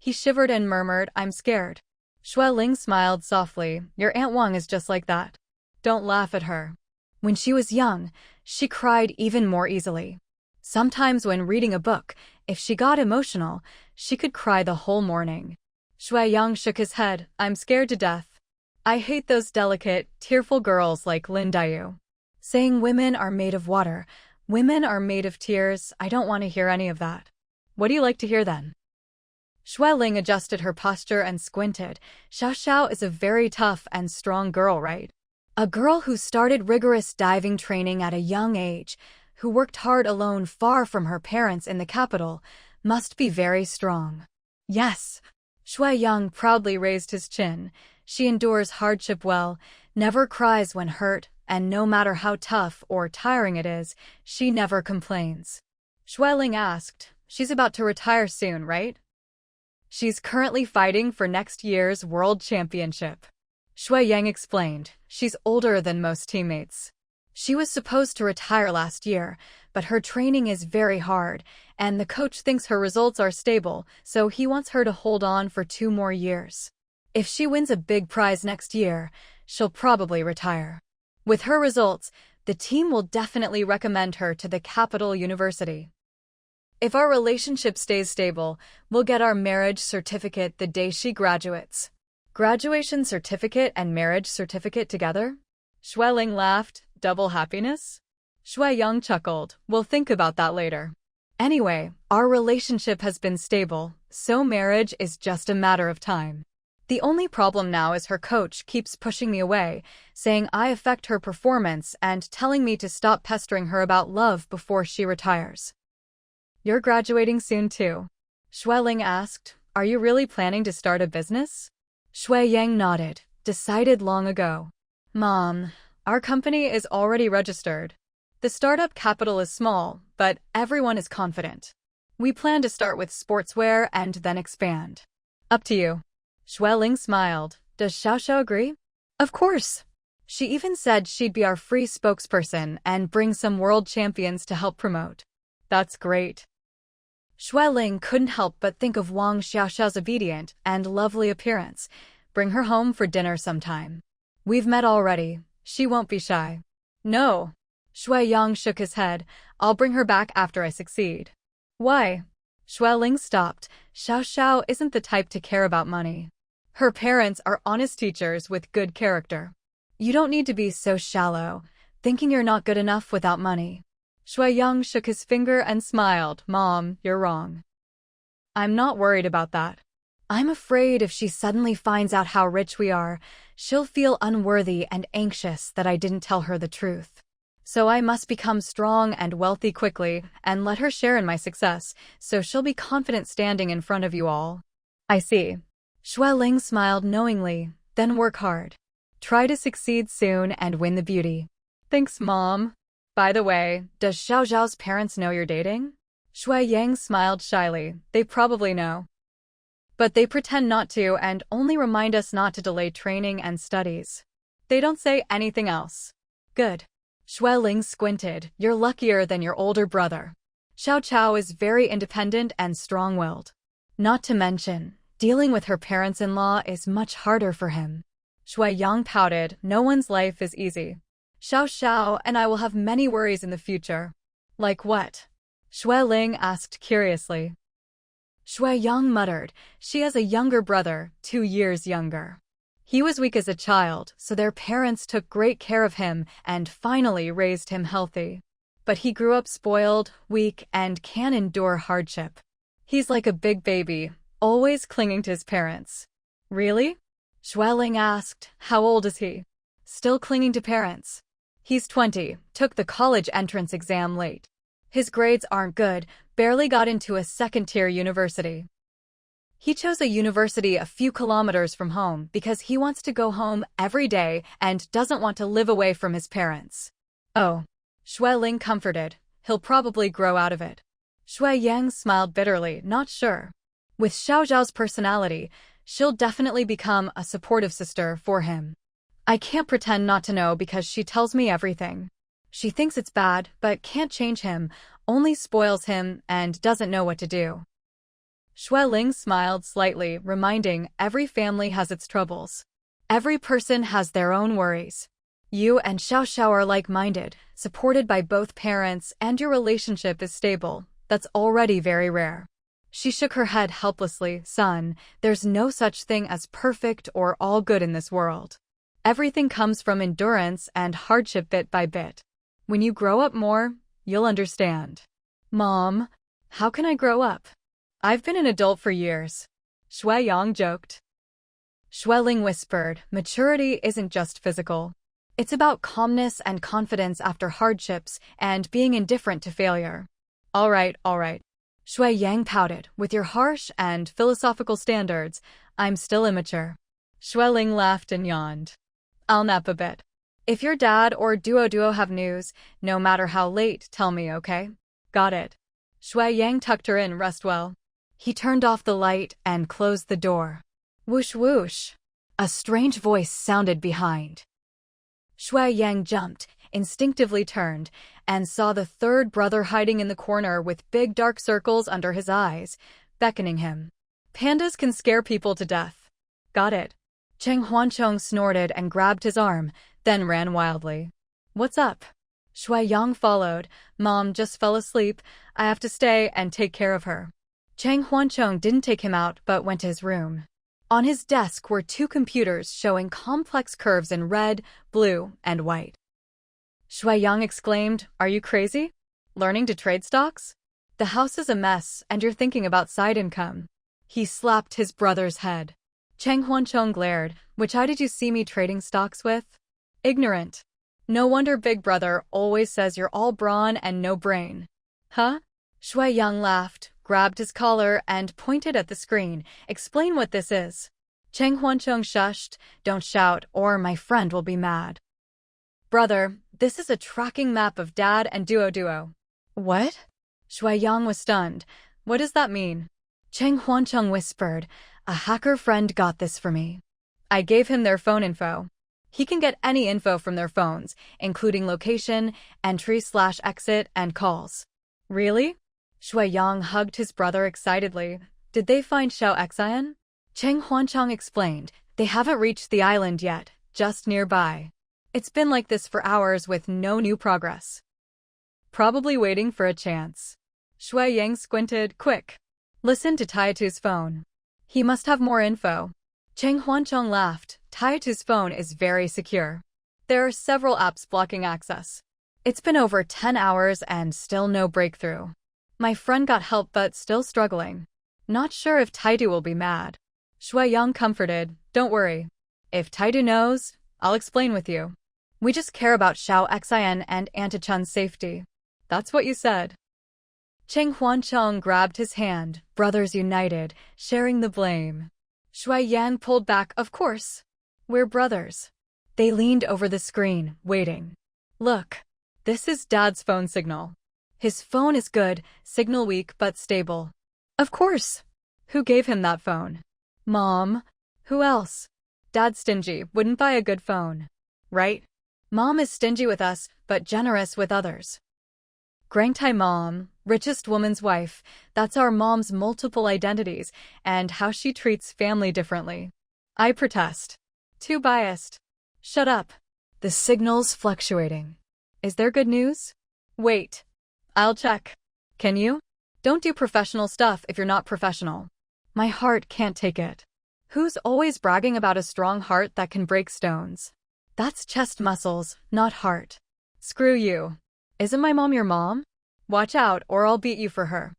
He shivered and murmured, "I'm scared." Shui Ling smiled softly. "Your Aunt Wang is just like that. Don't laugh at her. When she was young, she cried even more easily. Sometimes when reading a book, if she got emotional, she could cry the whole morning." Shui Yang shook his head. "I'm scared to death. I hate those delicate, tearful girls like Lin Dayu. Saying women are made of water, women are made of tears, I don't want to hear any of that. What do you like to hear then?" Shui Ling adjusted her posture and squinted. "Xiao Xiao is a very tough and strong girl, right? A girl who started rigorous diving training at a young age, who worked hard alone far from her parents in the capital, must be very strong." "Yes." Shui Yang proudly raised his chin. "She endures hardship well, never cries when hurt, and no matter how tough or tiring it is, she never complains." Shui Ling asked, "She's about to retire soon, right?" "She's currently fighting for next year's World Championship." Shui Yang explained, "She's older than most teammates. She was supposed to retire last year, but her training is very hard, and the coach thinks her results are stable, so he wants her to hold on for 2 more years. If she wins a big prize next year, she'll probably retire. With her results, the team will definitely recommend her to the capital university. If our relationship stays stable, we'll get our marriage certificate the day she graduates." "Graduation certificate and marriage certificate together?" Shui Ling laughed. "Double happiness?" Shui Yang chuckled. "We'll think about that later. Anyway, our relationship has been stable, so marriage is just a matter of time. The only problem now is her coach keeps pushing me away, saying I affect her performance and telling me to stop pestering her about love before she retires." "You're graduating soon too?" Shui Ling asked. "Are you really planning to start a business?" Shui Yang nodded. "Decided long ago. Mom, our company is already registered. The startup capital is small, but everyone is confident. We plan to start with sportswear and then expand. Up to you." Shui Ling smiled. "Does Xiao Xiao agree?" "Of course. She even said she'd be our free spokesperson and bring some world champions to help promote." "That's great." Shui Ling couldn't help but think of Wang Xiaoxiao's obedient and lovely appearance. "Bring her home for dinner sometime. We've met already. She won't be shy." "No." Shui Yang shook his head. "I'll bring her back after I succeed." "Why?" Shui Ling stopped. "Xiao Xiao isn't the type to care about money. Her parents are honest teachers with good character. You don't need to be so shallow, thinking you're not good enough without money." Shui Yang shook his finger and smiled. "Mom, you're wrong. I'm not worried about that. I'm afraid if she suddenly finds out how rich we are, she'll feel unworthy and anxious that I didn't tell her the truth. So I must become strong and wealthy quickly and let her share in my success, so she'll be confident standing in front of you all." "I see." Shui Ling smiled knowingly. "Then work hard. Try to succeed soon and win the beauty." "Thanks, Mom. By the way, does Xiao Zhao's parents know you're dating?" Shui Yang smiled shyly. "They probably know. But they pretend not to and only remind us not to delay training and studies. They don't say anything else." "Good." Shui Ling squinted. "You're luckier than your older brother. Xiao Chao is very independent and strong-willed. Not to mention, dealing with her parents-in-law is much harder for him." Shui Yang pouted. "No one's life is easy. Xiao Xiao and I will have many worries in the future." "Like what?" Shui Ling asked curiously. Shui Yang muttered. "She has a younger brother, 2 years younger. He was weak as a child, so their parents took great care of him and finally raised him healthy. But he grew up spoiled, weak, and can't endure hardship. He's like a big baby, always clinging to his parents." "Really?" Shui Ling asked. "How old is he?" "Still clinging to parents. He's 20, took the college entrance exam late. His grades aren't good, barely got into a second-tier university. He chose a university a few kilometers from home because he wants to go home every day and doesn't want to live away from his parents." "Oh." Shui Ling comforted. "He'll probably grow out of it." Shui Yang smiled bitterly. "Not sure. With Xiao Zhao's personality, she'll definitely become a supportive sister for him. I can't pretend not to know because she tells me everything. She thinks it's bad, but can't change him, only spoils him, and doesn't know what to do." Ling smiled slightly, reminding every family has its troubles. Every person has their own worries. You and Xiao are like-minded, supported by both parents, and your relationship is stable. That's already very rare. She shook her head helplessly. Son, there's no such thing as perfect or all good in this world. Everything comes from endurance and hardship bit by bit. When you grow up more, you'll understand. Mom, how can I grow up? I've been an adult for years. Yang joked. Ling whispered, maturity isn't just physical. It's about calmness and confidence after hardships and being indifferent to failure. All right. Yang pouted, with your harsh and philosophical standards, I'm still immature. Ling laughed and yawned. I'll nap a bit. If your dad or Duo have news, no matter how late, tell me, okay? Got it. Yang tucked her in. Rest well. He turned off the light and closed the door. Whoosh whoosh. A strange voice sounded behind. Yang jumped, instinctively turned, and saw the third brother hiding in the corner with big dark circles under his eyes, beckoning him. Pandas can scare people to death. Got it. Cheng Huancheng snorted and grabbed his arm, then ran wildly. What's up? Yang followed. Mom just fell asleep. I have to stay and take care of her. Cheng Huancheng didn't take him out but went to his room. On his desk were 2 computers showing complex curves in red, blue, and white. Yang exclaimed, Are you crazy? Learning to trade stocks? The house is a mess and you're thinking about side income. He slapped his brother's head. Cheng Huancheng glared. Which eye did you see me trading stocks with? Ignorant. No wonder Big Brother always says you're all brawn and no brain. Huh? Yang laughed, grabbed his collar, and pointed at the screen. Explain what this is. Cheng Huancheng shushed. Don't shout, or my friend will be mad. Brother, this is a tracking map of Dad and Duo. What? Yang was stunned. What does that mean? Cheng Huancheng whispered. A hacker friend got this for me. I gave him their phone info. He can get any info from their phones, including location, entry/exit, and calls. Really? Yang hugged his brother excitedly. Did they find Xiao Xian? Cheng Huancheng explained. They haven't reached the island yet, just nearby. It's been like this for hours with no new progress. Probably waiting for a chance. Yang squinted. Quick. Listen to Taitu's phone. He must have more info. Cheng Huancheng laughed. Taitu's phone is very secure. There are several apps blocking access. It's been over 10 hours and still no breakthrough. My friend got help but still struggling. Not sure if Taitu will be mad. Yang comforted. Don't worry. If Taitu knows, I'll explain with you. We just care about Xiao Xian and Antichun's safety. That's what you said. Cheng Huancheng grabbed his hand, brothers united, sharing the blame. Yang pulled back. Of course. We're brothers. They leaned over the screen, waiting. Look. This is Dad's phone signal. His phone is good, signal weak but stable. Of course. Who gave him that phone? Mom. Who else? Dad's stingy, wouldn't buy a good phone. Right? Mom is stingy with us, but generous with others. Grangtai Mom, richest woman's wife, that's our mom's multiple identities and how she treats family differently. I protest. Too biased. Shut up. The signal's fluctuating. Is there good news? Wait. I'll check. Can you? Don't do professional stuff if you're not professional. My heart can't take it. Who's always bragging about a strong heart that can break stones? That's chest muscles, not heart. Screw you. Isn't my mom your mom? Watch out or I'll beat you for her.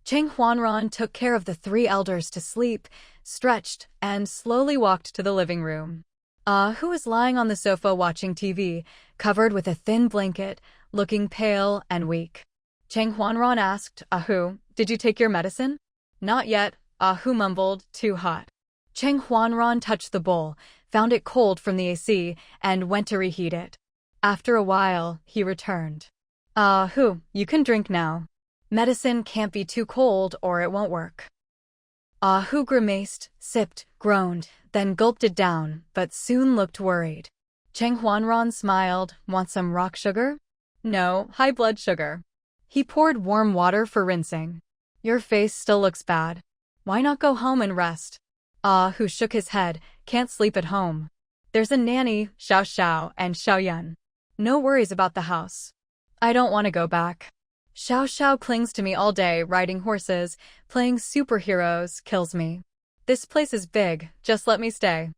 Cheng Huanran took care of the 3 elders to sleep, stretched, and slowly walked to the living room. Who was lying on the sofa watching TV, covered with a thin blanket, looking pale and weak. Cheng Huanran asked, Ahu, did you take your medicine? Not yet, Ahu mumbled, too hot. Cheng Huanran touched the bowl, found it cold from the AC, and went to reheat it. After a while, he returned. Ahu, you can drink now. Medicine can't be too cold or it won't work. Ahu grimaced, sipped, groaned, then gulped it down, but soon looked worried. Cheng Huanran smiled. Want some rock sugar? No, high blood sugar. He poured warm water for rinsing. Your face still looks bad. Why not go home and rest? Ah, who shook his head, can't sleep at home. There's a nanny, Xiao Xiao and Xiao Yan. No worries about the house. I don't want to go back. Xiao Xiao clings to me all day, riding horses, playing superheroes, kills me. This place is big, just let me stay.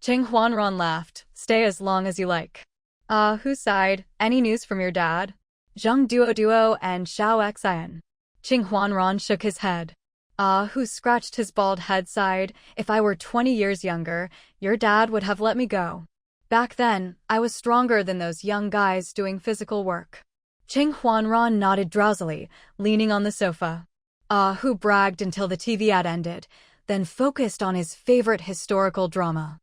Cheng Huanran laughed, stay as long as you like. Ah, who sighed, any news from your dad? Zheng Duo and Xiao Xian. Cheng Huanran shook his head. Ah, who scratched his bald head sighed, if I were 20 years younger, your dad would have let me go. Back then, I was stronger than those young guys doing physical work. Cheng Huanran nodded drowsily, leaning on the sofa. Ah, who bragged until the TV ad ended, then focused on his favorite historical drama.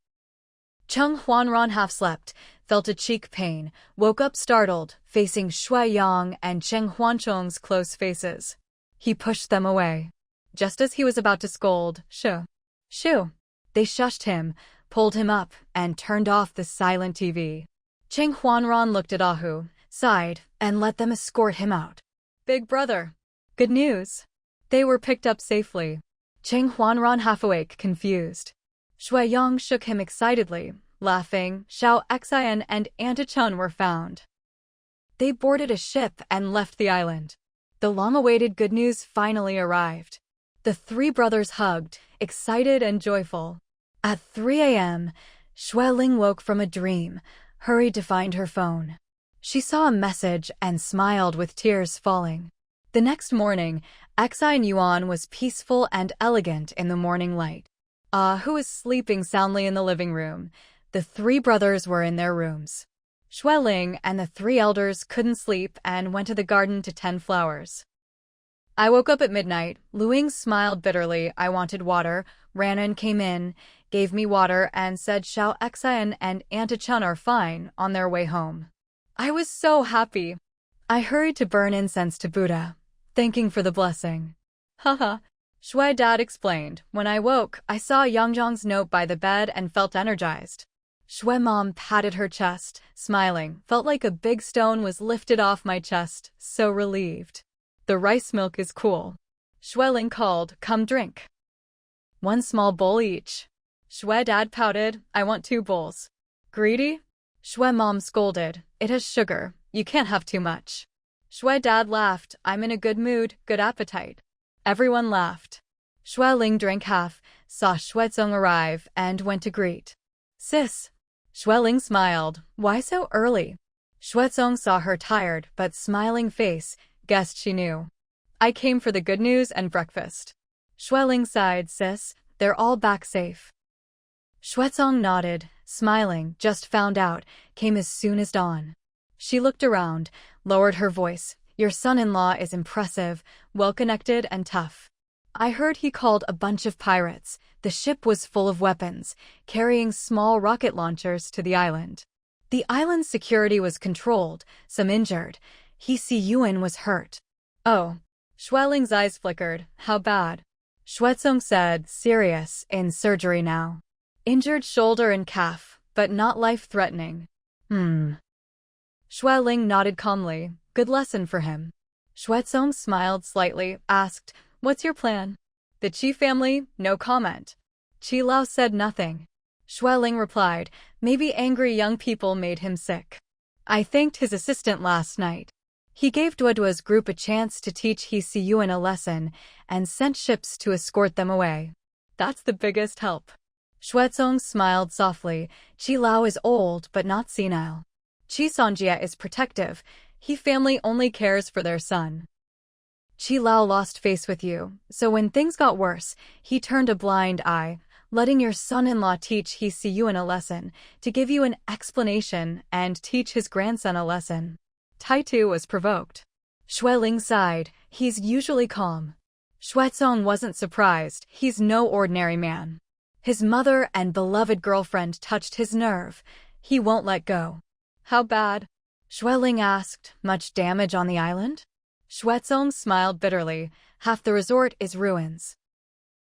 Cheng Huanran half-slept, felt a cheek pain, woke up startled, facing Shui Yang and Cheng Huanchong's close faces. He pushed them away. Just as he was about to scold, Shoo! Shoo! They shushed him, pulled him up, and turned off the silent TV. Cheng Huanran looked at Ahu, sighed, and let them escort him out. Big brother. Good news. They were picked up safely. Cheng Huanran half awake, confused. Shui Yang shook him excitedly, laughing. Xiao Xian and Anta Chun were found. They boarded a ship and left the island. The long-awaited good news finally arrived. The three brothers hugged, excited and joyful. At 3 a.m., Xueling woke from a dream, hurried to find her phone. She saw a message and smiled with tears falling. The next morning, Xi Yuan was peaceful and elegant in the morning light. Ah, who was sleeping soundly in the living room. The three brothers were in their rooms. Xueling and the three elders couldn't sleep and went to the garden to tend flowers. I woke up at midnight. Luing smiled bitterly. I wanted water. Ranan came in, gave me water, and said Xiao Xian and Anta Chun are fine on their way home. I was so happy. I hurried to burn incense to Buddha, thanking for the blessing. Haha. Shui Dad explained. When I woke, I saw Yangzhang's note by the bed and felt energized. Shui Mom patted her chest, smiling. Felt like a big stone was lifted off my chest, so relieved. The rice milk is cool. Xueling called, come drink. 1 small bowl each. Shui Dad pouted, I want 2 bowls. Greedy? Shui Mom scolded, it has sugar, you can't have too much. Shui Dad laughed, I'm in a good mood, good appetite. Everyone laughed. Xueling drank half, saw Xuezong arrive, and went to greet. Sis. Xueling smiled, why so early? Xuezong saw her tired but smiling face, guessed she knew. I came for the good news and breakfast. Xueling sighed, sis, they're all back safe. Xuezong nodded, smiling, just found out, came as soon as dawn. She looked around, lowered her voice. Your son-in-law is impressive, well-connected and tough. I heard he called a bunch of pirates. The ship was full of weapons, carrying small rocket launchers to the island. The island's security was controlled, some injured. He Yuan was hurt. Oh. Xueling's eyes flickered. How bad? Xuezong said, serious, in surgery now. Injured shoulder and calf, but not life-threatening. Xueling nodded calmly. Good lesson for him. Xuezong smiled slightly, asked, what's your plan? The Qi family, no comment. Qi Lao said nothing. Xueling replied, maybe angry young people made him sick. I thanked his assistant last night. He gave Duoduo's group a chance to teach He Yuan a lesson and sent ships to escort them away. That's the biggest help. Xuezong smiled softly. Qi Lao is old but not senile. Qi Songjia is protective. He family only cares for their son. Qi Lao lost face with you, so when things got worse, he turned a blind eye, letting your son-in-law teach He Yuan a lesson, to give you an explanation and teach his grandson a lesson. Taitu was provoked. Xueling sighed, he's usually calm. Xuezong wasn't surprised, he's no ordinary man. His mother and beloved girlfriend touched his nerve. He won't let go. How bad? Xueling asked, much damage on the island? Xuezong smiled bitterly, half the resort is ruins.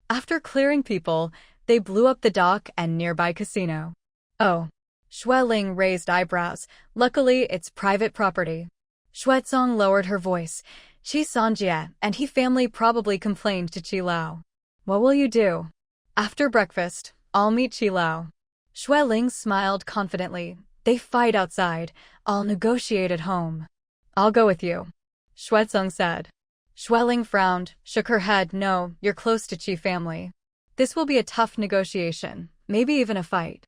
After clearing people, they blew up the dock and nearby casino. Oh. Xueling raised eyebrows, luckily it's private property. Xuezong lowered her voice. Qi Songjia and he family probably complained to Qi Lao. What will you do? After breakfast, I'll meet Qilao. Shui Ling smiled confidently. They fight outside. I'll negotiate at home. I'll go with you, Xuezong said. Shui Ling frowned, shook her head. No, you're close to Qi family. This will be a tough negotiation, maybe even a fight.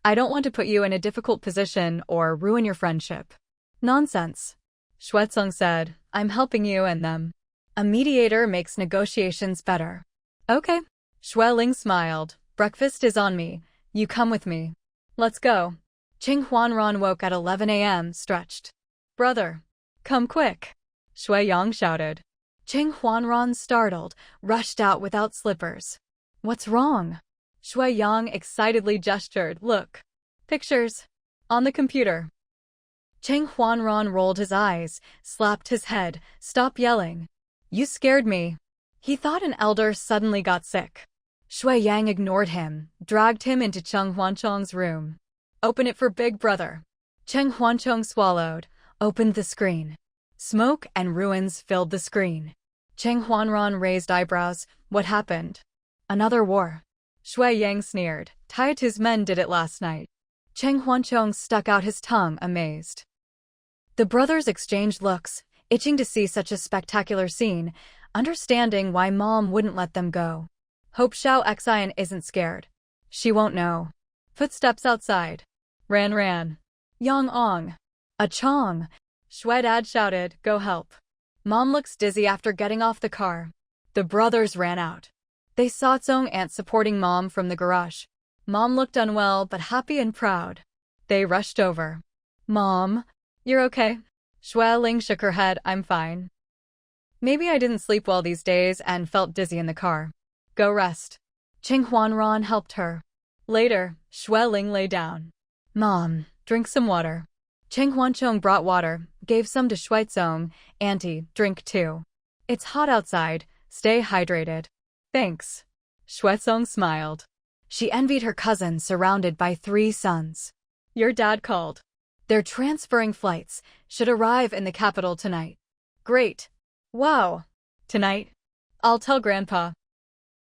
I don't want to put you in a difficult position or ruin your friendship. Nonsense, Xuezong said. I'm helping you and them. A mediator makes negotiations better. Okay. Shui Ling smiled. Breakfast is on me. You come with me. Let's go. Qing Huanran woke at 11 a.m., stretched. Brother, come quick, Shui Yang shouted. Qing Huanran, startled, rushed out without slippers. What's wrong? Shui Yang excitedly gestured. Look. Pictures. On the computer. Qing Huanran rolled his eyes, slapped his head. Stop yelling. You scared me. He thought an elder suddenly got sick. Shui Yang ignored him, dragged him into Cheng Huanchong's room. Open it for Big Brother. Cheng Huanchong swallowed, opened the screen. Smoke and ruins filled the screen. Cheng Huanran raised eyebrows. What happened? Another war. Shui Yang sneered. Taitu's men did it last night. Cheng Huanchong stuck out his tongue, amazed. The brothers exchanged looks, itching to see such a spectacular scene, understanding why Mom wouldn't let them go. Hope Xiao Xian isn't scared. She won't know. Footsteps outside. Ran. Yang Ong. A Chong. Shui Dad shouted, go help. Mom looks dizzy after getting off the car. The brothers ran out. They saw Zong Aunt supporting Mom from the garage. Mom looked unwell but happy and proud. They rushed over. Mom, you're okay? Shui Ling shook her head. I'm fine. Maybe I didn't sleep well these days and felt dizzy in the car. Go rest. Qing Huanran helped her. Later, Shui Ling lay down. Mom, drink some water. Cheng Huanchong brought water, gave some to Xuezong. Auntie, drink too. It's hot outside. Stay hydrated. Thanks. Xuezong smiled. She envied her cousin surrounded by 3 sons. Your dad called. They're transferring flights. Should arrive in the capital tonight. Great. Wow. Tonight? I'll tell Grandpa.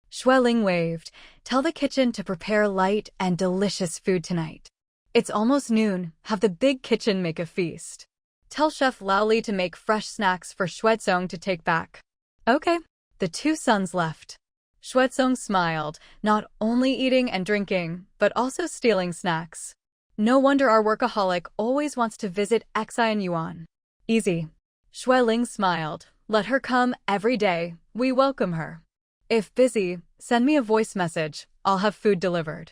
Shui Ling waved. Tell the kitchen to prepare light and delicious food tonight. It's almost noon. Have the big kitchen make a feast. Tell Chef Lao Li to make fresh snacks for Xuezong to take back. Okay. The 2 sons left. Xuezong smiled, not only eating and drinking, but also stealing snacks. No wonder our workaholic always wants to visit Xian Yuan. Easy. Shui Ling smiled. Let her come every day. We welcome her. If busy, send me a voice message. I'll have food delivered.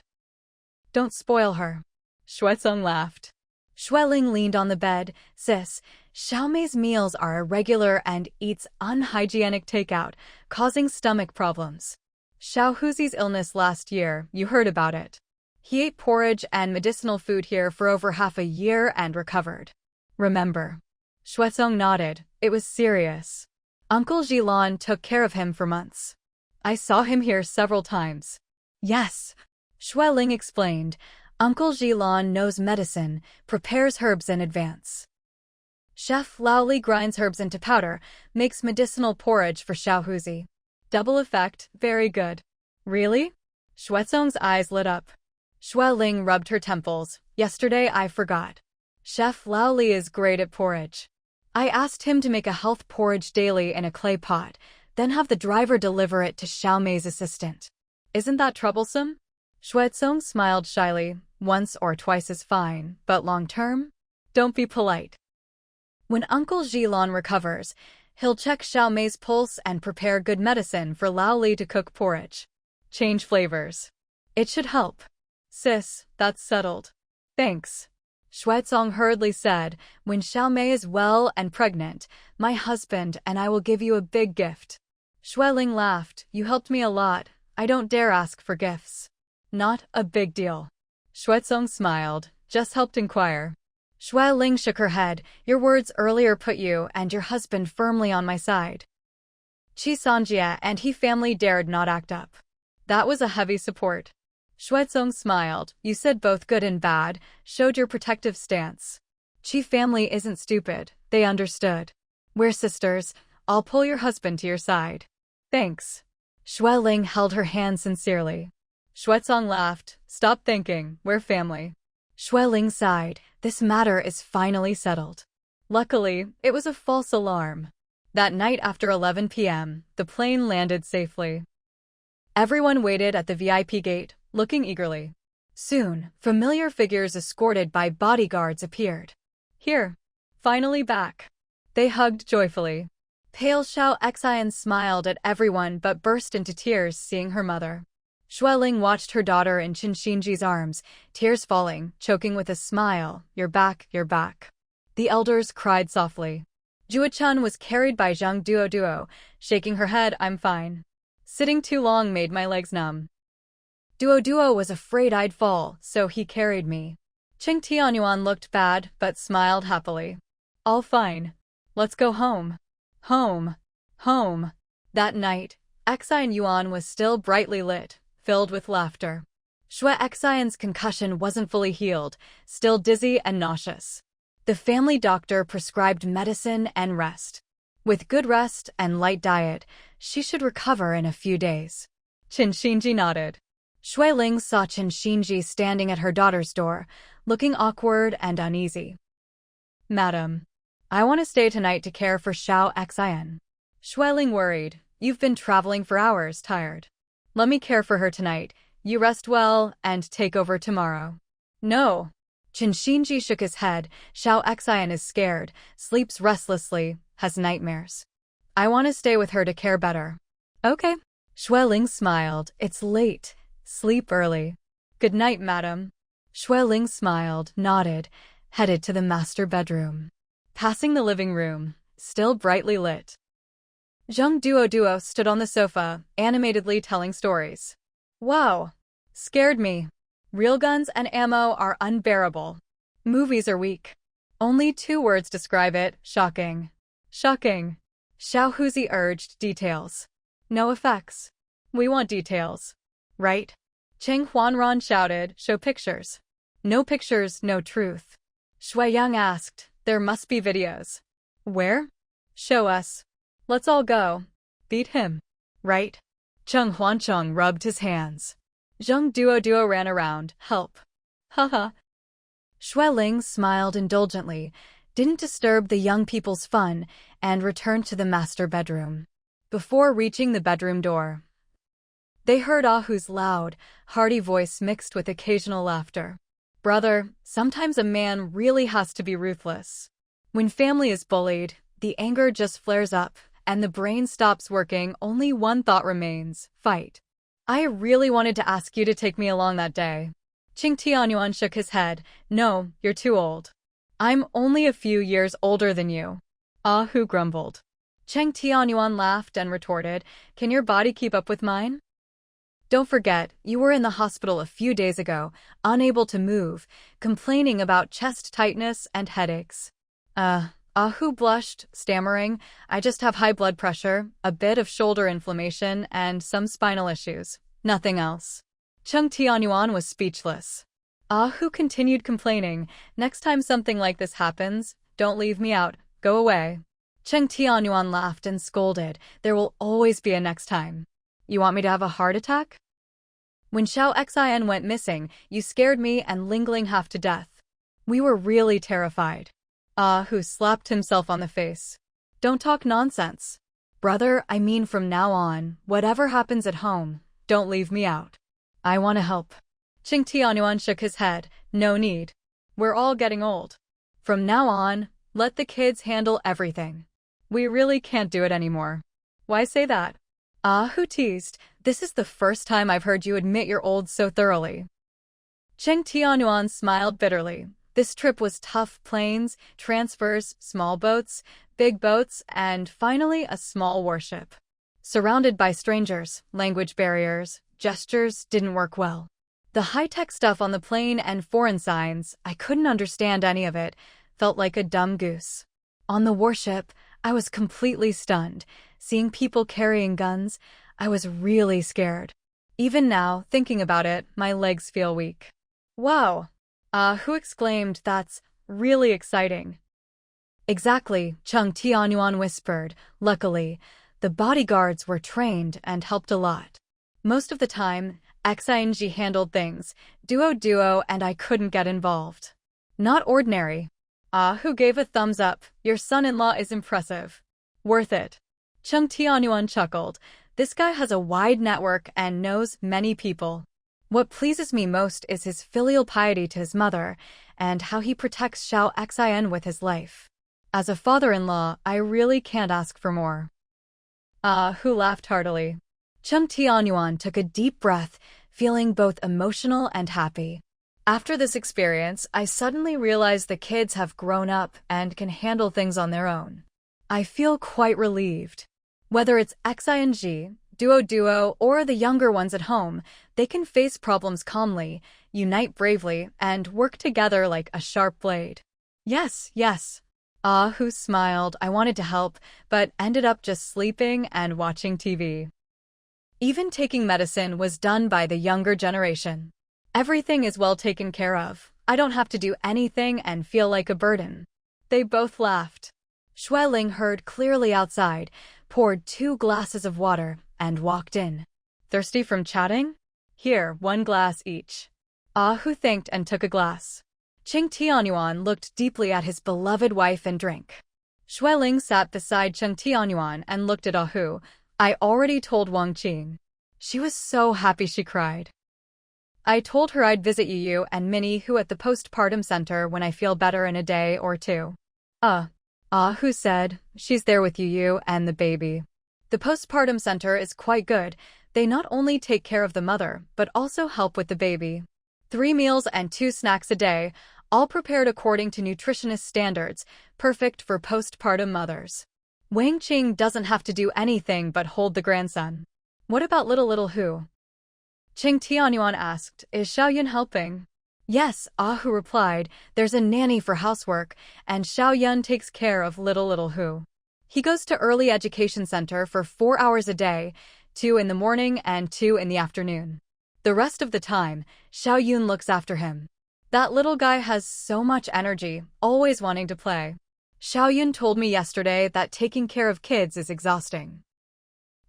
Don't spoil her. Xuezong laughed. Shui Ling leaned on the bed. Sis, Xiaomei's meals are irregular and eats unhygienic takeout, causing stomach problems. Xiao Huzi's illness last year, you heard about it. He ate porridge and medicinal food here for over half a year and recovered. Remember. Xuezong nodded. It was serious. Uncle Jilan took care of him for months. I saw him here several times. Yes. Shui Ling explained. Uncle Jilan knows medicine, prepares herbs in advance. Chef Lao Li grinds herbs into powder, makes medicinal porridge for Xiao Huzi. Double effect, very good. Really? Xuezong's eyes lit up. Shui Ling rubbed her temples. Yesterday I forgot. Chef Lao Li is great at porridge. I asked him to make a health porridge daily in a clay pot, then have the driver deliver it to Xiaomei's assistant. Isn't that troublesome? Xuezong smiled shyly. Once or twice is fine, but long term? Don't be polite. When Uncle Jilan recovers, he'll check Xiaomei's pulse and prepare good medicine for Lao Li to cook porridge. Change flavors. It should help. Sis, that's settled. Thanks. Xuezong hurriedly said, when Xiaomei is well and pregnant, my husband and I will give you a big gift. Shui Ling laughed. You helped me a lot. I don't dare ask for gifts. Not a big deal. Xuezong smiled. Just helped inquire. Shui Ling shook her head. Your words earlier put you and your husband firmly on my side. Qi Sanjia and he family dared not act up. That was a heavy support. Xuezong smiled. You said both good and bad, showed your protective stance. Qi family isn't stupid, they understood. We're sisters, I'll pull your husband to your side. Thanks. Ling held her hand sincerely. Xuezong laughed. Stop thinking, we're family. Ling sighed. This matter is finally settled. Luckily, it was a false alarm. That night after 11 p.m., the plane landed safely. Everyone waited at the VIP gate, looking eagerly. Soon, familiar figures escorted by bodyguards appeared. Here. Finally back. They hugged joyfully. Pale Xiao Xian smiled at everyone but burst into tears seeing her mother. Ling watched her daughter in Qin Xinji's arms, tears falling, choking with a smile. You're back, you're back. The elders cried softly. Juechun was carried by Zhang Duo, shaking her head. I'm fine. Sitting too long made my legs numb. Duo was afraid I'd fall, so he carried me. Qing Tianyuan looked bad, but smiled happily. All fine. Let's go home. Home. Home. That night, Xian Yuan was still brightly lit, filled with laughter. Xian's concussion wasn't fully healed, still dizzy and nauseous. The family doctor prescribed medicine and rest. With good rest and light diet, she should recover in a few days. Qin Xinji nodded. Ling saw Qin Xinji standing at her daughter's door, looking awkward and uneasy. Madam, I want to stay tonight to care for Xiao Xian. Ling worried. You've been traveling for hours, tired. Let me care for her tonight. You rest well and take over tomorrow. No. Qin Xinji shook his head. Xiao Xian is scared, sleeps restlessly, has nightmares. I want to stay with her to care better. Okay. Ling smiled. It's late. Sleep early. Good night, madam. Ling smiled, nodded, headed to the master bedroom. Passing the living room, still brightly lit. Zhang Duo stood on the sofa, animatedly telling stories. Wow. Scared me. Real guns and ammo are unbearable. Movies are weak. Only 2 words describe it, shocking. Shocking. Xiao Huzi urged details. No effects. We want details. Right? Cheng Huanran shouted, show pictures. No pictures, no truth. Shui Yang asked, there must be videos. Where? Show us. Let's all go. Beat him. Right? Cheng Huancheng rubbed his hands. Zhang Duo ran around, help. Haha. Ling smiled indulgently, didn't disturb the young people's fun, and returned to the master bedroom. Before reaching the bedroom door, they heard Ahu's loud, hearty voice mixed with occasional laughter. Brother, sometimes a man really has to be ruthless. When family is bullied, the anger just flares up, and the brain stops working. Only one thought remains, fight. I really wanted to ask you to take me along that day. Qing Tianyuan shook his head. No, you're too old. I'm only a few years older than you. Ahu grumbled. Cheng Tianyuan laughed and retorted, can your body keep up with mine? Don't forget, you were in the hospital a few days ago, unable to move, complaining about chest tightness and headaches. Ahu blushed, stammering, I just have high blood pressure, a bit of shoulder inflammation, and some spinal issues. Nothing else. Cheng Tianyuan was speechless. Ahu continued complaining, next time something like this happens, don't leave me out, go away. Cheng Tianyuan laughed and scolded, there will always be a next time. You want me to have a heart attack? When Xiao Xian went missing, you scared me and Lingling half to death. We were really terrified. Ahu slapped himself on the face. Don't talk nonsense. Brother, I mean from now on, whatever happens at home, don't leave me out. I want to help. Qing Tianyuan shook his head. No need. We're all getting old. From now on, let the kids handle everything. We really can't do it anymore. Why say that? Ahu teased. This is the first time I've heard you admit you're old so thoroughly. Cheng Tianyuan smiled bitterly. This trip was tough: planes, transfers, small boats, big boats, and finally a small warship. Surrounded by strangers, language barriers, gestures didn't work well. The high-tech stuff on the plane and foreign signs, I couldn't understand any of it, felt like a dumb goose. On the warship, I was completely stunned. Seeing people carrying guns, I was really scared. Even now, thinking about it, my legs feel weak. Wow! Ahu exclaimed, that's really exciting. Exactly, Cheng Tianyuan whispered. Luckily, The bodyguards were trained and helped a lot. Most of the time, Xing handled things, duo, and I couldn't get involved. Not ordinary. Who gave a thumbs up. Your son-in-law is impressive. Worth it. Chung Tianyuan chuckled. This guy has a wide network and knows many people. What pleases me most is his filial piety to his mother, and how he protects Xiao Xin with his life. As a father-in-law, I really can't ask for more. Who laughed heartily. Chung Tianyuan took a deep breath, feeling both emotional and happy. After this experience, I suddenly realized the kids have grown up and can handle things on their own. I feel quite relieved. Whether it's Xing, duo, or the younger ones at home, they can face problems calmly, unite bravely, and work together like a sharp blade. Yes. Who smiled. I wanted to help, but ended up just sleeping and watching TV. Even taking medicine was done by the younger generation. Everything is well taken care of. I don't have to do anything and feel like a burden. They both laughed. Xueling heard clearly outside, poured 2 glasses of water, and walked in. Thirsty from chatting? Here, 1 glass each. Who thanked and took a glass. Chung Tianyuan looked deeply at his beloved wife and drank. Xueling sat beside Chung Tianyuan and looked at Hu. I already told Wang Qing. She was so happy she cried. I told her I'd visit you and Minnie Hu at the postpartum center when I feel better in a day or 2. Hu said, she's there with you and the baby. The postpartum center is quite good. They not only take care of the mother, but also help with the baby. 3 meals and 2 snacks a day, all prepared according to nutritionist standards, perfect for postpartum mothers. Wang Qing doesn't have to do anything but hold the grandson. What about little Hu? Chung Tianyuan asked, is Xiaoyun helping? Yes, Hu replied, there's a nanny for housework, and Xiaoyun takes care of little Hu. He goes to early education center for 4 hours a day, 2 in the morning and 2 in the afternoon. The rest of the time, Xiaoyun looks after him. That little guy has so much energy, always wanting to play. Xiaoyun told me yesterday that taking care of kids is exhausting.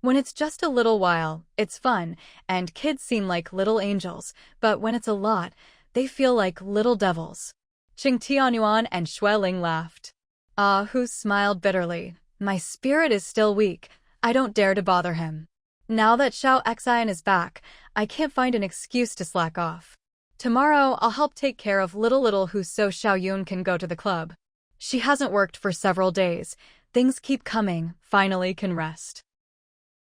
When it's just a little while, it's fun, and kids seem like little angels, but when it's a lot, they feel like little devils. Chung Tianyuan and Xueling laughed. Hu smiled bitterly. My spirit is still weak. I don't dare to bother him. Now that Xiao Xin is back, I can't find an excuse to slack off. Tomorrow, I'll help take care of little Hu so Xiaoyun can go to the club. She hasn't worked for several days. Things keep coming, finally can rest.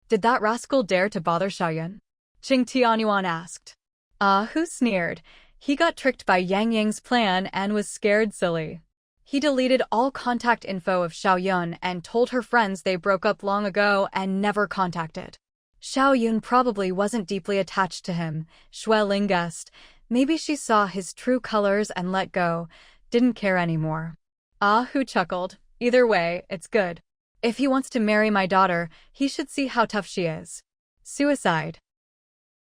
Did that rascal dare to bother Xiaoyun? Chung Tianyuan asked. Hu sneered. He got tricked by Yang Yang's plan and was scared silly. He deleted all contact info of Xiaoyun and told her friends they broke up long ago and never contacted. Xiaoyun probably wasn't deeply attached to him, Xueling guessed. Maybe she saw his true colors and let go, didn't care anymore. Hu chuckled. Either way, it's good. If he wants to marry my daughter, he should see how tough she is. Suicide.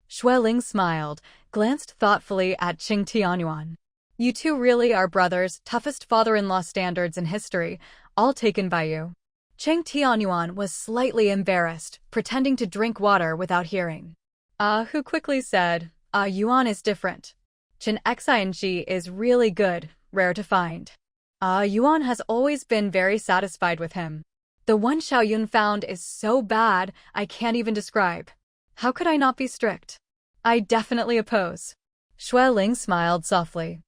Xueling smiled, glanced thoughtfully at Chung Tianyuan. You two really are brothers, toughest father-in-law standards in history, all taken by you. Chung Tianyuan was slightly embarrassed, pretending to drink water without hearing. Hu quickly said, Yuan is different. Chen Xing is really good, rare to find. Yuan has always been very satisfied with him. The one Xiaoyun found is so bad, I can't even describe. How could I not be strict? I definitely oppose. Xueling smiled softly.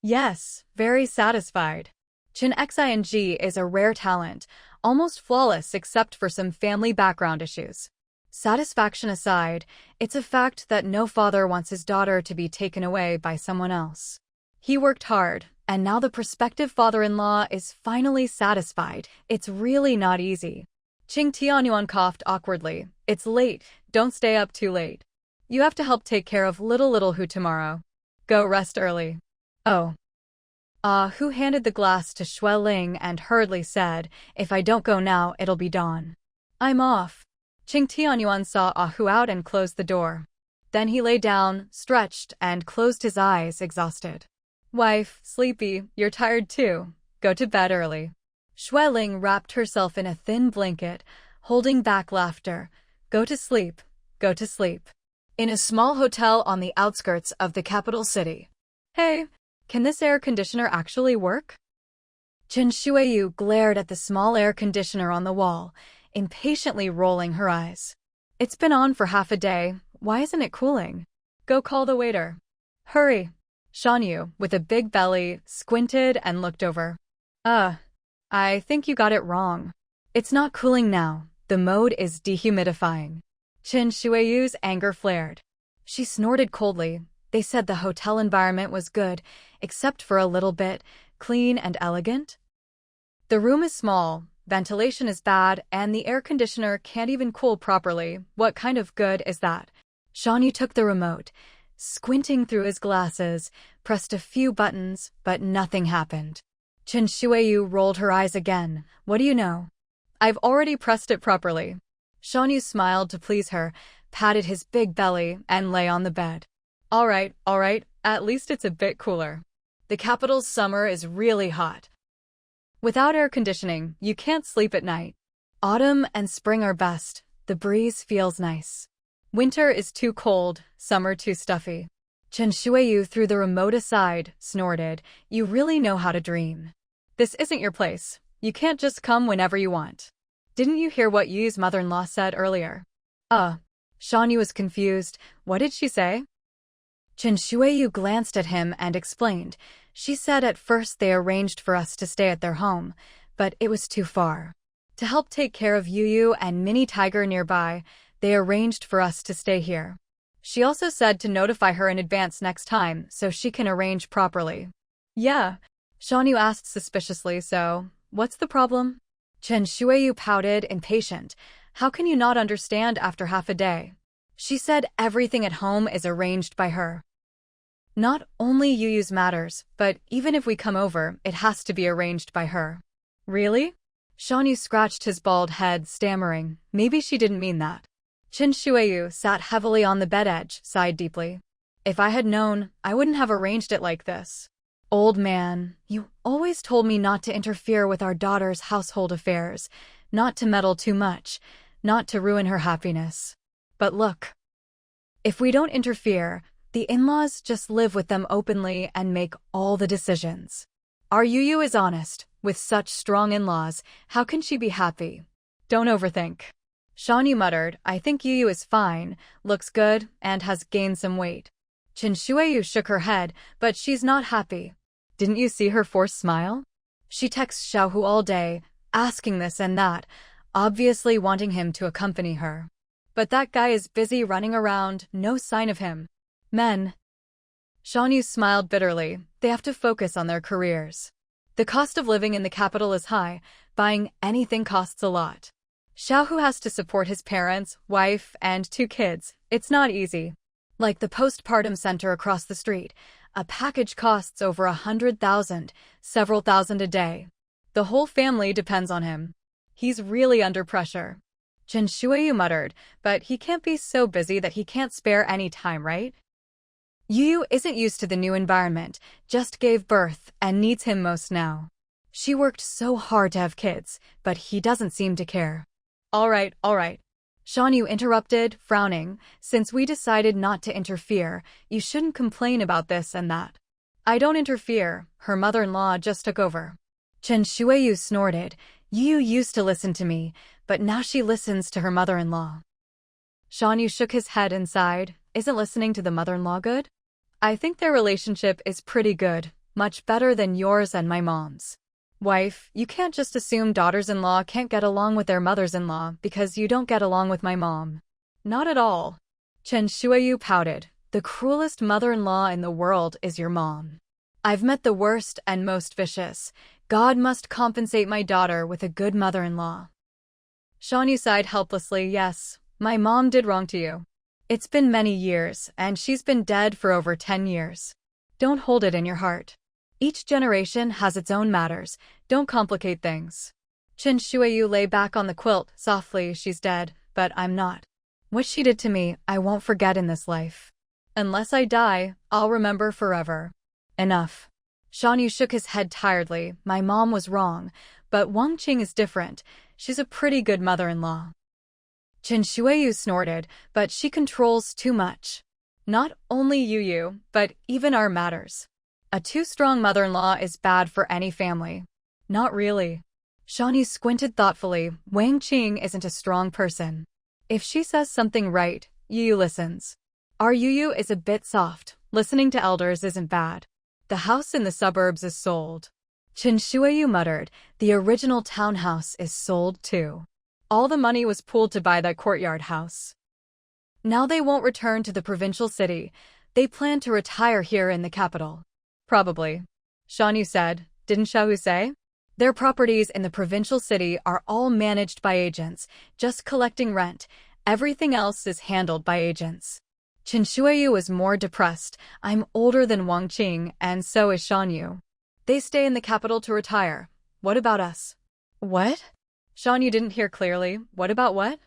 Yes, very satisfied. Chen Xing is a rare talent, almost flawless except for some family background issues. Satisfaction aside, it's a fact that no father wants his daughter to be taken away by someone else. He worked hard, and now the prospective father-in-law is finally satisfied. It's really not easy. Chung Tianyuan coughed awkwardly. It's late, don't stay up too late. You have to help take care of little Hu tomorrow. Go rest early. Oh. Hu handed the glass to Xueling and hurriedly said, if I don't go now, it'll be dawn. I'm off. Chung Tianyuan saw Hu out and closed the door. Then he lay down, stretched, and closed his eyes, exhausted. Wife, sleepy, you're tired too. Go to bed early. Xueling wrapped herself in a thin blanket, holding back laughter. Go to sleep. Go to sleep. In a small hotel on the outskirts of the capital city. Hey, can this air conditioner actually work? Chen Shuiyu glared at the small air conditioner on the wall, impatiently rolling her eyes. It's been on for half a day. Why isn't it cooling? Go call the waiter. Hurry. Shanyu, with a big belly, squinted and looked over. I think you got it wrong. It's not cooling now. The mode is dehumidifying. Chen Shuiyu's anger flared. She snorted coldly. They said the hotel environment was good, except for a little bit, clean and elegant. The room is small, ventilation is bad, and the air conditioner can't even cool properly. What kind of good is that? Shanyu took the remote, squinting through his glasses, pressed a few buttons, but nothing happened. Chen Shuiyu rolled her eyes again. What do you know? I've already pressed it properly. Shanyu smiled to please her, patted his big belly, and lay on the bed. All right, at least it's a bit cooler. The capital's summer is really hot. Without air conditioning, you can't sleep at night. Autumn and spring are best. The breeze feels nice. Winter is too cold, summer too stuffy. Chen Shuiyu threw the remote aside, snorted. You really know how to dream. This isn't your place. You can't just come whenever you want. Didn't you hear what Yu's mother-in-law said earlier? Shanyu was confused. What did she say? Chen Shuiyu glanced at him and explained. She said at first they arranged for us to stay at their home, but it was too far. To help take care of Yu and Mini Tiger nearby, they arranged for us to stay here. She also said to notify her in advance next time so she can arrange properly. Yeah, Shanyu asked suspiciously, so, what's the problem? Chen Shuiyu pouted, impatient. How can you not understand after half a day? She said everything at home is arranged by her. Not only Yu's matters, but even if we come over, it has to be arranged by her. Really? Shanyu scratched his bald head, stammering. Maybe she didn't mean that. Chen Shuiyu sat heavily on the bed edge, sighed deeply. If I had known, I wouldn't have arranged it like this. Old man, you always told me not to interfere with our daughter's household affairs, not to meddle too much, not to ruin her happiness. But look. If we don't interfere, the in-laws just live with them openly and make all the decisions. Our Yu is honest. With such strong in-laws, how can she be happy? Don't overthink. Shanyu muttered, I think Yu is fine, looks good, and has gained some weight. Chen Shuiyu shook her head, but she's not happy. Didn't you see her forced smile? She texts Xiaohu all day, asking this and that, obviously wanting him to accompany her. But that guy is busy running around, no sign of him. Men. Shanyu smiled bitterly. They have to focus on their careers. The cost of living in the capital is high. Buying anything costs a lot. Xiaohu has to support his parents, wife, and 2 kids. It's not easy. Like the postpartum center across the street, a package costs over 100,000, several thousand a day. The whole family depends on him. He's really under pressure. Chen Shuiyu muttered, but he can't be so busy that he can't spare any time, right? Yu isn't used to the new environment, just gave birth, and needs him most now. She worked so hard to have kids, but he doesn't seem to care. All right. Shanyu interrupted, frowning. Since we decided not to interfere, you shouldn't complain about this and that. I don't interfere, her mother-in-law just took over. Chen Shuiyu snorted. Yu used to listen to me, but now she listens to her mother-in-law. Shanyu shook his head and sighed. Isn't listening to the mother-in-law good? I think their relationship is pretty good, much better than yours and my mom's. Wife, you can't just assume daughters-in-law can't get along with their mothers-in-law because you don't get along with my mom. Not at all. Chen Shuiyu pouted. The cruelest mother-in-law in the world is your mom. I've met the worst and most vicious. God must compensate my daughter with a good mother-in-law. Shanyu sighed helplessly. Yes, my mom did wrong to you. It's been many years, and she's been dead for over 10 years. Don't hold it in your heart. Each generation has its own matters. Don't complicate things. Chen Shuiyu lay back on the quilt, softly. She's dead, but I'm not. What she did to me, I won't forget in this life. Unless I die, I'll remember forever. Enough. Shanyu shook his head tiredly. My mom was wrong, but Wang Qing is different. She's a pretty good mother-in-law. Chen Shuiyu snorted, but she controls too much. Not only Yu, but even our matters. A too strong mother-in-law is bad for any family. Not really. Shawnee squinted thoughtfully. Wang Qing isn't a strong person. If she says something right, Yu listens. Our Yu is a bit soft. Listening to elders isn't bad. The house in the suburbs is sold. Chen Shuiyu muttered, the original townhouse is sold too. All the money was pooled to buy that courtyard house. Now they won't return to the provincial city. They plan to retire here in the capital. Probably. Shan said. Didn't Xiaohu say? Their properties in the provincial city are all managed by agents, just collecting rent. Everything else is handled by agents. Chen Shuiyu was more depressed. I'm older than Wang Qing, and so is Shan Yu. They stay in the capital to retire. What about us? What? Shan Yu didn't hear clearly. What about what?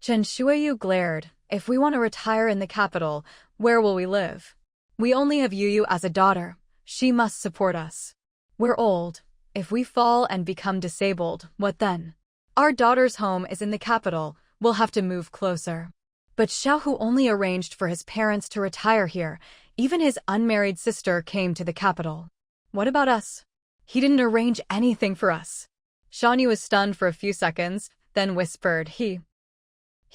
Chen Shuiyu glared. If we want to retire in the capital, where will we live? We only have Yu as a daughter. She must support us. We're old. If we fall and become disabled, what then? Our daughter's home is in the capital. We'll have to move closer. But Xiaohu only arranged for his parents to retire here. Even his unmarried sister came to the capital. What about us? He didn't arrange anything for us. Shawnee was stunned for a few seconds, then whispered, He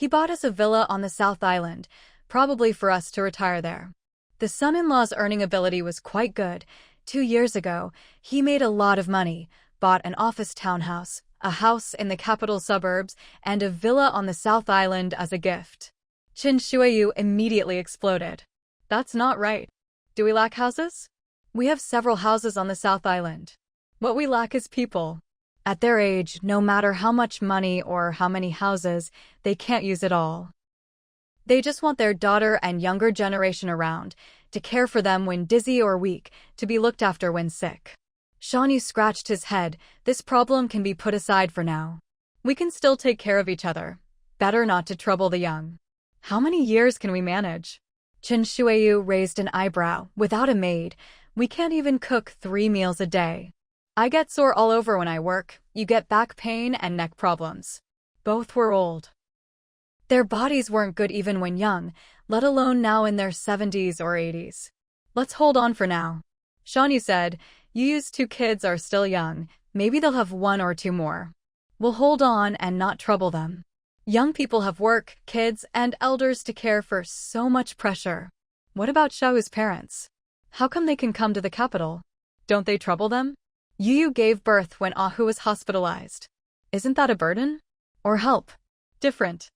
bought us a villa on the South Island, probably for us to retire there. The son-in-law's earning ability was quite good. 2 years ago, he made a lot of money, bought an office townhouse, a house in the capital suburbs, and a villa on the South Island as a gift. Chen Shuiyu immediately exploded. That's not right. Do we lack houses? We have several houses on the South Island. What we lack is people. At their age, no matter how much money or how many houses, they can't use it all. They just want their daughter and younger generation around, to care for them when dizzy or weak, to be looked after when sick. Shawnee scratched his head. This problem can be put aside for now. We can still take care of each other. Better not to trouble the young. How many years can we manage? Chen Shuiyu raised an eyebrow. Without a maid, we can't even cook 3 meals a day. I get sore all over when I work. You get back pain and neck problems. Both were old. Their bodies weren't good even when young, let alone now in their 70s or 80s. Let's hold on for now. Shawnee said, Yu's 2 kids are still young. Maybe they'll have 1 or 2 more. We'll hold on and not trouble them. Young people have work, kids, and elders to care for. So much pressure. What about Xiaohu's parents? How come they can come to the capital? Don't they trouble them? Yu gave birth when Ahu was hospitalized. Isn't that a burden? Or help? Different.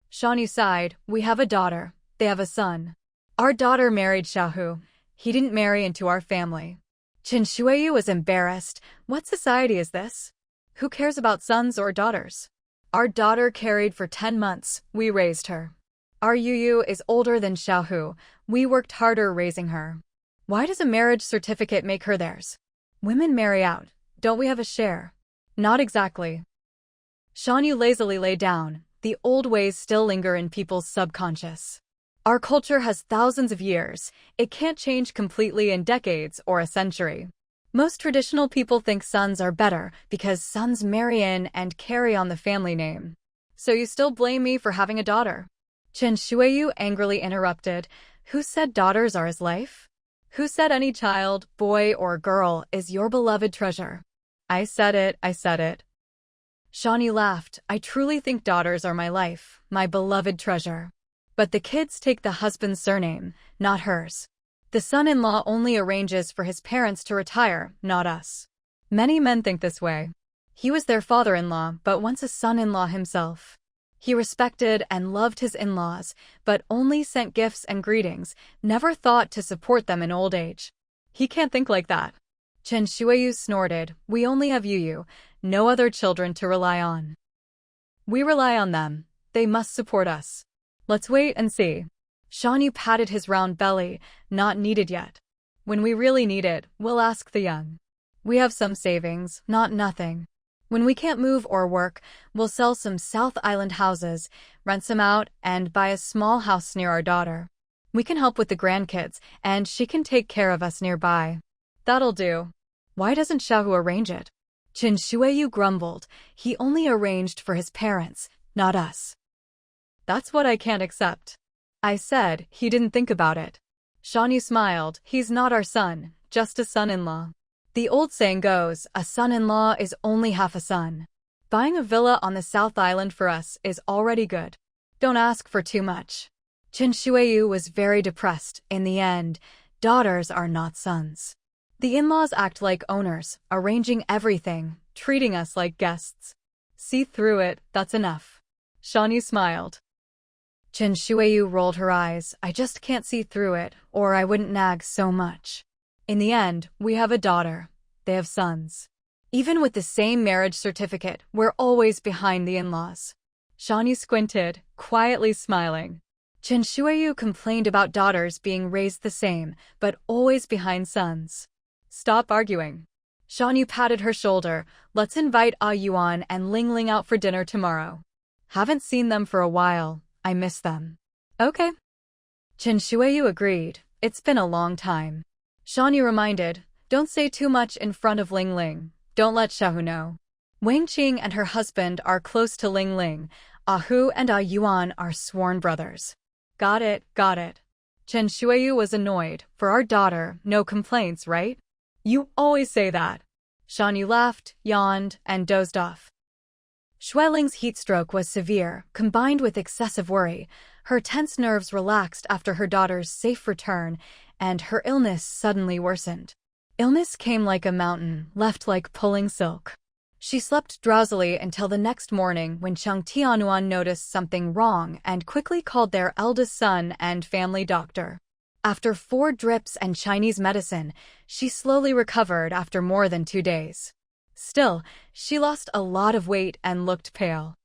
Shawnee sighed. We have a daughter. They have a son. Our daughter married Xiaohu. He didn't marry into our family. Chen Shuiyu was embarrassed. What society is this? Who cares about sons or daughters? Our daughter carried for 10 months. We raised her. Our Yu is older than Xiaohu. We worked harder raising her. Why does a marriage certificate make her theirs? Women marry out. Don't we have a share? Not exactly. Shan Yu lazily lay down. The old ways still linger in people's subconscious. Our culture has thousands of years. It can't change completely in decades or a century. Most traditional people think sons are better because sons marry in and carry on the family name. So you still blame me for having a daughter? Chen Shuiyu angrily interrupted. Who said daughters are his life? Who said any child, boy or girl, is your beloved treasure? I said it. Shawnee laughed. I truly think daughters are my life, my beloved treasure. But the kids take the husband's surname, not hers. The son-in-law only arranges for his parents to retire, not us. Many men think this way. He was their father-in-law, but once a son-in-law himself. He respected and loved his in-laws, but only sent gifts and greetings, never thought to support them in old age. He can't think like that. Chen Shuiyu snorted. We only have Yu, no other children to rely on. We rely on them. They must support us. Let's wait and see. Shan Yu patted his round belly. Not needed yet. When we really need it, we'll ask the young. We have some savings, not nothing. When we can't move or work, we'll sell some South Island houses, rent some out, and buy a small house near our daughter. We can help with the grandkids, and she can take care of us nearby. That'll do. Why doesn't Xiaohu arrange it? Chen Shuiyu grumbled. He only arranged for his parents. Not us. That's what I can't accept. I said. He didn't think about it. Shawnee smiled. He's not our son, just a son-in-law. The old saying goes, a son-in-law is only half a son. Buying a villa on the South Island for us is already good. Don't ask for too much. Chen Shuiyu was very depressed. In the end, daughters are not sons. The in-laws act like owners, arranging everything, treating us like guests. See through it, that's enough. Shawnee smiled. Chen Shuiyu rolled her eyes. I just can't see through it, or I wouldn't nag so much. In the end, we have a daughter. They have sons. Even with the same marriage certificate, we're always behind the in-laws. Shawnee squinted, quietly smiling. Chen Shuiyu complained about daughters being raised the same, but always behind sons. Stop arguing. Shawnee patted her shoulder. Let's invite Ah Yuan and Ling Ling out for dinner tomorrow. Haven't seen them for a while. I miss them. Okay. Chen Shuiyu agreed. It's been a long time. Shawnee reminded, don't say too much in front of Ling Ling. Don't let Shahu know. Wang Qing and her husband are close to Ling Ling. Ah Hu and Ah Yuan are sworn brothers. Got it, got it. Chen Shuiyu was annoyed. For our daughter, no complaints, right? You always say that. Shawnee laughed, yawned, and dozed off. Xueling's heatstroke was severe, combined with excessive worry. Her tense nerves relaxed after her daughter's safe return, and her illness suddenly worsened. Illness came like a mountain, left like pulling silk. She slept drowsily until the next morning when Cheng Tianyuan noticed something wrong and quickly called their eldest son and family doctor. After 4 drips and Chinese medicine, she slowly recovered after more than 2 days. Still, she lost a lot of weight and looked pale.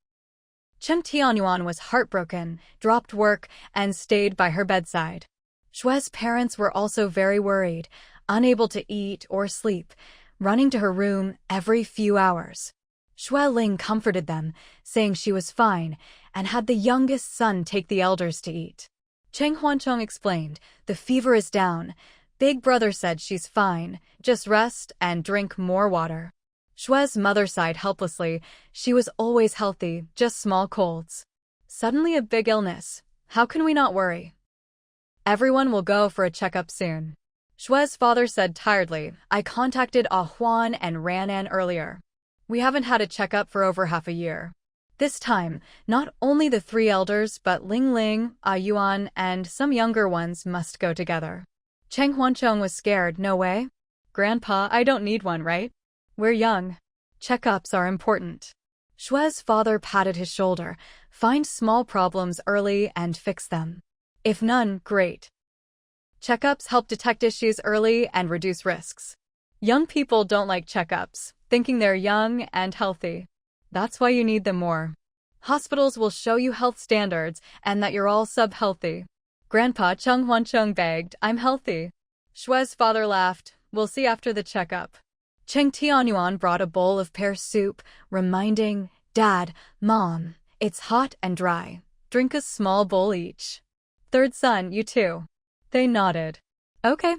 Cheng Tianyuan was heartbroken, dropped work, and stayed by her bedside. Shue's parents were also very worried, unable to eat or sleep, running to her room every few hours. Xue Ling comforted them, saying she was fine, and had the youngest son take the elders to eat. Cheng Huancheng explained, the fever is down. Big brother said she's fine, just rest and drink more water. Xue's mother sighed helplessly. She was always healthy, just small colds. Suddenly a big illness. How can we not worry? Everyone will go for a checkup soon. Xue's father said tiredly, I contacted Ah Huan and Ranan earlier. We haven't had a checkup for over half a year. This time, not only the 3 elders but Ling Ling, Ah Yuan, and some younger ones must go together. Cheng Huancheng was scared. No way. Grandpa, I don't need one, right? We're young. Checkups are important. Xue's father patted his shoulder. Find small problems early and fix them. If none, great. Checkups help detect issues early and reduce risks. Young people don't like checkups, thinking they're young and healthy. That's why you need them more. Hospitals will show you health standards and that you're all sub-healthy. Grandpa Cheng Huancheng begged, I'm healthy. Xue's father laughed, we'll see after the checkup. Cheng Tianyuan brought a bowl of pear soup, reminding, Dad, Mom, it's hot and dry. Drink a small bowl each. Third son, you too. They nodded. Okay.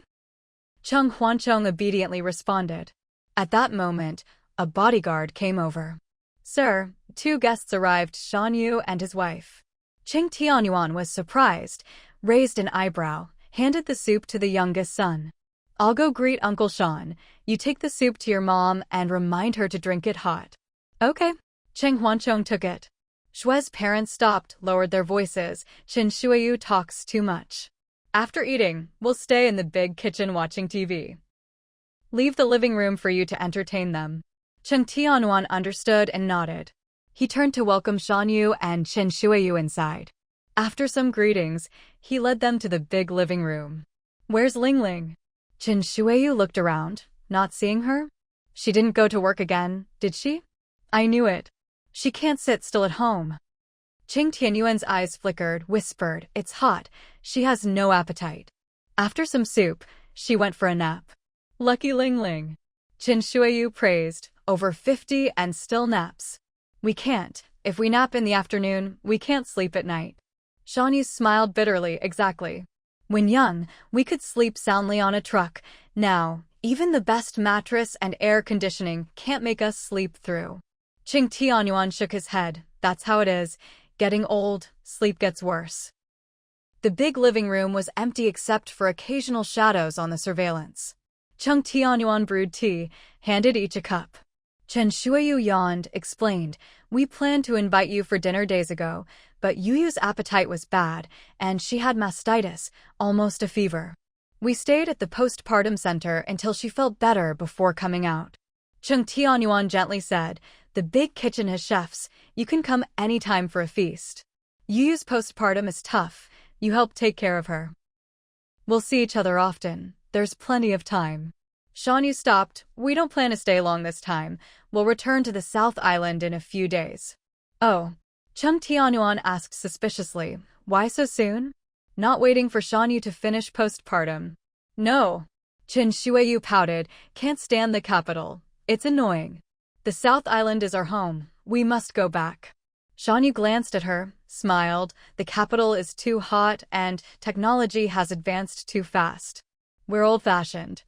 Cheng Huancheng obediently responded. At that moment, a bodyguard came over. Sir, 2 guests arrived, Shan Yu and his wife. Cheng Tianyuan was surprised, raised an eyebrow, handed the soup to the youngest son. I'll go greet Uncle Shan. You take the soup to your mom and remind her to drink it hot. Okay. Cheng Huancheng took it. Xue's parents stopped, lowered their voices. Chen Shuiyu talks too much. After eating, we'll stay in the big kitchen watching TV. Leave the living room for you to entertain them. Cheng Tianyuan understood and nodded. He turned to welcome Shan Yu and Chen Shuiyu inside. After some greetings, he led them to the big living room. Where's Ling Ling? Chen Shuiyu looked around, not seeing her. She didn't go to work again, did she? I knew it. She can't sit still at home. Cheng Tianyuan's eyes flickered, whispered, it's hot. She has no appetite. After some soup, she went for a nap. Lucky Ling Ling. Chen Shuiyu praised, over 50 and still naps. We can't. If we nap in the afternoon, we can't sleep at night. Shawnee smiled bitterly, exactly. When young, we could sleep soundly on a truck. Now, even the best mattress and air conditioning can't make us sleep through. Cheng Tianyuan shook his head. That's how it is. Getting old, sleep gets worse. The big living room was empty except for occasional shadows on the surveillance. Chung Tianyuan brewed tea, handed each a cup. Chen Shuiyu yawned, explained, "We planned to invite you for dinner days ago, but Yuyu's appetite was bad, and she had mastitis, almost a fever. We stayed at the postpartum center until she felt better before coming out." Chung Tianyuan gently said, "The big kitchen has chefs. You can come anytime for a feast. Yuyu's postpartum is tough. You help take care of her. We'll see each other often. There's plenty of time." Shanyu stopped. "We don't plan to stay long this time. We'll return to the South Island in a few days." "Oh." Chung Tianyuan asked suspiciously, "Why so soon?" "Not waiting for Shanyu to finish postpartum." "No." Chen Shuiyu pouted, "Can't stand the capital. It's annoying. The South Island is our home. We must go back." Shanyu glanced at her, smiled. "The capital is too hot and technology has advanced too fast. We're old-fashioned.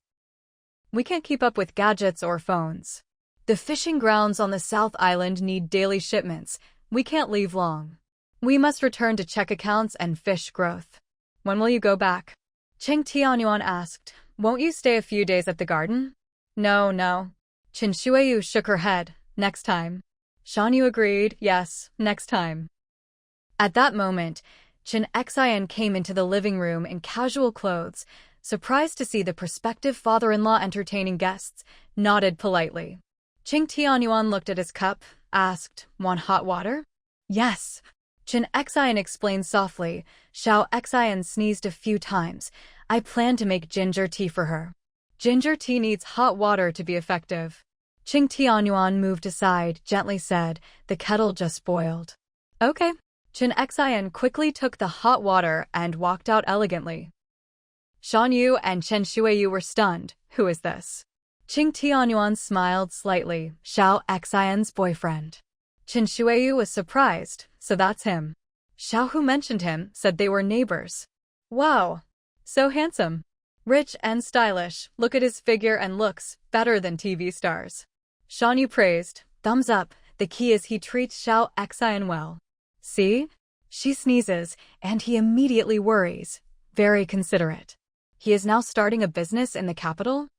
We can't keep up with gadgets or phones. The fishing grounds on the South Island need daily shipments. We can't leave long. We must return to check accounts and fish growth." "When will you go back?" Cheng Tianyuan asked. "Won't you stay a few days at the garden?" No. Chen Shuiyu shook her head. "Next time." Shanyu agreed, "Yes, next time." At that moment, Chen Xian came into the living room in casual clothes, surprised to see the prospective father-in-law entertaining guests, nodded politely. Cheng Tianyuan looked at his cup, asked, "Want hot water?" "Yes." Chen Xian explained softly. Xiao Xian sneezed a few times. "I plan to make ginger tea for her." "Ginger tea needs hot water to be effective." Cheng Tianyuan moved aside, gently said, "The kettle just boiled." "Okay." Chen Xian quickly took the hot water and walked out elegantly. Shanyu and Chen Shuiyu were stunned. "Who is this?" Cheng Tianyuan smiled slightly. "Xiao Xian's boyfriend." Chen Shuiyu was surprised. "So that's him." Xiao, who mentioned him, said they were neighbors. "Wow. So handsome. Rich and stylish. Look at his figure and looks, better than TV stars." Shanyu praised. "Thumbs up. The key is he treats Xiao Xian well. See? She sneezes, and he immediately worries. Very considerate. He is now starting a business in the capital?"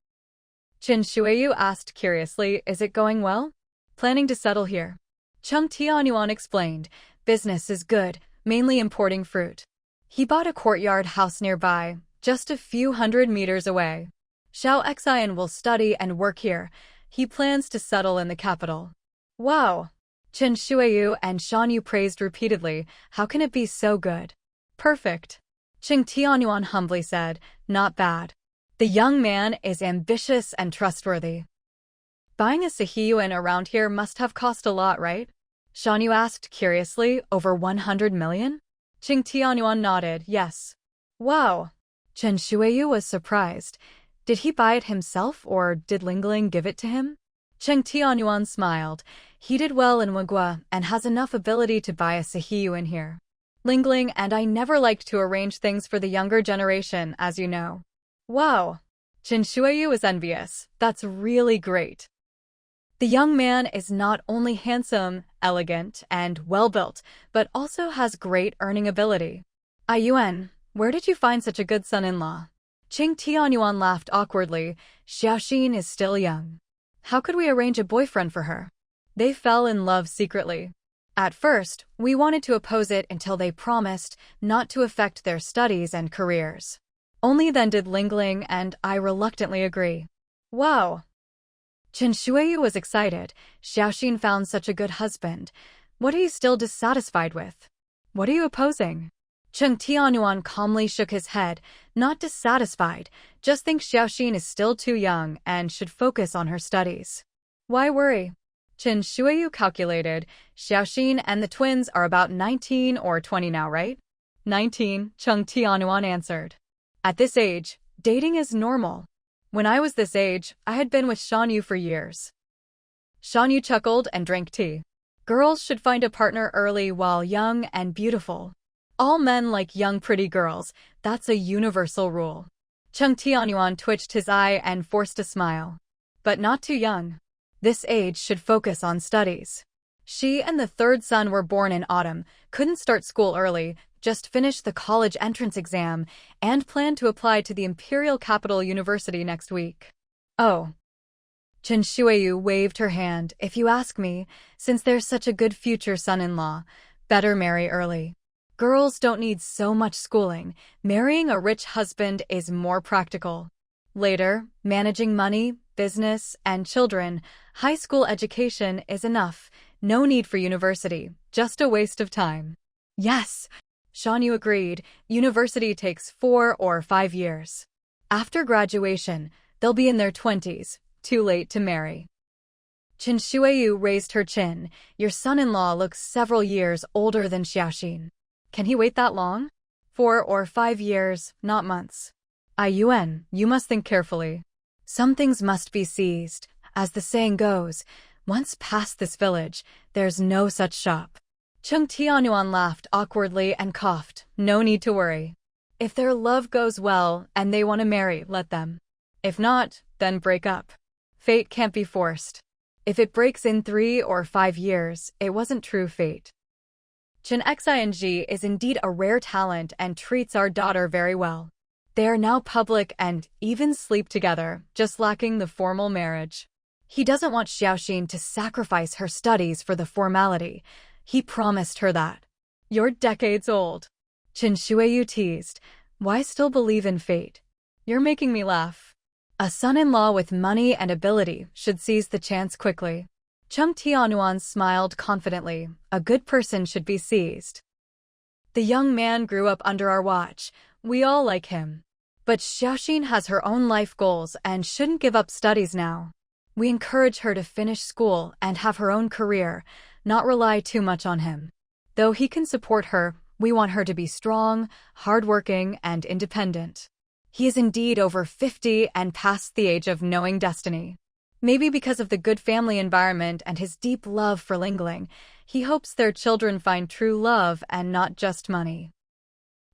Chen Shuiyu asked curiously, "Is it going well?" "Planning to settle here." Chung Tianyuan explained, "Business is good, mainly importing fruit. He bought a courtyard house nearby, just a few hundred meters away. Xiao Xian will study and work here. He plans to settle in the capital." "Wow." Chen Shuiyu and Shanyu praised repeatedly. "How can it be so good?" "Perfect." Cheng Tianyuan humbly said, "Not bad. The young man is ambitious and trustworthy." "Buying a Sahiyuan around here must have cost a lot, right?" Shanyu asked curiously. "Over 100 million? Cheng Tianyuan nodded, "Yes." "Wow." Chen Shuiyu was surprised. Did he buy it himself or did Lingling give it to him? Cheng Tianyuan smiled. "He did well in Wagua and has enough ability to buy a Sahiyuan here. Lingling and I never liked to arrange things for the younger generation, as you know." "Wow." Chen Shuiyu was envious. "That's really great. The young man is not only handsome, elegant, and well-built, but also has great earning ability." "Yuan, where did you find such a good son-in-law?" Cheng Tianyuan laughed awkwardly. "Xiaoxin is still young. How could we arrange a boyfriend for her?" "They fell in love secretly. At first, we wanted to oppose it until they promised not to affect their studies and careers. Only then did Lingling and I reluctantly agree." "Wow." Chen Shuiyu was excited. "Xiaoxin found such a good husband. What are you still dissatisfied with? What are you opposing?" Cheng Tianyuan calmly shook his head. "Not dissatisfied, just think Xiaoxin is still too young and should focus on her studies." "Why worry?" Chen Shuiyu calculated. "Xiaoxin and the twins are about 19 or 20 now, right?" 19, Cheng Tianyuan answered. "At this age, dating is normal. When I was this age, I had been with Shanyu for years." Shanyu chuckled and drank tea. "Girls should find a partner early while young and beautiful. All men like young pretty girls, that's a universal rule." Cheng Tianyuan twitched his eye and forced a smile. "But not too young. This age should focus on studies." She and the third son were born in autumn, couldn't start school early, just finished the college entrance exam, and planned to apply to the Imperial Capital University next week. Oh. Chen Shuiyu waved her hand. If you ask me, since there's such a good future son-in-law, better marry early. Girls don't need so much schooling. Marrying a rich husband is more practical. Later, managing money, business, and children, high school education is enough. No need for university, just a waste of time. Yes, Shanyu agreed. University takes 4 or 5 years. After graduation, they'll be in their 20s, too late to marry. Chen Shuiyu raised her chin. Your son-in-law looks several years older than Xiaoxin. Can he wait that long? 4 or 5 years, not months. Yuan, you must think carefully. Some things must be seized. As the saying goes, once past this village, there's no such shop. Chung Tianyuan laughed awkwardly and coughed. No need to worry. If their love goes well and they want to marry, let them. If not, then break up. Fate can't be forced. If it breaks in 3 or 5 years, it wasn't true fate. Chen Xing is indeed a rare talent and treats our daughter very well. They are now public and even sleep together, just lacking the formal marriage. He doesn't want Xiaoxin to sacrifice her studies for the formality. He promised her that. You're decades old. Chen Shuiyu teased. Why still believe in fate? You're making me laugh. A son-in-law with money and ability should seize the chance quickly. Chung Tianyuan smiled confidently. A good person should be seized. The young man grew up under our watch. We all like him. But Xiaoxin has her own life goals and shouldn't give up studies now. We encourage her to finish school and have her own career, not rely too much on him. Though he can support her, we want her to be strong, hardworking, and independent. He is indeed over 50 and past the age of knowing destiny. Maybe because of the good family environment and his deep love for Lingling, he hopes their children find true love and not just money.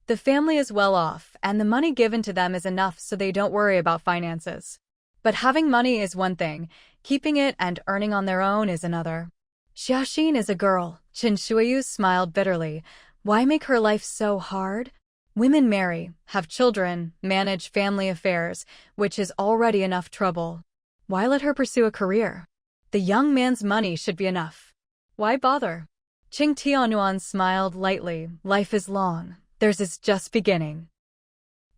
The family is well off, and the money given to them is enough so they don't worry about finances. But having money is one thing, keeping it and earning on their own is another. Xiaoxin is a girl. Chen Shuiyu smiled bitterly. Why make her life so hard? Women marry, have children, manage family affairs, which is already enough trouble. Why let her pursue a career? The young man's money should be enough. Why bother? Qing Tianyuan smiled lightly. Life is long. Theirs is just beginning.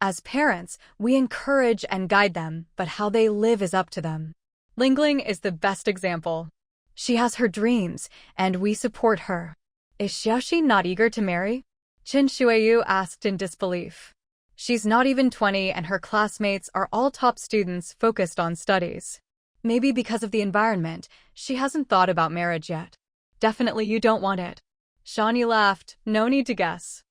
As parents, we encourage and guide them, but how they live is up to them. Lingling is the best example. She has her dreams, and we support her. Is Xiaoxin not eager to marry? Chen Shuiyu asked in disbelief. She's not even 20 and her classmates are all top students focused on studies. Maybe because of the environment, she hasn't thought about marriage yet. Definitely you don't want it. Shani laughed. No need to guess.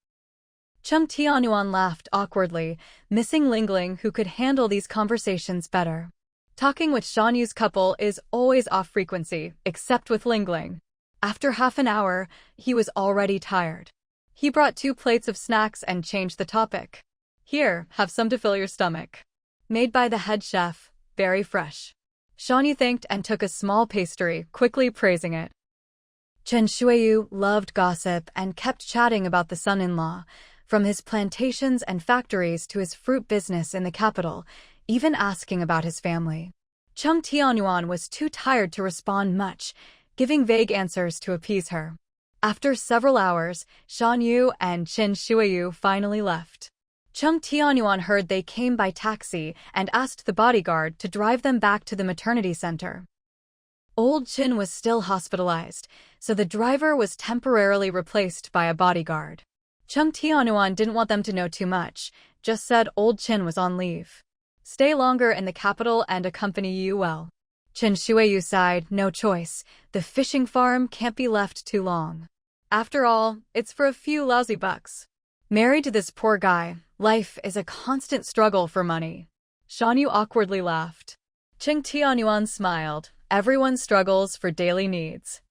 Chung Tianyuan laughed awkwardly, missing Lingling who could handle these conversations better. Talking with Shanyu's couple is always off frequency, except with Lingling. After half an hour, he was already tired. He brought 2 plates of snacks and changed the topic. Here, have some to fill your stomach. Made by the head chef, very fresh. Shanyu thanked and took a small pastry, quickly praising it. Chen Shuiyu loved gossip and kept chatting about the son-in-law, from his plantations and factories to his fruit business in the capital, even asking about his family. Chung Tianyuan was too tired to respond much, giving vague answers to appease her. After several hours, Shan Yu and Chen Shuiyu finally left. Chung Tianyuan heard they came by taxi and asked the bodyguard to drive them back to the maternity center. Old Chin was still hospitalized, so the driver was temporarily replaced by a bodyguard. Chung Tianyuan didn't want them to know too much, just said Old Chin was on leave. Stay longer in the capital and accompany you well. Chen Shuiyu sighed, no choice, the fishing farm can't be left too long. After all, it's for a few lousy bucks. Married to this poor guy, life is a constant struggle for money. Shanyu awkwardly laughed. Ching Tianyuan smiled. Everyone struggles for daily needs.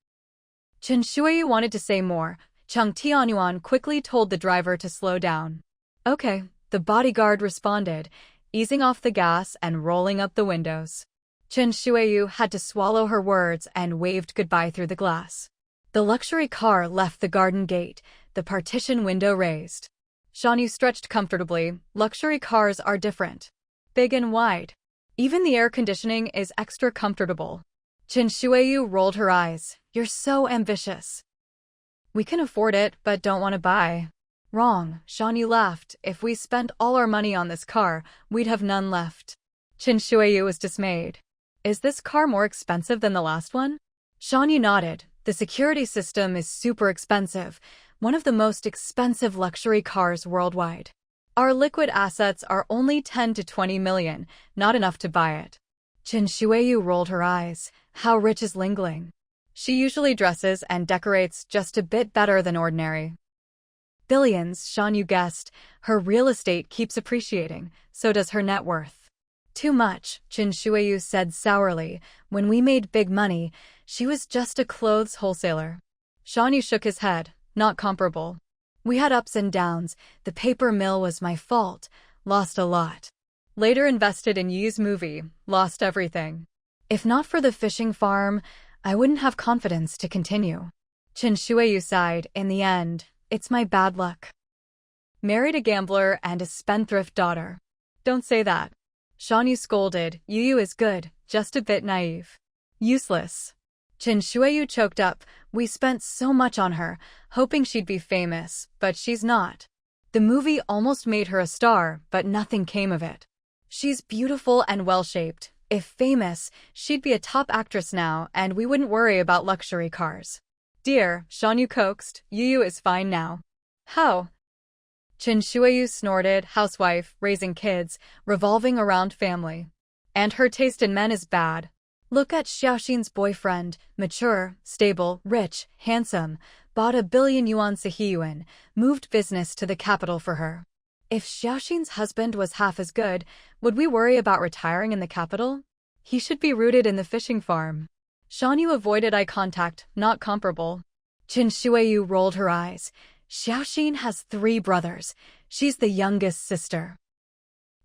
Chen Shuiyu wanted to say more. Chung Tianyuan quickly told the driver to slow down. Okay, the bodyguard responded, easing off the gas and rolling up the windows. Chen Shuiyu had to swallow her words and waved goodbye through the glass. The luxury car left the garden gate, the partition window raised. Shanyu stretched comfortably. Luxury cars are different. Big and wide. Even the air conditioning is extra comfortable. Qin Shuiyu rolled her eyes. You're so ambitious. We can afford it, but don't want to buy. Wrong, Shanyu laughed. If we spent all our money on this car, we'd have none left. Qin Shuiyu was dismayed. Is this car more expensive than the last one? Shanyu nodded. The security system is super expensive, one of the most expensive luxury cars worldwide. Our liquid assets are only 10 to 20 million, not enough to buy it. Qin Shuiyu rolled her eyes. How rich is Lingling? She usually dresses and decorates just a bit better than ordinary. Billions, Shanyu guessed. Her real estate keeps appreciating, so does her net worth. Too much, Qin Shuiyu said sourly. When we made big money, she was just a clothes wholesaler. Shanyu shook his head. Not comparable. We had ups and downs. The paper mill was my fault. Lost a lot. Later invested in Yi's movie. Lost everything. If not for the fishing farm, I wouldn't have confidence to continue. Qin Shuiyu sighed. In the end, it's my bad luck. Married a gambler and a spendthrift daughter. Don't say that. Shanyu scolded. Yu is good, just a bit naive. Useless. Qin Shuiyu choked up. We spent so much on her, hoping she'd be famous, but she's not. The movie almost made her a star, but nothing came of it. She's beautiful and well-shaped. If famous, she'd be a top actress now, and we wouldn't worry about luxury cars. Dear, Shanyu coaxed, Yu is fine now. How? Qin Shuiyu snorted. Housewife, raising kids, revolving around family. And her taste in men is bad. Look at Xiaoxin's boyfriend, mature, stable, rich, handsome, bought a billion-yuan Sihiyuan, moved business to the capital for her. If Xiaoxin's husband was half as good, would we worry about retiring in the capital? He should be rooted in the fishing farm. Shanyu avoided eye contact. Not comparable. Qin Shuiyu rolled her eyes. Xiaoxin has 3 brothers. She's the youngest sister.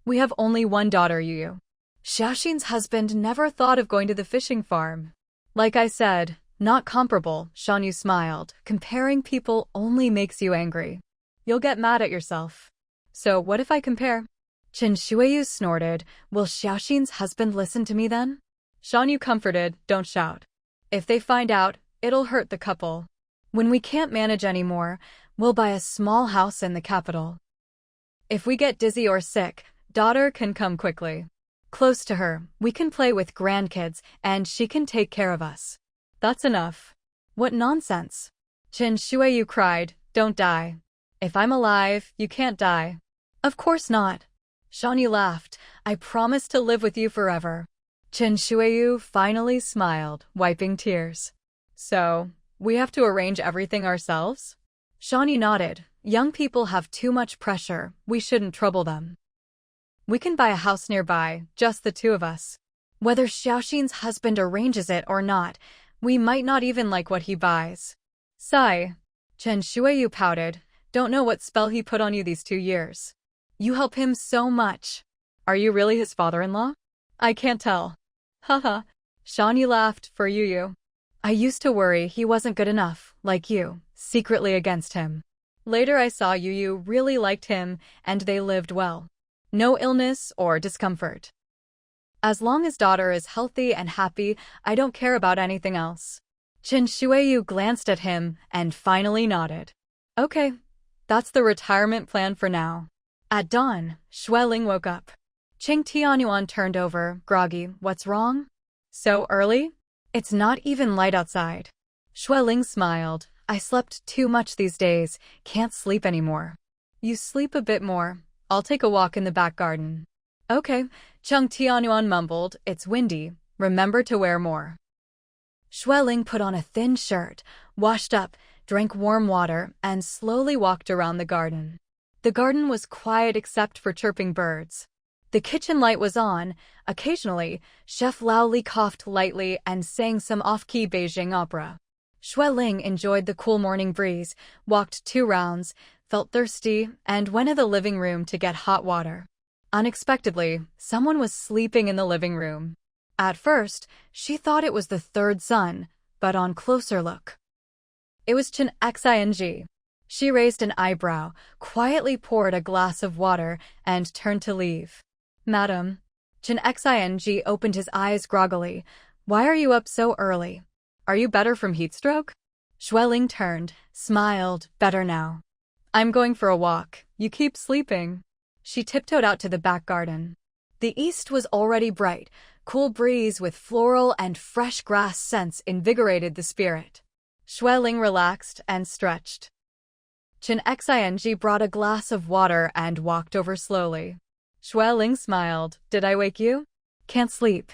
We have only one daughter, Yu. Xiaoxin's husband never thought of going to the fishing farm. Like I said, not comparable, Shanyu smiled. Comparing people only makes you angry. You'll get mad at yourself. So what if I compare? Qin Shuiyu snorted. Will Xiaoxin's husband listen to me then? Shanyu comforted. Don't shout. If they find out, it'll hurt the couple. When we can't manage anymore, we'll buy a small house in the capital. If we get dizzy or sick, daughter can come quickly. Close to her, we can play with grandkids, and she can take care of us. That's enough. What nonsense. Qin Shuiyu cried. Don't die. If I'm alive, you can't die. Of course not. Shanyu laughed. I promise to live with you forever. Qin Shuiyu finally smiled, wiping tears. So, we have to arrange everything ourselves? Shanyu nodded. Young people have too much pressure. We shouldn't trouble them. We can buy a house nearby, just the 2 of us. Whether Xiaoxin's husband arranges it or not, we might not even like what he buys. Sigh. Qin Shuiyu pouted. Don't know what spell he put on you these 2 years. You help him so much. Are you really his father-in-law? I can't tell. Haha. Shanyu laughed. For Yu. I used to worry he wasn't good enough, like you, secretly against him. Later I saw Yu really liked him, and they lived well. No illness or discomfort. As long as daughter is healthy and happy, I don't care about anything else. Qin Shuiyu glanced at him and finally nodded. Okay, that's the retirement plan for now. At dawn, Xueling woke up. Qing Tianyuan turned over, groggy. What's wrong? So early? It's not even light outside. Xueling smiled. I slept too much these days, can't sleep anymore. You sleep a bit more. I'll take a walk in the back garden. Okay, Cheng Tianyuan mumbled. It's windy. Remember to wear more. Xueling put on a thin shirt, washed up, drank warm water, and slowly walked around the garden. The garden was quiet except for chirping birds. The kitchen light was on. Occasionally, Chef Lao Li coughed lightly and sang some off-key Beijing opera. Xueling enjoyed the cool morning breeze, walked 2 rounds, felt thirsty, and went to the living room to get hot water. Unexpectedly, someone was sleeping in the living room. At first, she thought it was the 3rd son, but on closer look, It was Chen Xing. She raised an eyebrow, quietly poured a glass of water, and turned to leave. Madam. Chen Xing opened his eyes groggily. Why are you up so early? Are you better from heatstroke? Xueling turned, smiled, better now. I'm going for a walk. You keep sleeping. She tiptoed out to the back garden. The east was already bright. Cool breeze with floral and fresh grass scents invigorated the spirit. Xueling relaxed and stretched. Chen Xing brought a glass of water and walked over slowly. Xueling smiled. Did I wake you? Can't sleep.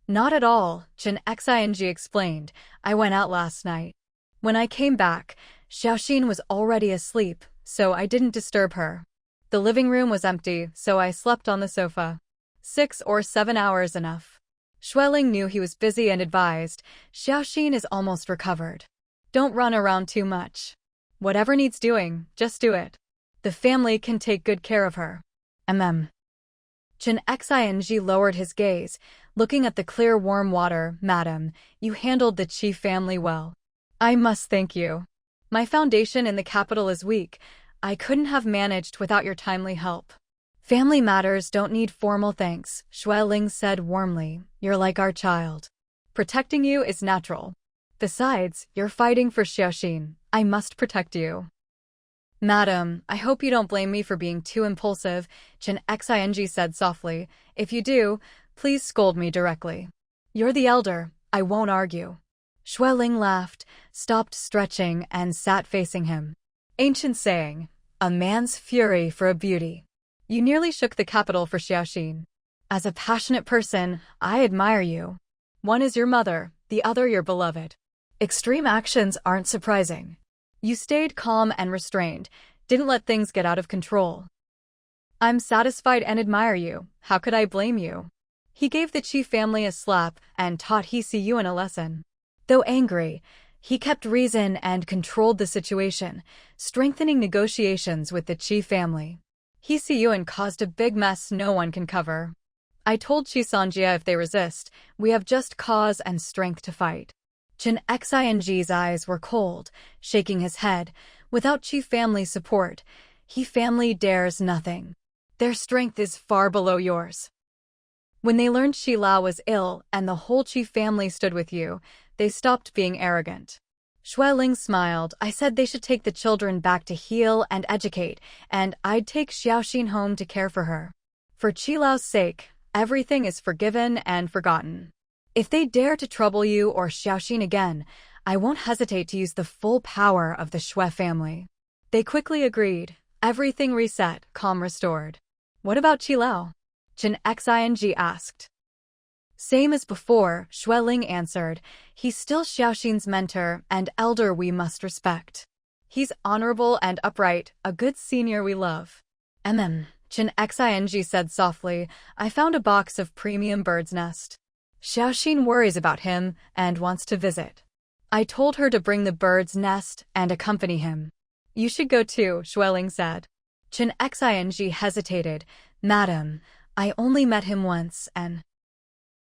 Not at all, Chen Xing explained. I went out last night. When I came back, Xiaoxin was already asleep, so I didn't disturb her. The living room was empty, so I slept on the sofa. 6 or 7 hours enough. Xueling knew he was busy and advised, Xiaoxin is almost recovered. Don't run around too much. Whatever needs doing, just do it. The family can take good care of her. Chen Xing lowered his gaze, looking at the clear warm water. Madam, you handled the Qi family well. I must thank you. My foundation in the capital is weak. I couldn't have managed without your timely help. Family matters don't need formal thanks, Xueling said warmly. You're like our child. Protecting you is natural. Besides, you're fighting for Xiaoxin. I must protect you. Madam, I hope you don't blame me for being too impulsive, Chen Xing said softly. If you do, please scold me directly. You're the elder. I won't argue. Xueling laughed, stopped stretching, and sat facing him. Ancient saying, a man's fury for a beauty. You nearly shook the capital for Xiaoxin. As a passionate person, I admire you. One is your mother, the other your beloved. Extreme actions aren't surprising. You stayed calm and restrained, didn't let things get out of control. I'm satisfied and admire you. How could I blame you? He gave the Qi family a slap and taught He Siyuan a lesson. Though angry, he kept reason and controlled the situation, strengthening negotiations with the Qi family. He Siyuan caused a big mess no one can cover. I told Qi Sanjia if they resist, we have just cause and strength to fight. Chen Xing's eyes were cold, shaking his head. Without Qi family support, He family dares nothing. Their strength is far below yours. When they learned Xi Lao was ill and the whole Qi family stood with you, they stopped being arrogant. Xueling smiled. I said they should take the children back to heal and educate, and I'd take Xiaoxin home to care for her. For Qi Lao's sake, everything is forgiven and forgotten. If they dare to trouble you or Xiaoxin again, I won't hesitate to use the full power of the Xue family. They quickly agreed. Everything reset, calm restored. What about Qi Lao? Chen Xing asked. Same as before, Xueling answered. He's still Xiaoxin's mentor and elder we must respect. He's honorable and upright, a good senior we love. Chen Xing said softly. I found a box of premium bird's nest. Xiaoxin worries about him and wants to visit. I told her to bring the bird's nest and accompany him. You should go too, Xueling said. Chen Xing hesitated. Madam, I only met him once and...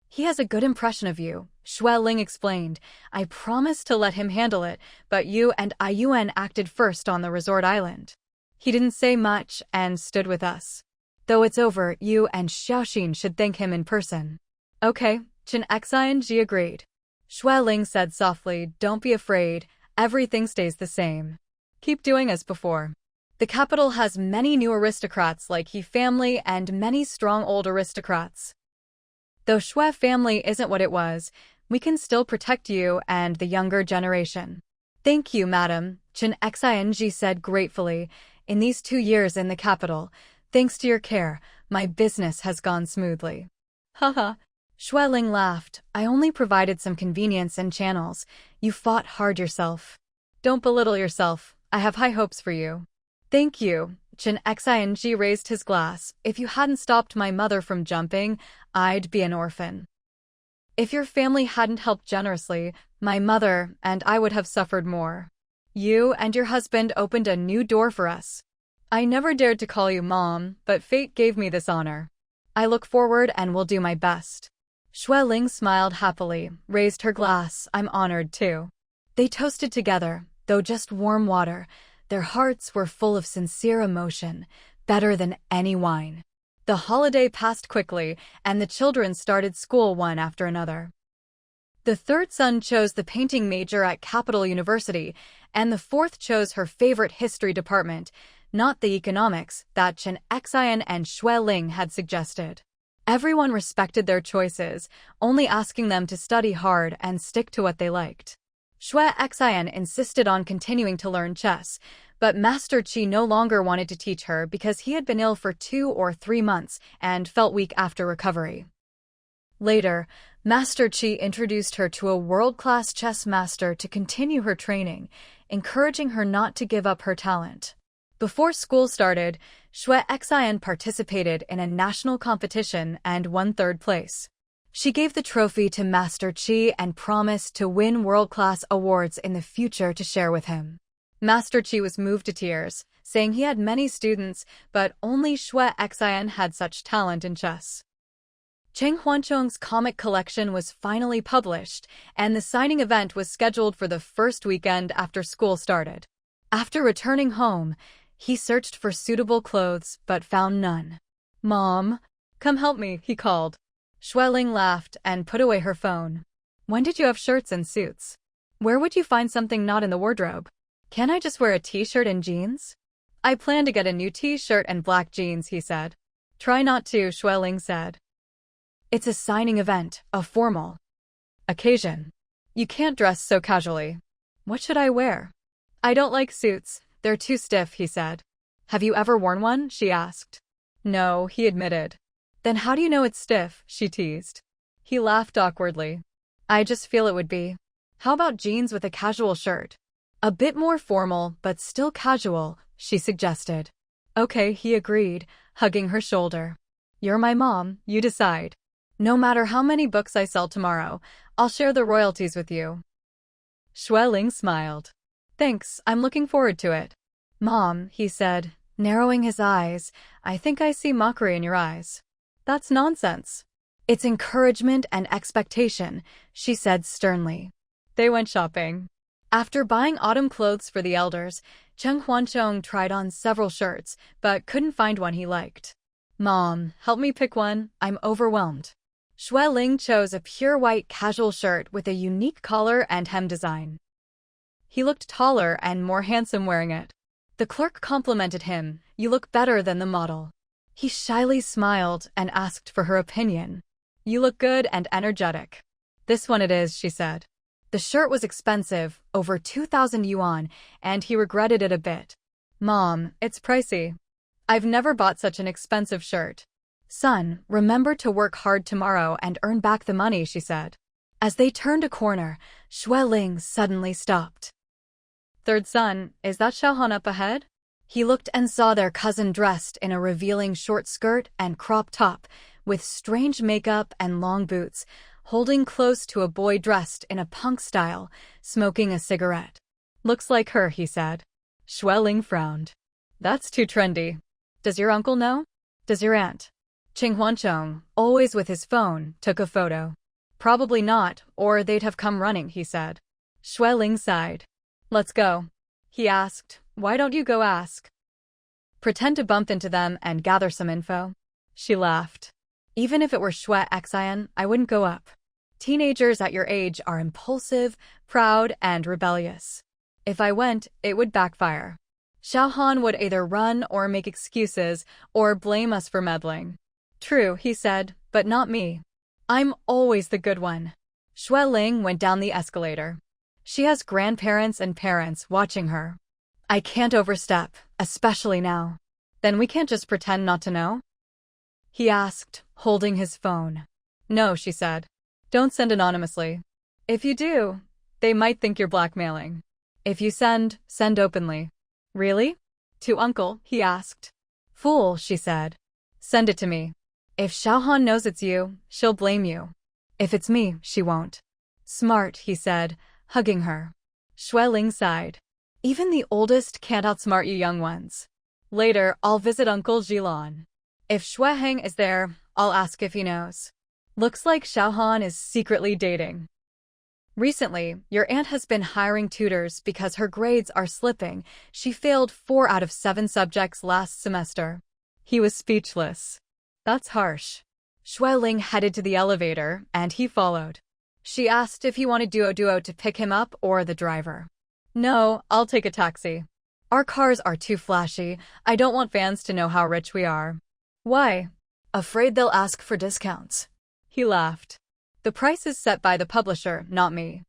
He has a good impression of you, Xueling explained. I promised to let him handle it, but you and Ayuan acted first on the resort island. He didn't say much and stood with us. Though it's over, you and Xiaoxin should thank him in person. Okay, Chen Xing agreed. Xueling said softly, don't be afraid, everything stays the same. Keep doing as before. The capital has many new aristocrats like He family and many strong old aristocrats. Though Xue family isn't what it was, we can still protect you and the younger generation. Thank you, madam, Chen Xing said gratefully. In these 2 years in the capital, thanks to your care, my business has gone smoothly. Haha. Xueling laughed. I only provided some convenience and channels. You fought hard yourself. Don't belittle yourself. I have high hopes for you. Thank you. Chen Xing raised his glass. If you hadn't stopped my mother from jumping, I'd be an orphan. If your family hadn't helped generously, my mother and I would have suffered more. You and your husband opened a new door for us. I never dared to call you Mom, but fate gave me this honor. I look forward and will do my best. Xueling smiled happily, raised her glass. I'm honored too. They toasted together. Though just warm water, their hearts were full of sincere emotion, better than any wine. The holiday passed quickly, and the children started school one after another. The third son chose the painting major at Capital University, and the fourth chose her favorite history department, not the economics that Chen Xian and Xue Ling had suggested. Everyone respected their choices, only asking them to study hard and stick to what they liked. Xue Xian insisted on continuing to learn chess, but Master Qi no longer wanted to teach her because he had been ill for 2 or 3 months and felt weak after recovery. Later, Master Qi introduced her to a world-class chess master to continue her training, encouraging her not to give up her talent. Before school started, Xue Xian participated in a national competition and won 3rd place. She gave the trophy to Master Qi and promised to win world-class awards in the future to share with him. Master Qi was moved to tears, saying he had many students, but only Xue Xian had such talent in chess. Cheng Huancheng's comic collection was finally published, and the signing event was scheduled for the first weekend after school started. After returning home, he searched for suitable clothes but found none. "Mom, come help me," he called. Xue Ling laughed and put away her phone. "When did you have shirts and suits? Where would you find something not in the wardrobe? Can't I just wear a t-shirt and jeans?" "I plan to get a new t-shirt and black jeans," he said. "Try not to," Xue Ling said. "It's a signing event, a formal occasion. You can't dress so casually." "What should I wear?" "I don't like suits. They're too stiff," he said. "Have you ever worn one?" she asked. "No," he admitted. "Then how do you know it's stiff?" she teased. He laughed awkwardly. "I just feel it would be. How about jeans with a casual shirt?" "A bit more formal, but still casual," she suggested. "Okay," he agreed, hugging her shoulder. "You're my mom, you decide. No matter how many books I sell tomorrow, I'll share the royalties with you." Xue Ling smiled. "Thanks, I'm looking forward to it." "Mom," he said, narrowing his eyes, "I think I see mockery in your eyes." "That's nonsense. It's encouragement and expectation," she said sternly. They went shopping. After buying autumn clothes for the elders, Cheng Huancheng tried on several shirts, but couldn't find one he liked. "Mom, help me pick one, I'm overwhelmed." Xue Ling chose a pure white casual shirt with a unique collar and hem design. He looked taller and more handsome wearing it. The clerk complimented him, "You look better than the model." He shyly smiled and asked for her opinion. "You look good and energetic." "This one it is," she said. The shirt was expensive, over 2,000 yuan, and he regretted it a bit. "Mom, it's pricey. I've never bought such an expensive shirt." "Son, remember to work hard tomorrow and earn back the money," she said. As they turned a corner, Xue Ling suddenly stopped. "Third son, is that Xiaohan up ahead?" He looked and saw their cousin dressed in a revealing short skirt and crop top, with strange makeup and long boots, holding close to a boy dressed in a punk style, smoking a cigarette. "Looks like her," he said. Xue Ling frowned. "That's too trendy. Does your uncle know? Does your aunt?" Cheng Huancheng, always with his phone, took a photo. "Probably not, or they'd have come running," he said. Xue Ling sighed. "Let's go." He asked, "Why don't you go ask? Pretend to bump into them and gather some info?" She laughed. "Even if it were Xue Xian, I wouldn't go up. Teenagers at your age are impulsive, proud, and rebellious. If I went, it would backfire. Xiaohan would either run or make excuses or blame us for meddling." "True," he said, "but not me. I'm always the good one." Xue Ling went down the escalator. She has grandparents and parents watching her. "I can't overstep, especially now." "Then we can't just pretend not to know?" he asked, holding his phone. "No," she said. "Don't send anonymously. If you do, they might think you're blackmailing. If you send openly." "Really? To Uncle?" he asked. "Fool," she said. "Send it to me. If Xiaohan knows it's you, she'll blame you. If it's me, she won't." "Smart," he said, hugging her. Xue Ling sighed. "Even the oldest can't outsmart you young ones. Later, I'll visit Uncle Jilan. If Xue Heng is there, I'll ask if he knows. Looks like Xiaohan is secretly dating." Recently, your aunt has been hiring tutors because her grades are slipping. She failed 4 out of 7 subjects last semester. He was speechless. That's harsh. Xueling headed to the elevator, and he followed. She asked if he wanted Duo to pick him up or the driver. No, I'll take a taxi. Our cars are too flashy. I don't want fans to know how rich we are. Why? Afraid they'll ask for discounts. He laughed. The price is set by the publisher, not me.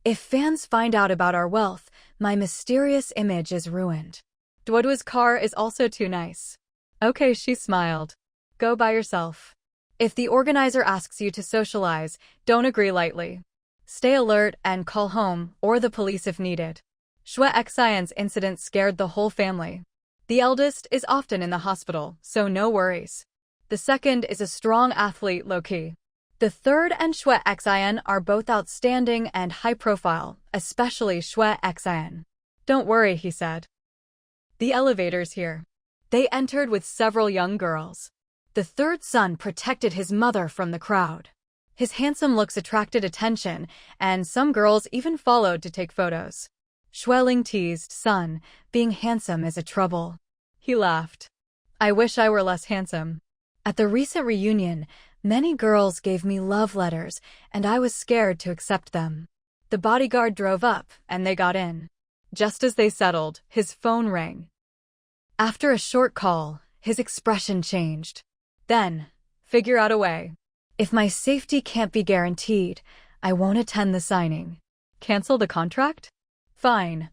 If fans find out about our wealth, my mysterious image is ruined. Duoduo's car is also too nice. Okay, she smiled. Go by yourself. If the organizer asks you to socialize, don't agree lightly. Stay alert and call home or the police if needed. Xue Xian's incident scared the whole family. The eldest is often in the hospital, so no worries. The second is a strong athlete low-key. The third and Xue Xian are both outstanding and high-profile, especially Xue Xian. Don't worry, he said. The elevator's here. They entered with several young girls. The third son protected his mother from the crowd. His handsome looks attracted attention, and some girls even followed to take photos. Xueling teased, son, being handsome is a trouble. He laughed. I wish I were less handsome. At the recent reunion, many girls gave me love letters, and I was scared to accept them. The bodyguard drove up, and they got in. Just as they settled, his phone rang. After a short call, his expression changed. Then, figure out a way. If my safety can't be guaranteed, I won't attend the signing. Cancel the contract? Fine.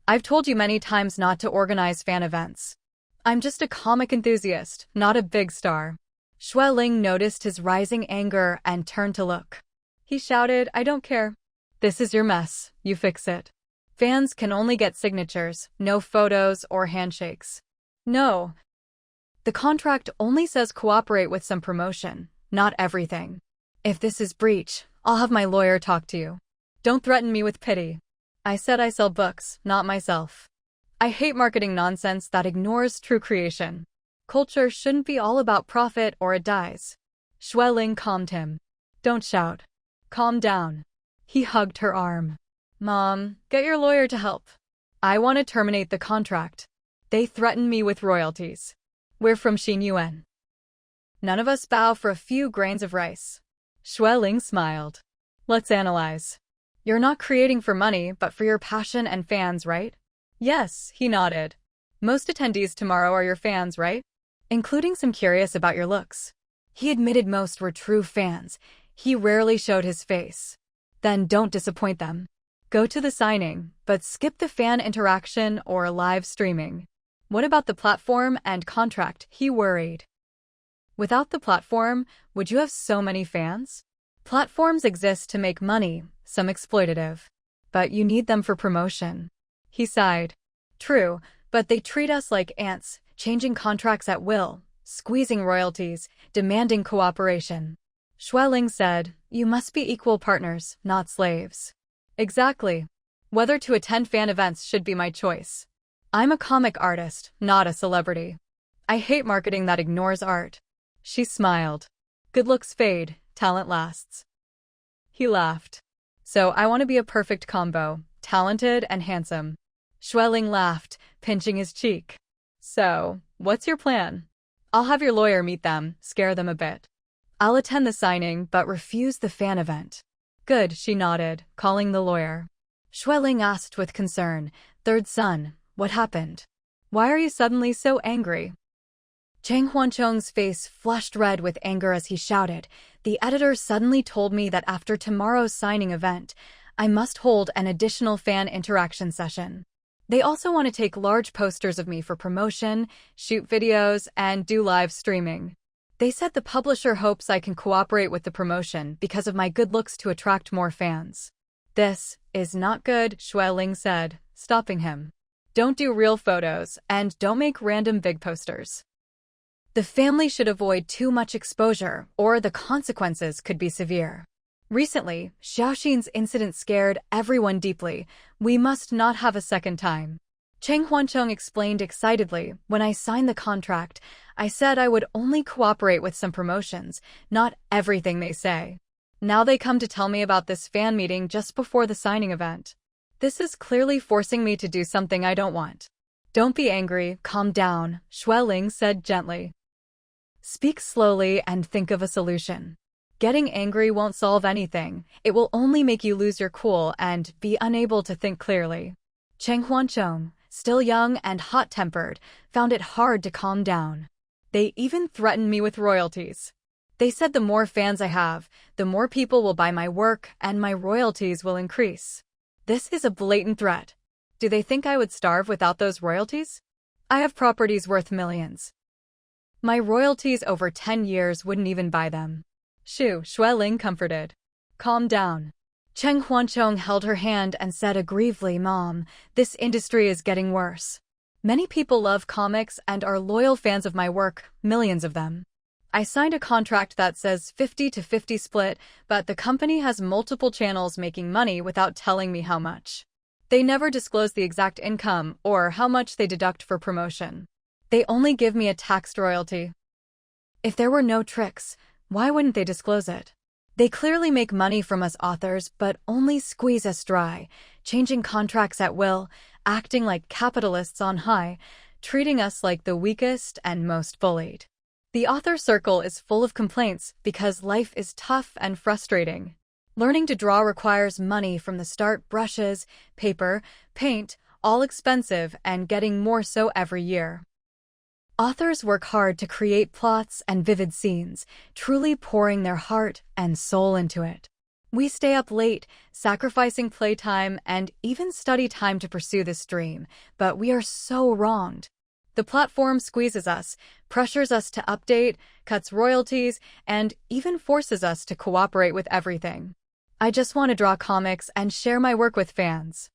I've told you many times not to organize fan events. I'm just a comic enthusiast, not a big star. Xueling noticed his rising anger and turned to look. He shouted, I don't care. This is your mess, you fix it. Fans can only get signatures, no photos or handshakes. No. The contract only says cooperate with some promotion, not everything. If this is breach, I'll have my lawyer talk to you. Don't threaten me with pity. I said I sell books, not myself. I hate marketing nonsense that ignores true creation. Culture shouldn't be all about profit or it dies. Xueling calmed him. Don't shout. Calm down. He hugged her arm. Mom, get your lawyer to help. I want to terminate the contract. They threaten me with royalties. We're from Xinyuan. None of us bow for a few grains of rice. Xueling smiled. Let's analyze. You're not creating for money, but for your passion and fans, right? Yes, he nodded. Most attendees tomorrow are your fans, right? Including some curious about your looks. He admitted most were true fans. He rarely showed his face. Then don't disappoint them. Go to the signing, but skip the fan interaction or live streaming. What about the platform and contract? He worried. Without the platform, would you have so many fans? Platforms exist to make money, some exploitative. But you need them for promotion. He sighed. True, but they treat us like ants, changing contracts at will, squeezing royalties, demanding cooperation. Xueling said, you must be equal partners, not slaves. Exactly. Whether to attend fan events should be my choice. I'm a comic artist, not a celebrity. I hate marketing that ignores art. She smiled. Good looks fade, talent lasts. He laughed. So I want to be a perfect combo, talented and handsome. Xueling laughed, pinching his cheek. So, what's your plan? I'll have your lawyer meet them, scare them a bit. I'll attend the signing, but refuse the fan event. Good, she nodded, calling the lawyer. Xueling asked with concern, third son, what happened? Why are you suddenly so angry? Chang Huancheng's face flushed red with anger as he shouted, the editor suddenly told me that after tomorrow's signing event, I must hold an additional fan interaction session. They also want to take large posters of me for promotion, shoot videos, and do live streaming. They said the publisher hopes I can cooperate with the promotion because of my good looks to attract more fans. This is not good, Xueling said, stopping him. Don't do real photos, and don't make random big posters. The family should avoid too much exposure, or the consequences could be severe. Recently, Xiaoxin's incident scared everyone deeply. We must not have a second time. Cheng Huancheng explained excitedly, when I signed the contract, I said I would only cooperate with some promotions, not everything they say. Now they come to tell me about this fan meeting just before the signing event. This is clearly forcing me to do something I don't want. Don't be angry, calm down, Xueling said gently. Speak slowly and think of a solution. Getting angry won't solve anything. It will only make you lose your cool and be unable to think clearly. Cheng Huancheng, still young and hot-tempered, found it hard to calm down. They even threatened me with royalties. They said the more fans I have, the more people will buy my work and my royalties will increase. This is a blatant threat. Do they think I would starve without those royalties? I have properties worth millions. My royalties over 10 years wouldn't even buy them. Xueling comforted. Calm down. Cheng Huancheng held her hand and said aggrievedly, Mom, this industry is getting worse. Many people love comics and are loyal fans of my work, millions of them. I signed a contract that says 50-50 split, but the company has multiple channels making money without telling me how much. They never disclose the exact income or how much they deduct for promotion. They only give me a taxed royalty. If there were no tricks, why wouldn't they disclose it? They clearly make money from us authors, but only squeeze us dry, changing contracts at will, acting like capitalists on high, treating us like the weakest and most bullied. The author circle is full of complaints because life is tough and frustrating. Learning to draw requires money from the start, brushes, paper, paint, all expensive and getting more so every year. Authors work hard to create plots and vivid scenes, truly pouring their heart and soul into it. We stay up late, sacrificing playtime and even study time to pursue this dream, but we are so wronged. The platform squeezes us, pressures us to update, cuts royalties, and even forces us to cooperate with everything. I just want to draw comics and share my work with fans.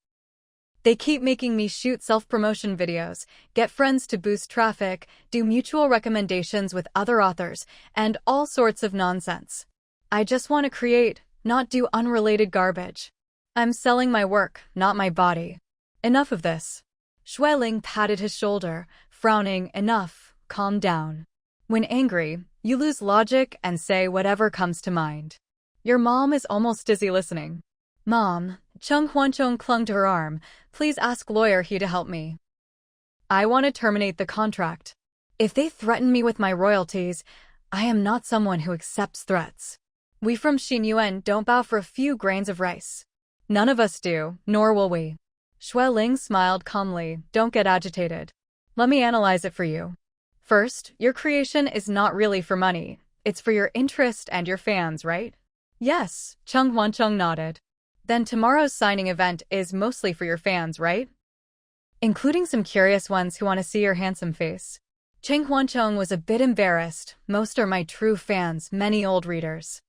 They keep making me shoot self-promotion videos, get friends to boost traffic, do mutual recommendations with other authors, and all sorts of nonsense. I just want to create, not do unrelated garbage. I'm selling my work, not my body. Enough of this. Xueling patted his shoulder, frowning. Enough, calm down. When angry, you lose logic and say whatever comes to mind. Your mom is almost dizzy listening. Mom, Cheng Huancheng clung to her arm, please ask lawyer He to help me. I want to terminate the contract. If they threaten me with my royalties, I am not someone who accepts threats. We from Xinyuan don't bow for a few grains of rice. None of us do, nor will we. Xueling smiled calmly, don't get agitated. Let me analyze it for you. First, your creation is not really for money. It's for your interest and your fans, right? Yes, Cheng Huancheng nodded. Then tomorrow's signing event is mostly for your fans, right? Including some curious ones who want to see your handsome face. Cheng Huancheng was a bit embarrassed. Most are my true fans, many old readers.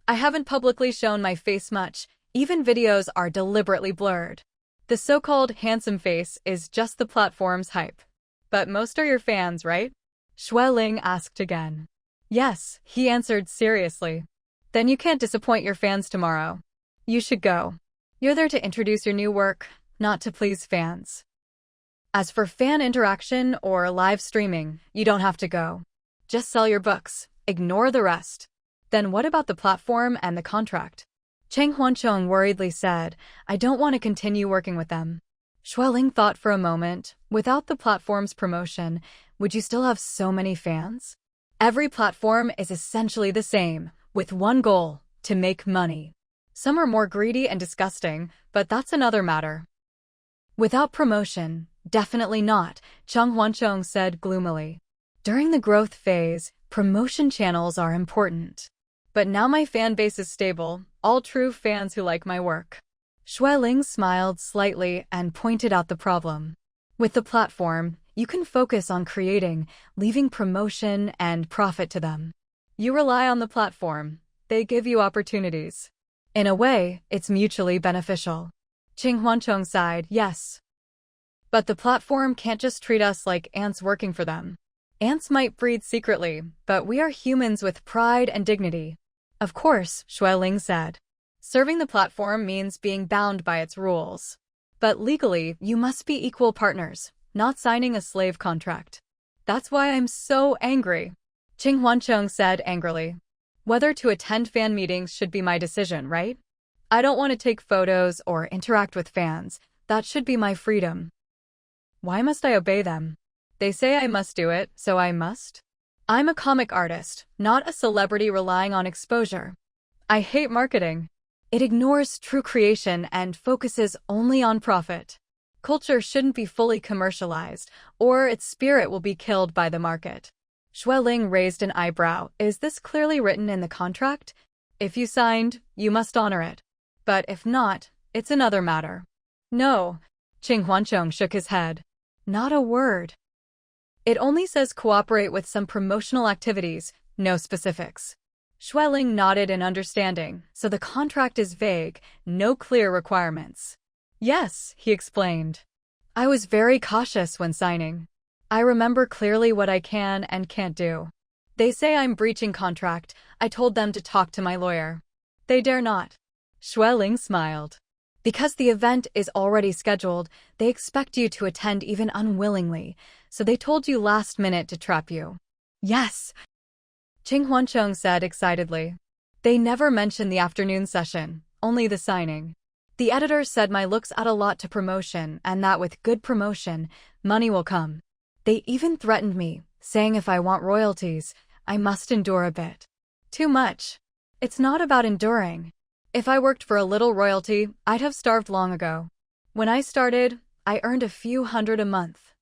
I haven't publicly shown my face much. Even videos are deliberately blurred. The so-called handsome face is just the platform's hype. But most are your fans, right? Xueling asked again. Yes, he answered seriously. Then you can't disappoint your fans tomorrow. You should go. You're there to introduce your new work, not to please fans. As for fan interaction or live streaming, you don't have to go. Just sell your books. Ignore the rest. Then what about the platform and the contract? Cheng Huancheng worriedly said, I don't want to continue working with them. Xueling thought for a moment. Without the platform's promotion, would you still have so many fans? Every platform is essentially the same, with one goal, to make money. Some are more greedy and disgusting, but that's another matter. Without promotion, definitely not, Cheng Huancheng said gloomily. During the growth phase, promotion channels are important. But now my fan base is stable, all true fans who like my work. Xueling smiled slightly and pointed out the problem. With the platform, you can focus on creating, leaving promotion and profit to them. You rely on the platform. They give you opportunities. In a way, it's mutually beneficial. Cheng Huancheng sighed, yes. But the platform can't just treat us like ants working for them. Ants might breed secretly, but we are humans with pride and dignity. Of course, Xueling said. Serving the platform means being bound by its rules. But legally, you must be equal partners, not signing a slave contract. That's why I'm so angry, Cheng Huancheng said angrily. Whether to attend fan meetings should be my decision, right? I don't want to take photos or interact with fans. That should be my freedom. Why must I obey them? They say I must do it, so I must? I'm a comic artist, not a celebrity relying on exposure. I hate marketing. It ignores true creation and focuses only on profit. Culture shouldn't be fully commercialized, or its spirit will be killed by the market. Xueling raised an eyebrow. Is this clearly written in the contract? If you signed, you must honor it. But if not, it's another matter. No. Qing Huancheng shook his head. Not a word. It only says cooperate with some promotional activities, no specifics. Xueling nodded in understanding, so the contract is vague, no clear requirements. Yes, he explained. I was very cautious when signing. I remember clearly what I can and can't do. They say I'm breaching contract. I told them to talk to my lawyer. They dare not. Xueling smiled. Because the event is already scheduled, they expect you to attend even unwillingly, so they told you last minute to trap you. Yes, Qing Huancheng said excitedly. They never mentioned the afternoon session, only the signing. The editor said my looks add a lot to promotion and that with good promotion, money will come. They even threatened me, saying if I want royalties, I must endure a bit. Too much. It's not about enduring. If I worked for a little royalty, I'd have starved long ago. When I started, I earned a few hundred a month.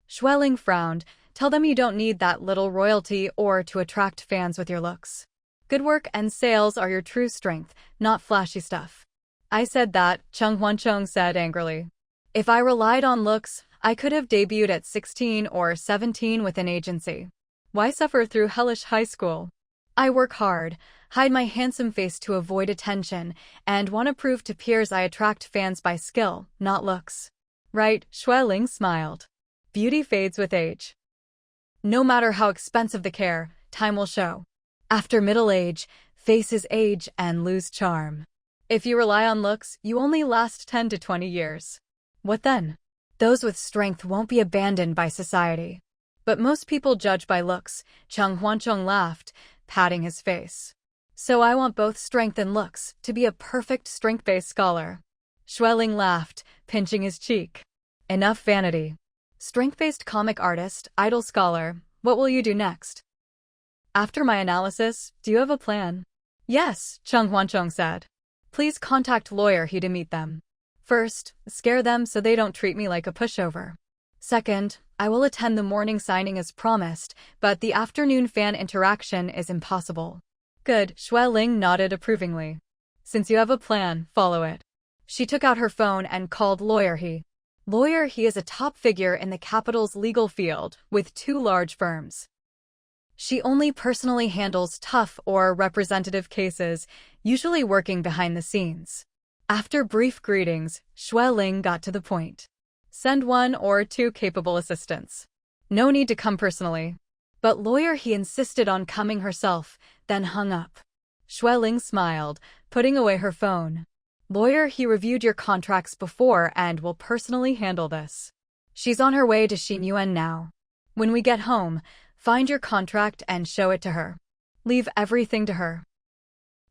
Xueling frowned. Tell them you don't need that little royalty or to attract fans with your looks. Good work and sales are your true strength, not flashy stuff. I said that, Qing Huancheng said angrily. If I relied on looks, I could have debuted at 16 or 17 with an agency. Why suffer through hellish high school? I work hard, hide my handsome face to avoid attention, and want to prove to peers I attract fans by skill, not looks. Right, Xueling smiled. Beauty fades with age. No matter how expensive the care, time will show. After middle age, faces age and lose charm. If you rely on looks, you only last 10 to 20 years. What then? Those with strength won't be abandoned by society. But most people judge by looks, Qing Huancheng laughed, patting his face. So I want both strength and looks, to be a perfect strength-based scholar. Xueling laughed, pinching his cheek. Enough vanity. Strength-based comic artist, idol scholar, what will you do next? After my analysis, do you have a plan? Yes, Qing Huancheng said. Please contact lawyer He to meet them. First, scare them so they don't treat me like a pushover. Second, I will attend the morning signing as promised, but the afternoon fan interaction is impossible. Good, Xueling nodded approvingly. Since you have a plan, follow it. She took out her phone and called lawyer He. Lawyer He is a top figure in the capital's legal field, with 2 large firms. She only personally handles tough or representative cases, usually working behind the scenes. After brief greetings, Xueling got to the point. Send 1 or 2 capable assistants. No need to come personally. But lawyer He insisted on coming herself, then hung up. Xueling smiled, putting away her phone. Lawyer He reviewed your contracts before and will personally handle this. She's on her way to Xinyuan now. When we get home, find your contract and show it to her. Leave everything to her.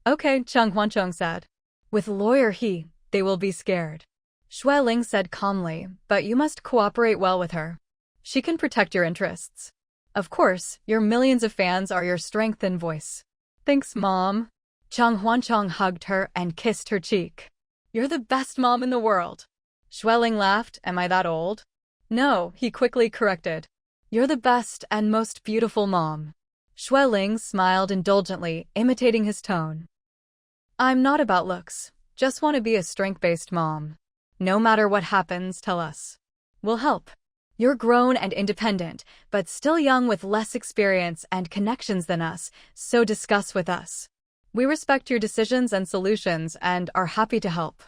Okay, Qing Huancheng said. With lawyer He, they will be scared. Xueling said calmly, but you must cooperate well with her. She can protect your interests. Of course, your millions of fans are your strength and voice. Thanks, Mom. Qing Huancheng hugged her and kissed her cheek. You're the best mom in the world. Xueling laughed. Am I that old? No, he quickly corrected. You're the best and most beautiful mom. Xueling smiled indulgently, imitating his tone. I'm not about looks. Just want to be a strength-based mom. No matter what happens, tell us. We'll help. You're grown and independent, but still young with less experience and connections than us, so discuss with us. We respect your decisions and solutions and are happy to help.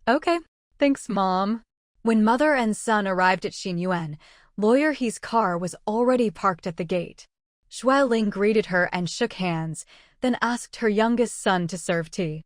Okay, thanks, Mom. When mother and son arrived at Xinyuan, lawyer He's car was already parked at the gate. Xueling greeted her and shook hands, then asked her youngest son to serve tea.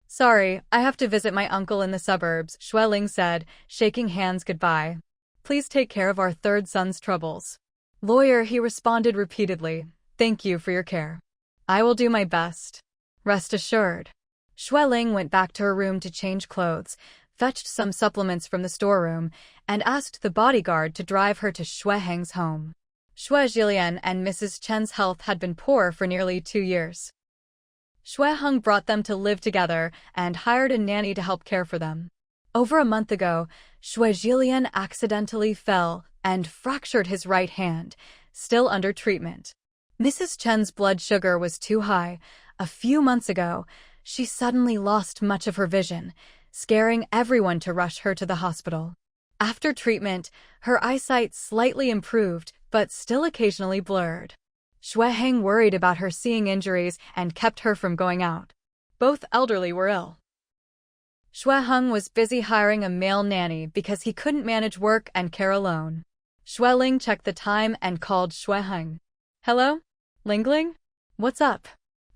Sorry, I have to visit my uncle in the suburbs, Xueling said, shaking hands goodbye. Please take care of our third son's troubles. Lawyer He responded repeatedly, thank you for your care. I will do my best. Rest assured. Xueling went back to her room to change clothes, fetched some supplements from the storeroom, and asked the bodyguard to drive her to Xue Heng's home. Xue Jilian and Mrs. Chen's health had been poor for nearly 2 years. Xue Heng brought them to live together and hired a nanny to help care for them. Over a month ago, Xue Jilian accidentally fell and fractured his right hand, still under treatment. Mrs. Chen's blood sugar was too high. A few months ago, she suddenly lost much of her vision, scaring everyone to rush her to the hospital. After treatment, her eyesight slightly improved, but still occasionally blurred. Xue Heng worried about her seeing injuries and kept her from going out. Both elderly were ill. Xue Heng was busy hiring a male nanny because he couldn't manage work and care alone. Xueling checked the time and called Xue Heng. Hello? Lingling? What's up?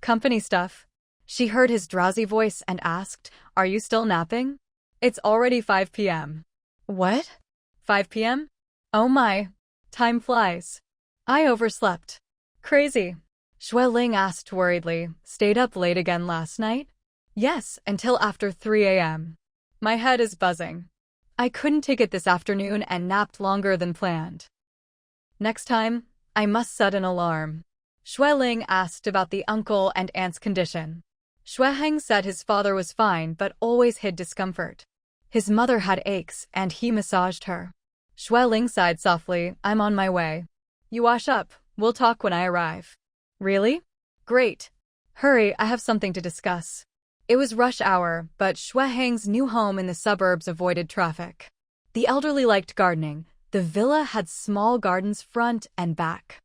Company stuff. She heard his drowsy voice and asked, Are you still napping? It's already 5 p.m. What? 5 p.m.? Oh my. Time flies. I overslept. Crazy. Xueling asked worriedly, Stayed up late again last night? Yes, until after 3 a.m. My head is buzzing. I couldn't take it this afternoon and napped longer than planned. Next time, I must set an alarm. Xueling asked about the uncle and aunt's condition. Xue Heng said his father was fine but always hid discomfort. His mother had aches and he massaged her. Xueling sighed softly, I'm on my way. You wash up, we'll talk when I arrive. Really? Great. Hurry, I have something to discuss. It was rush hour, but Xue Heng's new home in the suburbs avoided traffic. The elderly liked gardening. The villa had small gardens front and back.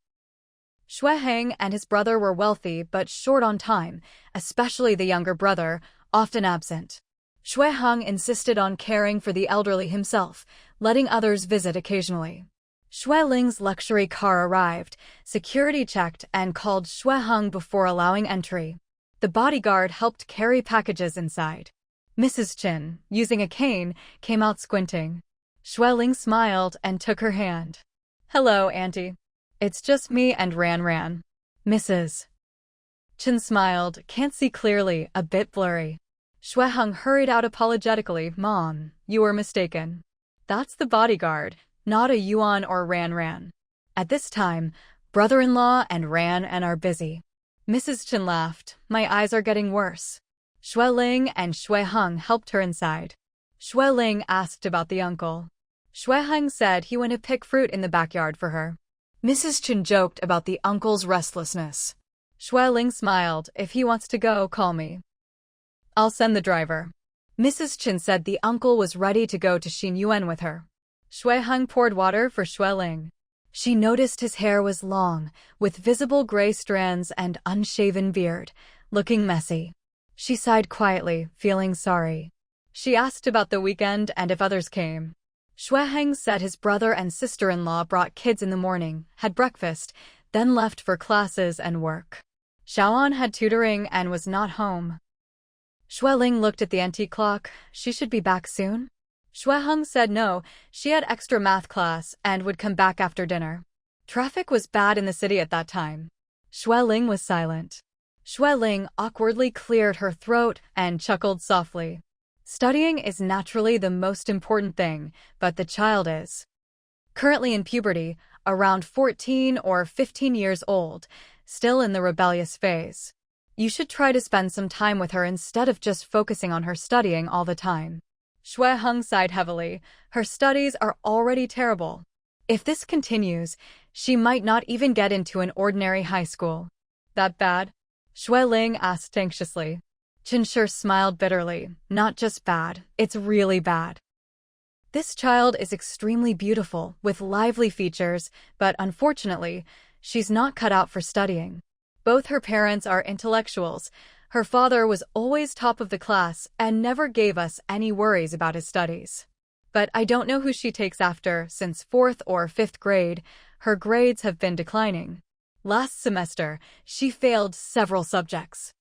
Xue Heng and his brother were wealthy but short on time, especially the younger brother, often absent. Xue Heng insisted on caring for the elderly himself, letting others visit occasionally. Xueling's luxury car arrived, security checked and called Xue Heng before allowing entry. The bodyguard helped carry packages inside. Mrs. Chen, using a cane, came out squinting. Xueling smiled and took her hand. Hello, Auntie. It's just me and Ran. Mrs. Chen smiled, can't see clearly, a bit blurry. Xue Heng hurried out apologetically, Mom, you were mistaken. That's the bodyguard, not a Yuan or Ran. At this time, brother-in-law and Ran are busy. Mrs. Chen laughed, my eyes are getting worse. Xueling and Xue Heng helped her inside. Xueling asked about the uncle. Xue Heng said he went to pick fruit in the backyard for her. Mrs. Chen joked about the uncle's restlessness. Xueling smiled, if he wants to go, call me. I'll send the driver. Mrs. Chen said the uncle was ready to go to Xinyuan with her. Xue Heng poured water for Xueling. She noticed his hair was long, with visible gray strands and unshaven beard, looking messy. She sighed quietly, feeling sorry. She asked about the weekend and if others came. Xue Heng said his brother and sister-in-law brought kids in the morning, had breakfast, then left for classes and work. Xiaoan had tutoring and was not home. Xueling looked at the antique clock. She should be back soon? Xue Heng said no, she had extra math class and would come back after dinner. Traffic was bad in the city at that time. Xueling was silent. Xueling awkwardly cleared her throat and chuckled softly. Studying is naturally the most important thing, but the child is currently in puberty, around 14 or 15 years old, still in the rebellious phase. You should try to spend some time with her instead of just focusing on her studying all the time. Xue Heng sighed heavily. Her studies are already terrible. If this continues, she might not even get into an ordinary high school. That bad? Xueling asked anxiously. Qinshe smiled bitterly. Not just bad, it's really bad. This child is extremely beautiful, with lively features, but unfortunately, she's not cut out for studying. Both her parents are intellectuals. Her father was always top of the class and never gave us any worries about his studies. But I don't know who she takes after, since 4th or 5th grade, her grades have been declining. Last semester, she failed several subjects.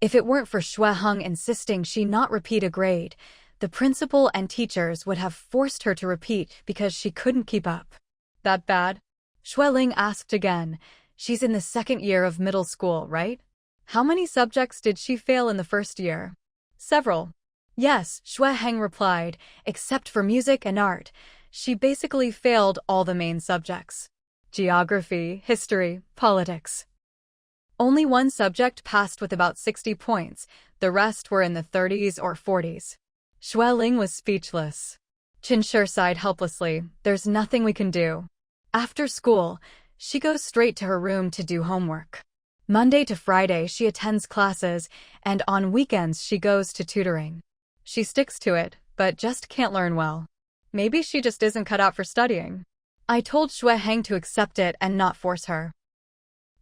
If it weren't for Xue Heng insisting she not repeat a grade, the principal and teachers would have forced her to repeat because she couldn't keep up. That bad? Xueling asked again. She's in the second year of middle school, right? How many subjects did she fail in the first year? Several. Yes, Shui Heng replied, except for music and art. She basically failed all the main subjects. Geography, history, politics. Only one subject passed with about 60 points, the rest were in the 30s or 40s. Shui Ling was speechless. Cherish sighed helplessly, there's nothing we can do. After school, she goes straight to her room to do homework. Monday to Friday she attends classes, and on weekends she goes to tutoring. She sticks to it, but just can't learn well. Maybe she just isn't cut out for studying. I told Shui Heng to accept it and not force her.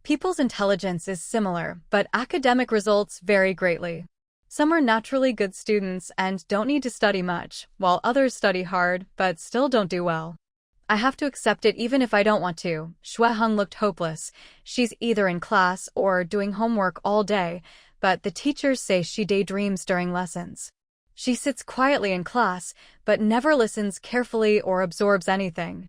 People's intelligence is similar, but academic results vary greatly. Some are naturally good students and don't need to study much, while others study hard but still don't do well. I have to accept it even if I don't want to. Shui Heng looked hopeless. She's either in class or doing homework all day, but the teachers say she daydreams during lessons. She sits quietly in class, but never listens carefully or absorbs anything.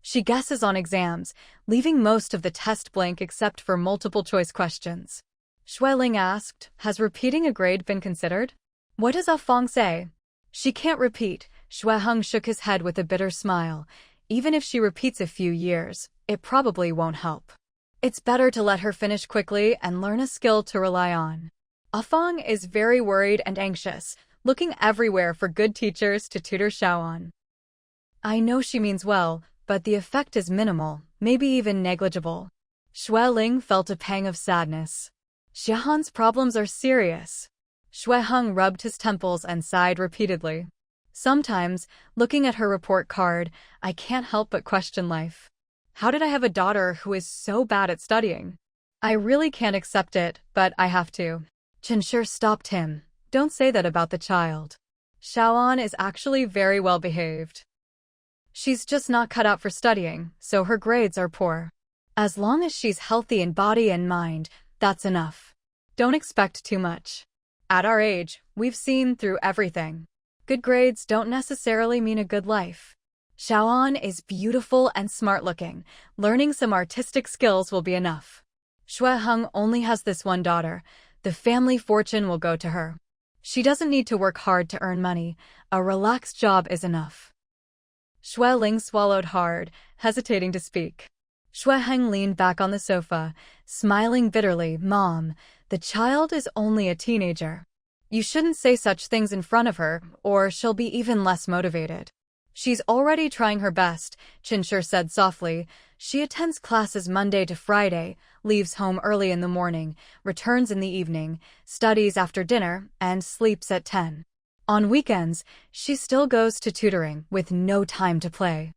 She guesses on exams, leaving most of the test blank except for multiple-choice questions. Shui Ling asked, has repeating a grade been considered? What does Ah Fong say? She can't repeat. Shui Heng shook his head with a bitter smile. Even if she repeats a few years, it probably won't help. It's better to let her finish quickly and learn a skill to rely on. Ah Fong is very worried and anxious, looking everywhere for good teachers to tutor Xiaoan. I know she means well, but the effect is minimal, maybe even negligible. Shui Ling felt a pang of sadness. Xiaoan's problems are serious. Shui Heng rubbed his temples and sighed repeatedly. Sometimes, looking at her report card, I can't help but question life. How did I have a daughter who is so bad at studying? I really can't accept it, but I have to. Cherish stopped him. Don't say that about the child. Xiaoan is actually very well behaved. She's just not cut out for studying, so her grades are poor. As long as she's healthy in body and mind, that's enough. Don't expect too much. At our age, we've seen through everything. Good grades don't necessarily mean a good life. Xiaoan is beautiful and smart-looking. Learning some artistic skills will be enough. Shui Heng only has this one daughter. The family fortune will go to her. She doesn't need to work hard to earn money. A relaxed job is enough. Shui Ling swallowed hard, hesitating to speak. Shui Heng leaned back on the sofa, smiling bitterly. Mom, the child is only a teenager. You shouldn't say such things in front of her, or she'll be even less motivated. She's already trying her best, Cherish said softly. She attends classes Monday to Friday, leaves home early in the morning, returns in the evening, studies after dinner, and sleeps at 10. On weekends, she still goes to tutoring, with no time to play.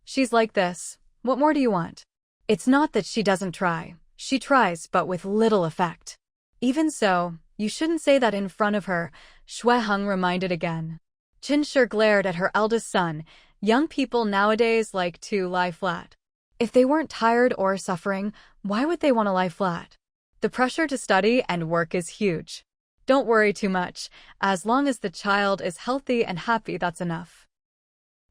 She's like this. What more do you want? It's not that she doesn't try. She tries, but with little effect. Even so, you shouldn't say that in front of her, Shui Heng reminded again. Cherish glared at her eldest son. Young people nowadays like to lie flat. If they weren't tired or suffering, why would they want to lie flat? The pressure to study and work is huge. Don't worry too much. As long as the child is healthy and happy, that's enough.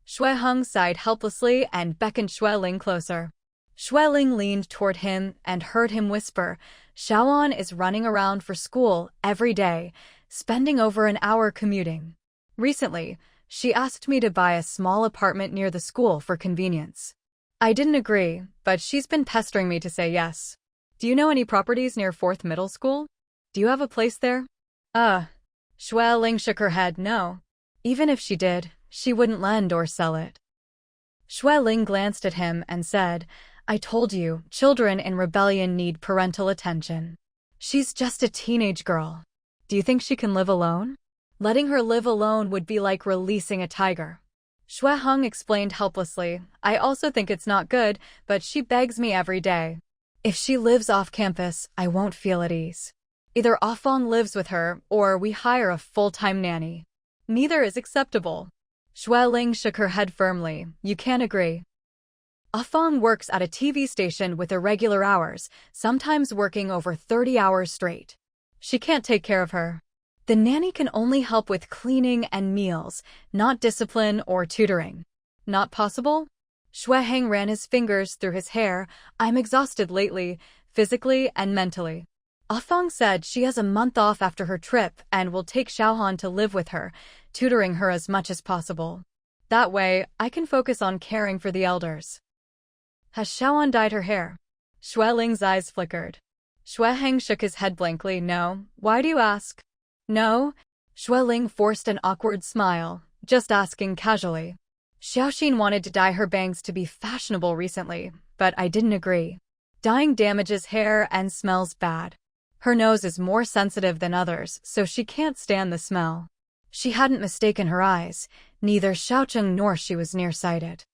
Shui Heng sighed helplessly and beckoned Shui Ling closer. Shui Ling leaned toward him and heard him whisper, Xiaoan is running around for school every day, spending over an hour commuting. Recently, she asked me to buy a small apartment near the school for convenience. I didn't agree, but she's been pestering me to say yes. Do you know any properties near 4th Middle School? Do you have a place there? Shui Ling shook her head. No. Even if she did, she wouldn't lend or sell it. Shui Ling glanced at him and said, I told you, children in rebellion need parental attention. She's just a teenage girl. Do you think she can live alone? Letting her live alone would be like releasing a tiger. Shui Heng explained helplessly, I also think it's not good, but she begs me every day. If she lives off campus, I won't feel at ease. Either Ah Fong lives with her, or we hire a full-time nanny. Neither is acceptable. Shui Ling shook her head firmly. You can't agree. Ah Fong works at a TV station with irregular hours, sometimes working over 30 hours straight. She can't take care of her. The nanny can only help with cleaning and meals, not discipline or tutoring. Not possible? Xue Heng ran his fingers through his hair. I'm exhausted lately, physically and mentally. Afang said she has a month off after her trip and will take Xiaohan to live with her, tutoring her as much as possible. That way, I can focus on caring for the elders. Has Xiaohan dyed her hair? Xue Ling's eyes flickered. Xue Heng shook his head blankly. No. Why do you ask? No. Xue Ling forced an awkward smile, just asking casually. Xiaoxin wanted to dye her bangs to be fashionable recently, but I didn't agree. Dyeing damages hair and smells bad. Her nose is more sensitive than others, so she can't stand the smell. She hadn't mistaken her eyes. Neither Xiaocheng nor she was nearsighted.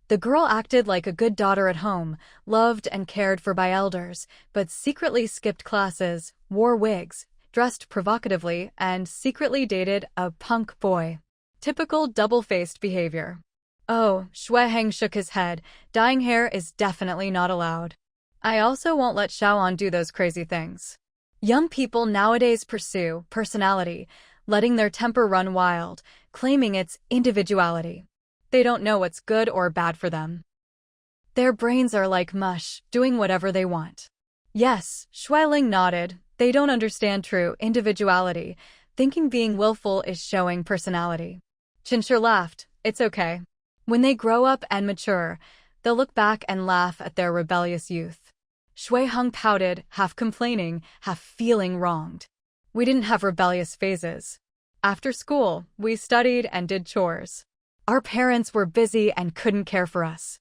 The girl acted like a good daughter at home, loved and cared for by elders, but secretly skipped classes, wore wigs, dressed provocatively, and secretly dated a punk boy. Typical double-faced behavior. Oh, Xue Heng shook his head. Dyeing hair is definitely not allowed. I also won't let Xiaoan do those crazy things. Young people nowadays pursue personality, letting their temper run wild, claiming it's individuality. They don't know what's good or bad for them. Their brains are like mush, doing whatever they want. Yes, Xue Ling nodded. They don't understand true individuality, thinking being willful is showing personality. Cherish laughed. It's okay. When they grow up and mature, they'll look back and laugh at their rebellious youth. Xue Heng pouted, half complaining, half feeling wronged. We didn't have rebellious phases. After school, we studied and did chores. Our parents were busy and couldn't care for us.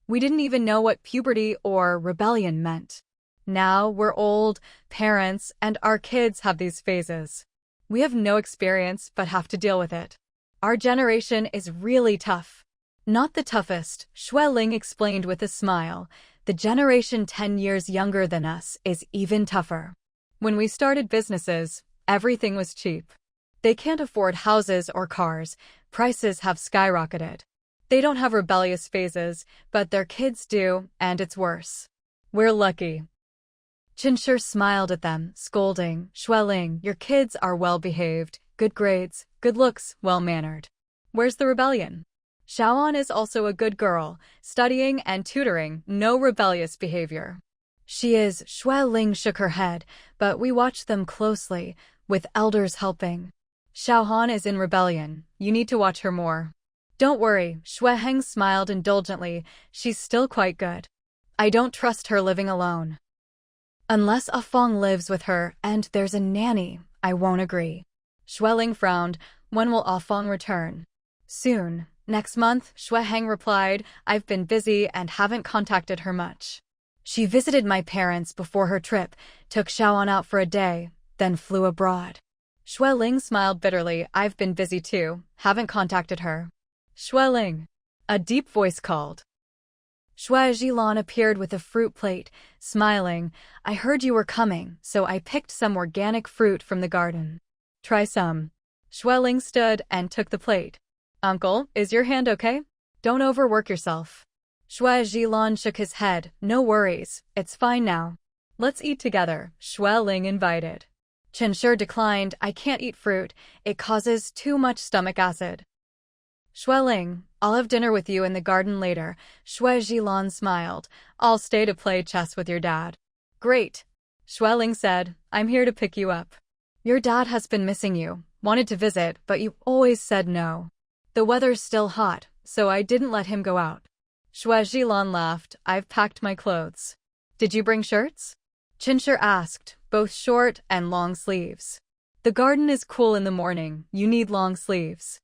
We didn't even know what puberty or rebellion meant. Now we're old, parents, and our kids have these phases. We have no experience but have to deal with it. Our generation is really tough. Not the toughest, Xue Ling explained with a smile. The generation 10 years younger than us is even tougher. When we started businesses, everything was cheap. They can't afford houses or cars, prices have skyrocketed. They don't have rebellious phases, but their kids do, and it's worse. We're lucky. Cherish smiled at them, scolding, Xue Ling, your kids are well-behaved, good grades, good looks, well-mannered. Where's the rebellion? Xiaoan is also a good girl, studying and tutoring, no rebellious behavior. She is, Xue Ling shook her head, but we watch them closely, with elders helping. Xiaohan is in rebellion, you need to watch her more. Don't worry, Xue Heng smiled indulgently, she's still quite good. I don't trust her living alone. Unless Afang lives with her and there's a nanny, I won't agree. Xue Ling frowned. When will Afang return? Soon. Next month, Xue Heng replied. I've been busy and haven't contacted her much. She visited my parents before her trip, took Xiaoan out for a day, then flew abroad. Xue Ling smiled bitterly. I've been busy too, haven't contacted her. Xue Ling. A deep voice called. Xue Zhilan appeared with a fruit plate, smiling. I heard you were coming, so I picked some organic fruit from the garden. Try some. Xue Ling stood and took the plate. Uncle, is your hand okay? Don't overwork yourself. Xue Zhilan shook his head. No worries, it's fine now. Let's eat together, Xue Ling invited. Cherish declined. I can't eat fruit, it causes too much stomach acid. Xue Ling, I'll have dinner with you in the garden later. Xue Zhilan smiled. I'll stay to play chess with your dad. Great. Xue Ling said, I'm here to pick you up. Your dad has been missing you, wanted to visit, but you always said no. The weather's still hot, so I didn't let him go out. Xue Zhilan laughed. I've packed my clothes. Did you bring shirts? Cherish asked, both short and long sleeves. The garden is cool in the morning, you need long sleeves.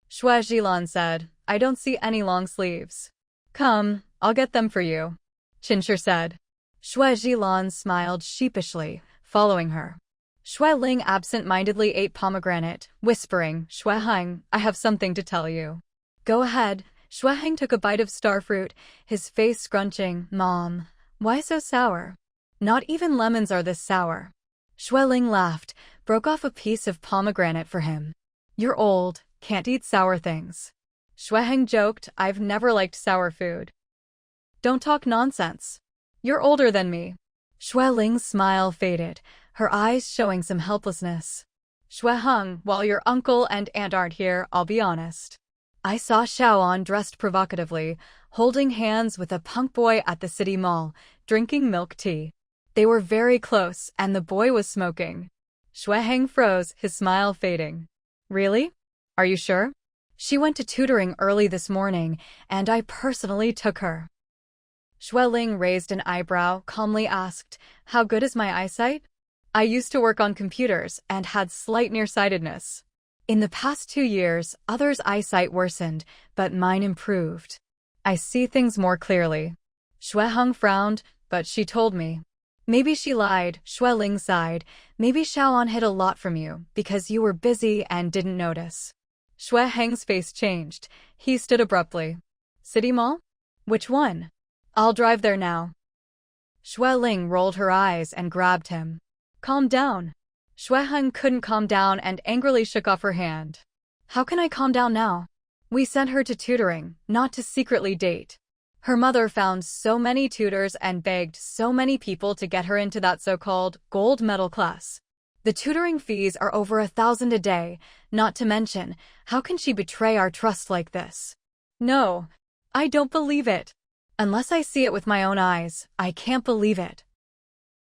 Xue Zhilan said, I don't see any long sleeves. Come, I'll get them for you. Cherish said. Xue Zhilan smiled sheepishly, following her. Xue Ling absent-mindedly ate pomegranate, whispering, Xue Heng, I have something to tell you. Go ahead. Xue Heng took a bite of starfruit, his face scrunching. Mom, why so sour? Not even lemons are this sour. Xue Ling laughed, broke off a piece of pomegranate for him. You're old, can't eat sour things. Xue Heng joked, I've never liked sour food. Don't talk nonsense. You're older than me. Xue Ling's smile faded, her eyes showing some helplessness. Xue Heng, while your uncle and aunt aren't here, I'll be honest. I saw Xiaoan dressed provocatively, holding hands with a punk boy at the city mall, drinking milk tea. They were very close, and the boy was smoking. Xueheng froze, his smile fading. Really? Are you sure? She went to tutoring early this morning, and I personally took her. Xueling raised an eyebrow, calmly asked, "How good is my eyesight?" I used to work on computers and had slight nearsightedness. In the past 2 years, others' eyesight worsened, but mine improved. I see things more clearly. Xueheng frowned, but she told me. Maybe she lied, Xueling sighed. Maybe Xiaoan hid a lot from you, because you were busy and didn't notice. Xueheng's face changed. He stood abruptly. City Mall? Which one? I'll drive there now. Xueling rolled her eyes and grabbed him. Calm down. Xueheng couldn't calm down and angrily shook off her hand. How can I calm down now? We sent her to tutoring, not to secretly date. Her mother found so many tutors and begged so many people to get her into that so-called gold medal class. The tutoring fees are over 1,000 a day, not to mention, how can she betray our trust like this? No, I don't believe it. Unless I see it with my own eyes, I can't believe it.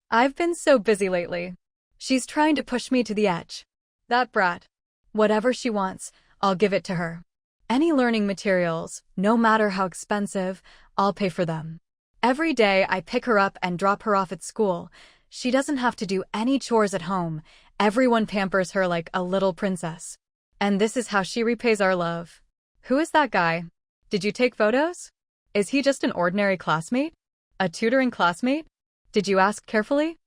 I've been so busy lately. She's trying to push me to the edge. That brat. Whatever she wants, I'll give it to her. Any learning materials, no matter how expensive, I'll pay for them. Every day I pick her up and drop her off at school. She doesn't have to do any chores at home. Everyone pampers her like a little princess. And this is how she repays our love. Who is that guy? Did you take photos? Is he just an ordinary classmate? A tutoring classmate? Did you ask carefully?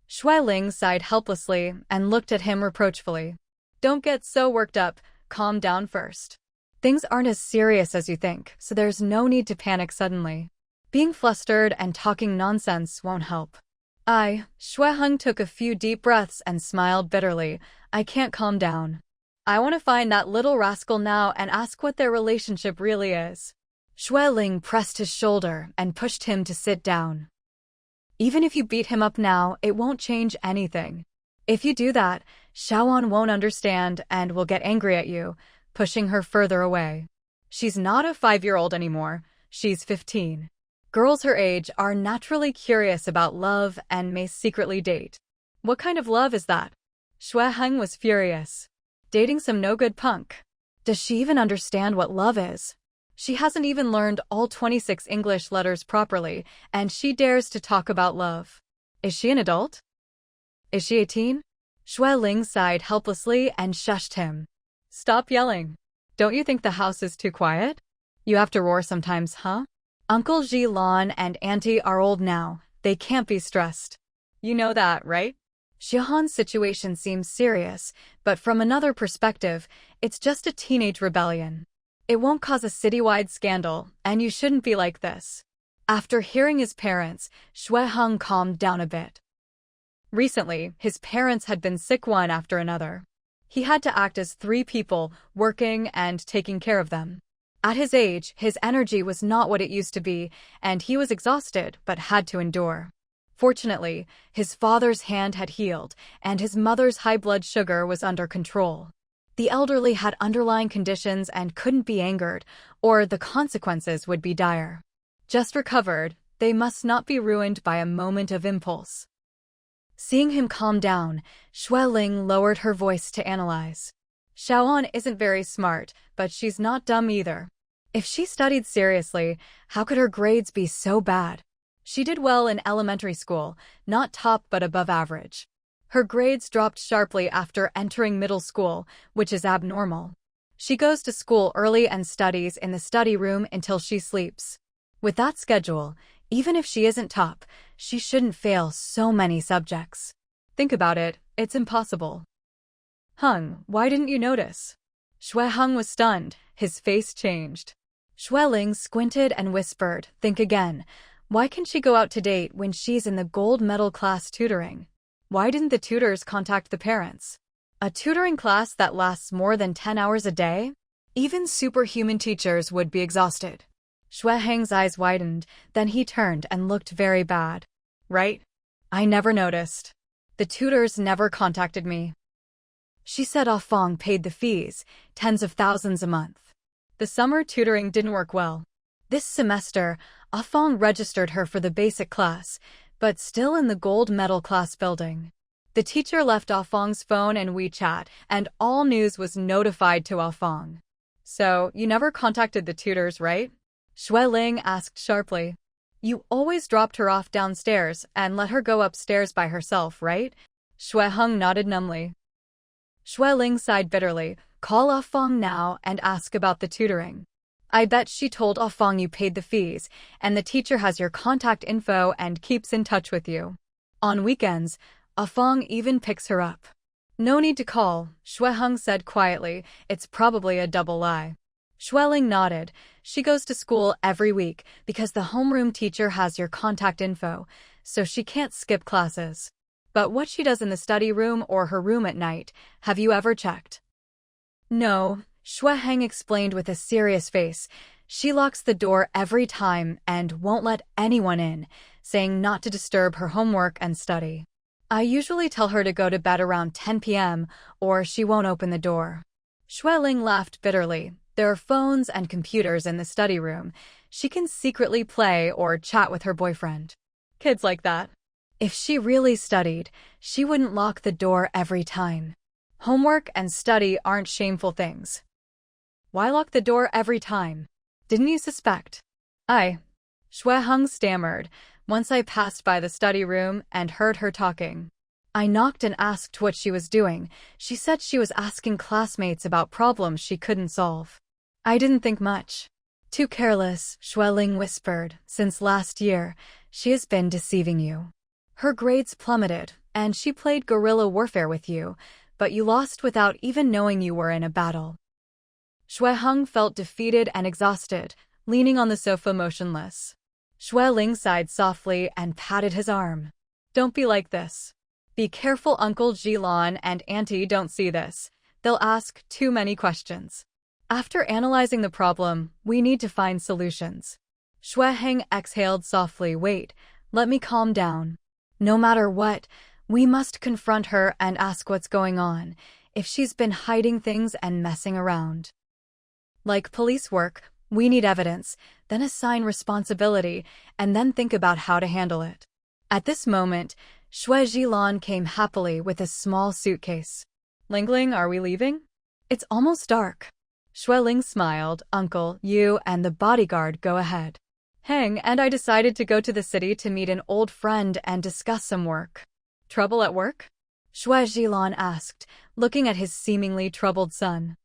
Xueling sighed helplessly and looked at him reproachfully. Don't get so worked up, calm down first. Things aren't as serious as you think, so there's no need to panic suddenly. Being flustered and talking nonsense won't help. Xueheng took a few deep breaths and smiled bitterly. I can't calm down. I want to find that little rascal now and ask what their relationship really is. Xueling pressed his shoulder and pushed him to sit down. Even if you beat him up now, it won't change anything. If you do that, Xiaoan won't understand and will get angry at you, pushing her further away. She's not a 5-year-old anymore, she's 15. Girls her age are naturally curious about love and may secretly date. What kind of love is that? Xueheng was furious. Dating some no-good punk. Does she even understand what love is? She hasn't even learned all 26 English letters properly, and she dares to talk about love. Is she an adult? Is she 18? Xueling sighed helplessly and shushed him. Stop yelling. Don't you think the house is too quiet? You have to roar sometimes, huh? Uncle Ji-lan and Auntie are old now. They can't be stressed. You know that, right? Xiaohan's situation seems serious, but from another perspective, it's just a teenage rebellion. It won't cause a citywide scandal, and you shouldn't be like this. After hearing his parents, Xueheng calmed down a bit. Recently, his parents had been sick one after another. He had to act as 3 people, working and taking care of them. At his age, his energy was not what it used to be, and he was exhausted but had to endure. Fortunately, his father's hand had healed, and his mother's high blood sugar was under control. The elderly had underlying conditions and couldn't be angered, or the consequences would be dire. Just recovered, they must not be ruined by a moment of impulse. Seeing him calm down, Xueling lowered her voice to analyze. Xiaoan isn't very smart, but she's not dumb either. If she studied seriously, how could her grades be so bad? She did well in elementary school, not top but above average. Her grades dropped sharply after entering middle school, which is abnormal. She goes to school early and studies in the study room until she sleeps. With that schedule, even if she isn't top, she shouldn't fail so many subjects. Think about it, it's impossible. Hung, why didn't you notice? Xueheng was stunned, his face changed. Xueling squinted and whispered, think again. Why can she go out to date when she's in the gold medal class tutoring? Why didn't the tutors contact the parents? A tutoring class that lasts more than 10 hours a day? Even superhuman teachers would be exhausted. Xueheng's eyes widened, then he turned and looked very bad. Right? I never noticed. The tutors never contacted me. She said Ah Fong paid the fees, tens of thousands a month. The summer tutoring didn't work well. This semester, Afong registered her for the basic class, but still in the gold medal class building. The teacher left Afong's phone and WeChat, and all news was notified to Afong. So, you never contacted the tutors, right? Xue Ling asked sharply. You always dropped her off downstairs and let her go upstairs by herself, right? Xue Heng nodded numbly. Xue Ling sighed bitterly. Call Afong now and ask about the tutoring. I bet she told Afong you paid the fees, and the teacher has your contact info and keeps in touch with you. On weekends, Afong even picks her up. No need to call, Xue Heng said quietly. It's probably a double lie. Xue Ling nodded. She goes to school every week because the homeroom teacher has your contact info, so she can't skip classes. But what she does in the study room or her room at night, have you ever checked? No, Xue Heng explained with a serious face. She locks the door every time and won't let anyone in, saying not to disturb her homework and study. I usually tell her to go to bed around 10 p.m. or she won't open the door. Xue Ling laughed bitterly. There are phones and computers in the study room. She can secretly play or chat with her boyfriend. Kids like that. If she really studied, she wouldn't lock the door every time. Homework and study aren't shameful things. Why lock the door every time? Didn't you suspect? Xue Heng stammered, once I passed by the study room and heard her talking. I knocked and asked what she was doing. She said she was asking classmates about problems she couldn't solve. I didn't think much. Too careless, Xue Ling whispered. Since last year, she has been deceiving you. Her grades plummeted, and she played guerrilla warfare with you, but you lost without even knowing you were in a battle. Xue Heng felt defeated and exhausted, leaning on the sofa motionless. Xue Ling sighed softly and patted his arm. Don't be like this. Be careful Uncle Jilan and Auntie don't see this. They'll ask too many questions. After analyzing the problem, we need to find solutions. Xue Heng exhaled softly. Wait, let me calm down. No matter what, we must confront her and ask what's going on, if she's been hiding things and messing around. Like police work, we need evidence, then assign responsibility, and then think about how to handle it. At this moment, Xue Jilan came happily with a small suitcase. Lingling, are we leaving? It's almost dark. Xue Ling smiled. Uncle, you and the bodyguard go ahead. Heng and I decided to go to the city to meet an old friend and discuss some work. Trouble at work? Xue Jilan asked, looking at his seemingly troubled son.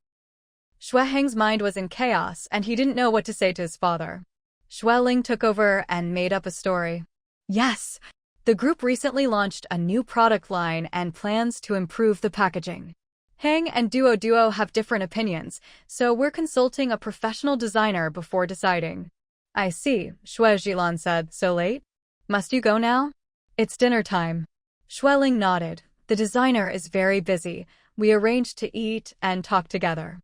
Xue Heng's mind was in chaos and he didn't know what to say to his father. Xue Ling took over and made up a story. Yes, the group recently launched a new product line and plans to improve the packaging. Heng and Duo have different opinions, so we're consulting a professional designer before deciding. I see, Xue Jilan said. So late? Must you go now? It's dinner time. Xue Ling nodded. The designer is very busy. We arranged to eat and talk together.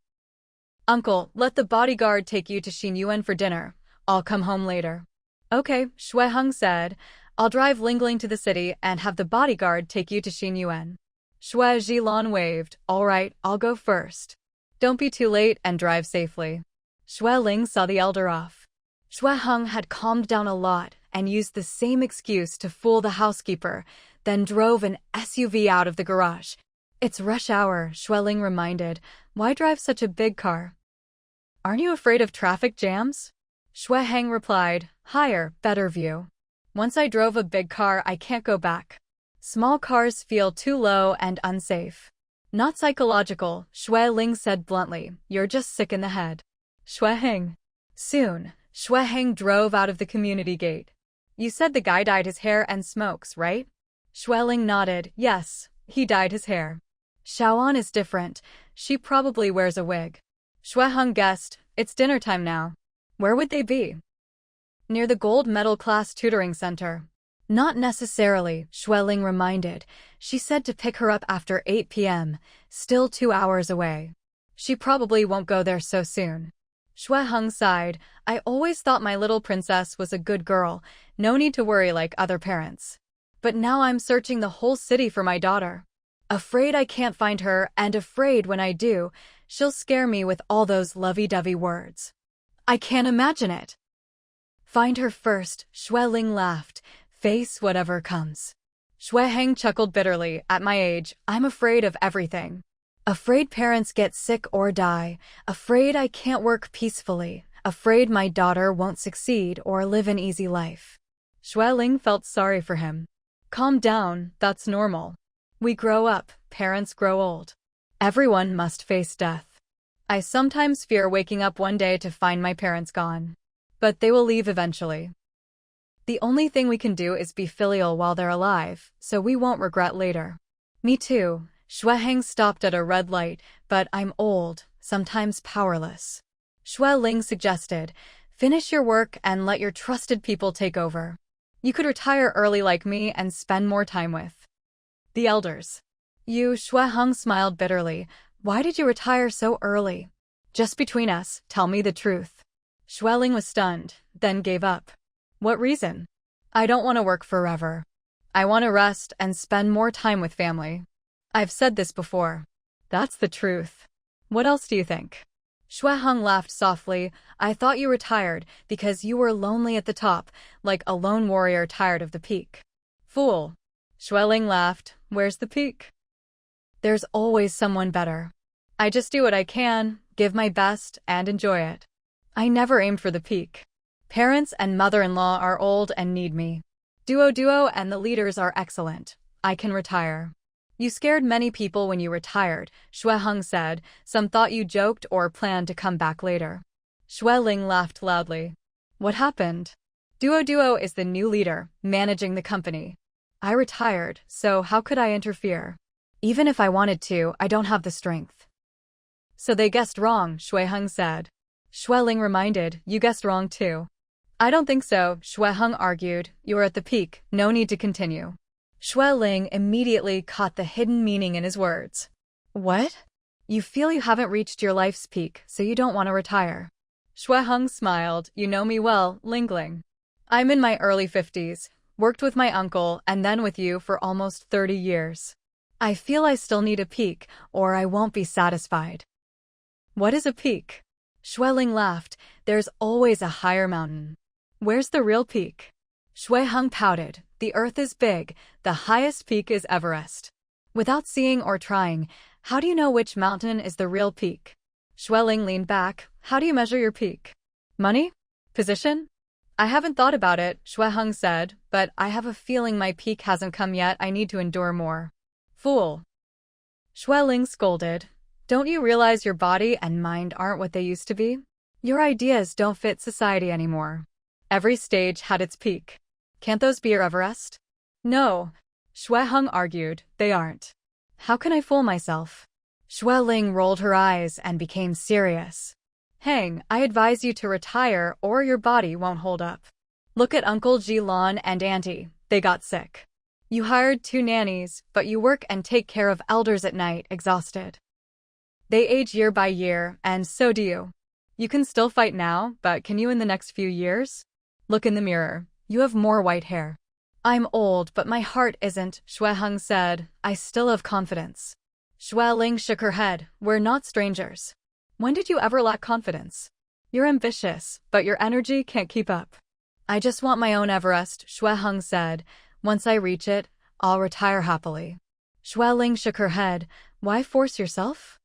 Uncle, let the bodyguard take you to Xinyuan for dinner. I'll come home later. Okay, Xue Heng said. I'll drive Lingling to the city and have the bodyguard take you to Xinyuan. Xue Jilan waved. All right, I'll go first. Don't be too late and drive safely. Xue Ling saw the elder off. Xue Heng had calmed down a lot and used the same excuse to fool the housekeeper, then drove an SUV out of the garage. It's rush hour, Xue Ling reminded. Why drive such a big car? Aren't you afraid of traffic jams? Xue Heng replied. Higher, better view. Once I drove a big car, I can't go back. Small cars feel too low and unsafe. Not psychological, Xue Ling said bluntly. You're just sick in the head. Xue Heng. Soon, Xue Heng drove out of the community gate. You said the guy dyed his hair and smokes, right? Xue Ling nodded. Yes, he dyed his hair. Xiaoan is different. She probably wears a wig. Xue Heng guessed. It's dinner time now. Where would they be? Near the gold medal class tutoring center. Not necessarily, Xue Ling reminded. She said to pick her up after 8 p.m., still 2 hours away. She probably won't go there so soon. Xue Heng sighed. I always thought my little princess was a good girl. No need to worry like other parents. But now I'm searching the whole city for my daughter. Afraid I can't find her, and afraid when I do, she'll scare me with all those lovey-dovey words. I can't imagine it. Find her first, Xue Ling laughed. Face whatever comes. Xue Heng chuckled bitterly. At my age, I'm afraid of everything. Afraid parents get sick or die. Afraid I can't work peacefully. Afraid my daughter won't succeed or live an easy life. Xue Ling felt sorry for him. Calm down, that's normal. We grow up, parents grow old. Everyone must face death. I sometimes fear waking up one day to find my parents gone. But they will leave eventually. The only thing we can do is be filial while they're alive, so we won't regret later. Me too. Xue Heng stopped at a red light, but I'm old, sometimes powerless. Xue Ling suggested, finish your work and let your trusted people take over. You could retire early like me and spend more time with the elders. You, Xue Heng smiled bitterly. Why did you retire so early? Just between us, tell me the truth. Xue Ling was stunned, then gave up. What reason? I don't want to work forever. I want to rest and spend more time with family. I've said this before. That's the truth. What else do you think? Xue Heng laughed softly. I thought you retired because you were lonely at the top, like a lone warrior tired of the peak. Fool. Xue Ling laughed. Where's the peak? There's always someone better. I just do what I can, give my best, and enjoy it. I never aimed for the peak. Parents and mother-in-law are old and need me. Duo and the leaders are excellent. I can retire. You scared many people when you retired, Xue Heng said. Some thought you joked or planned to come back later. Xue Ling laughed loudly. What happened? Duo is the new leader, managing the company. I retired, so how could I interfere? Even if I wanted to, I don't have the strength. So they guessed wrong, Xue Heng said. Xue Ling reminded, you guessed wrong too. I don't think so, Xue Heng argued. You're at the peak, no need to continue. Xue Ling immediately caught the hidden meaning in his words. What? You feel you haven't reached your life's peak, so you don't want to retire. Xue Heng smiled. You know me well, Lingling. I'm in my early 50s, worked with my uncle and then with you for almost 30 years. I feel I still need a peak, or I won't be satisfied. What is a peak? Xue Ling laughed. There's always a higher mountain. Where's the real peak? Xue Heng pouted. The earth is big. The highest peak is Everest. Without seeing or trying, how do you know which mountain is the real peak? Xue Ling leaned back. How do you measure your peak? Money? Position? I haven't thought about it, Xue Heng said, but I have a feeling my peak hasn't come yet. I need to endure more. Fool. Xue Ling scolded. Don't you realize your body and mind aren't what they used to be? Your ideas don't fit society anymore. Every stage had its peak. Can't those be your Everest? No, Xue Heng argued, they aren't. How can I fool myself? Xue Ling rolled her eyes and became serious. Heng, I advise you to retire or your body won't hold up. Look at Uncle Jilan and Auntie, they got sick. You hired 2 nannies, but you work and take care of elders at night, exhausted. They age year by year, and so do you. You can still fight now, but can you in the next few years? Look in the mirror. You have more white hair. I'm old, but my heart isn't, Xue Heng said. I still have confidence. Xue Ling shook her head. We're not strangers. When did you ever lack confidence? You're ambitious, but your energy can't keep up. I just want my own Everest, Xue Heng said. Once I reach it, I'll retire happily. Xue Ling shook her head. Why force yourself?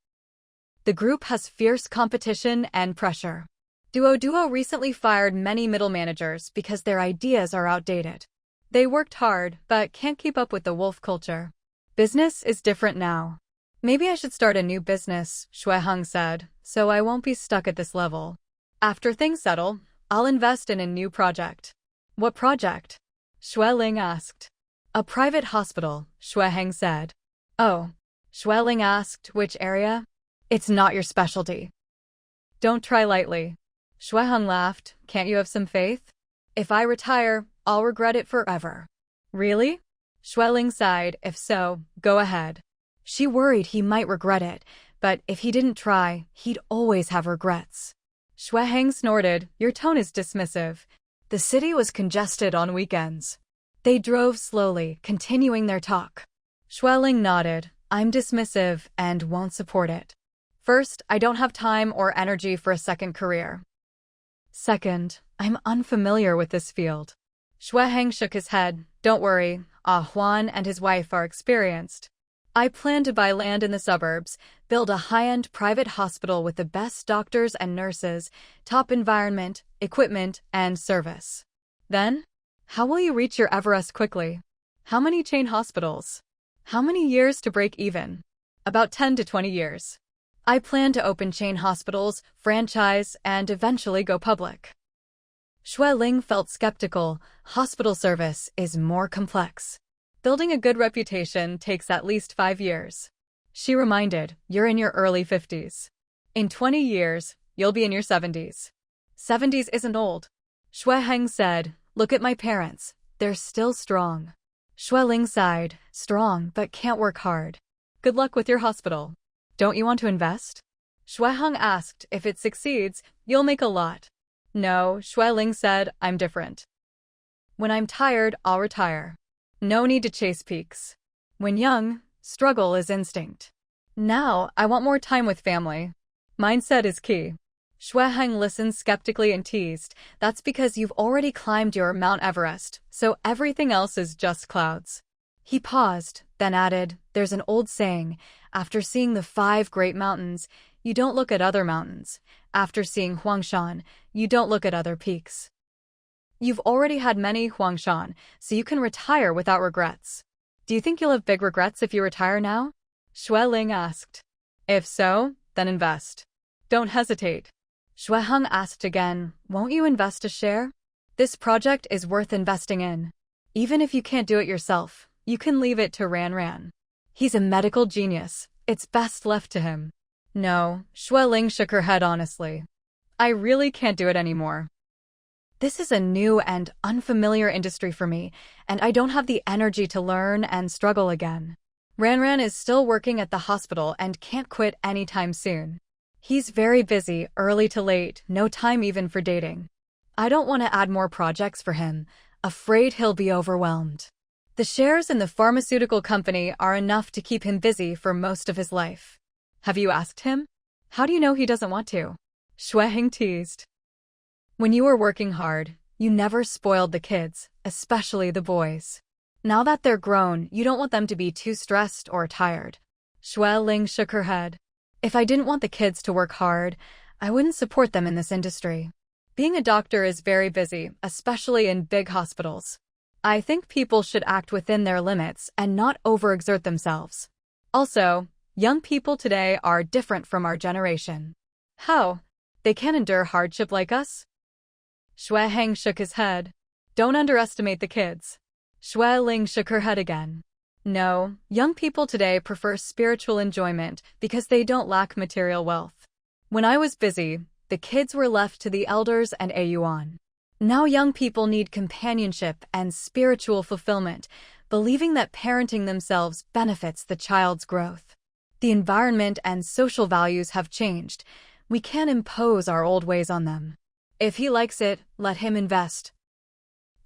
The group has fierce competition and pressure. Duo recently fired many middle managers because their ideas are outdated. They worked hard, but can't keep up with the wolf culture. Business is different now. Maybe I should start a new business, Xue Heng said, so I won't be stuck at this level. After things settle, I'll invest in a new project. What project? Xue Ling asked. A private hospital, Xue Heng said. Oh. Xue Ling asked, which area? It's not your specialty. Don't try lightly. Xue Heng laughed. Can't you have some faith? If I retire, I'll regret it forever. Really? Xue Ling sighed. If so, go ahead. She worried he might regret it, but if he didn't try, he'd always have regrets. Xue Heng snorted. Your tone is dismissive. The city was congested on weekends. They drove slowly, continuing their talk. Xue Ling nodded. I'm dismissive and won't support it. First, I don't have time or energy for a second career. Second, I'm unfamiliar with this field. Shueheng shook his head. Don't worry, Huan and his wife are experienced. I plan to buy land in the suburbs, build a high-end private hospital with the best doctors and nurses, top environment, equipment, and service. Then, how will you reach your Everest quickly? How many chain hospitals? How many years to break even? About 10 to 20 years. I plan to open chain hospitals, franchise, and eventually go public. Xue Ling felt skeptical. Hospital service is more complex. Building a good reputation takes at least 5 years. She reminded, you're in your early 50s. In 20 years, you'll be in your 70s. 70s isn't old. Shueheng said, look at my parents. They're still strong. Xue Ling sighed, strong but can't work hard. Good luck with your hospital. Don't you want to invest? Shueheng asked, if it succeeds, you'll make a lot. No, Xue Ling said, I'm different. When I'm tired, I'll retire. No need to chase peaks. When young, struggle is instinct. Now, I want more time with family. Mindset is key. Shueheng listened skeptically and teased, that's because you've already climbed your Mount Everest, so everything else is just clouds. He paused, then added, there's an old saying, after seeing the 5 great mountains, you don't look at other mountains. After seeing Huangshan, you don't look at other peaks. You've already had many Huangshan, so you can retire without regrets. Do you think you'll have big regrets if you retire now? Xue Ling asked. If so, then invest. Don't hesitate. Shueheng asked again, won't you invest a share? This project is worth investing in. Even if you can't do it yourself, you can leave it to Ran. He's a medical genius. It's best left to him. No, Xue Ling shook her head honestly. I really can't do it anymore. This is a new and unfamiliar industry for me, and I don't have the energy to learn and struggle again. Ran is still working at the hospital and can't quit anytime soon. He's very busy, early to late, no time even for dating. I don't want to add more projects for him, afraid he'll be overwhelmed. The shares in the pharmaceutical company are enough to keep him busy for most of his life. Have you asked him? How do you know he doesn't want to? Shueheng teased. When you were working hard, you never spoiled the kids, especially the boys. Now that they're grown, you don't want them to be too stressed or tired. Xue Ling shook her head. If I didn't want the kids to work hard, I wouldn't support them in this industry. Being a doctor is very busy, especially in big hospitals. I think people should act within their limits and not overexert themselves. Also, young people today are different from our generation. How? They can't endure hardship like us? Shueheng shook his head. Don't underestimate the kids. Xue Ling shook her head again. No, young people today prefer spiritual enjoyment because they don't lack material wealth. When I was busy, the kids were left to the elders and Ayuan. Now young people need companionship and spiritual fulfillment, believing that parenting themselves benefits the child's growth. The environment and social values have changed. We can't impose our old ways on them. If he likes it, let him invest.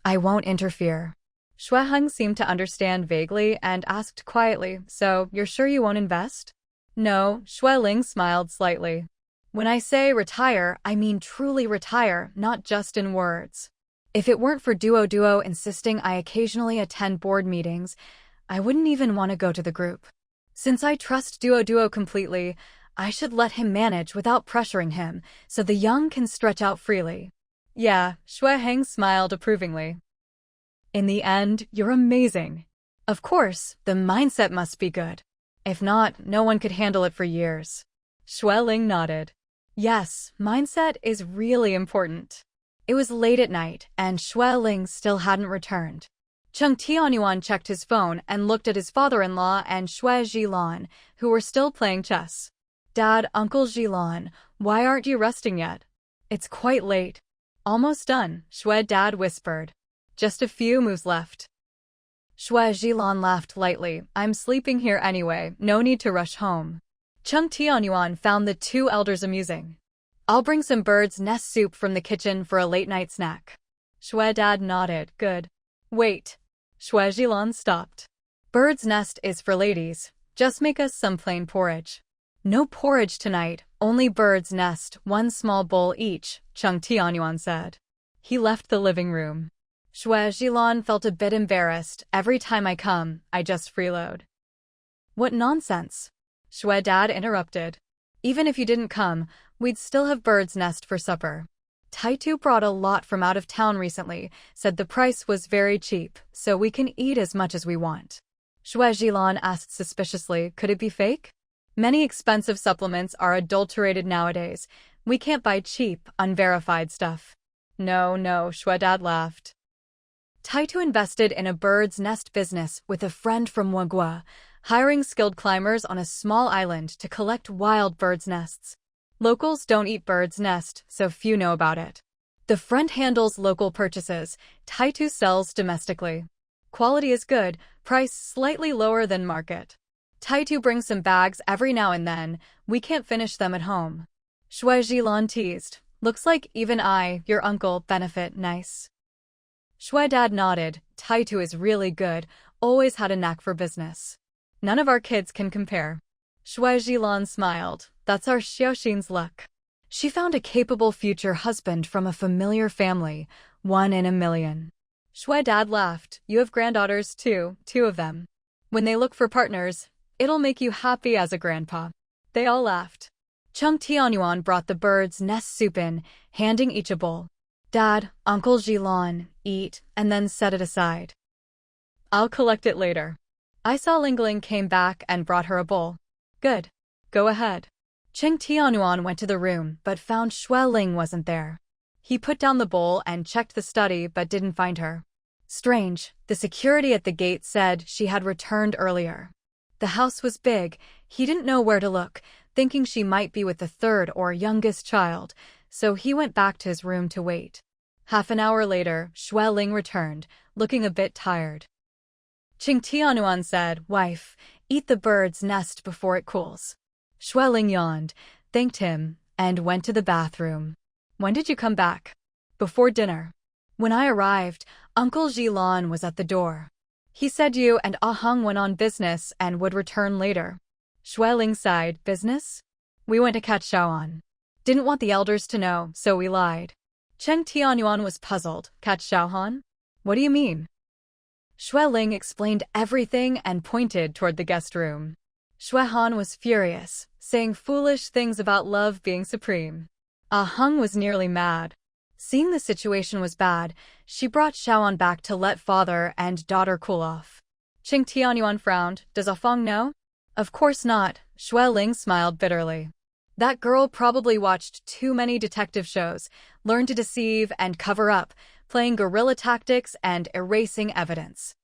I won't interfere. Shueheng seemed to understand vaguely and asked quietly, so you're sure you won't invest? No, Xue Ling smiled slightly. When I say retire, I mean truly retire, not just in words. If it weren't for Duo insisting I occasionally attend board meetings, I wouldn't even want to go to the group. Since I trust Duo completely, I should let him manage without pressuring him, so the young can stretch out freely. Yeah, Shueheng smiled approvingly. In the end, you're amazing. Of course, the mindset must be good. If not, no one could handle it for years. Xue Ling nodded. Yes, mindset is really important. It was late at night, and Xue Ling still hadn't returned. Cheng Tianyuan checked his phone and looked at his father-in-law and Xue Zhilan, who were still playing chess. Dad, Uncle Zhilan, why aren't you resting yet? It's quite late. Almost done, Xue Dad whispered. Just a few moves left. Xue Zhilan laughed lightly. I'm sleeping here anyway, no need to rush home. Cheng Tianyuan found the two elders amusing. I'll bring some bird's nest soup from the kitchen for a late-night snack. Xue Dad nodded. Good. Wait. Xue Zhilan stopped. Bird's nest is for ladies. Just make us some plain porridge. No porridge tonight, only bird's nest, one small bowl each, Chung Tianyuan said. He left the living room. Xue Zhilan felt a bit embarrassed. Every time I come, I just freeload. What nonsense. Xue Dad interrupted. Even if you didn't come, we'd still have bird's nest for supper. Taitu brought a lot from out of town recently, said the price was very cheap, so we can eat as much as we want. Xue Zhilan asked suspiciously, could it be fake? Many expensive supplements are adulterated nowadays. We can't buy cheap, unverified stuff. No, Xue Dad laughed. Taitu invested in a bird's nest business with a friend from Wagua, hiring skilled climbers on a small island to collect wild birds' nests. Locals don't eat bird's nest, so few know about it. The friend handles local purchases. Taitu sells domestically. Quality is good, price slightly lower than market. Taitu brings some bags every now and then. We can't finish them at home. Xue Zhilan teased. Looks like even I, your uncle, benefit nice. Xue Dad nodded. Taitu is really good, always had a knack for business. None of our kids can compare. Xue Zhilan smiled. That's our Xiaoxin's luck. She found a capable future husband from a familiar family, 1 in a million. Xue Dad laughed. You have granddaughters too, 2 of them. When they look for partners, it'll make you happy as a grandpa. They all laughed. Chung Tianyuan brought the bird's nest soup in, handing each a bowl. Dad, Uncle Zhilan, eat, and then set it aside. I'll collect it later. I saw Lingling came back and brought her a bowl. Good. Go ahead. Chung Tianyuan went to the room but found Xue Ling wasn't there. He put down the bowl and checked the study but didn't find her. Strange, the security at the gate said she had returned earlier. The house was big, he didn't know where to look, thinking she might be with the 3rd or youngest child, so he went back to his room to wait. Half an hour later, Xue Ling returned, looking a bit tired. Chung Tianyuan said, Wife, eat the bird's nest before it cools. Xue Ling yawned, thanked him, and went to the bathroom. When did you come back? Before dinner. When I arrived, Uncle Zhilan was at the door. He said you and Ah Hung went on business and would return later. Xue Ling sighed, business? We went to catch Xiaoan. Didn't want the elders to know, so we lied. Chung Tianyuan was puzzled. Catch Xiaohan? What do you mean? Xue Ling explained everything and pointed toward the guest room. Xue Han was furious, saying foolish things about love being supreme. Ah Hung was nearly mad. Seeing the situation was bad, she brought Xiaoan back to let father and daughter cool off. Chung Tianyuan frowned. Does Ah Fong know? Of course not, Xue Ling smiled bitterly. That girl probably watched too many detective shows, learned to deceive and cover up, playing guerrilla tactics and erasing evidence.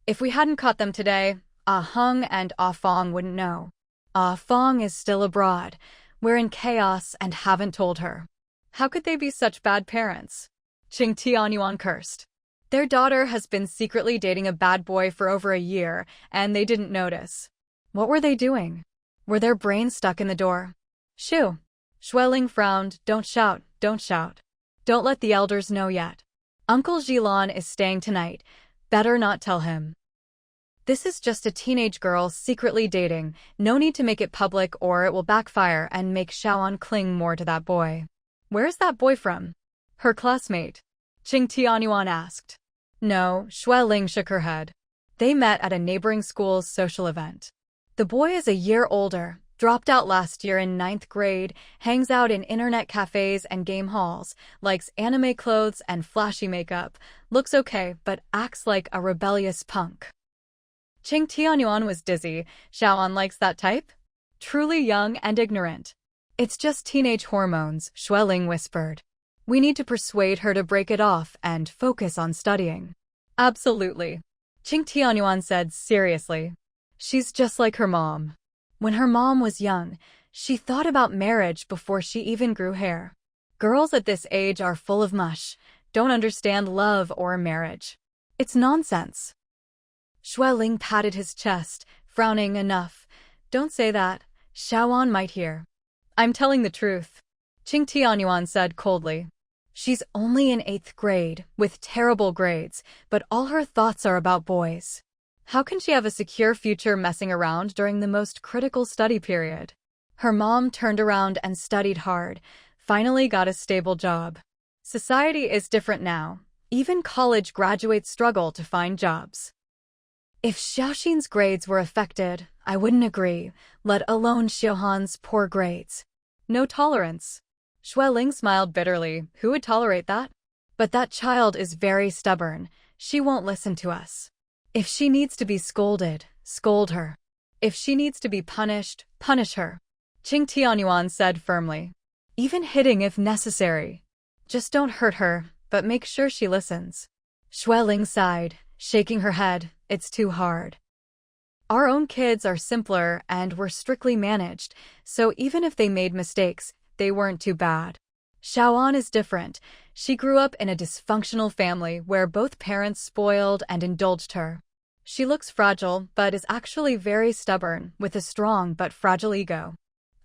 If we hadn't caught them today, Ah Hung and Ah Fong wouldn't know. Ah Fong is still abroad. We're in chaos and haven't told her. How could they be such bad parents? Chung Tianyuan cursed. Their daughter has been secretly dating a bad boy for over a year, and they didn't notice. What were they doing? Were their brains stuck in the door? Shoo! Xue Ling frowned. Don't shout, don't shout. Don't let the elders know yet. Uncle Zhilan is staying tonight. Better not tell him. This is just a teenage girl secretly dating. No need to make it public or it will backfire and make Xiaoan cling more to that boy. Where is that boy from? Her classmate. Chung Tianyuan asked. No, Xue Ling shook her head. They met at a neighboring school's social event. The boy is a year older, dropped out last year in 9th grade, hangs out in internet cafes and game halls, likes anime clothes and flashy makeup, looks okay but acts like a rebellious punk. Chung Tianyuan was dizzy. Xiaoan likes that type? Truly young and ignorant. It's just teenage hormones, Xue Ling whispered. We need to persuade her to break it off and focus on studying. Absolutely. Chung Tianyuan said seriously. She's just like her mom. When her mom was young, she thought about marriage before she even grew hair. Girls at this age are full of mush, don't understand love or marriage. It's nonsense. Xue Ling patted his chest, frowning. Enough. Don't say that. Xiaoan might hear. I'm telling the truth. Chung Tianyuan said coldly. She's only in 8th grade, with terrible grades, but all her thoughts are about boys. How can she have a secure future messing around during the most critical study period? Her mom turned around and studied hard, finally got a stable job. Society is different now. Even college graduates struggle to find jobs. If Xiaoxin's grades were affected, I wouldn't agree, let alone Xiaohan's poor grades. No tolerance. Xueling smiled bitterly. Who would tolerate that? But that child is very stubborn. She won't listen to us. If she needs to be scolded, scold her. If she needs to be punished, punish her. Qing Tianyuan said firmly. Even hitting if necessary. Just don't hurt her, but make sure she listens. Xueling sighed, shaking her head. It's too hard. Our own kids are simpler and were strictly managed, so even if they made mistakes, they weren't too bad. Xiaoan is different. She grew up in a dysfunctional family where both parents spoiled and indulged her. She looks fragile, but is actually very stubborn, with a strong but fragile ego.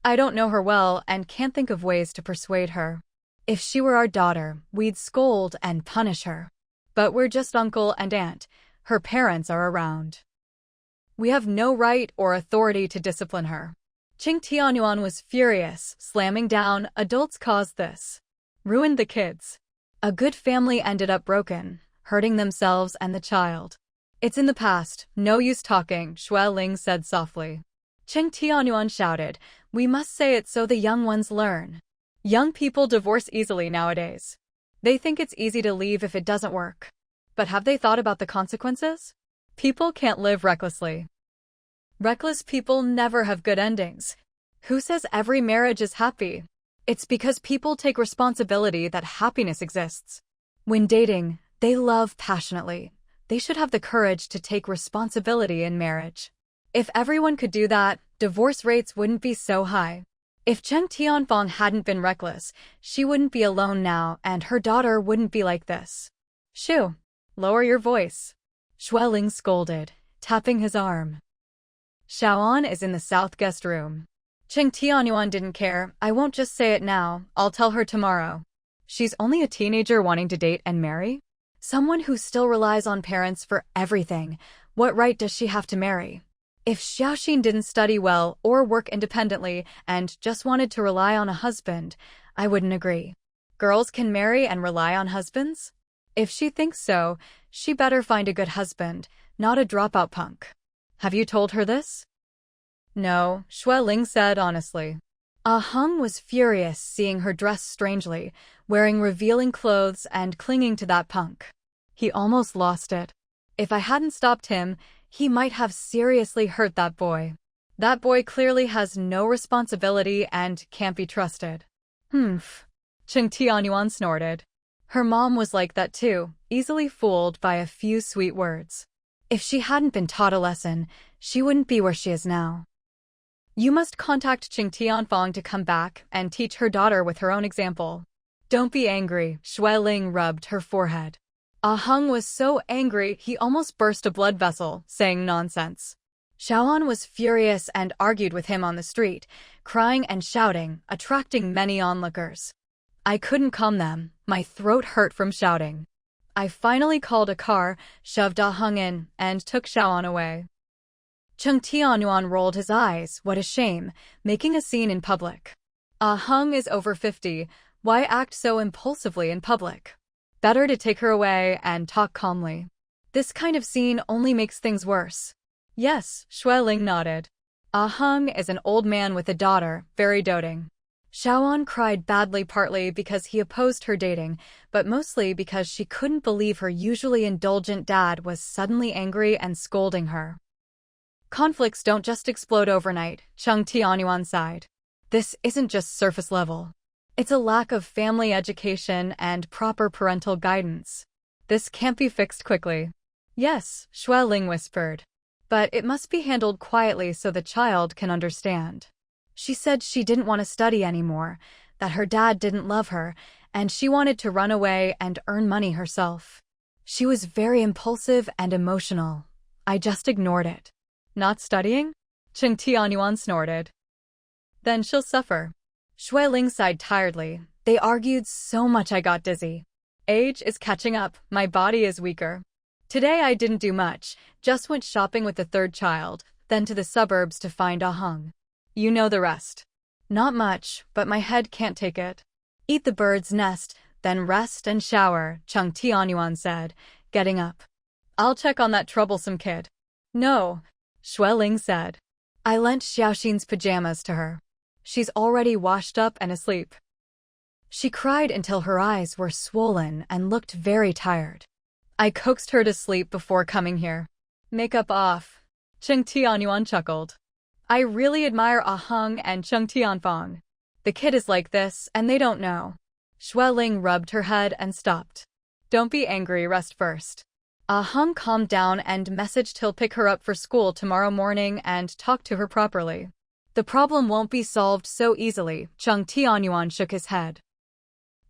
I don't know her well and can't think of ways to persuade her. If she were our daughter, we'd scold and punish her. But we're just uncle and aunt. Her parents are around. We have no right or authority to discipline her. Qing Tianyuan was furious, slamming down. Adults caused this. Ruined the kids. A good family ended up broken, hurting themselves and the child. It's in the past, no use talking, Xueling said softly. Qing Tianyuan shouted, we must say it so the young ones learn. Young people divorce easily nowadays. They think it's easy to leave if it doesn't work. But have they thought about the consequences? People can't live recklessly. Reckless people never have good endings. Who says every marriage is happy? It's because people take responsibility that happiness exists. When dating, they love passionately. They should have the courage to take responsibility in marriage. If everyone could do that, divorce rates wouldn't be so high. If Cheng Tianfang hadn't been reckless, she wouldn't be alone now and her daughter wouldn't be like this. Shoo! Lower your voice. Xueling scolded, tapping his arm. Xiaoan is in the south guest room. Qing Tianyuan didn't care. I won't just say it now, I'll tell her tomorrow. She's only a teenager wanting to date and marry? Someone who still relies on parents for everything. What right does she have to marry? If Xiaoxin didn't study well or work independently and just wanted to rely on a husband, I wouldn't agree. Girls can marry and rely on husbands? If she thinks so, she better find a good husband, not a dropout punk. Have you told her this? No, Xueling said honestly. Hung was furious seeing her dressed strangely, wearing revealing clothes and clinging to that punk. He almost lost it. If I hadn't stopped him, he might have seriously hurt that boy. That boy clearly has no responsibility and can't be trusted. Humph. Qing Tianyuan snorted. Her mom was like that too, easily fooled by a few sweet words. If she hadn't been taught a lesson, she wouldn't be where she is now. You must contact Qing Tianfang to come back and teach her daughter with her own example. Don't be angry, Xueling rubbed her forehead. Hung was so angry he almost burst a blood vessel, saying nonsense. Xiaoan was furious and argued with him on the street, crying and shouting, attracting many onlookers. I couldn't calm them, my throat hurt from shouting. I finally called a car, shoved Hung in, and took Xiaoan away. Cheng Tianyuan rolled his eyes. What a shame, making a scene in public. Hung is over 50, why act so impulsively in public? Better to take her away and talk calmly. This kind of scene only makes things worse. Yes, Xueling nodded. Hung is an old man with a daughter, very doting. Xiaoan cried badly partly because he opposed her dating, but mostly because she couldn't believe her usually indulgent dad was suddenly angry and scolding her. Conflicts don't just explode overnight, Cheng Tianyuan sighed. This isn't just surface level. It's a lack of family education and proper parental guidance. This can't be fixed quickly. Yes, Xueling whispered. But it must be handled quietly so the child can understand. She said she didn't want to study anymore, that her dad didn't love her, and she wanted to run away and earn money herself. She was very impulsive and emotional. I just ignored it. Not studying? Qing Tianyuan snorted. Then she'll suffer. Xueling sighed tiredly. They argued so much I got dizzy. Age is catching up, my body is weaker. Today I didn't do much, just went shopping with the third child, then to the suburbs to find Ah Hung. You know the rest. Not much, but my head can't take it. Eat the bird's nest, then rest and shower, Chung Tianyuan said, getting up. I'll check on that troublesome kid. No, Xueling said. I lent Xiaoxin's pajamas to her. She's already washed up and asleep. She cried until her eyes were swollen and looked very tired. I coaxed her to sleep before coming here. Makeup off. Chung Tianyuan chuckled. I really admire Ah Hung and Chung Tianfang. The kid is like this, and they don't know. Xueling rubbed her head and stopped. Don't be angry, rest first. Ah Hung calmed down and messaged he'll pick her up for school tomorrow morning and talk to her properly. The problem won't be solved so easily, Chung Tianyuan shook his head.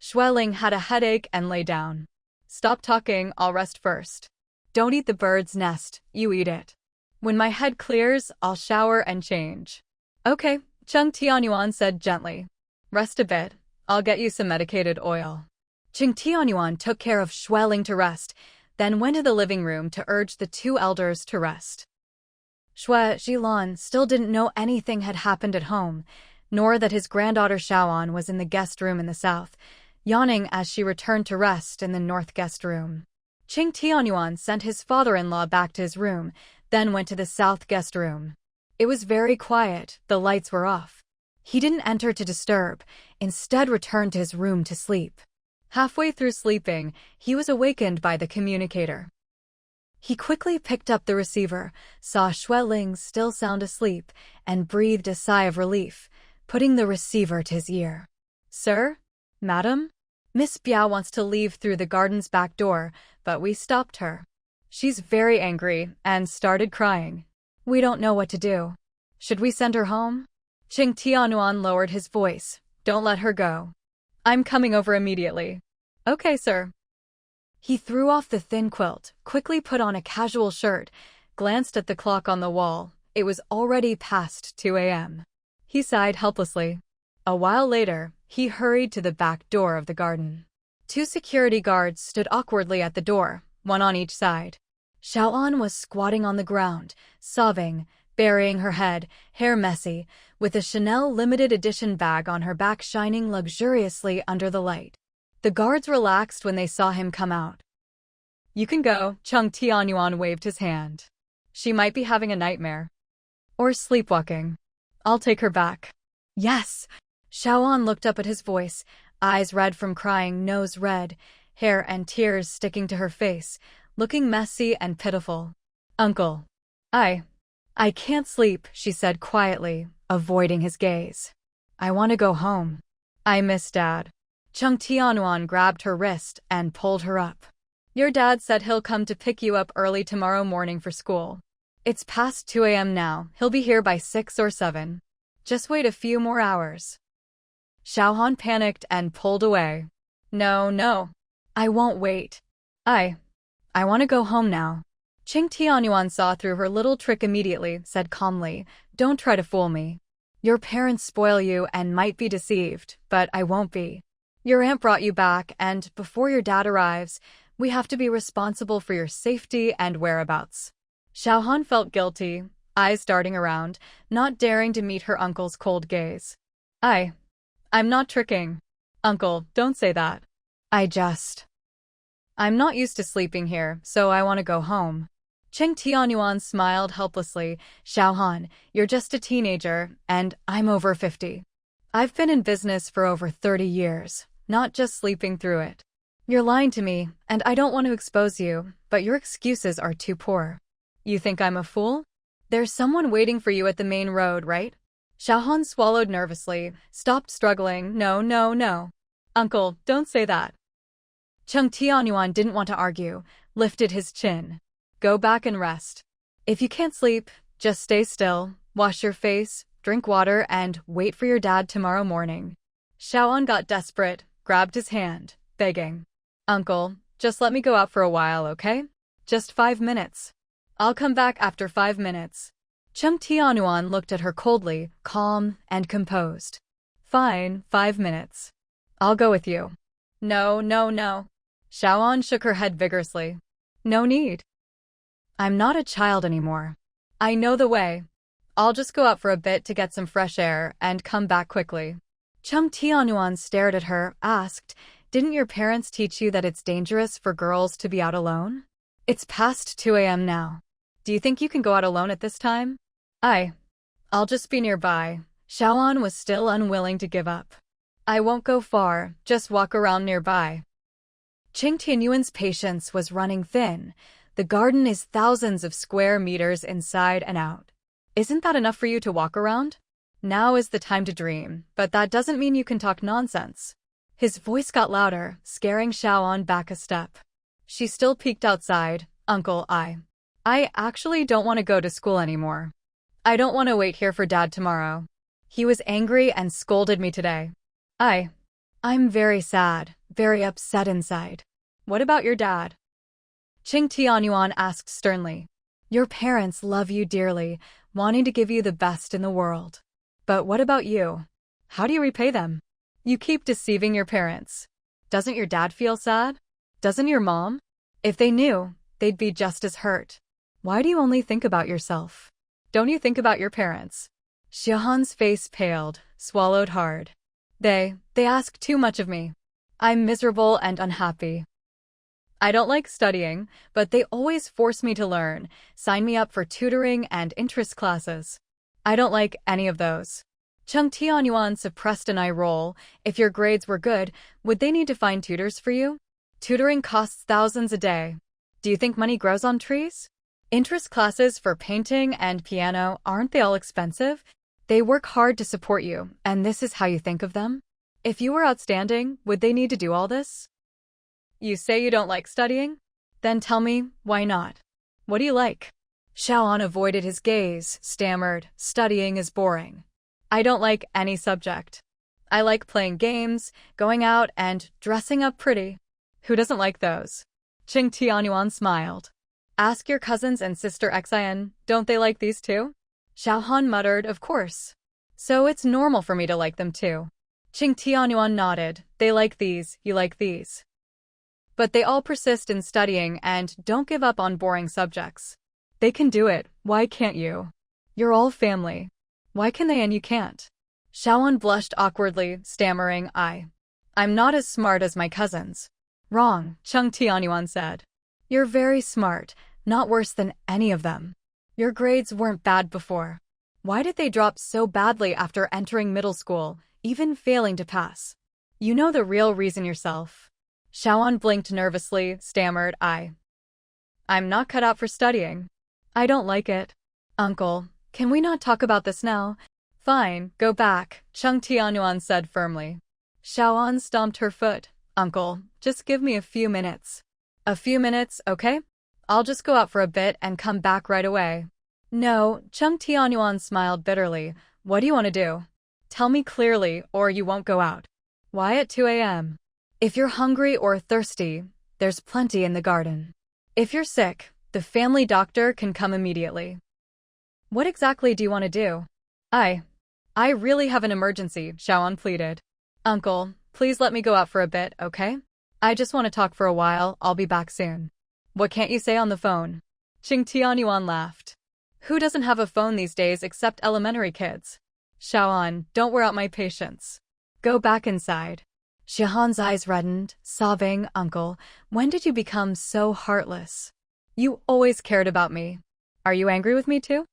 Xueling had a headache and lay down. Stop talking, I'll rest first. Don't eat the bird's nest, you eat it. When my head clears, I'll shower and change. Okay, Chung Tianyuan said gently. Rest a bit, I'll get you some medicated oil. Chung Tianyuan took care of Xueling to rest, then went to the living room to urge the two elders to rest. Xue Zhilan still didn't know anything had happened at home, nor that his granddaughter Xiaoan was in the guest room in the south, yawning as she returned to rest in the north guest room. Chung Tianyuan sent his father-in-law back to his room, then went to the south guest room. It was very quiet, the lights were off. He didn't enter to disturb, instead returned to his room to sleep. Halfway through sleeping, he was awakened by the communicator. He quickly picked up the receiver, saw Xueling still sound asleep, and breathed a sigh of relief, putting the receiver to his ear. Sir? Madam? Miss Biao wants to leave through the garden's back door, but we stopped her. She's very angry and started crying. We don't know what to do. Should we send her home? Chung Tianyuan lowered his voice. Don't let her go. I'm coming over immediately. Okay, sir. He threw off the thin quilt, quickly put on a casual shirt, glanced at the clock on the wall. It was already past 2 a.m. He sighed helplessly. A while later, he hurried to the back door of the garden. 2 security guards stood awkwardly at the door, one on each side. Xiaoan was squatting on the ground, sobbing, burying her head, hair messy, with a Chanel limited edition bag on her back shining luxuriously under the light. The guards relaxed when they saw him come out. You can go, Chung Tianyuan waved his hand. She might be having a nightmare. Or sleepwalking. I'll take her back. Yes. Xiaoan looked up at his voice, eyes red from crying, nose red, hair and tears sticking to her face, looking messy and pitiful. Uncle. I can't sleep, she said quietly, avoiding his gaze. I want to go home. I miss Dad. Chung Tianyuan grabbed her wrist and pulled her up. Your dad said he'll come to pick you up early tomorrow morning for school. It's past 2 a.m. now, he'll be here by 6 or 7. Just wait a few more hours. Xiaohan panicked and pulled away. No. I won't wait. I want to go home now. Chung Tianyuan saw through her little trick immediately, said calmly, Don't try to fool me. Your parents spoil you and might be deceived, but I won't be. Your aunt brought you back, and before your dad arrives, we have to be responsible for your safety and whereabouts. Xiaohan felt guilty, eyes darting around, not daring to meet her uncle's cold gaze. I'm not tricking. Uncle, don't say that. I'm not used to sleeping here, so I want to go home. Chung Tianyuan smiled helplessly. Xiaohan, you're just a teenager, and I'm over 50. I've been in business for over 30 years, not just sleeping through it. You're lying to me, and I don't want to expose you, but your excuses are too poor. You think I'm a fool? There's someone waiting for you at the main road, right? Xiaohan swallowed nervously, stopped struggling. No. Uncle, don't say that. Chung Tianyuan didn't want to argue, lifted his chin. Go back and rest. If you can't sleep, just stay still, wash your face, drink water, and wait for your dad tomorrow morning. Xiaoan got desperate, grabbed his hand, begging. Uncle, just let me go out for a while, okay? Just 5 minutes. I'll come back after 5 minutes. Chung Tianyuan looked at her coldly, calm and composed. Fine, 5 minutes. I'll go with you. No. Xiaoan shook her head vigorously. No need. I'm not a child anymore. I know the way. I'll just go out for a bit to get some fresh air and come back quickly. Chung Tianyuan stared at her, asked, "Didn't your parents teach you that it's dangerous for girls to be out alone? It's past 2 a.m. now. Do you think you can go out alone at this time?" I'll just be nearby. Xiaoan was still unwilling to give up. "I won't go far, just walk around nearby." Qing Tianyuan's patience was running thin. The garden is thousands of square meters inside and out. Isn't that enough for you to walk around? Now is the time to dream, but that doesn't mean you can talk nonsense. His voice got louder, scaring Xiaoan back a step. She still peeked outside. "Uncle, I actually don't want to go to school anymore. I don't want to wait here for Dad tomorrow. He was angry and scolded me today. I'm very sad, very upset inside." "What about your dad?" Qing Tianyuan asked sternly. "Your parents love you dearly, wanting to give you the best in the world. But what about you? How do you repay them? You keep deceiving your parents. Doesn't your dad feel sad? Doesn't your mom? If they knew, they'd be just as hurt. Why do you only think about yourself? Don't you think about your parents?" Xiaohan's face paled, swallowed hard. They ask too much of me. I'm miserable and unhappy. I don't like studying, but they always force me to learn, sign me up for tutoring and interest classes. I don't like any of those. Chung Tianyuan suppressed an eye roll. If your grades were good, would they need to find tutors for you? Tutoring costs thousands a day. Do you think money grows on trees? Interest classes for painting and piano, aren't they all expensive? They work hard to support you, and this is how you think of them? If you were outstanding, would they need to do all this? You say you don't like studying? Then tell me, why not? What do you like? Xiaoan avoided his gaze, stammered, "Studying is boring. I don't like any subject. I like playing games, going out, and dressing up pretty." "Who doesn't like those?" Qing Tianyuan smiled. "Ask your cousins and sister Xian, don't they like these too?" Xiaohan muttered, "Of course. So it's normal for me to like them too." Qing Tianyuan nodded. "They like these, you like these. But they all persist in studying and don't give up on boring subjects. They can do it, why can't you? You're all family. Why can they and you can't?" Xiaoan blushed awkwardly, stammering, I'm not as smart as my cousins." "Wrong," Chung Tianyuan said. "You're very smart, not worse than any of them. Your grades weren't bad before. Why did they drop so badly after entering middle school, even failing to pass? You know the real reason yourself." Xiaoan blinked nervously, stammered, I'm not cut out for studying. I don't like it." "Uncle, can we not talk about this now?" "Fine, go back," Chung Tianyuan said firmly. Xiaoan stomped her foot. "Uncle, just give me a few minutes." "A few minutes, okay? I'll just go out for a bit and come back right away." "No," Chung Tianyuan smiled bitterly. "What do you want to do? Tell me clearly, or you won't go out." "Why at 2 a.m.? If you're hungry or thirsty, there's plenty in the garden. If you're sick, the family doctor can come immediately." "What exactly do you want to do?" I really have an emergency," Xiaoan pleaded. "Uncle, please let me go out for a bit, okay? I just want to talk for a while, I'll be back soon." "What can't you say on the phone?" Qing Tianyuan laughed. "Who doesn't have a phone these days except elementary kids?" "Xiaoan, don't wear out my patience. Go back inside." Xiaohan's eyes reddened, sobbing, "Uncle, when did you become so heartless? You always cared about me. Are you angry with me too?"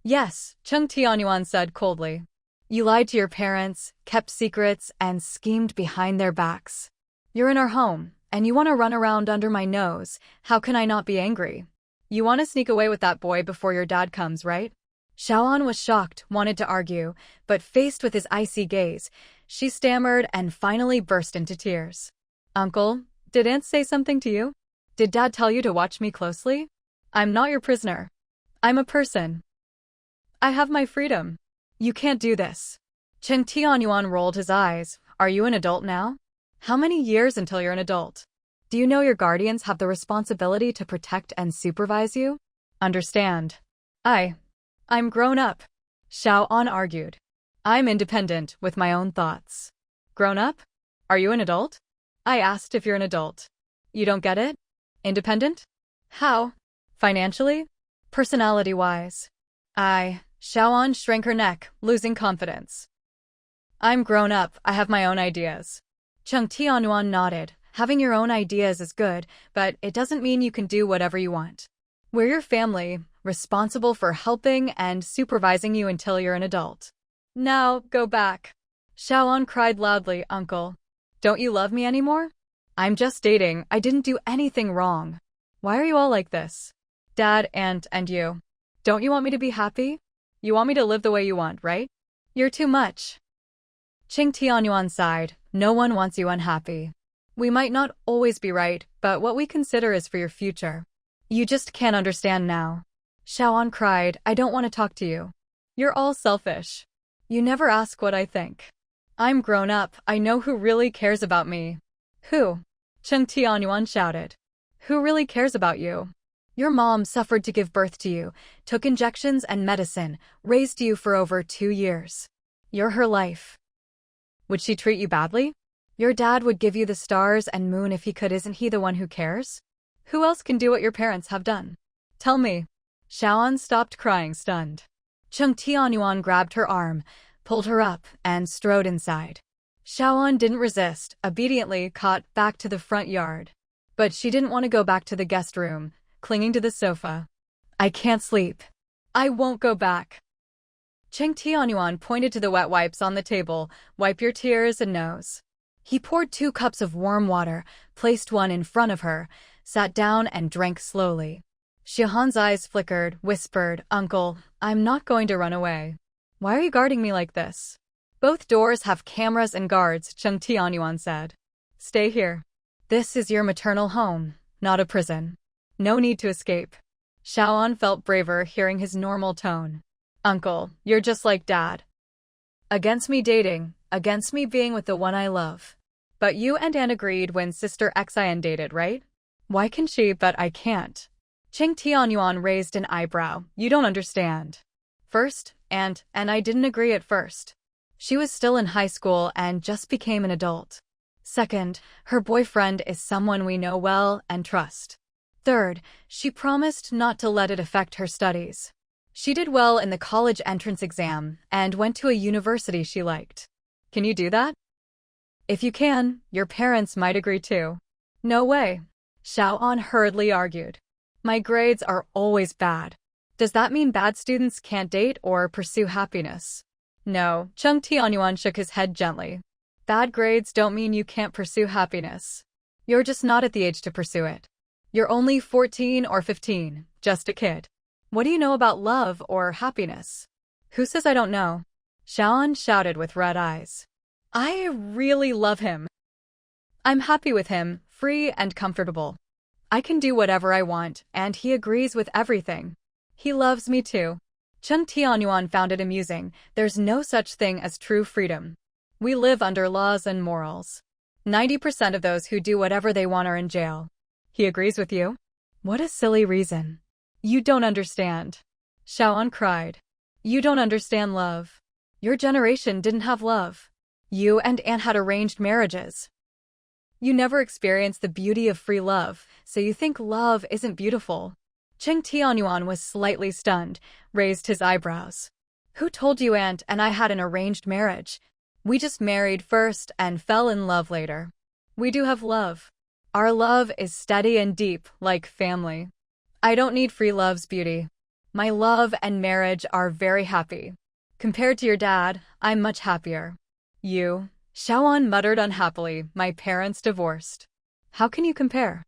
"Yes," Chung Tianyuan said coldly. "You lied to your parents, kept secrets, and schemed behind their backs. You're in our home, and you want to run around under my nose. How can I not be angry? You want to sneak away with that boy before your dad comes, right?" Xiaoan was shocked, wanted to argue, but faced with his icy gaze, she stammered and finally burst into tears. "Uncle, did Aunt say something to you? Did Dad tell you to watch me closely? I'm not your prisoner. I'm a person. I have my freedom. You can't do this." Chen Tianyuan rolled his eyes. "Are you an adult now? How many years until you're an adult? Do you know your guardians have the responsibility to protect and supervise you? Understand? I'm grown up," Xiaoan argued. "I'm independent, with my own thoughts." "Grown up? Are you an adult? I asked if you're an adult. You don't get it? Independent? How? Financially? Personality-wise? Xiaoan shrank her neck, losing confidence. I'm grown up, I have my own ideas. Cheng Tianyuan nodded. Having your own ideas is good, but it doesn't mean you can do whatever you want. We're your family, responsible for helping and supervising you until you're an adult. Now, go back. Xiaoan cried loudly, Uncle. Don't you love me anymore? I'm just dating, I didn't do anything wrong. Why are you all like this? Dad, Aunt, and you. Don't you want me to be happy? You want me to live the way you want, right? You're too much. Cheng Tianyuan sighed. No one wants you unhappy. We might not always be right, but what we consider is for your future. You just can't understand now. Xiaoan cried, I don't want to talk to you. You're all selfish. You never ask what I think. I'm grown up, I know who really cares about me. Who? Cheng Tianyuan shouted. Who really cares about you? Your mom suffered to give birth to you, took injections and medicine, raised you for over 2 years. You're her life. Would she treat you badly? Your dad would give you the stars and moon if he could. Isn't he the one who cares? Who else can do what your parents have done? Tell me. Xiaoan stopped crying, stunned. Cheng Tianyuan grabbed her arm, pulled her up, and strode inside. Xiaoan didn't resist, obediently caught back to the front yard. But she didn't want to go back to the guest room, clinging to the sofa. I can't sleep. I won't go back. Cheng Tianyuan pointed to the wet wipes on the table. Wipe your tears and nose. He poured 2 cups of warm water, placed one in front of her, sat down and drank slowly. Xiaohan's eyes flickered, whispered, Uncle, I'm not going to run away. Why are you guarding me like this? Both doors have cameras and guards, Cheng Tianyuan said. Stay here. This is your maternal home, not a prison. No need to escape. Xiaoan felt braver hearing his normal tone. Uncle, you're just like Dad. Against me dating, against me being with the one I love. But you and Anne agreed when Sister Xin dated, right? Why can she but I can't? Cheng Tianyuan raised an eyebrow. You don't understand. First, and I didn't agree at first. She was still in high school and just became an adult. Second, her boyfriend is someone we know well and trust. Third, she promised not to let it affect her studies. She did well in the college entrance exam and went to a university she liked. Can you do that? If you can, your parents might agree too. No way. Xiaoan hurriedly argued. My grades are always bad. Does that mean bad students can't date or pursue happiness? No, Cheng Tianyuan shook his head gently. Bad grades don't mean you can't pursue happiness. You're just not at the age to pursue it. You're only 14 or 15, just a kid. What do you know about love or happiness? Who says I don't know? Xiaoan shouted with red eyes. I really love him. I'm happy with him, free and comfortable. I can do whatever I want, and he agrees with everything. He loves me too. Cheng Tianyuan found it amusing. There's no such thing as true freedom. We live under laws and morals. 90% of those who do whatever they want are in jail. He agrees with you? What a silly reason. You don't understand. Xiaoan cried. You don't understand love. Your generation didn't have love. You and Anne had arranged marriages. You never experienced the beauty of free love, so you think love isn't beautiful. Cheng Tianyuan was slightly stunned, raised his eyebrows. Who told you Aunt and I had an arranged marriage? We just married first and fell in love later. We do have love. Our love is steady and deep, like family. I don't need free love's beauty. My love and marriage are very happy. Compared to your dad, I'm much happier. You, Xiaoan muttered unhappily, my parents divorced. How can you compare?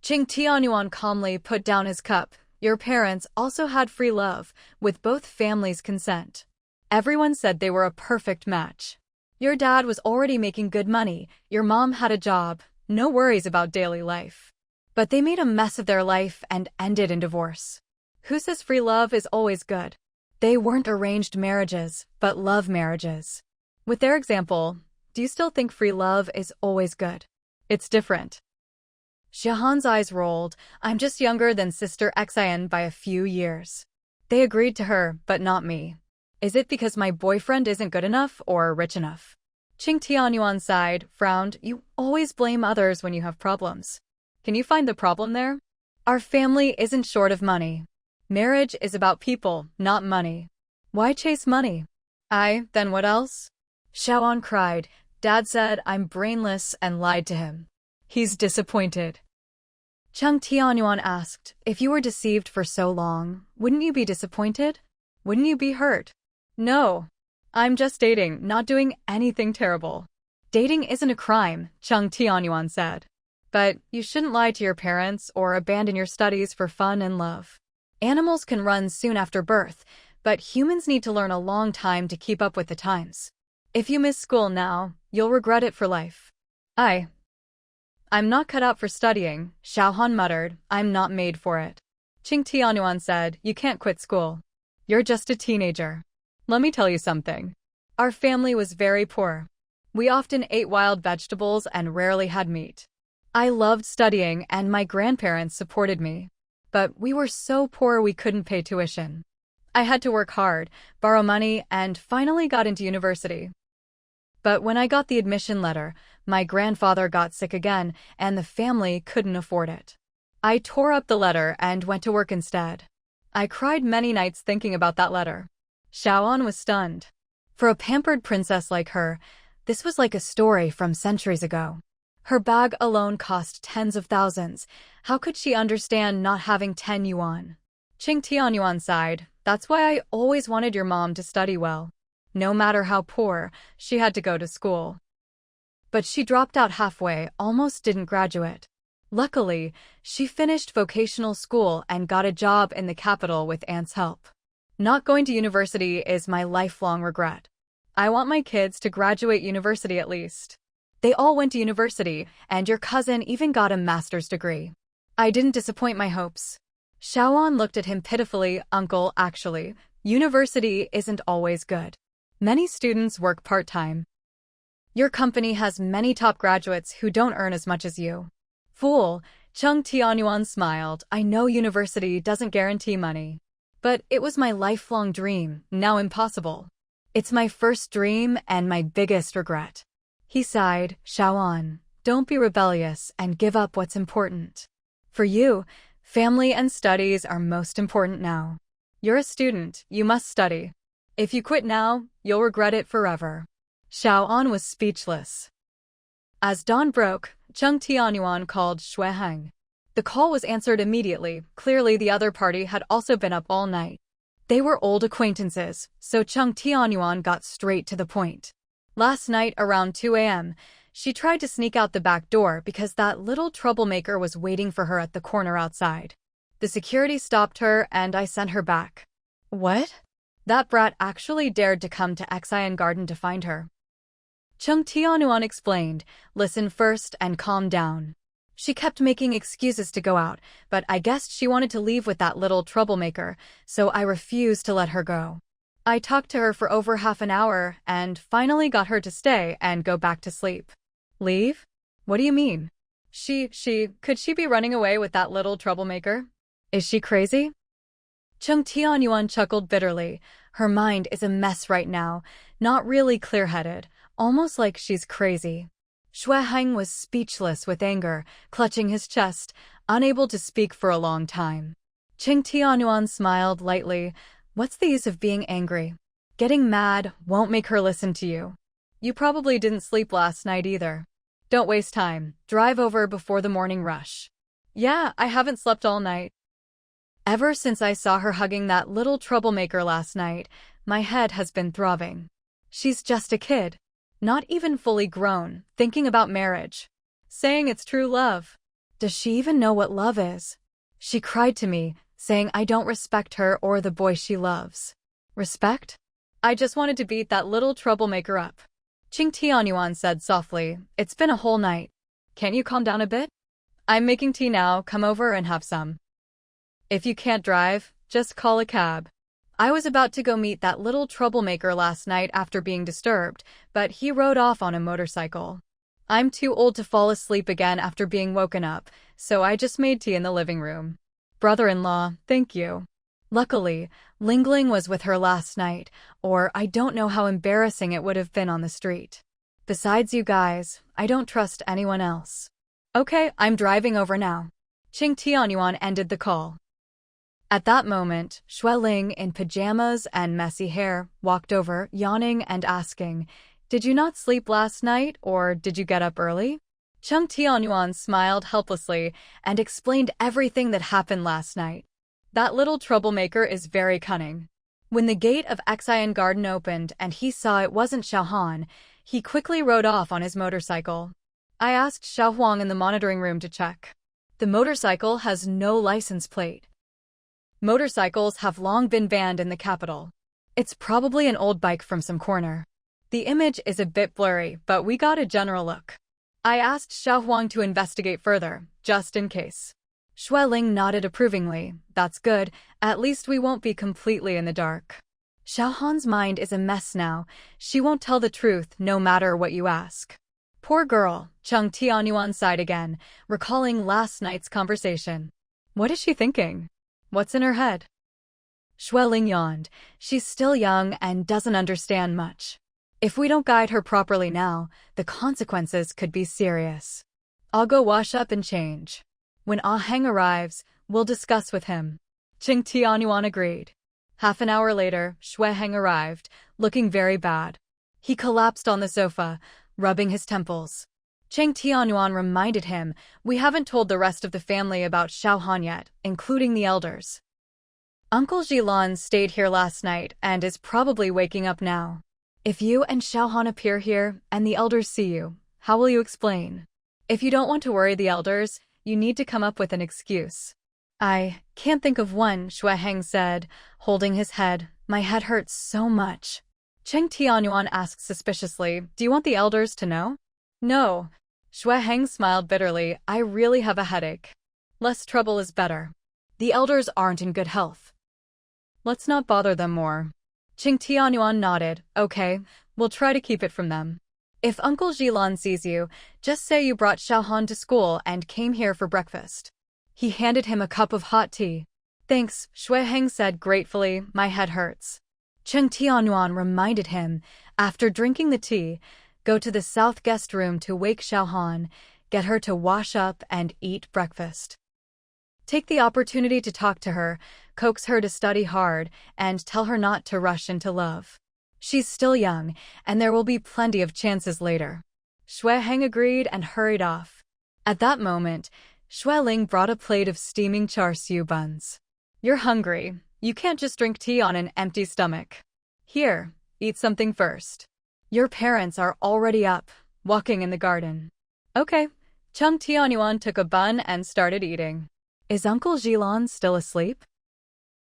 Cheng Tianyuan calmly put down his cup. Your parents also had free love, with both families' consent. Everyone said they were a perfect match. Your dad was already making good money, your mom had a job, no worries about daily life. But they made a mess of their life and ended in divorce. Who says free love is always good? They weren't arranged marriages, but love marriages. With their example, do you still think free love is always good? It's different. Xiaohan's eyes rolled. I'm just younger than Sister Xin by a few years. They agreed to her, but not me. Is it because my boyfriend isn't good enough or rich enough? Cheng Tianyuan sighed, frowned. You always blame others when you have problems. Can you find the problem there? Our family isn't short of money. Marriage is about people, not money. Why chase money? Then what else? Xiaoan cried. Dad said I'm brainless and lied to him. He's disappointed. Cheng Tianyuan asked, if you were deceived for so long, wouldn't you be disappointed? Wouldn't you be hurt? No. I'm just dating, not doing anything terrible. Dating isn't a crime, Cheng Tianyuan said. But you shouldn't lie to your parents or abandon your studies for fun and love. Animals can run soon after birth, but humans need to learn a long time to keep up with the times. If you miss school now, you'll regret it for life. I'm not cut out for studying, Xiaohan muttered. I'm not made for it. Cheng Tianyuan said, you can't quit school. You're just a teenager. Let me tell you something. Our family was very poor. We often ate wild vegetables and rarely had meat. I loved studying and my grandparents supported me. But we were so poor we couldn't pay tuition. I had to work hard, borrow money, and finally got into university. But when I got the admission letter, my grandfather got sick again, and the family couldn't afford it. I tore up the letter and went to work instead. I cried many nights thinking about that letter. Xiaoan was stunned. For a pampered princess like her, this was like a story from centuries ago. Her bag alone cost tens of thousands. How could she understand not having 10 yuan? Cheng Tianyuan sighed. That's why I always wanted your mom to study well. No matter how poor, she had to go to school. But she dropped out halfway, almost didn't graduate. Luckily, she finished vocational school and got a job in the capital with Aunt's help. Not going to university is my lifelong regret. I want my kids to graduate university at least. They all went to university, and your cousin even got a master's degree. I didn't disappoint my hopes. Xiaoan looked at him pitifully. Uncle, actually, university isn't always good. Many students work part-time. Your company has many top graduates who don't earn as much as you. Fool, Cheng Tianyuan smiled. I know university doesn't guarantee money. But it was my lifelong dream, now impossible. It's my first dream and my biggest regret. He sighed. Xiaoan, don't be rebellious and give up what's important. For you, family and studies are most important now. You're a student, you must study. If you quit now, you'll regret it forever. Xiaoan was speechless. As dawn broke, Cheng Tianyuan called Shuiheng. The call was answered immediately. Clearly the other party had also been up all night. They were old acquaintances, so Cheng Tianyuan got straight to the point. Last night around 2 a.m., she tried to sneak out the back door because that little troublemaker was waiting for her at the corner outside. The security stopped her and I sent her back. What? That brat actually dared to come to Xian Garden to find her. Cheng Tianyuan explained, listen first and calm down. She kept making excuses to go out, but I guessed she wanted to leave with that little troublemaker, so I refused to let her go. I talked to her for over half an hour and finally got her to stay and go back to sleep. Leave? What do you mean? Could she be running away with that little troublemaker? Is she crazy? Cheng Tianyuan chuckled bitterly. Her mind is a mess right now, not really clear-headed, almost like she's crazy. Shuiheng was speechless with anger, clutching his chest, unable to speak for a long time. Cheng Tianyuan smiled lightly. What's the use of being angry? Getting mad won't make her listen to you. You probably didn't sleep last night either. Don't waste time. Drive over before the morning rush. Yeah, I haven't slept all night. Ever since I saw her hugging that little troublemaker last night, my head has been throbbing. She's just a kid. Not even fully grown, thinking about marriage. Saying it's true love. Does she even know what love is? She cried to me, saying I don't respect her or the boy she loves. Respect? I just wanted to beat that little troublemaker up. Cheng Tianyuan said softly, it's been a whole night. Can't you calm down a bit? I'm making tea now, come over and have some. If you can't drive, just call a cab. I was about to go meet that little troublemaker last night after being disturbed, but he rode off on a motorcycle. I'm too old to fall asleep again after being woken up, so I just made tea in the living room. Brother-in-law, thank you. Luckily, Lingling was with her last night, or I don't know how embarrassing it would have been on the street. Besides you guys, I don't trust anyone else. Okay, I'm driving over now. Qing Tianyuan ended the call. At that moment, Xueling, in pajamas and messy hair, walked over, yawning and asking, "Did you not sleep last night, or did you get up early?" Cheng Tianyuan smiled helplessly and explained everything that happened last night. That little troublemaker is very cunning. When the gate of Xian Garden opened and he saw it wasn't Xiaohan, he quickly rode off on his motorcycle. I asked Xiao Huang in the monitoring room to check. The motorcycle has no license plate. Motorcycles have long been banned in the capital. It's probably an old bike from some corner. The image is a bit blurry, but we got a general look. I asked Xiao Huang to investigate further, just in case. Xueling nodded approvingly. That's good, at least we won't be completely in the dark. Xiaohan's mind is a mess now. She won't tell the truth, no matter what you ask. Poor girl, Cheng Tianyuan sighed again, recalling last night's conversation. What is she thinking? What's in her head? Xueling yawned. She's still young and doesn't understand much. If we don't guide her properly now, the consequences could be serious. I'll go wash up and change. When Ah Heng arrives, we'll discuss with him. Qing Tianyuan agreed. Half an hour later, Xue Heng arrived, looking very bad. He collapsed on the sofa, rubbing his temples. Qing Tianyuan reminded him, "We haven't told the rest of the family about Xiaohan yet, including the elders. Uncle Jilan stayed here last night and is probably waking up now. If you and Xiaohan appear here and the elders see you, how will you explain? If you don't want to worry the elders, you need to come up with an excuse." "I can't think of one," Xue Heng said, holding his head. "My head hurts so much." Qing Tianyuan asked suspiciously, "Do you want the elders to know?" "No." Xue Heng smiled bitterly. "I really have a headache. Less trouble is better. The elders aren't in good health. Let's not bother them more." Qing Tianyuan nodded. "Okay, we'll try to keep it from them. If Uncle Jilan sees you, just say you brought Xiaohan to school and came here for breakfast." He handed him a cup of hot tea. "Thanks," Xue Heng said gratefully. "My head hurts." Qing Tianyuan reminded him, after drinking the tea, go to the south guest room to wake Xiaohan, get her to wash up and eat breakfast. Take the opportunity to talk to her, coax her to study hard, and tell her not to rush into love. She's still young, and there will be plenty of chances later. Xue Heng agreed and hurried off. At that moment, Xueling brought a plate of steaming char siu buns. "You're hungry. You can't just drink tea on an empty stomach. Here, eat something first. Your parents are already up, walking in the garden." "Okay." Cheng Tianyuan took a bun and started eating. "Is Uncle Jilan still asleep?"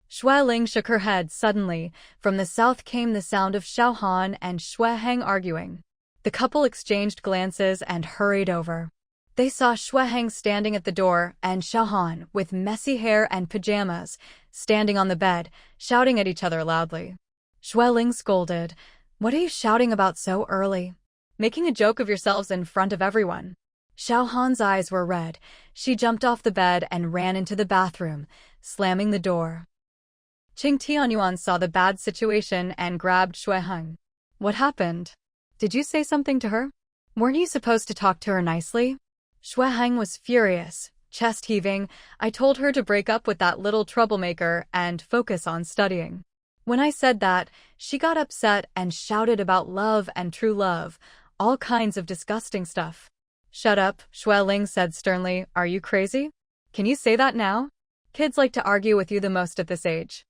Xueling shook her head suddenly. From the south came the sound of Xiaohan and Xue Heng arguing. The couple exchanged glances and hurried over. They saw Xue Heng standing at the door and Xiaohan, with messy hair and pajamas, standing on the bed, shouting at each other loudly. Xueling scolded, "What are you shouting about so early? Making a joke of yourselves in front of everyone." Xiaohan's eyes were red. She jumped off the bed and ran into the bathroom, slamming the door. Qing Tianyuan saw the bad situation and grabbed Xue Heng. "What happened? Did you say something to her? Weren't you supposed to talk to her nicely?" Xue Heng was furious, chest heaving. "I told her to break up with that little troublemaker and focus on studying. When I said that, she got upset and shouted about love and true love, all kinds of disgusting stuff." "Shut up," Xueling said sternly. "Are you crazy? Can you say that now? Kids like to argue with you the most at this age.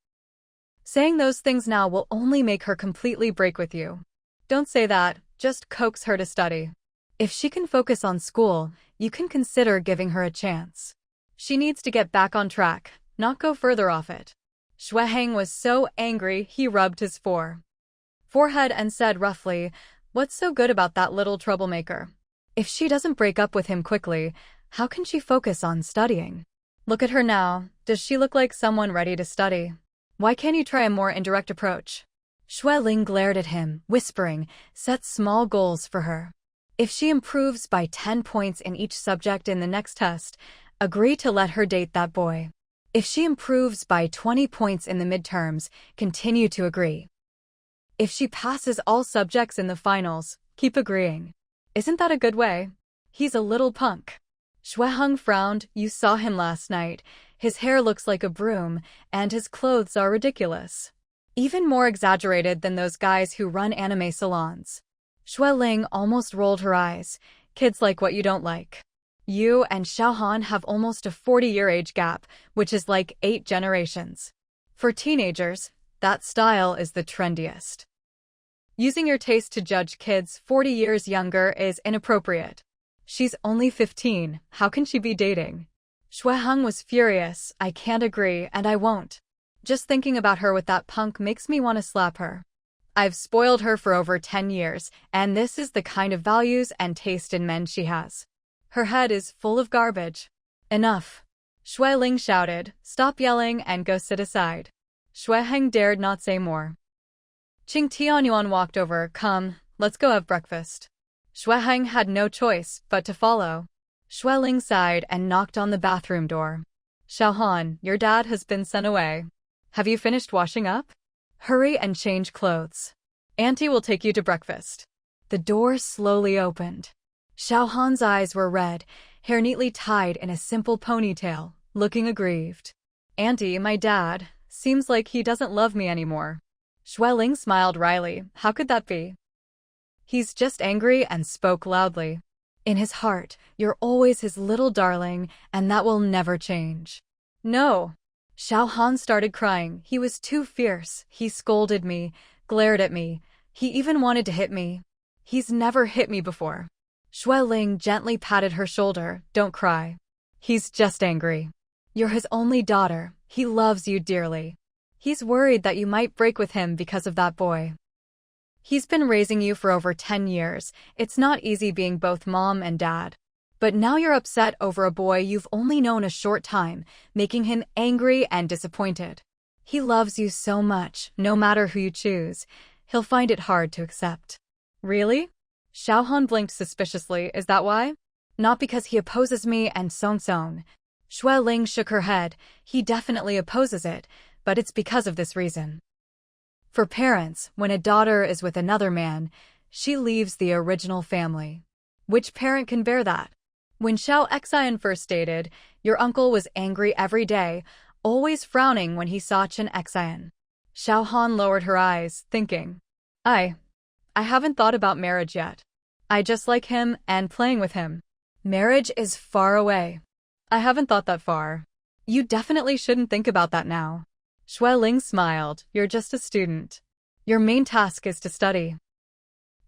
Saying those things now will only make her completely break with you. Don't say that, just coax her to study. If she can focus on school, you can consider giving her a chance. She needs to get back on track, not go further off it." Xue Heng was so angry he rubbed his forehead and said roughly, "What's so good about that little troublemaker? If she doesn't break up with him quickly, how can she focus on studying? Look at her now. Does she look like someone ready to study? Why can't you try a more indirect approach?" Xueling glared at him, whispering, "Set small goals for her. If she improves by 10 points in each subject in the next test, agree to let her date that boy. If she improves by 20 points in the midterms, continue to agree. If she passes all subjects in the finals, keep agreeing. Isn't that a good way? He's a little punk." Shueheng frowned. You saw him last night. His hair looks like a broom, and his clothes are ridiculous. Even more exaggerated than those guys who run anime salons. Xueling almost rolled her eyes. Kids like what you don't like. You and Xiaohan have almost a 40-year age gap, which is like 8 generations. For teenagers, that style is the trendiest. Using your taste to judge kids 40 years younger is inappropriate. She's only 15, how can she be dating? Xueheng was furious. I can't agree, and I won't. Just thinking about her with that punk makes me want to slap her. I've spoiled her for over 10 years, and this is the kind of values and taste in men she has. Her head is full of garbage. Enough. Xueling shouted, stop yelling and go sit aside. Xueheng dared not say more. Qing Tianyuan walked over. Come, let's go have breakfast. Xueheng had no choice but to follow. Xueling sighed and knocked on the bathroom door. Xiaohan, your dad has been sent away. Have you finished washing up? Hurry and change clothes. Auntie will take you to breakfast. The door slowly opened. Xiaohan's eyes were red, hair neatly tied in a simple ponytail, looking aggrieved. Auntie, my dad, seems like he doesn't love me anymore. Xueling smiled wryly. How could that be? He's just angry and spoke loudly. In his heart, you're always his little darling, and that will never change. No. Xiaohan started crying. He was too fierce. He scolded me, glared at me. He even wanted to hit me. He's never hit me before. Xueling gently patted her shoulder. Don't cry. He's just angry. You're his only daughter. He loves you dearly. He's worried that you might break with him because of that boy. He's been raising you for over 10 years. It's not easy being both mom and dad. But now you're upset over a boy you've only known a short time, making him angry and disappointed. He loves you so much, no matter who you choose. He'll find it hard to accept. Really? Xiaohan blinked suspiciously. Is that why? Not because he opposes me and Song. Xueling shook her head. He definitely opposes it, but it's because of this reason. For parents, when a daughter is with another man, she leaves the original family. Which parent can bear that? When Xiao Xian first dated, your uncle was angry every day, always frowning when he saw Chen Xian. Xiaohan lowered her eyes, thinking, I haven't thought about marriage yet. I just like him and playing with him. Marriage is far away. I haven't thought that far. You definitely shouldn't think about that now. Xueling smiled. You're just a student. Your main task is to study.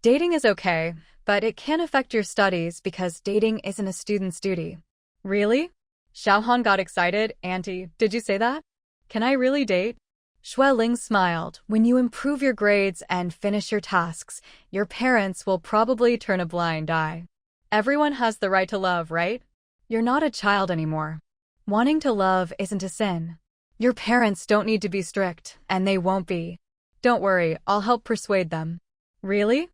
Dating is okay, but it can affect your studies because dating isn't a student's duty. Really? Xiaohan got excited. Auntie, did you say that? Can I really date? Xueling smiled. When you improve your grades and finish your tasks, your parents will probably turn a blind eye. Everyone has the right to love, right? You're not a child anymore. Wanting to love isn't a sin. Your parents don't need to be strict, and they won't be. Don't worry, I'll help persuade them. Really?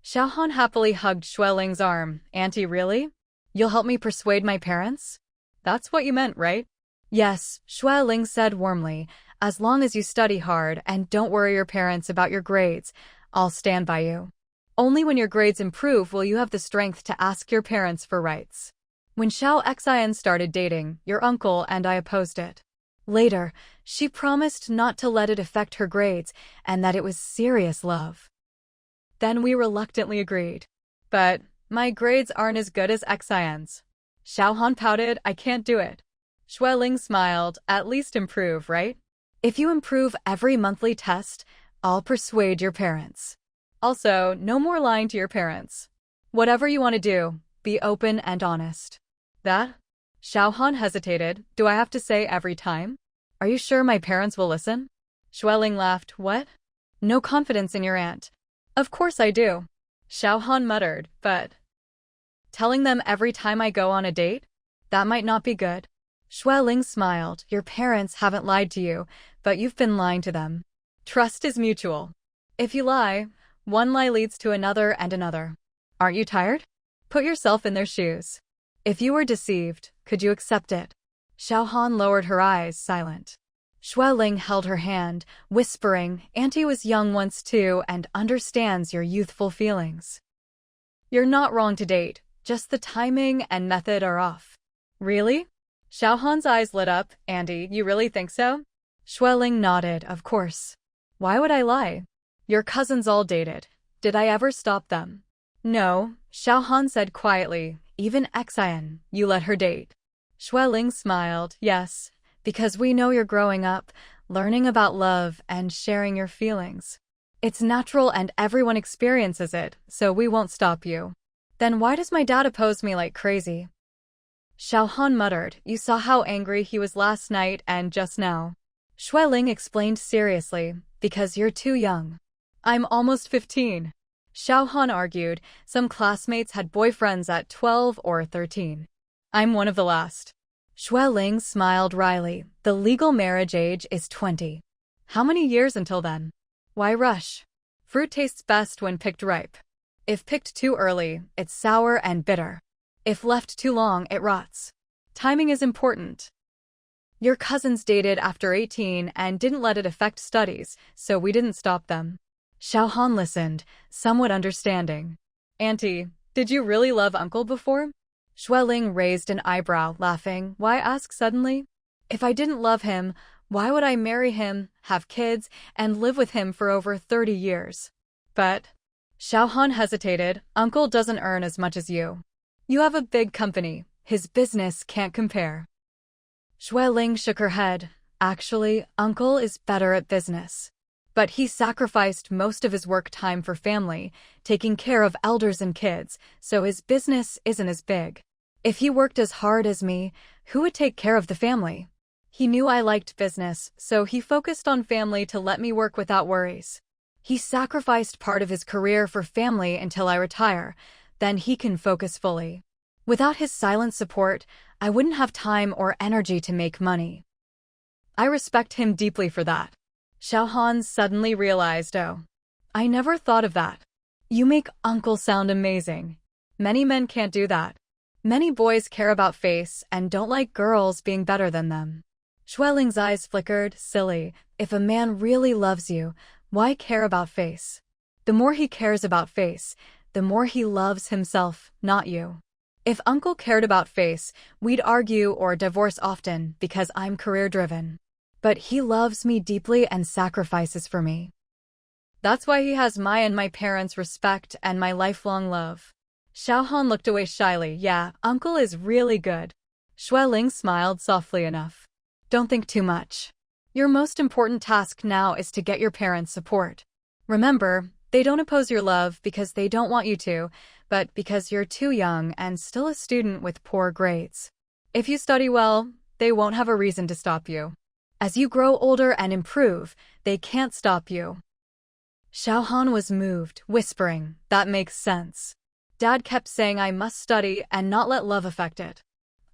Xiaohan happily hugged Xueling's arm. Auntie, really? You'll help me persuade my parents? That's what you meant, right? Yes, Xueling said warmly. As long as you study hard and don't worry your parents about your grades, I'll stand by you. Only when your grades improve will you have the strength to ask your parents for rights. When Xiao Xian started dating, your uncle and I opposed it. Later, she promised not to let it affect her grades and that it was serious love. Then we reluctantly agreed. But my grades aren't as good as Xian's. Xiaohan pouted. I can't do it. Xueling smiled. At least improve, right? If you improve every monthly test, I'll persuade your parents. Also, no more lying to your parents. Whatever you want to do, be open and honest. That? Xiaohan hesitated. Do I have to say every time? Are you sure my parents will listen? Xueling laughed. What? No confidence in your aunt. Of course I do. Xiaohan muttered, but telling them every time I go on a date? That might not be good. Xueling smiled. Your parents haven't lied to you, but you've been lying to them. Trust is mutual. If you lie, one lie leads to another and another. Aren't you tired? Put yourself in their shoes. If you were deceived, could you accept it? Xiaohan lowered her eyes, silent. Xueling held her hand, whispering, Auntie was young once too and understands your youthful feelings. You're not wrong to date, Just the timing and method are off. Really? Xiaohan's eyes lit up. Andy, you really think so? Xueling nodded, of course. Why would I lie? Your cousins all dated. Did I ever stop them? No, Xiaohan said quietly. Even Xian, you let her date. Xueling smiled. Yes, because we know you're growing up, learning about love and sharing your feelings. It's natural and everyone experiences it, so we won't stop you. Then why does my dad oppose me like crazy? Xiaohan muttered. You saw how angry he was last night and just now. Xueling explained seriously. Because you're too young. I'm almost 15. Xiaohan argued. Some classmates had boyfriends at 12 or 13. I'm one of the last. Xueling smiled wryly. The legal marriage age is 20. How many years until then? Why rush? Fruit tastes best when picked ripe. If picked too early, it's sour and bitter. If left too long, it rots. Timing is important. Your cousins dated after 18 and didn't let it affect studies, so we didn't stop them. Xiaohan listened, somewhat understanding. Auntie, did you really love Uncle before? Xueling raised an eyebrow, laughing. Why ask suddenly? If I didn't love him, why would I marry him, have kids, and live with him for over 30 years? But Xiaohan hesitated. Uncle doesn't earn as much as you. You have a big company. His business can't compare. Xueling shook her head. Actually, Uncle is better at business. But he sacrificed most of his work time for family, taking care of elders and kids, so his business isn't as big. If he worked as hard as me, who would take care of the family? He knew I liked business, so he focused on family to let me work without worries. He sacrificed part of his career for family until I retire, then he can focus fully. Without his silent support, I wouldn't have time or energy to make money. I respect him deeply for that. Xiaohan suddenly realized, oh, I never thought of that. You make Uncle sound amazing. Many men can't do that. Many boys care about face and don't like girls being better than them. Xueling's eyes flickered. Silly. If a man really loves you, why care about face? The more he cares about face, the more he loves himself, not you. If Uncle cared about face, we'd argue or divorce often because I'm career-driven. But he loves me deeply and sacrifices for me. That's why he has my parents' respect and my lifelong love. Xiaohan looked away shyly. Yeah, Uncle is really good. Xueling smiled softly enough. Don't think too much. Your most important task now is to get your parents' support. Remember, they don't oppose your love because they don't want you to, but because you're too young and still a student with poor grades. If you study well, they won't have a reason to stop you. As you grow older and improve, they can't stop you. Xiaohan was moved, whispering, that makes sense. Dad kept saying I must study and not let love affect it.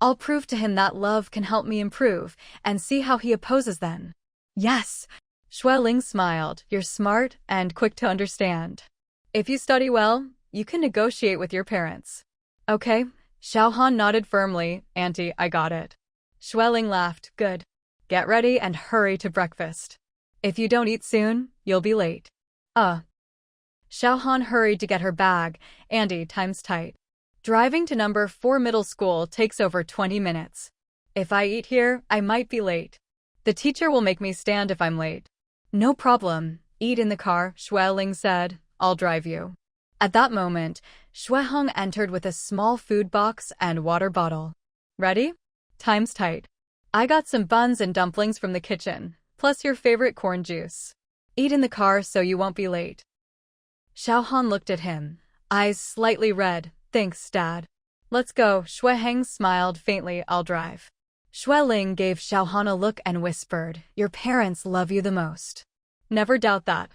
I'll prove to him that love can help me improve, and see how he opposes then. Yes! Xueling smiled. You're smart and quick to understand. If you study well, you can negotiate with your parents. Okay? Xiaohan nodded firmly. Auntie, I got it. Xueling laughed. Good. Get ready and hurry to breakfast. If you don't eat soon, you'll be late. Xiaohan hurried to get her bag. Andy, time's tight. Driving to number 4 middle school takes over 20 minutes. If I eat here, I might be late. The teacher will make me stand if I'm late. No problem. Eat in the car, Xueling said. I'll drive you. At that moment, Xueheng entered with a small food box and water bottle. Ready? Time's tight. I got some buns and dumplings from the kitchen, plus your favorite corn juice. Eat in the car so you won't be late. Xiaohan looked at him, eyes slightly red. Thanks, Dad. Let's go. Xueheng smiled faintly. I'll drive. Xueling gave Xiaohan a look and whispered, your parents love you the most. Never doubt that.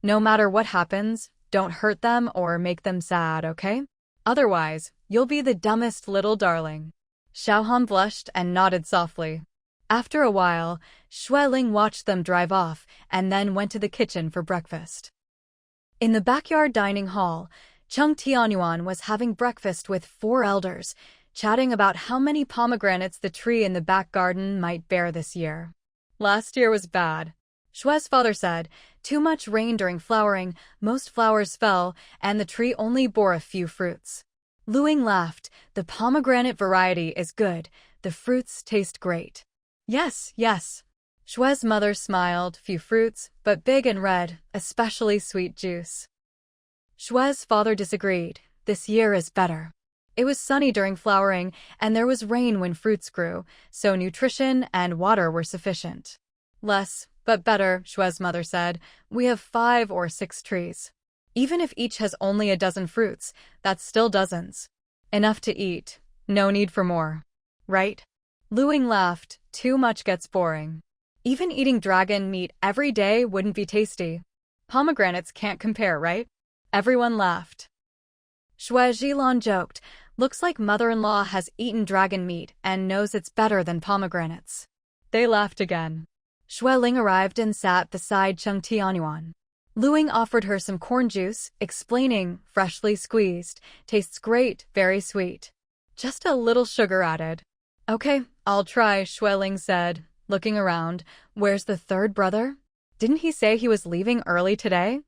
No matter what happens, don't hurt them or make them sad, okay? Otherwise, you'll be the dumbest little darling. Xiaohan blushed and nodded softly. After a while, Xueling watched them drive off and then went to the kitchen for breakfast. In the backyard dining hall, Chung Tianyuan was having breakfast with 4 elders, chatting about how many pomegranates the tree in the back garden might bear this year. Last year was bad. Shue's father said, too much rain during flowering, most flowers fell, and the tree only bore a few fruits. Luing laughed. The pomegranate variety is good. The fruits taste great. Yes, yes. Shue's mother smiled. Few fruits, but big and red, especially sweet juice. Shue's father disagreed. This year is better. It was sunny during flowering, and there was rain when fruits grew, so nutrition and water were sufficient. Less, but better, Shue's mother said. We have 5 or 6 trees. Even if each has only a dozen fruits, that's still dozens. Enough to eat. No need for more. Right? Luing laughed. Too much gets boring. Even eating dragon meat every day wouldn't be tasty. Pomegranates can't compare, right? Everyone laughed. Shue Zhilan joked. Looks like mother-in-law has eaten dragon meat and knows it's better than pomegranates. They laughed again. Shue Ling arrived and sat beside Cheng Tianyuan. Luing offered her some corn juice, explaining, freshly squeezed, tastes great, very sweet. Just a little sugar added. Okay, I'll try, Shue Ling said, looking around. Where's the third brother? Didn't he say he was leaving early today?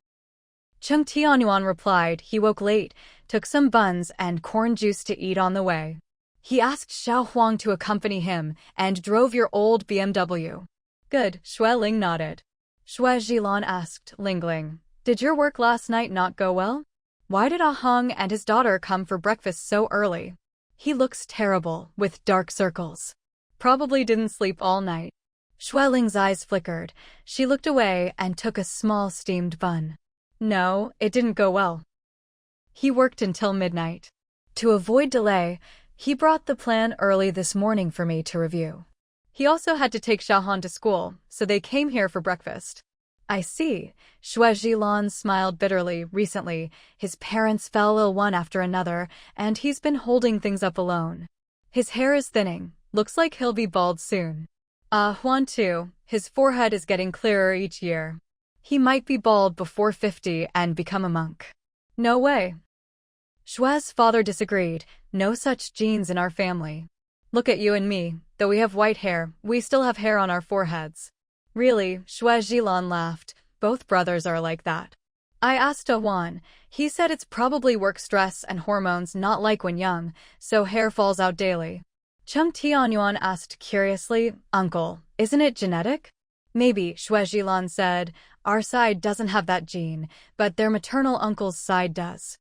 Cheng Tianyuan replied he woke late, took some buns and corn juice to eat on the way. He asked Xiao Huang to accompany him and drove your old BMW. Good, Shue Ling nodded. Shue Zhilan asked, Lingling, did your work last night not go well? Why did Ah Hung and his daughter come for breakfast so early? He looks terrible, with dark circles. Probably didn't sleep all night. Shue Ling's eyes flickered. She looked away and took a small steamed bun. No, it didn't go well. He worked until midnight. To avoid delay, he brought the plan early this morning for me to review. He also had to take Xiaohan to school, so they came here for breakfast. I see. Shue Zhilan smiled bitterly. Recently, his parents fell ill one after another, and he's been holding things up alone. His hair is thinning. Looks like he'll be bald soon. Huan too. His forehead is getting clearer each year. He might be bald before 50 and become a monk. No way. Shue's father disagreed. No such genes in our family. Look at you and me. Though we have white hair, we still have hair on our foreheads. Really, Shue Zhilan laughed. Both brothers are like that. I asked Huan. He said it's probably work stress and hormones not like when young, so hair falls out daily. Cheng Tianyuan asked curiously, Uncle, isn't it genetic? Maybe, Shue Zhilan said. Our side doesn't have that gene, but their maternal uncle's side does.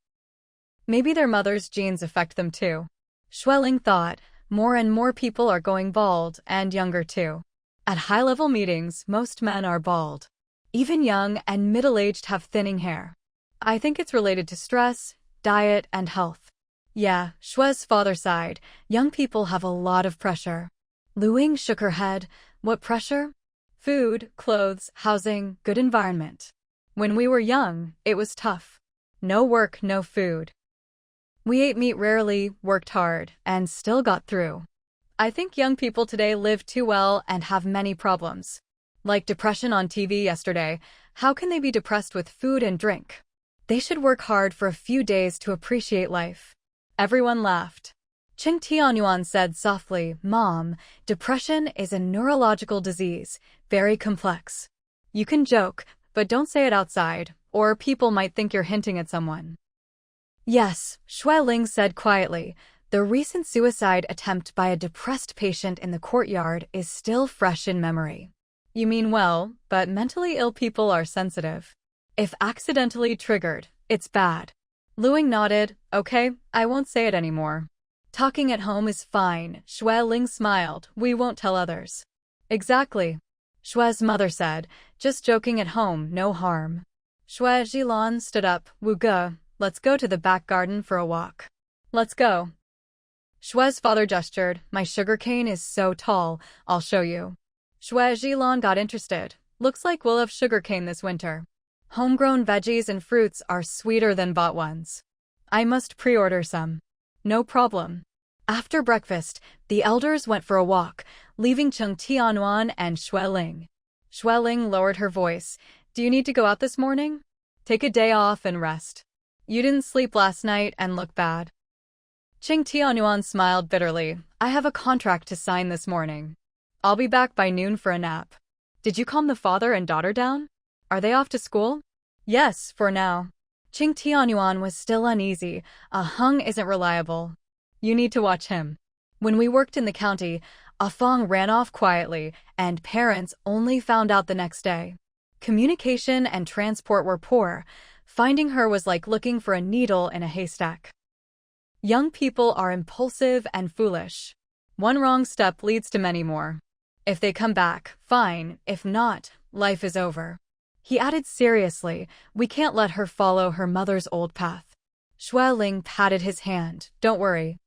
Maybe their mother's genes affect them too. Shue Ling thought. More and more people are going bald, and younger too. At high-level meetings, most men are bald. Even young and middle-aged have thinning hair. I think it's related to stress, diet, and health. Yeah, Shue's father sighed. Young people have a lot of pressure. Luing shook her head. What pressure? Food, clothes, housing, good environment. When we were young, it was tough. No work, no food. We ate meat rarely, worked hard, and still got through. I think young people today live too well and have many problems. Like depression on TV yesterday. How can they be depressed with food and drink? They should work hard for a few days to appreciate life. Everyone laughed. Cheng Tianyuan said softly, Mom, depression is a neurological disease, very complex. You can joke, but don't say it outside, or people might think you're hinting at someone. Yes, Shue Ling said quietly. The recent suicide attempt by a depressed patient in the courtyard is still fresh in memory. You mean well, but mentally ill people are sensitive. If accidentally triggered, it's bad. Luing nodded. Okay, I won't say it anymore. Talking at home is fine, Shue Ling smiled. We won't tell others. Exactly. Shue's mother said. Just joking at home, no harm. Shue Zhilan stood up. Wu Ge, let's go to the back garden for a walk. Let's go. Shue's father gestured. My sugarcane is so tall, I'll show you. Shue Zhilan got interested. Looks like we'll have sugarcane this winter. Homegrown veggies and fruits are sweeter than bought ones. I must pre-order some. No problem. After breakfast, the elders went for a walk, leaving Cheng Tianyuan and Shue Ling. Shue Ling lowered her voice. Do you need to go out this morning? Take a day off and rest. You didn't sleep last night and look bad. Cheng Tianyuan smiled bitterly. I have a contract to sign this morning. I'll be back by noon for a nap. Did you calm the father and daughter down? Are they off to school? Yes, for now. Qing Tianyuan was still uneasy. A hung isn't reliable. You need to watch him. When we worked in the county, Ah Fong ran off quietly, and parents only found out the next day. Communication and transport were poor. Finding her was like looking for a needle in a haystack. Young people are impulsive and foolish. One wrong step leads to many more. If they come back, fine. If not, life is over. He added seriously, we can't let her follow her mother's old path. Xue Ling patted his hand. Don't worry.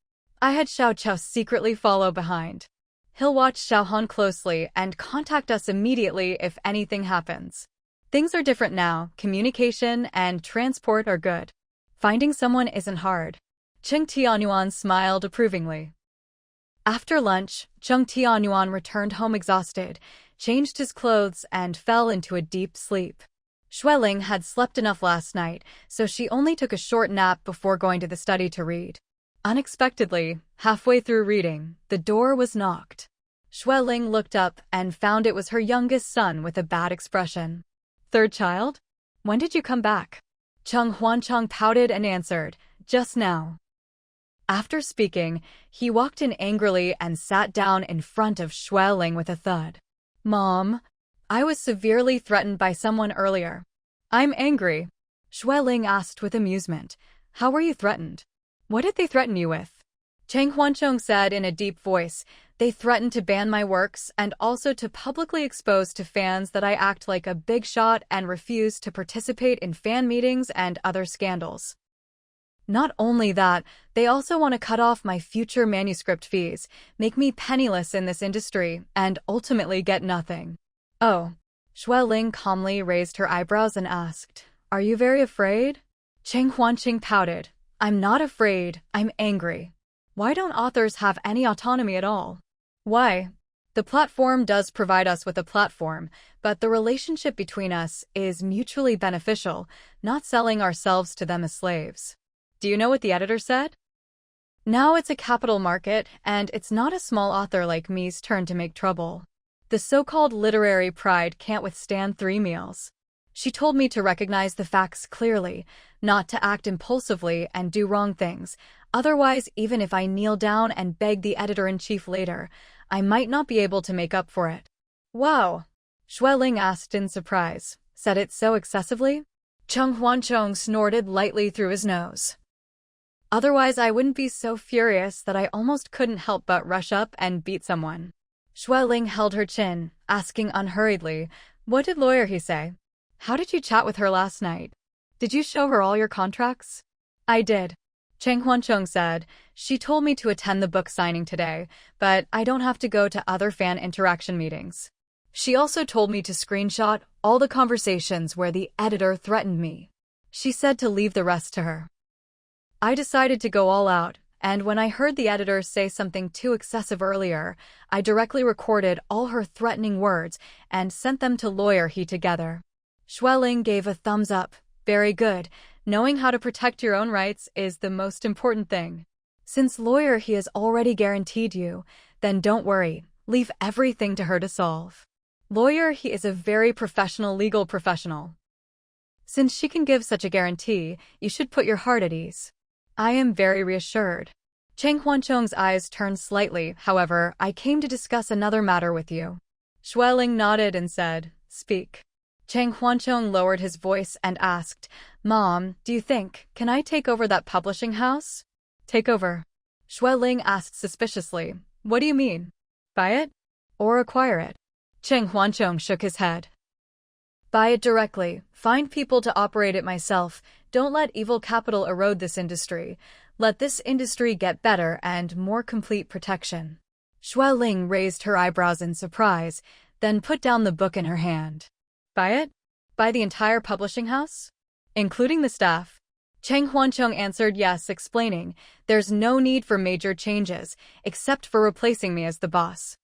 I had Xiao Chao secretly follow behind. He'll watch Xiao Han closely and contact us immediately if anything happens. Things are different now. Communication and transport are good. Finding someone isn't hard. Qing Tianyuan smiled approvingly. After lunch, Qing Tianyuan returned home exhausted, changed his clothes, and fell into a deep sleep. Xue Ling had slept enough last night, so she only took a short nap before going to the study to read. Unexpectedly, halfway through reading, the door was knocked. Xue Ling looked up and found it was her youngest son with a bad expression. Third child? When did you come back? Cheng Huancheng pouted and answered, just now. After speaking, he walked in angrily and sat down in front of Xue Ling with a thud. Mom, I was severely threatened by someone earlier. I'm angry. Xue Ling asked with amusement. How were you threatened? What did they threaten you with? Cheng Huancheng said in a deep voice, they threatened to ban my works and also to publicly expose to fans that I act like a big shot and refuse to participate in fan meetings and other scandals. Not only that, they also want to cut off my future manuscript fees, make me penniless in this industry, and ultimately get nothing. Oh. Xue Ling calmly raised her eyebrows and asked, are you very afraid? Cheng Huanqing pouted. I'm not afraid, I'm angry. Why don't authors have any autonomy at all? Why? The platform does provide us with a platform, but the relationship between us is mutually beneficial, not selling ourselves to them as slaves. Do you know what the editor said? Now it's a capital market, and it's not a small author like me's turn to make trouble. The so-called literary pride can't withstand 3 meals. She told me to recognize the facts clearly, not to act impulsively and do wrong things. Otherwise, even if I kneel down and beg the editor-in-chief later, I might not be able to make up for it. Wow! Xue Ling asked in surprise. Said it so excessively? Cheng Huancheng snorted lightly through his nose. Otherwise, I wouldn't be so furious that I almost couldn't help but rush up and beat someone. Xue Ling held her chin, asking unhurriedly, what did lawyer he say? How did you chat with her last night? Did you show her all your contracts? I did. Cheng Huancheng said, she told me to attend the book signing today, but I don't have to go to other fan interaction meetings. She also told me to screenshot all the conversations where the editor threatened me. She said to leave the rest to her. I decided to go all out, and when I heard the editor say something too excessive earlier, I directly recorded all her threatening words and sent them to lawyer he together. Xue Ling gave a thumbs up. Very good. Knowing how to protect your own rights is the most important thing. Since lawyer he has already guaranteed you, then don't worry. Leave everything to her to solve. Lawyer he is a very professional legal professional. Since she can give such a guarantee, you should put your heart at ease. I am very reassured. Cheng Huancheng's eyes turned slightly. However, I came to discuss another matter with you. Xue Ling nodded and said, speak. Cheng Huancheng lowered his voice and asked, Mom, do you think, can I take over that publishing house? Take over? Xue Ling asked suspiciously. What do you mean? Buy it? Or acquire it? Cheng Huancheng shook his head. Buy it directly. Find people to operate it myself. Don't let evil capital erode this industry. Let this industry get better and more complete protection. Xue Ling raised her eyebrows in surprise, then put down the book in her hand. Buy it? Buy the entire publishing house? Including the staff? Cheng Huancheng answered yes, explaining, there's no need for major changes, except for replacing me as the boss.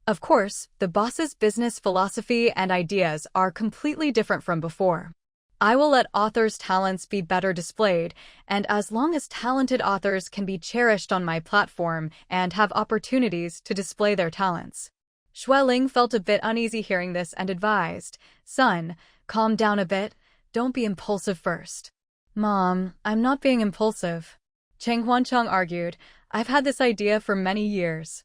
Of course, the boss's business philosophy and ideas are completely different from before. I will let authors' talents be better displayed, and as long as talented authors can be cherished on my platform and have opportunities to display their talents. Xue Ling felt a bit uneasy hearing this and advised, son, calm down a bit, don't be impulsive first. Mom, I'm not being impulsive. Cheng Huancheng argued. I've had this idea for many years.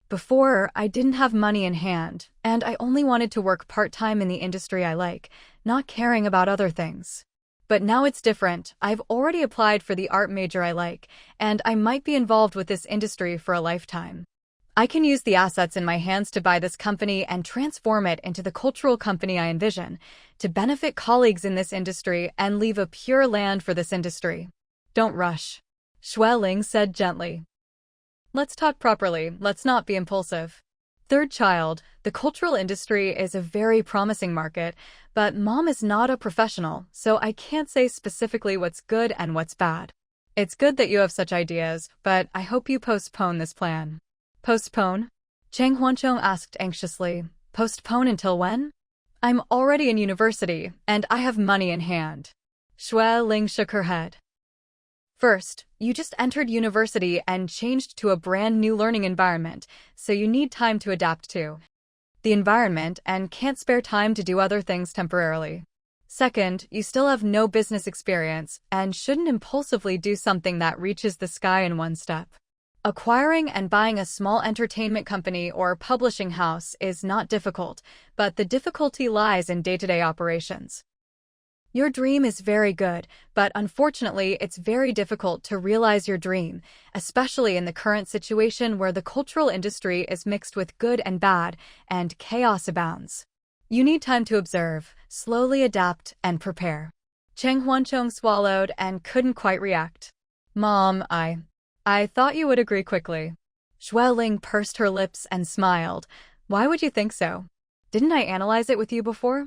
Before, I didn't have money in hand, and I only wanted to work part-time in the industry I like, not caring about other things. But now it's different. I've already applied for the art major I like, and I might be involved with this industry for a lifetime. I can use the assets in my hands to buy this company and transform it into the cultural company I envision, to benefit colleagues in this industry and leave a pure land for this industry. Don't rush. Xueling said gently. Let's talk properly, let's not be impulsive. Third child, the cultural industry is a very promising market, but Mom is not a professional, so I can't say specifically what's good and what's bad. It's good that you have such ideas, but I hope you postpone this plan. Postpone? Cheng Huancheng asked anxiously. Postpone until when? I'm already in university, and I have money in hand. Xueling shook her head. First, you just entered university and changed to a brand new learning environment, so you need time to adapt to the environment and can't spare time to do other things temporarily. Second, you still have no business experience and shouldn't impulsively do something that reaches the sky in one step. Acquiring and buying a small entertainment company or publishing house is not difficult, but the difficulty lies in day-to-day operations. Your dream is very good, but unfortunately it's very difficult to realize your dream, especially in the current situation where the cultural industry is mixed with good and bad, and chaos abounds. You need time to observe, slowly adapt, and prepare. Cheng Huancheng swallowed and couldn't quite react. Mom, I thought you would agree quickly. Xueling pursed her lips and smiled. Why would you think so? Didn't I analyze it with you before?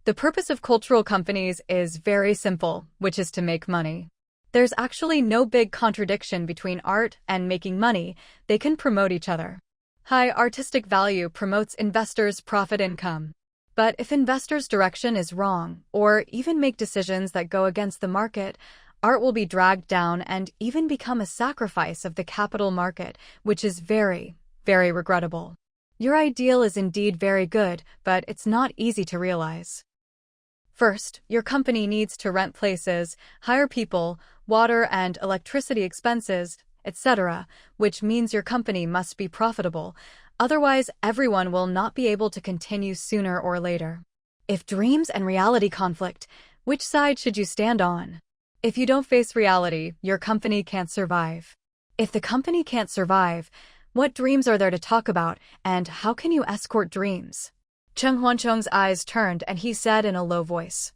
The purpose of cultural companies is very simple, which is to make money. There's actually no big contradiction between art and making money. They can promote each other. High artistic value promotes investors' profit income. But if investors' direction is wrong, or even make decisions that go against the market, art will be dragged down and even become a sacrifice of the capital market, which is very, very regrettable. Your ideal is indeed very good, but it's not easy to realize. First, your company needs to rent places, hire people, water and electricity expenses, etc., which means your company must be profitable. Otherwise, everyone will not be able to continue sooner or later. If dreams and reality conflict, which side should you stand on? If you don't face reality, your company can't survive. If the company can't survive, what dreams are there to talk about, and how can you escort dreams? Cheng Huancheng's eyes turned and he said in a low voice.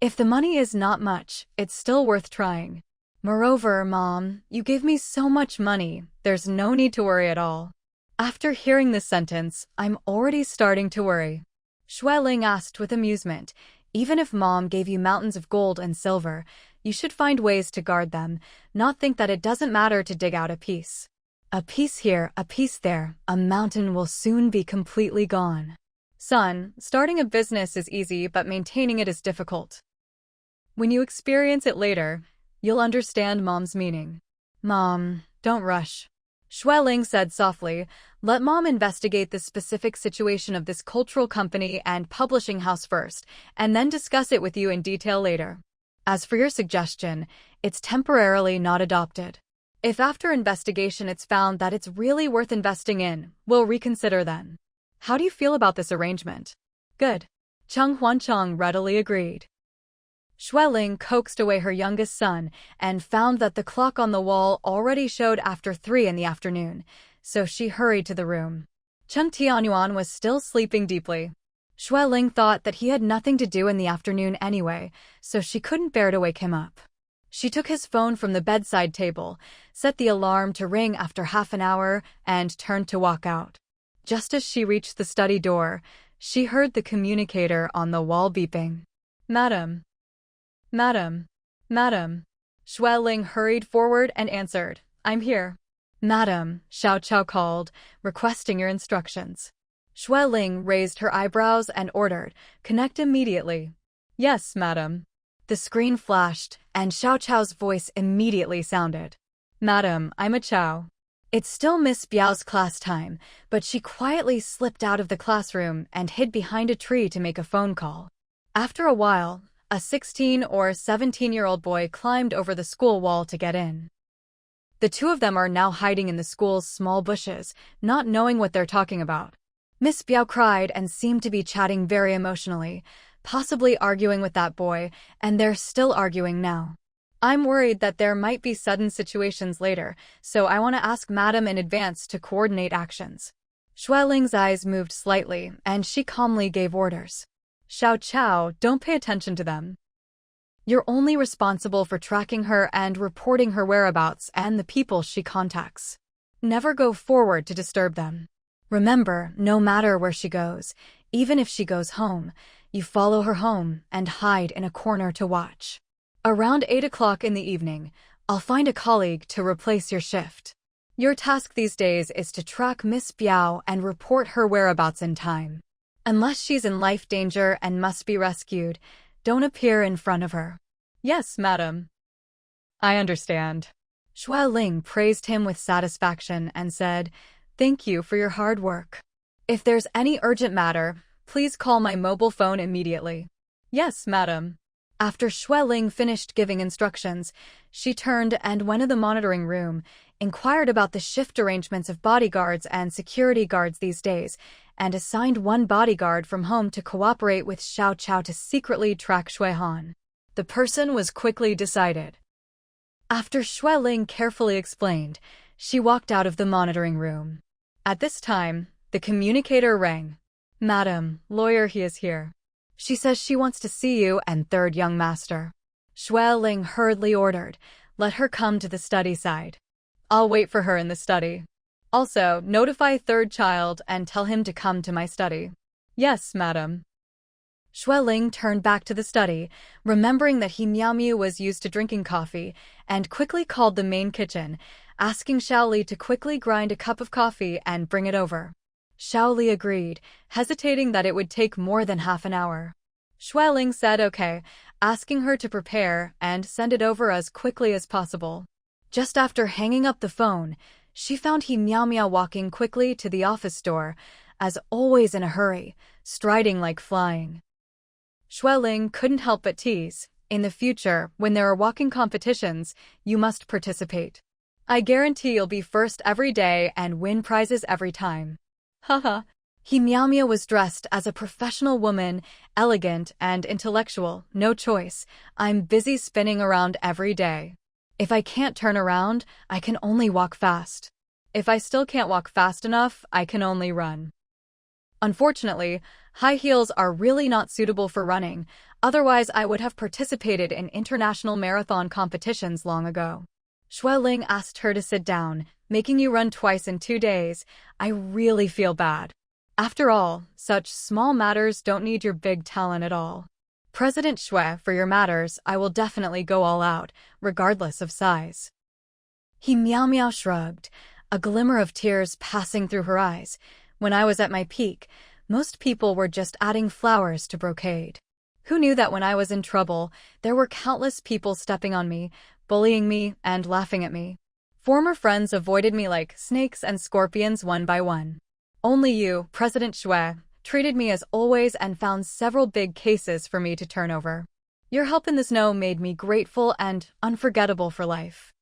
If the money is not much, it's still worth trying. Moreover, Mom, you give me so much money, there's no need to worry at all. After hearing this sentence, I'm already starting to worry. Xueling asked with amusement, even if Mom gave you mountains of gold and silver, you should find ways to guard them, not think that it doesn't matter to dig out a piece. A piece here, a piece there, a mountain will soon be completely gone. Son, starting a business is easy, but maintaining it is difficult. When you experience it later, you'll understand Mom's meaning. Mom, don't rush. Xueling said softly, let Mom investigate the specific situation of this cultural company and publishing house first, and then discuss it with you in detail later. As for your suggestion, it's temporarily not adopted. If after investigation it's found that it's really worth investing in, we'll reconsider then. How do you feel about this arrangement? Good. Cheng Huancheng readily agreed. Xueling coaxed away her youngest son and found that the clock on the wall already showed after 3 in the afternoon, so she hurried to the room. Cheng Tianyuan was still sleeping deeply. Xueling thought that he had nothing to do in the afternoon anyway, so she couldn't bear to wake him up. She took his phone from the bedside table, set the alarm to ring after half an hour, and turned to walk out. Just as she reached the study door, she heard the communicator on the wall beeping. Madam. Madam. Madam. Xueling hurried forward and answered, I'm here. Madam, Xiao Chao called, requesting your instructions. Xueling raised her eyebrows and ordered, connect immediately. Yes, madam. The screen flashed, and Xiao Chao's voice immediately sounded. Madam, I'm a Chao. It's still Miss Biao's class time, but she quietly slipped out of the classroom and hid behind a tree to make a phone call. After a while, A 16 or 17-year-old boy climbed over the school wall to get in. The two of them are now hiding in the school's small bushes, not knowing what they're talking about. Miss Biao cried and seemed to be chatting very emotionally, possibly arguing with that boy, and they're still arguing now. I'm worried that there might be sudden situations later, so I want to ask Madam in advance to coordinate actions. Xueling's eyes moved slightly, and she calmly gave orders. Xiao Chao, don't pay attention to them. You're only responsible for tracking her and reporting her whereabouts and the people she contacts. Never go forward to disturb them. Remember, no matter where she goes, even if she goes home, you follow her home and hide in a corner to watch. Around 8 o'clock in the evening, I'll find a colleague to replace your shift. Your task these days is to track Miss Biao and report her whereabouts in time. Unless she's in life danger and must be rescued, don't appear in front of her. Yes, madam. I understand. Xueling praised him with satisfaction and said, Thank you for your hard work. If there's any urgent matter, please call my mobile phone immediately. Yes, madam. After Xueling finished giving instructions, she turned and went to the monitoring room, inquired about the shift arrangements of bodyguards and security guards these days, and assigned one bodyguard from home to cooperate with Xiao Chao to secretly track Xuehan. The person was quickly decided. After Xueling carefully explained, she walked out of the monitoring room. At this time, the communicator rang. Madam, lawyer, he is here. She says she wants to see you and third young master. Xueling hurriedly ordered, let her come to the study side. I'll wait for her in the study. Also, notify third child and tell him to come to my study. Yes, madam. Xueling turned back to the study, remembering that Miao was used to drinking coffee, and quickly called the main kitchen, asking Xiaoli to quickly grind a cup of coffee and bring it over. Xiaoli agreed, hesitating that it would take more than half an hour. Xueling said okay, asking her to prepare and send it over as quickly as possible. Just after hanging up the phone, she found Miao walking quickly to the office door, as always in a hurry, striding like flying. Xueling couldn't help but tease, in the future, when there are walking competitions, you must participate. I guarantee you'll be first every day and win prizes every time. Haha. Miao was dressed as a professional woman, elegant and intellectual, no choice. I'm busy spinning around every day. If I can't turn around, I can only walk fast. If I still can't walk fast enough, I can only run. Unfortunately, high heels are really not suitable for running, otherwise I would have participated in international marathon competitions long ago. Xueling asked her to sit down, making you run twice in 2 days. I really feel bad. After all, such small matters don't need your big talent at all. President Xue, for your matters, I will definitely go all out, regardless of size. Miao shrugged, a glimmer of tears passing through her eyes. When I was at my peak, most people were just adding flowers to brocade. Who knew that when I was in trouble, there were countless people stepping on me, bullying me, and laughing at me. Former friends avoided me like snakes and scorpions one by one. Only you, President Xue, treated me as always and found several big cases for me to turn over. Your help in this made me grateful and unforgettable for life.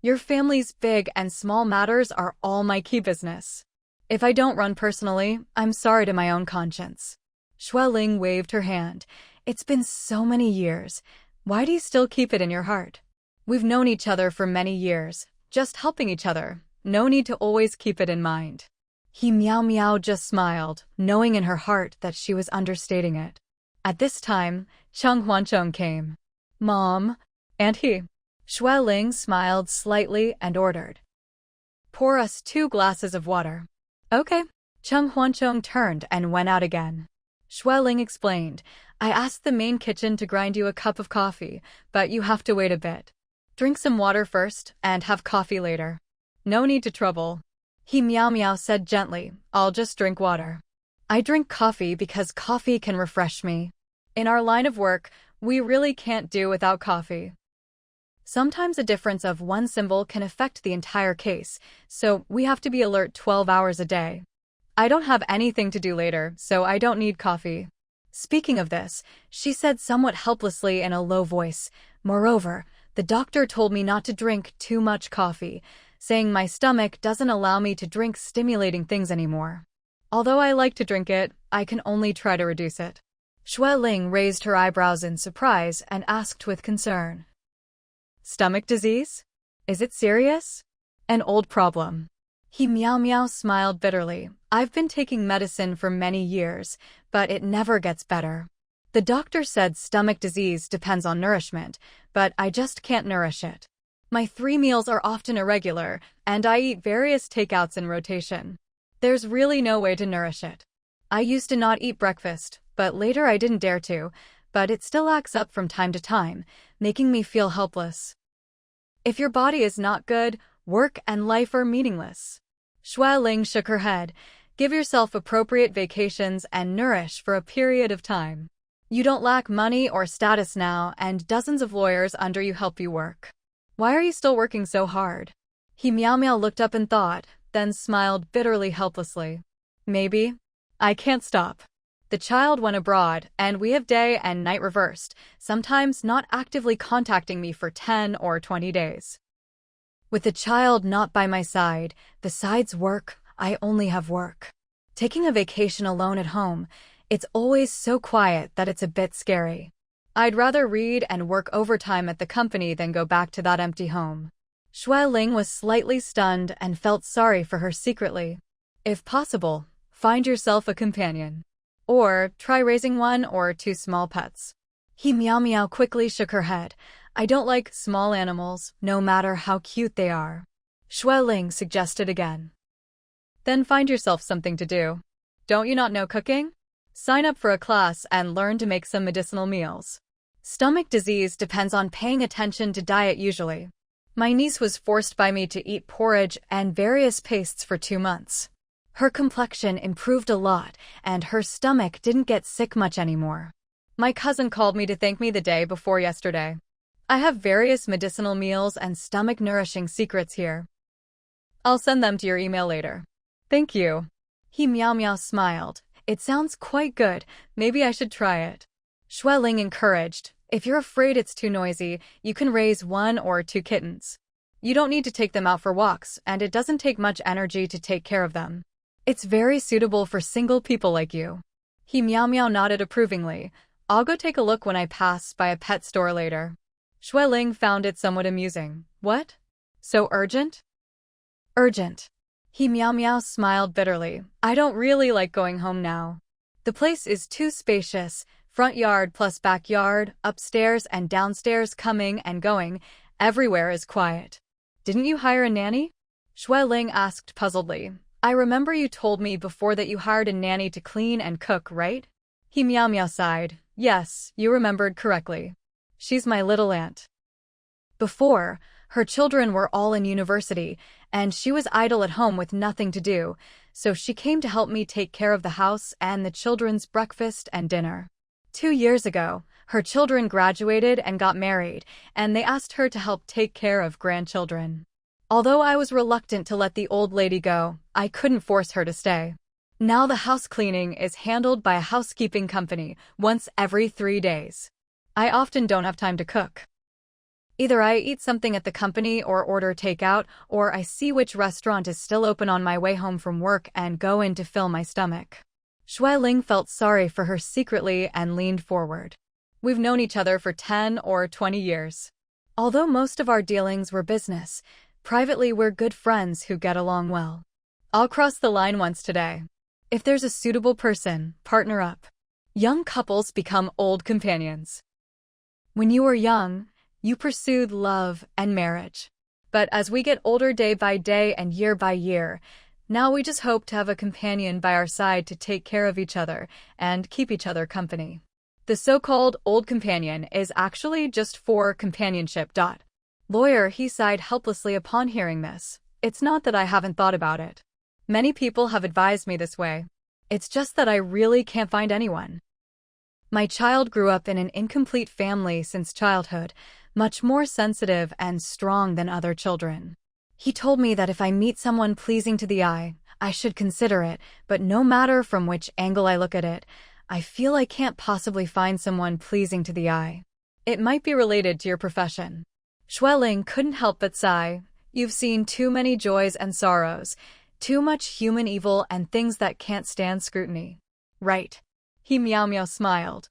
Your family's big and small matters are all my key business. If I don't run personally, I'm sorry to my own conscience. Xueling waved her hand. It's been so many years. Why do you still keep it in your heart? We've known each other for many years, just helping each other. No need to always keep it in mind. Miao just smiled, knowing in her heart that she was understating it. At this time, Cheng Huancheng came. Mom, and he. Xueling smiled slightly and ordered. Pour us 2 glasses of water. Okay. Cheng Huancheng turned and went out again. Xueling explained, I asked the main kitchen to grind you a cup of coffee, but you have to wait a bit. Drink some water first, and have coffee later. No need to trouble. Miao said gently, I'll just drink water. I drink coffee because coffee can refresh me. In our line of work, we really can't do without coffee. Sometimes a difference of one symbol can affect the entire case, so we have to be alert 12 hours a day. I don't have anything to do later, so I don't need coffee. Speaking of this, she said somewhat helplessly in a low voice, moreover, the doctor told me not to drink too much coffee, saying my stomach doesn't allow me to drink stimulating things anymore. Although I like to drink it, I can only try to reduce it. Xueling raised her eyebrows in surprise and asked with concern. Stomach disease? Is it serious? An old problem. He meow smiled bitterly. I've been taking medicine for many years, but it never gets better. The doctor said stomach disease depends on nourishment, but I just can't nourish it. My 3 meals are often irregular, and I eat various takeouts in rotation. There's really no way to nourish it. I used to not eat breakfast, but later I didn't dare to, but it still acts up from time to time, making me feel helpless. If your body is not good, work and life are meaningless. Xueling shook her head. Give yourself appropriate vacations and nourish for a period of time. You don't lack money or status now, and dozens of lawyers under you help you work. Why are you still working so hard? He meow looked up and thought, then smiled bitterly helplessly. Maybe. I can't stop. The child went abroad, and we have day and night reversed, sometimes not actively contacting me for 10 or 20 days. With the child not by my side, besides work, I only have work. Taking a vacation alone at home, it's always so quiet that it's a bit scary. I'd rather read and work overtime at the company than go back to that empty home. Xueling was slightly stunned and felt sorry for her secretly. If possible, find yourself a companion. Or try raising 1 or 2 small pets. He meow quickly shook her head. I don't like small animals, no matter how cute they are. Xueling suggested again. Then find yourself something to do. Don't you not know cooking? Sign up for a class and learn to make some medicinal meals. Stomach disease depends on paying attention to diet usually. My niece was forced by me to eat porridge and various pastes for 2 months. Her complexion improved a lot, and her stomach didn't get sick much anymore. My cousin called me to thank me the day before yesterday. I have various medicinal meals and stomach-nourishing secrets here. I'll send them to your email later. Thank you. He meow smiled. It sounds quite good. Maybe I should try it. Xueling encouraged. If you're afraid it's too noisy, you can raise 1 or 2 kittens. You don't need to take them out for walks, and it doesn't take much energy to take care of them. It's very suitable for single people like you. He meow nodded approvingly. I'll go take a look when I pass by a pet store later. Xueling found it somewhat amusing. What? So urgent? Urgent. He meow smiled bitterly. I don't really like going home now. The place is too spacious, front yard plus backyard, upstairs and downstairs coming and going, everywhere is quiet. Didn't you hire a nanny? Xueling asked puzzledly. I remember you told me before that you hired a nanny to clean and cook, right? He meow sighed. Yes, you remembered correctly. She's my little aunt. Before, her children were all in university, and she was idle at home with nothing to do, so she came to help me take care of the house and the children's breakfast and dinner. 2 years ago, her children graduated and got married, and they asked her to help take care of grandchildren. Although I was reluctant to let the old lady go, I couldn't force her to stay. Now the house cleaning is handled by a housekeeping company once every 3 days. I often don't have time to cook. Either I eat something at the company or order takeout, or I see which restaurant is still open on my way home from work and go in to fill my stomach. Xueling felt sorry for her secretly and leaned forward. We've known each other for 10 or 20 years. Although most of our dealings were business, privately we're good friends who get along well. I'll cross the line once today. If there's a suitable person, partner up. Young couples become old companions. When you were young, you pursued love and marriage. But as we get older day by day and year by year, now we just hope to have a companion by our side to take care of each other and keep each other company. The so-called old companion is actually just for companionship. Lawyer, he sighed helplessly upon hearing this. It's not that I haven't thought about it. Many people have advised me this way. It's just that I really can't find anyone. My child grew up in an incomplete family since childhood, much more sensitive and strong than other children. He told me that if I meet someone pleasing to the eye, I should consider it, but no matter from which angle I look at it, I feel I can't possibly find someone pleasing to the eye. It might be related to your profession. Xueling couldn't help but sigh. You've seen too many joys and sorrows, too much human evil and things that can't stand scrutiny. Right. He meow smiled.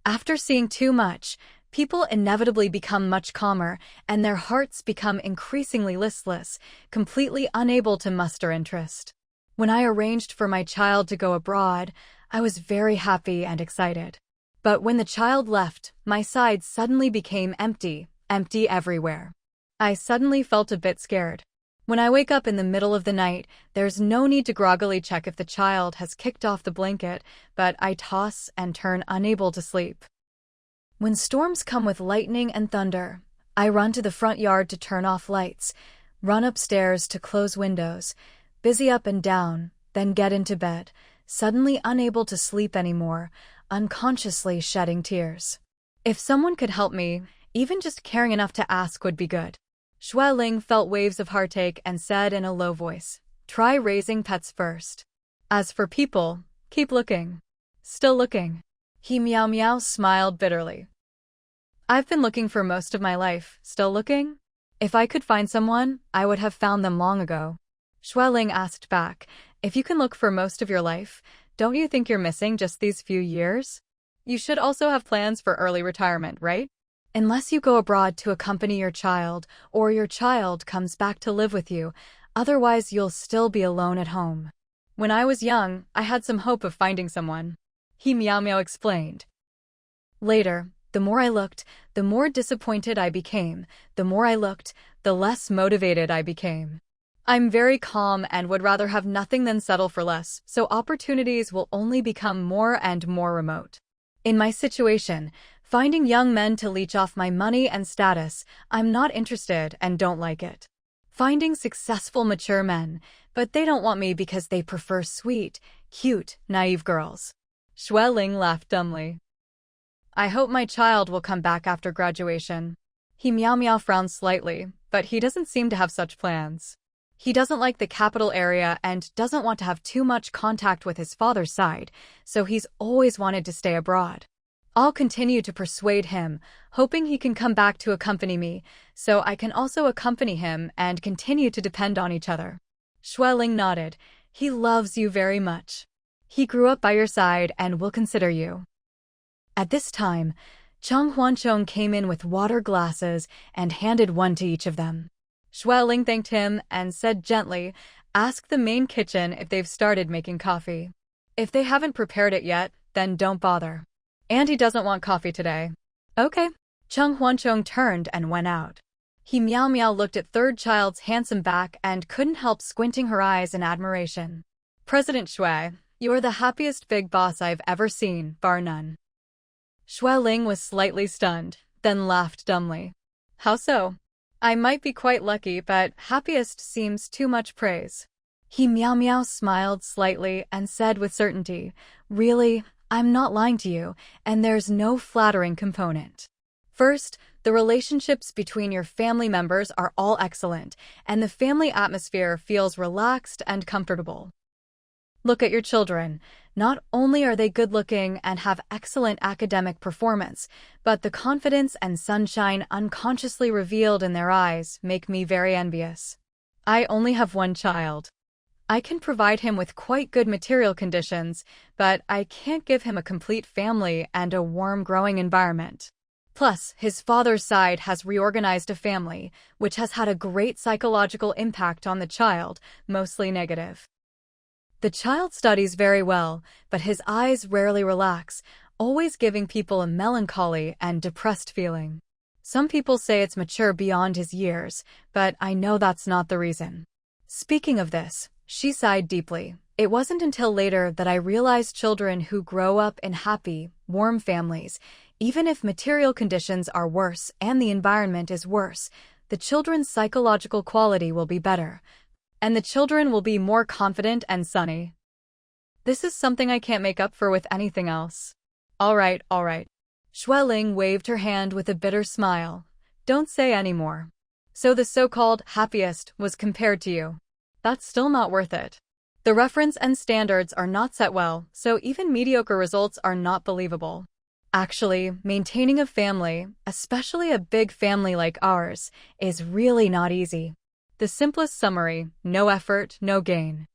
After seeing too much, people inevitably become much calmer, and their hearts become increasingly listless, completely unable to muster interest. When I arranged for my child to go abroad, I was very happy and excited. But when the child left, my side suddenly became empty everywhere. I suddenly felt a bit scared. When I wake up in the middle of the night, there's no need to groggily check if the child has kicked off the blanket, but I toss and turn unable to sleep. When storms come with lightning and thunder, I run to the front yard to turn off lights, run upstairs to close windows, busy up and down, then get into bed, suddenly unable to sleep anymore, unconsciously shedding tears. If someone could help me, even just caring enough to ask would be good. Xueling felt waves of heartache and said in a low voice, "Try raising pets first. As for people, keep looking." Still looking. He meow smiled bitterly. I've been looking for most of my life. Still looking? If I could find someone, I would have found them long ago. Xueling asked back, if you can look for most of your life, don't you think you're missing just these few years? You should also have plans for early retirement, right? Unless you go abroad to accompany your child, or your child comes back to live with you, otherwise you'll still be alone at home. When I was young, I had some hope of finding someone. He meow explained. Later, the more I looked, the more disappointed I became. The more I looked, the less motivated I became. I'm very calm and would rather have nothing than settle for less, so opportunities will only become more and more remote. In my situation, finding young men to leech off my money and status, I'm not interested and don't like it. Finding successful mature men, but they don't want me because they prefer sweet, cute, naive girls. Xueling laughed dumbly. I hope my child will come back after graduation. He meow frowned slightly, but he doesn't seem to have such plans. He doesn't like the capital area and doesn't want to have too much contact with his father's side, so he's always wanted to stay abroad. I'll continue to persuade him, hoping he can come back to accompany me, so I can also accompany him and continue to depend on each other. Xueling nodded. He loves you very much. He grew up by your side and will consider you. At this time, Cheng Huanchong came in with water glasses and handed one to each of them. Xueling thanked him and said gently, ask the main kitchen if they've started making coffee. If they haven't prepared it yet, then don't bother. Andy doesn't want coffee today. Okay. Cheng Huanchong turned and went out. He meow looked at third child's handsome back and couldn't help squinting her eyes in admiration. President Shui, you're the happiest big boss I've ever seen, bar none. Xueling was slightly stunned, then laughed dumbly. How so? I might be quite lucky, but happiest seems too much praise. He meow smiled slightly and said with certainty, really, I'm not lying to you, and there's no flattering component. First, the relationships between your family members are all excellent, and the family atmosphere feels relaxed and comfortable. Look at your children. Not only are they good-looking and have excellent academic performance, but the confidence and sunshine unconsciously revealed in their eyes make me very envious. I only have one child. I can provide him with quite good material conditions, but I can't give him a complete family and a warm, growing environment. Plus, his father's side has reorganized a family, which has had a great psychological impact on the child, mostly negative. The child studies very well, but his eyes rarely relax, always giving people a melancholy and depressed feeling. Some people say it's mature beyond his years, but I know that's not the reason. Speaking of this, she sighed deeply. It wasn't until later that I realized children who grow up in happy, warm families, even if material conditions are worse and the environment is worse, the children's psychological quality will be better, and the children will be more confident and sunny. This is something I can't make up for with anything else. All right. Xueling waved her hand with a bitter smile. Don't say any more. So the so-called happiest was compared to you. That's still not worth it. The reference and standards are not set well, so even mediocre results are not believable. Actually, maintaining a family, especially a big family like ours, is really not easy. The simplest summary: no effort, no gain.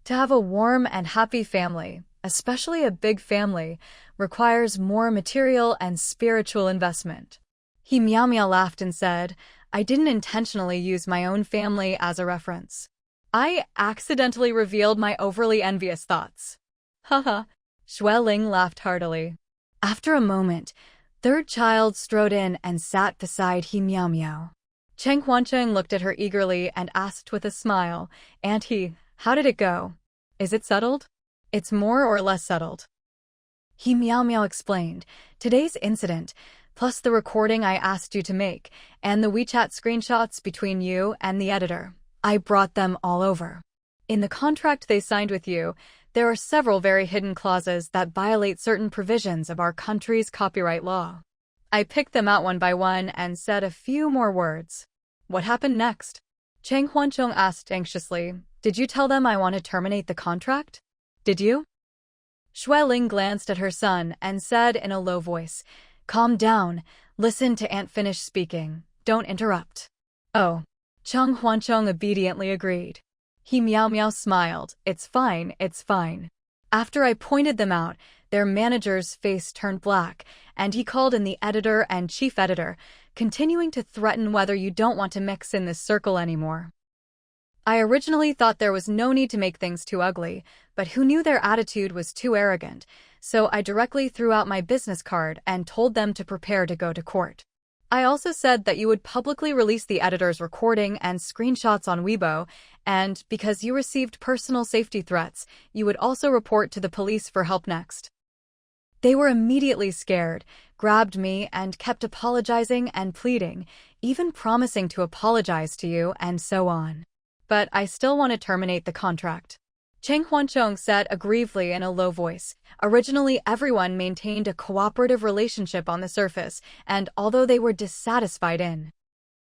To have a warm and happy family, especially a big family, requires more material and spiritual investment. He meow meow laughed and said, I didn't intentionally use my own family as a reference. I accidentally revealed my overly envious thoughts. Haha. Xueling laughed heartily. After a moment, third child strode in and sat beside he meow meow. Cheng Huancheng looked at her eagerly and asked with a smile, Auntie, how did it go? Is it settled? It's more or less settled. He meow meow explained, today's incident, plus the recording I asked you to make, and the WeChat screenshots between you and the editor. I brought them all over. In the contract they signed with you, there are several very hidden clauses that violate certain provisions of our country's copyright law. I picked them out one by one and said a few more words. What happened next? Cheng Huancheng asked anxiously. Did you tell them I want to terminate the contract? Did you? Xueling glanced at her son and said in a low voice, Calm down, listen to Aunt finish speaking, don't interrupt. Oh. Cheng Huancheng obediently agreed. He meow meow smiled, it's fine, it's fine. After I pointed them out, their manager's face turned black, and he called in the editor and chief editor, continuing to threaten whether you don't want to mix in this circle anymore. I originally thought there was no need to make things too ugly, but who knew their attitude was too arrogant, so I directly threw out my business card and told them to prepare to go to court. I also said that you would publicly release the editor's recording and screenshots on Weibo, and because you received personal safety threats, you would also report to the police for help next. They were immediately scared, grabbed me, and kept apologizing and pleading, even promising to apologize to you and so on. But I still want to terminate the contract. Cheng Huancheng said aggrievedly in a low voice. Originally, everyone maintained a cooperative relationship on the surface, and although they were dissatisfied in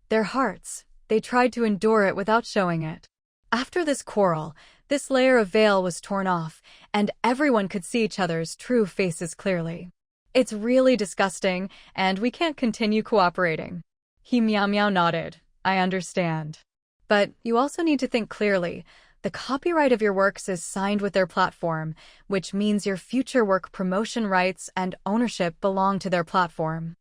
their hearts, they tried to endure it without showing it. After this quarrel, this layer of veil was torn off, and everyone could see each other's true faces clearly. It's really disgusting, and we can't continue cooperating. He meow meow nodded. I understand. But you also need to think clearly. The copyright of your works is signed with their platform, which means your future work promotion rights and ownership belong to their platform.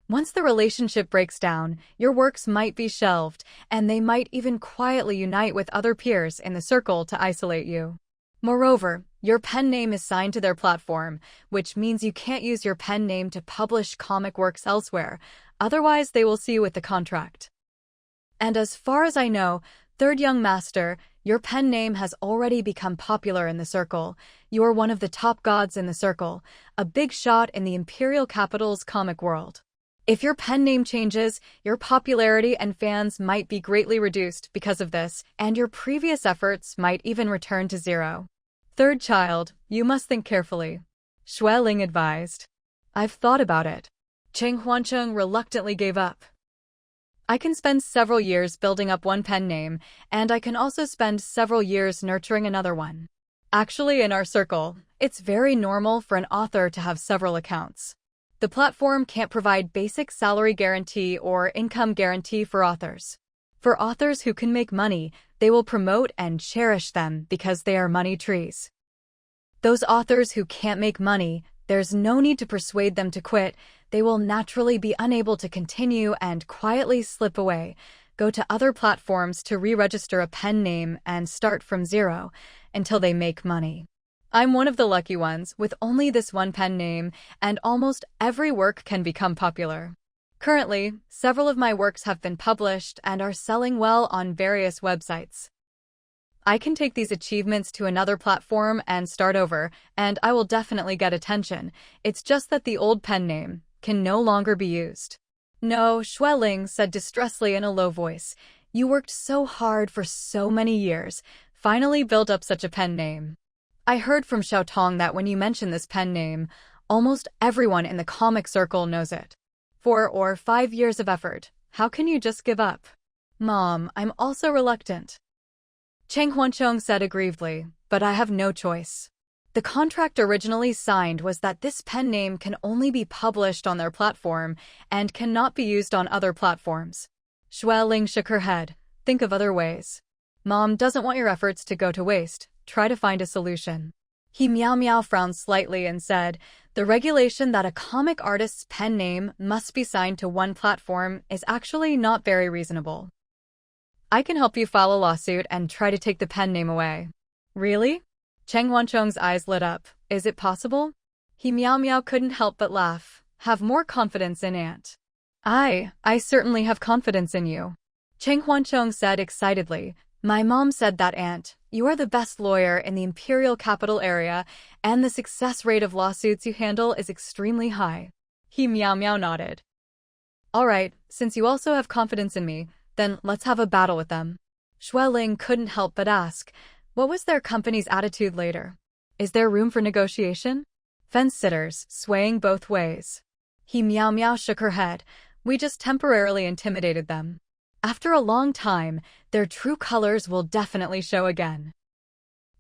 Once the relationship breaks down, your works might be shelved, and they might even quietly unite with other peers in the circle to isolate you. Moreover, your pen name is signed to their platform, which means you can't use your pen name to publish comic works elsewhere, otherwise they will see you with the contract. And as far as I know, Third Young Master, your pen name has already become popular in the circle. You are one of the top gods in the circle, a big shot in the imperial capital's comic world. If your pen name changes, your popularity and fans might be greatly reduced because of this, and your previous efforts might even return to zero. Third child, you must think carefully. Xueling advised. I've thought about it. Cheng Huancheng reluctantly gave up. I can spend several years building up one pen name, and I can also spend several years nurturing another one. Actually, in our circle, it's very normal for an author to have several accounts. The platform can't provide basic salary guarantee or income guarantee for authors. For authors who can make money, they will promote and cherish them because they are money trees. Those authors who can't make money, there's no need to persuade them to quit. They will naturally be unable to continue and quietly slip away, go to other platforms to re-register a pen name and start from zero until they make money. I'm one of the lucky ones with only this one pen name, and almost every work can become popular. Currently, several of my works have been published and are selling well on various websites. I can take these achievements to another platform and start over, and I will definitely get attention. It's just that the old pen name can no longer be used. No, Xueling said distressfully in a low voice. You worked so hard for so many years, finally built up such a pen name. I heard from Xiaotong that when you mention this pen name, almost everyone in the comic circle knows it. 4 or 5 years of effort. How can you just give up? Mom, I'm also reluctant. Cheng Huancheng said aggrievedly, but I have no choice. The contract originally signed was that this pen name can only be published on their platform and cannot be used on other platforms. Xue Ling shook her head. Think of other ways. Mom doesn't want your efforts to go to waste. Try to find a solution. He Miao Miao frowned slightly and said, the regulation that a comic artist's pen name must be signed to one platform is actually not very reasonable. I can help you file a lawsuit and try to take the pen name away. Really? Cheng Huancheng's eyes lit up. Is it possible? He Miao Miao couldn't help but laugh. Have more confidence in Aunt. I certainly have confidence in you. Cheng Huancheng said excitedly. My mom said that, Aunt. You are the best lawyer in the Imperial Capital area, and the success rate of lawsuits you handle is extremely high. He Miao Miao nodded. All right, since you also have confidence in me, then let's have a battle with them. Xue Ling couldn't help but ask, what was their company's attitude later? Is there room for negotiation? Fence-sitters, swaying both ways. He Miao Miao shook her head. We just temporarily intimidated them. After a long time, their true colors will definitely show again.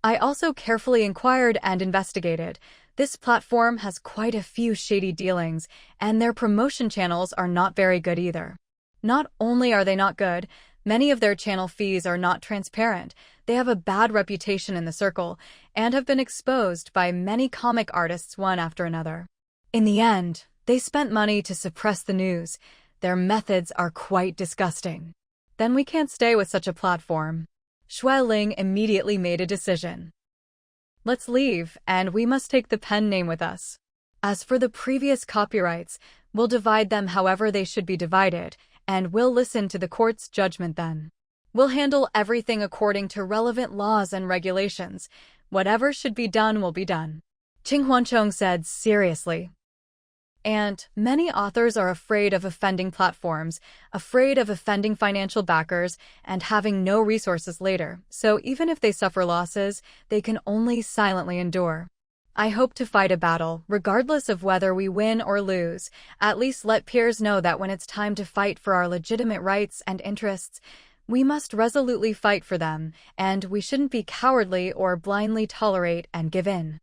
I also carefully inquired and investigated. This platform has quite a few shady dealings, and their promotion channels are not very good either. Not only are they not good, many of their channel fees are not transparent. They have a bad reputation in the circle, and have been exposed by many comic artists one after another. In the end, they spent money to suppress the news. Their methods are quite disgusting. Then we can't stay with such a platform. Xue Ling immediately made a decision. Let's leave, and we must take the pen name with us. As for the previous copyrights, we'll divide them however they should be divided, and we'll listen to the court's judgment then. We'll handle everything according to relevant laws and regulations. Whatever should be done will be done. Cheng Huancheng said seriously. And many authors are afraid of offending platforms, afraid of offending financial backers, and having no resources later, so even if they suffer losses, they can only silently endure. I hope to fight a battle, regardless of whether we win or lose. At least let peers know that when it's time to fight for our legitimate rights and interests, we must resolutely fight for them, and we shouldn't be cowardly or blindly tolerate and give in.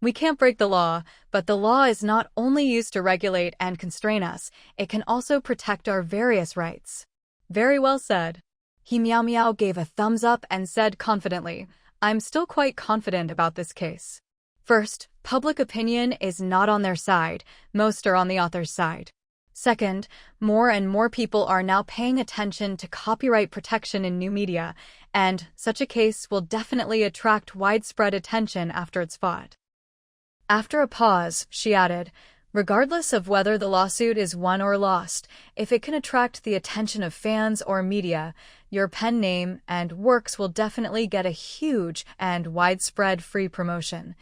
We can't break the law, but the law is not only used to regulate and constrain us, it can also protect our various rights. Very well said. He Miao Miao gave a thumbs up and said confidently, I'm still quite confident about this case. First, public opinion is not on their side, most are on the author's side. Second, more and more people are now paying attention to copyright protection in new media, and such a case will definitely attract widespread attention after it's fought. After a pause, she added, regardless of whether the lawsuit is won or lost, if it can attract the attention of fans or media, your pen name and works will definitely get a huge and widespread free promotion,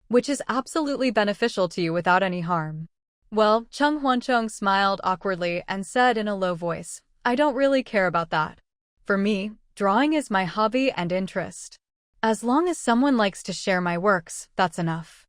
which is absolutely beneficial to you without any harm. Well, Cheng Huancheng smiled awkwardly and said in a low voice, I don't really care about that. For me, drawing is my hobby and interest. As long as someone likes to share my works, that's enough.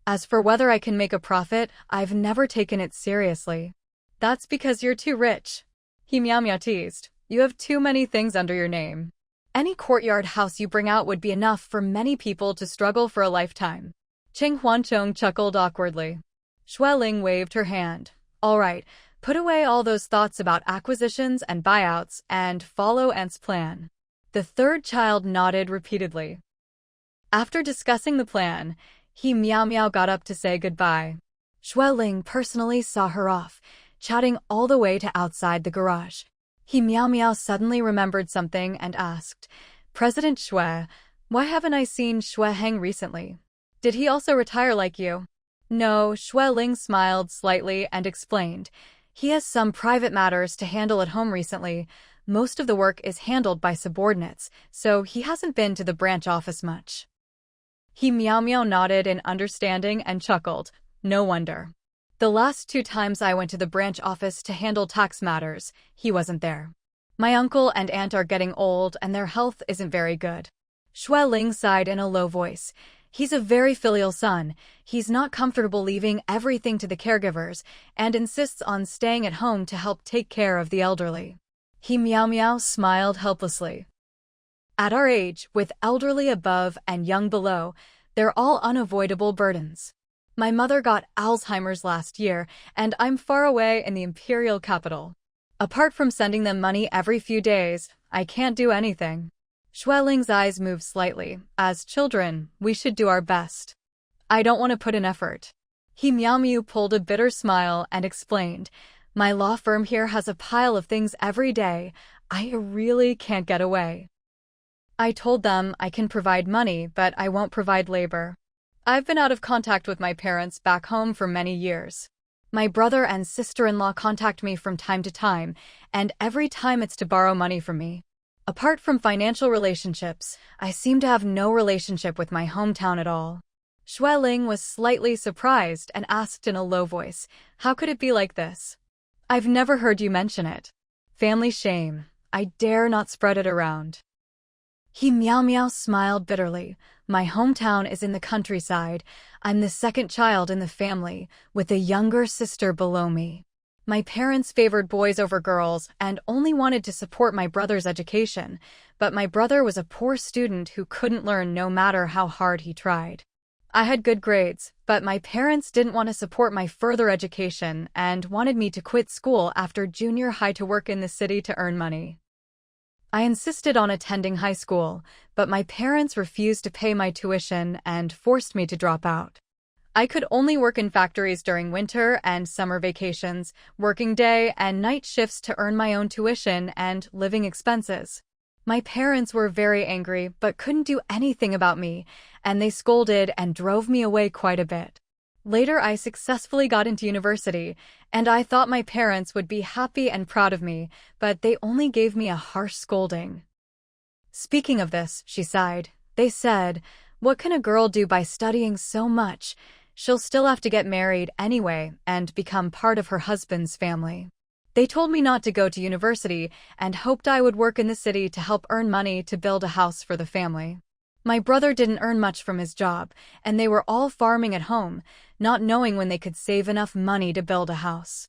As for whether I can make a profit, I've never taken it seriously. That's because you're too rich. He Miao Miao teased. You have too many things under your name. Any courtyard house you bring out would be enough for many people to struggle for a lifetime. Cheng Huancheng chuckled awkwardly. Xue Ling waved her hand. All right, put away all those thoughts about acquisitions and buyouts and follow Aunt's plan. The third child nodded repeatedly. After discussing the plan, He Miao Miao got up to say goodbye. Xue Ling personally saw her off, chatting all the way to outside the garage. He Miao Miao suddenly remembered something and asked, President Xue, why haven't I seen Xue Heng recently? Did he also retire like you? No, Xue Ling smiled slightly and explained. He has some private matters to handle at home recently. Most of the work is handled by subordinates, so he hasn't been to the branch office much. He Miao Miao nodded in understanding and chuckled. No wonder. The last 2 times I went to the branch office to handle tax matters, he wasn't there. My uncle and aunt are getting old and their health isn't very good. Xue Ling sighed in a low voice. He's a very filial son. He's not comfortable leaving everything to the caregivers and insists on staying at home to help take care of the elderly. He Miao Miao smiled helplessly. At our age, with elderly above and young below, they're all unavoidable burdens. My mother got Alzheimer's last year, and I'm far away in the imperial capital. Apart from sending them money every few days, I can't do anything. Xueling's eyes moved slightly. As children, we should do our best. I don't want to put in effort. He Miao pulled a bitter smile and explained, my law firm here has a pile of things every day. I really can't get away. I told them I can provide money, but I won't provide labor. I've been out of contact with my parents back home for many years. My brother and sister-in-law contact me from time to time, and every time it's to borrow money from me. Apart from financial relationships, I seem to have no relationship with my hometown at all. Xueling was slightly surprised and asked in a low voice, how could it be like this? I've never heard you mention it. Family shame. I dare not spread it around. He Miao smiled bitterly. My hometown is in the countryside. I'm the second child in the family, with a younger sister below me. My parents favored boys over girls and only wanted to support my brother's education, but my brother was a poor student who couldn't learn no matter how hard he tried. I had good grades, but my parents didn't want to support my further education and wanted me to quit school after junior high to work in the city to earn money. I insisted on attending high school, but my parents refused to pay my tuition and forced me to drop out. I could only work in factories during winter and summer vacations, working day and night shifts to earn my own tuition and living expenses. My parents were very angry but couldn't do anything about me, and they scolded and drove me away quite a bit. Later I successfully got into university, and I thought my parents would be happy and proud of me, but they only gave me a harsh scolding. Speaking of this, she sighed, they said, what can a girl do by studying so much? She'll still have to get married anyway and become part of her husband's family. They told me not to go to university and hoped I would work in the city to help earn money to build a house for the family. My brother didn't earn much from his job, and they were all farming at home, not knowing when they could save enough money to build a house.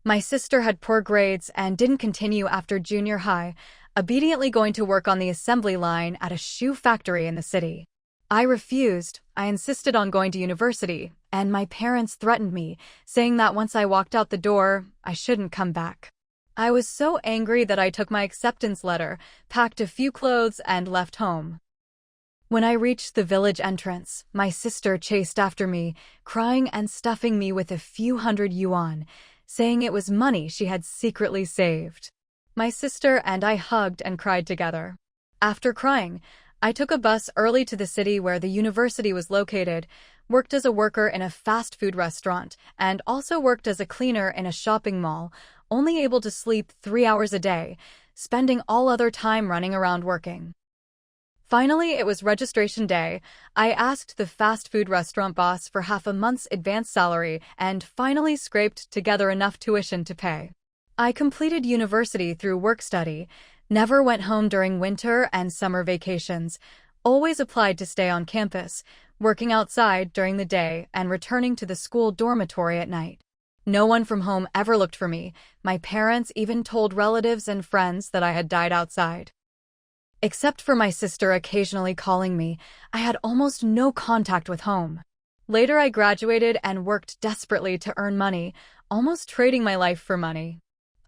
My sister had poor grades and didn't continue after junior high, obediently going to work on the assembly line at a shoe factory in the city. I refused. I insisted on going to university, and my parents threatened me, saying that once I walked out the door, I shouldn't come back. I was so angry that I took my acceptance letter, packed a few clothes, and left home. When I reached the village entrance, my sister chased after me, crying and stuffing me with a few hundred yuan, saying it was money she had secretly saved. My sister and I hugged and cried together. After crying, I took a bus early to the city where the university was located, worked as a worker in a fast food restaurant, and also worked as a cleaner in a shopping mall, only able to sleep 3 hours a day, spending all other time running around working. Finally, it was registration day. I asked the fast food restaurant boss for half a month's advance salary and finally scraped together enough tuition to pay. I completed university through work study, never went home during winter and summer vacations, always applied to stay on campus, working outside during the day and returning to the school dormitory at night. No one from home ever looked for me. My parents even told relatives and friends that I had died outside. Except for my sister occasionally calling me, I had almost no contact with home. Later I graduated and worked desperately to earn money, almost trading my life for money.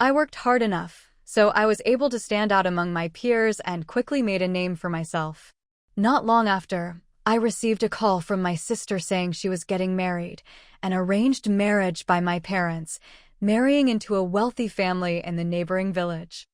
I worked hard enough, so I was able to stand out among my peers and quickly made a name for myself. Not long after, I received a call from my sister saying she was getting married, an arranged marriage by my parents, marrying into a wealthy family in the neighboring village.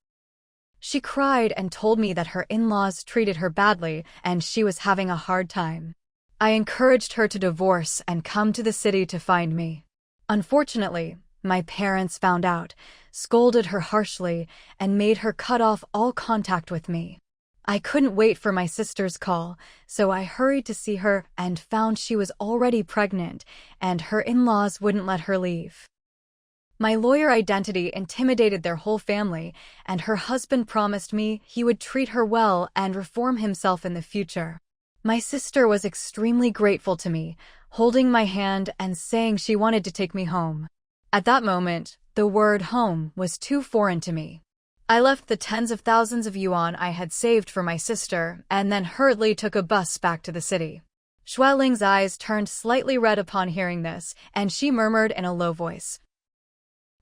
She cried and told me that her in-laws treated her badly and she was having a hard time. I encouraged her to divorce and come to the city to find me. Unfortunately, my parents found out, scolded her harshly, and made her cut off all contact with me. I couldn't wait for my sister's call, so I hurried to see her and found she was already pregnant, and her in-laws wouldn't let her leave. My lawyer identity intimidated their whole family, and her husband promised me he would treat her well and reform himself in the future. My sister was extremely grateful to me, holding my hand and saying she wanted to take me home. At that moment, the word home was too foreign to me. I left the tens of thousands of yuan I had saved for my sister and then hurriedly took a bus back to the city. Xueling's eyes turned slightly red upon hearing this, and she murmured in a low voice.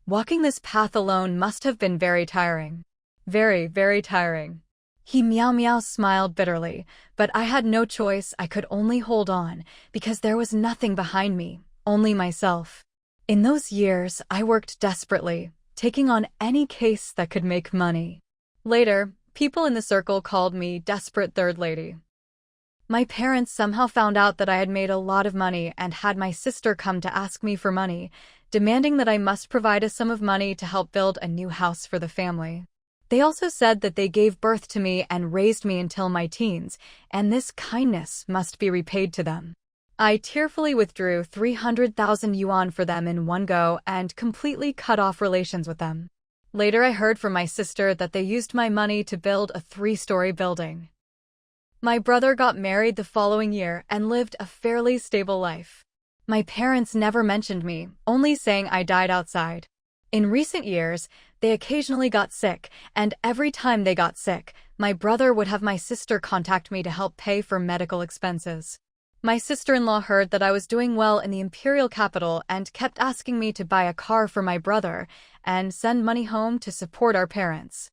Walking this path alone must have been very tiring. Very, very tiring. He meow smiled bitterly, but I had no choice. I could only hold on, because there was nothing behind me, only myself. In those years, I worked desperately, taking on any case that could make money. Later, people in the circle called me Desperate Third Lady. My parents somehow found out that I had made a lot of money and had my sister come to ask me for money, demanding that I must provide a sum of money to help build a new house for the family. They also said that they gave birth to me and raised me until my teens, and this kindness must be repaid to them. I tearfully withdrew 300,000 yuan for them in one go and completely cut off relations with them. Later I heard from my sister that they used my money to build a 3-story building. My brother got married the following year and lived a fairly stable life. My parents never mentioned me, only saying I died outside. In recent years, they occasionally got sick, and every time they got sick, my brother would have my sister contact me to help pay for medical expenses. My sister-in-law heard that I was doing well in the imperial capital and kept asking me to buy a car for my brother and send money home to support our parents.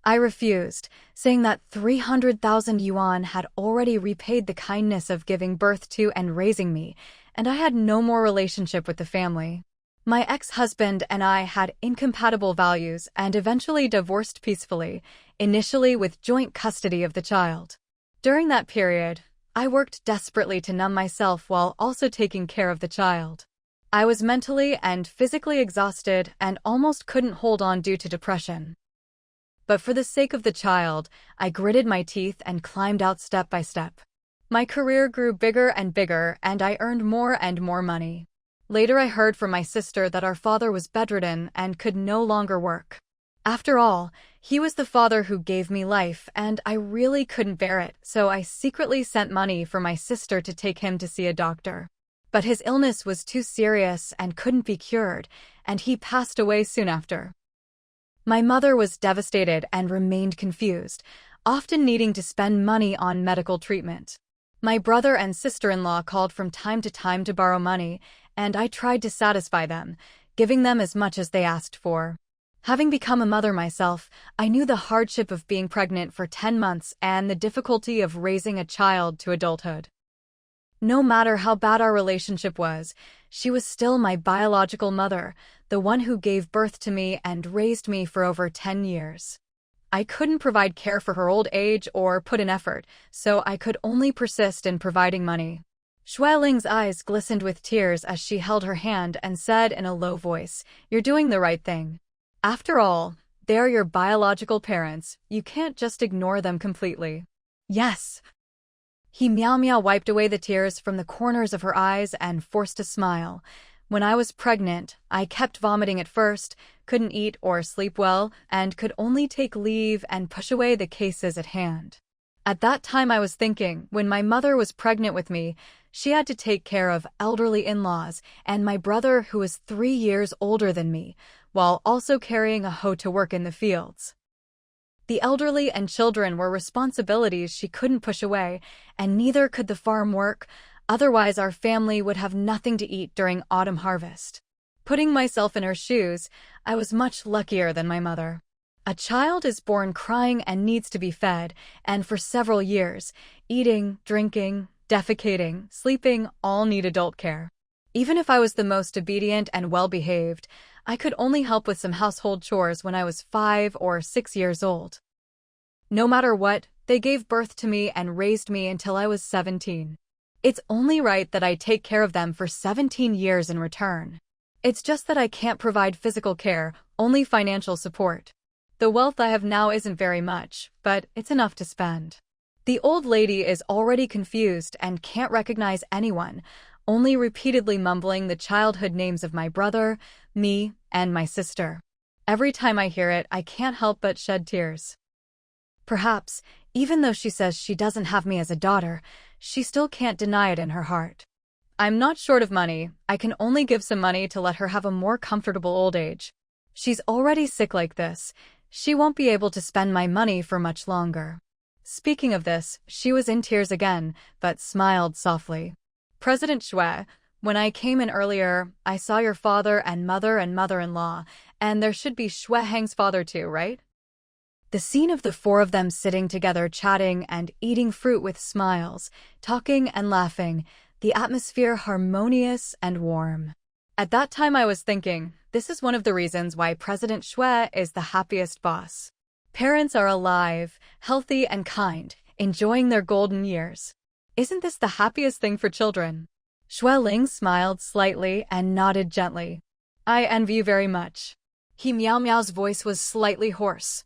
I refused, saying that 300,000 yuan had already repaid the kindness of giving birth to and raising me, and I had no more relationship with the family. My ex-husband and I had incompatible values and eventually divorced peacefully, initially with joint custody of the child. During that period, I worked desperately to numb myself while also taking care of the child. I was mentally and physically exhausted and almost couldn't hold on due to depression. But for the sake of the child, I gritted my teeth and climbed out step by step. My career grew bigger and bigger, and I earned more and more money. Later I heard from my sister that our father was bedridden and could no longer work. After all, he was the father who gave me life, and I really couldn't bear it, so I secretly sent money for my sister to take him to see a doctor. But his illness was too serious and couldn't be cured, and he passed away soon after. My mother was devastated and remained confused, often needing to spend money on medical treatment. My brother and sister-in-law called from time to time to borrow money, and I tried to satisfy them, giving them as much as they asked for. Having become a mother myself, I knew the hardship of being pregnant for 10 months and the difficulty of raising a child to adulthood. No matter how bad our relationship was, she was still my biological mother, the one who gave birth to me and raised me for over 10 years. I couldn't provide care for her old age or put in effort, so I could only persist in providing money. Xueling's eyes glistened with tears as she held her hand and said in a low voice, "You're doing the right thing. After all, they're your biological parents. You can't just ignore them completely." "Yes." He meow wiped away the tears from the corners of her eyes and forced a smile. When I was pregnant, I kept vomiting at first, couldn't eat or sleep well, and could only take leave and push away the cases at hand. At that time I was thinking, when my mother was pregnant with me, she had to take care of elderly in-laws and my brother who was 3 years older than me, while also carrying a hoe to work in the fields. The elderly and children were responsibilities she couldn't push away, and neither could the farm work, otherwise our family would have nothing to eat during autumn harvest. Putting myself in her shoes, I was much luckier than my mother. A child is born crying and needs to be fed, and for several years, eating, drinking, defecating, sleeping all need adult care. Even if I was the most obedient and well-behaved, I could only help with some household chores when I was 5 or 6 years old. No matter what, they gave birth to me and raised me until I was 17. It's only right that I take care of them for 17 years in return. It's just that I can't provide physical care, only financial support. The wealth I have now isn't very much, but it's enough to spend. The old lady is already confused and can't recognize anyone, only repeatedly mumbling the childhood names of my brother, me, and my sister. Every time I hear it, I can't help but shed tears. Perhaps, even though she says she doesn't have me as a daughter, she still can't deny it in her heart. I'm not short of money. I can only give some money to let her have a more comfortable old age. She's already sick like this. She won't be able to spend my money for much longer. Speaking of this, she was in tears again, but smiled softly. President Shui, when I came in earlier, I saw your father and mother-in-law, and there should be Shui Hang's father too, right? The scene of the four of them sitting together chatting and eating fruit with smiles, talking and laughing, the atmosphere harmonious and warm. At that time I was thinking, this is one of the reasons why President Shui is the happiest boss. Parents are alive, healthy and kind, enjoying their golden years. Isn't this the happiest thing for children? Shui Ling smiled slightly and nodded gently. I envy you very much. He Meow Meow's voice was slightly hoarse.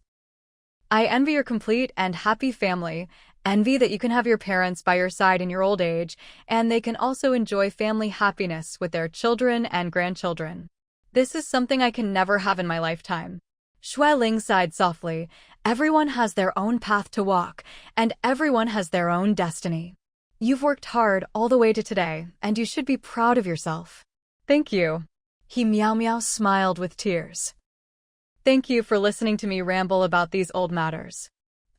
I envy your complete and happy family, envy that you can have your parents by your side in your old age, and they can also enjoy family happiness with their children and grandchildren. This is something I can never have in my lifetime. Shui Ling sighed softly. Everyone has their own path to walk, and everyone has their own destiny. You've worked hard all the way to today, and you should be proud of yourself. Thank you. He Meow Meow smiled with tears. Thank you for listening to me ramble about these old matters.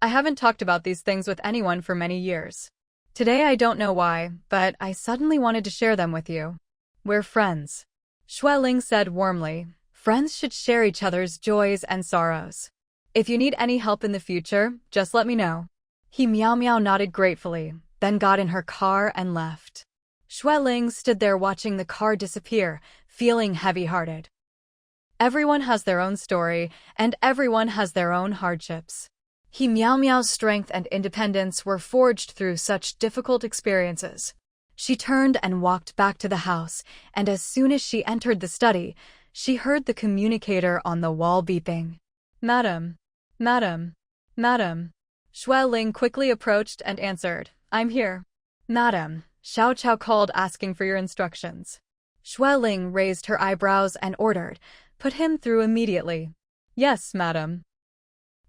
I haven't talked about these things with anyone for many years. Today I don't know why, but I suddenly wanted to share them with you. We're friends. Shui Ling said warmly. Friends should share each other's joys and sorrows. If you need any help in the future, just let me know. He Meow Meow nodded gratefully, then got in her car and left. Shui Ling stood there watching the car disappear, feeling heavy-hearted. Everyone has their own story, and everyone has their own hardships. He Meow Meow's strength and independence were forged through such difficult experiences. She turned and walked back to the house, and as soon as she entered the study, she heard the communicator on the wall beeping. Madam, Madam, Madam. Shui Ling quickly approached and answered, I'm here. Madam, Xiao Chao called asking for your instructions. Shui Ling raised her eyebrows and ordered, put him through immediately. Yes, madam.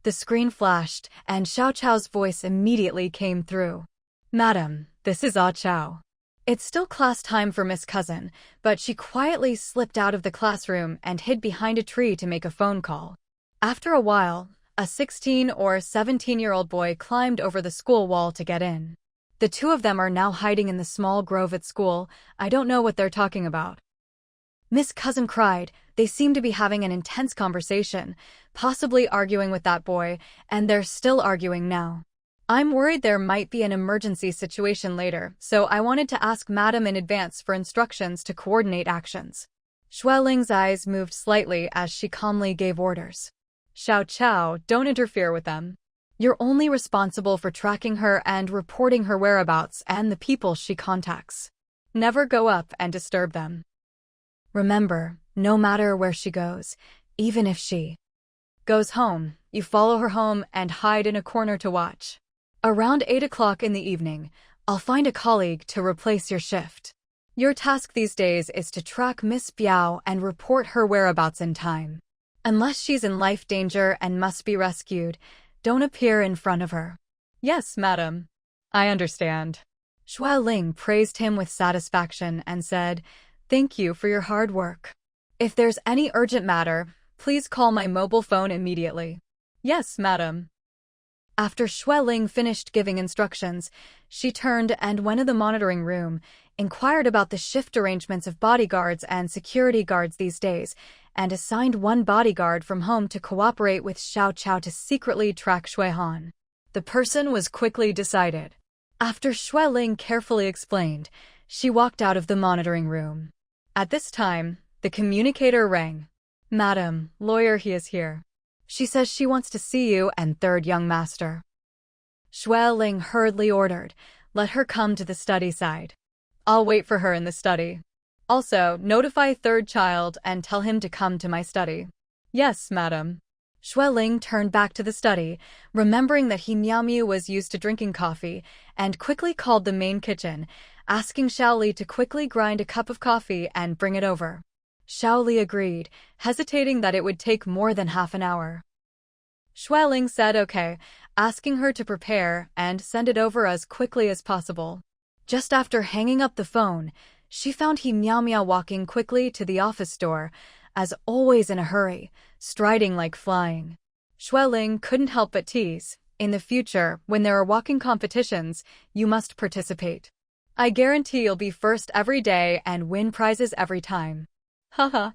The screen flashed, and Xiao Chao's voice immediately came through. Madam, this is Ah Chao. It's still class time for Miss Cousin, but she quietly slipped out of the classroom and hid behind a tree to make a phone call. After a while, a 16 or 17-year-old boy climbed over the school wall to get in. The two of them are now hiding in the small grove at school. I don't know what they're talking about. Miss Cousin cried. They seem to be having an intense conversation, possibly arguing with that boy, and they're still arguing now. I'm worried there might be an emergency situation later, so I wanted to ask Madam in advance for instructions to coordinate actions. Shui Ling's eyes moved slightly as she calmly gave orders. Xiao Chao, don't interfere with them. You're only responsible for tracking her and reporting her whereabouts and the people she contacts. Never go up and disturb them. Remember, no matter where she goes, even if she goes home, you follow her home and hide in a corner to watch. Around 8 o'clock in the evening, I'll find a colleague to replace your shift. Your task these days is to track Miss Biao and report her whereabouts in time. Unless she's in life danger and must be rescued, don't appear in front of her. Yes, madam. I understand. Shui Ling praised him with satisfaction and said, Thank you for your hard work. If there's any urgent matter, please call my mobile phone immediately. Yes, madam. After Shui Ling finished giving instructions, she turned and went to the monitoring room, inquired about the shift arrangements of bodyguards and security guards these days, and assigned one bodyguard from home to cooperate with Xiao Chao to secretly track Shui Han. The person was quickly decided. After Shui Ling carefully explained, she walked out of the monitoring room. At this time, the communicator rang. Madam, lawyer, he is here. She says she wants to see you and third young master. Shui Ling hurriedly ordered, let her come to the study side. I'll wait for her in the study. Also, notify third child and tell him to come to my study. Yes, madam. Shui Ling turned back to the study, remembering that he Miao Miao was used to drinking coffee, and quickly called the main kitchen, asking Xiao Li to quickly grind a cup of coffee and bring it over. Xiao Li agreed, hesitating that it would take more than half an hour. Shui Ling said okay, asking her to prepare and send it over as quickly as possible. Just after hanging up the phone, she found he Miao Miao walking quickly to the office door, as always in a hurry, striding like flying. Ling couldn't help but tease. In the future, when there are walking competitions, you must participate. I guarantee you'll be first every day and win prizes every time. Haha.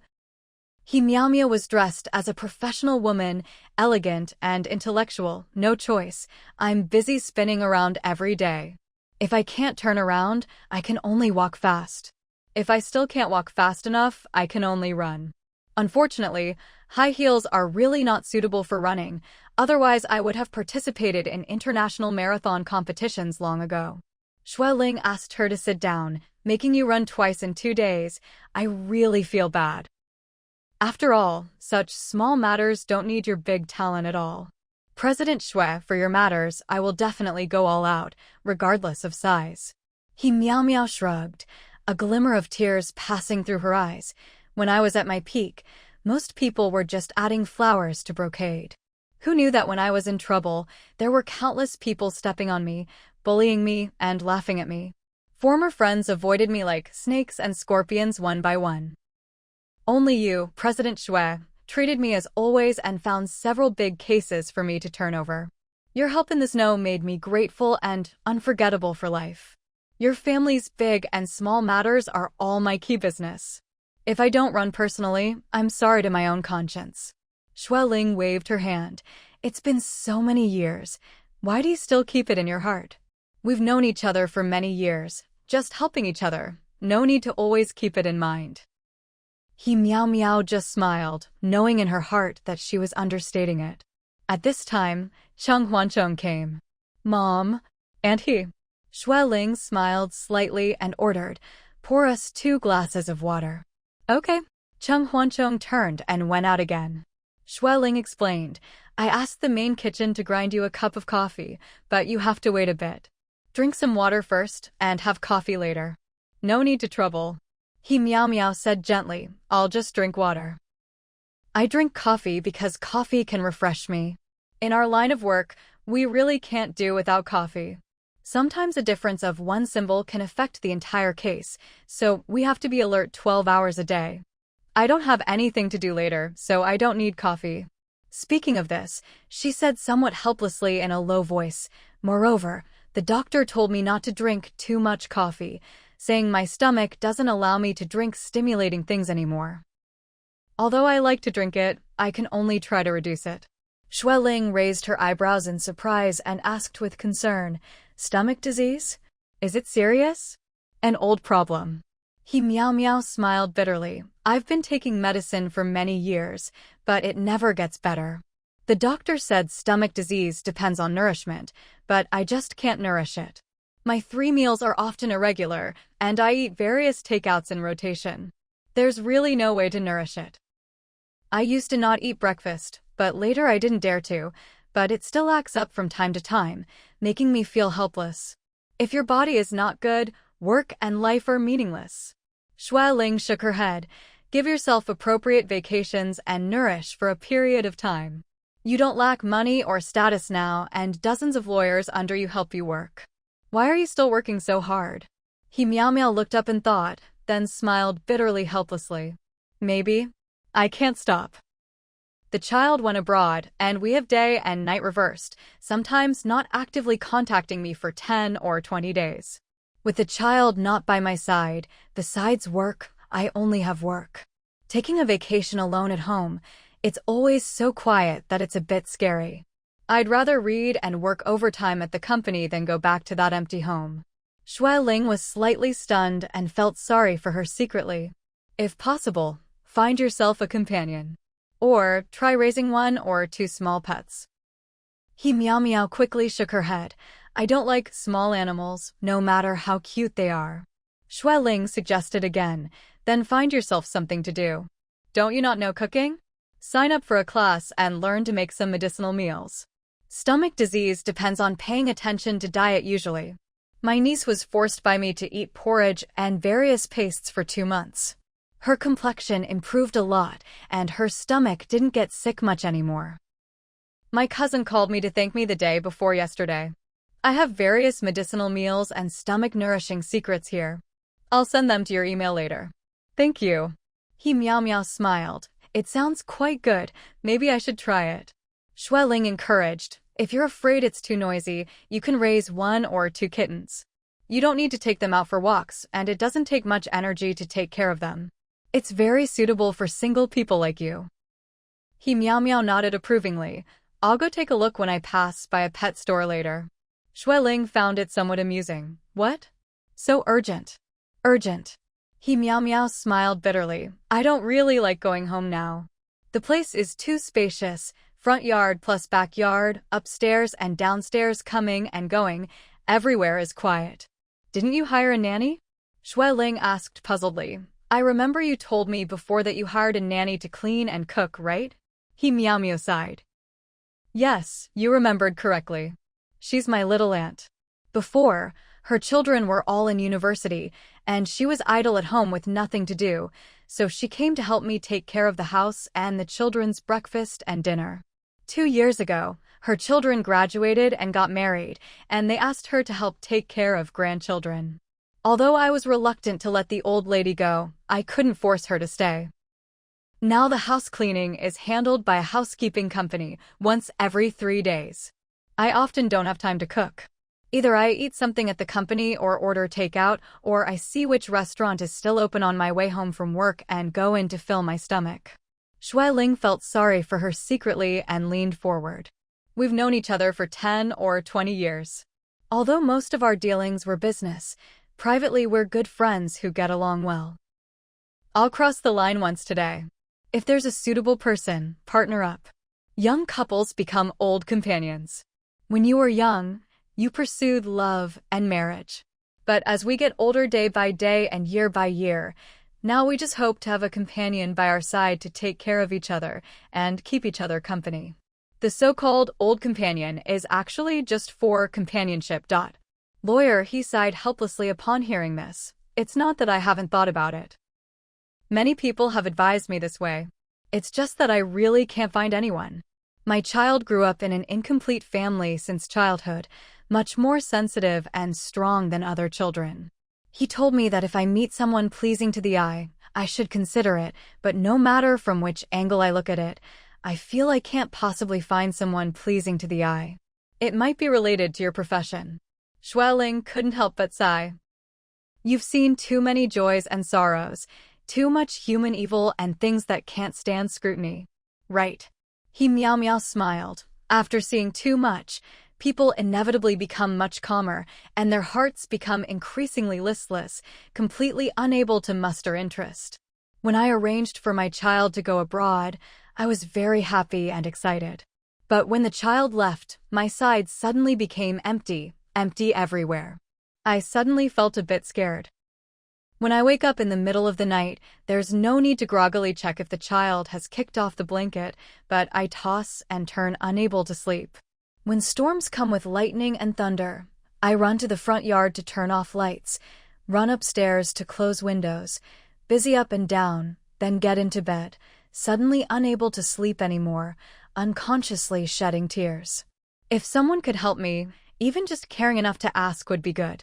Miao was dressed as a professional woman, elegant and intellectual, no choice. I'm busy spinning around every day. If I can't turn around, I can only walk fast. If I still can't walk fast enough, I can only run. Unfortunately, high heels are really not suitable for running, otherwise I would have participated in international marathon competitions long ago. Ling asked her to sit down, making you run twice in 2 days. I really feel bad. After all, such small matters don't need your big talent at all. President Shui, for your matters, I will definitely go all out, regardless of size. Miao shrugged, a glimmer of tears passing through her eyes. When I was at my peak, most people were just adding flowers to brocade. Who knew that when I was in trouble, there were countless people stepping on me, bullying me, and laughing at me. Former friends avoided me like snakes and scorpions one by one. Only you, President Shui, treated me as always and found several big cases for me to turn over. Your help in this no made me grateful and unforgettable for life. Your family's big and small matters are all my key business. If I don't run personally, I'm sorry to my own conscience. Ling waved her hand. It's been so many years. Why do you still keep it in your heart? We've known each other for many years, just helping each other. No need to always keep it in mind. Miao just smiled, knowing in her heart that she was understating it. At this time, Cheng Huancheng came. Mom, and he. Ling smiled slightly and ordered, pour us 2 glasses of water. Okay. Cheng Huancheng turned and went out again. Ling explained, I asked the main kitchen to grind you a cup of coffee, but you have to wait a bit. Drink some water first and have coffee later. No need to trouble. Miao said gently, I'll just drink water. I drink coffee because coffee can refresh me. In our line of work, we really can't do without coffee. Sometimes a difference of one symbol can affect the entire case, so we have to be alert 12 hours a day. I don't have anything to do later, so I don't need coffee. Speaking of this, she said somewhat helplessly in a low voice, moreover, the doctor told me not to drink too much coffee, saying my stomach doesn't allow me to drink stimulating things anymore. Although I like to drink it, I can only try to reduce it. Ling raised her eyebrows in surprise and asked with concern, stomach disease? Is it serious? An old problem. Miao smiled bitterly. I've been taking medicine for many years, but it never gets better. The doctor said stomach disease depends on nourishment, but I just can't nourish it. My 3 meals are often irregular, and I eat various takeouts in rotation. There's really no way to nourish it. I used to not eat breakfast, but later I didn't dare to, but it still acts up from time to time, making me feel helpless. If your body is not good, work and life are meaningless. Ling shook her head. Give yourself appropriate vacations and nourish for a period of time. You don't lack money or status now, and dozens of lawyers under you help you work. Why are you still working so hard? Miao looked up and thought, then smiled bitterly helplessly. Maybe. I can't stop. The child went abroad, and we have day and night reversed, sometimes not actively contacting me for 10 or 20 days. With the child not by my side, besides work, I only have work. Taking a vacation alone at home, it's always so quiet that it's a bit scary. I'd rather read and work overtime at the company than go back to that empty home. Ling was slightly stunned and felt sorry for her secretly. If possible, find yourself a companion. Or try raising 1 or 2 small pets. Miao quickly shook her head. I don't like small animals, no matter how cute they are. Ling suggested again, then find yourself something to do. Don't you not know cooking? Sign up for a class and learn to make some medicinal meals. Stomach disease depends on paying attention to diet usually. My niece was forced by me to eat porridge and various pastes for 2 months. Her complexion improved a lot, and her stomach didn't get sick much anymore. My cousin called me to thank me the day before yesterday. I have various medicinal meals and stomach-nourishing secrets here. I'll send them to your email later. Thank you. Miao smiled. It sounds quite good. Maybe I should try it. Ling encouraged. If you're afraid it's too noisy, you can raise 1 or 2 kittens. You don't need to take them out for walks, and it doesn't take much energy to take care of them. It's very suitable for single people like you. He meow nodded approvingly. I'll go take a look when I pass by a pet store later. Ling found it somewhat amusing. What? So urgent. Urgent. He meow smiled bitterly. I don't really like going home now. The place is too spacious, front yard plus backyard, upstairs and downstairs coming and going, everywhere is quiet. Didn't you hire a nanny? Ling asked puzzledly. I remember you told me before that you hired a nanny to clean and cook, right? He meow sighed. Yes, you remembered correctly. She's my little aunt. Before, her children were all in university, and she was idle at home with nothing to do, so she came to help me take care of the house and the children's breakfast and dinner. 2 years ago, her children graduated and got married, and they asked her to help take care of grandchildren. Although I was reluctant to let the old lady go, I couldn't force her to stay. Now the house cleaning is handled by a housekeeping company once every 3 days. I often don't have time to cook. Either I eat something at the company or order takeout, or I see which restaurant is still open on my way home from work and go in to fill my stomach. Ling felt sorry for her secretly and leaned forward. We've known each other for 10 or 20 years. Although most of our dealings were business, privately we're good friends who get along well. I'll cross the line once today. If there's a suitable person, partner up. Young couples become old companions. When you were young, you pursued love and marriage. But as we get older day by day and year by year, now we just hope to have a companion by our side to take care of each other and keep each other company. The so-called old companion is actually just for companionship. Lawyer, he sighed helplessly upon hearing this. It's not that I haven't thought about it. Many people have advised me this way. It's just that I really can't find anyone. My child grew up in an incomplete family since childhood, much more sensitive and strong than other children. He told me that if I meet someone pleasing to the eye, I should consider it, but no matter from which angle I look at it, I feel I can't possibly find someone pleasing to the eye. It might be related to your profession. Ling couldn't help but sigh. You've seen too many joys and sorrows, too much human evil and things that can't stand scrutiny. Right. He meow smiled. After seeing too much, people inevitably become much calmer, and their hearts become increasingly listless, completely unable to muster interest. When I arranged for my child to go abroad, I was very happy and excited. But when the child left, my side suddenly became empty everywhere. I suddenly felt a bit scared. When I wake up in the middle of the night, there's no need to groggily check if the child has kicked off the blanket, but I toss and turn unable to sleep. When storms come with lightning and thunder, I run to the front yard to turn off lights, run upstairs to close windows, busy up and down, then get into bed, suddenly unable to sleep anymore, unconsciously shedding tears. If someone could help me, even just caring enough to ask would be good.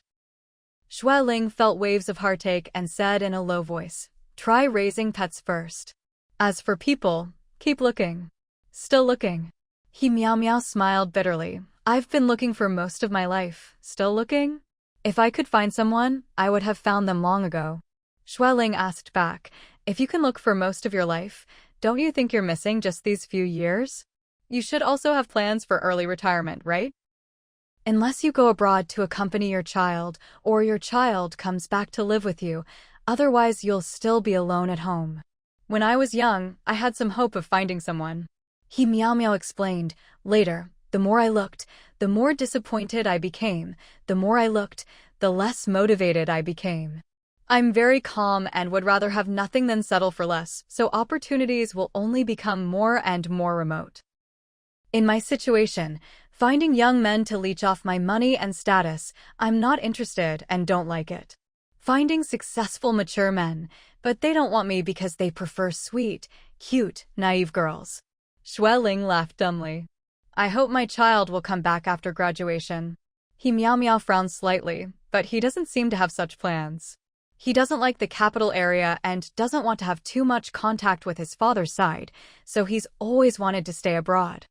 Ling felt waves of heartache and said in a low voice, try raising pets first. As for people, keep looking. Still looking. He meow smiled bitterly. I've been looking for most of my life. Still looking? If I could find someone, I would have found them long ago. Ling asked back, if you can look for most of your life, don't you think you're missing just these few years? You should also have plans for early retirement, right? Unless you go abroad to accompany your child, or your child comes back to live with you, otherwise you'll still be alone at home. When I was young, I had some hope of finding someone. He meow explained. Later, the more I looked, the more disappointed I became. The more I looked, the less motivated I became. I'm very calm and would rather have nothing than settle for less, so opportunities will only become more and more remote. In my situation, finding young men to leech off my money and status, I'm not interested and don't like it. Finding successful mature men, but they don't want me because they prefer sweet, cute, naive girls. Ling laughed dumbly. I hope my child will come back after graduation. He meow frowned slightly, but he doesn't seem to have such plans. He doesn't like the capital area and doesn't want to have too much contact with his father's side, so he's always wanted to stay abroad.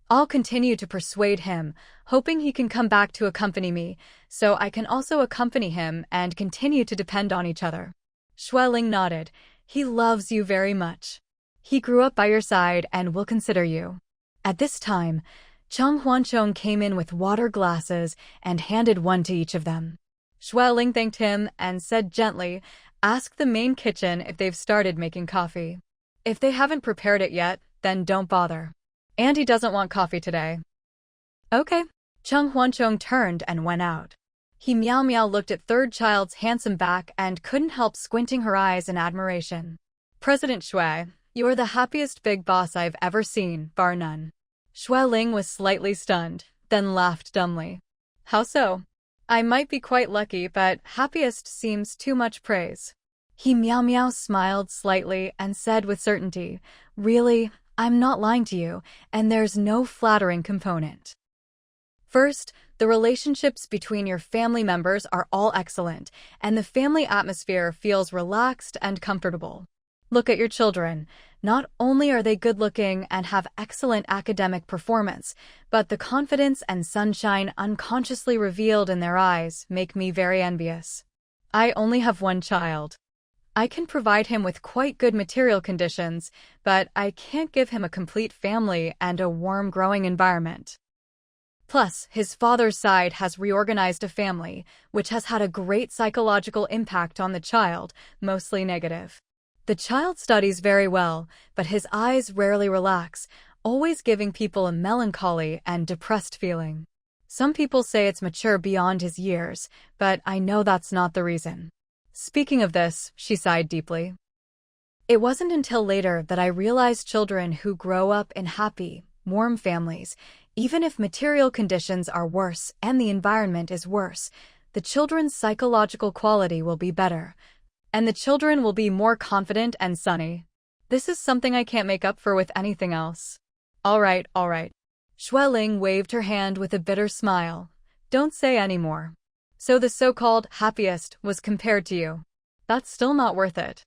I'll continue to persuade him, hoping he can come back to accompany me, so I can also accompany him and continue to depend on each other. Xueling nodded. He loves you very much. He grew up by your side and will consider you. At this time, Cheng Huancheng came in with water glasses and handed one to each of them. Xueling thanked him and said gently, "Ask the main kitchen if they've started making coffee. If they haven't prepared it yet, then don't bother. Andy doesn't want coffee today." Okay. Cheng Huancheng turned and went out. He Meow Meow looked at third child's handsome back and couldn't help squinting her eyes in admiration. "President Shui, you're the happiest big boss I've ever seen, bar none." Xueling was slightly stunned, then laughed dumbly. "How so?" "I might be quite lucky, but happiest seems too much praise." He Meow Meow smiled slightly and said with certainty, "Really, I'm not lying to you, and there's no flattering component. First, the relationships between your family members are all excellent, and the family atmosphere feels relaxed and comfortable. Look at your children. Not only are they good-looking and have excellent academic performance, but the confidence and sunshine unconsciously revealed in their eyes make me very envious. I only have one child. I can provide him with quite good material conditions, but I can't give him a complete family and a warm, growing environment. Plus, his father's side has reorganized a family, which has had a great psychological impact on the child, mostly negative. The child studies very well, but his eyes rarely relax, always giving people a melancholy and depressed feeling. Some people say it's mature beyond his years, but I know that's not the reason." Speaking of this, she sighed deeply. "It wasn't until later that I realized children who grow up in happy, warm families, even if material conditions are worse and the environment is worse, the children's psychological quality will be better, and the children will be more confident and sunny. This is something I can't make up for with anything else." All right. Xueling waved her hand with a bitter smile. "Don't say any more. So the so-called happiest was compared to you. That's still not worth it.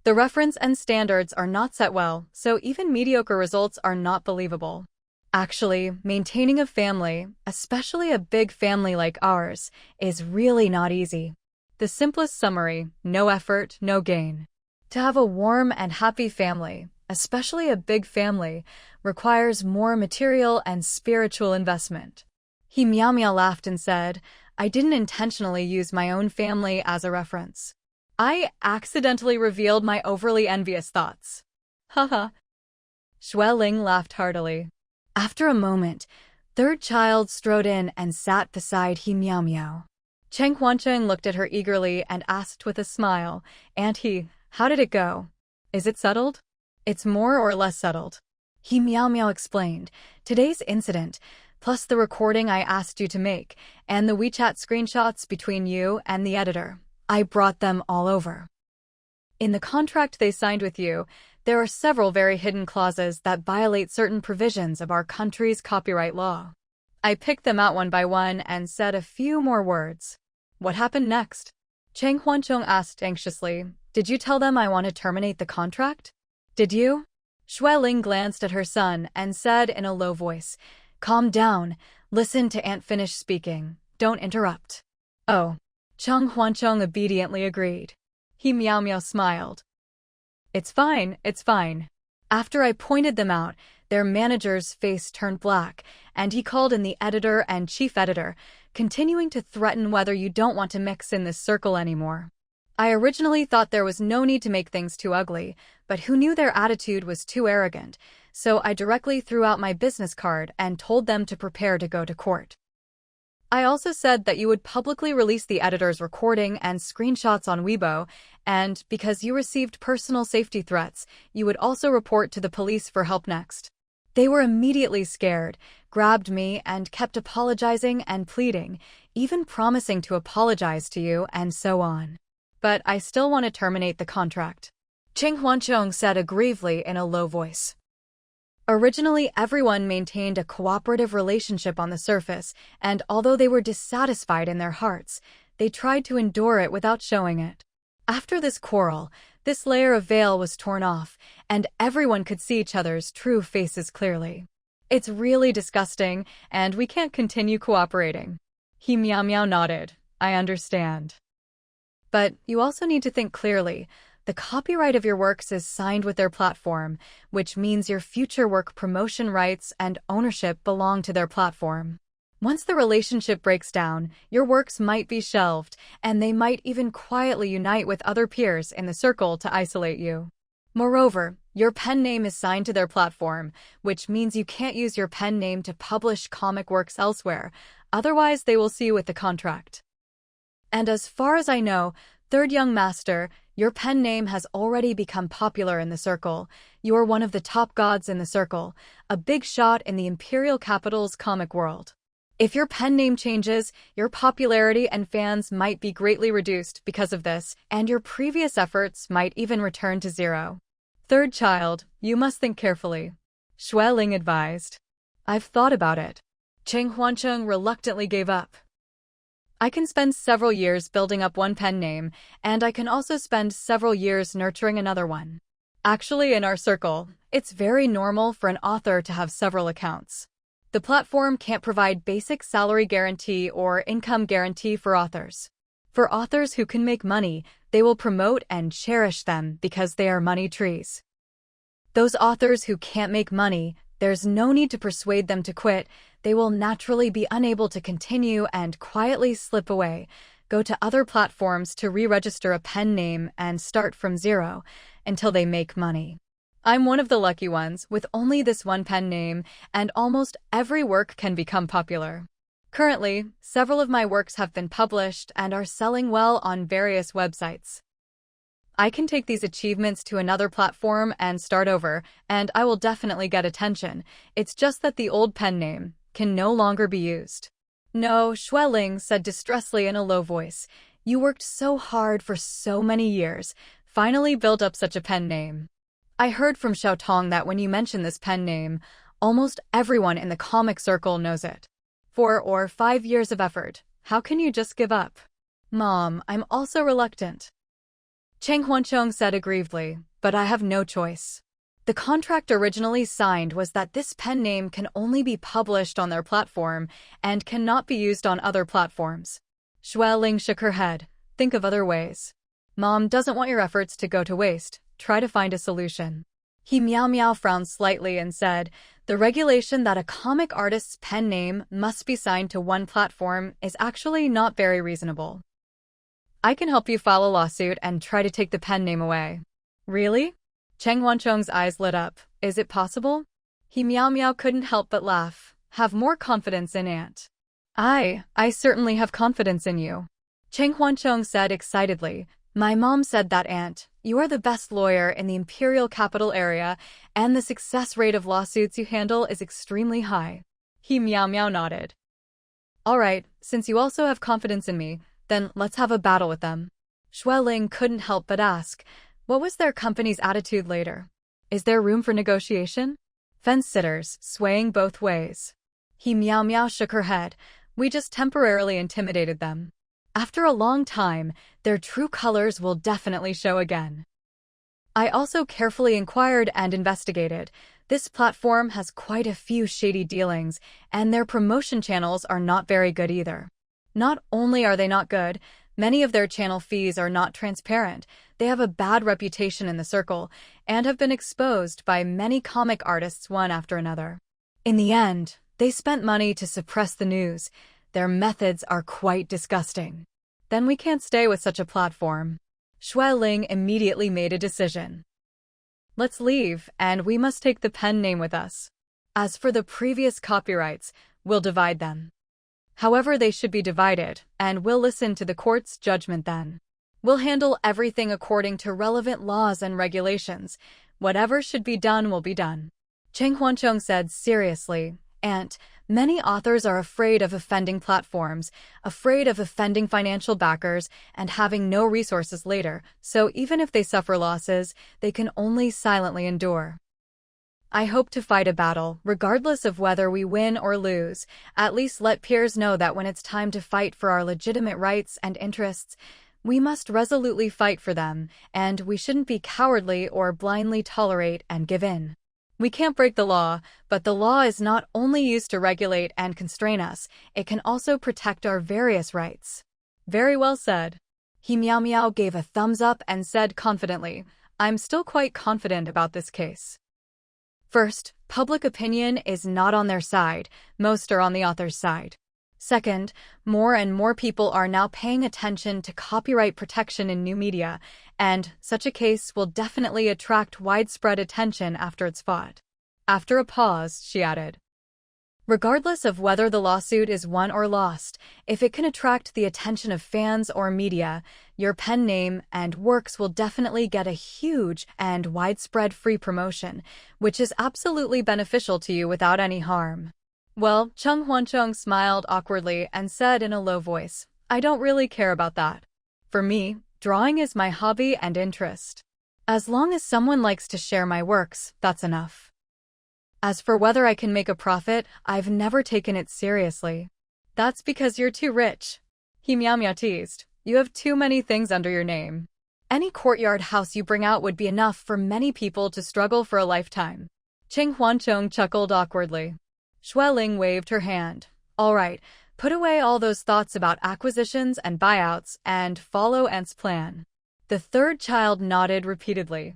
The reference and standards are not set well, so even mediocre results are not believable. Actually, maintaining a family, especially a big family like ours, is really not easy. The simplest summary: no effort, no gain. To have a warm and happy family, especially a big family, requires more material and spiritual investment." He Meow Meow laughed and said, "I didn't intentionally use my own family as a reference. I accidentally revealed my overly envious thoughts." Haha. Xueling laughed heartily. After a moment, third child strode in and sat beside He Meow Meow. Cheng Huancheng looked at her eagerly and asked with a smile, "And he, how did it go? Is it settled?" "It's more or less settled," He Meow Meow explained. "Today's incident, plus the recording I asked you to make, and the WeChat screenshots between you and the editor, I brought them all over. In the contract they signed with you, there are several very hidden clauses that violate certain provisions of our country's copyright law. I picked them out one by one and said a few more words." "What happened next?" Cheng Huancheng asked anxiously. "Did you tell them I want to terminate the contract?" "Did you?" Xueling glanced at her son and said in a low voice, "Calm down, listen to Aunt finish speaking, don't interrupt." "Oh." Cheng Huancheng obediently agreed. He Meow Meow smiled. It's fine. After I pointed them out, their manager's face turned black, and he called in the editor and chief editor, continuing to threaten whether you don't want to mix in this circle anymore. I originally thought there was no need to make things too ugly, but who knew their attitude was too arrogant, so I directly threw out my business card and told them to prepare to go to court. I also said that you would publicly release the editor's recording and screenshots on Weibo, and because you received personal safety threats, you would also report to the police for help next. They were immediately scared, grabbed me, and kept apologizing and pleading, even promising to apologize to you, and so on. But I still want to terminate the contract," Cheng Huancheng said aggrievedly in a low voice. Originally, everyone maintained a cooperative relationship on the surface, and although they were dissatisfied in their hearts, they tried to endure it without showing it. After this quarrel, this layer of veil was torn off, and everyone could see each other's true faces clearly. It's really disgusting, and we can't continue cooperating. He meow meow nodded. I understand. But you also need to think clearly. The copyright of your works is signed with their platform, which means your future work promotion rights and ownership belong to their platform. Once the relationship breaks down, your works might be shelved, and they might even quietly unite with other peers in the circle to isolate you. Moreover, your pen name is signed to their platform, which means you can't use your pen name to publish comic works elsewhere, otherwise they will see you with the contract. And as far as I know, Third Young Master, your pen name has already become popular in the circle. You are one of the top gods in the circle, a big shot in the Imperial Capital's comic world. If your pen name changes, your popularity and fans might be greatly reduced because of this, and your previous efforts might even return to zero. Third child, you must think carefully. Xue Ling advised. I've thought about it. Cheng Huancheng reluctantly gave up. I can spend several years building up one pen name, and I can also spend several years nurturing another one. Actually, in our circle, it's very normal for an author to have several accounts. The platform can't provide basic salary guarantee or income guarantee for authors. For authors who can make money, they will promote and cherish them because they are money trees. Those authors who can't make money, there's no need to persuade them to quit. They will naturally be unable to continue and quietly slip away, go to other platforms to re-register a pen name and start from zero until they make money. I'm one of the lucky ones with only this one pen name, and almost every work can become popular. Currently, several of my works have been published and are selling well on various websites. I can take these achievements to another platform and start over, and I will definitely get attention. It's just that the old pen name can no longer be used. No, Xue Ling said distressfully in a low voice. You worked so hard for so many years, finally built up such a pen name. I heard from Xiaotong that when you mention this pen name, almost everyone in the comic circle knows it. 4 or 5 years of effort. How can you just give up? Mom, I'm also reluctant. Cheng Huancheng said aggrievedly, but I have no choice. The contract originally signed was that this pen name can only be published on their platform and cannot be used on other platforms. Xue Ling shook her head. Think of other ways. Mom doesn't want your efforts to go to waste. Try to find a solution. He meow meow frowned slightly and said, the regulation that a comic artist's pen name must be signed to one platform is actually not very reasonable. I can help you file a lawsuit and try to take the pen name away. Really? Cheng Huancheng's eyes lit up. Is it possible? He meow meow couldn't help but laugh. Have more confidence in Aunt. I certainly have confidence in you. Cheng Huancheng said excitedly. My mom said that, Aunt, you are the best lawyer in the Imperial Capital area, and the success rate of lawsuits you handle is extremely high. He meow meow nodded. All right, since you also have confidence in me, then let's have a battle with them. Xue Ling couldn't help but ask, what was their company's attitude later? Is there room for negotiation? Fence-sitters, swaying both ways. He meow meow shook her head. We just temporarily intimidated them. After a long time, their true colors will definitely show again. I also carefully inquired and investigated. This platform has quite a few shady dealings, and their promotion channels are not very good either. Not only are they not good, many of their channel fees are not transparent. They have a bad reputation in the circle, and have been exposed by many comic artists one after another. In the end, they spent money to suppress the news. Their methods are quite disgusting. Then we can't stay with such a platform. Xue Ling immediately made a decision. Let's leave, and we must take the pen name with us. As for the previous copyrights, we'll divide them. However, they should be divided, and we'll listen to the court's judgment then. We'll handle everything according to relevant laws and regulations. Whatever should be done will be done. Cheng Huancheng said seriously, Aunt, many authors are afraid of offending platforms, afraid of offending financial backers, and having no resources later, so even if they suffer losses, they can only silently endure. I hope to fight a battle, regardless of whether we win or lose. At least let peers know that when it's time to fight for our legitimate rights and interests, we must resolutely fight for them, and we shouldn't be cowardly or blindly tolerate and give in. We can't break the law, but the law is not only used to regulate and constrain us, it can also protect our various rights. Very well said. He Meow Meow gave a thumbs up and said confidently, I'm still quite confident about this case. First, public opinion is not on their side, most are on the author's side. Second, more and more people are now paying attention to copyright protection in new media, and such a case will definitely attract widespread attention after it's fought. After a pause, she added, regardless of whether the lawsuit is won or lost, if it can attract the attention of fans or media, your pen name and works will definitely get a huge and widespread free promotion, which is absolutely beneficial to you without any harm. Well, Chung Huancheng smiled awkwardly and said in a low voice, I don't really care about that. For me, drawing is my hobby and interest. As long as someone likes to share my works, that's enough. As for whether I can make a profit, I've never taken it seriously. That's because you're too rich. He Meow Meow teased. You have too many things under your name. Any courtyard house you bring out would be enough for many people to struggle for a lifetime. Ching Huancheng chuckled awkwardly. Xueling waved her hand. All right, put away all those thoughts about acquisitions and buyouts and follow Ant's plan. The third child nodded repeatedly.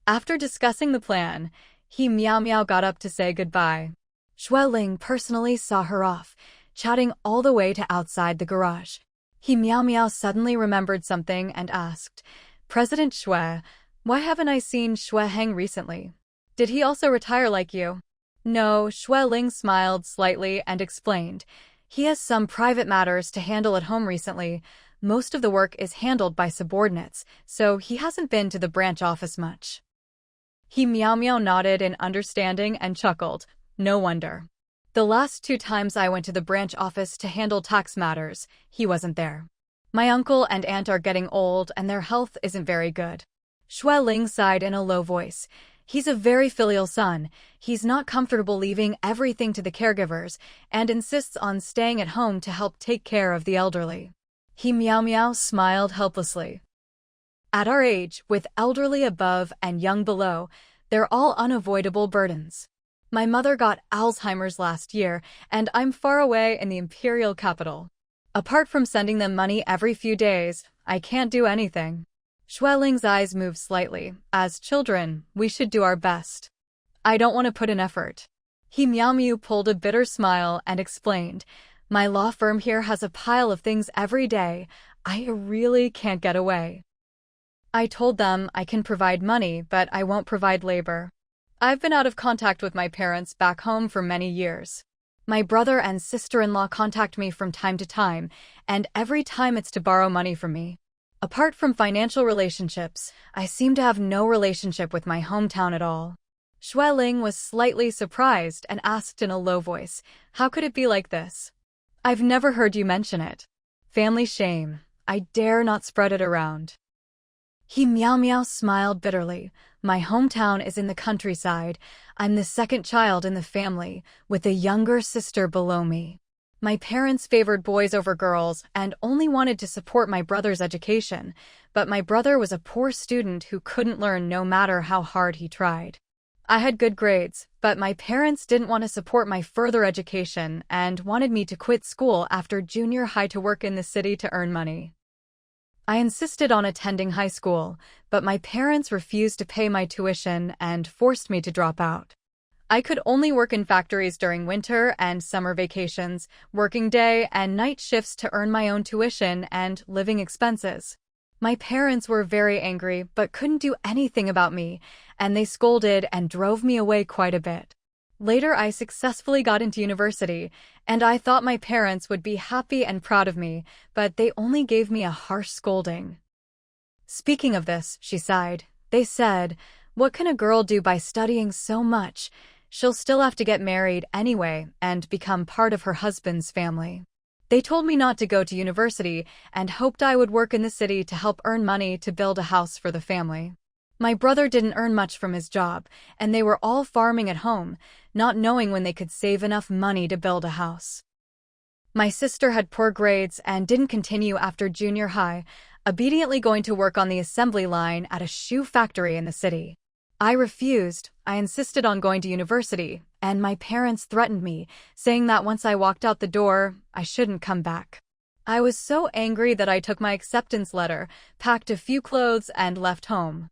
After discussing the plan, He Meow Meow got up to say goodbye. Xueling personally saw her off, chatting all the way to outside the garage. He Meow Meow suddenly remembered something and asked, President Xue, why haven't I seen Xue Heng recently? Did he also retire like you? No, Xueling smiled slightly and explained. He has some private matters to handle at home recently. Most of the work is handled by subordinates, so he hasn't been to the branch office much. He Meow Meow nodded in understanding and chuckled. No wonder. The last 2 times I went to the branch office to handle tax matters, he wasn't there. My uncle and aunt are getting old and their health isn't very good. Xueling sighed in a low voice. He's a very filial son. He's not comfortable leaving everything to the caregivers and insists on staying at home to help take care of the elderly. He Meow Meow smiled helplessly. At our age, with elderly above and young below, they're all unavoidable burdens. My mother got Alzheimer's last year, and I'm far away in the imperial capital. Apart from sending them money every few days, I can't do anything. Xueling's eyes moved slightly. As children, we should do our best. I don't want to put in effort. He Meow Meow pulled a bitter smile and explained, my law firm here has a pile of things every day. I really can't get away. I told them I can provide money, but I won't provide labor. I've been out of contact with my parents back home for many years. My brother and sister-in-law contact me from time to time, and every time it's to borrow money from me. Apart from financial relationships, I seem to have no relationship with my hometown at all. Xueling was slightly surprised and asked in a low voice, how could it be like this? I've never heard you mention it. Family shame. I dare not spread it around. He Meow Meow smiled bitterly. My hometown is in the countryside. I'm the second child in the family, with a younger sister below me. My parents favored boys over girls and only wanted to support my brother's education, but my brother was a poor student who couldn't learn no matter how hard he tried. I had good grades, but my parents didn't want to support my further education and wanted me to quit school after junior high to work in the city to earn money. I insisted on attending high school, but my parents refused to pay my tuition and forced me to drop out. I could only work in factories during winter and summer vacations, working day and night shifts to earn my own tuition and living expenses. My parents were very angry but couldn't do anything about me, and they scolded and drove me away quite a bit. Later, I successfully got into university, and I thought my parents would be happy and proud of me, but they only gave me a harsh scolding. Speaking of this, she sighed, they said, what can a girl do by studying so much? She'll still have to get married anyway and become part of her husband's family. They told me not to go to university and hoped I would work in the city to help earn money to build a house for the family. My brother didn't earn much from his job, and they were all farming at home, not knowing when they could save enough money to build a house. My sister had poor grades and didn't continue after junior high, obediently going to work on the assembly line at a shoe factory in the city. I refused. I insisted on going to university, and my parents threatened me, saying that once I walked out the door, I shouldn't come back. I was so angry that I took my acceptance letter, packed a few clothes, and left home.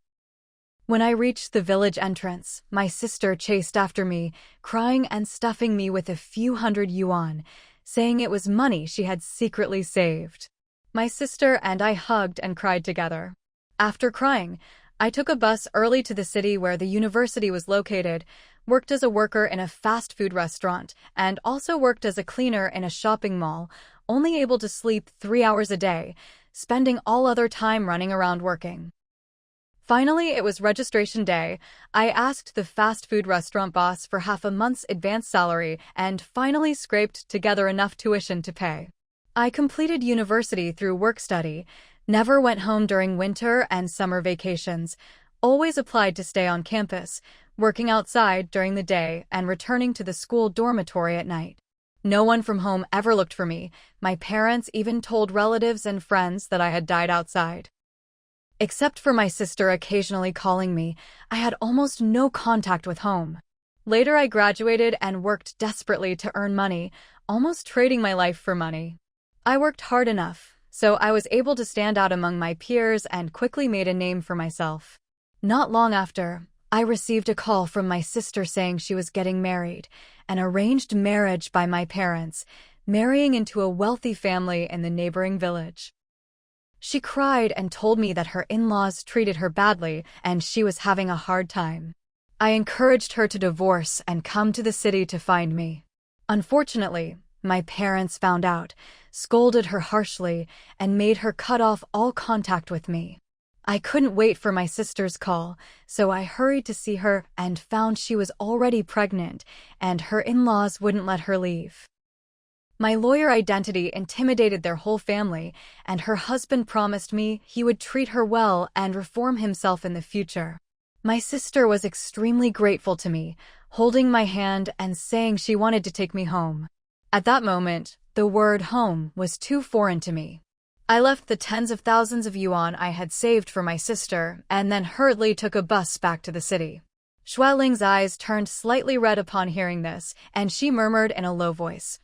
When I reached the village entrance, my sister chased after me, crying and stuffing me with a few hundred yuan, saying it was money she had secretly saved. My sister and I hugged and cried together. After crying, I took a bus early to the city where the university was located, worked as a worker in a fast food restaurant, and also worked as a cleaner in a shopping mall, only able to sleep 3 hours a day, spending all other time running around working. Finally, it was registration day. I asked the fast food restaurant boss for half a month's advance salary and finally scraped together enough tuition to pay. I completed university through work study, never went home during winter and summer vacations, always applied to stay on campus, working outside during the day and returning to the school dormitory at night. No one from home ever looked for me. My parents even told relatives and friends that I had died outside. Except for my sister occasionally calling me, I had almost no contact with home. Later I graduated and worked desperately to earn money, almost trading my life for money. I worked hard enough, so I was able to stand out among my peers and quickly made a name for myself. Not long after, I received a call from my sister saying she was getting married, an arranged marriage by my parents, marrying into a wealthy family in the neighboring village. She cried and told me that her in-laws treated her badly and she was having a hard time. I encouraged her to divorce and come to the city to find me. Unfortunately, my parents found out, scolded her harshly, and made her cut off all contact with me. I couldn't wait for my sister's call, so I hurried to see her and found she was already pregnant, and her in-laws wouldn't let her leave. My lawyer identity intimidated their whole family, and her husband promised me he would treat her well and reform himself in the future. My sister was extremely grateful to me, holding my hand and saying she wanted to take me home. At that moment, the word home was too foreign to me. I left the tens of thousands of yuan I had saved for my sister and then hurriedly took a bus back to the city. Xueling's eyes turned slightly red upon hearing this, and she murmured in a low voice,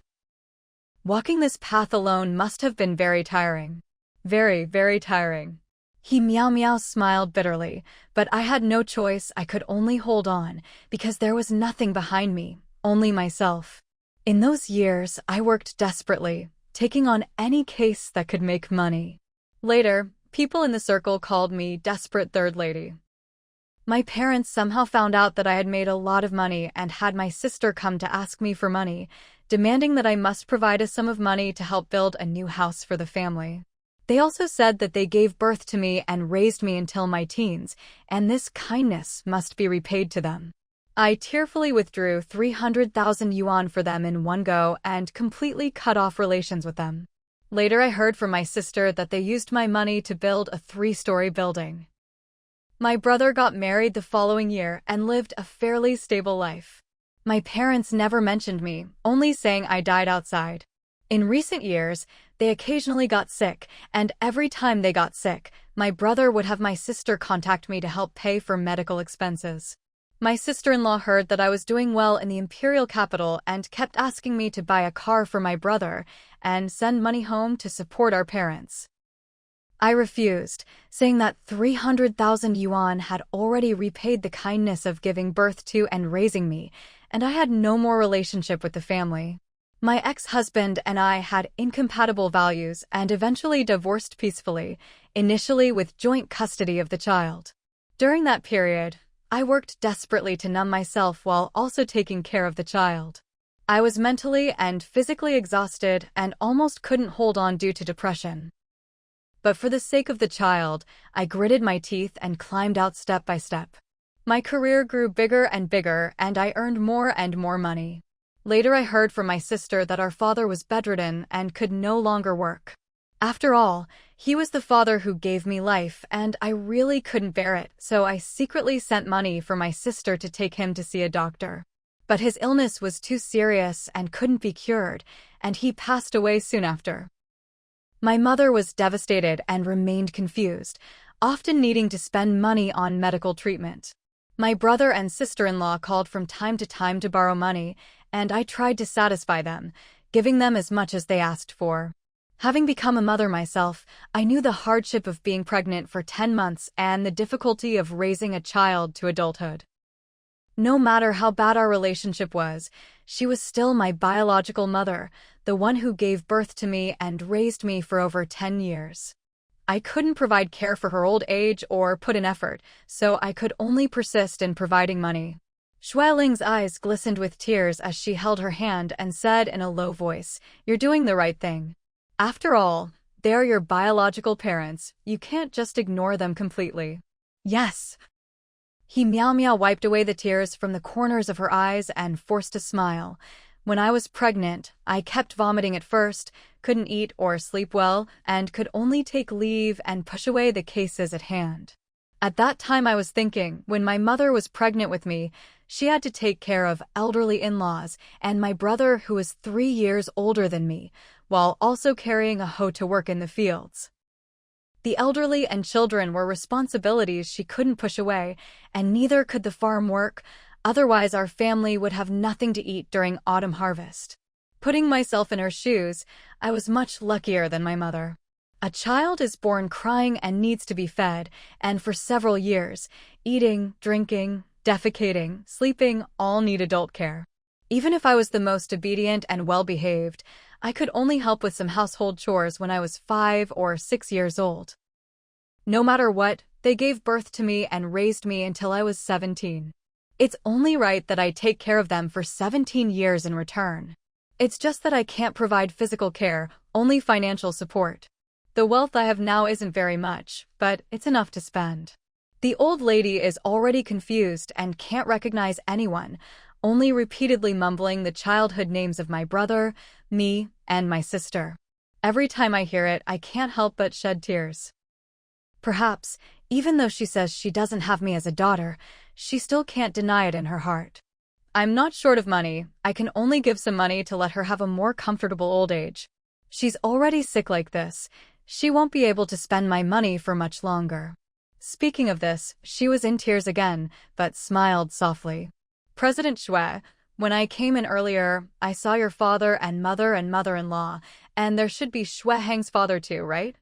"Walking this path alone must have been very tiring. Very, very tiring." He meow smiled bitterly, but I had no choice. I could only hold on, because there was nothing behind me, only myself. In those years, I worked desperately, taking on any case that could make money. Later, people in the circle called me Desperate Third Lady. My parents somehow found out that I had made a lot of money and had my sister come to ask me for money, demanding that I must provide a sum of money to help build a new house for the family. They also said that they gave birth to me and raised me until my teens, and this kindness must be repaid to them. I tearfully withdrew 300,000 yuan for them in one go and completely cut off relations with them. Later I heard from my sister that they used my money to build a 3-story building. My brother got married the following year and lived a fairly stable life. My parents never mentioned me, only saying I died outside. In recent years, they occasionally got sick, and every time they got sick, my brother would have my sister contact me to help pay for medical expenses. My sister-in-law heard that I was doing well in the imperial capital and kept asking me to buy a car for my brother and send money home to support our parents. I refused, saying that 300,000 yuan had already repaid the kindness of giving birth to and raising me, and I had no more relationship with the family. My ex-husband and I had incompatible values and eventually divorced peacefully, initially with joint custody of the child. During that period, I worked desperately to numb myself while also taking care of the child. I was mentally and physically exhausted and almost couldn't hold on due to depression. But for the sake of the child, I gritted my teeth and climbed out step by step. My career grew bigger and bigger, and I earned more and more money. Later I heard from my sister that our father was bedridden and could no longer work. After all, he was the father who gave me life, and I really couldn't bear it, so I secretly sent money for my sister to take him to see a doctor. But his illness was too serious and couldn't be cured, and he passed away soon after. My mother was devastated and remained confused, often needing to spend money on medical treatment. My brother and sister-in-law called from time to borrow money, and I tried to satisfy them, giving them as much as they asked for. Having become a mother myself, I knew the hardship of being pregnant for 10 months and the difficulty of raising a child to adulthood. No matter how bad our relationship was, she was still my biological mother, the one who gave birth to me and raised me for over 10 years. I couldn't provide care for her old age or put in effort, so I could only persist in providing money. Shui Ling's eyes glistened with tears as she held her hand and said in a low voice, "You're doing the right thing. After all, they're your biological parents. You can't just ignore them completely." "Yes." He meow wiped away the tears from the corners of her eyes and forced a smile. "When I was pregnant, I kept vomiting at first, couldn't eat or sleep well, and could only take leave and push away the cases at hand. At that time I was thinking, when my mother was pregnant with me, she had to take care of elderly in-laws and my brother who was 3 years older than me, while also carrying a hoe to work in the fields. The elderly and children were responsibilities she couldn't push away, and neither could the farm work, otherwise our family would have nothing to eat during autumn harvest. Putting myself in her shoes, I was much luckier than my mother. A child is born crying and needs to be fed, and for several years, eating, drinking, defecating, sleeping all need adult care. Even if I was the most obedient and well-behaved, I could only help with some household chores when I was 5 or 6 years old. No matter what, they gave birth to me and raised me until I was 17. It's only right that I take care of them for 17 years in return. It's just that I can't provide physical care, only financial support. The wealth I have now isn't very much, but it's enough to spend." The old lady is already confused and can't recognize anyone, only repeatedly mumbling the childhood names of my brother, me, and my sister. Every time I hear it, I can't help but shed tears. Perhaps, even though she says she doesn't have me as a daughter, she still can't deny it in her heart. I'm not short of money. I can only give some money to let her have a more comfortable old age. She's already sick like this. She won't be able to spend my money for much longer. Speaking of this, she was in tears again, but smiled softly. "President Shui, when I came in earlier, I saw your father and mother-in-law, and there should be Shui Hang's father too, right?"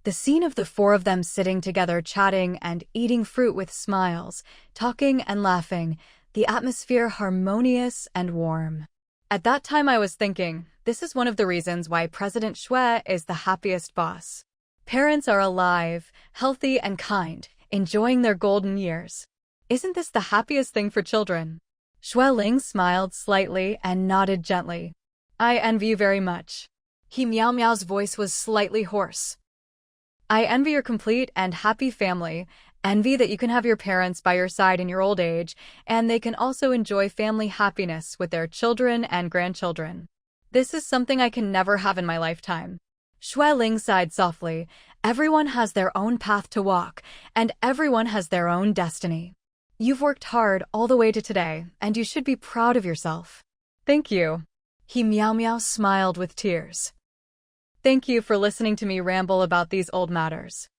The scene of the 4 of them sitting together chatting and eating fruit with smiles, talking and laughing, the atmosphere harmonious and warm. At that time I was thinking, this is one of the reasons why President Shui is the happiest boss. Parents are alive, healthy and kind, enjoying their golden years. Isn't this the happiest thing for children? Shui Ling smiled slightly and nodded gently. "I envy you very much." He Meow's voice was slightly hoarse. "I envy your complete and happy family, envy that you can have your parents by your side in your old age, and they can also enjoy family happiness with their children and grandchildren. This is something I can never have in my lifetime." Shui Ling sighed softly. "Everyone has their own path to walk, and everyone has their own destiny. You've worked hard all the way to today, and you should be proud of yourself." "Thank you." He Meow smiled with tears. "Thank you for listening to me ramble about these old matters.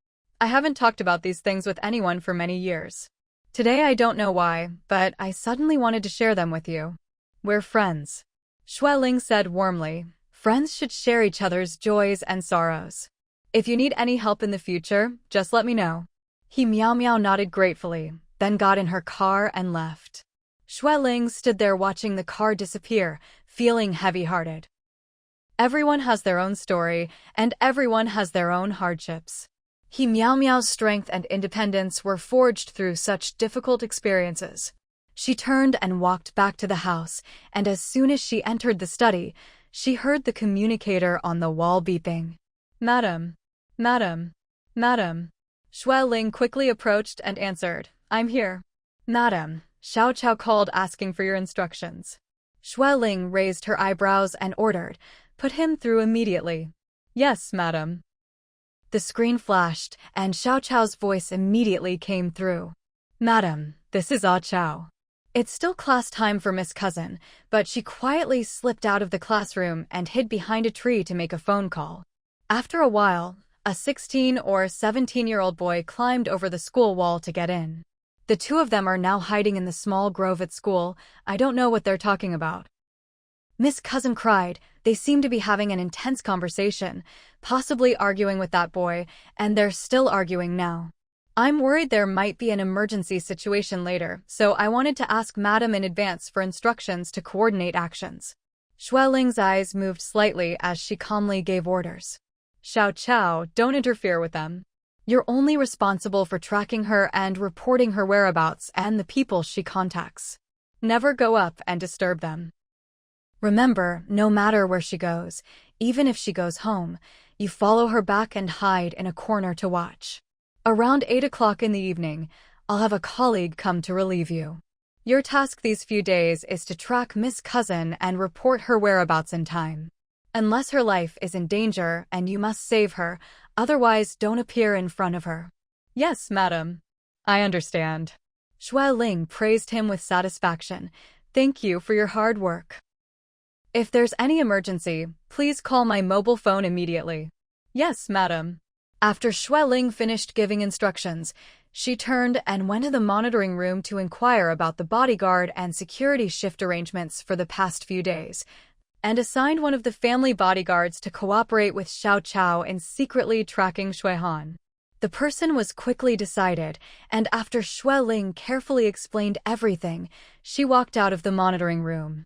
I haven't talked about these things with anyone for many years. Today I don't know why, but I suddenly wanted to share them with you. We're friends." Shui Ling said warmly. "Friends should share each other's joys and sorrows. If you need any help in the future, just let me know." He Meow nodded gratefully, then got in her car and left. Shui Ling stood there watching the car disappear, feeling heavy-hearted. Everyone has their own story, and everyone has their own hardships. He Meow's strength and independence were forged through such difficult experiences. She turned and walked back to the house, and as soon as she entered the study, she heard the communicator on the wall beeping. "Madam, madam, madam." Shui Ling quickly approached and answered, "I'm here." "Madam," Xiao Chao called asking for your instructions. Shui Ling raised her eyebrows and ordered, "Put him through immediately." "Yes, madam." The screen flashed, and Xiao Chao's voice immediately came through. "Madam, this is Ah Chao." It's still class time for Miss Cousin, but she quietly slipped out of the classroom and hid behind a tree to make a phone call. After a while, a 16 or 17-year-old boy climbed over the school wall to get in. The two of them are now hiding in the small grove at school. I don't know what they're talking about. Miss Cousin cried. They seem to be having an intense conversation, possibly arguing with that boy, and they're still arguing now. I'm worried there might be an emergency situation later, so I wanted to ask Madam in advance for instructions to coordinate actions. Shui Ling's eyes moved slightly as she calmly gave orders. Xiao Chao, don't interfere with them. You're only responsible for tracking her and reporting her whereabouts and the people she contacts. Never go up and disturb them. Remember, no matter where she goes, even if she goes home, you follow her back and hide in a corner to watch. Around 8 o'clock in the evening, I'll have a colleague come to relieve you. Your task these few days is to track Miss Cousin and report her whereabouts in time. Unless her life is in danger and you must save her, otherwise don't appear in front of her. Yes, madam. I understand. Shui Ling praised him with satisfaction. Thank you for your hard work. If there's any emergency, please call my mobile phone immediately. Yes, madam. After Shui Ling finished giving instructions, she turned and went to the monitoring room to inquire about the bodyguard and security shift arrangements for the past few days, and assigned one of the family bodyguards to cooperate with Xiao Chao in secretly tracking Shui Han. The person was quickly decided, and after Shui Ling carefully explained everything, she walked out of the monitoring room.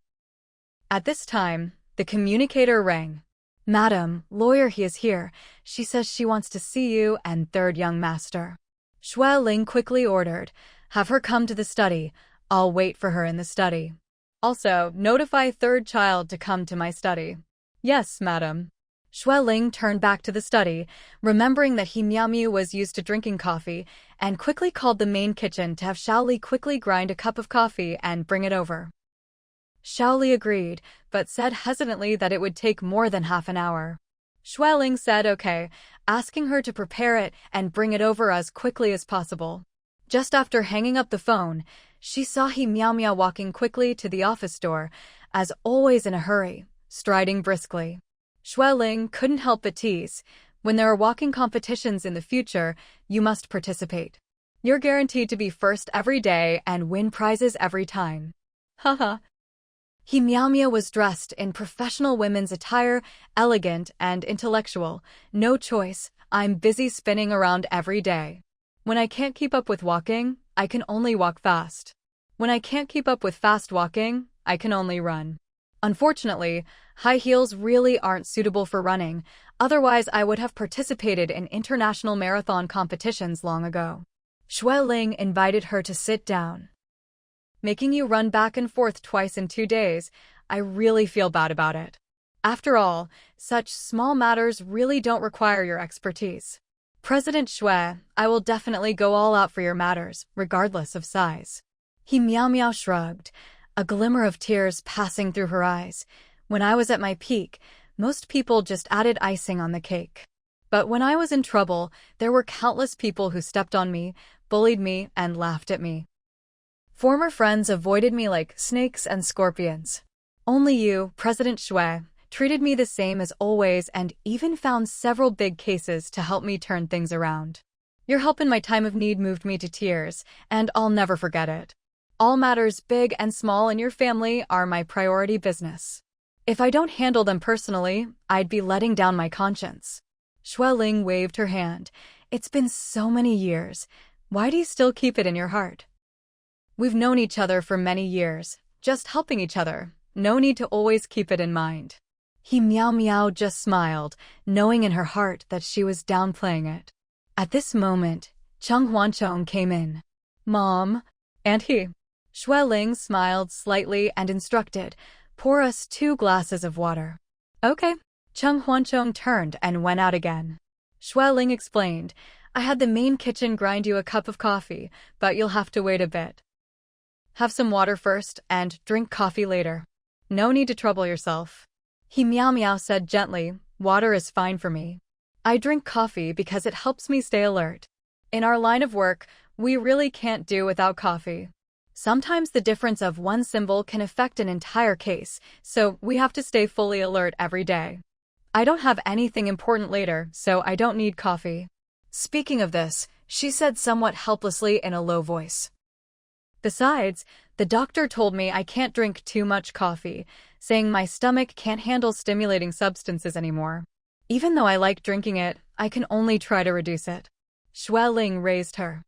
At this time, the communicator rang. Madam, lawyer he is here. She says she wants to see you and third young master. Shui Ling quickly ordered, have her come to the study. I'll wait for her in the study. Also, notify third child to come to my study. Yes, madam. Shui Ling turned back to the study, remembering that he Miao Miao was used to drinking coffee, and quickly called the main kitchen to have Xiao Li quickly grind a cup of coffee and bring it over. Xiao Li agreed, but said hesitantly that it would take more than half an hour. Shui Ling said okay, asking her to prepare it and bring it over as quickly as possible. Just after hanging up the phone, she saw he Miao Miao walking quickly to the office door, as always in a hurry, striding briskly. Shui Ling couldn't help but tease, when there are walking competitions in the future, you must participate. You're guaranteed to be first every day and win prizes every time. Haha. He Miao Miao was dressed in professional women's attire, elegant and intellectual. No choice, I'm busy spinning around every day. When I can't keep up with walking, I can only walk fast. When I can't keep up with fast walking, I can only run. Unfortunately, high heels really aren't suitable for running, otherwise I would have participated in international marathon competitions long ago. Shui Ling invited her to sit down. Making you run back and forth twice in 2 days, I really feel bad about it. After all, such small matters really don't require your expertise. President Shui, I will definitely go all out for your matters, regardless of size. He Miao Miao shrugged, a glimmer of tears passing through her eyes. When I was at my peak, most people just added icing on the cake. But when I was in trouble, there were countless people who stepped on me, bullied me, and laughed at me. Former friends avoided me like snakes and scorpions. Only you, President Shui, treated me the same as always and even found several big cases to help me turn things around. Your help in my time of need moved me to tears, and I'll never forget it. All matters big and small in your family are my priority business. If I don't handle them personally, I'd be letting down my conscience. Shui Ling waved her hand. It's been so many years. Why do you still keep it in your heart? We've known each other for many years, just helping each other. No need to always keep it in mind. He Miao Miao just smiled, knowing in her heart that she was downplaying it. At this moment, Cheng Huanchong came in. Mom, and he. Shui Ling smiled slightly and instructed, pour us 2 glasses of water. Okay. Cheng Huanchong turned and went out again. Shui Ling explained, I had the main kitchen grind you a cup of coffee, but you'll have to wait a bit. Have some water first and drink coffee later. No need to trouble yourself. He Miao Miao said gently, water is fine for me. I drink coffee because it helps me stay alert. In our line of work, we really can't do without coffee. Sometimes the difference of one symbol can affect an entire case, so we have to stay fully alert every day. I don't have anything important later, so I don't need coffee. Speaking of this, she said somewhat helplessly in a low voice. Besides, the doctor told me I can't drink too much coffee, saying my stomach can't handle stimulating substances anymore. Even though I like drinking it, I can only try to reduce it. Xueling raised her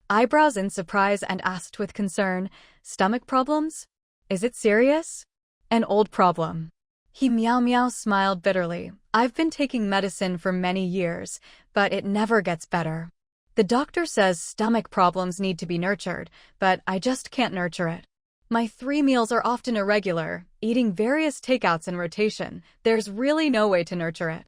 eyebrows in surprise and asked with concern, "Stomach problems? Is it serious?" "An old problem." He meow smiled bitterly. "I've been taking medicine for many years, but it never gets better. The doctor says stomach problems need to be nurtured, but I just can't nurture it. My 3 meals are often irregular, eating various takeouts in rotation. There's really no way to nurture it.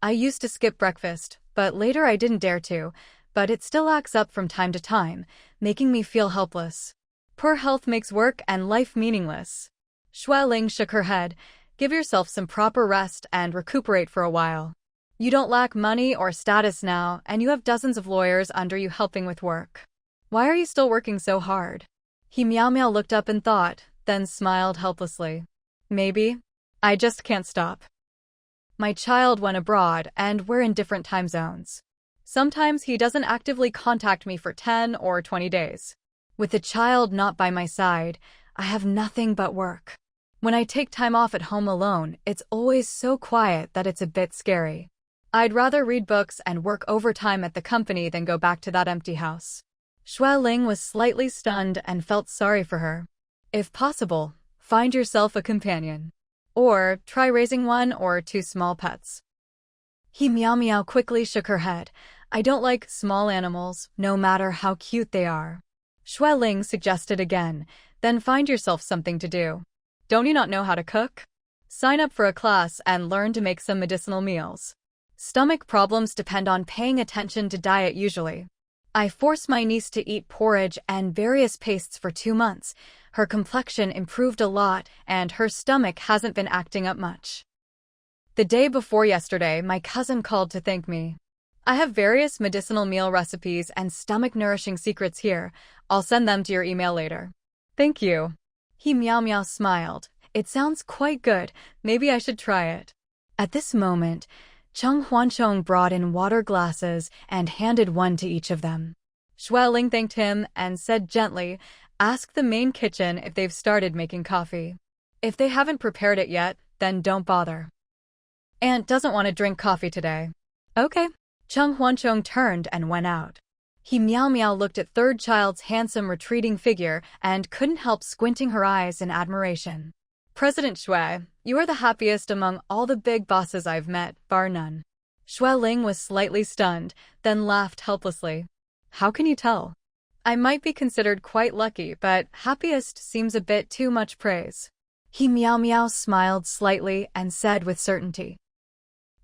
I used to skip breakfast, but later I didn't dare to, but it still acts up from time to time, making me feel helpless. Poor health makes work and life meaningless." Xueling shook her head. "Give yourself some proper rest and recuperate for a while. You don't lack money or status now, and you have dozens of lawyers under you helping with work. Why are you still working so hard?" He meow looked up in thought, then smiled helplessly. "Maybe. I just can't stop. My child went abroad, and we're in different time zones. Sometimes he doesn't actively contact me for 10 or 20 days. With the child not by my side, I have nothing but work. When I take time off at home alone, it's always so quiet that it's a bit scary. I'd rather read books and work overtime at the company than go back to that empty house." Xueling was slightly stunned and felt sorry for her. "If possible, find yourself a companion. Or try raising 1 or 2 small pets." He meow quickly shook her head. "I don't like small animals, no matter how cute they are." Xueling suggested again, "Then find yourself something to do. Don't you not know how to cook? Sign up for a class and learn to make some medicinal meals. Stomach problems depend on paying attention to diet usually. I forced my niece to eat porridge and various pastes for 2 months. Her complexion improved a lot, and her stomach hasn't been acting up much. The day before yesterday, my cousin called to thank me. I have various medicinal meal recipes and stomach-nourishing secrets here. I'll send them to your email later." "Thank you." He meow smiled. "It sounds quite good. Maybe I should try it." At this moment, Cheng Huanchong brought in water glasses and handed one to each of them. Xueling thanked him and said gently, "Ask the main kitchen if they've started making coffee. If they haven't prepared it yet, then don't bother. Aunt doesn't want to drink coffee today." "Okay." Cheng Huanchong turned and went out. He meow looked at third child's handsome retreating figure and couldn't help squinting her eyes in admiration. "President Shui, you are the happiest among all the big bosses I've met, bar none." Xueling was slightly stunned, then laughed helplessly. "How can you tell? I might be considered quite lucky, but happiest seems a bit too much praise." He meow smiled slightly and said with certainty,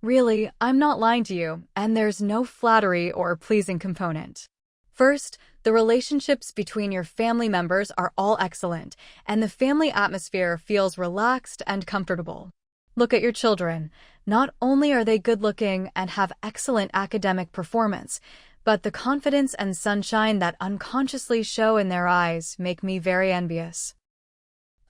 "Really, I'm not lying to you, and there's no flattery or pleasing component. First, the relationships between your family members are all excellent, and the family atmosphere feels relaxed and comfortable. Look at your children. Not only are they good-looking and have excellent academic performance, but the confidence and sunshine that unconsciously show in their eyes make me very envious.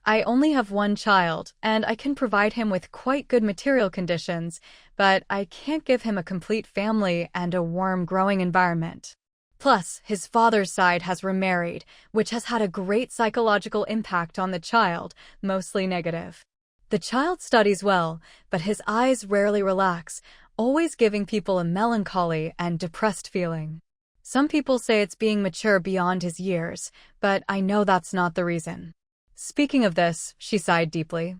I only have 1 child, and I can provide him with quite good material conditions, but I can't give him a complete family and a warm, growing environment. Plus, his father's side has remarried, which has had a great psychological impact on the child, mostly negative. The child studies well, but his eyes rarely relax, always giving people a melancholy and depressed feeling. Some people say it's being mature beyond his years, but I know that's not the reason." Speaking of this, she sighed deeply.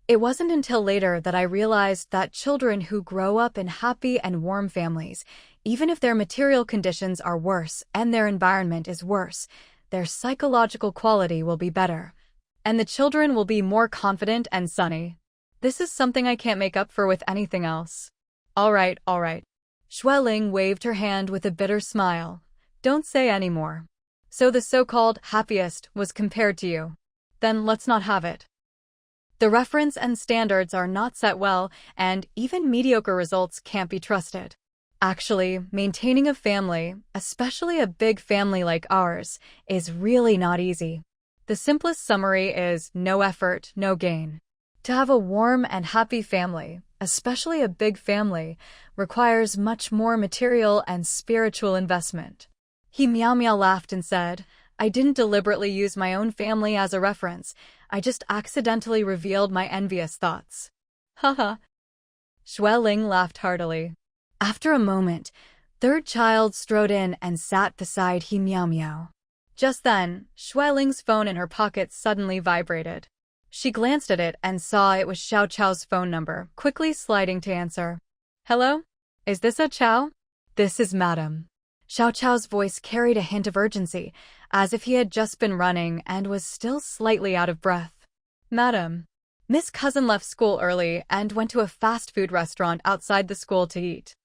"It wasn't until later that I realized that children who grow up in happy and warm families, even if their material conditions are worse and their environment is worse, their psychological quality will be better, and the children will be more confident and sunny. This is something I can't make up for with anything else." All right. Xueling waved her hand with a bitter smile. "Don't say any more. So the so-called happiest was compared to you. Then let's not have it. The reference and standards are not set well, and even mediocre results can't be trusted. Actually, maintaining a family, especially a big family like ours, is really not easy. The simplest summary is no effort, no gain. To have a warm and happy family, especially a big family, requires much more material and spiritual investment." He meow laughed and said, I didn't deliberately use my own family as a reference. I just accidentally revealed my envious thoughts. Haha. Xueling laughed heartily. After a moment, third child strode in and sat beside he Meow Meow. Just then, Xueling's phone in her pocket suddenly vibrated. She glanced at it and saw it was Xiao Chao's phone number, quickly sliding to answer. Hello? Is this a Chao? This is Madam. Xiao Chao's voice carried a hint of urgency, as if he had just been running and was still slightly out of breath. Madam. Miss Cousin left school early and went to a fast food restaurant outside the school to eat.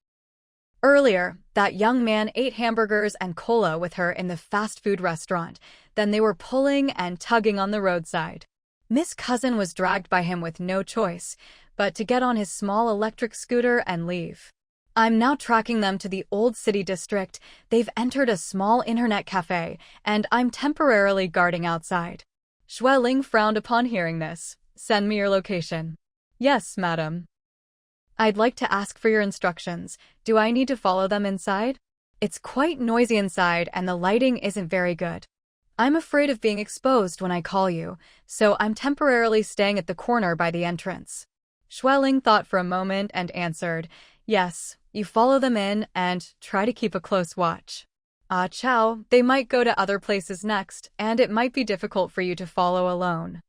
Earlier, that young man ate hamburgers and cola with her in the fast food restaurant. Then they were pulling and tugging on the roadside. Miss Cousin was dragged by him with no choice but to get on his small electric scooter and leave. I'm now tracking them to the old city district. They've entered a small internet cafe, and I'm temporarily guarding outside. Xueling frowned upon hearing this. Send me your location. Yes, madam. I'd like to ask for your instructions. Do I need to follow them inside? It's quite noisy inside and the lighting isn't very good. I'm afraid of being exposed when I call you, so I'm temporarily staying at the corner by the entrance. Xueling thought for a moment and answered, yes, you follow them in and try to keep a close watch. Ah, Chao, they might go to other places next, and it might be difficult for you to follow alone.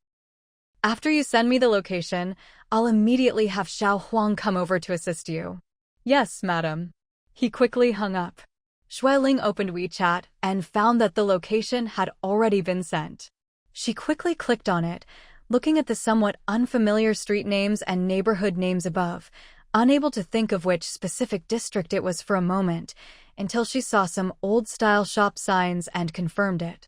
After you send me the location, I'll immediately have Xiao Huang come over to assist you. Yes, madam. He quickly hung up. Xueling opened WeChat and found that the location had already been sent. She quickly clicked on it, looking at the somewhat unfamiliar street names and neighborhood names above, unable to think of which specific district it was for a moment, until she saw some old-style shop signs and confirmed it.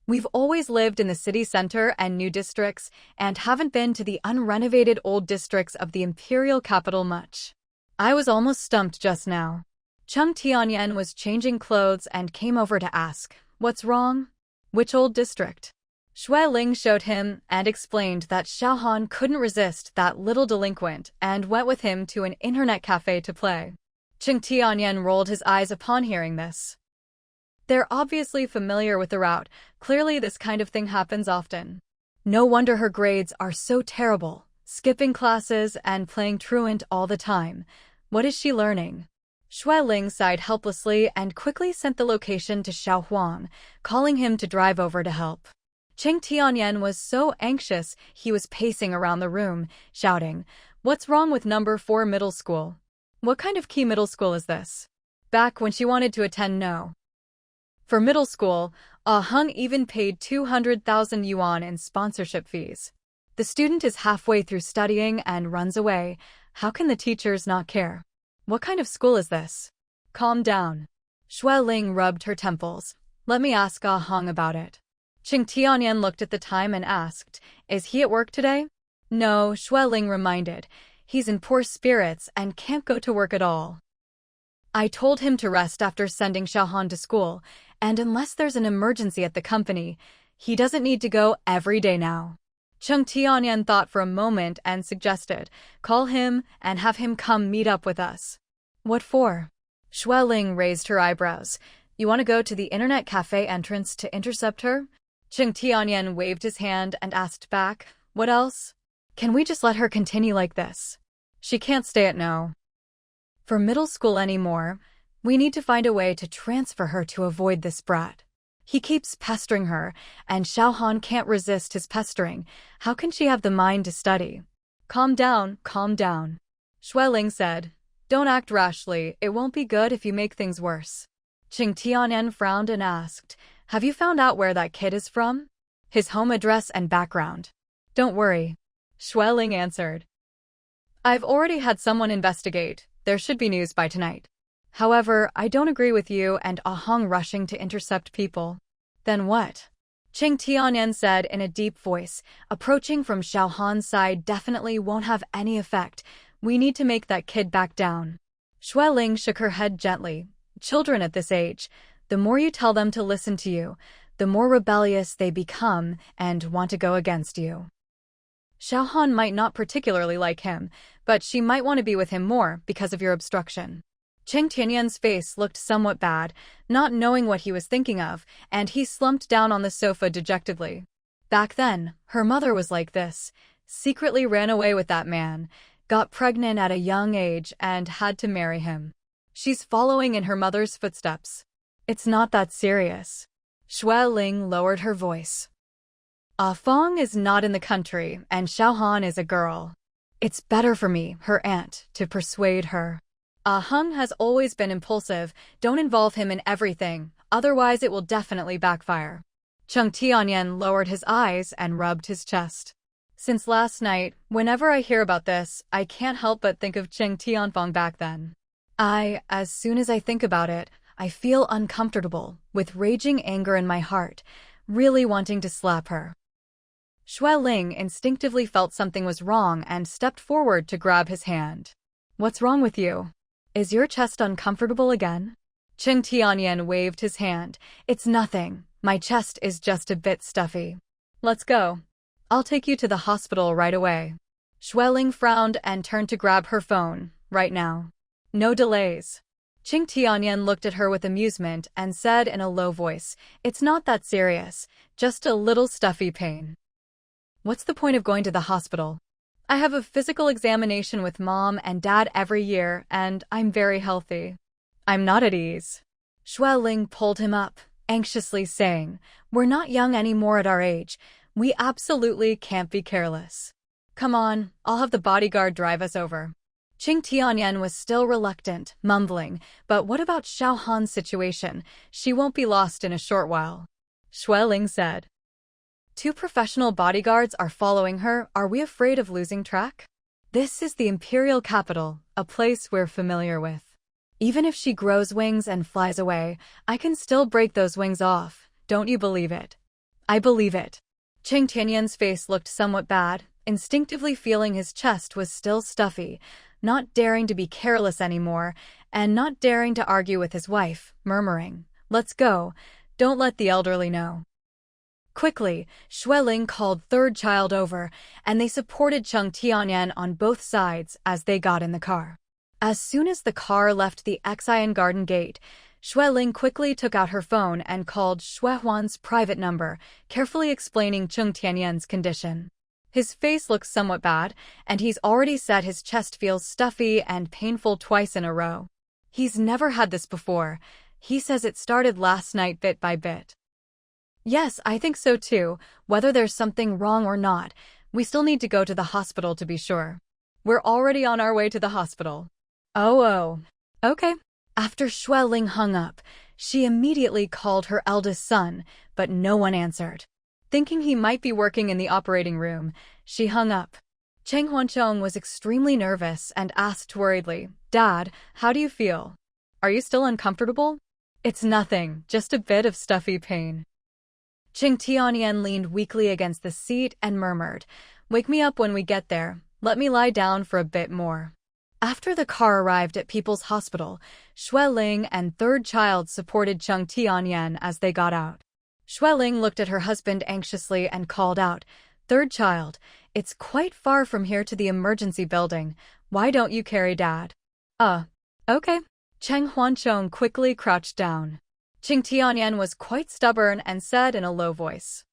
We've always lived in the city center and new districts, and haven't been to the unrenovated old districts of the imperial capital much. I was almost stumped just now. Cheng Tianyan was changing clothes and came over to ask, what's wrong? Which old district? Xueling showed him and explained that Xiaohan couldn't resist that little delinquent and went with him to an internet cafe to play. Cheng Tianyan rolled his eyes upon hearing this. They're obviously familiar with the route. Clearly this kind of thing happens often. No wonder her grades are so terrible, skipping classes and playing truant all the time. What is she learning? Xueling sighed helplessly and quickly sent the location to Xiao Huang, calling him to drive over to help. Cheng Tianyan was so anxious he was pacing around the room, shouting, what's wrong with number 4 middle school? What kind of key middle school is this? Back when she wanted to attend no. For middle school, Ah Hung even paid 200,000 yuan in sponsorship fees. The student is halfway through studying and runs away. How can the teachers not care? What kind of school is this? Calm down. Xueling rubbed her temples. Let me ask Ah Hung about it. Cheng Tianyan looked at the time and asked, is he at work today? No, Xueling reminded. He's in poor spirits and can't go to work at all. I told him to rest after sending Xiaohan to school, and unless there's an emergency at the company, he doesn't need to go every day now. Cheng Tianyan thought for a moment and suggested, call him and have him come meet up with us. What for? Xueling raised her eyebrows. You want to go to the internet cafe entrance to intercept her? Cheng Tianyan waved his hand and asked back, what else? Can we just let her continue like this? She can't stay at no. For middle school anymore, we need to find a way to transfer her to avoid this brat. He keeps pestering her, and Xiaohan can't resist his pestering. How can she have the mind to study? Calm down, calm down. Xueling said, don't act rashly, it won't be good if you make things worse. Cheng Tianyan frowned and asked, have you found out where that kid is from? His home address and background. Don't worry. Xueling answered. I've already had someone investigate. There should be news by tonight. However, I don't agree with you and Ah Hung rushing to intercept people. Then what? Cheng Tianyan said in a deep voice, approaching from Xiaohan's side definitely won't have any effect. We need to make that kid back down. Xueling shook her head gently. Children at this age, the more you tell them to listen to you, the more rebellious they become and want to go against you. Xiaohan might not particularly like him, but she might want to be with him more because of your obstruction. Cheng Tianyan's face looked somewhat bad, not knowing what he was thinking of, and he slumped down on the sofa dejectedly. Back then, her mother was like this, secretly ran away with that man, got pregnant at a young age and had to marry him. She's following in her mother's footsteps. It's not that serious. Xue Ling lowered her voice. Ah Fong is not in the country, and Xiao Han is a girl. It's better for me, her aunt, to persuade her. Ah Heng has always been impulsive, don't involve him in everything, otherwise it will definitely backfire. Cheng Tianyan lowered his eyes and rubbed his chest. Since last night, whenever I hear about this, I can't help but think of Cheng Tianfang back then. As soon as I think about it, I feel uncomfortable, with raging anger in my heart, really wanting to slap her. Xue Ling instinctively felt something was wrong and stepped forward to grab his hand. What's wrong with you? Is your chest uncomfortable again? Cheng Tianyan waved his hand. It's nothing. My chest is just a bit stuffy. Let's go. I'll take you to the hospital right away. Xue Ling frowned and turned to grab her phone. Right now. No delays. Cheng Tianyan looked at her with amusement and said in a low voice, it's not that serious, just a little stuffy pain. What's the point of going to the hospital? I have a physical examination with Mom and Dad every year, and I'm very healthy. I'm not at ease. Xue Ling pulled him up, anxiously saying, we're not young anymore at our age. We absolutely can't be careless. Come on, I'll have the bodyguard drive us over. Cheng Tianyan was still reluctant, mumbling, but what about Xiao Han's situation? She won't be lost in a short while. Xue Ling said. 2 professional bodyguards are following her. Are we afraid of losing track? This is the imperial capital, a place we're familiar with. Even if she grows wings and flies away, I can still break those wings off. Don't you believe it? I believe it. Cheng Tianyan's face looked somewhat bad, instinctively feeling his chest was still stuffy, not daring to be careless anymore, and not daring to argue with his wife, murmuring, let's go, don't let the elderly know. Quickly, Xue Ling called third child over, and they supported Cheng Tianyan on both sides as they got in the car. As soon as the car left the Xian Garden gate, Xue Ling quickly took out her phone and called Xue Huan's private number, carefully explaining Cheng Tianyan's condition. His face looks somewhat bad, and he's already said his chest feels stuffy and painful twice in a row. He's never had this before. He says it started last night bit by bit. Yes, I think so too. Whether there's something wrong or not, we still need to go to the hospital to be sure. We're already on our way to the hospital. Oh. Okay. After Xue Ling hung up, she immediately called her eldest son, but no one answered. Thinking he might be working in the operating room, she hung up. Cheng Huanchong was extremely nervous and asked worriedly, Dad, how do you feel? Are you still uncomfortable? It's nothing, just a bit of stuffy pain. Cheng Tianyan leaned weakly against the seat and murmured, wake me up when we get there, let me lie down for a bit more. After the car arrived at People's Hospital, Xue Ling and third child supported Cheng Tianyan as they got out. Xue Ling looked at her husband anxiously and called out, third child, it's quite far from here to the emergency building. Why don't you carry Dad? Okay. Cheng Huanchong quickly crouched down. Cheng Tianyan was quite stubborn and said in a low voice,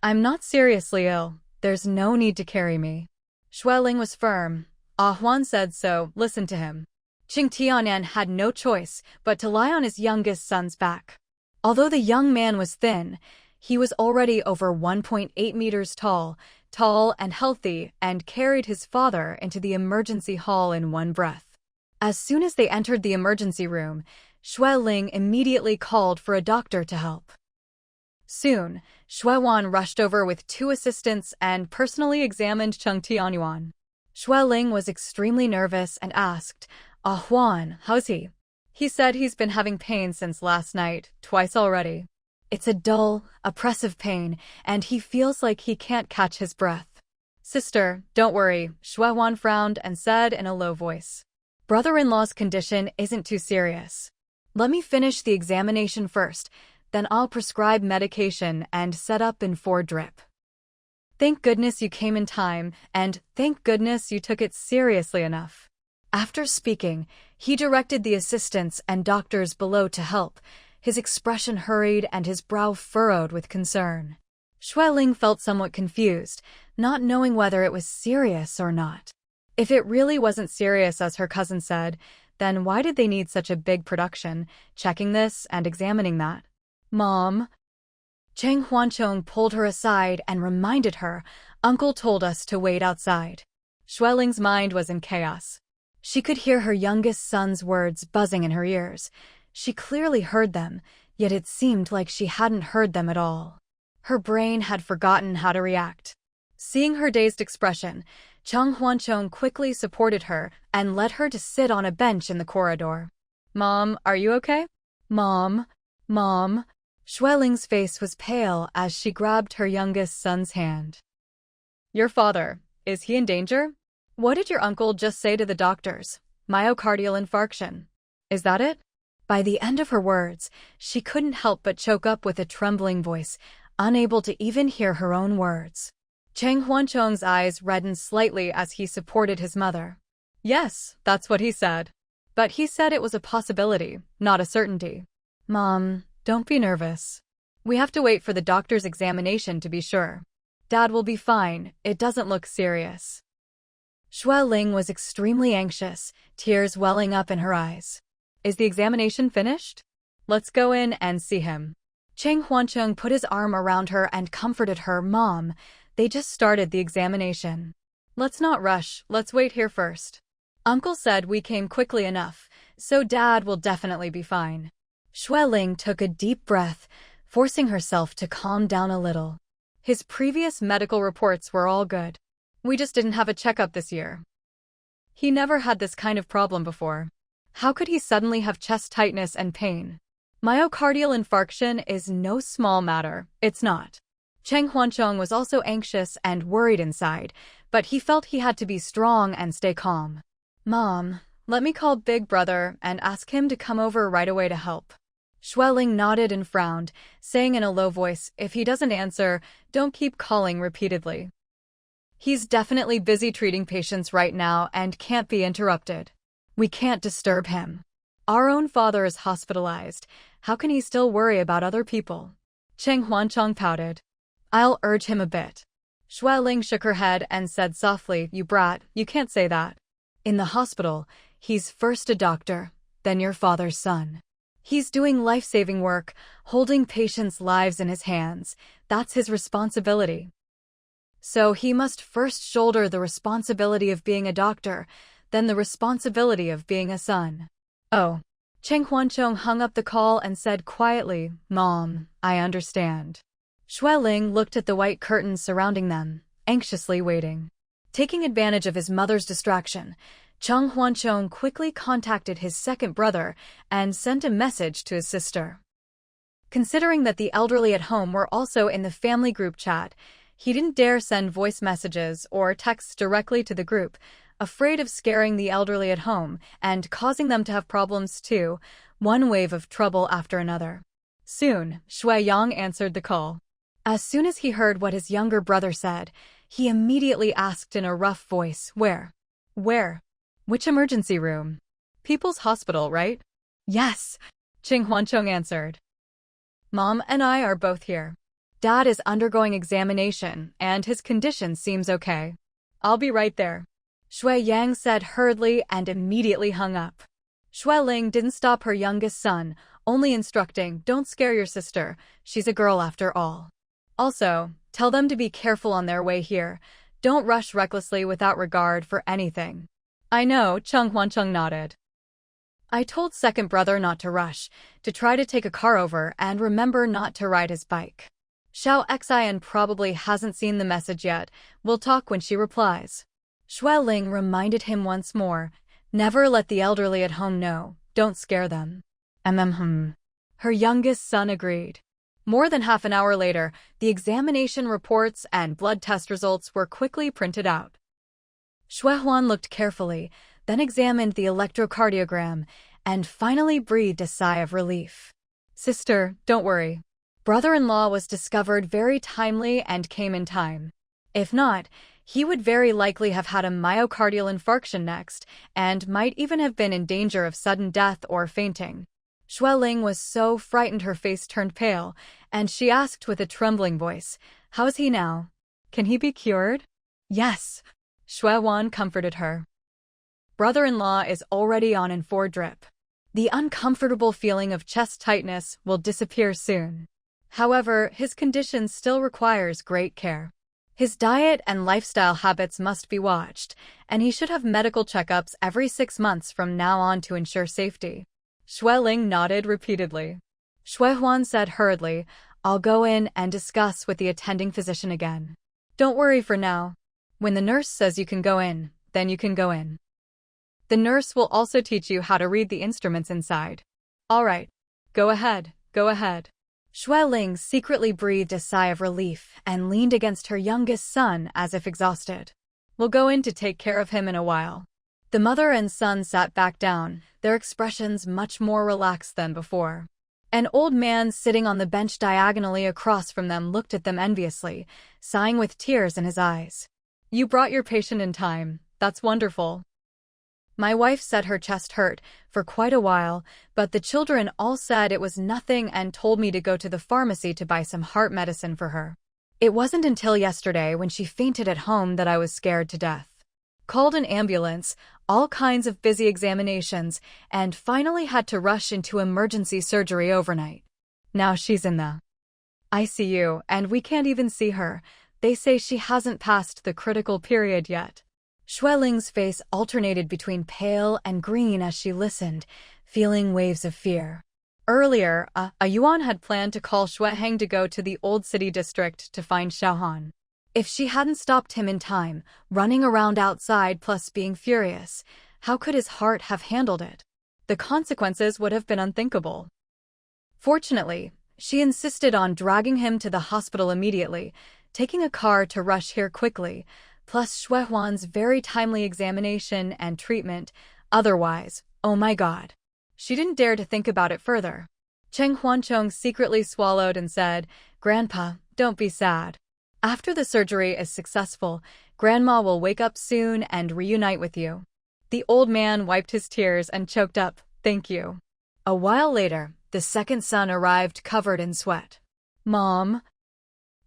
I'm not seriously ill. There's no need to carry me. Xue Ling was firm. Ah Huan said so, listen to him. Cheng Tianyan had no choice but to lie on his youngest son's back. Although the young man was thin, he was already over 1.8 meters tall and healthy, and carried his father into the emergency hall in one breath. As soon as they entered the emergency room, Xue Ling immediately called for a doctor to help. Soon, Xue Wan rushed over with 2 assistants and personally examined Cheng Tianyan. Xue Ling was extremely nervous and asked, Ah Huan, how's he? He said he's been having pain since last night, twice already. It's a dull, oppressive pain, and he feels like he can't catch his breath. Sister, don't worry, Xue Wan frowned and said in a low voice. Brother-in-law's condition isn't too serious. Let me finish the examination first, then I'll prescribe medication and set up in 4 drip. Thank goodness you came in time, and thank goodness you took it seriously enough. After speaking, he directed the assistants and doctors below to help, his expression hurried and his brow furrowed with concern. Xueling felt somewhat confused, not knowing whether it was serious or not. If it really wasn't serious, as her cousin said, then why did they need such a big production, checking this and examining that? Mom. Cheng Huanchong pulled her aside and reminded her, Uncle told us to wait outside. Xueling's mind was in chaos. She could hear her youngest son's words buzzing in her ears. She clearly heard them, yet it seemed like she hadn't heard them at all. Her brain had forgotten how to react. Seeing her dazed expression, Cheng Huanchong quickly supported her and led her to sit on a bench in the corridor. Mom, are you okay? Mom. Xueling's face was pale as she grabbed her youngest son's hand. Your father, is he in danger? What did your uncle just say to the doctors? Myocardial infarction. Is that it? By the end of her words, she couldn't help but choke up with a trembling voice, unable to even hear her own words. Cheng Huanchong's eyes reddened slightly as he supported his mother. Yes, that's what he said. But he said it was a possibility, not a certainty. Mom, don't be nervous. We have to wait for the doctor's examination to be sure. Dad will be fine, it doesn't look serious. Xueling was extremely anxious, tears welling up in her eyes. Is the examination finished? Let's go in and see him. Cheng Huanchong put his arm around her and comforted her. Mom, they just started the examination. Let's not rush, let's wait here first. Uncle said we came quickly enough, so Dad will definitely be fine. Xueling took a deep breath, forcing herself to calm down a little. His previous medical reports were all good. We just didn't have a checkup this year. He never had this kind of problem before. How could he suddenly have chest tightness and pain? Myocardial infarction is no small matter, it's not. Cheng Huanchong was also anxious and worried inside, but he felt he had to be strong and stay calm. Mom, let me call Big Brother and ask him to come over right away to help. Xueling nodded and frowned, saying in a low voice, if he doesn't answer, don't keep calling repeatedly. He's definitely busy treating patients right now and can't be interrupted. We can't disturb him. Our own father is hospitalized. How can he still worry about other people? Cheng Huanchong pouted. I'll urge him a bit. Xueling shook her head and said softly, you brat, you can't say that. In the hospital, he's first a doctor, then your father's son. He's doing life-saving work, holding patients' lives in his hands. That's his responsibility. So he must first shoulder the responsibility of being a doctor, then the responsibility of being a son. Oh. Cheng Huanchong hung up the call and said quietly, Mom, I understand. Xueling looked at the white curtains surrounding them, anxiously waiting. Taking advantage of his mother's distraction, Cheng Huanchong quickly contacted his second brother and sent a message to his sister. Considering that the elderly at home were also in the family group chat, he didn't dare send voice messages or texts directly to the group, afraid of scaring the elderly at home and causing them to have problems too, one wave of trouble after another. Soon, Shui Yang answered the call. As soon as he heard what his younger brother said, he immediately asked in a rough voice, Where? Which emergency room? People's Hospital, right? Yes, Cheng Huanchong answered. Mom and I are both here. Dad is undergoing examination, and his condition seems okay. I'll be right there. Shui Yang said hurriedly and immediately hung up. Xueling didn't stop her youngest son, only instructing, don't scare your sister, she's a girl after all. Also, tell them to be careful on their way here. Don't rush recklessly without regard for anything. I know, Cheng Huanchong nodded. I told second brother not to rush, to try to take a car over and remember not to ride his bike. Xiao Xian probably hasn't seen the message yet. We'll talk when she replies. Xueling reminded him once more, never let the elderly at home know, don't scare them. Her youngest son agreed. More than half an hour later, the examination reports and blood test results were quickly printed out. Xuehuan looked carefully, then examined the electrocardiogram, and finally breathed a sigh of relief. Sister, don't worry. Brother-in-law was discovered very timely and came in time. If not, He would very likely have had a myocardial infarction next, and might even have been in danger of sudden death or fainting. Shueling was so frightened her face turned pale, and she asked with a trembling voice, "How's he now? Can he be cured?" "Yes," Shuehuan comforted her. "Brother-in-law is already on N4 drip. The uncomfortable feeling of chest tightness will disappear soon. However, his condition still requires great care. His diet and lifestyle habits must be watched, and he should have medical checkups every 6 months from now on to ensure safety." Shueling nodded repeatedly. Shuehuan said hurriedly, "I'll go in and discuss with the attending physician again. Don't worry for now. When the nurse says you can go in, then you can go in. The nurse will also teach you how to read the instruments inside." "All right. Go ahead, go ahead." Shueling secretly breathed a sigh of relief and leaned against her youngest son as if exhausted. "We'll go in to take care of him in a while." The mother and son sat back down, their expressions much more relaxed than before. An old man sitting on the bench diagonally across from them looked at them enviously, sighing with tears in his eyes. "You brought your patient in time. That's wonderful." "My wife said her chest hurt for quite a while, but the children all said it was nothing and told me to go to the pharmacy to buy some heart medicine for her. It wasn't until yesterday when she fainted at home that I was scared to death. Called an ambulance, all kinds of busy examinations, and finally had to rush into emergency surgery overnight. Now she's in the ICU, and we can't even see her. They say she hasn't passed the critical period yet." Shueling's face alternated between pale and green as she listened, feeling waves of fear. Earlier, Yuan had planned to call Shueheng to go to the Old City District to find Xiaohan. If she hadn't stopped him in time, running around outside plus being furious, how could his heart have handled it? The consequences would have been unthinkable. Fortunately, she insisted on dragging him to the hospital immediately, taking a car to rush here quickly, plus Shuehuan's very timely examination and treatment. Otherwise, oh my god. She didn't dare to think about it further. Cheng Huanchong secretly swallowed and said, "Grandpa, don't be sad. After the surgery is successful, Grandma will wake up soon and reunite with you." The old man wiped his tears and choked up, "Thank you." A while later, the second son arrived covered in sweat. "Mom."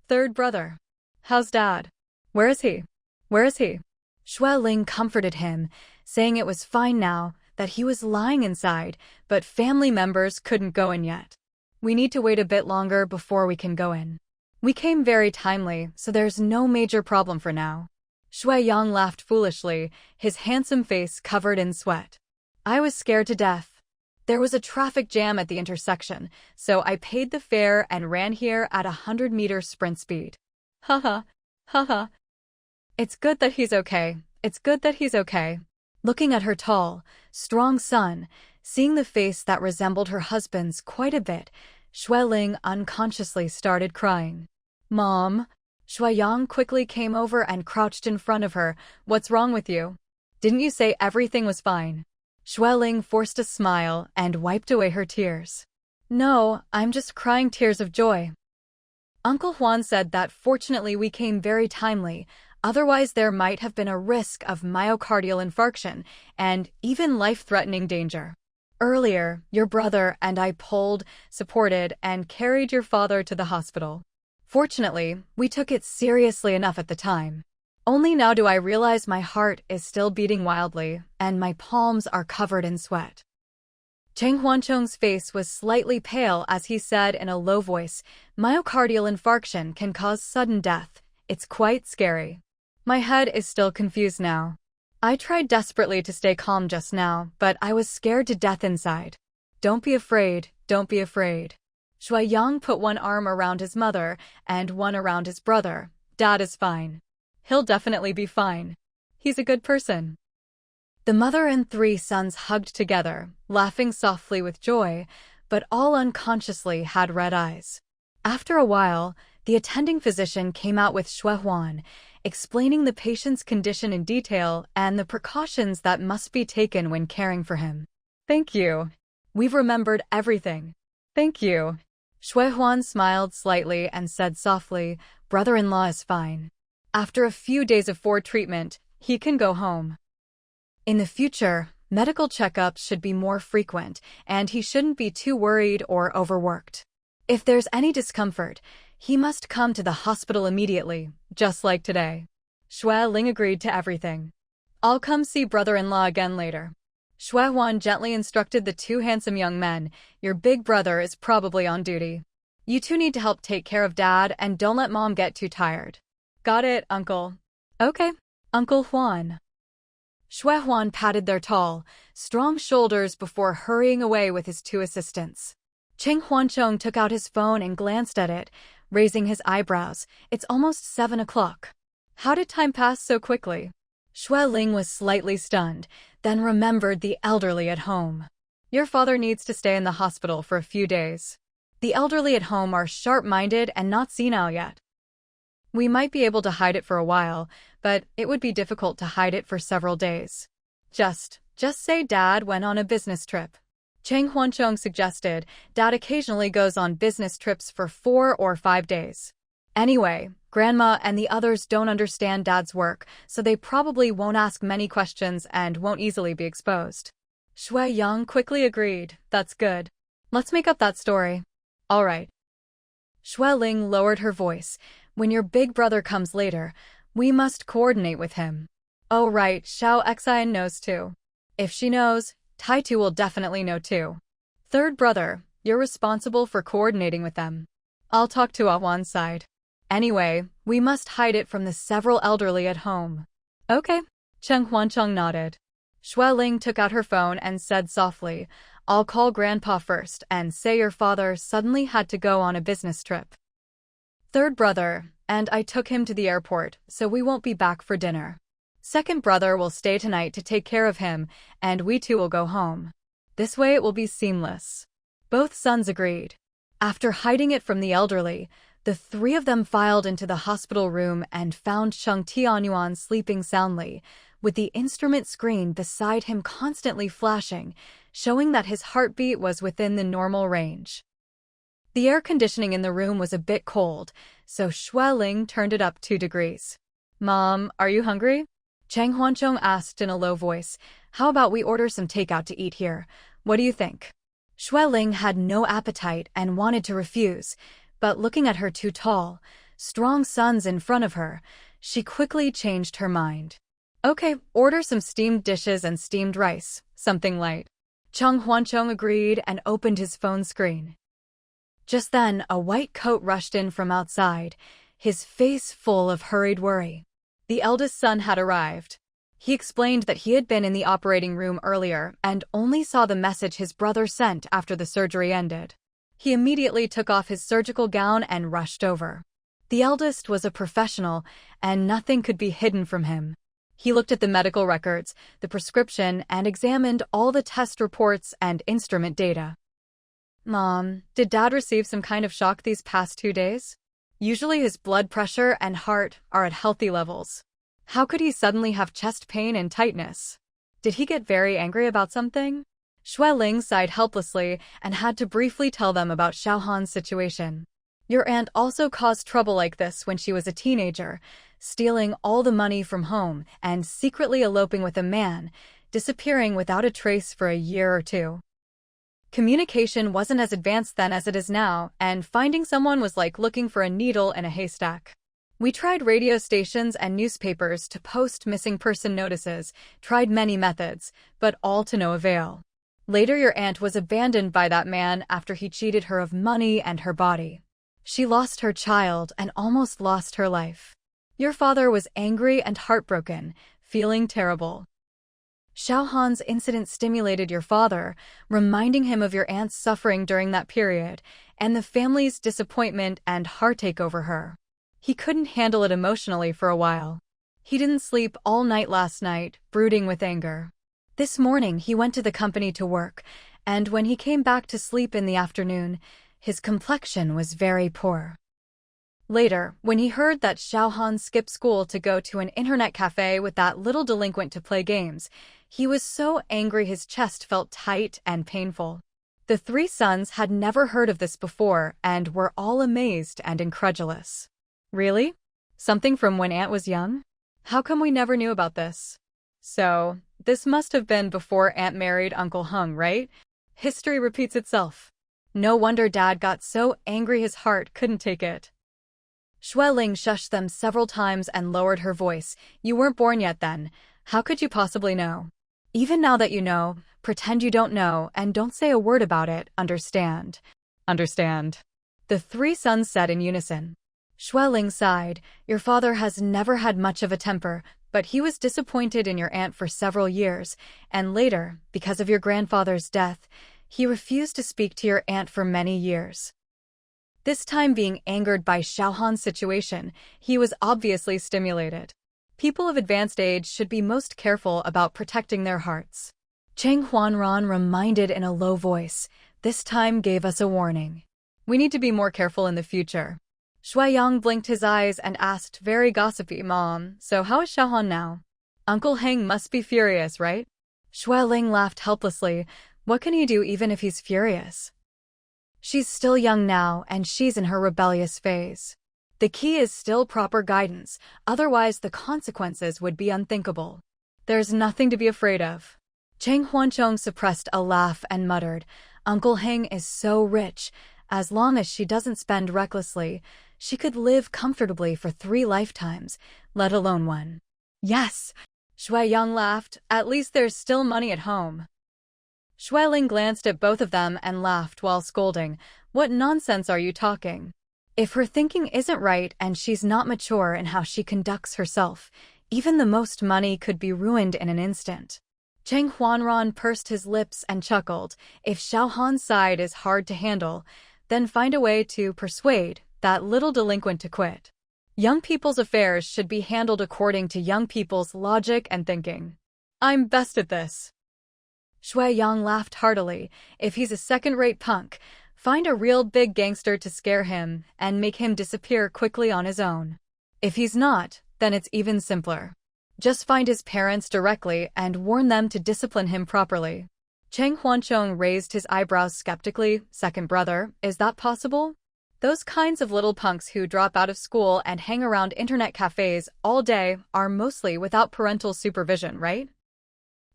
"Third brother. How's Dad? Where is he? Where is he?" Shueling comforted him, saying it was fine now, that he was lying inside, but family members couldn't go in yet. "We need to wait a bit longer before we can go in. We came very timely, so there's no major problem for now." Shueyang laughed foolishly, his handsome face covered in sweat. "I was scared to death. There was a traffic jam at the intersection, so I paid the fare and ran here at 100-meter sprint speed. Haha, haha. It's good that he's okay. It's good that he's okay." Looking at her tall, strong son, seeing the face that resembled her husband's quite a bit, Shueling unconsciously started crying. "Mom." Shueyang quickly came over and crouched in front of her. "What's wrong with you? Didn't you say everything was fine?" Shueling forced a smile and wiped away her tears. "No, I'm just crying tears of joy. Uncle Huan said that fortunately we came very timely, otherwise there might have been a risk of myocardial infarction and even life-threatening danger. Earlier, your brother and I pulled, supported, and carried your father to the hospital. Fortunately, we took it seriously enough at the time. Only now do I realize my heart is still beating wildly, and my palms are covered in sweat." Cheng Huanchong's face was slightly pale as he said in a low voice, "Myocardial infarction can cause sudden death. It's quite scary. My head is still confused now. I tried desperately to stay calm just now, but I was scared to death inside. Don't be afraid, don't be afraid." Shueyang put one arm around his mother and one around his brother. "Dad is fine. He'll definitely be fine. He's a good person." The mother and 3 sons hugged together, laughing softly with joy, but all unconsciously had red eyes. After a while, the attending physician came out with Shuehuan, explaining the patient's condition in detail and the precautions that must be taken when caring for him. "Thank you. We've remembered everything. Thank you." Shuehuan smiled slightly and said softly, "Brother-in-law is fine. After a few days of Ford treatment, he can go home. In the future, medical checkups should be more frequent, and he shouldn't be too worried or overworked. If there's any discomfort, he must come to the hospital immediately, just like today. Xue Ling agreed to everything. I'll come see brother-in-law again later. Xue Huan gently instructed the two handsome young men, your big brother is probably on duty. You two need to help take care of Dad and don't let Mom get too tired. Got it, Uncle. Okay, Uncle Huan. Xue Huan patted their tall, strong shoulders before hurrying away with his two assistants. Cheng Huancheng took out his phone and glanced at it, raising his eyebrows. It's almost 7 o'clock. How did time pass so quickly? Xue Ling was slightly stunned, then remembered the elderly at home. Your father needs to stay in the hospital for a few days. The elderly at home are sharp-minded and not senile yet. We might be able to hide it for a while, but it would be difficult to hide it for several days. Just say Dad went on a business trip. Cheng Huancheng suggested. Dad occasionally goes on business trips for 4 or 5 days. Anyway, Grandma and the others don't understand Dad's work, so they probably won't ask many questions and won't easily be exposed. Xue Yang quickly agreed. That's good. Let's make up that story. All right. Xue Ling lowered her voice. When your big brother comes later, we must coordinate with him. Oh right, Xiao Xian knows too. If she knows, Tai Tu will definitely know too. Third brother, you're responsible for coordinating with them. I'll talk to Awan's side. Anyway, we must hide it from the several elderly at home. Okay. Cheng Huancheng nodded. Xue Ling took out her phone and said softly, I'll call Grandpa first and say your father suddenly had to go on a business trip. Third brother, and I took him to the airport, so we won't be back for dinner. Second brother will stay tonight to take care of him, and we two will go home. This way it will be seamless. Both sons agreed. After hiding it from the elderly, the three of them filed into the hospital room and found Sheng Tianyuan sleeping soundly, with the instrument screen beside him constantly flashing, showing that his heartbeat was within the normal range. The air conditioning in the room was a bit cold, so Xue Ling turned it up 2 degrees. Mom, are you hungry? Cheng Huancheng asked in a low voice. How about we order some takeout to eat here? What do you think? Xue Ling had no appetite and wanted to refuse, but looking at her two tall, strong sons in front of her, she quickly changed her mind. Okay, order some steamed dishes and steamed rice, something light. Cheng Huancheng agreed and opened his phone screen. Just then, a white coat rushed in from outside, his face full of hurried worry. The eldest son had arrived. He explained that he had been in the operating room earlier and only saw the message his brother sent after the surgery ended. He immediately took off his surgical gown and rushed over. The eldest was a professional, and nothing could be hidden from him. He looked at the medical records, the prescription, and examined all the test reports and instrument data. Mom, did Dad receive some kind of shock these past 2 days? Usually his blood pressure and heart are at healthy levels. How could he suddenly have chest pain and tightness? Did he get very angry about something? Xue Ling sighed helplessly and had to briefly tell them about Xiaohan's situation. Your aunt also caused trouble like this when she was a teenager, stealing all the money from home and secretly eloping with a man, disappearing without a trace for a year or 2. Communication wasn't as advanced then as it is now, and finding someone was like looking for a needle in a haystack. We tried radio stations and newspapers to post missing person notices, tried many methods, but all to no avail. Later your aunt was abandoned by that man after he cheated her of money and her body. She lost her child and almost lost her life. Your father was angry and heartbroken, feeling terrible. Xiaohan's incident stimulated your father, reminding him of your aunt's suffering during that period, and the family's disappointment and heartache over her. He couldn't handle it emotionally for a while. He didn't sleep all night last night, brooding with anger. This morning he went to the company to work, and when he came back to sleep in the afternoon, his complexion was very poor. Later, when he heard that Xiaohan skipped school to go to an internet cafe with that little delinquent to play games, he was so angry his chest felt tight and painful. The 3 sons had never heard of this before and were all amazed and incredulous. Really? Something from when Aunt was young? How come we never knew about this? So, this must have been before Aunt married Uncle Hung, right? History repeats itself. No wonder Dad got so angry his heart couldn't take it. Shui Ling shushed them several times and lowered her voice. You weren't born yet then. How could you possibly know? Even now that you know, pretend you don't know and don't say a word about it, understand? Understand. The three sons said in unison. Shui Ling sighed. Your father has never had much of a temper, but he was disappointed in your aunt for several years, and later, because of your grandfather's death, he refused to speak to your aunt for many years. This time being angered by Xiaohan's situation, he was obviously stimulated. People of advanced age should be most careful about protecting their hearts. Cheng Huanran reminded in a low voice, this time gave us a warning. We need to be more careful in the future. Shui Yang blinked his eyes and asked, very gossipy, Mom, so how is Xiaohan now? Uncle Heng must be furious, right? Shui Ling laughed helplessly. What can he do even if he's furious? She's still young now, and she's in her rebellious phase. The key is still proper guidance, otherwise the consequences would be unthinkable. There's nothing to be afraid of. Cheng Huanchong suppressed a laugh and muttered, Uncle Heng is so rich. As long as she doesn't spend recklessly, she could live comfortably for 3 lifetimes, let alone 1. Yes, Shui Yang laughed, at least there's still money at home. Shui Ling glanced at both of them and laughed while scolding, what nonsense are you talking? If her thinking isn't right and she's not mature in how she conducts herself, even the most money could be ruined in an instant. Cheng Huanran pursed his lips and chuckled, if Xiaohan's side is hard to handle, then find a way to persuade that little delinquent to quit. Young people's affairs should be handled according to young people's logic and thinking. I'm best at this. Shui Yang laughed heartily. If he's a second-rate punk, find a real big gangster to scare him and make him disappear quickly on his own. If he's not, then it's even simpler. Just find his parents directly and warn them to discipline him properly. Cheng Huanchong raised his eyebrows skeptically. Second brother, is that possible? Those kinds of little punks who drop out of school and hang around internet cafes all day are mostly without parental supervision, right?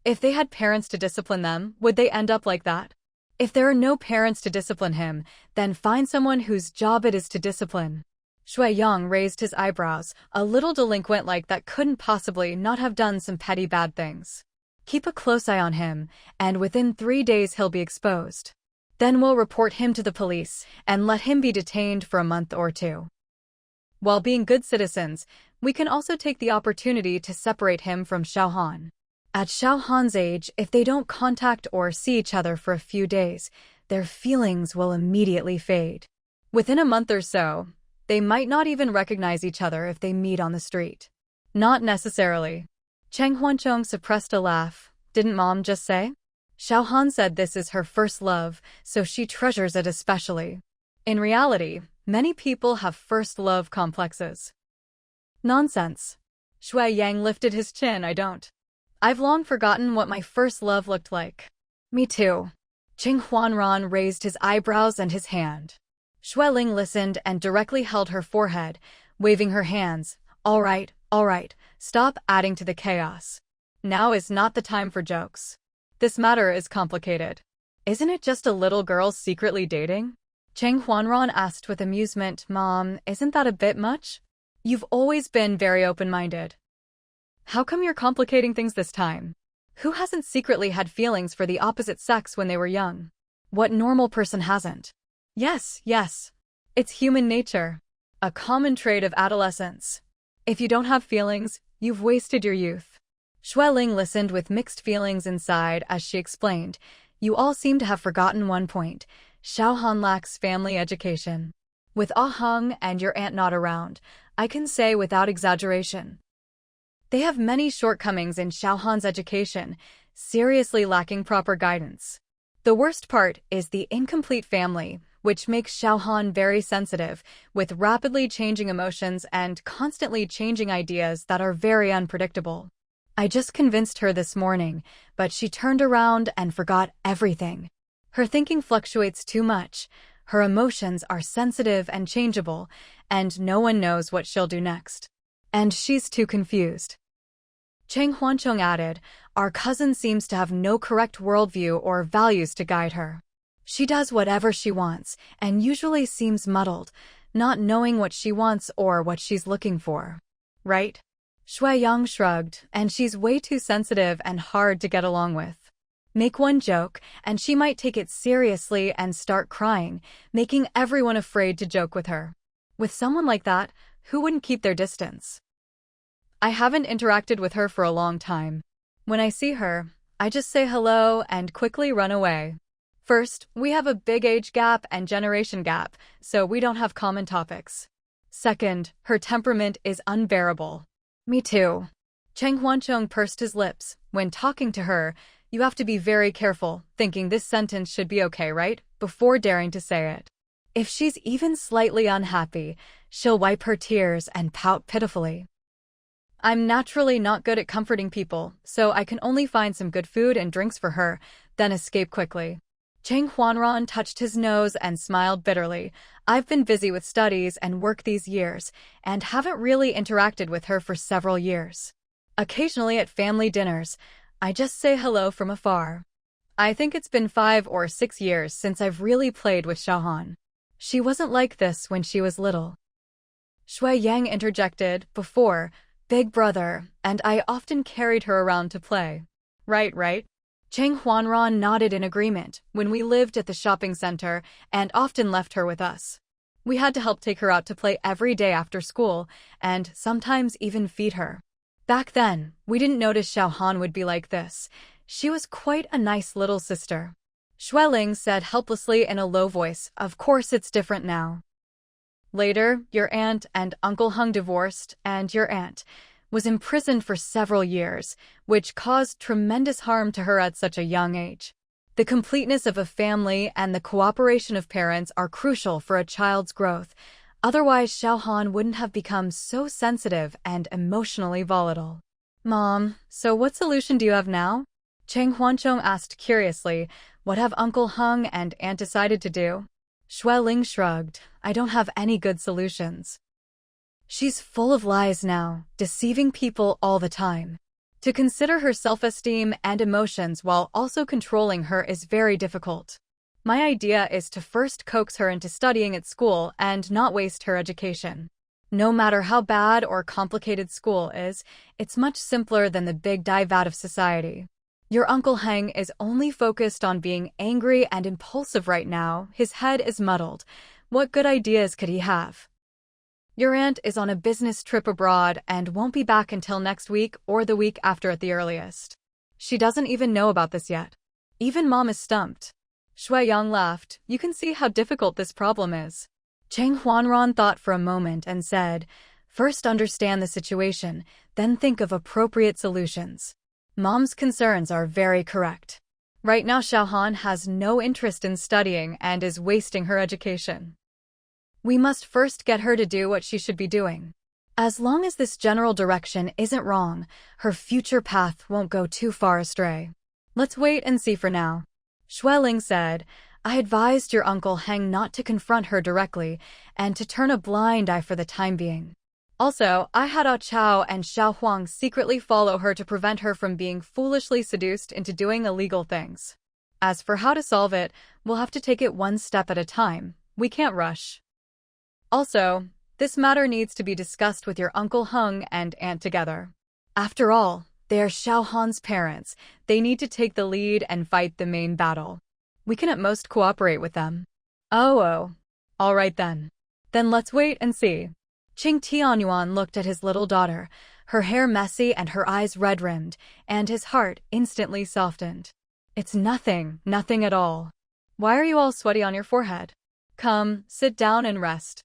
If they had parents to discipline them, would they end up like that? If there are no parents to discipline him, then find someone whose job it is to discipline. Shui Yang raised his eyebrows. A little delinquent like that couldn't possibly not have done some petty bad things. Keep a close eye on him, and within 3 days he'll be exposed. Then we'll report him to the police and let him be detained for a month or 2. While being good citizens, we can also take the opportunity to separate him from Xiaohan. At Xiaohan's age, if they don't contact or see each other for a few days, their feelings will immediately fade. Within a month or so, they might not even recognize each other if they meet on the street. Not necessarily. Cheng Huanchong suppressed a laugh. Didn't Mom just say? Xiaohan said this is her first love, so she treasures it especially. In reality, many people have first love complexes. Nonsense. Shui Yang lifted his chin. I don't. I've long forgotten what my first love looked like. Me too. Cheng Huanran raised his eyebrows and his hand. Shui Ling listened and directly held her forehead, waving her hands. All right, stop adding to the chaos. Now is not the time for jokes. This matter is complicated. Isn't it just a little girl secretly dating? Cheng Huanran asked with amusement. Mom, isn't that a bit much? You've always been very open-minded. How come you're complicating things this time? Who hasn't secretly had feelings for the opposite sex when they were young? What normal person hasn't? Yes. It's human nature. A common trait of adolescence. If you don't have feelings, you've wasted your youth. Shui Ling listened with mixed feelings inside as she explained. You all seem to have forgotten one point. Xiaohan lacks family education. With Ah Hung and your aunt not around, I can say without exaggeration, they have many shortcomings in Xiaohan's education, seriously lacking proper guidance. The worst part is the incomplete family, which makes Xiaohan very sensitive, with rapidly changing emotions and constantly changing ideas that are very unpredictable. I just convinced her this morning, but she turned around and forgot everything. Her thinking fluctuates too much, her emotions are sensitive and changeable, and no one knows what she'll do next. and she's too confused. Chang Huancheng added, our cousin seems to have no correct worldview or values to guide her. She does whatever she wants, and usually seems muddled, not knowing what she wants or what she's looking for. Right? Shui Yang shrugged, and she's way too sensitive and hard to get along with. Make one joke, and she might take it seriously and start crying, making everyone afraid to joke with her. With someone like that, who wouldn't keep their distance? I haven't interacted with her for a long time. When I see her, I just say hello and quickly run away. First, we have a big age gap and generation gap, so we don't have common topics. Second, her temperament is unbearable. Me too. Cheng Huancheng pursed his lips. When talking to her, you have to be very careful, thinking this sentence should be okay, right? Before daring to say it. If she's even slightly unhappy, she'll wipe her tears and pout pitifully. I'm naturally not good at comforting people, so I can only find some good food and drinks for her, then escape quickly. Cheng Huanran touched his nose and smiled bitterly. I've been busy with studies and work these years, and haven't really interacted with her for several years. Occasionally at family dinners, I just say hello from afar. I think it's been 5 or 6 years since I've really played with Xiaohan. She wasn't like this when she was little. Shui Yang interjected, before, big brother, and I often carried her around to play. Right. Cheng Huanran nodded in agreement when we lived at the shopping center and often left her with us. We had to help take her out to play every day after school and sometimes even feed her. Back then, we didn't notice Xiaohan would be like this. She was quite a nice little sister. Xueling said helplessly in a low voice, of course it's different now. Later, your aunt and Uncle Hung divorced, and your aunt was imprisoned for several years, which caused tremendous harm to her at such a young age. The completeness of a family and the cooperation of parents are crucial for a child's growth. Otherwise, Xiaohan wouldn't have become so sensitive and emotionally volatile. Mom, so what solution do you have now? Cheng Huancheng asked curiously, what have Uncle Hung and Aunt decided to do? Xueling shrugged, I don't have any good solutions. She's full of lies now, deceiving people all the time. To consider her self-esteem and emotions while also controlling her is very difficult. My idea is to first coax her into studying at school and not waste her education. No matter how bad or complicated school is, it's much simpler than the big dive out of society. Your Uncle Heng is only focused on being angry and impulsive right now. His head is muddled. What good ideas could he have? Your aunt is on a business trip abroad and won't be back until next week or the week after at the earliest. She doesn't even know about this yet. Even Mom is stumped. Shui Yang laughed. You can see how difficult this problem is. Cheng Huanran thought for a moment and said, first understand the situation, then think of appropriate solutions. Mom's concerns are very correct. Right now Xiaohan has no interest in studying and is wasting her education. We must first get her to do what she should be doing. As long as this general direction isn't wrong, her future path won't go too far astray. Let's wait and see for now. Xueling said, I advised your Uncle Heng not to confront her directly and to turn a blind eye for the time being. Also, I had Chao and Xiao Huang secretly follow her to prevent her from being foolishly seduced into doing illegal things. As for how to solve it, we'll have to take it one step at a time. We can't rush. Also, this matter needs to be discussed with your Uncle Hung and Aunt together. After all, they are Xiaohan's parents. They need to take the lead and fight the main battle. We can at most cooperate with them. Oh. All right then. Then let's wait and see. Qing Tianyuan looked at his little daughter, her hair messy and her eyes red-rimmed, and his heart instantly softened. It's nothing at all. Why are you all sweaty on your forehead? Come, sit down and rest.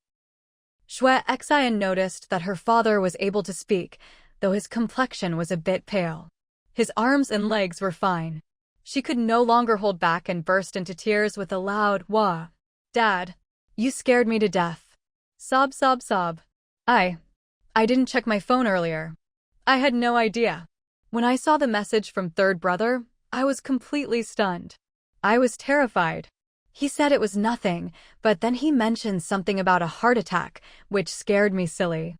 Xue Xian noticed that her father was able to speak, though his complexion was a bit pale. His arms and legs were fine. She could no longer hold back and burst into tears with a loud wah. Dad, you scared me to death. Sob. I didn't check my phone earlier. I had no idea. When I saw the message from third brother, I was completely stunned. I was terrified. He said it was nothing, but then he mentioned something about a heart attack, which scared me silly.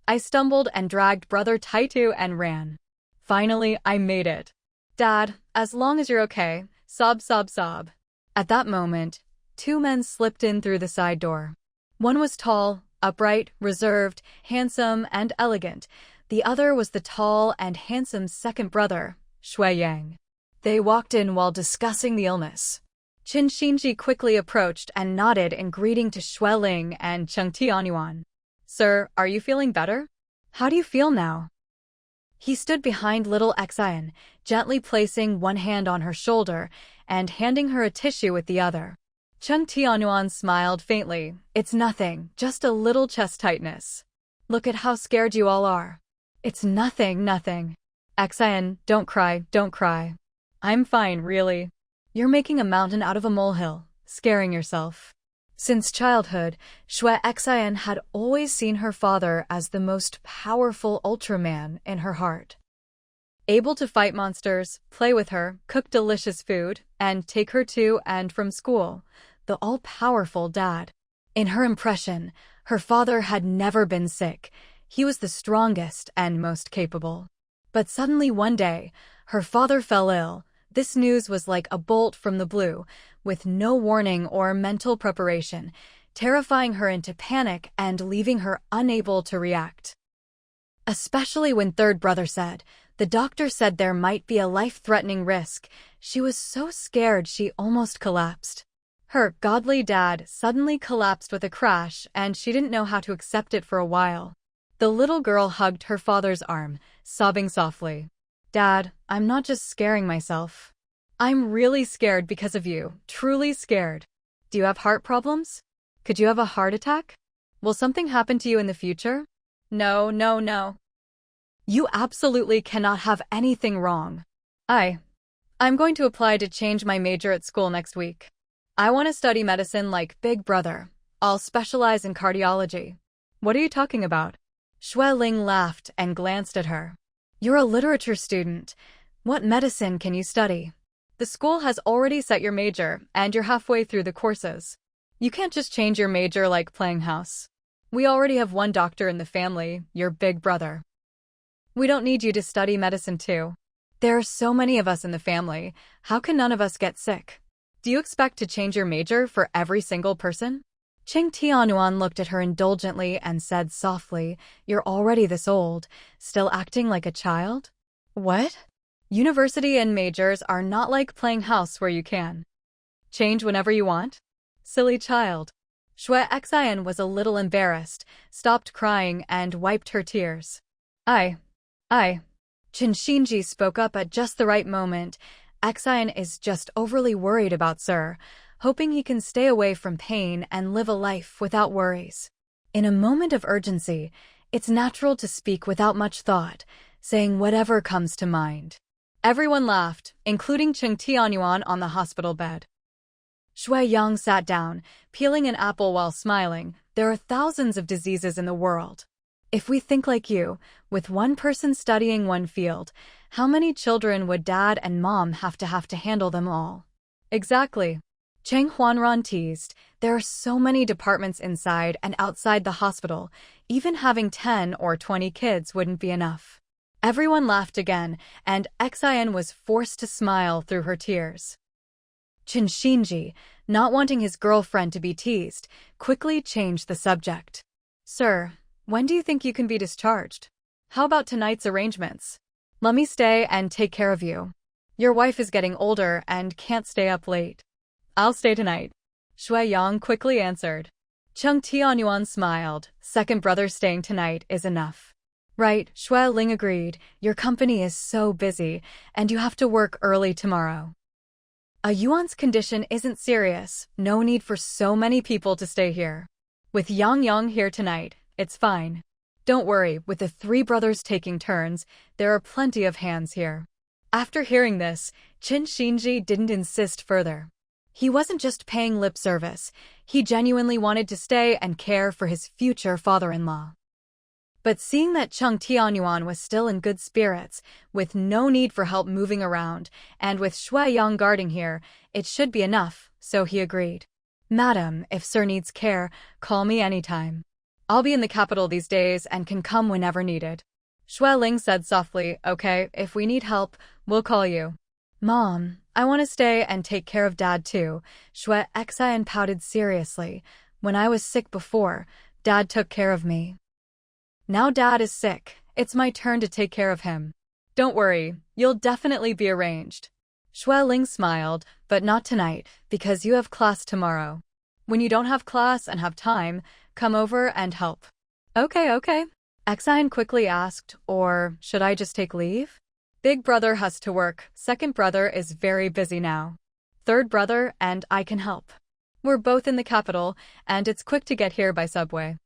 I stumbled and dragged Brother Taitu and ran. Finally, I made it. Dad, as long as you're okay, sob sob sob. At that moment, two men slipped in through the side door. One was tall, upright, reserved, handsome, and elegant. The other was the tall and handsome second brother, Shui Yang. They walked in while discussing the illness. Qin Xinji quickly approached and nodded in greeting to Shui Ling and Cheng Tianyuan. Sir, are you feeling better? How do you feel now? He stood behind little Xian, gently placing one hand on her shoulder and handing her a tissue with the other. Cheng Tianyuan smiled faintly. It's nothing, just a little chest tightness. Look at how scared you all are. It's nothing, nothing. Xian, don't cry, don't cry. I'm fine, really. You're making a mountain out of a molehill, scaring yourself. Since childhood, Shui Xian had always seen her father as the most powerful Ultraman in her heart. Able to fight monsters, play with her, cook delicious food, and take her to and from school, the all-powerful dad. In her impression, her father had never been sick. He was the strongest and most capable. But suddenly one day, her father fell ill. This news was like a bolt from the blue, with no warning or mental preparation, terrifying her into panic and leaving her unable to react. Especially when third brother said, the doctor said there might be a life-threatening risk. She was so scared she almost collapsed. Her godly dad suddenly collapsed with a crash, and she didn't know how to accept it for a while. The little girl hugged her father's arm, sobbing softly. Dad, I'm not just scaring myself. I'm really scared because of you, truly scared. Do you have heart problems? Could you have a heart attack? Will something happen to you in the future? No, no, no. You absolutely cannot have anything wrong. I'm going to apply to change my major at school next week. I want to study medicine like Big Brother. I'll specialize in cardiology. What are you talking about? Shui Ling laughed and glanced at her. You're a literature student. What medicine can you study? The school has already set your major, and you're halfway through the courses. You can't just change your major like playing house. We already have one doctor in the family, your big brother. We don't need you to study medicine too. There are so many of us in the family. How can none of us get sick? Do you expect to change your major for every single person? Cheng Tianyuan looked at her indulgently and said softly, You're already this old, still acting like a child? What? University and majors are not like playing house where you can change whenever you want? Silly child. Shui Xian was a little embarrassed, stopped crying and wiped her tears. I. Qin Xinji spoke up at just the right moment. Xian is just overly worried about Sir, hoping he can stay away from pain and live a life without worries. In a moment of urgency, it's natural to speak without much thought, saying whatever comes to mind. Everyone laughed, including Cheng Tianyuan on the hospital bed. Shui Yang sat down, peeling an apple while smiling. There are thousands of diseases in the world. If we think like you, with one person studying one field, how many children would Dad and Mom have to handle them all? Exactly. Cheng Huanran teased, there are so many departments inside and outside the hospital, even having 10 or 20 kids wouldn't be enough. Everyone laughed again, and Xian was forced to smile through her tears. Qin Xinji, not wanting his girlfriend to be teased, quickly changed the subject. Sir, when do you think you can be discharged? How about tonight's arrangements? Let me stay and take care of you. Your wife is getting older and can't stay up late. I'll stay tonight. Shui Yang quickly answered. Cheng Tianyuan smiled. Second brother staying tonight is enough. Right, Shui Ling agreed. Your company is so busy, and you have to work early tomorrow. A Yuan's condition isn't serious. No need for so many people to stay here. With Yang here tonight, it's fine. Don't worry, with the three brothers taking turns, there are plenty of hands here. After hearing this, Qin Xinji didn't insist further. He wasn't just paying lip service, he genuinely wanted to stay and care for his future father-in-law. But seeing that Cheng Tianyuan was still in good spirits, with no need for help moving around, and with Shui Yang guarding here, it should be enough, so he agreed. Madam, if Sir needs care, call me anytime. I'll be in the capital these days and can come whenever needed. Shui Ling said softly, okay, if we need help, we'll call you. Mom, I want to stay and take care of Dad too. Shui Xian pouted seriously. When I was sick before, Dad took care of me. Now Dad is sick. It's my turn to take care of him. Don't worry, you'll definitely be arranged. Shui Ling smiled, but not tonight, because you have class tomorrow. When you don't have class and have time, come over and help. Okay. Xian quickly asked, or should I just take leave? Big brother has to work, second brother is very busy now. Third brother and I can help. We're both in the capital, and it's quick to get here by subway.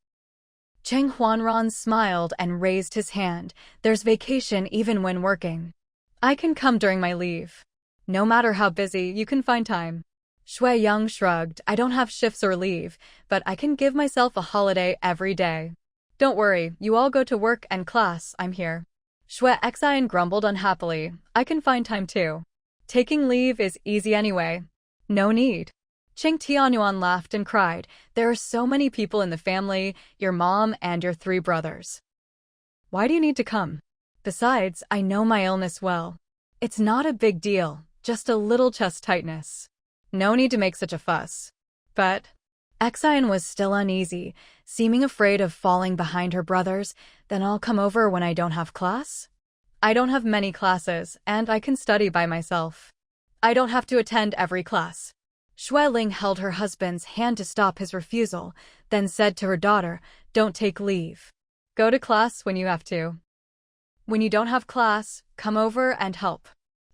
Cheng Huanran smiled and raised his hand. There's vacation even when working. I can come during my leave. No matter how busy, you can find time. Shui Yang shrugged. I don't have shifts or leave, but I can give myself a holiday every day. Don't worry, you all go to work and class, I'm here. Shui Xian grumbled unhappily. I can find time too. Taking leave is easy anyway. No need. Cheng Tianyuan laughed and cried. There are so many people in the family, your mom and your 3 brothers. Why do you need to come? Besides, I know my illness well. It's not a big deal, just a little chest tightness. No need to make such a fuss. But Xian was still uneasy, seeming afraid of falling behind her brothers. Then I'll come over when I don't have class? I don't have many classes, and I can study by myself. I don't have to attend every class. Shui Ling held her husband's hand to stop his refusal, then said to her daughter, don't take leave. Go to class when you have to. When you don't have class, come over and help.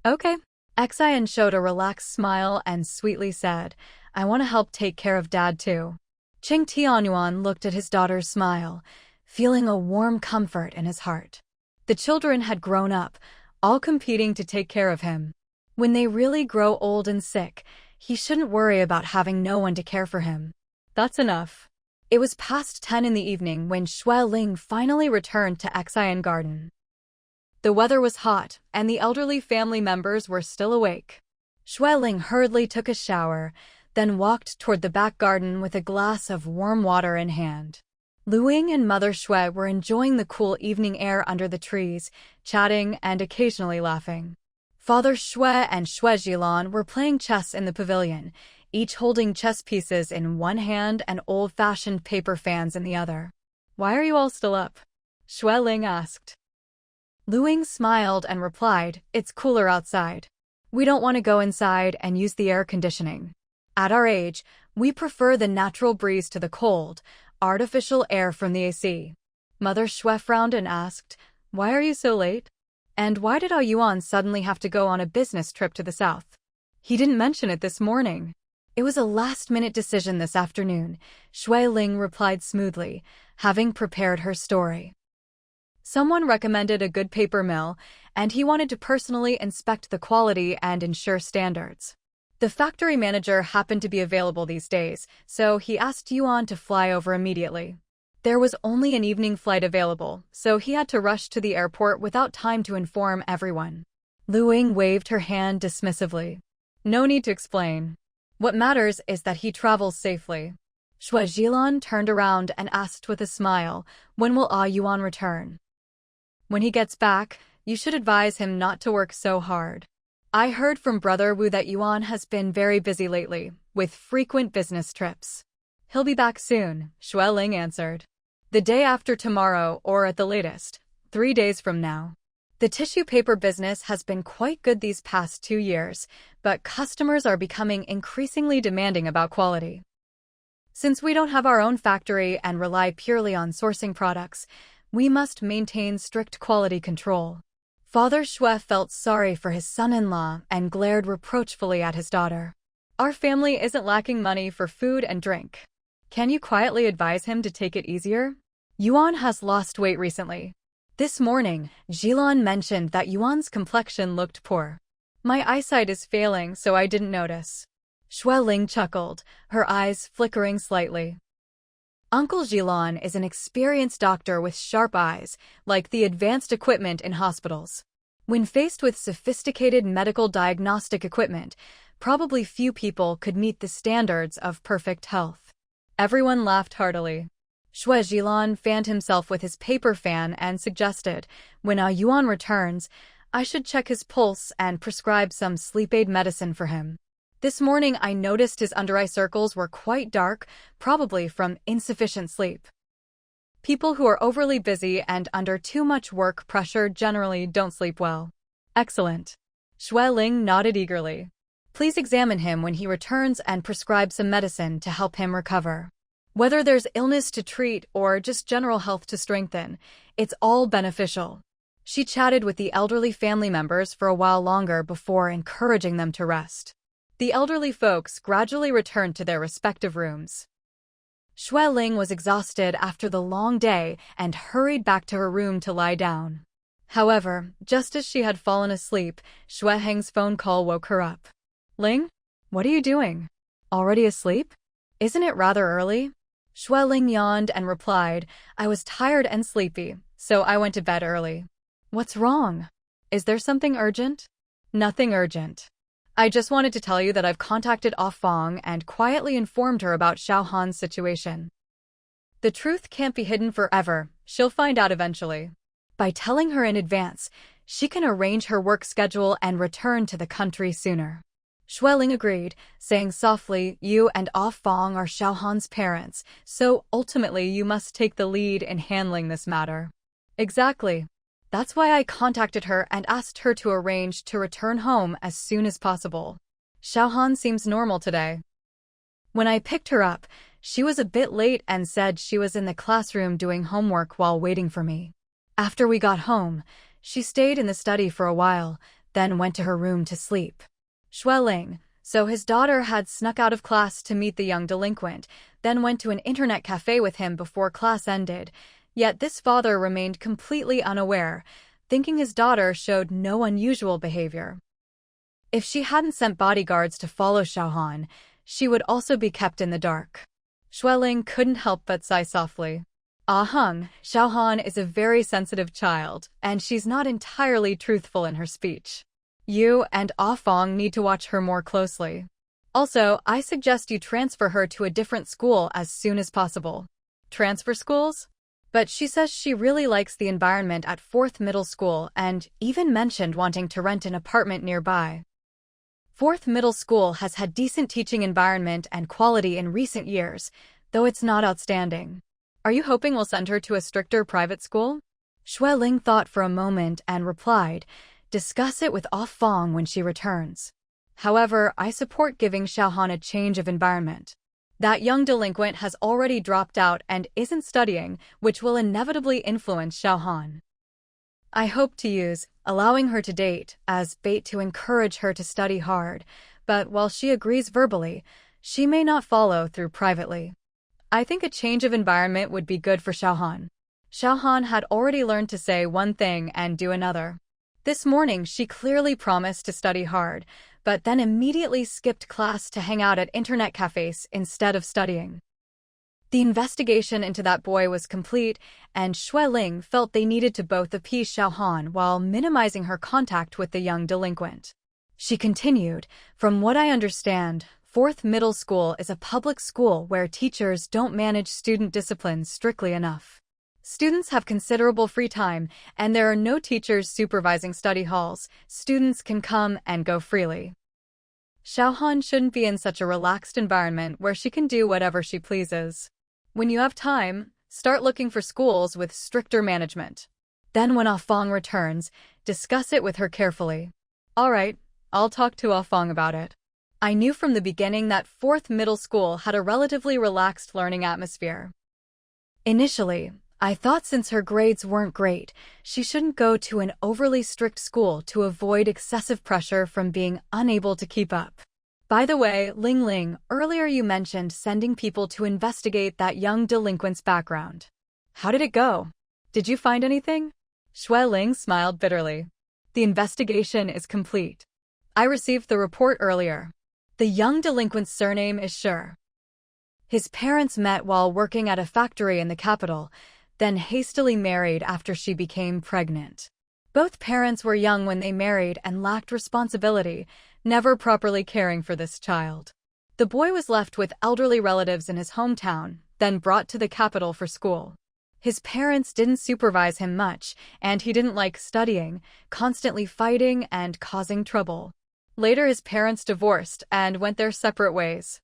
Okay. Xian showed a relaxed smile and sweetly said, I want to help take care of Dad too. Cheng Tianyuan looked at his daughter's smile, feeling a warm comfort in his heart. The children had grown up, all competing to take care of him. When they really grow old and sick, he shouldn't worry about having no one to care for him. That's enough. It was past 10 in the evening when Shui Ling finally returned to Xian Garden. The weather was hot, and the elderly family members were still awake. Shui Ling hurriedly took a shower, then walked toward the back garden with a glass of warm water in hand. Lu Ying and Mother Shui were enjoying the cool evening air under the trees, chatting and occasionally laughing. Father Shui and Shui Jilan were playing chess in the pavilion, each holding chess pieces in one hand and old-fashioned paper fans in the other. Why are you all still up? Shui Ling asked. Lu Ying smiled and replied, it's cooler outside. We don't want to go inside and use the air conditioning. At our age, we prefer the natural breeze to the cold, artificial air from the AC. Mother Shui frowned and asked, why are you so late? And why did Yuan suddenly have to go on a business trip to the south? He didn't mention it this morning. It was a last-minute decision this afternoon, Shui Ling replied smoothly, having prepared her story. Someone recommended a good paper mill, and he wanted to personally inspect the quality and ensure standards. The factory manager happened to be available these days, so he asked Yuan to fly over immediately. There was only an evening flight available, so he had to rush to the airport without time to inform everyone. Lu Ying waved her hand dismissively. No need to explain. What matters is that he travels safely. Shui Jilan turned around and asked with a smile, when will Yuan return? When he gets back, you should advise him not to work so hard. I heard from Brother Wu that Yuan has been very busy lately, with frequent business trips. He'll be back soon, Shui Ling answered. The day after tomorrow, or at the latest, 3 days from now. The tissue paper business has been quite good these past 2 years, but customers are becoming increasingly demanding about quality. Since we don't have our own factory and rely purely on sourcing products, we must maintain strict quality control. Father Shui felt sorry for his son-in-law and glared reproachfully at his daughter. Our family isn't lacking money for food and drink. Can you quietly advise him to take it easier? Yuan has lost weight recently. This morning, Jilan mentioned that Yuan's complexion looked poor. My eyesight is failing, so I didn't notice. Shui Ling chuckled, her eyes flickering slightly. Uncle Jilan is an experienced doctor with sharp eyes, like the advanced equipment in hospitals. When faced with sophisticated medical diagnostic equipment, probably few people could meet the standards of perfect health. Everyone laughed heartily. Xue Zhilan fanned himself with his paper fan and suggested, when Yuan returns, I should check his pulse and prescribe some sleep aid medicine for him. This morning I noticed his under-eye circles were quite dark, probably from insufficient sleep. People who are overly busy and under too much work pressure generally don't sleep well. Excellent. Xue Ling nodded eagerly. Please examine him when he returns and prescribe some medicine to help him recover. Whether there's illness to treat or just general health to strengthen, it's all beneficial. She chatted with the elderly family members for a while longer before encouraging them to rest. The elderly folks gradually returned to their respective rooms. Xue Ling was exhausted after the long day and hurried back to her room to lie down. However, just as she had fallen asleep, Xue Heng's phone call woke her up. Ling? What are you doing? Already asleep? Isn't it rather early? Xue Ling yawned and replied, I was tired and sleepy, so I went to bed early. What's wrong? Is there something urgent? Nothing urgent. I just wanted to tell you that I've contacted Ah Fong and quietly informed her about Xiao Han's situation. The truth can't be hidden forever, she'll find out eventually. By telling her in advance, she can arrange her work schedule and return to the country sooner. Xue Ling agreed, saying softly, you and Ah Fong are Xiao Han's parents, so ultimately you must take the lead in handling this matter. Exactly. That's why I contacted her and asked her to arrange to return home as soon as possible. Xiao Han seems normal today. When I picked her up, she was a bit late and said she was in the classroom doing homework while waiting for me. After we got home, she stayed in the study for a while, then went to her room to sleep. Xue Ling, so his daughter had snuck out of class to meet the young delinquent, then went to an internet cafe with him before class ended. Yet this father remained completely unaware, thinking his daughter showed no unusual behavior. If she hadn't sent bodyguards to follow Xiao Han, she would also be kept in the dark. Xue Ling couldn't help but sigh softly. Ah Hung, Xiao Han is a very sensitive child, and she's not entirely truthful in her speech. You and Ah Fong need to watch her more closely. Also, I suggest you transfer her to a different school as soon as possible. Transfer schools? But she says she really likes the environment at 4th Middle School and even mentioned wanting to rent an apartment nearby. 4th Middle School has had decent teaching environment and quality in recent years, though it's not outstanding. Are you hoping we'll send her to a stricter private school? Xue Ling thought for a moment and replied, discuss it with Ah Fong when she returns. However, I support giving Xiao Han a change of environment. That young delinquent has already dropped out and isn't studying, which will inevitably influence Xiao Han. I hope to use allowing her to date as bait to encourage her to study hard, but while she agrees verbally, she may not follow through privately. I think a change of environment would be good for Xiao Han. Xiao Han had already learned to say one thing and do another. This morning she clearly promised to study hard, but then immediately skipped class to hang out at internet cafes instead of studying. The investigation into that boy was complete, and Xue Ling felt they needed to both appease Xiao Han while minimizing her contact with the young delinquent. She continued, from what I understand, 4th Middle School is a public school where teachers don't manage student discipline strictly enough. Students have considerable free time, and there are no teachers supervising study halls. Students can come and go freely. Xiao Han shouldn't be in such a relaxed environment where she can do whatever she pleases. When you have time, start looking for schools with stricter management. Then when Ah Fong returns, discuss it with her carefully. All right, I'll talk to Ah Fong about it. I knew from the beginning that 4th Middle School had a relatively relaxed learning atmosphere. Initially, I thought since her grades weren't great, she shouldn't go to an overly strict school to avoid excessive pressure from being unable to keep up. By the way, Ling Ling, earlier you mentioned sending people to investigate that young delinquent's background. How did it go? Did you find anything? Xue Ling smiled bitterly. The investigation is complete. I received the report earlier. The young delinquent's surname is Sure. His parents met while working at a factory in the capital, then hastily married after she became pregnant. Both parents were young when they married and lacked responsibility, never properly caring for this child. The boy was left with elderly relatives in his hometown, then brought to the capital for school. His parents didn't supervise him much, and he didn't like studying, constantly fighting and causing trouble. Later his parents divorced and went their separate ways.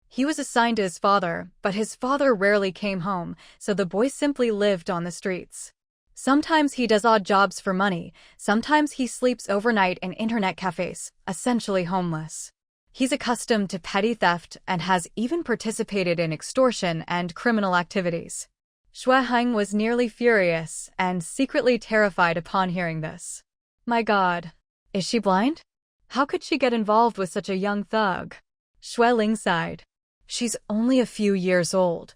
He was assigned to his father, but his father rarely came home, so the boy simply lived on the streets. Sometimes he does odd jobs for money, sometimes he sleeps overnight in internet cafes, essentially homeless. He's accustomed to petty theft and has even participated in extortion and criminal activities. Xue Heng was nearly furious and secretly terrified upon hearing this. My God, is she blind? How could she get involved with such a young thug? Xue Ling sighed. She's only a few years old.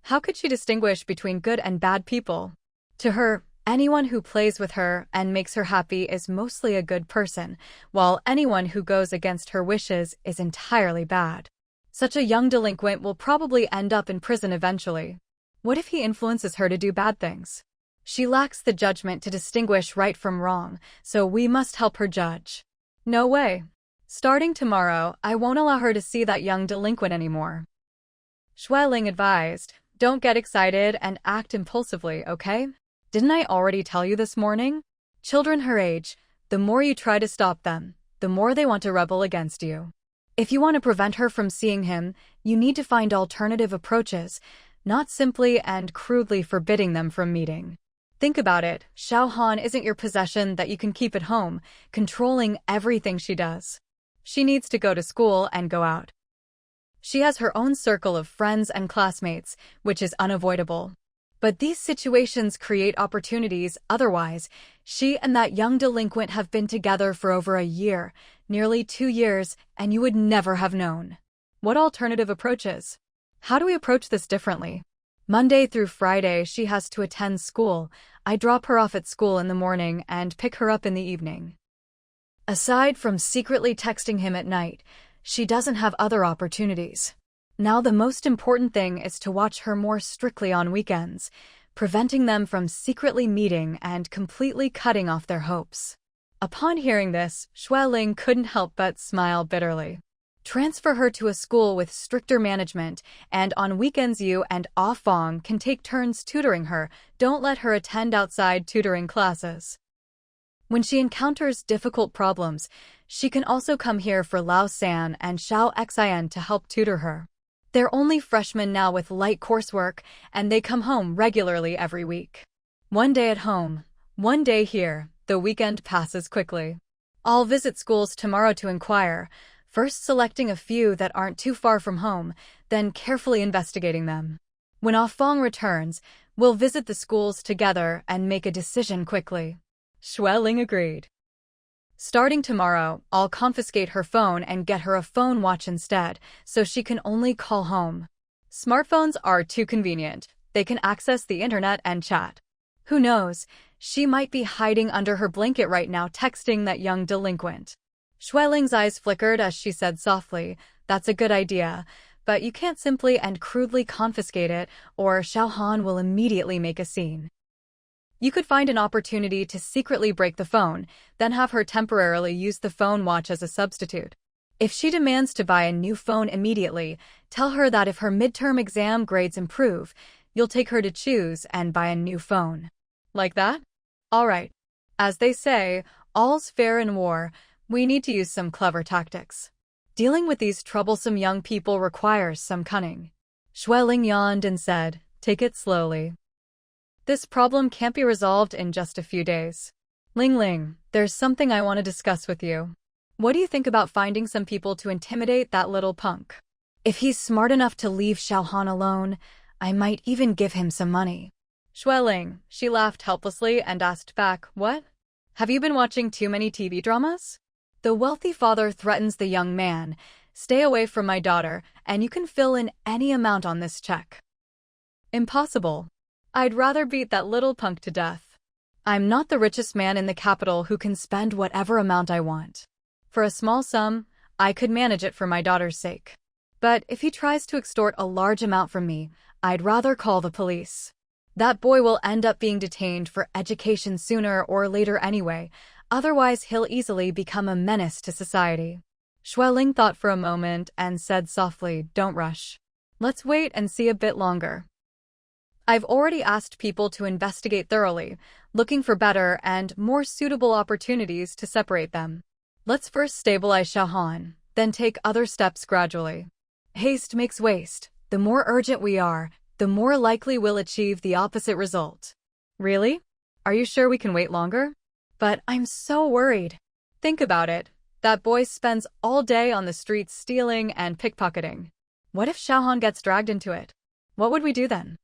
How could she distinguish between good and bad people? To her, anyone who plays with her and makes her happy is mostly a good person, while anyone who goes against her wishes is entirely bad. Such a young delinquent will probably end up in prison eventually. What if he influences her to do bad things? She lacks the judgment to distinguish right from wrong, so we must help her judge. No way. Starting tomorrow, I won't allow her to see that young delinquent anymore. Xue Ling advised, don't get excited and act impulsively, okay? Didn't I already tell you this morning? Children her age, the more you try to stop them, the more they want to rebel against you. If you want to prevent her from seeing him, you need to find alternative approaches, not simply and crudely forbidding them from meeting. Think about it, Xiao Han isn't your possession that you can keep at home, controlling everything she does. She needs to go to school and go out. She has her own circle of friends and classmates, which is unavoidable. But these situations create opportunities, otherwise, she and that young delinquent have been together for over a year, nearly 2 years, and you would never have known. What alternative approaches? How do we approach this differently? Monday through Friday she has to attend school. I drop her off at school in the morning and pick her up in the evening. Aside from secretly texting him at night, she doesn't have other opportunities. Now the most important thing is to watch her more strictly on weekends, preventing them from secretly meeting and completely cutting off their hopes. Upon hearing this, Xue Ling couldn't help but smile bitterly. Transfer her to a school with stricter management, and on weekends you and Ah Fong can take turns tutoring her. Don't let her attend outside tutoring classes. When she encounters difficult problems, she can also come here for Lao San and Xiao Xin to help tutor her. They're only freshmen now with light coursework, and they come home regularly every week. One day at home, one day here, the weekend passes quickly. I'll visit schools tomorrow to inquire, first selecting a few that aren't too far from home, then carefully investigating them. When Ah Fong returns, we'll visit the schools together and make a decision quickly. Xue Ling agreed. Starting tomorrow, I'll confiscate her phone and get her a phone watch instead, so she can only call home. Smartphones are too convenient. They can access the internet and chat. Who knows, she might be hiding under her blanket right now texting that young delinquent. Xue Ling's eyes flickered as she said softly, that's a good idea, but you can't simply and crudely confiscate it, or Xiao Han will immediately make a scene. You could find an opportunity to secretly break the phone, then have her temporarily use the phone watch as a substitute. If she demands to buy a new phone immediately, tell her that if her midterm exam grades improve, you'll take her to choose and buy a new phone. Like that? All right. As they say, all's fair in war. We need to use some clever tactics. Dealing with these troublesome young people requires some cunning. Xue Ling yawned and said, take it slowly. This problem can't be resolved in just a few days. Ling, there's something I want to discuss with you. What do you think about finding some people to intimidate that little punk? If he's smart enough to leave Xiao Han alone, I might even give him some money. Xue Ling, she laughed helplessly and asked back, what? Have you been watching too many TV dramas? The wealthy father threatens the young man, stay away from my daughter, and you can fill in any amount on this check. Impossible. I'd rather beat that little punk to death. I'm not the richest man in the capital who can spend whatever amount I want. For a small sum, I could manage it for my daughter's sake. But if he tries to extort a large amount from me, I'd rather call the police. That boy will end up being detained for education sooner or later anyway, otherwise he'll easily become a menace to society. Xue Ling thought for a moment and said softly, don't rush. Let's wait and see a bit longer. I've already asked people to investigate thoroughly, looking for better and more suitable opportunities to separate them. Let's first stabilize Xiaohan, then take other steps gradually. Haste makes waste. The more urgent we are, the more likely we'll achieve the opposite result. Really? Are you sure we can wait longer? But I'm so worried. Think about it. That boy spends all day on the streets stealing and pickpocketing. What if Xiaohan gets dragged into it? What would we do then?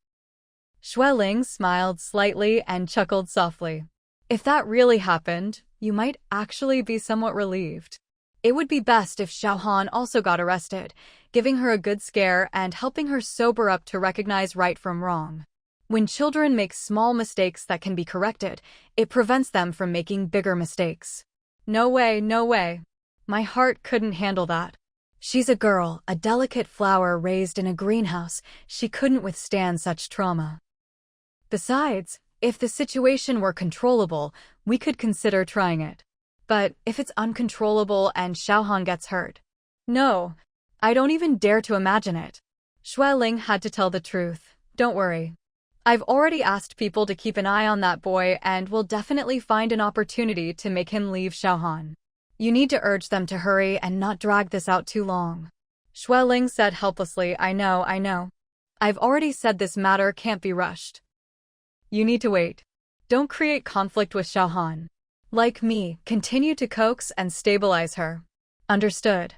Xueling smiled slightly and chuckled softly. If that really happened, you might actually be somewhat relieved. It would be best if Xiaohan also got arrested, giving her a good scare and helping her sober up to recognize right from wrong. When children make small mistakes that can be corrected, it prevents them from making bigger mistakes. No way, no way. My heart couldn't handle that. She's a girl, a delicate flower raised in a greenhouse. She couldn't withstand such trauma. Besides, if the situation were controllable, we could consider trying it. But if it's uncontrollable and Xiaohan gets hurt? No, I don't even dare to imagine it. Xueling had to tell the truth. Don't worry. I've already asked people to keep an eye on that boy and will definitely find an opportunity to make him leave Xiaohan. You need to urge them to hurry and not drag this out too long. Xueling said helplessly, I know. I've already said this matter can't be rushed. You need to wait. Don't create conflict with Xiaohan. Like me, continue to coax and stabilize her. Understood.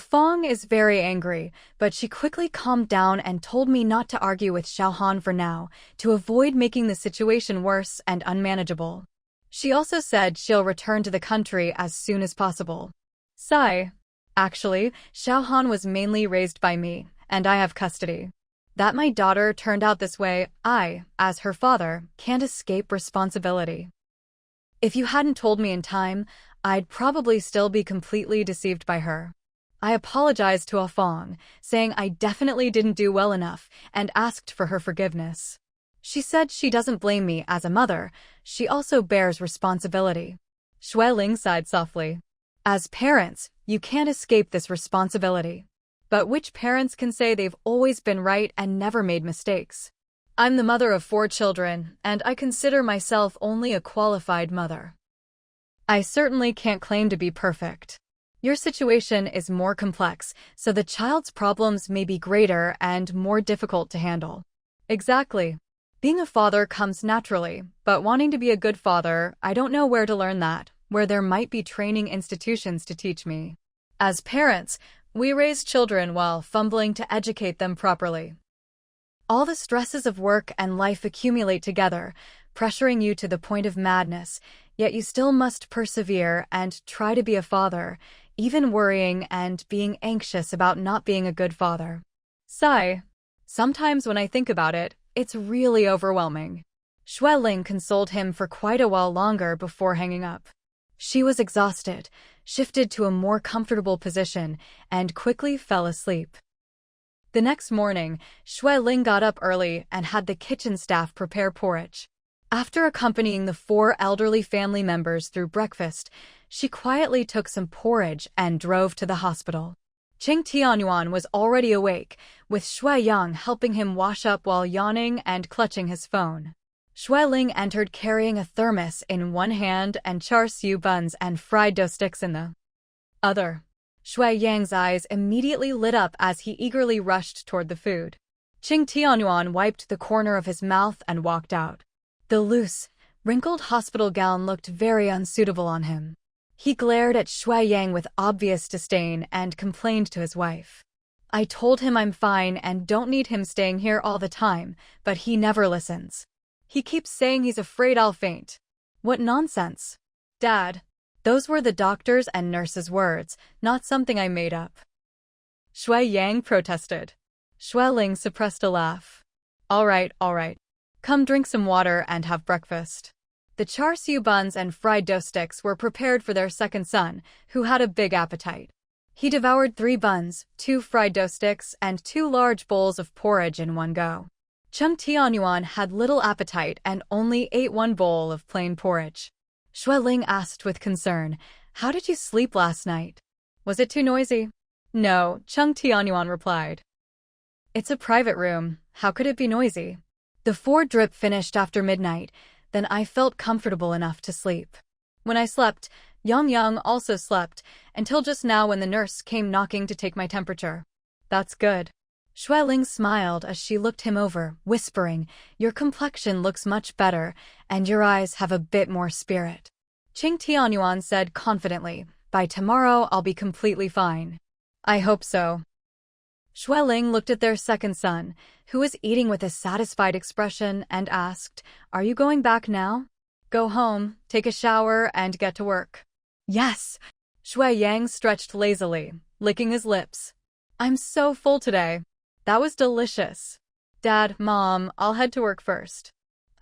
Fong is very angry, but she quickly calmed down and told me not to argue with Xiaohan for now, to avoid making the situation worse and unmanageable. She also said she'll return to the country as soon as possible. Sigh. Actually, Xiaohan was mainly raised by me, and I have custody. That my daughter turned out this way, I, as her father, can't escape responsibility. If you hadn't told me in time, I'd probably still be completely deceived by her. I apologized to Fong, saying I definitely didn't do well enough, and asked for her forgiveness. She said she doesn't blame me as a mother, she also bears responsibility. Xueling sighed softly. As parents, you can't escape this responsibility. But which parents can say they've always been right and never made mistakes? I'm the mother of 4 children, and I consider myself only a qualified mother. I certainly can't claim to be perfect. Your situation is more complex, so the child's problems may be greater and more difficult to handle. Exactly. Being a father comes naturally, but wanting to be a good father, I don't know where to learn that, where there might be training institutions to teach me. As parents, we raise children while fumbling to educate them properly. All the stresses of work and life accumulate together, pressuring you to the point of madness, yet you still must persevere and try to be a father, even worrying and being anxious about not being a good father. Sigh. Sometimes when I think about it, it's really overwhelming. Xueling consoled him for quite a while longer before hanging up. She was exhausted, shifted to a more comfortable position, and quickly fell asleep. The next morning, Xueling got up early and had the kitchen staff prepare porridge. After accompanying the 4 elderly family members through breakfast, she quietly took some porridge and drove to the hospital. Qing Tianyuan was already awake, with Shui Yang helping him wash up while yawning and clutching his phone. Xueling entered carrying a thermos in one hand and char siu buns and fried dough sticks in the other. Shui Yang's eyes immediately lit up as he eagerly rushed toward the food. Qing Tianyuan wiped the corner of his mouth and walked out. The loose, wrinkled hospital gown looked very unsuitable on him. He glared at Shui Yang with obvious disdain and complained to his wife. I told him I'm fine and don't need him staying here all the time, but he never listens. He keeps saying he's afraid I'll faint. What nonsense. Dad. Those were the doctor's and nurse's words, not something I made up. Shui Yang protested. Xueling suppressed a laugh. All right. Come drink some water and have breakfast. The char siu buns and fried dough sticks were prepared for their second son, who had a big appetite. He devoured 3 buns, 2 fried dough sticks, and 2 large bowls of porridge in one go. Qing Tianyuan had little appetite and only ate 1 bowl of plain porridge. Xueling asked with concern, "How did you sleep last night? Was it too noisy?" "No," Qing Tianyuan replied. It's a private room. How could it be noisy? The 4-drip finished after midnight, then I felt comfortable enough to sleep. When I slept, Yang also slept, until just now when the nurse came knocking to take my temperature. That's good. Xueling smiled as she looked him over, whispering, "Your complexion looks much better, and your eyes have a bit more spirit." Qing Tianyuan said confidently, "By tomorrow I'll be completely fine." I hope so. Xueling looked at their second son, who was eating with a satisfied expression, and asked, "Are you going back now? Go home, take a shower, and get to work." "Yes." Shui Yang stretched lazily, licking his lips. "I'm so full today. That was delicious." "Dad, Mom, I'll head to work first.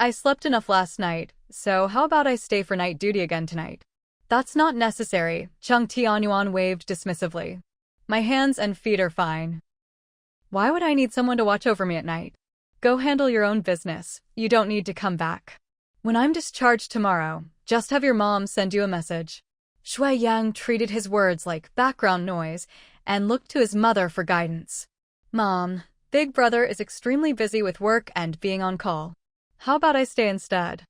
I slept enough last night, so how about I stay for night duty again tonight?" "That's not necessary," Chung Tianyuan waved dismissively. "My hands and feet are fine. Why would I need someone to watch over me at night? Go handle your own business. You don't need to come back. When I'm discharged tomorrow, just have your mom send you a message." Shui Yang treated his words like background noise and looked to his mother for guidance. "Mom, Big Brother is extremely busy with work and being on call. How about I stay instead?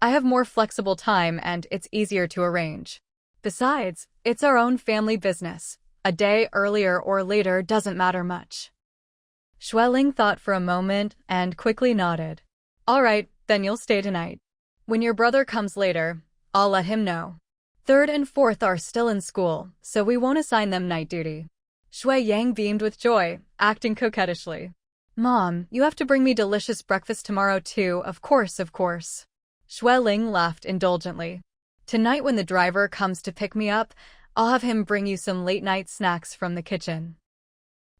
I have more flexible time and it's easier to arrange. Besides, it's our own family business. A day earlier or later doesn't matter much." Xueling thought for a moment and quickly nodded. "All right, then you'll stay tonight. When your brother comes later, I'll let him know. 3rd and 4th are still in school, so we won't assign them night duty." Shui Yang beamed with joy, acting coquettishly. "Mom, you have to bring me delicious breakfast tomorrow too, of course, of course." Xueling laughed indulgently. "Tonight when the driver comes to pick me up, I'll have him bring you some late-night snacks from the kitchen.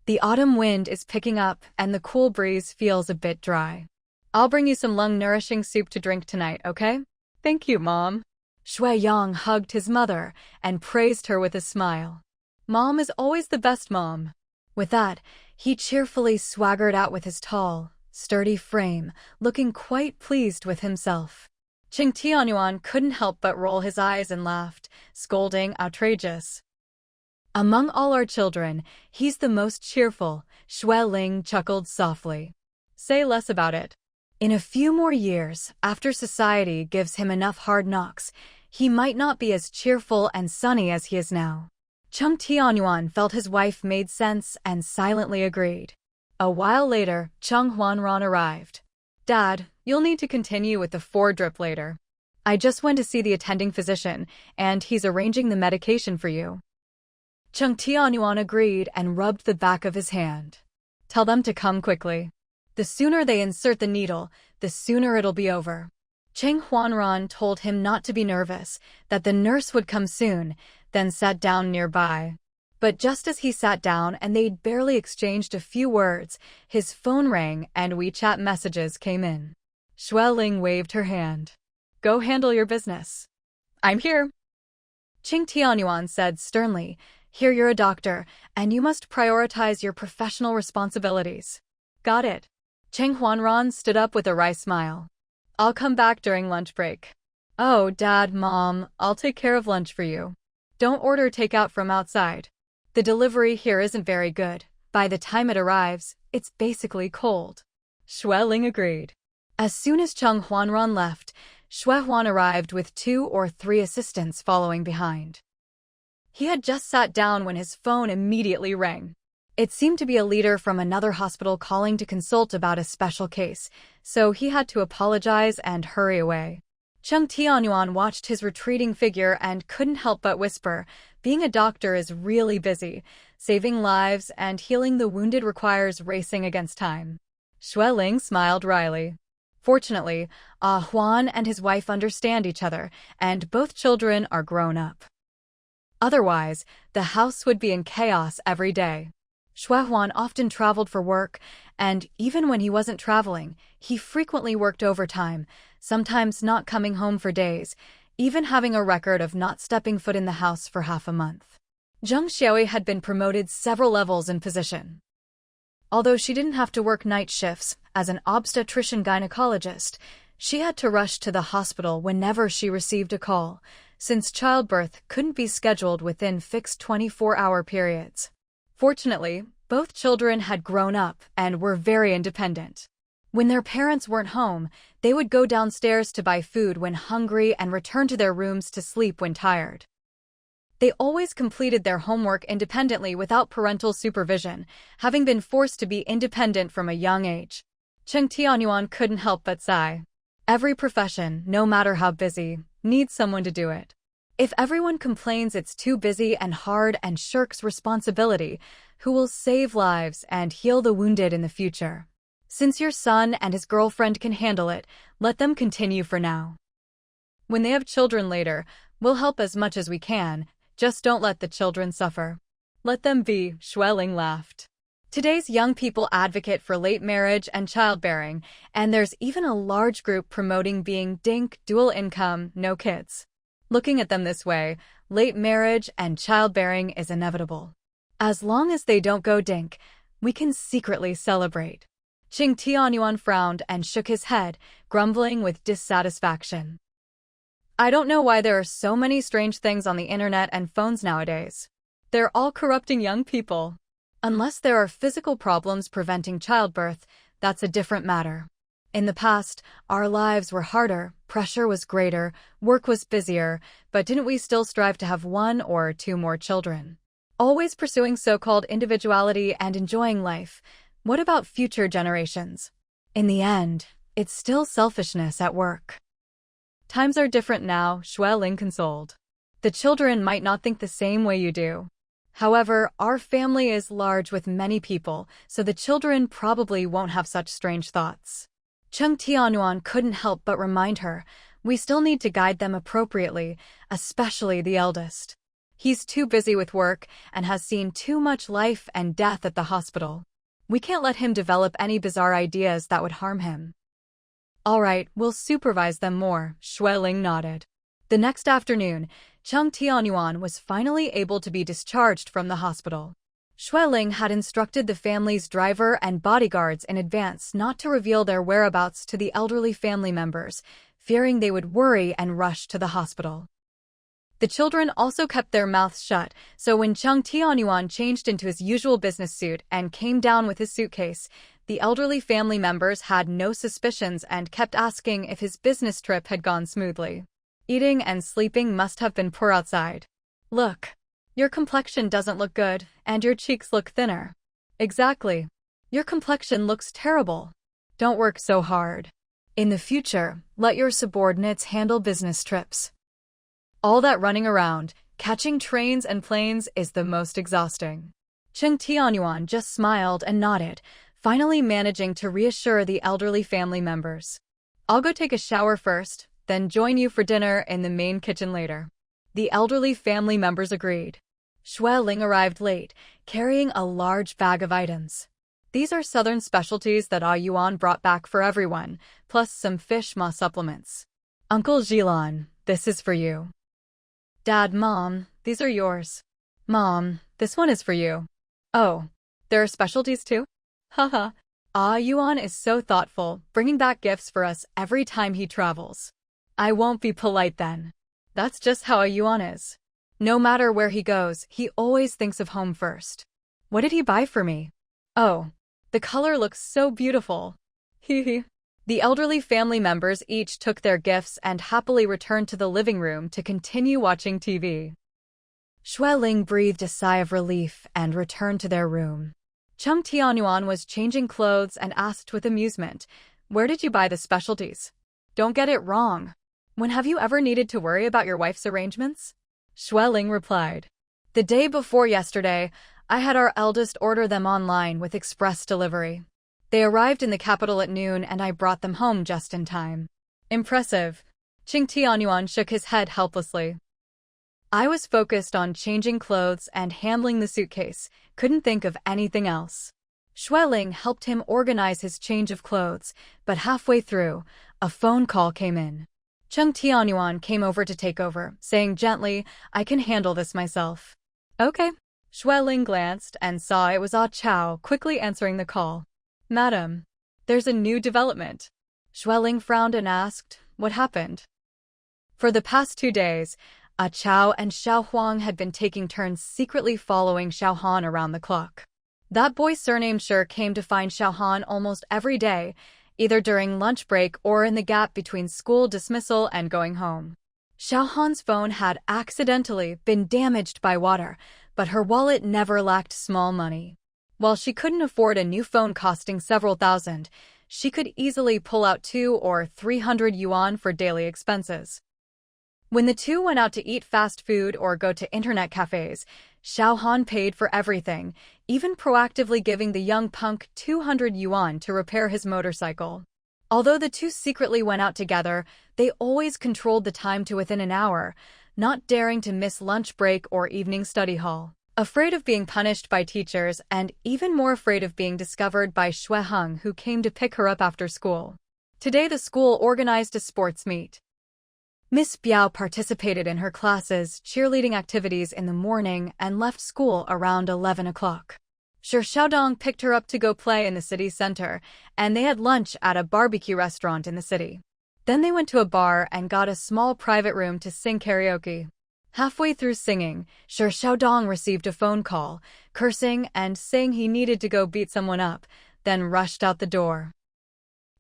The autumn wind is picking up and the cool breeze feels a bit dry. I'll bring you some lung-nourishing soup to drink tonight, okay?" "Thank you, Mom." Shui Yang hugged his mother and praised her with a smile. "Mom is always the best mom." With that, he cheerfully swaggered out with his tall, sturdy frame, looking quite pleased with himself. Qing Tianyuan couldn't help but roll his eyes and laughed, scolding, "Outrageous. Among all our children, he's the most cheerful," Xueling chuckled softly. "Say less about it. In a few more years, after society gives him enough hard knocks, he might not be as cheerful and sunny as he is now." Chung Tianyuan felt his wife made sense and silently agreed. A while later, Chung Huanran arrived. "Dad, you'll need to continue with the 4-drip later. I just went to see the attending physician, and he's arranging the medication for you." Chung Tianyuan agreed and rubbed the back of his hand. "Tell them to come quickly. The sooner they insert the needle, the sooner it'll be over." Cheng Huanran told him not to be nervous, that the nurse would come soon, then sat down nearby. But just as he sat down and they'd barely exchanged a few words, his phone rang and WeChat messages came in. Xueling waved her hand. "Go handle your business. I'm here." Qing Tianyuan said sternly, "Here you're a doctor, and you must prioritize your professional responsibilities." "Got it." Cheng Huanran stood up with a wry smile. "I'll come back during lunch break." "Oh, Dad, Mom, I'll take care of lunch for you. Don't order takeout from outside. The delivery here isn't very good. By the time it arrives, it's basically cold." Xueling agreed. As soon as Cheng Huanran left, Xue Huan arrived with 2 or 3 assistants following behind. He had just sat down when his phone immediately rang. It seemed to be a leader from another hospital calling to consult about a special case, so he had to apologize and hurry away. Chung Tianyuan watched his retreating figure and couldn't help but whisper, "Being a doctor is really busy. Saving lives and healing the wounded requires racing against time." Xueling smiled wryly. Fortunately, Huan and his wife understand each other, and both children are grown up. Otherwise, the house would be in chaos every day. Xue Huan often traveled for work, and even when he wasn't traveling, he frequently worked overtime, sometimes not coming home for days, even having a record of not stepping foot in the house for half a month. Zheng Xiaoyi had been promoted several levels in position. Although she didn't have to work night shifts as an obstetrician-gynecologist, she had to rush to the hospital whenever she received a call, since childbirth couldn't be scheduled within fixed 24-hour periods. Fortunately, Both children had grown up and were very independent. When their parents weren't home, they would go downstairs to buy food when hungry and return to their rooms to sleep when tired. They always completed their homework independently without parental supervision, having been forced to be independent from a young age. Cheng Tianyuan couldn't help but sigh. Every profession, no matter how busy, needs someone to do it. If everyone complains it's too busy and hard and shirks responsibility, who will save lives and heal the wounded in the future? Since your son and his girlfriend can handle it, let them continue for now. When they have children later, we'll help as much as we can, just don't let the children suffer. Let them be, Xueling laughed. Today's young people advocate for late marriage and childbearing, and there's even a large group promoting being dink, dual income, no kids. Looking at them this way, late marriage and childbearing is inevitable. As long as they don't go dink, we can secretly celebrate. Cheng Tianyuan frowned and shook his head, grumbling with dissatisfaction. I don't know why there are so many strange things on the internet and phones nowadays. They're all corrupting young people. Unless there are physical problems preventing childbirth, that's a different matter. In the past, our lives were harder, pressure was greater, work was busier, but didn't we still strive to have 1 or 2 more children? Always pursuing so-called individuality and enjoying life. What about future generations? In the end, it's still selfishness at work. Times are different now, Xueling consoled. The children might not think the same way you do. However, our family is large with many people, so the children probably won't have such strange thoughts. Cheng Tianyuan couldn't help but remind her, we still need to guide them appropriately, especially the eldest. He's too busy with work and has seen too much life and death at the hospital. We can't let him develop any bizarre ideas that would harm him. All right, we'll supervise them more, Xueling nodded. The next afternoon, Cheng Tianyuan was finally able to be discharged from the hospital. Xueling had instructed the family's driver and bodyguards in advance not to reveal their whereabouts to the elderly family members, fearing they would worry and rush to the hospital. The children also kept their mouths shut, so when Cheng Tianyuan changed into his usual business suit and came down with his suitcase, the elderly family members had no suspicions and kept asking if his business trip had gone smoothly. Eating and sleeping must have been poor outside. Look, your complexion doesn't look good, and your cheeks look thinner. Exactly. Your complexion looks terrible. Don't work so hard. In the future, let your subordinates handle business trips. All that running around, catching trains and planes is the most exhausting. Cheng Tianyuan just smiled and nodded, finally managing to reassure the elderly family members. I'll go take a shower first, then join you for dinner in the main kitchen later. The elderly family members agreed. Xueling arrived late, carrying a large bag of items. These are southern specialties that Ah Yuan brought back for everyone, plus some fish maw supplements. Uncle Jilan, this is for you. Dad, Mom, these are yours. Mom, this one is for you. Oh, there are specialties too? Haha. Ah Yuan is so thoughtful, bringing back gifts for us every time he travels. I won't be polite then. That's just how Ah Yuan is. No matter where he goes, he always thinks of home first. What did he buy for me? Oh, the color looks so beautiful. Hee hee. The elderly family members each took their gifts and happily returned to the living room to continue watching TV. Xueling breathed a sigh of relief and returned to their room. Cheng Tianyuan was changing clothes and asked with amusement, "Where did you buy the specialties? Don't get it wrong. When have you ever needed to worry about your wife's arrangements?" Xueling replied, "The day before yesterday, I had our eldest order them online with express delivery. They arrived in the capital at noon and I brought them home just in time." Impressive. Cheng Tianyuan shook his head helplessly. I was focused on changing clothes and handling the suitcase, couldn't think of anything else. Xueling helped him organize his change of clothes, but halfway through, a phone call came in. Cheng Tianyuan came over to take over, saying gently, "I can handle this myself." Okay. Xueling glanced and saw it was Ah Chow quickly answering the call. "Madam, there's a new development." Xueling frowned and asked, "What happened?" For the past 2 days, Ah Chow and Xiao Huang had been taking turns secretly following Xiao Han around the clock. That boy surnamed Sure came to find Xiaohan almost every day, either during lunch break or in the gap between school dismissal and going home. Xiaohan's phone had accidentally been damaged by water, but her wallet never lacked small money. While she couldn't afford a new phone costing several thousand, she could easily pull out 200 or 300 yuan for daily expenses. When the two went out to eat fast food or go to internet cafes, Xiaohan paid for everything, even proactively giving the young punk 200 yuan to repair his motorcycle. Although the two secretly went out together, they always controlled the time to within an hour, not daring to miss lunch break or evening study hall. Afraid of being punished by teachers and even more afraid of being discovered by Xue Heng, who came to pick her up after school. Today the school organized a sports meet. Miss Biao participated in her classes' cheerleading activities in the morning and left school around 11 o'clock. Sure Xiaodong picked her up to go play in the city center, and they had lunch at a barbecue restaurant in the city. Then they went to a bar and got a small private room to sing karaoke. Halfway through singing, Sure Xiaodong received a phone call, cursing and saying he needed to go beat someone up, then rushed out the door.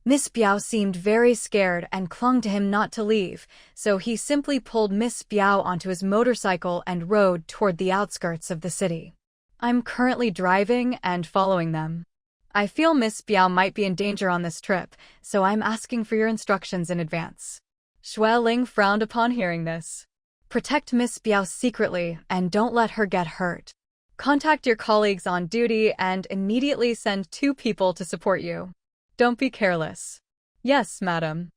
Miss Biao seemed very scared and clung to him not to leave, so he simply pulled Miss Biao onto his motorcycle and rode toward the outskirts of the city. I'm currently driving and following them. I feel Miss Biao might be in danger on this trip, so I'm asking for your instructions in advance. Xue Ling frowned upon hearing this. Protect Miss Biao secretly and don't let her get hurt. Contact your colleagues on duty and immediately send 2 people to support you. Don't be careless. Yes, madam.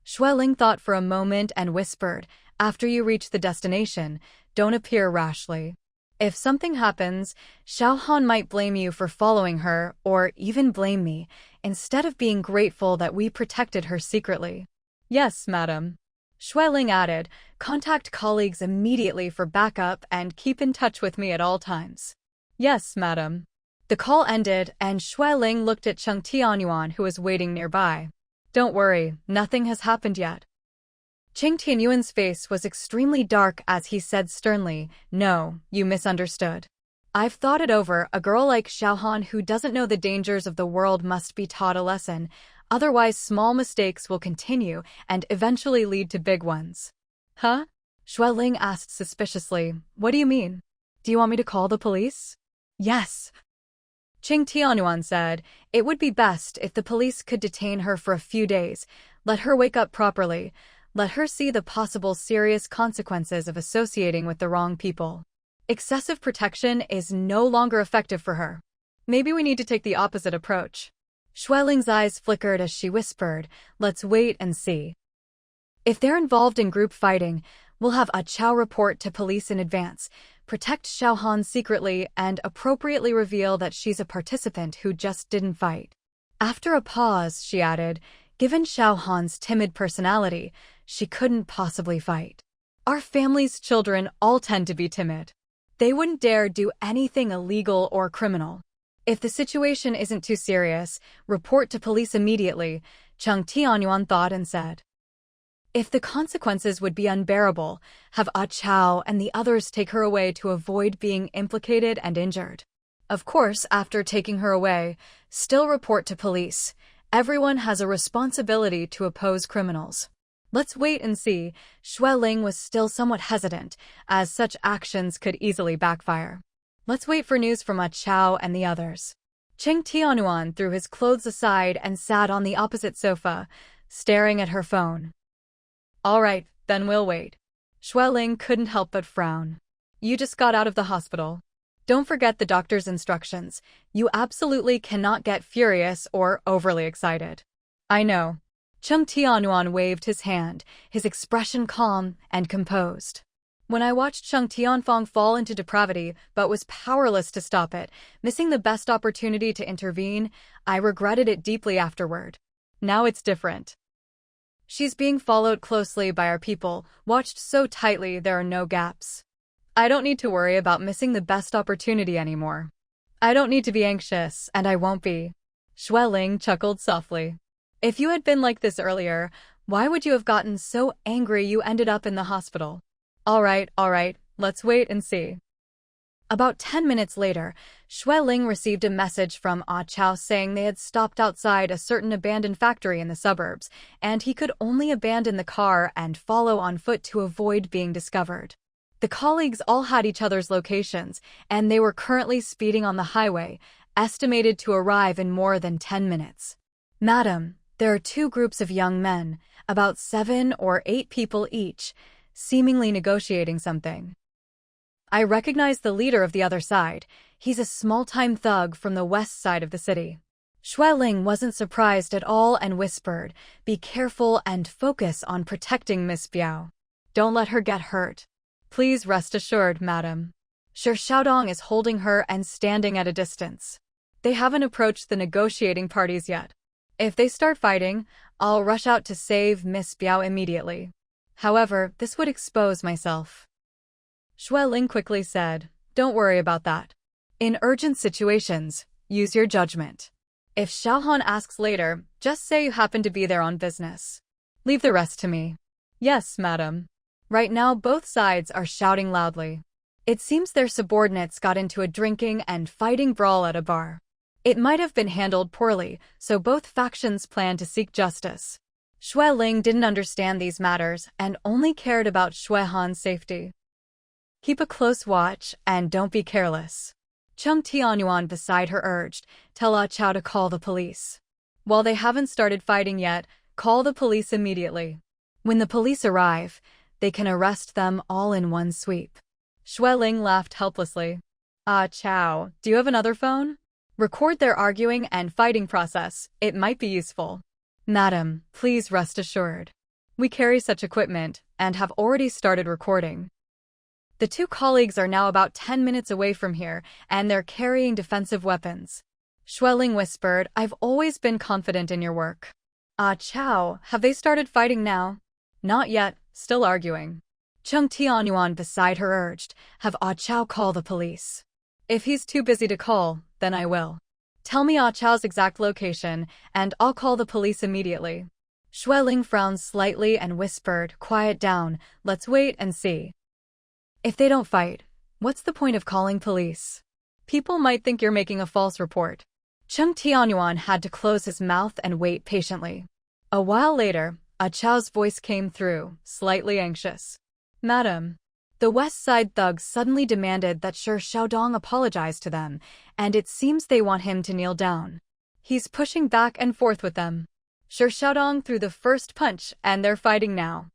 Xue Ling thought for a moment and whispered, after you reach the destination, don't appear rashly. If something happens, Xiaohan might blame you for following her or even blame me, instead of being grateful that we protected her secretly. Yes, madam. Xue Ling added, contact colleagues immediately for backup and keep in touch with me at all times. Yes, madam. The call ended and Xue Ling looked at Cheng Tianyuan, who was waiting nearby. Don't worry, nothing has happened yet. Cheng Tianyuan's face was extremely dark as he said sternly, no, you misunderstood. I've thought it over. A girl like Xiaohan who doesn't know the dangers of the world must be taught a lesson. Otherwise, small mistakes will continue and eventually lead to big ones. Huh? Xue Ling asked suspiciously. What do you mean? Do you want me to call the police? Yes. Cheng Tianyuan said, it would be best if the police could detain her for a few days, let her wake up properly, let her see the possible serious consequences of associating with the wrong people. Excessive protection is no longer effective for her. Maybe we need to take the opposite approach. Xue Ling's eyes flickered as she whispered, let's wait and see. If they're involved in group fighting, we'll have a Chao report to police in advance, protect Xiaohan secretly, and appropriately reveal that she's a participant who just didn't fight. After a pause, she added, given Xiaohan's timid personality, she couldn't possibly fight. Our family's children all tend to be timid. They wouldn't dare do anything illegal or criminal. If the situation isn't too serious, report to police immediately, Cheng Tianyuan thought and said. If the consequences would be unbearable, have Ah Chao and the others take her away to avoid being implicated and injured. Of course, after taking her away, still report to police. Everyone has a responsibility to oppose criminals. Let's wait and see. Xue Ling was still somewhat hesitant, as such actions could easily backfire. Let's wait for news from Ah Chao and the others. Cheng Tianyuan threw his clothes aside and sat on the opposite sofa, staring at her phone. All right, then we'll wait. Xue Ling couldn't help but frown. You just got out of the hospital. Don't forget the doctor's instructions. You absolutely cannot get furious or overly excited. I know. Cheng Tianyuan waved his hand, his expression calm and composed. When I watched Cheng Tianfang fall into depravity but was powerless to stop it, missing the best opportunity to intervene, I regretted it deeply afterward. Now it's different. She's being followed closely by our people, watched so tightly there are no gaps. I don't need to worry about missing the best opportunity anymore. I don't need to be anxious, and I won't be. Xue Ling chuckled softly. If you had been like this earlier, why would you have gotten so angry you ended up in the hospital? All right, let's wait and see. About 10 minutes later, Xue Ling received a message from Ah Chao saying they had stopped outside a certain abandoned factory in the suburbs, and he could only abandon the car and follow on foot to avoid being discovered. The colleagues all had each other's locations, and they were currently speeding on the highway, estimated to arrive in more than 10 minutes. Madam, there are two groups of young men, about 7 or 8 people each, seemingly negotiating something. I recognize the leader of the other side. He's a small-time thug from the west side of the city. Xue Ling wasn't surprised at all and whispered, "Be careful and focus on protecting Miss Biao. Don't let her get hurt. Please rest assured, madam." Shi Xiaodong is holding her and standing at a distance. They haven't approached the negotiating parties yet. If they start fighting, I'll rush out to save Miss Biao immediately. However, this would expose myself. Xue Ling quickly said, "Don't worry about that. In urgent situations, use your judgment. If Xiaohan asks later, just say you happen to be there on business. Leave the rest to me." "Yes, madam." Right now both sides are shouting loudly. It seems their subordinates got into a drinking and fighting brawl at a bar. It might have been handled poorly, so both factions plan to seek justice. Xue Ling didn't understand these matters and only cared about Xuehan's safety. "Keep a close watch and don't be careless." Cheng Tianyuan beside her urged, "Tell Ah Chao to call the police. While they haven't started fighting yet, call the police immediately. When the police arrive, they can arrest them all in one sweep." Xue Ling laughed helplessly. "Ah Chao, do you have another phone? Record their arguing and fighting process, it might be useful." "Madam, please rest assured. We carry such equipment and have already started recording." The two colleagues are now about 10 minutes away from here, and they're carrying defensive weapons. Xue Ling whispered, "I've always been confident in your work." "Ah Chao, have they started fighting now?" "Not yet, still arguing." Cheng Tianyuan beside her urged, "Have Ah Chao call the police." "If he's too busy to call, then I will. Tell me Ah Chao's exact location, and I'll call the police immediately." Xue Ling frowned slightly and whispered, "Quiet down, let's wait and see. If they don't fight, what's the point of calling police? People might think you're making a false report." Cheng Tianyuan had to close his mouth and wait patiently. A while later, Ah Chao's voice came through, slightly anxious. "Madam." The West Side thugs suddenly demanded that Shi Xiaodong apologize to them, and it seems they want him to kneel down. He's pushing back and forth with them. Shi Xiaodong threw the first punch, and they're fighting now.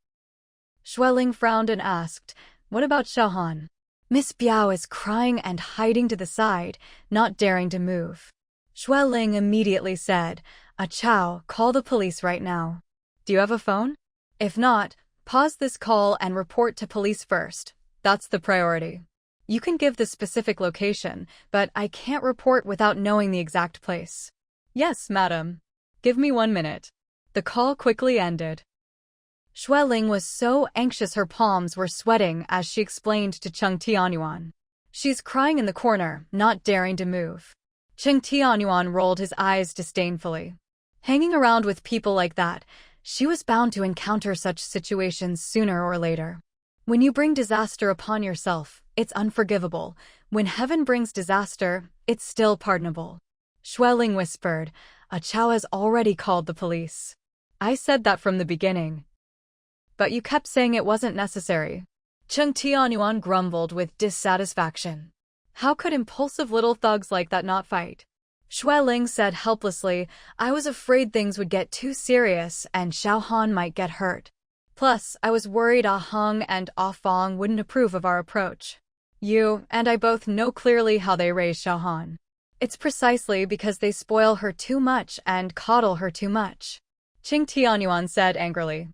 Xue Ling frowned and asked, "What about Xiaohan?" Miss Biao is crying and hiding to the side, not daring to move. Xue Ling immediately said, "Ah Chao, call the police right now. Do you have a phone? If not, pause this call and report to police first. That's the priority. You can give the specific location, but I can't report without knowing the exact place." "Yes, madam. Give me 1 minute." The call quickly ended. Xue Ling was so anxious her palms were sweating as she explained to Cheng Tianyuan. She's crying in the corner, not daring to move. Cheng Tianyuan rolled his eyes disdainfully. Hanging around with people like that, she was bound to encounter such situations sooner or later. When you bring disaster upon yourself, it's unforgivable. When heaven brings disaster, it's still pardonable. Xue Ling whispered, "Ah Chao has already called the police. I said that from the beginning. But you kept saying it wasn't necessary." Cheng Tianyuan grumbled with dissatisfaction. How could impulsive little thugs like that not fight? Xue Ling said helplessly, "I was afraid things would get too serious and Xiaohan might get hurt. Plus, I was worried Ah Heng and Ah Fong wouldn't approve of our approach. You and I both know clearly how they raise Xiaohan. It's precisely because they spoil her too much and coddle her too much." Cheng Tianyuan said angrily.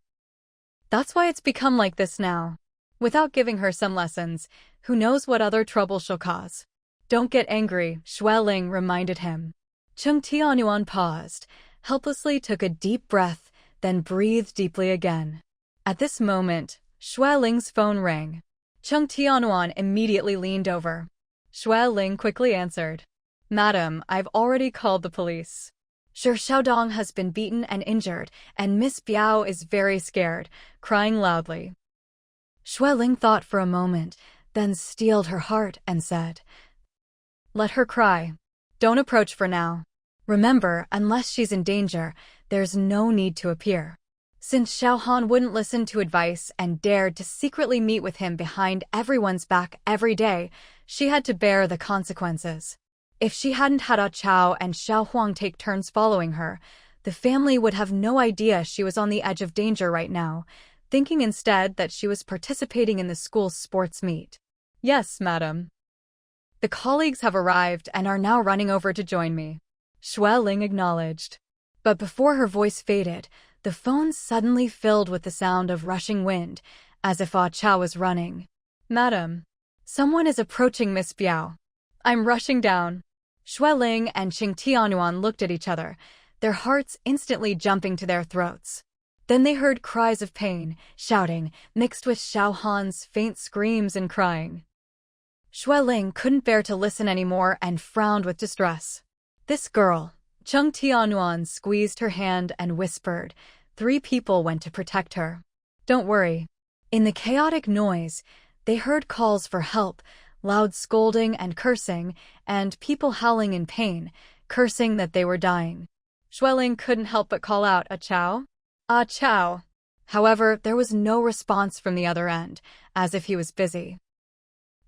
"That's why it's become like this now. Without giving her some lessons, who knows what other trouble she'll cause." "Don't get angry," Xue Ling reminded him. Cheng Tianyuan paused, helplessly took a deep breath, then breathed deeply again. At this moment, Xue Ling's phone rang. Cheng Tianyuan immediately leaned over. Xue Ling quickly answered, "Madam, I've already called the police. Shi Xiaodong has been beaten and injured, and Miss Biao is very scared, crying loudly." Xue Ling thought for a moment, then steeled her heart and said, "Let her cry. Don't approach for now. Remember, unless she's in danger, there's no need to appear." Since Xiaohan wouldn't listen to advice and dared to secretly meet with him behind everyone's back every day, she had to bear the consequences. If she hadn't had Ah Chao and Xiao Huang take turns following her, the family would have no idea she was on the edge of danger right now, thinking instead that she was participating in the school's sports meet. "Yes, madam. The colleagues have arrived and are now running over to join me," Xue Ling acknowledged. But before her voice faded, the phone suddenly filled with the sound of rushing wind, as if Ah Chao was running. "Madam, someone is approaching Miss Biao. I'm rushing down." Xue Ling and Qing Tianyuan looked at each other, their hearts instantly jumping to their throats. Then they heard cries of pain, shouting, mixed with Xiaohan's faint screams and crying. Xue Ling couldn't bear to listen anymore and frowned with distress. "This girl." Qing Tianyuan squeezed her hand and whispered, "3 people went to protect her. Don't worry." In the chaotic noise, they heard calls for help, loud scolding and cursing, and people howling in pain, cursing that they were dying. Xue Ling couldn't help but call out, "Ah Chao? Ah Chao." However, there was no response from the other end, as if he was busy.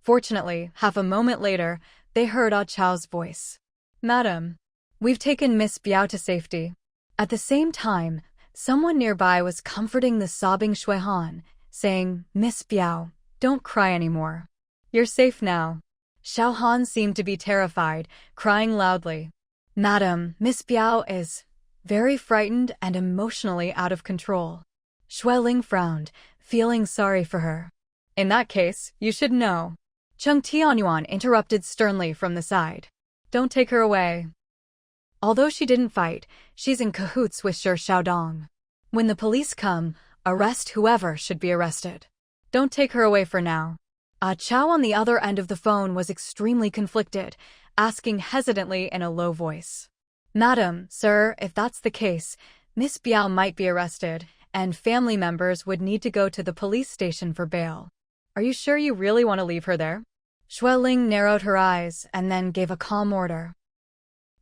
Fortunately, half a moment later, they heard Ah Chao's voice. "Madam, we've taken Miss Biao to safety." At the same time, someone nearby was comforting the sobbing Xuehan, saying, "Miss Biao, don't cry anymore. You're safe now." Xiaohan seemed to be terrified, crying loudly. "Madam, Miss Biao is very frightened and emotionally out of control." Xue Ling frowned, feeling sorry for her. "In that case, you should know." Qing Tianyuan interrupted sternly from the side. "Don't take her away. Although she didn't fight, she's in cahoots with Shi Xiaodong. When the police come, arrest whoever should be arrested. Don't take her away for now." Ah Chao on the other end of the phone was extremely conflicted, asking hesitantly in a low voice. "Madam, sir, if that's the case, Miss Biao might be arrested, and family members would need to go to the police station for bail. Are you sure you really want to leave her there?" Xue Ling narrowed her eyes and then gave a calm order.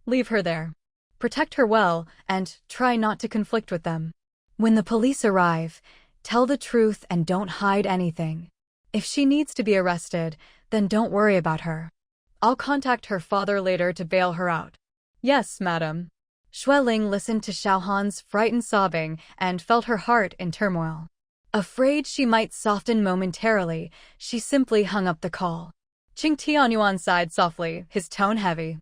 "Leave her there. Protect her well, and try not to conflict with them. When the police arrive, tell the truth and don't hide anything. If she needs to be arrested, then don't worry about her. I'll contact her father later to bail her out." "Yes, madam." Xue Ling listened to Xiaohan's frightened sobbing and felt her heart in turmoil. Afraid she might soften momentarily, she simply hung up the call. Qing Tianyuan sighed softly, his tone heavy.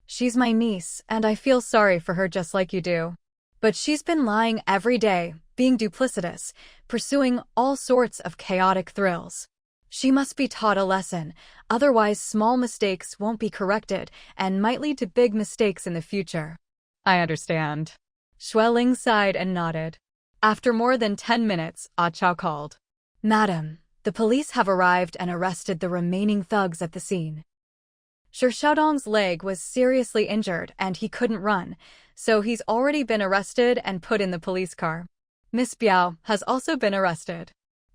"She's my niece, and I feel sorry for her just like you do. But she's been lying every day, being duplicitous, pursuing all sorts of chaotic thrills. She must be taught a lesson, otherwise small mistakes won't be corrected and might lead to big mistakes in the future." "I understand." Xue Ling sighed and nodded. After more than 10 minutes, Ah Chao called. "Madam, the police have arrived and arrested the remaining thugs at the scene. Shi Xiaodong's leg was seriously injured and he couldn't run, so he's already been arrested and put in the police car. Miss Biao has also been arrested.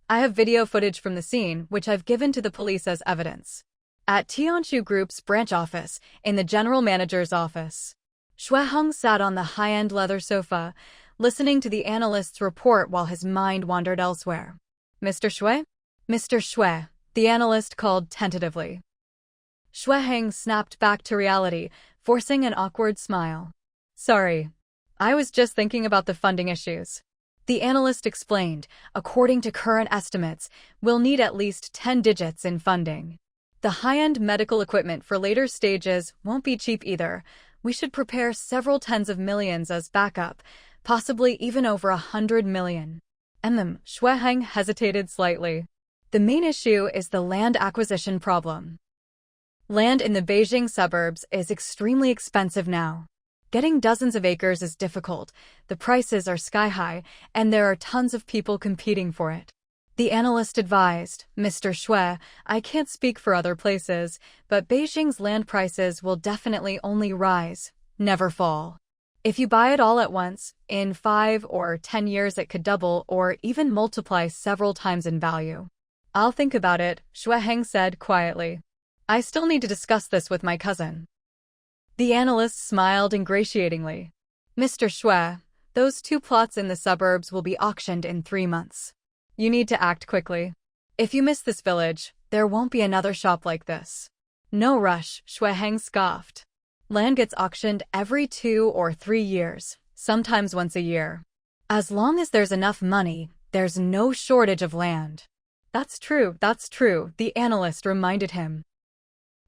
I have video footage from the scene, which I've given to the police as evidence. At Tianshu Group's branch office, in the general manager's office." Xue Heng sat on the high-end leather sofa, listening to the analyst's report while his mind wandered elsewhere. "Mr. Xue?" "Mr. Xue," the analyst called tentatively. Xue Heng snapped back to reality, forcing an awkward smile. "Sorry. I was just thinking about the funding issues." The analyst explained, according to current estimates, we'll need at least 10 digits in funding. The high-end medical equipment for later stages won't be cheap either. We should prepare several tens of millions as backup, possibly even over 100 million. Xue Heng hesitated slightly. The main issue is the land acquisition problem. Land in the Beijing suburbs is extremely expensive now. Getting dozens of acres is difficult, the prices are sky-high, and there are tons of people competing for it. The analyst advised, "Mr. Xue, I can't speak for other places, but Beijing's land prices will definitely only rise, never fall. If you buy it all at once, in 5 or 10 years it could double or even multiply several times in value." I'll think about it, Xue Heng said quietly. I still need to discuss this with my cousin. The analyst smiled ingratiatingly. Mr. Xue, those 2 plots in the suburbs will be auctioned in 3 months. You need to act quickly. If you miss this village, there won't be another shop like this. No rush, Xue Heng scoffed. Land gets auctioned every 2 or 3 years, sometimes once a year. As long as there's enough money, there's no shortage of land. That's true, the analyst reminded him.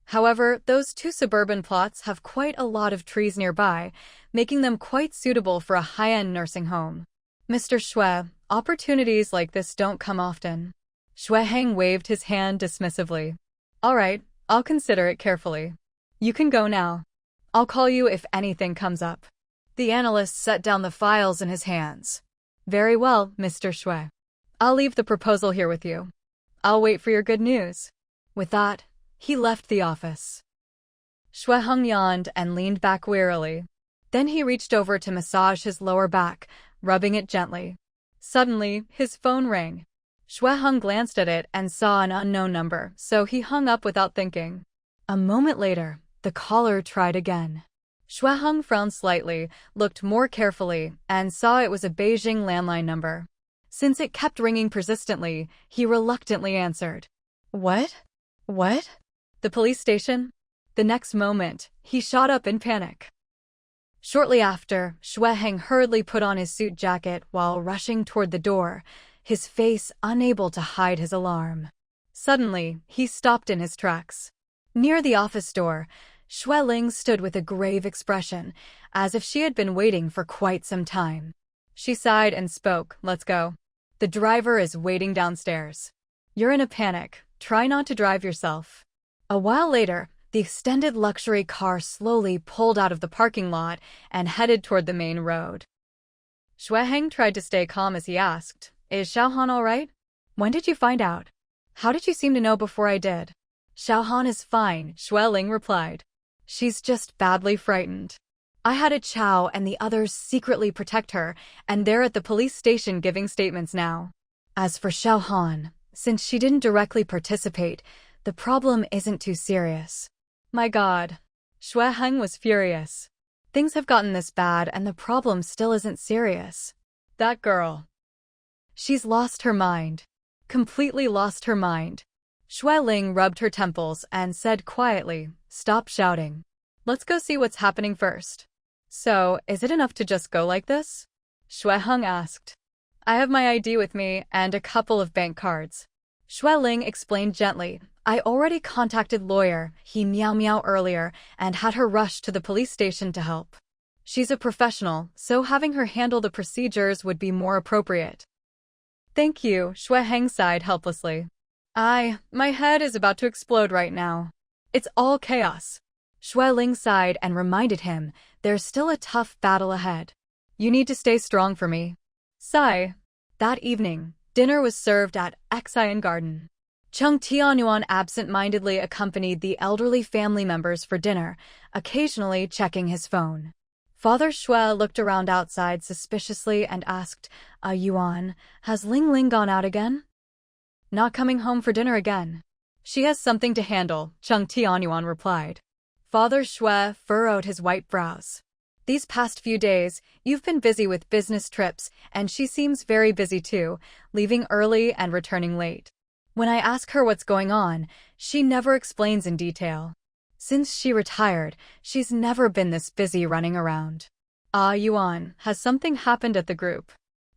However, those 2 suburban plots have quite a lot of trees nearby, making them quite suitable for a high-end nursing home. Mr. Xue, opportunities like this don't come often. Xue Heng waved his hand dismissively. All right, I'll consider it carefully. You can go now. I'll call you if anything comes up. The analyst set down the files in his hands. Very well, Mr. Xue. I'll leave the proposal here with you. I'll wait for your good news. With that, he left the office. Xue Heng yawned and leaned back wearily. Then he reached over to massage his lower back, rubbing it gently. Suddenly, his phone rang. Xue Heng glanced at it and saw an unknown number, so he hung up without thinking. A moment later, the caller tried again. Xue Heng frowned slightly, looked more carefully, and saw it was a Beijing landline number. Since it kept ringing persistently, he reluctantly answered. What? The police station? The next moment, he shot up in panic. Shortly after, Xue Heng hurriedly put on his suit jacket while rushing toward the door, his face unable to hide his alarm. Suddenly, he stopped in his tracks. Near the office door, Xue Ling stood with a grave expression, as if she had been waiting for quite some time. She sighed and spoke, Let's go. The driver is waiting downstairs. You're in a panic. Try not to drive yourself. A while later, the extended luxury car slowly pulled out of the parking lot and headed toward the main road. Xue Heng tried to stay calm as he asked, Is Xiaohan all right? When did you find out? How did you seem to know before I did? Xiaohan is fine, Xue Ling replied. She's just badly frightened. I had a chow and the others secretly protect her, and they're at the police station giving statements now. As for Xiaohan, since she didn't directly participate, the problem isn't too serious. My God. Xue Heng was furious. Things have gotten this bad and the problem still isn't serious. That girl. She's lost her mind. Completely lost her mind. Xue Ling rubbed her temples and said quietly, Stop shouting. Let's go see what's happening first. So, is it enough to just go like this? Xue Heng asked. I have my ID with me and a couple of bank cards. Xue Ling explained gently. I already contacted lawyer He Miao Miao earlier and had her rushed to the police station to help. She's a professional, so having her handle the procedures would be more appropriate. Thank you, Xue Heng sighed helplessly. My head is about to explode right now. It's all chaos. Xue Ling sighed and reminded him, there's still a tough battle ahead. You need to stay strong for me. Sigh. That evening, dinner was served at Xian Garden. Cheng Tianyuan absent-mindedly accompanied the elderly family members for dinner, occasionally checking his phone. Father Xue looked around outside suspiciously and asked, Yuan, has Ling Ling gone out again? Not coming home for dinner again. She has something to handle, Cheng Tianyuan replied. Father Xue furrowed his white brows. These past few days, you've been busy with business trips, and she seems very busy too, leaving early and returning late. When I ask her what's going on, she never explains in detail. Since she retired, she's never been this busy running around. Yuan, has something happened at the group?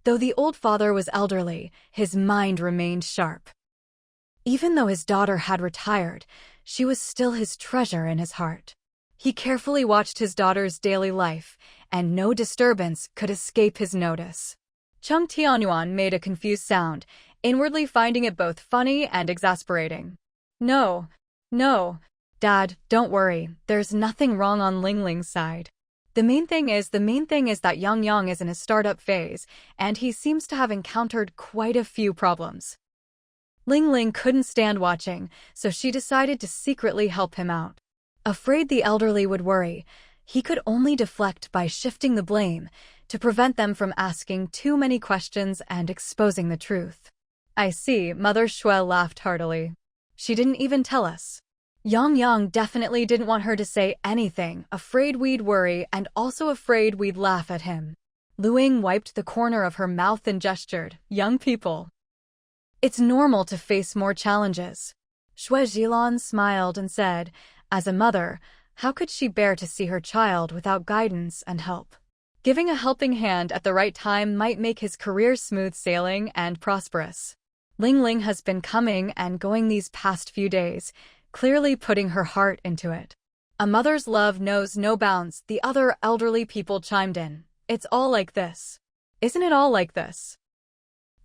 Though the old father was elderly, his mind remained sharp. Even though his daughter had retired, she was still his treasure in his heart. He carefully watched his daughter's daily life, and no disturbance could escape his notice. Cheng Tianyuan made a confused sound, inwardly finding it both funny and exasperating. No. Dad, don't worry, there's nothing wrong on Ling Ling's side. The main thing is that Yang Yang is in a startup phase, and he seems to have encountered quite a few problems. Ling Ling couldn't stand watching, so she decided to secretly help him out. Afraid the elderly would worry, he could only deflect by shifting the blame to prevent them from asking too many questions and exposing the truth. I see, Mother Shui laughed heartily. She didn't even tell us. Yang Yang definitely didn't want her to say anything, afraid we'd worry and also afraid we'd laugh at him. Luing wiped the corner of her mouth and gestured, young people. It's normal to face more challenges. Shui Zhilan smiled and said, as a mother, how could she bear to see her child without guidance and help? Giving a helping hand at the right time might make his career smooth sailing and prosperous. Ling Ling has been coming and going these past few days, clearly putting her heart into it. A mother's love knows no bounds, the other elderly people chimed in. It's all like this. Isn't it all like this?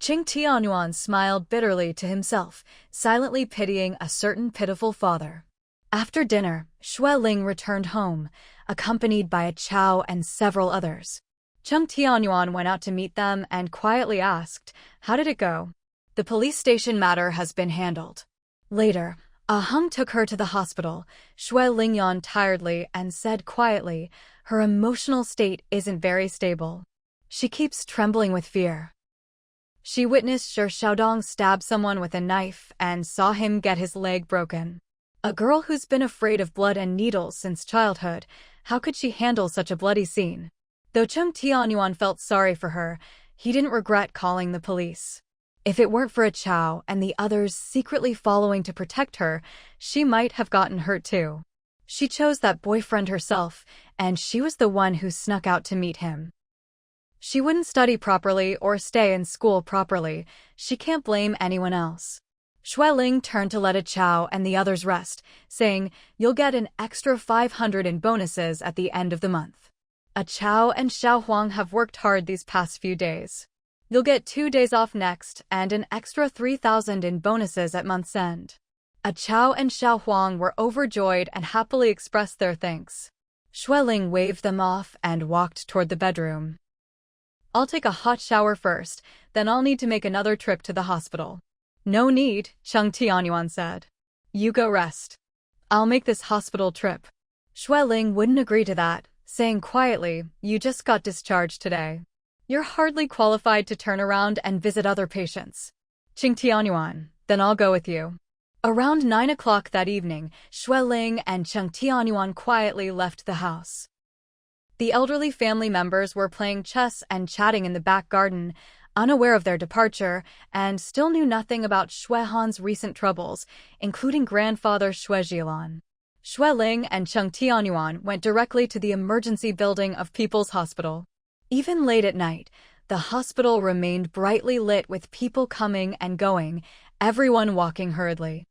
Qing Tianyuan smiled bitterly to himself, silently pitying a certain pitiful father. After dinner, Shui Ling returned home, accompanied by a Chow and several others. Cheng Tianyuan went out to meet them and quietly asked, how did it go? The police station matter has been handled. Later, Ah Heng took her to the hospital. Shui Ling yawned tiredly and said quietly, her emotional state isn't very stable. She keeps trembling with fear. She witnessed Shi Xiaodong stab someone with a knife and saw him get his leg broken. A girl who's been afraid of blood and needles since childhood, how could she handle such a bloody scene? Though Cheng Tianyuan felt sorry for her, he didn't regret calling the police. If it weren't for a Chow and the others secretly following to protect her, she might have gotten hurt too. She chose that boyfriend herself, and she was the one who snuck out to meet him. She wouldn't study properly or stay in school properly. She can't blame anyone else. Shui Ling turned to let a Chow and the others rest, saying, you'll get an extra 500 in bonuses at the end of the month. A Chow and Xiao Huang have worked hard these past few days. You'll get 2 days off next and an extra 3,000 in bonuses at month's end. A Chow and Xiao Huang were overjoyed and happily expressed their thanks. Shui Ling waved them off and walked toward the bedroom. I'll take a hot shower first, then I'll need to make another trip to the hospital. No need, Cheng Tianyuan said. You go rest. I'll make this hospital trip. Shui Ling wouldn't agree to that, saying quietly, you just got discharged today. You're hardly qualified to turn around and visit other patients. Cheng Tianyuan, then I'll go with you. Around 9 o'clock that evening, Shui Ling and Cheng Tianyuan quietly left the house. The elderly family members were playing chess and chatting in the back garden, unaware of their departure, and still knew nothing about Shui Han's recent troubles, including grandfather Shui Zhilan. Shui Ling and Cheng Tianyuan went directly to the emergency building of People's Hospital. Even late at night, the hospital remained brightly lit with people coming and going, everyone walking hurriedly.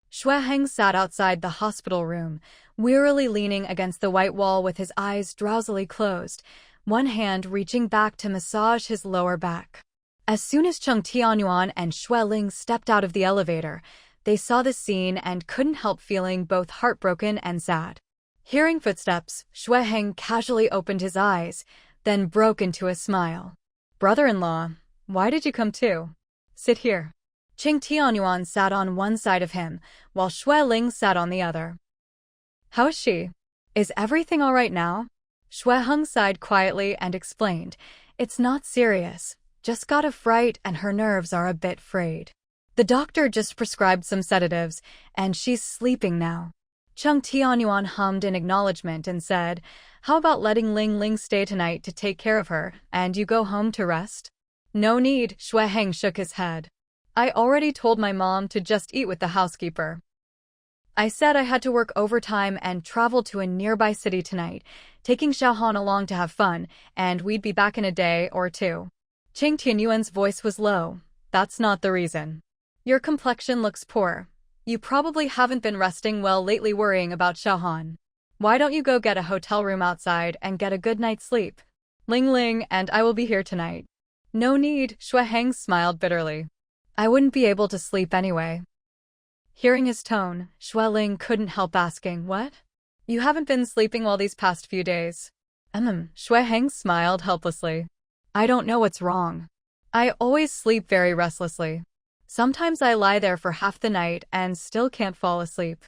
Shui Heng sat outside the hospital room, wearily leaning against the white wall with his eyes drowsily closed, one hand reaching back to massage his lower back. As soon as Cheng Tianyuan and Shui Ling stepped out of the elevator, they saw the scene and couldn't help feeling both heartbroken and sad. Hearing footsteps, Shui Heng casually opened his eyes, then broke into a smile. Brother-in-law, why did you come too? Sit here. Cheng Tianyuan sat on one side of him, while Shui Ling sat on the other. How is she? Is everything all right now? Shui Heng sighed quietly and explained, it's not serious, just got a fright and her nerves are a bit frayed. The doctor just prescribed some sedatives, and she's sleeping now. Cheng Tianyuan hummed in acknowledgement and said, how about letting Ling Ling stay tonight to take care of her, and you go home to rest? No need, Shui Heng shook his head. I already told my mom to just eat with the housekeeper. I said I had to work overtime and travel to a nearby city tonight, taking Xiaohan along to have fun, and we'd be back in a day or two. Cheng Tianyuan's voice was low. That's not the reason. Your complexion looks poor. You probably haven't been resting well lately worrying about Xiaohan. Why don't you go get a hotel room outside and get a good night's sleep? Ling Ling and I will be here tonight. No need, Shui Heng smiled bitterly. I wouldn't be able to sleep anyway. Hearing his tone, Shui Ling couldn't help asking, what? You haven't been sleeping well these past few days. Shui Heng smiled helplessly. I don't know what's wrong. I always sleep very restlessly. Sometimes I lie there for half the night and still can't fall asleep.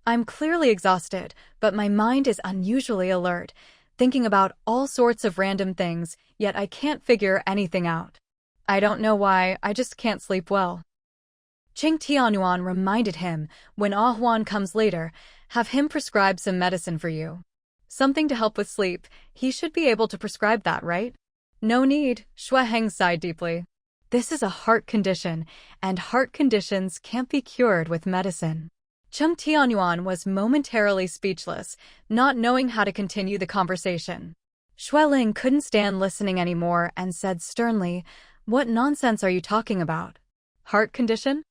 I'm clearly exhausted, but my mind is unusually alert, thinking about all sorts of random things, yet I can't figure anything out. I don't know why, I just can't sleep well. Qing Tianyuan reminded him, when Ah Huan comes later, have him prescribe some medicine for you. Something to help with sleep, he should be able to prescribe that, right? No need, Xue Heng sighed deeply. This is a heart condition, and heart conditions can't be cured with medicine. Qing Tianyuan was momentarily speechless, not knowing how to continue the conversation. Xue Ling couldn't stand listening anymore and said sternly, "What nonsense are you talking about? Heart condition?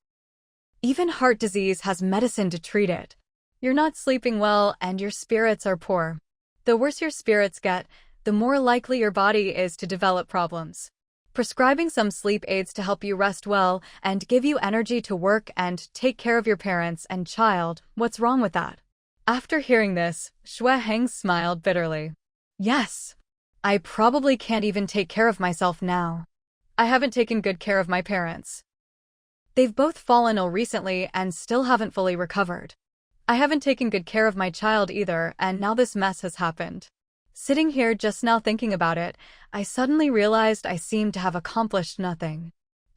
Even heart disease has medicine to treat it. You're not sleeping well and your spirits are poor. The worse your spirits get, the more likely your body is to develop problems. Prescribing some sleep aids to help you rest well and give you energy to work and take care of your parents and child, what's wrong with that?" After hearing this, Xue Heng smiled bitterly. Yes. I probably can't even take care of myself now. I haven't taken good care of my parents. They've both fallen ill recently and still haven't fully recovered. I haven't taken good care of my child either, and now this mess has happened. Sitting here just now thinking about it, I suddenly realized I seem to have accomplished nothing.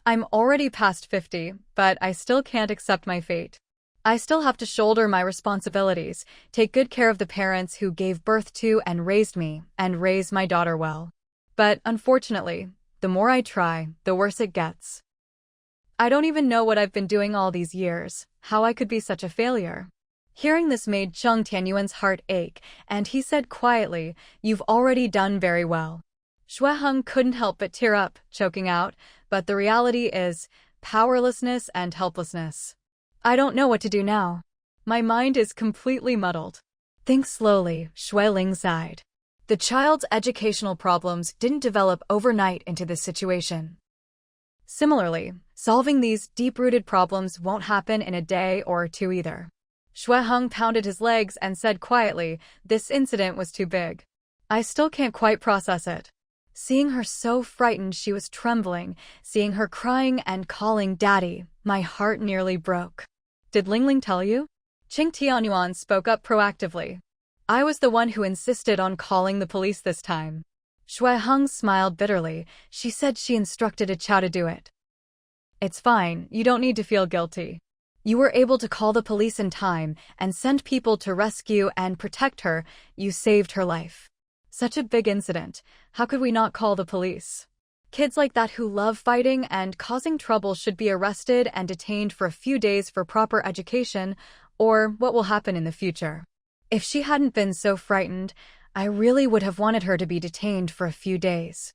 I'm already past 50, but I still can't accept my fate. I still have to shoulder my responsibilities, take good care of the parents who gave birth to and raised me, and raise my daughter well. But, unfortunately, the more I try, the worse it gets. I don't even know what I've been doing all these years, how I could be such a failure. Hearing this made Qing Tianyuan's heart ache, and he said quietly, "You've already done very well." Xue Heng couldn't help but tear up, choking out, but the reality is powerlessness and helplessness. I don't know what to do now. My mind is completely muddled. Think slowly, Xue Ling sighed. The child's educational problems didn't develop overnight into this situation. Similarly, solving these deep-rooted problems won't happen in a day or two either. Xue Heng pounded his legs and said quietly, "This incident was too big. I still can't quite process it." Seeing her so frightened she was trembling, seeing her crying and calling Daddy, my heart nearly broke. "Did Lingling tell you?" Qing Tianyuan spoke up proactively. "I was the one who insisted on calling the police this time." Xue Heng smiled bitterly. She said she instructed a chow to do it. "It's fine, you don't need to feel guilty. You were able to call the police in time and send people to rescue and protect her. You saved her life. Such a big incident. How could we not call the police? Kids like that who love fighting and causing trouble should be arrested and detained for a few days for proper education, or what will happen in the future. If she hadn't been so frightened, I really would have wanted her to be detained for a few days."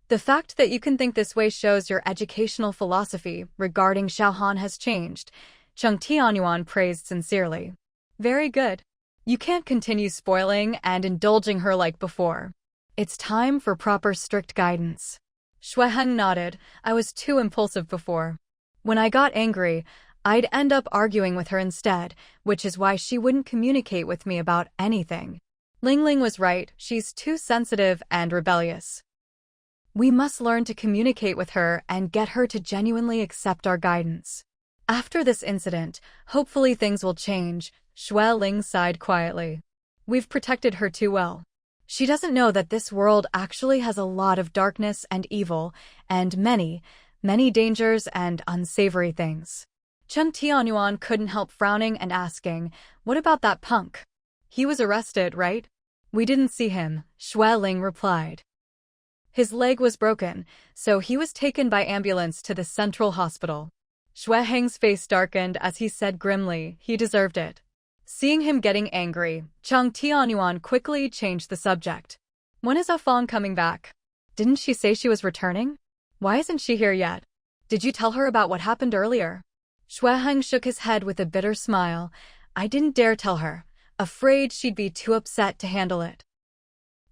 The fact that you can think this way shows your educational philosophy regarding Xiaohan has changed, Qing Tianyuan praised sincerely. "Very good. You can't continue spoiling and indulging her like before. It's time for proper strict guidance." Xue Heng nodded. "I was too impulsive before. When I got angry, I'd end up arguing with her instead, which is why she wouldn't communicate with me about anything. Lingling was right, she's too sensitive and rebellious. We must learn to communicate with her and get her to genuinely accept our guidance. After this incident, hopefully things will change," Xue Ling sighed quietly. "We've protected her too well. She doesn't know that this world actually has a lot of darkness and evil, and many, many dangers and unsavory things." Qing Tianyuan couldn't help frowning and asking, "What about that punk? He was arrested, right?" "We didn't see him," Xue Ling replied. "His leg was broken, so he was taken by ambulance to the central hospital." Xue Heng's face darkened as he said grimly, "He deserved it." Seeing him getting angry, Qing Tianyuan quickly changed the subject. "When is Afong coming back? Didn't she say she was returning? Why isn't she here yet? Did you tell her about what happened earlier?" Xue Heng shook his head with a bitter smile. "I didn't dare tell her, afraid she'd be too upset to handle it.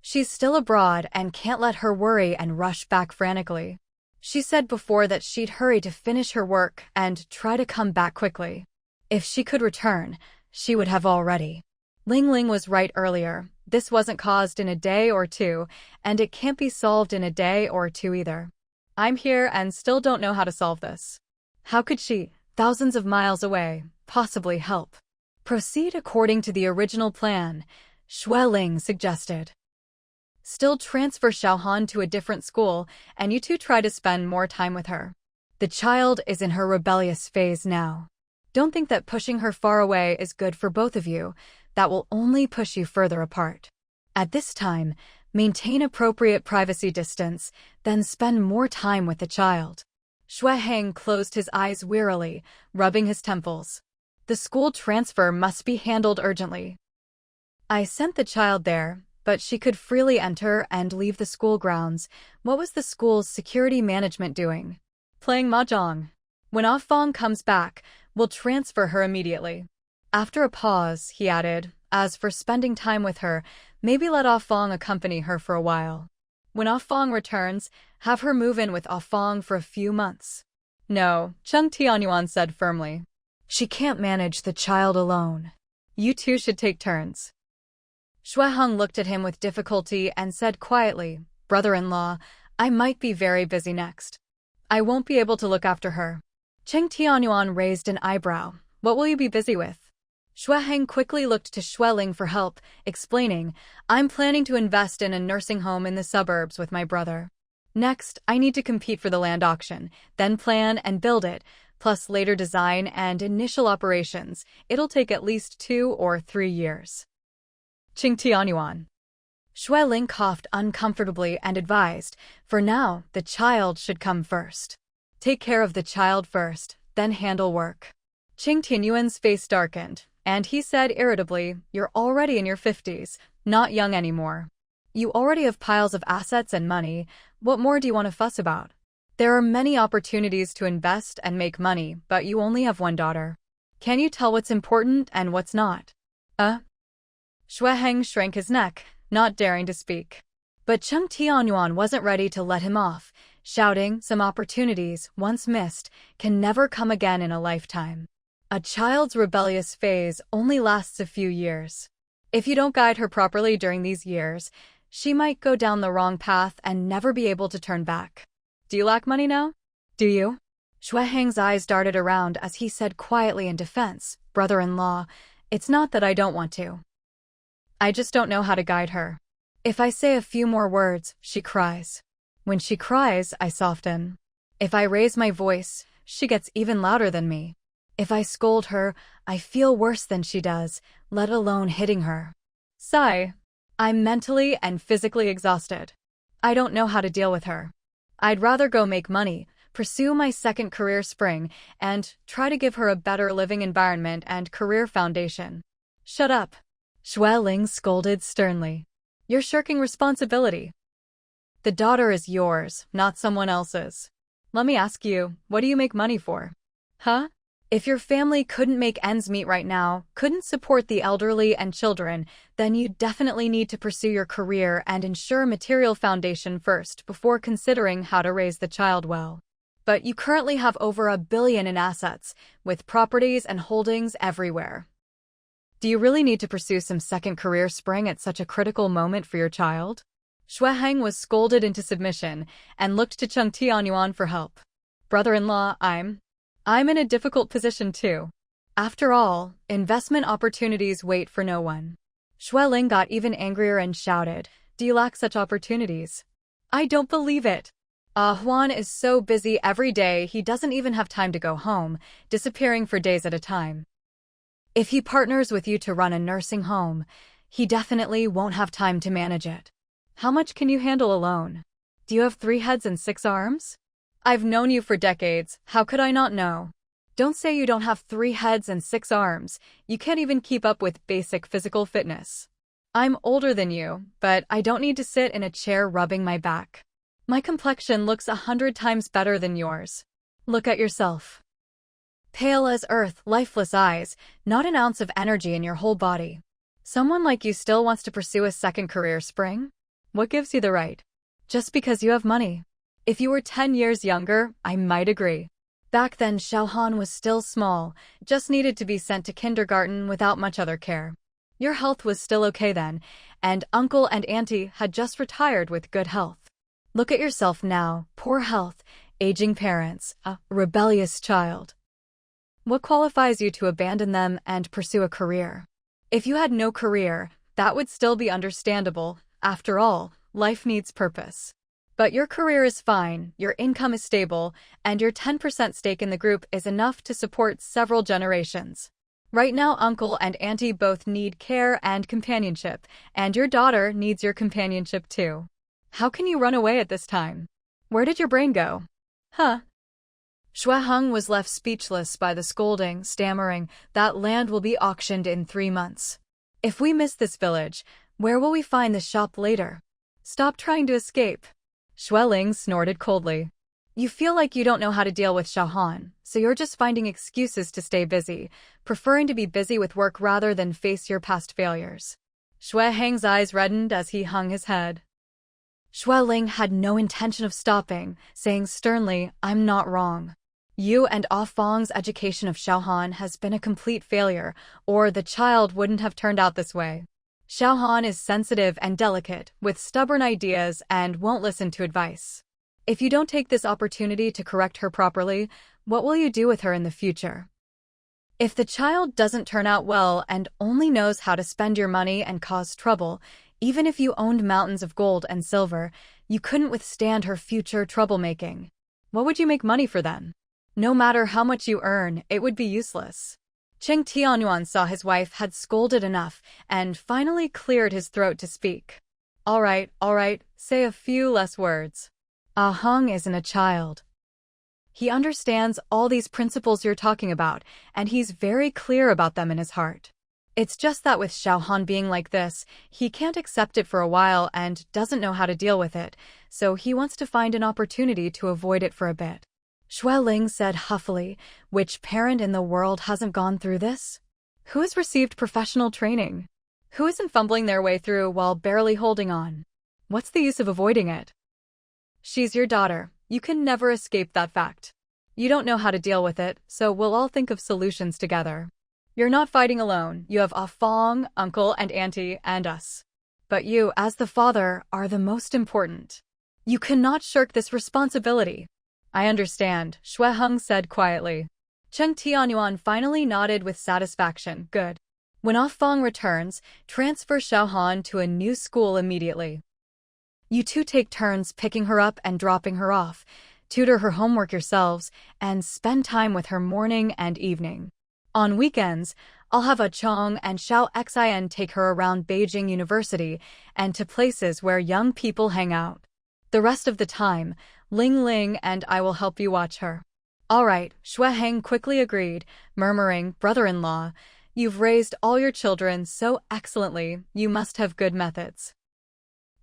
She's still abroad and can't let her worry and rush back frantically. She said before that she'd hurry to finish her work and try to come back quickly. If she could return, she would have already." Lingling was right earlier. This wasn't caused in a day or two, and it can't be solved in a day or two either. I'm here and still don't know how to solve this. How could she, thousands of miles away, possibly help? "Proceed according to the original plan," Xue Ling suggested. Still transfer Xiaohan to a different school, and you two try to spend more time with her. The child is in her rebellious phase now. Don't think that pushing her far away is good for both of you. That will only push you further apart. At this time, maintain appropriate privacy distance, then spend more time with the child. Shuiheng closed his eyes wearily, rubbing his temples. The school transfer must be handled urgently. I sent the child there, but she could freely enter and leave the school grounds. What was the school's security management doing? Playing mahjong. When Ah Fong comes back, we'll transfer her immediately. After a pause, he added, as for spending time with her, maybe let Ah Fong accompany her for a while. When Ah Fong returns, have her move in with Ah Fong for a few months. No, Cheng Tianyuan said firmly. She can't manage the child alone. You two should take turns. Shuiheng looked at him with difficulty and said quietly, Brother-in-law, I might be very busy next. I won't be able to look after her. Cheng Tianyuan raised an eyebrow. What will you be busy with? Shuiheng quickly looked to Xueling for help, explaining, I'm planning to invest in a nursing home in the suburbs with my brother. Next, I need to compete for the land auction, then plan and build it, plus later design and initial operations. It'll take at least 2 or 3 years. Cheng Tianyuan. Xueling coughed uncomfortably and advised, for now, the child should come first. Take care of the child first, then handle work. Cheng Tianyuan's face darkened, and he said irritably, You're already in your 50s, not young anymore. You already have piles of assets and money, what more do you want to fuss about? There are many opportunities to invest and make money, but you only have one daughter. Can you tell what's important and what's not? Shuiheng shrank his neck, not daring to speak. But Cheng Tianyuan wasn't ready to let him off, shouting, some opportunities, once missed, can never come again in a lifetime. A child's rebellious phase only lasts a few years. If you don't guide her properly during these years, she might go down the wrong path and never be able to turn back. Do you lack money now? Do you? Shuiheng's eyes darted around as he said quietly in defense, Brother-in-law, it's not that I don't want to. I just don't know how to guide her. If I say a few more words, she cries. When she cries, I soften. If I raise my voice, she gets even louder than me. If I scold her, I feel worse than she does, let alone hitting her. Sigh. I'm mentally and physically exhausted. I don't know how to deal with her. I'd rather go make money, pursue my second career spring, and try to give her a better living environment and career foundation. Shut up. Xueling scolded sternly. You're shirking responsibility. The daughter is yours, not someone else's. Let me ask you, what do you make money for? Huh? If your family couldn't make ends meet right now, couldn't support the elderly and children, then you definitely need to pursue your career and ensure a material foundation first before considering how to raise the child well. But you currently have over $1 billion in assets, with properties and holdings everywhere. Do you really need to pursue some second career spring at such a critical moment for your child? Shuiheng was scolded into submission and looked to Cheng Tianyuan for help. Brother-in-law, I'm in a difficult position too. After all, investment opportunities wait for no one. Xueling got even angrier and shouted, Do you lack such opportunities? I don't believe it. Huan is so busy every day he doesn't even have time to go home, disappearing for days at a time. If he partners with you to run a nursing home, he definitely won't have time to manage it. How much can you handle alone? Do you have 3 heads and 6 arms? I've known you for decades, how could I not know? Don't say you don't have 3 heads and 6 arms, you can't even keep up with basic physical fitness. I'm older than you, but I don't need to sit in a chair rubbing my back. My complexion looks 100 times better than yours. Look at yourself. Pale as earth, lifeless eyes, not an ounce of energy in your whole body. Someone like you still wants to pursue a second career spring? What gives you the right? Just because you have money. If you were 10 years younger, I might agree. Back then Xiaohan was still small, just needed to be sent to kindergarten without much other care. Your health was still okay then, and uncle and auntie had just retired with good health. Look at yourself now, poor health, aging parents, a rebellious child. What qualifies you to abandon them and pursue a career? If you had no career, that would still be understandable. After all, Life needs purpose. But your career is fine, your income is stable, and your 10% stake in the group is enough to support several generations. Right now, uncle and auntie both need care and companionship, and your daughter needs your companionship too. How can you run away at this time? Where did your brain go? Huh? Shui Heng was left speechless by the scolding, stammering, "That land will be auctioned in 3 months. If we miss this village, where will we find the shop later? Stop trying to escape." Shui Ling snorted coldly. "You feel like you don't know how to deal with Xiaohan, so you're just finding excuses to stay busy, preferring to be busy with work rather than face your past failures." Shui Heng's eyes reddened as he hung his head. Shui Ling had no intention of stopping, saying sternly, "I'm not wrong. You and Ah Fang's education of Xiaohan has been a complete failure, or the child wouldn't have turned out this way. Xiaohan is sensitive and delicate, with stubborn ideas and won't listen to advice. If you don't take this opportunity to correct her properly, what will you do with her in the future? If the child doesn't turn out well and only knows how to spend your money and cause trouble, even if you owned mountains of gold and silver, you couldn't withstand her future troublemaking. What would you make money for then? No matter how much you earn, it would be useless." Cheng Tianyuan saw his wife had scolded enough and finally cleared his throat to speak. All right, say a few less words. Ah Heng isn't a child. He understands all these principles you're talking about, and he's very clear about them in his heart. It's just that with Xiaohan being like this, he can't accept it for a while and doesn't know how to deal with it, so he wants to find an opportunity to avoid it for a bit. Shui Ling said huffily, "Which parent in the world hasn't gone through this? Who has received professional training? Who isn't fumbling their way through while barely holding on? What's the use of avoiding it? She's your daughter. You can never escape that fact. You don't know how to deal with it, so we'll all think of solutions together. You're not fighting alone. You have Ah Fang, uncle and auntie, and us. But you, as the father, are the most important. You cannot shirk this responsibility." "I understand," Shui Heng said quietly. Cheng Tianyuan finally nodded with satisfaction. "Good. When Ah Fang returns, transfer Xiaohan to a new school immediately. You two take turns picking her up and dropping her off, tutor her homework yourselves, and spend time with her morning and evening. On weekends, I'll have Ah Chong and Xiao Xin take her around Beijing University and to places where young people hang out. The rest of the time, Ling Ling and I will help you watch her." "All right," Shui Heng quickly agreed, murmuring, "Brother-in-law, you've raised all your children so excellently, you must have good methods.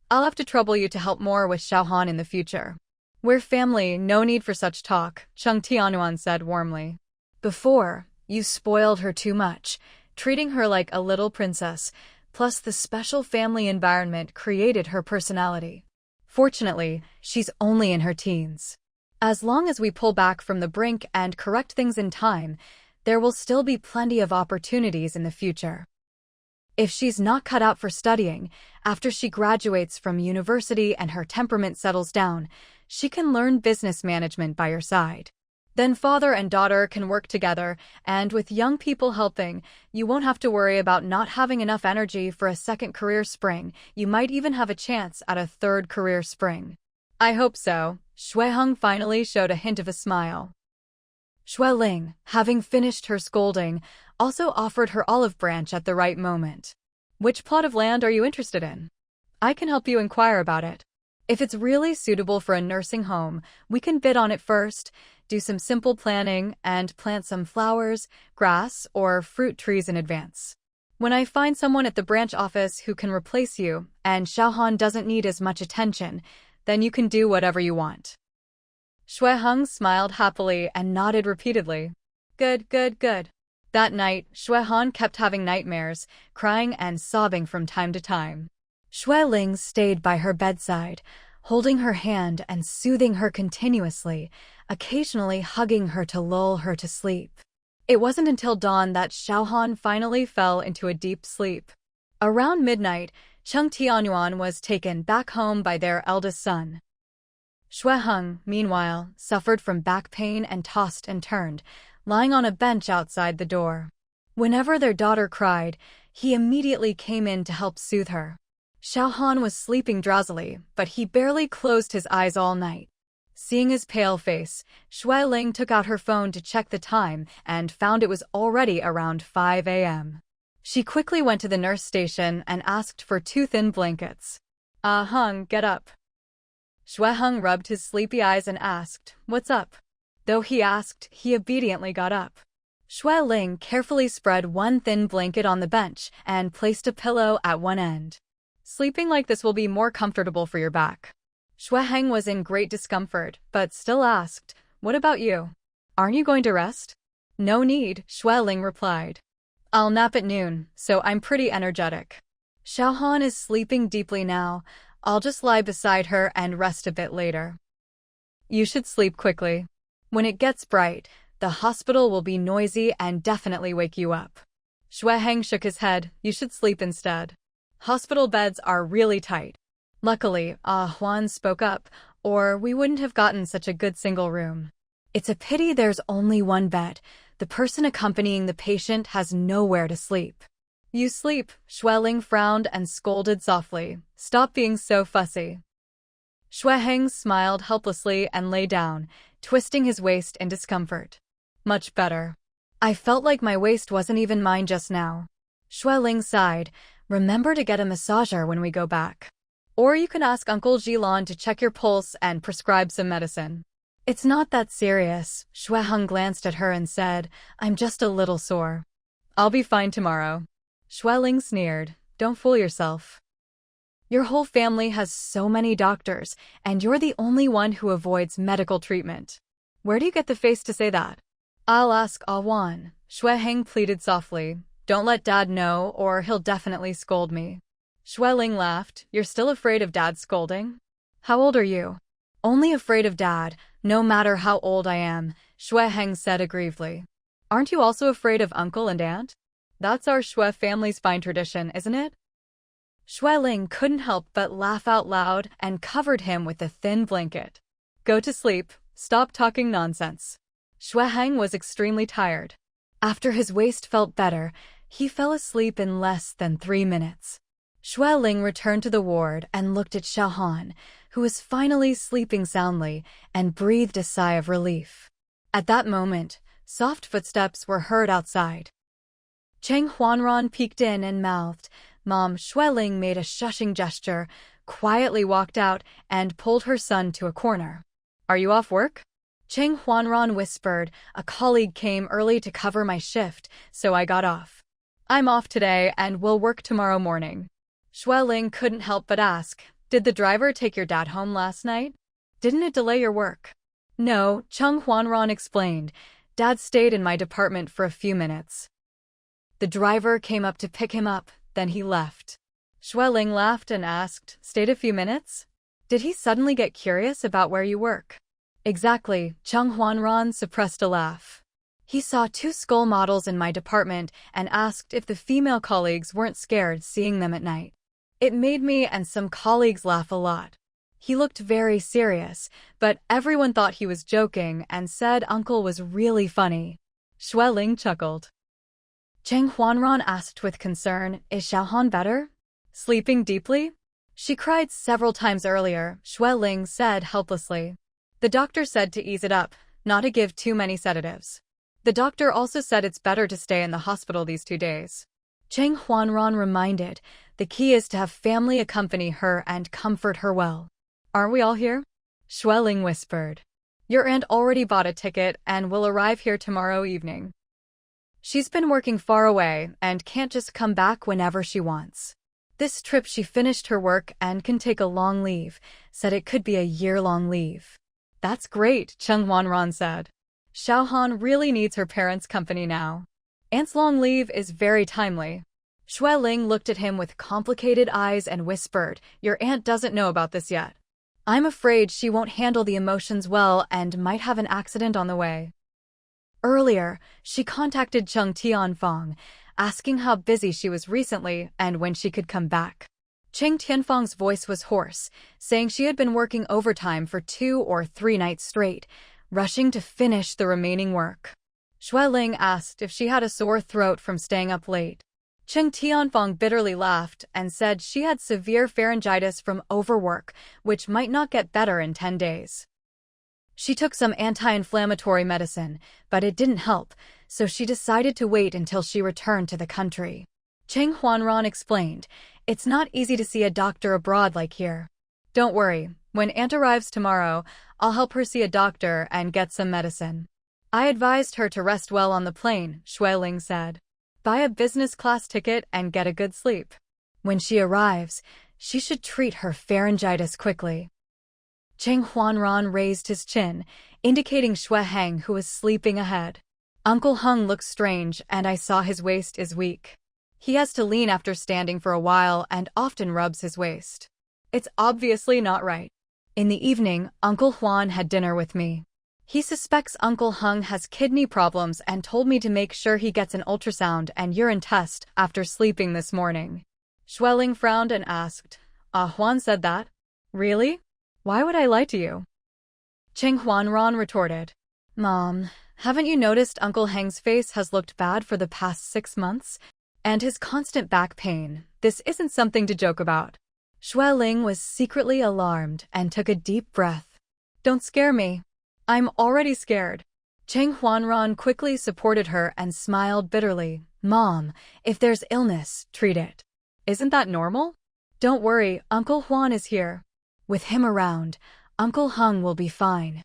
I'll have to trouble you to help more with Xiaohan in the future." "We're family, no need for such talk," Cheng Tianyuan said warmly. "Before, you spoiled her too much, treating her like a little princess, plus the special family environment created her personality. Fortunately, she's only in her teens. As long as we pull back from the brink and correct things in time, there will still be plenty of opportunities in the future. If she's not cut out for studying, after she graduates from university and her temperament settles down, she can learn business management by your side. Then father and daughter can work together, and with young people helping, you won't have to worry about not having enough energy for a second career spring. You might even have a chance at a third career spring." "I hope so." Shui Heng finally showed a hint of a smile. Shui Ling, having finished her scolding, also offered her olive branch at the right moment. "Which plot of land are you interested in? I can help you inquire about it. If it's really suitable for a nursing home, we can bid on it first, do some simple planning, and plant some flowers, grass, or fruit trees in advance. When I find someone at the branch office who can replace you, and Xiaohan doesn't need as much attention, then you can do whatever you want." Shui Heng smiled happily and nodded repeatedly. Good. That night, Shui Han kept having nightmares, crying and sobbing from time to time. Shui Ling stayed by her bedside, holding her hand and soothing her continuously, occasionally hugging her to lull her to sleep. It wasn't until dawn that Xiaohan finally fell into a deep sleep. Around midnight, Cheng Tianyuan was taken back home by their eldest son. Shui Heng, meanwhile, suffered from back pain and tossed and turned, lying on a bench outside the door. Whenever their daughter cried, he immediately came in to help soothe her. Xiaohan was sleeping drowsily, but he barely closed his eyes all night. Seeing his pale face, Xueling took out her phone to check the time and found it was already around 5 a.m. She quickly went to the nurse station and asked for 2 thin blankets. Hung, get up. Xueheng rubbed his sleepy eyes and asked, what's up? Though he asked, he obediently got up. Xueling carefully spread 1 thin blanket on the bench and placed a pillow at one end. Sleeping like this will be more comfortable for your back. Xueheng was in great discomfort, but still asked, what about you? Aren't you going to rest? No need, Xueling replied. I'll nap at noon, so I'm pretty energetic. Xiaohan is sleeping deeply now. I'll just lie beside her and rest a bit later. You should sleep quickly. When it gets bright, the hospital will be noisy and definitely wake you up. Xueheng shook his head. You should sleep instead. Hospital beds are really tight. Luckily, Huan spoke up, or we wouldn't have gotten such a good single room. It's a pity there's only one bed. The person accompanying the patient has nowhere to sleep. You sleep, Xueling frowned and scolded softly. Stop being so fussy. Xueheng smiled helplessly and lay down, twisting his waist in discomfort. Much better. I felt like my waist wasn't even mine just now. Xueling sighed. Remember to get a massager when we go back. Or you can ask Uncle Jilan to check your pulse and prescribe some medicine. It's not that serious. Xueheng glanced at her and said, I'm just a little sore. I'll be fine tomorrow. Xueling sneered. Don't fool yourself. Your whole family has so many doctors, and you're the only one who avoids medical treatment. Where do you get the face to say that? I'll ask Awan. Xueheng pleaded softly. Don't let Dad know, or he'll definitely scold me. Xueling laughed. You're still afraid of Dad scolding? How old are you? Only afraid of Dad, no matter how old I am, Xueheng said aggrievedly. Aren't you also afraid of Uncle and Aunt? That's our Xue family's fine tradition, isn't it? Xueling couldn't help but laugh out loud and covered him with a thin blanket. Go to sleep. Stop talking nonsense. Xueheng was extremely tired. After his waist felt better, he fell asleep in less than 3 minutes. Xueling returned to the ward and looked at Xiaohan, who was finally sleeping soundly, and breathed a sigh of relief. At that moment, soft footsteps were heard outside. Cheng Huanran peeked in and mouthed, Mom. Xueling made a shushing gesture, quietly walked out, and pulled her son to a corner. Are you off work? Cheng Huanran whispered. A colleague came early to cover my shift, so I got off. I'm off today and will work tomorrow morning. Xueling couldn't help but ask, did the driver take your dad home last night? Didn't it delay your work? No, Cheng Huanran explained. Dad stayed in my department for a few minutes. The driver came up to pick him up, then he left. Xueling laughed and asked, stayed a few minutes? Did he suddenly get curious about where you work? Exactly, Cheng Huanran suppressed a laugh. He saw 2 skull models in my department and asked if the female colleagues weren't scared seeing them at night. It made me and some colleagues laugh a lot. He looked very serious, but everyone thought he was joking and said Uncle was really funny. Xueling chuckled. Cheng Huanran asked with concern, is Xiaohan better? Sleeping deeply? She cried several times earlier, Xueling said helplessly. The doctor said to ease it up, not to give too many sedatives. The doctor also said it's better to stay in the hospital these 2 days. Cheng Huanran reminded, the key is to have family accompany her and comfort her well. Aren't we all here? Xueling whispered. Your aunt already bought a ticket and will arrive here tomorrow evening. She's been working far away and can't just come back whenever she wants. This trip she finished her work and can take a long leave, said it could be a year-long leave. That's great, Cheng Huanran said. Xiaohan really needs her parents' company now. Aunt's long leave is very timely. Xueling looked at him with complicated eyes and whispered, your aunt doesn't know about this yet. I'm afraid she won't handle the emotions well and might have an accident on the way. Earlier, she contacted Cheng Tianfang, asking how busy she was recently and when she could come back. Cheng Tianfang's voice was hoarse, saying she had been working overtime for 2 or 3 nights straight, rushing to finish the remaining work. Xueling asked if she had a sore throat from staying up late. Cheng Tianfeng bitterly laughed and said she had severe pharyngitis from overwork, which might not get better in 10 days. She took some anti-inflammatory medicine, but it didn't help, so she decided to wait until she returned to the country. Cheng Huanran explained, "It's not easy to see a doctor abroad like here. Don't worry, when Aunt arrives tomorrow, I'll help her see a doctor and get some medicine." "I advised her to rest well on the plane," Xueling said. "Buy a business class ticket and get a good sleep. When she arrives, she should treat her pharyngitis quickly." Cheng Huanran raised his chin, indicating Xueheng, who was sleeping ahead. "Uncle Hung looks strange, and I saw his waist is weak. He has to lean after standing for a while and often rubs his waist. It's obviously not right." In the evening, Uncle Huan had dinner with me. "He suspects Uncle Hung has kidney problems and told me to make sure he gets an ultrasound and urine test after sleeping this morning." Xueling frowned and asked, Huan said that? Really? Why would I lie to you?" Cheng Huanran retorted, "Mom, haven't you noticed Uncle Heng's face has looked bad for the past 6 months? And his constant back pain. This isn't something to joke about." Xueling was secretly alarmed and took a deep breath. "Don't scare me. I'm already scared." Cheng Huanran quickly supported her and smiled bitterly. "Mom, if there's illness, treat it. Isn't that normal? Don't worry, Uncle Huan is here. With him around, Uncle Hung will be fine."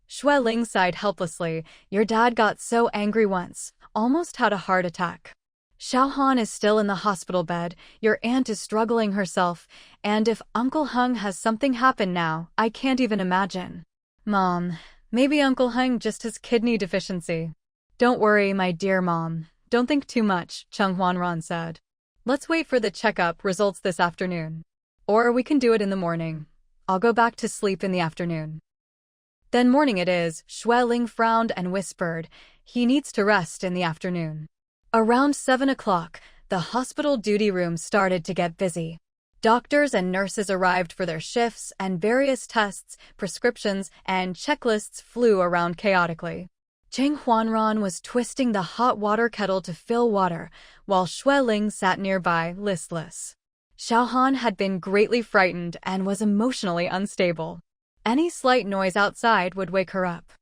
Xueling sighed helplessly. "Your dad got so angry once, almost had a heart attack. Xiaohan is still in the hospital bed, your aunt is struggling herself, and if Uncle Hung has something happen now, I can't even imagine." "Mom, maybe Uncle Hung just has kidney deficiency." "Don't worry, my dear mom. Don't think too much," Cheng Huanran said. "Let's wait for the checkup results this afternoon. Or we can do it in the morning. I'll go back to sleep in the afternoon." Then morning it is, Xueling frowned and whispered, "He needs to rest in the afternoon." Around 7 o'clock, the hospital duty room started to get busy. Doctors and nurses arrived for their shifts, and various tests, prescriptions, and checklists flew around chaotically. Cheng Huanran was twisting the hot water kettle to fill water, while Xueling sat nearby, listless. Xiaohan had been greatly frightened and was emotionally unstable. Any slight noise outside would wake her up.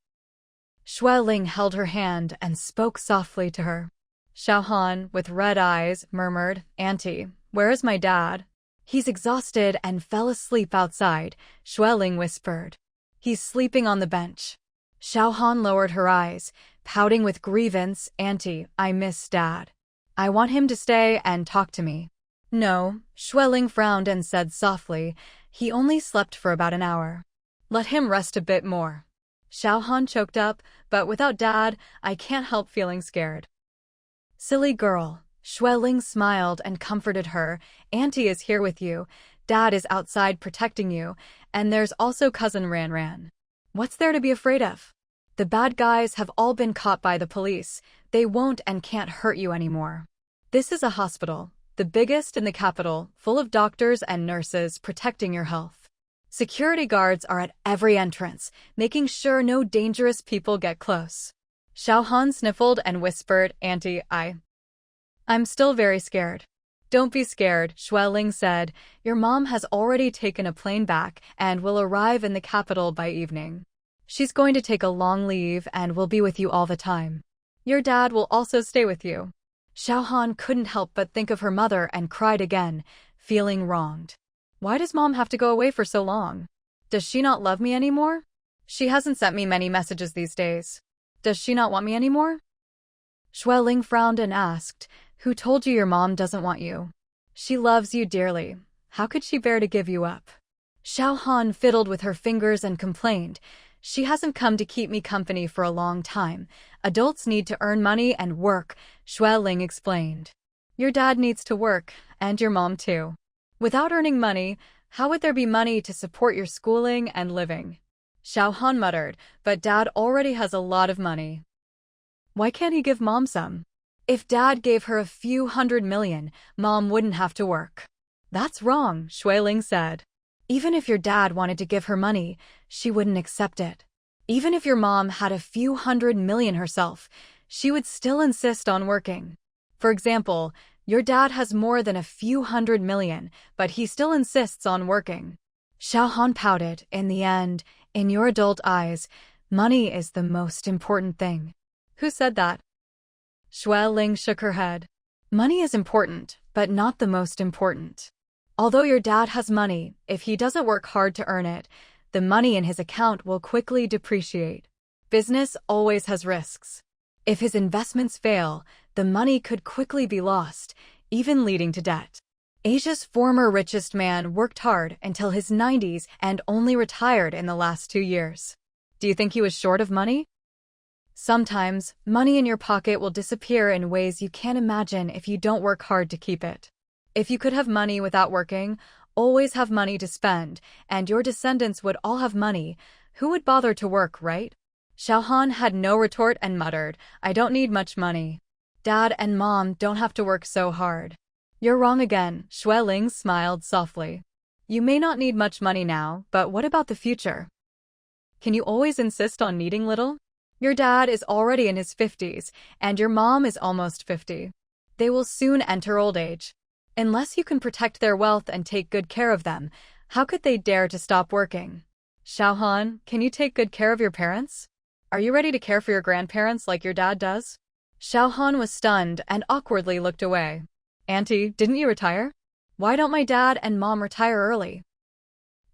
Xueling held her hand and spoke softly to her. Xiaohan, with red eyes, murmured, "Auntie, where is my dad?" "He's exhausted and fell asleep outside," Xueling whispered. "He's sleeping on the bench." Xiaohan lowered her eyes, pouting with grievance, "Auntie, I miss Dad. I want him to stay and talk to me." "No," Xueling frowned and said softly, "he only slept for about an hour. Let him rest a bit more." Xiaohan choked up, "But without Dad, I can't help feeling scared." "Silly girl." Xueling smiled and comforted her. "Auntie is here with you, Dad is outside protecting you, and there's also cousin Ran. What's there to be afraid of? The bad guys have all been caught by the police. They won't and can't hurt you anymore. This is a hospital, the biggest in the capital, full of doctors and nurses protecting your health. Security guards are at every entrance, making sure no dangerous people get close." Xiaohan sniffled and whispered, "Auntie, I'm still very scared." "Don't be scared," Xueling said. "Your mom has already taken a plane back and will arrive in the capital by evening. She's going to take a long leave and will be with you all the time. Your dad will also stay with you." Xiaohan couldn't help but think of her mother and cried again, feeling wronged. "Why does mom have to go away for so long? Does she not love me anymore? She hasn't sent me many messages these days. Does she not want me anymore?" Xueling frowned and asked, "Who told you your mom doesn't want you? She loves you dearly. How could she bear to give you up?" Xiaohan fiddled with her fingers and complained, "She hasn't come to keep me company for a long time. Adults need to earn money and work," Xueling explained. "Your dad needs to work, and your mom too. Without earning money, how would there be money to support your schooling and living?" Xiaohan muttered, "But Dad already has a lot of money. Why can't he give Mom some? If Dad gave her a few $100 million, Mom wouldn't have to work." "That's wrong," Xueling said. "Even if your dad wanted to give her money, she wouldn't accept it. Even if your mom had a few $100 million herself, she would still insist on working. For example, Your dad has more than a few hundred million, but he still insists on working. Xiaohan pouted. In the end, in your adult eyes, money is the most important thing. Who said that? Xue Ling shook her head. Money is important, but not the most important. Although your dad has money, if he doesn't work hard to earn it, the money in his account will quickly depreciate. Business always has risks. If his investments fail, the money could quickly be lost, even leading to debt. Asia's former richest man worked hard until his 90s and only retired in the last 2 years. Do you think he was short of money? Sometimes, money in your pocket will disappear in ways you can't imagine if you don't work hard to keep it. If you could have money without working, always have money to spend, and your descendants would all have money, who would bother to work, right? Xiaohan had no retort and muttered, I don't need much money. Dad and Mom don't have to work so hard. You're wrong again, Xue Ling smiled softly. You may not need much money now, but what about the future? Can you always insist on needing little? Your dad is already in his 50s, and your mom is almost 50. They will soon enter old age. Unless you can protect their wealth and take good care of them, how could they dare to stop working? Xiaohan, can you take good care of your parents? Are you ready to care for your grandparents like your dad does? Xiaohan was stunned and awkwardly looked away. Auntie, didn't you retire? Why don't my dad and mom retire early?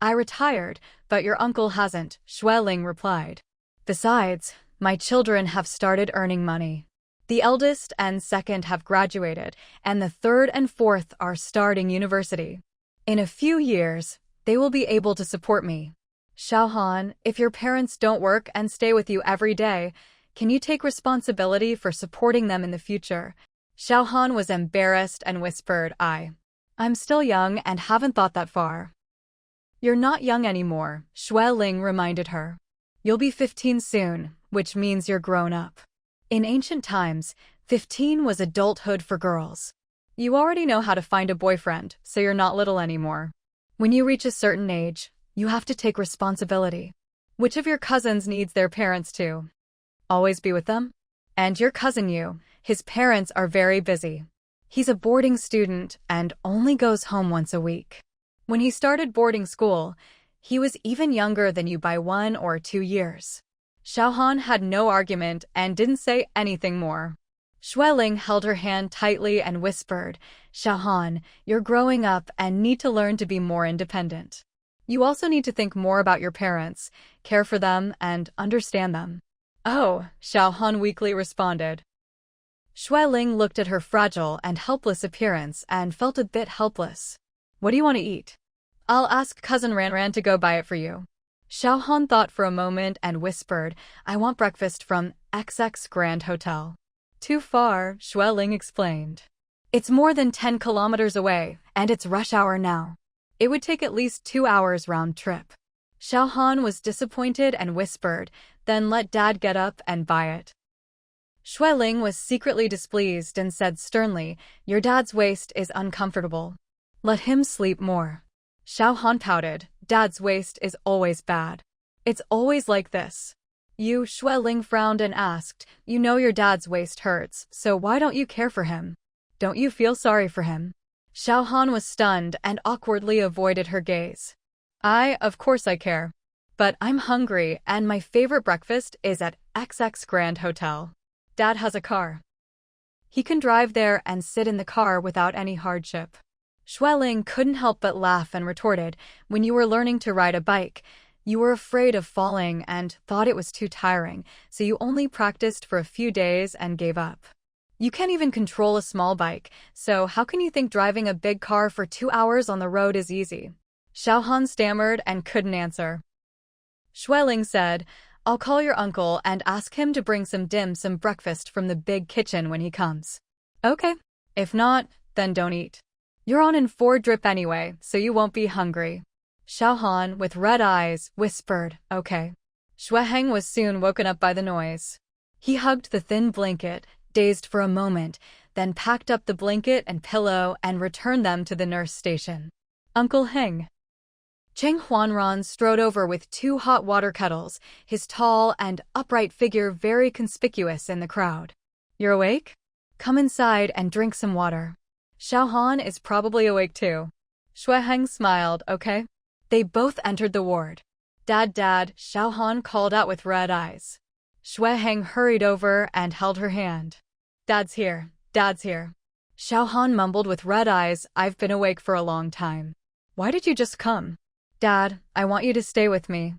I retired, but your uncle hasn't, Xue Ling replied. Besides, my children have started earning money. The eldest and second have graduated, and the third and fourth are starting university. In a few years, they will be able to support me. Xiaohan, if your parents don't work and stay with you every day, can you take responsibility for supporting them in the future? Xiaohan was embarrassed and whispered, I'm still young and haven't thought that far. You're not young anymore, Xue Ling reminded her. You'll be 15 soon, which means you're grown up. In ancient times, 15 was adulthood for girls. You already know how to find a boyfriend, so you're not little anymore. When you reach a certain age, you have to take responsibility. Which of your cousins needs their parents to always be with them? And your cousin Yu, his parents are very busy. He's a boarding student and only goes home once a week. When he started boarding school, he was even younger than you by 1 or 2 years. Xiaohan had no argument and didn't say anything more. Xue Ling held her hand tightly and whispered, Xiaohan, you're growing up and need to learn to be more independent. You also need to think more about your parents, care for them, and understand them. Oh, Xiaohan weakly responded. Xue Ling looked at her fragile and helpless appearance and felt a bit helpless. What do you want to eat? I'll ask cousin Ran to go buy it for you. Xiaohan thought for a moment and whispered, I want breakfast from XX Grand Hotel. Too far, Xue Ling explained. It's more than 10 kilometers away, and it's rush hour now. It would take at least 2 hours round trip. Xiaohan was disappointed and whispered, then let Dad get up and buy it. Xue Ling was secretly displeased and said sternly, your dad's waist is uncomfortable. Let him sleep more. Xiaohan pouted, Dad's waist is always bad. It's always like this. Xue Ling frowned and asked, you know your dad's waist hurts, so why don't you care for him? Don't you feel sorry for him? Xiaohan was stunned and awkwardly avoided her gaze. Of course I care. But I'm hungry and my favorite breakfast is at XX Grand Hotel. Dad has a car. He can drive there and sit in the car without any hardship. Xue Ling couldn't help but laugh and retorted, when you were learning to ride a bike, you were afraid of falling and thought it was too tiring, so you only practiced for a few days and gave up. You can't even control a small bike, so how can you think driving a big car for 2 hours on the road is easy? Xiaohan stammered and couldn't answer. Xue Ling said, I'll call your uncle and ask him to bring some breakfast from the big kitchen when he comes. Okay. If not, then don't eat. You're on in 4 drip anyway, so you won't be hungry. Xiaohan, with red eyes, whispered, okay. Xue Heng was soon woken up by the noise. He hugged the thin blanket, dazed for a moment, then packed up the blanket and pillow and returned them to the nurse station. Uncle Heng. Cheng Huanran strode over with 2 hot water kettles, his tall and upright figure very conspicuous in the crowd. You're awake? Come inside and drink some water. Xiaohan is probably awake too. Shuiheng smiled, okay? They both entered the ward. Dad, Xiaohan called out with red eyes. Shuiheng hurried over and held her hand. Dad's here. Xiaohan mumbled with red eyes, I've been awake for a long time. Why did you just come? Dad, I want you to stay with me.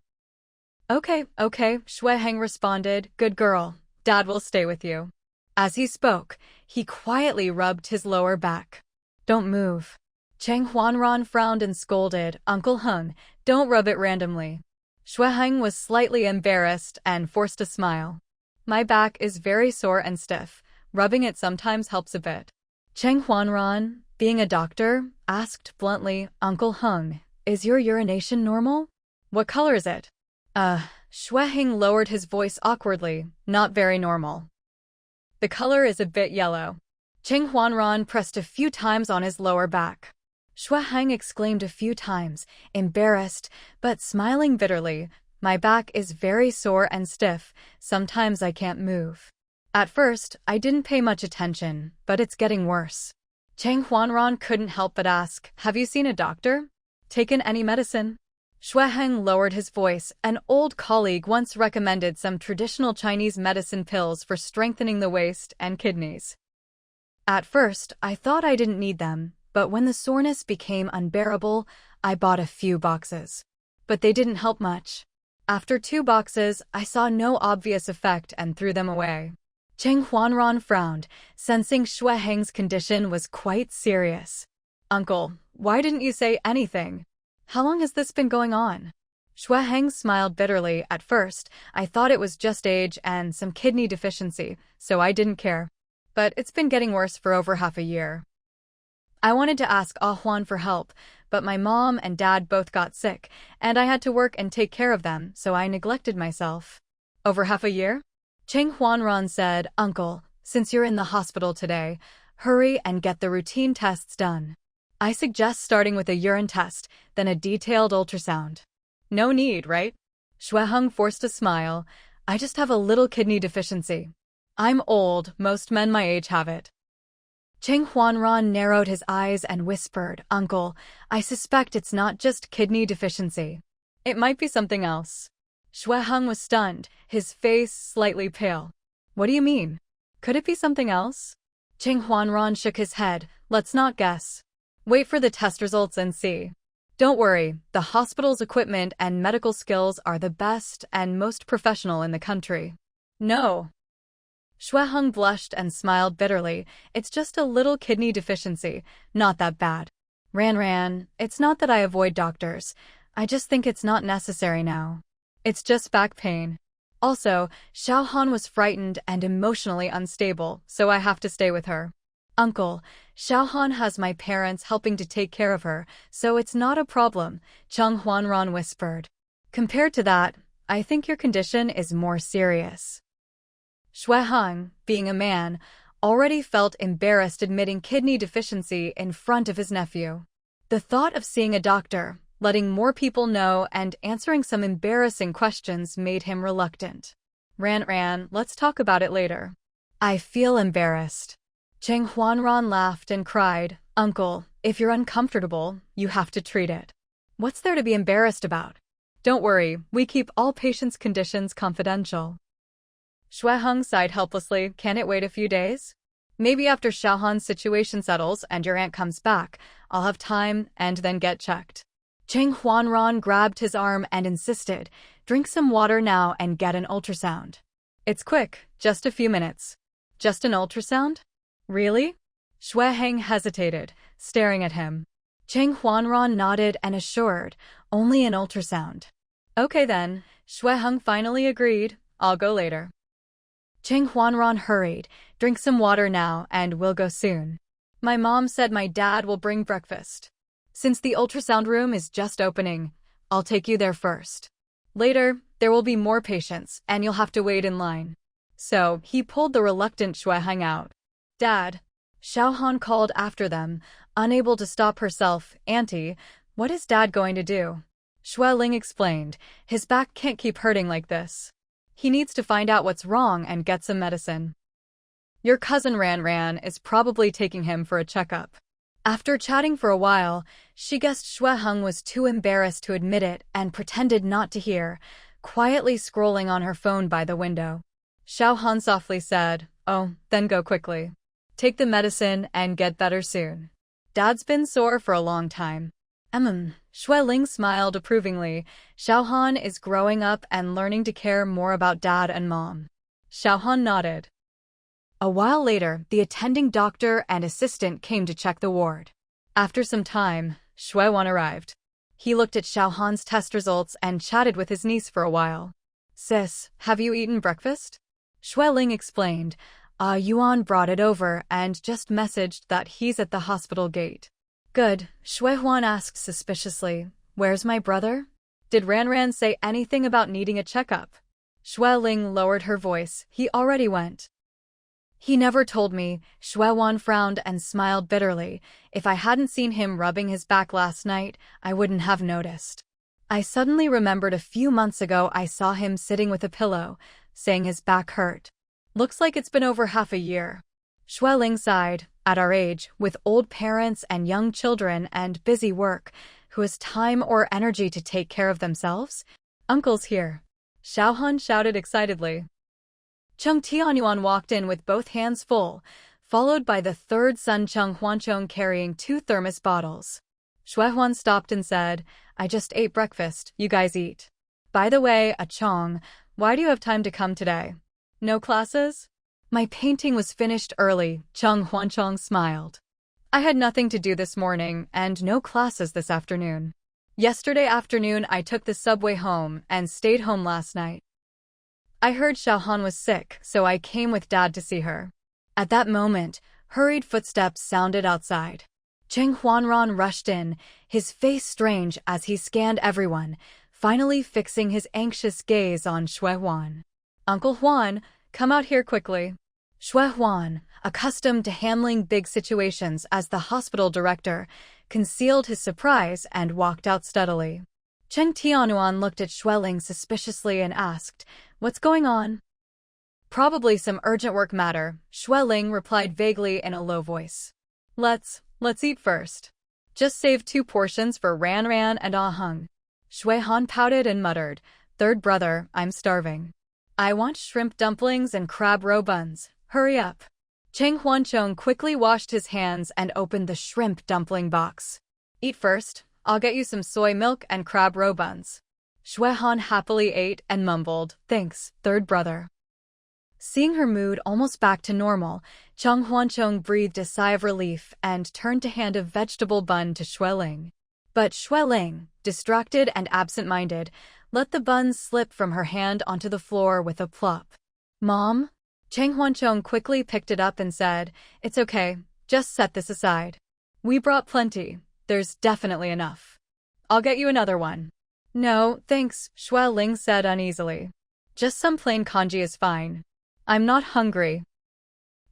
Okay, Shuiheng responded, good girl. Dad will stay with you. As he spoke, he quietly rubbed his lower back. Don't move. Cheng Huanran frowned and scolded, Uncle Heng, don't rub it randomly. Shuiheng was slightly embarrassed and forced a smile. My back is very sore and stiff. Rubbing it sometimes helps a bit. Cheng Huanran, being a doctor, asked bluntly, Uncle Heng, is your urination normal? What color is it? Shuiheng lowered his voice awkwardly, not very normal. The color is a bit yellow. Cheng Huanran pressed a few times on his lower back. Shuiheng exclaimed a few times, embarrassed, but smiling bitterly, my back is very sore and stiff, sometimes I can't move. At first, I didn't pay much attention, but it's getting worse. Cheng Huanran couldn't help but ask, have you seen a doctor? Taken any medicine? Shuiheng lowered his voice. An old colleague once recommended some traditional Chinese medicine pills for strengthening the waist and kidneys. At first, I thought I didn't need them, but when the soreness became unbearable, I bought a few boxes. But they didn't help much. After 2 boxes, I saw no obvious effect and threw them away. Cheng Huanran frowned, sensing Shuiheng's condition was quite serious. Uncle, why didn't you say anything? How long has this been going on? Shuiheng smiled bitterly. At first, I thought it was just age and some kidney deficiency, so I didn't care. But it's been getting worse for over half a year. I wanted to ask Ah Huan for help, but my mom and dad both got sick, and I had to work and take care of them, so I neglected myself. Over half a year? Cheng Huanran said, Uncle, since you're in the hospital today, hurry and get the routine tests done. I suggest starting with a urine test, then a detailed ultrasound. No need, right? Shuiheng forced a smile. I just have a little kidney deficiency. I'm old, most men my age have it. Cheng Huanran narrowed his eyes and whispered, Uncle, I suspect it's not just kidney deficiency. It might be something else. Shuiheng was stunned, his face slightly pale. What do you mean? Could it be something else? Cheng Huanran shook his head. Let's not guess. Wait for the test results and see. Don't worry, the hospital's equipment and medical skills are the best and most professional in the country. No. Shuiheng blushed and smiled bitterly. It's just a little kidney deficiency, not that bad. Ran, it's not that I avoid doctors. I just think it's not necessary now. It's just back pain. Also, Xiaohan was frightened and emotionally unstable, so I have to stay with her. Uncle, Xiaohan has my parents helping to take care of her, so it's not a problem, Cheng Huanran whispered. Compared to that, I think your condition is more serious. Shuiheng, being a man, already felt embarrassed admitting kidney deficiency in front of his nephew. The thought of seeing a doctor, letting more people know, and answering some embarrassing questions made him reluctant. Ran, let's talk about it later. I feel embarrassed. Cheng Huanran laughed and cried, Uncle, if you're uncomfortable, you have to treat it. What's there to be embarrassed about? Don't worry, we keep all patients' conditions confidential. Shuiheng sighed helplessly. Can it wait a few days? Maybe after Xiaohan's situation settles and your aunt comes back, I'll have time and then get checked. Cheng Huanran grabbed his arm and insisted, drink some water now and get an ultrasound. It's quick, just a few minutes. Just an ultrasound? Really? Shuiheng hesitated, staring at him. Cheng Huanran nodded and assured, only an ultrasound. Okay then, Shuiheng finally agreed, I'll go later. Cheng Huanran hurried, drink some water now and we'll go soon. My mom said my dad will bring breakfast. Since the ultrasound room is just opening, I'll take you there first. Later, there will be more patients and you'll have to wait in line. So, he pulled the reluctant Shuiheng out. Dad, Xiaohan called after them, unable to stop herself. Auntie, what is Dad going to do? Shuiling explained, his back can't keep hurting like this. He needs to find out what's wrong and get some medicine. Your cousin Ran is probably taking him for a checkup. After chatting for a while, she guessed Xue Heng was too embarrassed to admit it and pretended not to hear, quietly scrolling on her phone by the window. Xiao Han softly said, "Oh, then go quickly. Take the medicine and get better soon. Dad's been sore for a long time." Xue Ling smiled approvingly. Xiao Han is growing up and learning to care more about Dad and Mom. Xiao Han nodded. A while later, the attending doctor and assistant came to check the ward. After some time, Xue Wan arrived. He looked at Xiao Han's test results and chatted with his niece for a while. "Sis, have you eaten breakfast?" Xue Ling explained. Yuan brought it over and just messaged that he's at the hospital gate." "Good," Xue Huan asked suspiciously. "Where's my brother? Did Ran say anything about needing a checkup?" Xue Ling lowered her voice. "He already went." "He never told me." Xue Wan frowned and smiled bitterly. "If I hadn't seen him rubbing his back last night, I wouldn't have noticed. I suddenly remembered a few months ago I saw him sitting with a pillow, saying his back hurt. Looks like it's been over half a year." Xue Ling sighed. "At our age, with old parents and young children and busy work, who has time or energy to take care of themselves? Uncle's here." Xiao Han shouted excitedly. Cheng Tianyuan walked in with both hands full, followed by the third son Cheng Huanchong carrying 2 thermos bottles. Xue Huan stopped and said, "I just ate breakfast, you guys eat. By the way, Chong, why do you have time to come today? No classes?" "My painting was finished early," Cheng Huanchong smiled. "I had nothing to do this morning and no classes this afternoon. Yesterday afternoon I took the subway home and stayed home last night. I heard Xiao Han was sick, so I came with Dad to see her." At that moment, hurried footsteps sounded outside. Cheng Huanran rushed in, his face strange as he scanned everyone, finally fixing his anxious gaze on Xue Huan. "Uncle Huan, come out here quickly." Xue Huan, accustomed to handling big situations as the hospital director, concealed his surprise and walked out steadily. Cheng Tianyuan looked at Xue Ling suspiciously and asked, "What's going on?" "Probably some urgent work matter," Xue Ling replied vaguely in a low voice. Let's eat first. Just save 2 portions for Ran and Hung." Xue Han pouted and muttered, "Third brother, I'm starving. I want shrimp dumplings and crab roe buns. Hurry up." Cheng Huanchong quickly washed his hands and opened the shrimp dumpling box. "Eat first. I'll get you some soy milk and crab roe buns." Xue Han happily ate and mumbled, "Thanks, third brother." Seeing her mood almost back to normal, Cheng Huanchong breathed a sigh of relief and turned to hand a vegetable bun to Xue Ling. But Xue Ling, distracted and absent-minded, let the bun slip from her hand onto the floor with a plop. "Mom?" Cheng Huanchong quickly picked it up and said, "It's okay, just set this aside. We brought plenty, there's definitely enough. I'll get you another one." "No, thanks," Xue Ling said uneasily. "Just some plain congee is fine. I'm not hungry."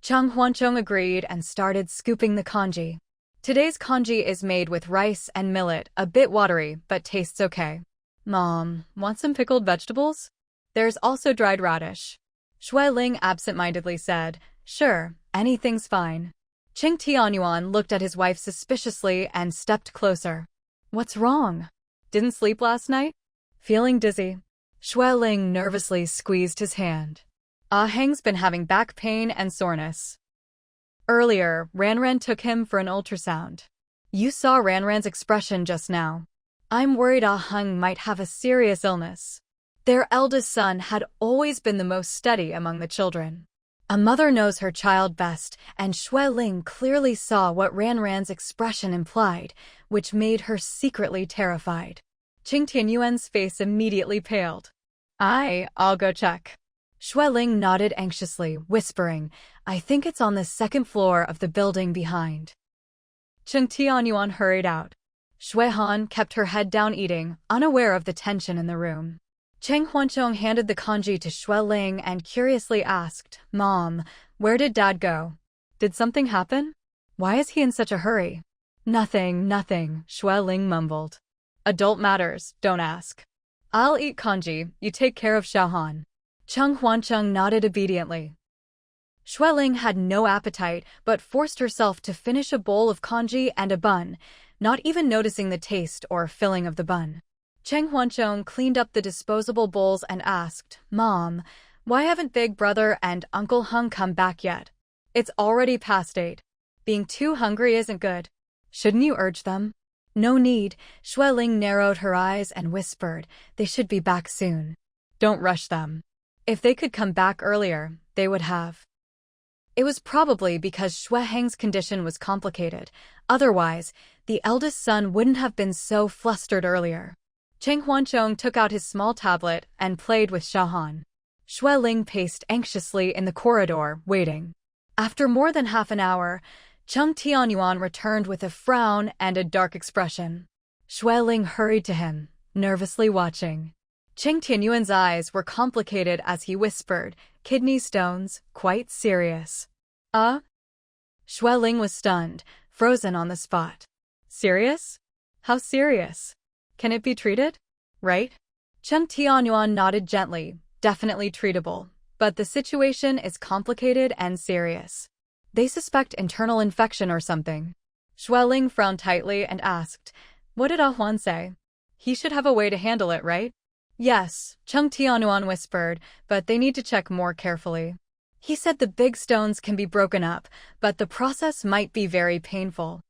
Cheng Huanchong agreed and started scooping the congee. Today's congee is made with rice and millet, a bit watery, but tastes okay. "Mom, want some pickled vegetables? There's also dried radish." Xue Ling absent-mindedly said, "Sure, anything's fine." Cheng Tianyuan looked at his wife suspiciously and stepped closer. "What's wrong? Didn't sleep last night? Feeling dizzy?" Xue Ling nervously squeezed his hand. Heng's been having back pain and soreness. Earlier, Ran took him for an ultrasound. You saw Ran's expression just now. I'm worried Heng might have a serious illness. Their eldest son had always been the most steady among the children. A mother knows her child best, and Xue Ling clearly saw what Ran's expression implied, which made her secretly terrified. Cheng Tianyuan's face immediately paled. I'll go check." Xue Ling nodded anxiously, whispering, "I think it's on the 2nd floor of the building behind." Cheng Tianyuan hurried out. Xue Han kept her head down eating, unaware of the tension in the room. Cheng Huanchong handed the congee to Xue Ling and curiously asked, "Mom, where did Dad go? Did something happen? Why is he in such a hurry?" Nothing, Xue Ling mumbled. "Adult matters, don't ask. I'll eat congee, you take care of Xiao Han." Cheng Huanchong nodded obediently. Xueling had no appetite but forced herself to finish a bowl of congee and a bun, not even noticing the taste or filling of the bun. Cheng Huanchong cleaned up the disposable bowls and asked, "Mom, why haven't Big Brother and Uncle Hung come back yet? It's already past 8. Being too hungry isn't good. Shouldn't you urge them?" "No need." Xueling narrowed her eyes and whispered, "They should be back soon. Don't rush them. If they could come back earlier, they would have." It was probably because Xueheng's condition was complicated. Otherwise, the eldest son wouldn't have been so flustered earlier. Cheng Huanchong took out his small tablet and played with Xiaohan. Xueling paced anxiously in the corridor, waiting. After more than half an hour, Cheng Tianyuan returned with a frown and a dark expression. Xueling hurried to him, nervously watching. Cheng Tianyuan's eyes were complicated as he whispered, "Kidney stones, quite serious." Xueling was stunned, frozen on the spot. "Serious? How serious? Can it be treated? Right?" Cheng Tianyuan nodded gently, "Definitely treatable, but the situation is complicated and serious. They suspect internal infection or something." Xueling frowned tightly and asked, "What did Huan say? He should have a way to handle it, right?" "Yes," Cheng Tianyuan whispered, "but they need to check more carefully. He said the big stones can be broken up, but the process might be very painful.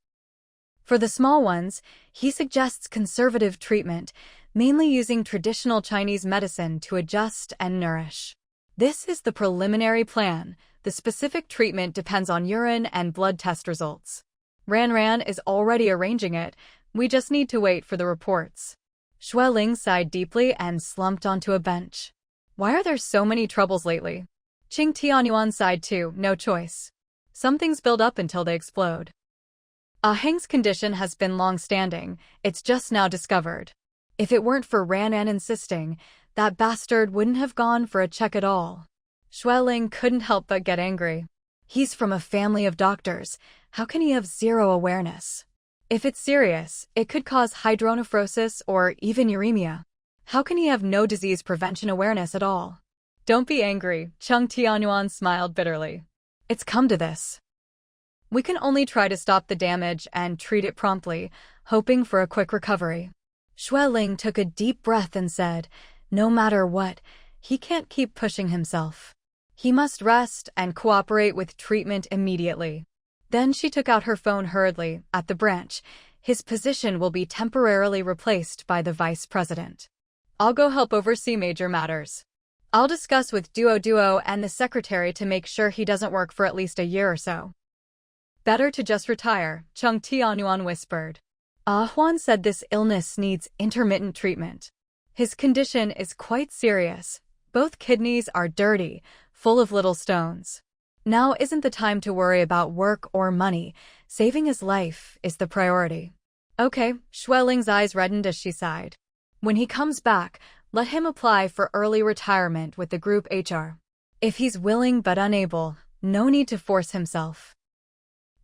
For the small ones, he suggests conservative treatment, mainly using traditional Chinese medicine to adjust and nourish. This is the preliminary plan. The specific treatment depends on urine and blood test results. Ran is already arranging it. We just need to wait for the reports." Xueling sighed deeply and slumped onto a bench. "Why are there so many troubles lately?" Cheng Tianyuan sighed too, "No choice. Some things build up until they explode. Heng's condition has been long-standing, it's just now discovered. If it weren't for Ran insisting, that bastard wouldn't have gone for a check at all." Xueling couldn't help but get angry. He's from a family of doctors. How can he have zero awareness? If it's serious, it could cause hydronephrosis or even uremia. How can he have no disease prevention awareness at all? "Don't be angry," Cheng Tianyuan smiled bitterly. "It's come to this. We can only try to stop the damage and treat it promptly, hoping for a quick recovery." Xueling took a deep breath and said, "No matter what, he can't keep pushing himself. He must rest and cooperate with treatment immediately." Then she took out her phone hurriedly. "At the branch, his position will be temporarily replaced by the vice president. I'll go help oversee major matters. I'll discuss with Duo and the secretary to make sure he doesn't work for at least a year or so." "Better to just retire," Cheng Tianyuan whispered. Huan said this illness needs intermittent treatment. His condition is quite serious. Both kidneys are dirty, full of little stones. Now isn't the time to worry about work or money. Saving his life is the priority. "Okay," Xueling's eyes reddened as she sighed. "When he comes back, let him apply for early retirement with the group HR. If he's willing but unable, no need to force himself."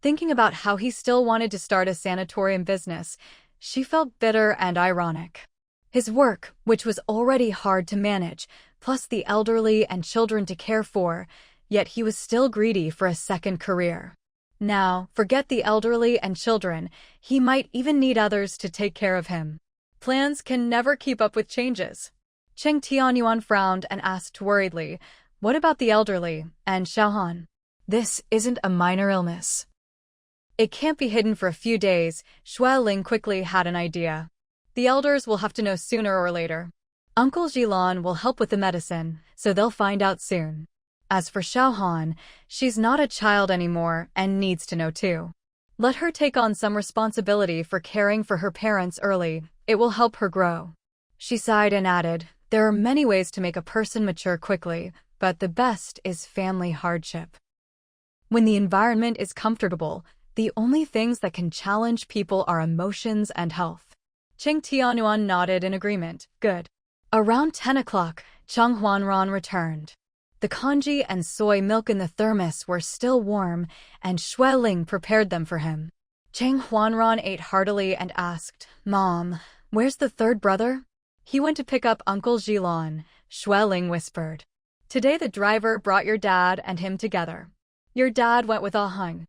Thinking about how he still wanted to start a sanatorium business, she felt bitter and ironic. His work, which was already hard to manage, plus the elderly and children to care for, yet he was still greedy for a second career. Now, forget the elderly and children, he might even need others to take care of him. Plans can never keep up with changes. Cheng Tianyuan frowned and asked worriedly, "What about the elderly and Xiaohan? This isn't a minor illness." "It can't be hidden for a few days." Xueling quickly had an idea. "The elders will have to know sooner or later. Uncle Jilan will help with the medicine, so they'll find out soon. As for Xiaohan, she's not a child anymore and needs to know too. Let her take on some responsibility for caring for her parents early. It will help her grow." She sighed and added, "There are many ways to make a person mature quickly, but the best is family hardship. When the environment is comfortable, the only things that can challenge people are emotions and health." Cheng Tianyuan nodded in agreement. "Good." Around 10 o'clock, Cheng Huanran returned. The congee and soy milk in the thermos were still warm, and Xueling prepared them for him. Cheng Huanran ate heartily and asked, "Mom, where's the third brother?" "He went to pick up Uncle Jilan," Xueling whispered. "Today the driver brought your dad and him together. Your dad went with Ah Hung.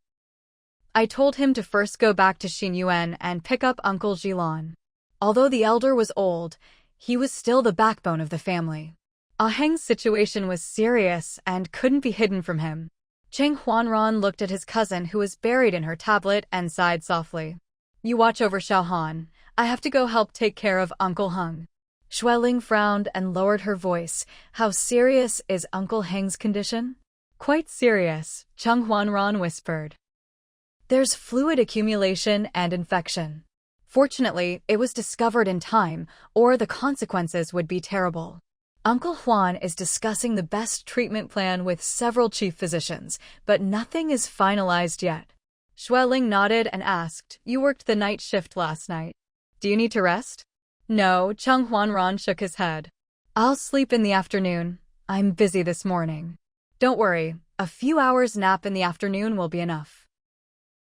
I told him to first go back to Xinyuan and pick up Uncle Jilan. Although the elder was old, he was still the backbone of the family. Ah Heng's situation was serious and couldn't be hidden from him. Cheng Huanran looked at his cousin who was buried in her tablet and sighed softly. You watch over Xiaohan. I have to go help take care of Uncle Heng. Xueling frowned and lowered her voice. How serious is Uncle Heng's condition? Quite serious, Cheng Huanran whispered. There's fluid accumulation and infection. Fortunately, it was discovered in time, or the consequences would be terrible. Uncle Huan is discussing the best treatment plan with several chief physicians, but nothing is finalized yet. Xueling nodded and asked, You worked the night shift last night. Do you need to rest? No, Cheng Huanran shook his head. I'll sleep in the afternoon. I'm busy this morning. Don't worry, a few hours nap in the afternoon will be enough.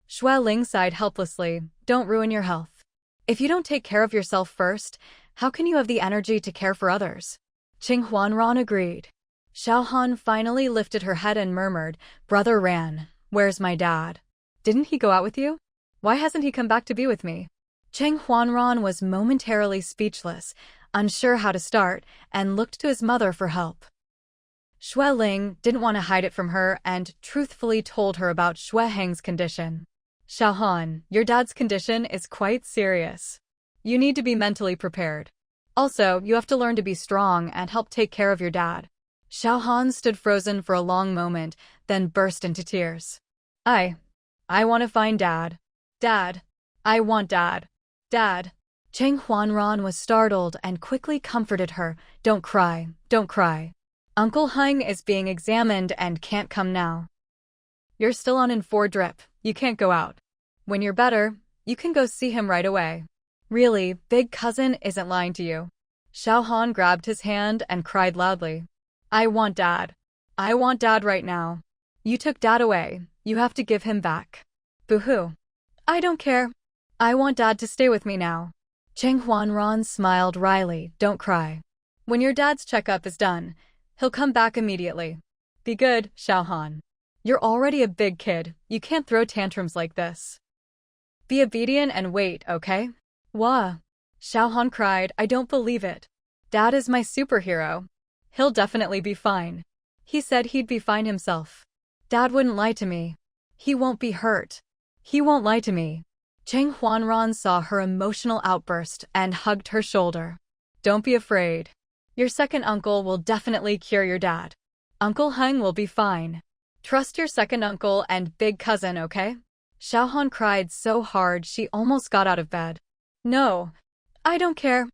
Xueling sighed helplessly. Don't ruin your health. If you don't take care of yourself first, how can you have the energy to care for others? Cheng Huanran agreed. Xiaohan finally lifted her head and murmured, Brother Ran, where's my dad? Didn't he go out with you? Why hasn't he come back to be with me? Cheng Huanran was momentarily speechless, unsure how to start, and looked to his mother for help. Xueling didn't want to hide it from her and truthfully told her about Xue Heng's condition. Xiaohan, your dad's condition is quite serious. You need to be mentally prepared. Also, you have to learn to be strong and help take care of your dad. Xiaohan stood frozen for a long moment, then burst into tears. I want to find Dad. Dad. I want Dad. Dad. Cheng Huanran was startled and quickly comforted her. Don't cry, don't cry. Uncle Heng is being examined and can't come now. You're still on in 4 drip. You can't go out. When you're better, you can go see him right away. Really, big cousin isn't lying to you. Xiaohan grabbed his hand and cried loudly. I want Dad. I want Dad right now. You took Dad away. You have to give him back. Boo-hoo. I don't care. I want Dad to stay with me now. Cheng Huanran smiled wryly. Don't cry. When your dad's checkup is done, he'll come back immediately. Be good, Xiaohan. You're already a big kid. You can't throw tantrums like this. Be obedient and wait, okay? Wah. Xiaohan cried. I don't believe it. Dad is my superhero. He'll definitely be fine. He said he'd be fine himself. Dad wouldn't lie to me. He won't be hurt. He won't lie to me. Cheng Huanran saw her emotional outburst and hugged her shoulder. Don't be afraid. Your second uncle will definitely cure your dad. Uncle Heng will be fine. Trust your second uncle and big cousin, okay? Xiaohan cried so hard she almost got out of bed. No, I don't care.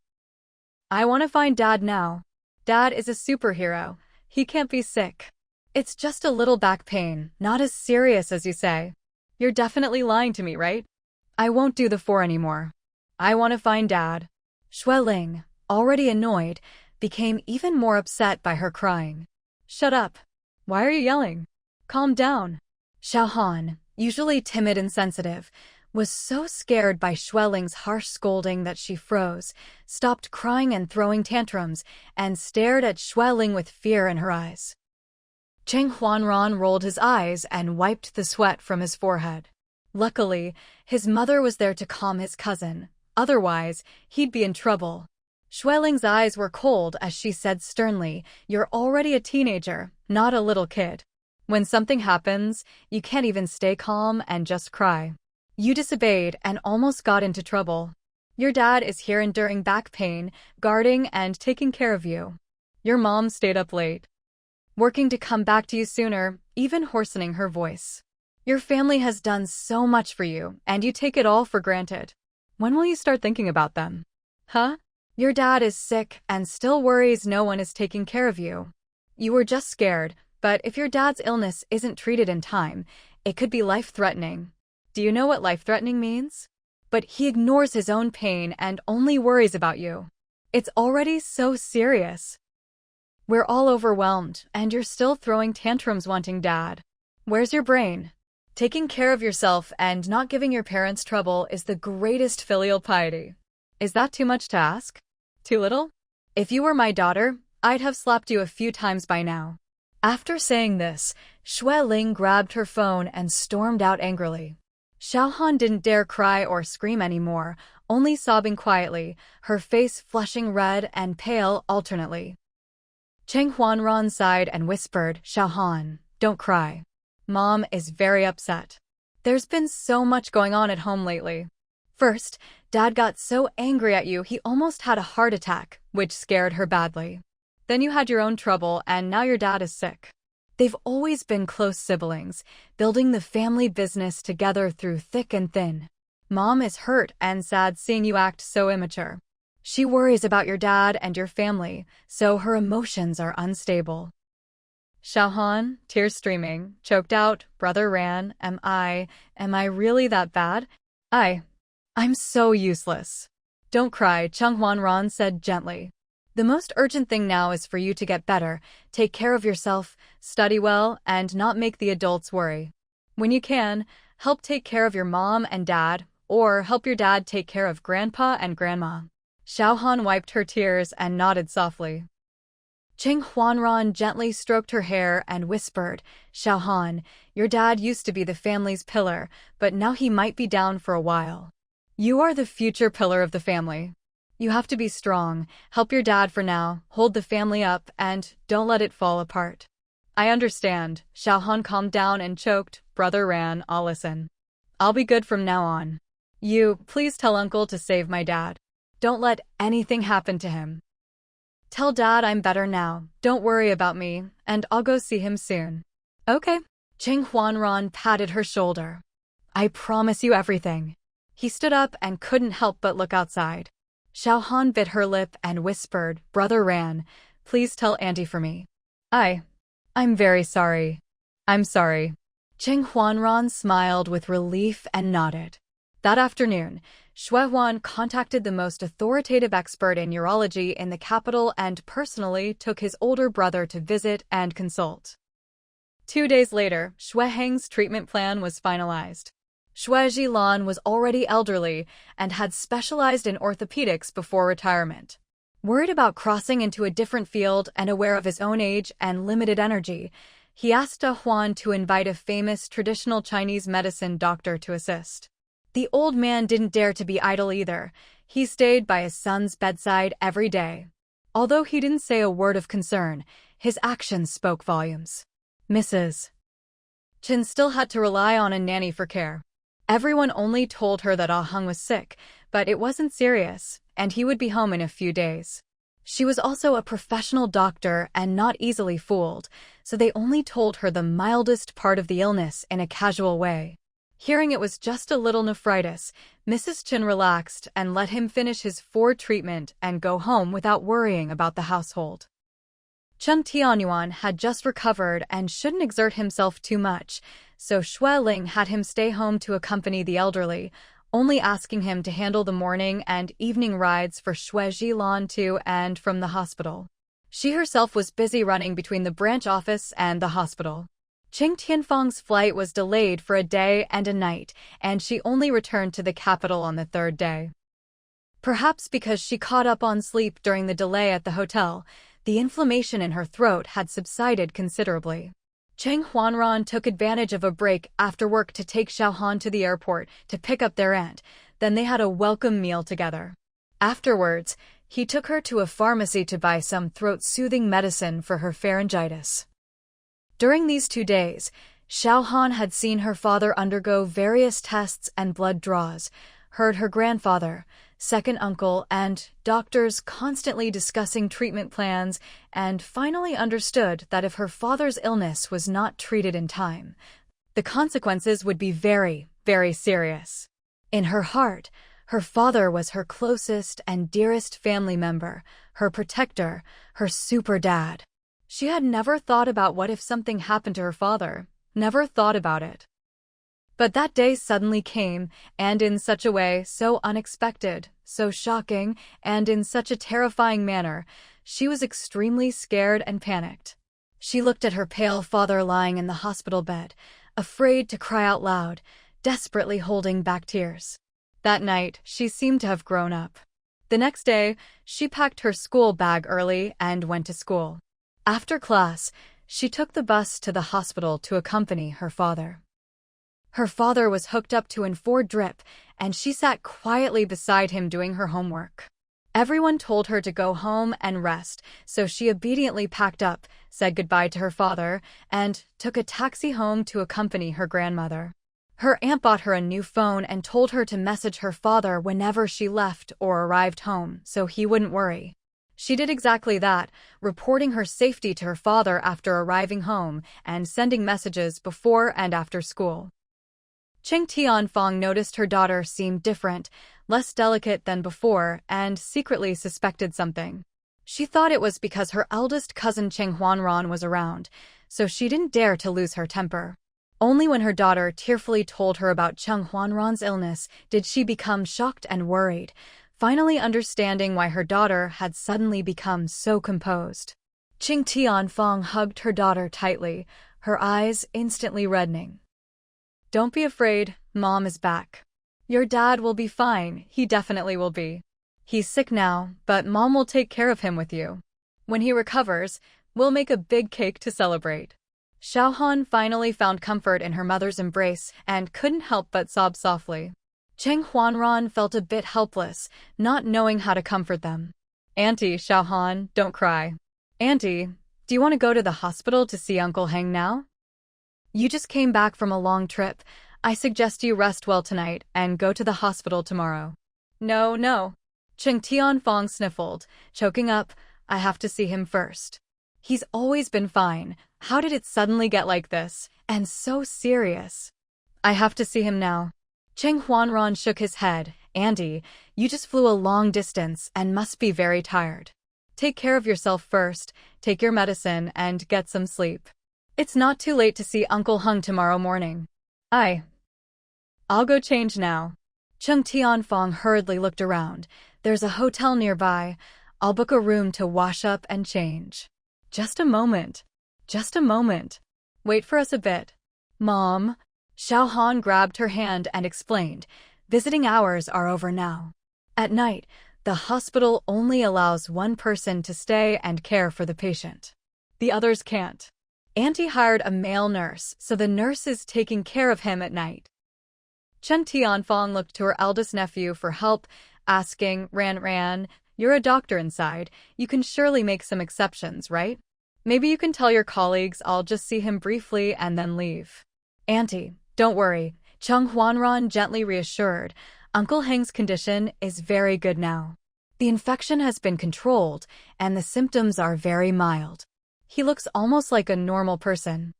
I want to find Dad now. Dad is a superhero. He can't be sick. It's just a little back pain, not as serious as you say. You're definitely lying to me, right? I won't do the 4 anymore. I want to find Dad. Xueling, already annoyed, became even more upset by her crying. Shut up. Why are you yelling? Calm down. Xiaohan, usually timid and sensitive, was so scared by Xueling's harsh scolding that she froze, stopped crying and throwing tantrums, and stared at Xueling with fear in her eyes. Cheng Huanran rolled his eyes and wiped the sweat from his forehead. Luckily, his mother was there to calm his cousin. Otherwise, he'd be in trouble. Xueling's eyes were cold as she said sternly, You're already a teenager, not a little kid. When something happens, you can't even stay calm and just cry. You disobeyed and almost got into trouble. Your dad is here enduring back pain, guarding and taking care of you. Your mom stayed up late, working to come back to you sooner, even hoarsening her voice. Your family has done so much for you, and you take it all for granted. When will you start thinking about them? Huh? Your dad is sick and still worries no one is taking care of you. You were just scared, but if your dad's illness isn't treated in time, it could be life-threatening. Do you know what life-threatening means? But he ignores his own pain and only worries about you. It's already so serious. We're all overwhelmed, and you're still throwing tantrums wanting Dad. Where's your brain? Taking care of yourself and not giving your parents trouble is the greatest filial piety. Is that too much to ask? Too little? If you were my daughter, I'd have slapped you a few times by now. After saying this, Xue Ling grabbed her phone and stormed out angrily. Xiaohan didn't dare cry or scream anymore, only sobbing quietly, her face flushing red and pale alternately. Cheng Huanran sighed and whispered, "Xiaohan, don't cry. Mom is very upset. There's been so much going on at home lately. First, Dad got so angry at you he almost had a heart attack, which scared her badly. Then you had your own trouble and now your dad is sick. They've always been close siblings, building the family business together through thick and thin. Mom is hurt and sad seeing you act so immature. She worries about your dad and your family, so her emotions are unstable." Xiaohan, tears streaming, choked out, "Brother Ran, am I really that bad? I'm so useless." "Don't cry," Cheng Huanran said gently. "The most urgent thing now is for you to get better, take care of yourself, study well, and not make the adults worry. When you can, help take care of your mom and dad, or help your dad take care of grandpa and grandma." Xiaohan wiped her tears and nodded softly. Cheng Huanran gently stroked her hair and whispered, "Xiaohan, your dad used to be the family's pillar, but now he might be down for a while. You are the future pillar of the family. You have to be strong, help your dad for now, hold the family up, and don't let it fall apart." "I understand." Xiaohan calmed down and choked, "Brother Ran, I'll listen. I'll be good from now on. You, please tell Uncle to save my dad. Don't let anything happen to him. Tell Dad I'm better now, don't worry about me, and I'll go see him soon." "Okay." Cheng Huanran patted her shoulder. "I promise you everything." He stood up and couldn't help but look outside. Xiaohan bit her lip and whispered, "Brother Ran, please tell Auntie for me. I'm very sorry." "I'm sorry." Cheng Huanran smiled with relief and nodded. That afternoon, Xue Huan contacted the most authoritative expert in urology in the capital and personally took his older brother to visit and consult. 2 days later, Xue Heng's treatment plan was finalized. Xue Zhilan was already elderly and had specialized in orthopedics before retirement. Worried about crossing into a different field and aware of his own age and limited energy, he asked Huan to invite a famous traditional Chinese medicine doctor to assist. The old man didn't dare to be idle either. He stayed by his son's bedside every day. Although he didn't say a word of concern, his actions spoke volumes. Mrs. Chen still had to rely on a nanny for care. Everyone only told her that Ah Hung was sick, but it wasn't serious, and he would be home in a few days. She was also a professional doctor and not easily fooled, so they only told her the mildest part of the illness in a casual way. Hearing it was just a little nephritis, Mrs. Chen relaxed and let him finish his 4 treatment and go home without worrying about the household. Chen Tianyuan had just recovered and shouldn't exert himself too much, so Xue Ling had him stay home to accompany the elderly, only asking him to handle the morning and evening rides for Xue Zhilan to and from the hospital. She herself was busy running between the branch office and the hospital. Qing Tianfeng's flight was delayed for a day and a night, and she only returned to the capital on the 3rd day. Perhaps because she caught up on sleep during the delay at the hotel, the inflammation in her throat had subsided considerably. Cheng Huanran took advantage of a break after work to take Xiaohan to the airport to pick up their aunt, then they had a welcome meal together. Afterwards, he took her to a pharmacy to buy some throat-soothing medicine for her pharyngitis. During these 2 days, Xiaohan had seen her father undergo various tests and blood draws, heard her grandfather, second uncle, and doctors constantly discussing treatment plans, and finally understood that if her father's illness was not treated in time, the consequences would be very, very serious. In her heart, her father was her closest and dearest family member, her protector, her super dad. She had never thought about what if something happened to her father, never thought about it. But that day suddenly came, and in such a way so unexpected, so shocking, and in such a terrifying manner, she was extremely scared and panicked. She looked at her pale father lying in the hospital bed, afraid to cry out loud, desperately holding back tears. That night, she seemed to have grown up. The next day, she packed her school bag early and went to school. After class, She took the bus to the hospital to accompany her father. Her father was hooked up to an 4-drip, and she sat quietly beside him doing her homework. Everyone told her to go home and rest, so she obediently packed up, said goodbye to her father, and took a taxi home to accompany her grandmother. Her aunt bought her a new phone and told her to message her father whenever she left or arrived home, so he wouldn't worry. She did exactly that, reporting her safety to her father after arriving home and sending messages before and after school. Cheng Tianfang noticed her daughter seemed different, less delicate than before, and secretly suspected something. She thought it was because her eldest cousin Cheng Huanran was around, so she didn't dare to lose her temper. Only when her daughter tearfully told her about Cheng Huanran's illness did she become shocked and worried, finally understanding why her daughter had suddenly become so composed. Cheng Tianfang hugged her daughter tightly, her eyes instantly reddening. "Don't be afraid, Mom is back. Your dad will be fine, he definitely will be. He's sick now, but Mom will take care of him with you. When he recovers, we'll make a big cake to celebrate." Xiaohan finally found comfort in her mother's embrace and couldn't help but sob softly. Cheng Huanran felt a bit helpless, not knowing how to comfort them. "Auntie, Xiaohan, don't cry. Auntie, do you want to go to the hospital to see Uncle Heng now? You just came back from a long trip. I suggest you rest well tonight and go to the hospital tomorrow." No. Cheng Tianfang sniffled, choking up. "I have to see him first. He's always been fine. How did it suddenly get like this? And so serious." "I have to see him now." Cheng Huanran shook his head. "Auntie, you just flew a long distance and must be very tired. Take care of yourself first, take your medicine, and get some sleep. It's not too late to see Uncle Heng tomorrow morning." I'll go change now." Cheng Tianfang hurriedly looked around. "There's a hotel nearby. I'll book a room to wash up and change." Just a moment. Wait for us a bit." "Mom." Xiaohan grabbed her hand and explained, "Visiting hours are over now. At night, the hospital only allows one person to stay and care for the patient. The others can't. Auntie hired a male nurse, so the nurse is taking care of him at night." Cheng Tianfang looked to her eldest nephew for help, asking, Ran, you're a doctor inside. You can surely make some exceptions, right? Maybe you can tell your colleagues I'll just see him briefly and then leave." "Auntie, don't worry," Cheng Huanran gently reassured. "Uncle Heng's condition is very good now. The infection has been controlled, and the symptoms are very mild. He looks almost like a normal person.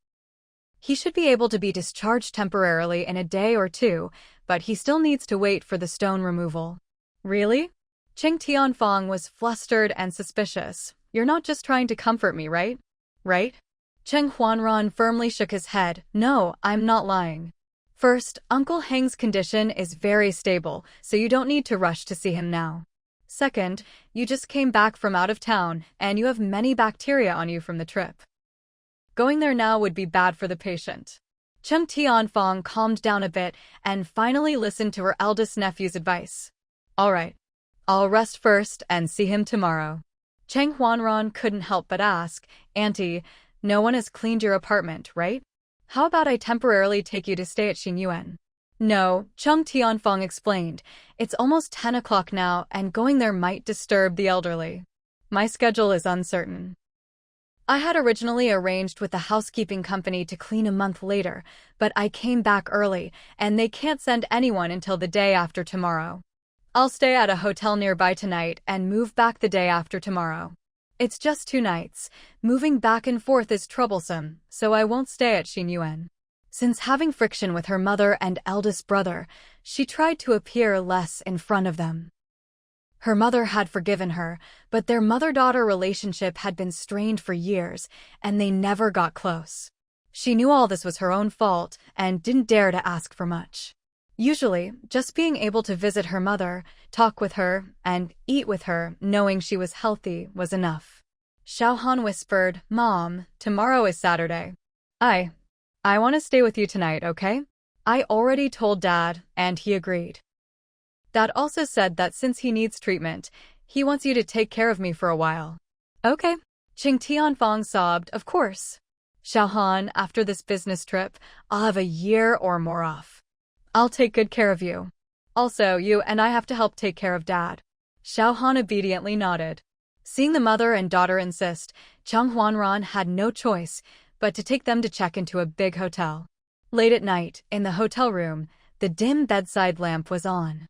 He should be able to be discharged temporarily in a day or two, but he still needs to wait for the stone removal." "Really?" Cheng Tianfang was flustered and suspicious. "You're not just trying to comfort me, right? Cheng Huanran firmly shook his head. "No, I'm not lying. First, Uncle Heng's condition is very stable, so you don't need to rush to see him now. Second, you just came back from out of town, and you have many bacteria on you from the trip. Going there now would be bad for the patient." Cheng Tianfang calmed down a bit and finally listened to her eldest nephew's advice. "All right. I'll rest first and see him tomorrow." Cheng Huanran couldn't help but ask, "Auntie, no one has cleaned your apartment, right? How about I temporarily take you to stay at Xingyuan?" "No," Cheng Tianfang explained. "It's almost 10 o'clock now, and going there might disturb the elderly. My schedule is uncertain. I had originally arranged with the housekeeping company to clean a month later, but I came back early, and they can't send anyone until the day after tomorrow. I'll stay at a hotel nearby tonight and move back the day after tomorrow. It's just 2 nights. Moving back and forth is troublesome, so I won't stay at Xingyuan." Since having friction with her mother and eldest brother, she tried to appear less in front of them. Her mother had forgiven her, but their mother-daughter relationship had been strained for years, and they never got close. She knew all this was her own fault and didn't dare to ask for much. Usually, just being able to visit her mother, talk with her, and eat with her, knowing she was healthy, was enough. Xiaohan whispered, "Mom, tomorrow is Saturday. I want to stay with you tonight, okay? I already told Dad, and he agreed. Dad also said that since he needs treatment, he wants you to take care of me for a while." "Okay." Cheng Tianfang sobbed, "Of course. Xiaohan, after this business trip, I'll have a year or more off. I'll take good care of you. Also, you and I have to help take care of Dad. Xiaohan obediently nodded. Seeing the mother and daughter insist, Cheng Huanran had no choice but to take them to check into a big hotel. Late at night, in the hotel room, the dim bedside lamp was on.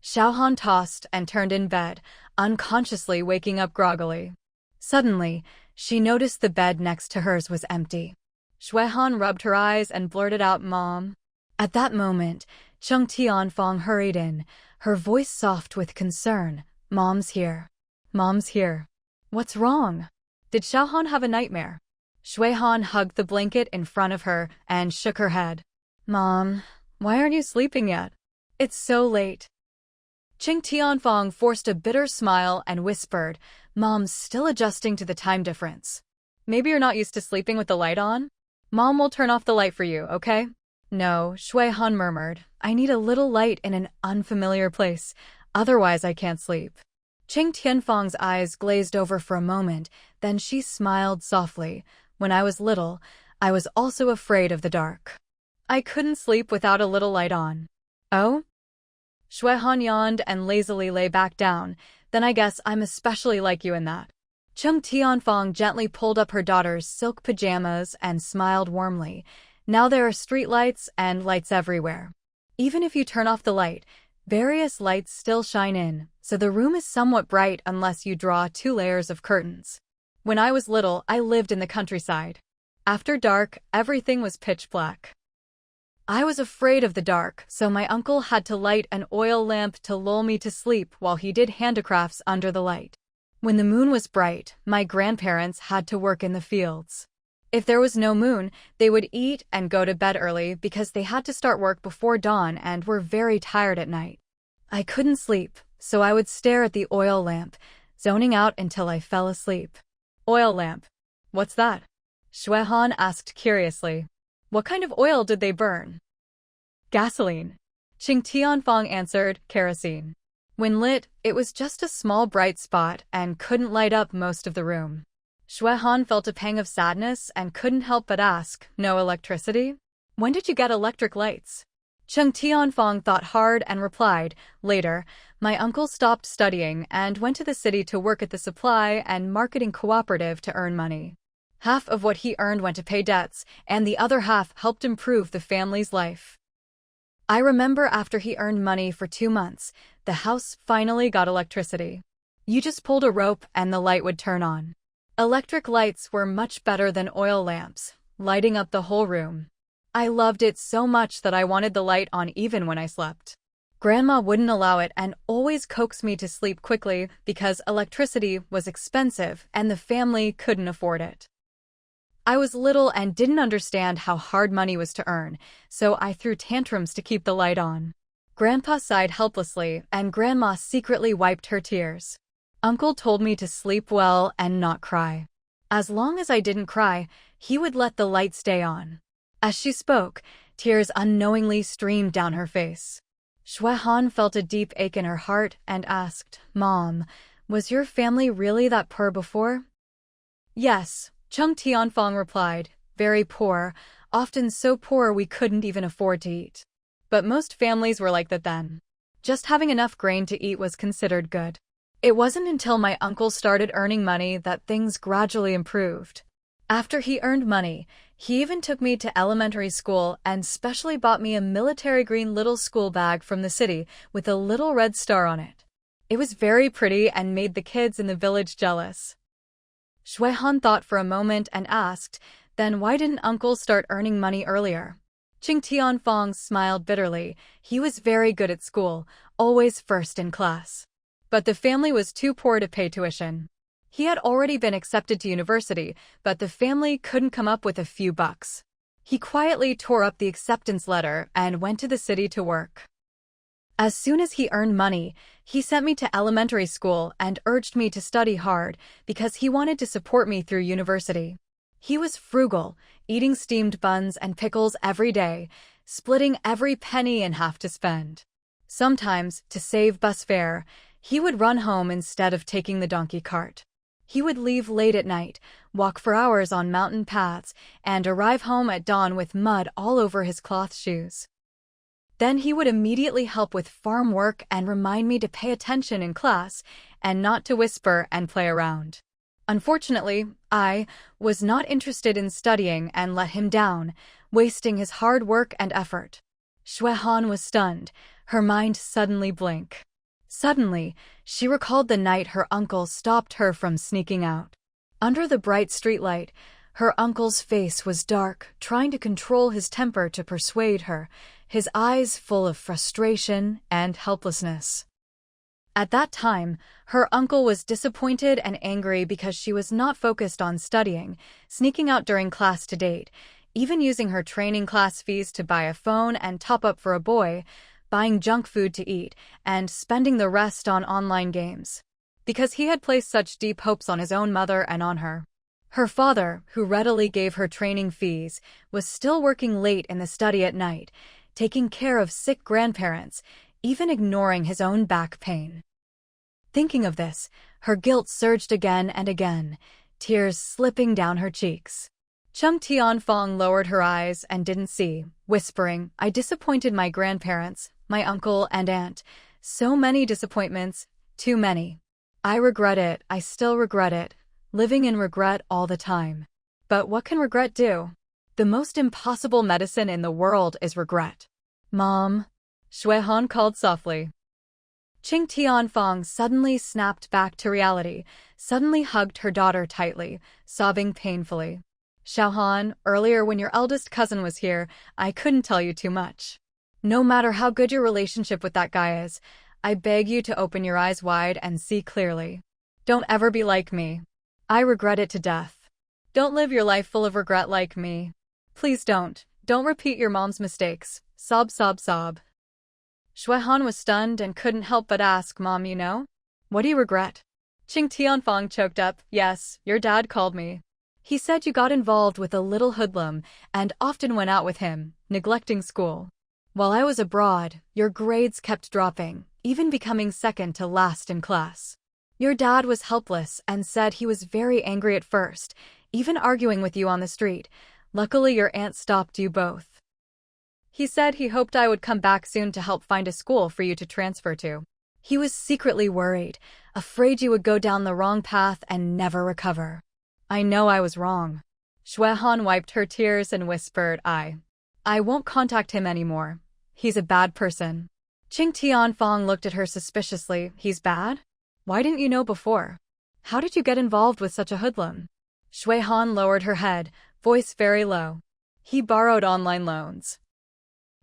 Xiaohan tossed and turned in bed, unconsciously waking up groggily. Suddenly, she noticed the bed next to hers was empty. Xuehan rubbed her eyes and blurted out, "Mom." At that moment, Cheng Tianfang hurried in, her voice soft with concern. "Mom's here. Mom's here. What's wrong? Did Xiaohan have a nightmare?" Xuehan hugged the blanket in front of her and shook her head. "Mom, why aren't you sleeping yet? It's so late." Cheng Tianfang forced a bitter smile and whispered, "Mom's still adjusting to the time difference. Maybe you're not used to sleeping with the light on? Mom will turn off the light for you, okay?" "No," Xuehan murmured. "I need a little light in an unfamiliar place. Otherwise I can't sleep." Cheng Tianfang's eyes glazed over for a moment, then she smiled softly. "When I was little, I was also afraid of the dark. I couldn't sleep without a little light on." "Oh?" Xuehan yawned and lazily lay back down. "Then I guess I'm especially like you in that." Cheng Tianfang gently pulled up her daughter's silk pajamas and smiled warmly. "Now there are street lights and lights everywhere. Even if you turn off the light, various lights still shine in, so the room is somewhat bright unless you draw 2 layers of curtains. When I was little, I lived in the countryside. After dark, everything was pitch black. I was afraid of the dark, so my uncle had to light an oil lamp to lull me to sleep while he did handicrafts under the light. When the moon was bright, my grandparents had to work in the fields. If there was no moon, they would eat and go to bed early because they had to start work before dawn and were very tired at night. I couldn't sleep, so I would stare at the oil lamp, zoning out until I fell asleep." "Oil lamp? What's that?" Xuehan asked curiously. "What kind of oil did they burn?" "Gasoline." Cheng Tianfang answered, "Kerosene. When lit, it was just a small bright spot and couldn't light up most of the room." Xuehan felt a pang of sadness and couldn't help but ask, "No electricity? When did you get electric lights?" Cheng Tianfang thought hard and replied, "Later, my uncle stopped studying and went to the city to work at the supply and marketing cooperative to earn money. Half of what he earned went to pay debts, and the other half helped improve the family's life. I remember after he earned money for 2 months, the house finally got electricity. You just pulled a rope and the light would turn on. Electric lights were much better than oil lamps, lighting up the whole room. I loved it so much that I wanted the light on even when I slept. Grandma wouldn't allow it and always coaxed me to sleep quickly because electricity was expensive and the family couldn't afford it. I was little and didn't understand how hard money was to earn, so I threw tantrums to keep the light on." Grandpa sighed helplessly, and Grandma secretly wiped her tears. "Uncle told me to sleep well and not cry. As long as I didn't cry, he would let the light stay on." As she spoke, tears unknowingly streamed down her face. Xuehan felt a deep ache in her heart and asked, "Mom, was your family really that poor before?" "Yes," Cheng Tianfang replied, "very poor, often so poor we couldn't even afford to eat. But most families were like that then. Just having enough grain to eat was considered good. It wasn't until my uncle started earning money that things gradually improved. After he earned money, he even took me to elementary school and specially bought me a military green little school bag from the city with a little red star on it. It was very pretty and made the kids in the village jealous." Xuehan thought for a moment and asked, "Then why didn't Uncle start earning money earlier?" Cheng Tianfang smiled bitterly. He was very good at school, always first in class. But the family was too poor to pay tuition. He had already been accepted to university, but the family couldn't come up with a few bucks. He quietly tore up the acceptance letter and went to the city to work. As soon as he earned money, he sent me to elementary school and urged me to study hard because he wanted to support me through university. He was frugal, eating steamed buns and pickles every day, splitting every penny in half to spend. Sometimes, to save bus fare, he would run home instead of taking the donkey cart. He would leave late at night, walk for hours on mountain paths, and arrive home at dawn with mud all over his cloth shoes. Then he would immediately help with farm work and remind me to pay attention in class and not to whisper and play around. Unfortunately, I was not interested in studying and let him down, wasting his hard work and effort. Shuehan was stunned, her mind suddenly blank. Suddenly, she recalled the night her uncle stopped her from sneaking out. Under the bright streetlight, her uncle's face was dark, trying to control his temper to persuade her, his eyes full of frustration and helplessness. At that time, her uncle was disappointed and angry because she was not focused on studying, sneaking out during class to date, even using her training class fees to buy a phone and top up for a boy, buying junk food to eat, and spending the rest on online games. Because he had placed such deep hopes on his own mother and on her. Her father, who readily gave her training fees, was still working late in the study at night, taking care of sick grandparents, even ignoring his own back pain. Thinking of this, her guilt surged again and again, tears slipping down her cheeks. Chung Tianfong lowered her eyes and didn't see, whispering, "I disappointed my grandparents, my uncle and aunt. So many disappointments, too many. I regret it, I still regret it, living in regret all the time. But what can regret do? The most impossible medicine in the world is regret." "Mom," Shuehan called softly. Qing Tianfong suddenly snapped back to reality, suddenly hugged her daughter tightly, sobbing painfully. "Xiaohan, earlier when your eldest cousin was here, I couldn't tell you too much. No matter how good your relationship with that guy is, I beg you to open your eyes wide and see clearly. Don't ever be like me. I regret it to death. Don't live your life full of regret like me. Please don't. Don't repeat your mom's mistakes." Sob, sob, sob. Shuehan was stunned and couldn't help but ask, "Mom, you know? What do you regret?" Qing Tianfong choked up, "Yes, your dad called me. He said you got involved with a little hoodlum and often went out with him, neglecting school. While I was abroad, your grades kept dropping, even becoming second to last in class. Your dad was helpless and said he was very angry at first, even arguing with you on the street. Luckily, your aunt stopped you both. He said he hoped I would come back soon to help find a school for you to transfer to. He was secretly worried, afraid you would go down the wrong path and never recover. I know I was wrong." Shuehan wiped her tears and whispered, I won't contact him anymore. He's a bad person." Qing Tianfong looked at her suspiciously. "He's bad? Why didn't you know before? How did you get involved with such a hoodlum?" Shuehan lowered her head, voice very low. "He borrowed online loans.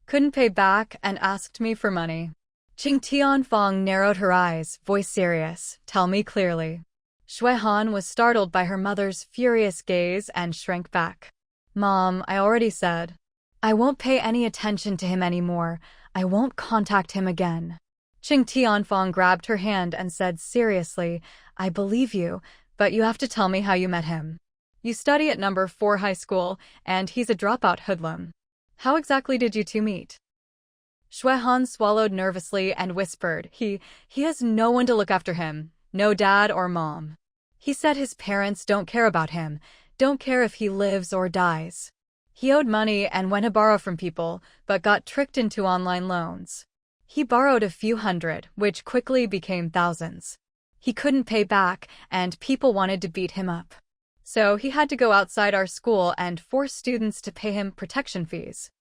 Couldn't pay back and asked me for money." Qing Tianfong narrowed her eyes, voice serious. "Tell me clearly." Shuehan was startled by her mother's furious gaze and shrank back. "Mom, I already said. I won't pay any attention to him anymore. I won't contact him again." Qing Tianfong grabbed her hand and said seriously, "I believe you, but you have to tell me how you met him. You study at number 4 high school, and he's a dropout hoodlum. How exactly did you two meet?" Shuehan swallowed nervously and whispered, He has no one to look after him, no dad or mom. He said his parents don't care about him, don't care if he lives or dies. He owed money and went to borrow from people, but got tricked into online loans. He borrowed a few hundred, which quickly became thousands. He couldn't pay back, and people wanted to beat him up. So he had to go outside our school and force students to pay him protection fees.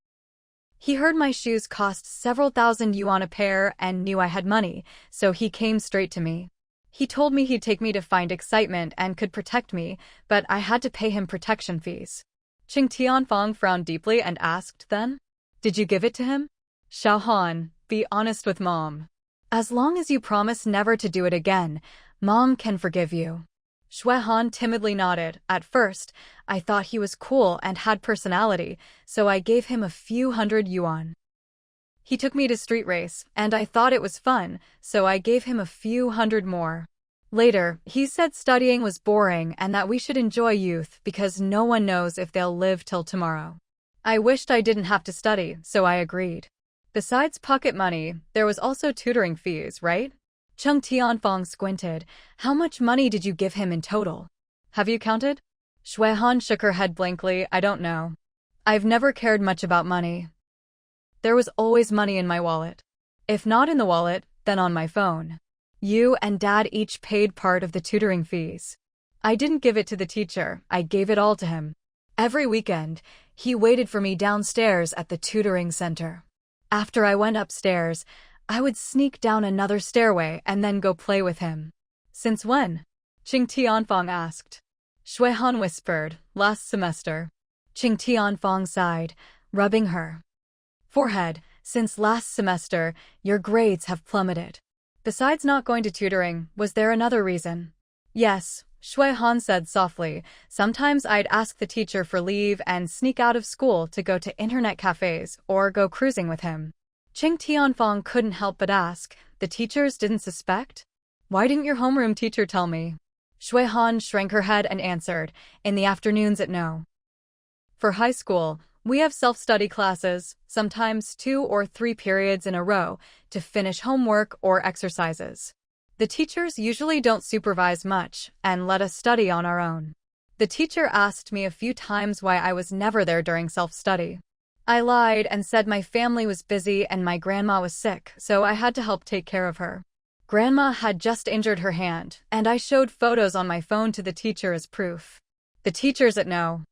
He heard my shoes cost several thousand yuan a pair and knew I had money, so he came straight to me. He told me he'd take me to find excitement and could protect me, but I had to pay him protection fees." Qing Tianfong frowned deeply and asked, "Then? Did you give it to him?" "Xiaohan, be honest with Mom. As long as you promise never to do it again, Mom can forgive you." Shuehan timidly nodded. "At first, I thought he was cool and had personality, so I gave him a few hundred yuan. He took me to street race, and I thought it was fun, so I gave him a few hundred more. Later, he said studying was boring and that we should enjoy youth because no one knows if they'll live till tomorrow. I wished I didn't have to study, so I agreed. Besides pocket money, there was also tutoring fees, right?" Chung Tianfong squinted. "How much money did you give him in total? Have you counted?" Shuehan shook her head blankly. I don't know. I've never cared much about money. There was always money in my wallet. If not in the wallet, then on my phone. You and Dad each paid part of the tutoring fees. I didn't give it to the teacher, I gave it all to him. Every weekend, he waited for me downstairs at the tutoring center. After I went upstairs, I would sneak down another stairway and then go play with him. Since when? Qing Tianfang asked. Shuehan whispered, last semester. Qing Tianfang sighed, rubbing her forehead. Since last semester, your grades have plummeted. Besides not going to tutoring, was there another reason? Yes, Shuehan said softly. Sometimes I'd ask the teacher for leave and sneak out of school to go to internet cafes or go cruising with him. Qing Tianfang couldn't help but ask, the teachers didn't suspect? Why didn't your homeroom teacher tell me? Shuehan shrank her head and answered, in the afternoons at no. For high school, we have self-study classes, sometimes 2 or 3 periods in a row, to finish homework or exercises. The teachers usually don't supervise much and let us study on our own. The teacher asked me a few times why I was never there during self-study. I lied and said my family was busy and my grandma was sick, so I had to help take care of her. Grandma had just injured her hand, and I showed photos on my phone to the teacher as proof. The teachers at no.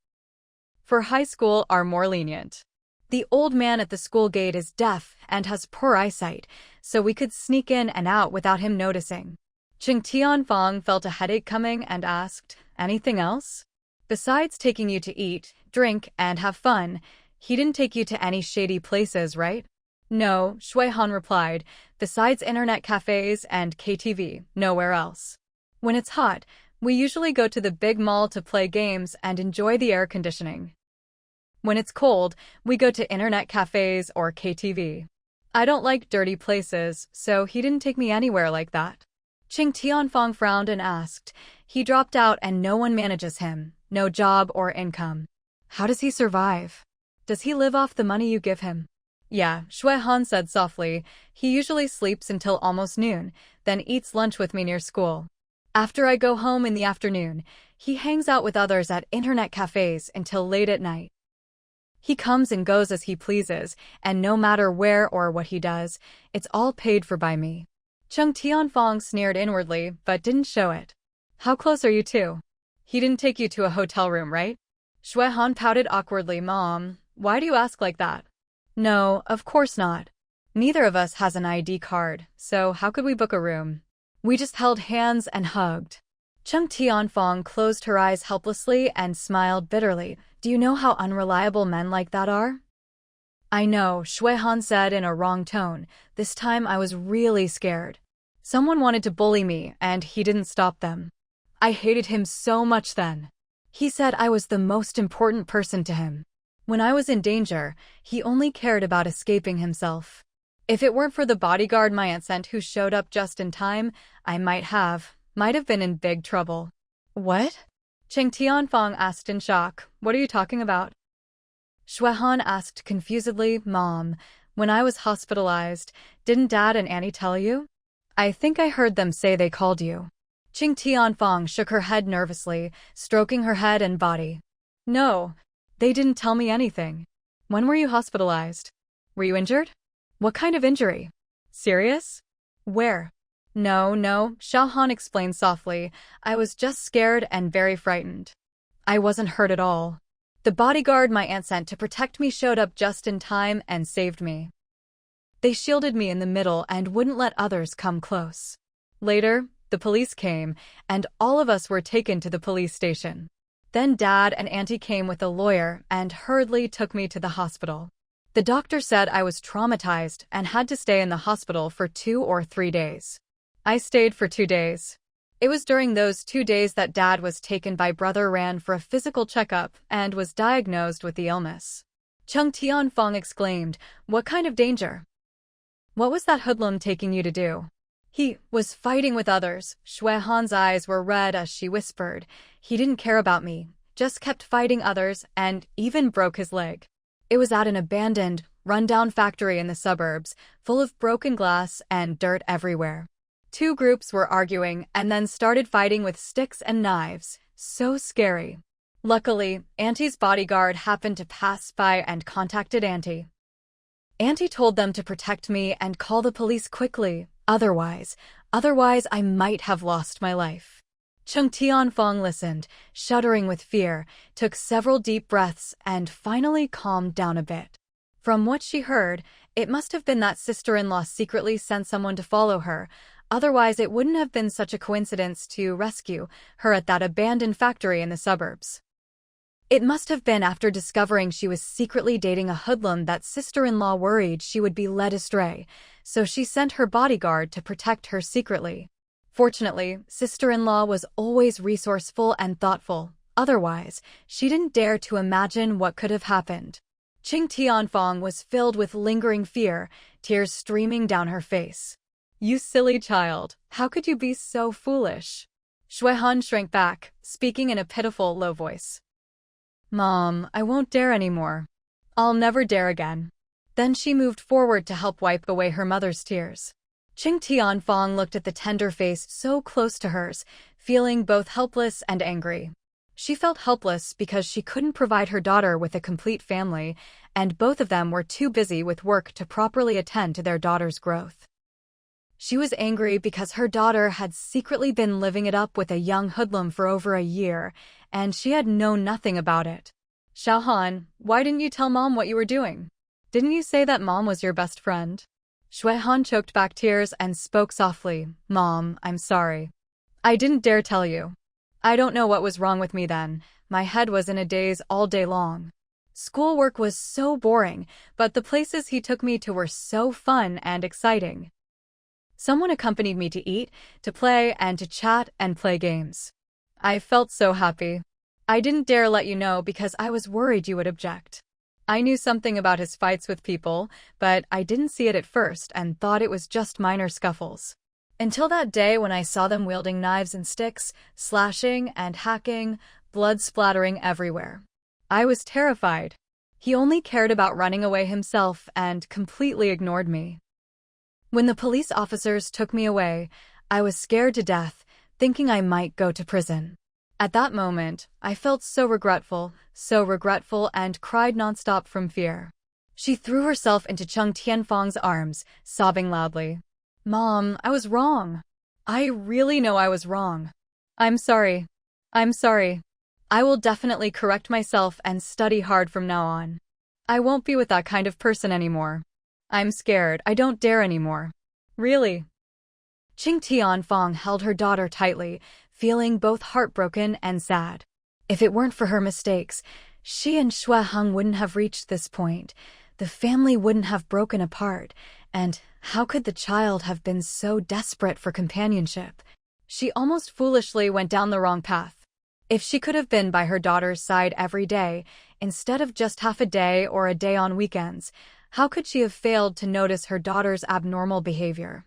For high school are more lenient. The old man at the school gate is deaf and has poor eyesight, so we could sneak in and out without him noticing. Qing Tianfang felt a headache coming and asked, anything else? Besides taking you to eat, drink, and have fun, he didn't take you to any shady places, right? No, Shuehan replied, besides internet cafes and KTV, nowhere else. When it's hot, we usually go to the big mall to play games and enjoy the air conditioning. When it's cold, we go to internet cafes or KTV. I don't like dirty places, so he didn't take me anywhere like that. Qing Tianfang frowned and asked, he dropped out and no one manages him, no job or income. How does he survive? Does he live off the money you give him? Yeah, Shuehan said softly, he usually sleeps until almost noon, then eats lunch with me near school. After I go home in the afternoon, he hangs out with others at internet cafes until late at night. He comes and goes as he pleases, and no matter where or what he does, it's all paid for by me. Qing Tianfang sneered inwardly, but didn't show it. How close are you two? He didn't take you to a hotel room, right? Shuehan pouted awkwardly. Mom, why do you ask like that? No, of course not. Neither of us has an ID card, so how could we book a room? We just held hands and hugged. Qing Tianfang closed her eyes helplessly and smiled bitterly. Do you know how unreliable men like that are? I know, Shuehan said in a wrong tone. This time I was really scared. Someone wanted to bully me, and he didn't stop them. I hated him so much then. He said I was the most important person to him. When I was in danger, he only cared about escaping himself. If it weren't for the bodyguard my aunt sent who showed up just in time, I might have been in big trouble. What? Qing Tianfang asked in shock. What are you talking about? Shuehan asked confusedly. Mom, when I was hospitalized, didn't Dad and Annie tell you? I think I heard them say they called you. Qing Tianfang shook her head nervously, stroking her head and body. No, they didn't tell me anything. When were you hospitalized? Were you injured? What kind of injury? Serious? Where? No, Shuehan explained softly. I was just scared and very frightened. I wasn't hurt at all. The bodyguard my aunt sent to protect me showed up just in time and saved me. They shielded me in the middle and wouldn't let others come close. Later, the police came, and all of us were taken to the police station. Then Dad and Auntie came with a lawyer and hurriedly took me to the hospital. The doctor said I was traumatized and had to stay in the hospital for 2 or 3 days. I stayed for 2 days. It was during those 2 days that Dad was taken by Brother Ran for a physical checkup and was diagnosed with the illness. Qing Tianfang exclaimed, what kind of danger? What was that hoodlum taking you to do? He was fighting with others. Shuehan's eyes were red as she whispered. He didn't care about me, just kept fighting others and even broke his leg. It was at an abandoned, run-down factory in the suburbs, full of broken glass and dirt everywhere. 2 groups were arguing and then started fighting with sticks and knives. So scary. Luckily, Auntie's bodyguard happened to pass by and contacted Auntie. Auntie told them to protect me and call the police quickly. Otherwise I might have lost my life. Chung Tianfeng listened, shuddering with fear, took several deep breaths, and finally calmed down a bit. From what she heard, it must have been that sister-in-law secretly sent someone to follow her, otherwise it wouldn't have been such a coincidence to rescue her at that abandoned factory in the suburbs. It must have been after discovering she was secretly dating a hoodlum that sister-in-law worried she would be led astray, so she sent her bodyguard to protect her secretly. Fortunately, sister-in-law was always resourceful and thoughtful, otherwise, she didn't dare to imagine what could have happened. Qing Tianfeng was filled with lingering fear, tears streaming down her face. You silly child, how could you be so foolish? Shuihan shrank back, speaking in a pitiful, low voice. Mom, I won't dare anymore. I'll never dare again. Then she moved forward to help wipe away her mother's tears. Qing Tianfeng looked at the tender face so close to hers, feeling both helpless and angry. She felt helpless because she couldn't provide her daughter with a complete family, and both of them were too busy with work to properly attend to their daughter's growth. She was angry because her daughter had secretly been living it up with a young hoodlum for over a year, and she had known nothing about it. Xiaohan, why didn't you tell Mom what you were doing? Didn't you say that Mom was your best friend? Shuihan choked back tears and spoke softly. Mom, I'm sorry. I didn't dare tell you. I don't know what was wrong with me then. My head was in a daze all day long. Schoolwork was so boring, but the places he took me to were so fun and exciting. Someone accompanied me to eat, to play, and to chat and play games. I felt so happy. I didn't dare let you know because I was worried you would object. I knew something about his fights with people, but I didn't see it at first and thought it was just minor scuffles. Until that day when I saw them wielding knives and sticks, slashing and hacking, blood splattering everywhere. I was terrified. He only cared about running away himself and completely ignored me. When the police officers took me away, I was scared to death, thinking I might go to prison. At that moment, I felt so regretful, and cried nonstop from fear. She threw herself into Chung Tianfeng's arms, sobbing loudly. Mom, I was wrong. I really know I was wrong. I'm sorry. I'm sorry. I will definitely correct myself and study hard from now on. I won't be with that kind of person anymore. I'm scared. I don't dare anymore. Really? Qing Tianfeng held her daughter tightly, feeling both heartbroken and sad. If it weren't for her mistakes, she and Shuiheng wouldn't have reached this point. The family wouldn't have broken apart, and how could the child have been so desperate for companionship? She almost foolishly went down the wrong path. If she could have been by her daughter's side every day, instead of just half a day or a day on weekends, how could she have failed to notice her daughter's abnormal behavior?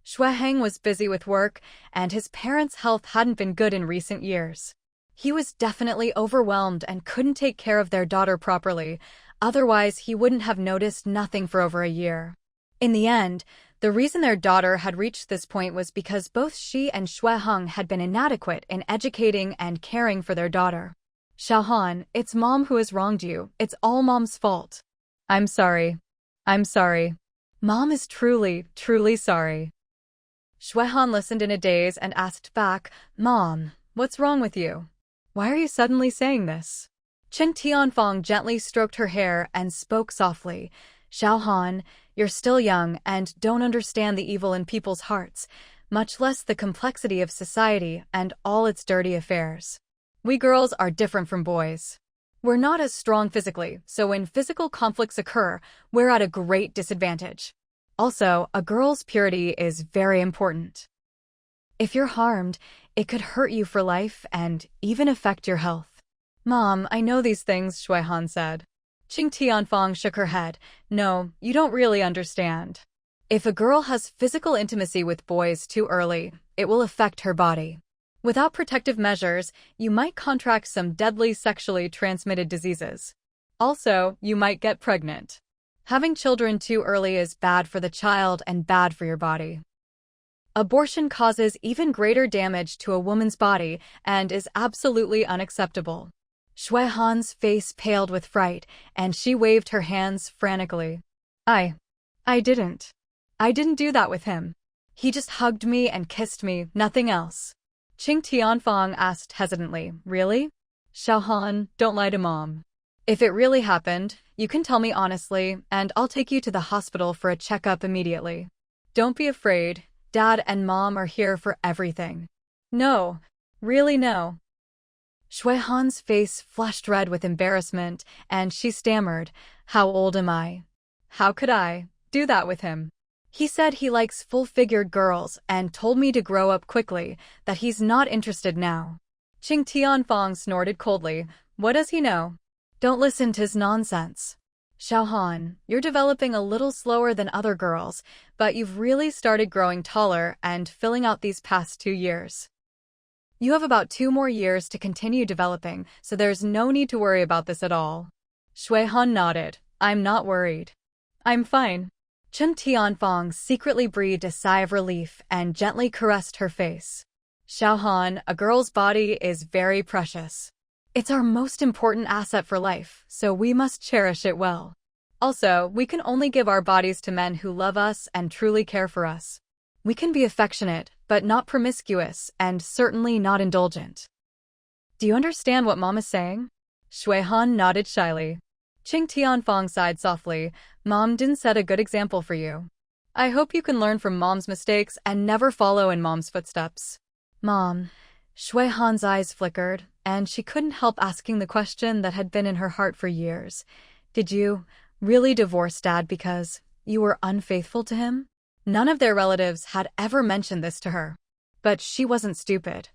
Shuiheng was busy with work, and his parents' health hadn't been good in recent years. He was definitely overwhelmed and couldn't take care of their daughter properly, otherwise he wouldn't have noticed nothing for over a year. In the end, the reason their daughter had reached this point was because both she and Shuiheng had been inadequate in educating and caring for their daughter. Xiaohan, it's Mom who has wronged you. It's all Mom's fault. I'm sorry. I'm sorry. Mom is truly, truly sorry. Shuihan listened in a daze and asked back, Mom, what's wrong with you? Why are you suddenly saying this? Qing Tianfeng gently stroked her hair and spoke softly. Xiaohan, you're still young and don't understand the evil in people's hearts, much less the complexity of society and all its dirty affairs. We girls are different from boys. We're not as strong physically, so when physical conflicts occur, we're at a great disadvantage. Also, a girl's purity is very important. If you're harmed, it could hurt you for life and even affect your health. Mom, I know these things, Shuihan said. Qing Tianfeng shook her head. No, you don't really understand. If a girl has physical intimacy with boys too early, it will affect her body. Without protective measures, you might contract some deadly sexually transmitted diseases. Also, you might get pregnant. Having children too early is bad for the child and bad for your body. Abortion causes even greater damage to a woman's body and is absolutely unacceptable. Shui Han's face paled with fright, and she waved her hands frantically. I didn't. I didn't do that with him. He just hugged me and kissed me, nothing else. Qing Tianfang asked hesitantly, Really? Xiao Han, don't lie to Mom. If it really happened, you can tell me honestly, and I'll take you to the hospital for a checkup immediately. Don't be afraid. Dad and Mom are here for everything. No. Really no. Shui Han's face flushed red with embarrassment, and she stammered, How old am I? How could I do that with him? He said he likes full-figured girls and told me to grow up quickly, that he's not interested now. Qing Tianfang snorted coldly. What does he know? Don't listen to his nonsense. Xiao Han, you're developing a little slower than other girls, but you've really started growing taller and filling out these past 2 years. You have about 2 more years to continue developing, so there's no need to worry about this at all. Shui Han nodded. I'm not worried. I'm fine. Qing Tianfang secretly breathed a sigh of relief and gently caressed her face. Xiao Han, a girl's body is very precious. It's our most important asset for life, so we must cherish it well. Also, we can only give our bodies to men who love us and truly care for us. We can be affectionate, but not promiscuous, and certainly not indulgent. Do you understand what Mom is saying? Shui Han nodded shyly. Qing Tianfang sighed softly. Mom didn't set a good example for you. I hope you can learn from Mom's mistakes and never follow in Mom's footsteps. Mom. Shui Han's eyes flickered, and she couldn't help asking the question that had been in her heart for years. Did you really divorce Dad because you were unfaithful to him? None of their relatives had ever mentioned this to her. But she wasn't stupid.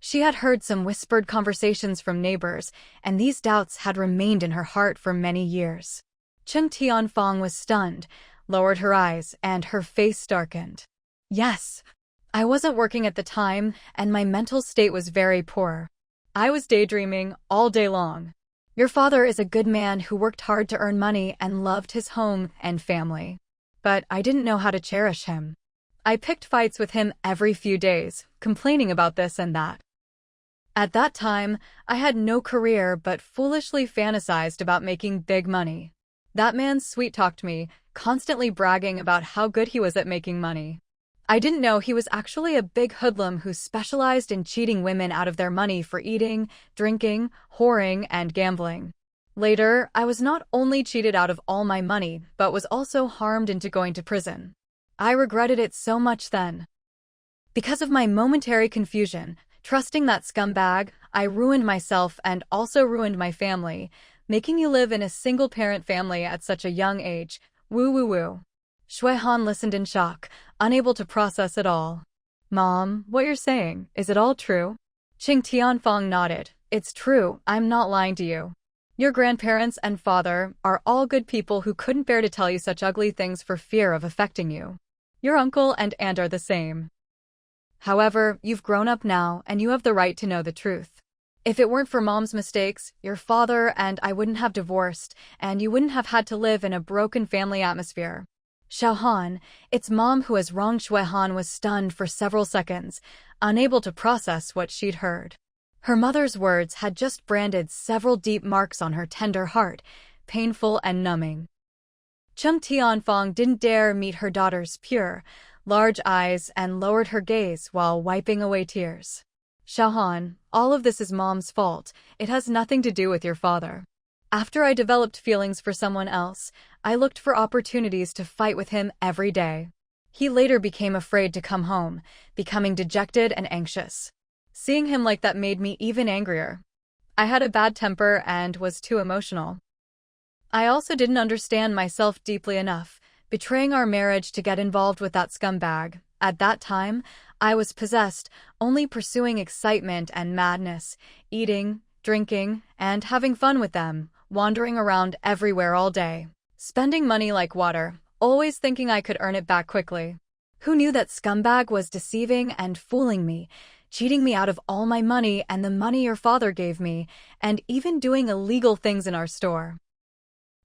She had heard some whispered conversations from neighbors, and these doubts had remained in her heart for many years. Qing Tianfang was stunned, lowered her eyes, and her face darkened. Yes. I wasn't working at the time, and my mental state was very poor. I was daydreaming all day long. Your father is a good man who worked hard to earn money and loved his home and family. But I didn't know how to cherish him. I picked fights with him every few days, complaining about this and that. At that time, I had no career but foolishly fantasized about making big money. That man sweet-talked me, constantly bragging about how good he was at making money. I didn't know he was actually a big hoodlum who specialized in cheating women out of their money for eating, drinking, whoring, and gambling. Later, I was not only cheated out of all my money, but was also harmed into going to prison. I regretted it so much then. Because of my momentary confusion, trusting that scumbag, I ruined myself and also ruined my family, making you live in a single-parent family at such a young age. Woo woo woo. Shui Han listened in shock, unable to process it all. Mom, what you're saying, is it all true? Qing Tianfang nodded. It's true, I'm not lying to you. Your grandparents and father are all good people who couldn't bear to tell you such ugly things for fear of affecting you. Your uncle and aunt are the same. However, you've grown up now and you have the right to know the truth. If it weren't for Mom's mistakes, your father and I wouldn't have divorced, and you wouldn't have had to live in a broken family atmosphere. Xiao Han, it's Mom who has wronged. Shui Han was stunned for several seconds, unable to process what she'd heard. Her mother's words had just branded several deep marks on her tender heart, painful and numbing. Qing Tianfang didn't dare meet her daughter's pure, large eyes and lowered her gaze while wiping away tears. Xiao Han, all of this is Mom's fault. It has nothing to do with your father. After I developed feelings for someone else, I looked for opportunities to fight with him every day. He later became afraid to come home, becoming dejected and anxious. Seeing him like that made me even angrier. I had a bad temper and was too emotional. I also didn't understand myself deeply enough, betraying our marriage to get involved with that scumbag. At that time, I was possessed, only pursuing excitement and madness, eating, drinking, and having fun with them, wandering around everywhere all day, spending money like water, always thinking I could earn it back quickly. Who knew that scumbag was deceiving and fooling me, cheating me out of all my money and the money your father gave me, and even doing illegal things in our store?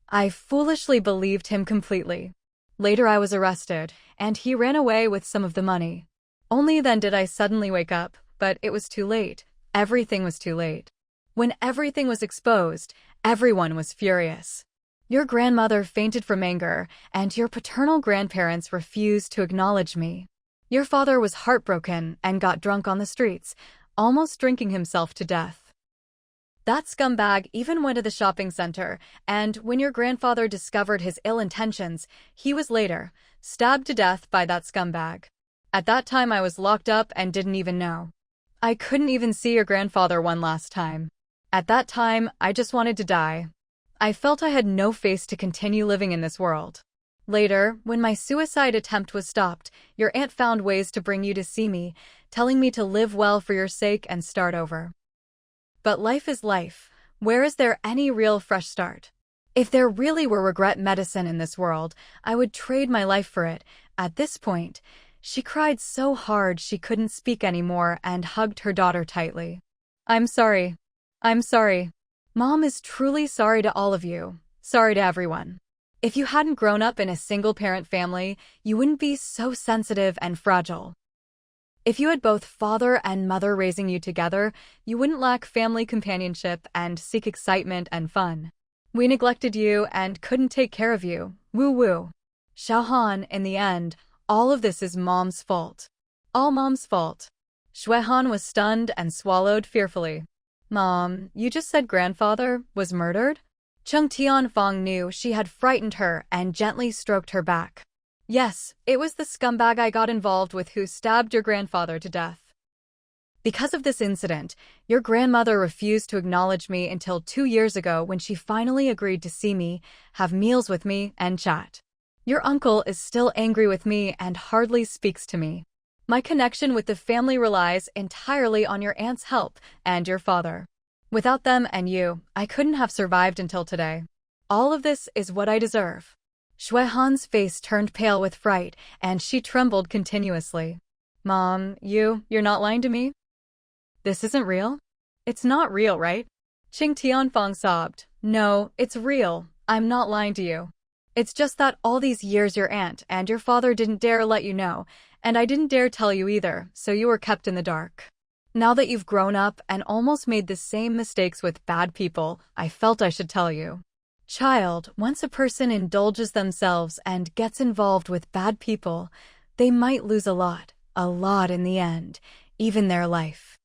I foolishly believed him completely. Later I was arrested, and he ran away with some of the money. Only then did I suddenly wake up, but it was too late. Everything was too late. When everything was exposed, everyone was furious. Your grandmother fainted from anger, and your paternal grandparents refused to acknowledge me. Your father was heartbroken and got drunk on the streets, almost drinking himself to death. That scumbag even went to the shopping center, and when your grandfather discovered his ill intentions, he was later stabbed to death by that scumbag. At that time I was locked up and didn't even know. I couldn't even see your grandfather one last time. At that time, I just wanted to die. I felt I had no face to continue living in this world. Later, when my suicide attempt was stopped, your aunt found ways to bring you to see me, telling me to live well for your sake and start over. But life is life. Where is there any real fresh start? If there really were regret medicine in this world, I would trade my life for it. At this point, she cried so hard she couldn't speak anymore and hugged her daughter tightly. I'm sorry. I'm sorry. Mom is truly sorry to all of you. Sorry to everyone. If you hadn't grown up in a single-parent family, you wouldn't be so sensitive and fragile. If you had both father and mother raising you together, you wouldn't lack family companionship and seek excitement and fun. We neglected you and couldn't take care of you. Woo-woo. Xiaohan, in the end, all of this is Mom's fault. All Mom's fault. Shuehan was stunned and swallowed fearfully. Mom, you just said grandfather was murdered? Cheng Tianfang knew she had frightened her and gently stroked her back. Yes, it was the scumbag I got involved with who stabbed your grandfather to death. Because of this incident, your grandmother refused to acknowledge me until 2 years ago when she finally agreed to see me, have meals with me, and chat. Your uncle is still angry with me and hardly speaks to me. My connection with the family relies entirely on your aunt's help and your father. Without them and you, I couldn't have survived until today. All of this is what I deserve. Shuehan's face turned pale with fright, and she trembled continuously. Mom, you're not lying to me? This isn't real? It's not real, right? Qing Tianfang sobbed. No, it's real. I'm not lying to you. It's just that all these years your aunt and your father didn't dare let you know, and I didn't dare tell you either, so you were kept in the dark. Now that you've grown up and almost made the same mistakes with bad people, I felt I should tell you. Child, once a person indulges themselves and gets involved with bad people, they might lose a lot in the end, even their life.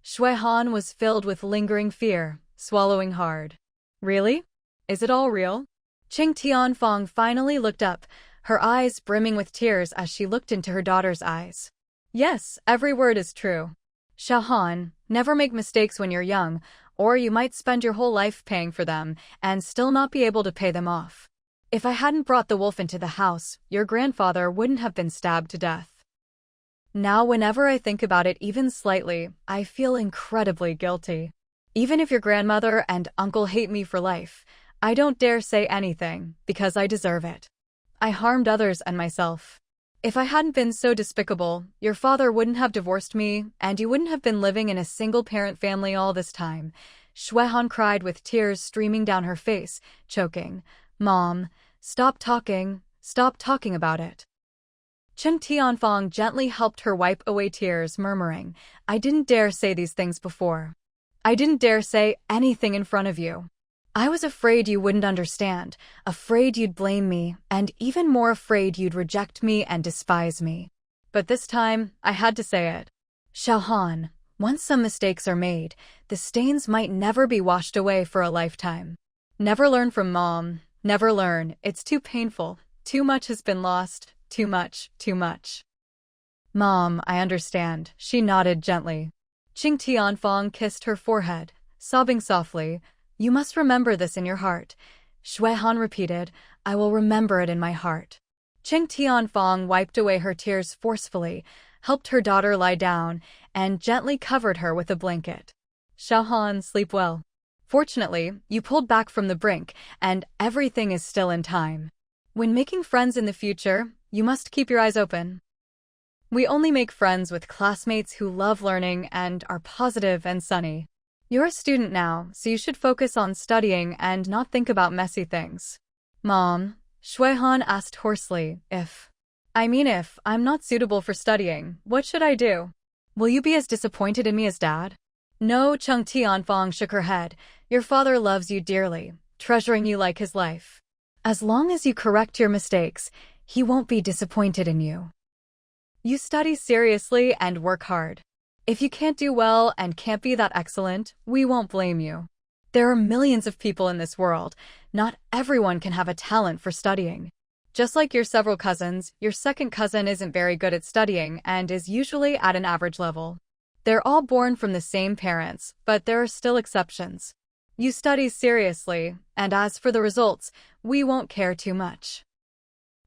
Shuehan was filled with lingering fear, swallowing hard. Really? Is it all real? Qing Tianfang finally looked up, her eyes brimming with tears as she looked into her daughter's eyes. Yes, every word is true. Xiaohan, never make mistakes when you're young, or you might spend your whole life paying for them and still not be able to pay them off. If I hadn't brought the wolf into the house, your grandfather wouldn't have been stabbed to death. Now whenever I think about it even slightly, I feel incredibly guilty. Even if your grandmother and uncle hate me for life, I don't dare say anything, because I deserve it. I harmed others and myself. If I hadn't been so despicable, your father wouldn't have divorced me, and you wouldn't have been living in a single-parent family all this time. Shuehan cried with tears streaming down her face, choking. Mom, stop talking about it. Qing Tianfang gently helped her wipe away tears, murmuring, I didn't dare say these things before. I didn't dare say anything in front of you. I was afraid you wouldn't understand, afraid you'd blame me, and even more afraid you'd reject me and despise me. But this time, I had to say it. Xiaohan, once some mistakes are made, the stains might never be washed away for a lifetime. Never learn from Mom. Never learn. It's too painful. Too much has been lost. Too much. Mom, I understand. She nodded gently. Qing Tianfang kissed her forehead, sobbing softly. You must remember this in your heart. Shuehan repeated, I will remember it in my heart. Qing Tianfang wiped away her tears forcefully, helped her daughter lie down, and gently covered her with a blanket. Xiaohan, sleep well. Fortunately, you pulled back from the brink, and everything is still in time. When making friends in the future, you must keep your eyes open. We only make friends with classmates who love learning and are positive and sunny. You're a student now, so you should focus on studying and not think about messy things. Mom, Shuihan asked hoarsely, if I'm not suitable for studying, what should I do? Will you be as disappointed in me as Dad? No, Chung Tianfang shook her head. Your father loves you dearly, treasuring you like his life. As long as you correct your mistakes, he won't be disappointed in you. You study seriously and work hard. If you can't do well and can't be that excellent, we won't blame you. There are millions of people in this world. Not everyone can have a talent for studying. Just like your several cousins, your second cousin isn't very good at studying and is usually at an average level. They're all born from the same parents, but there are still exceptions. You study seriously, and as for the results, we won't care too much.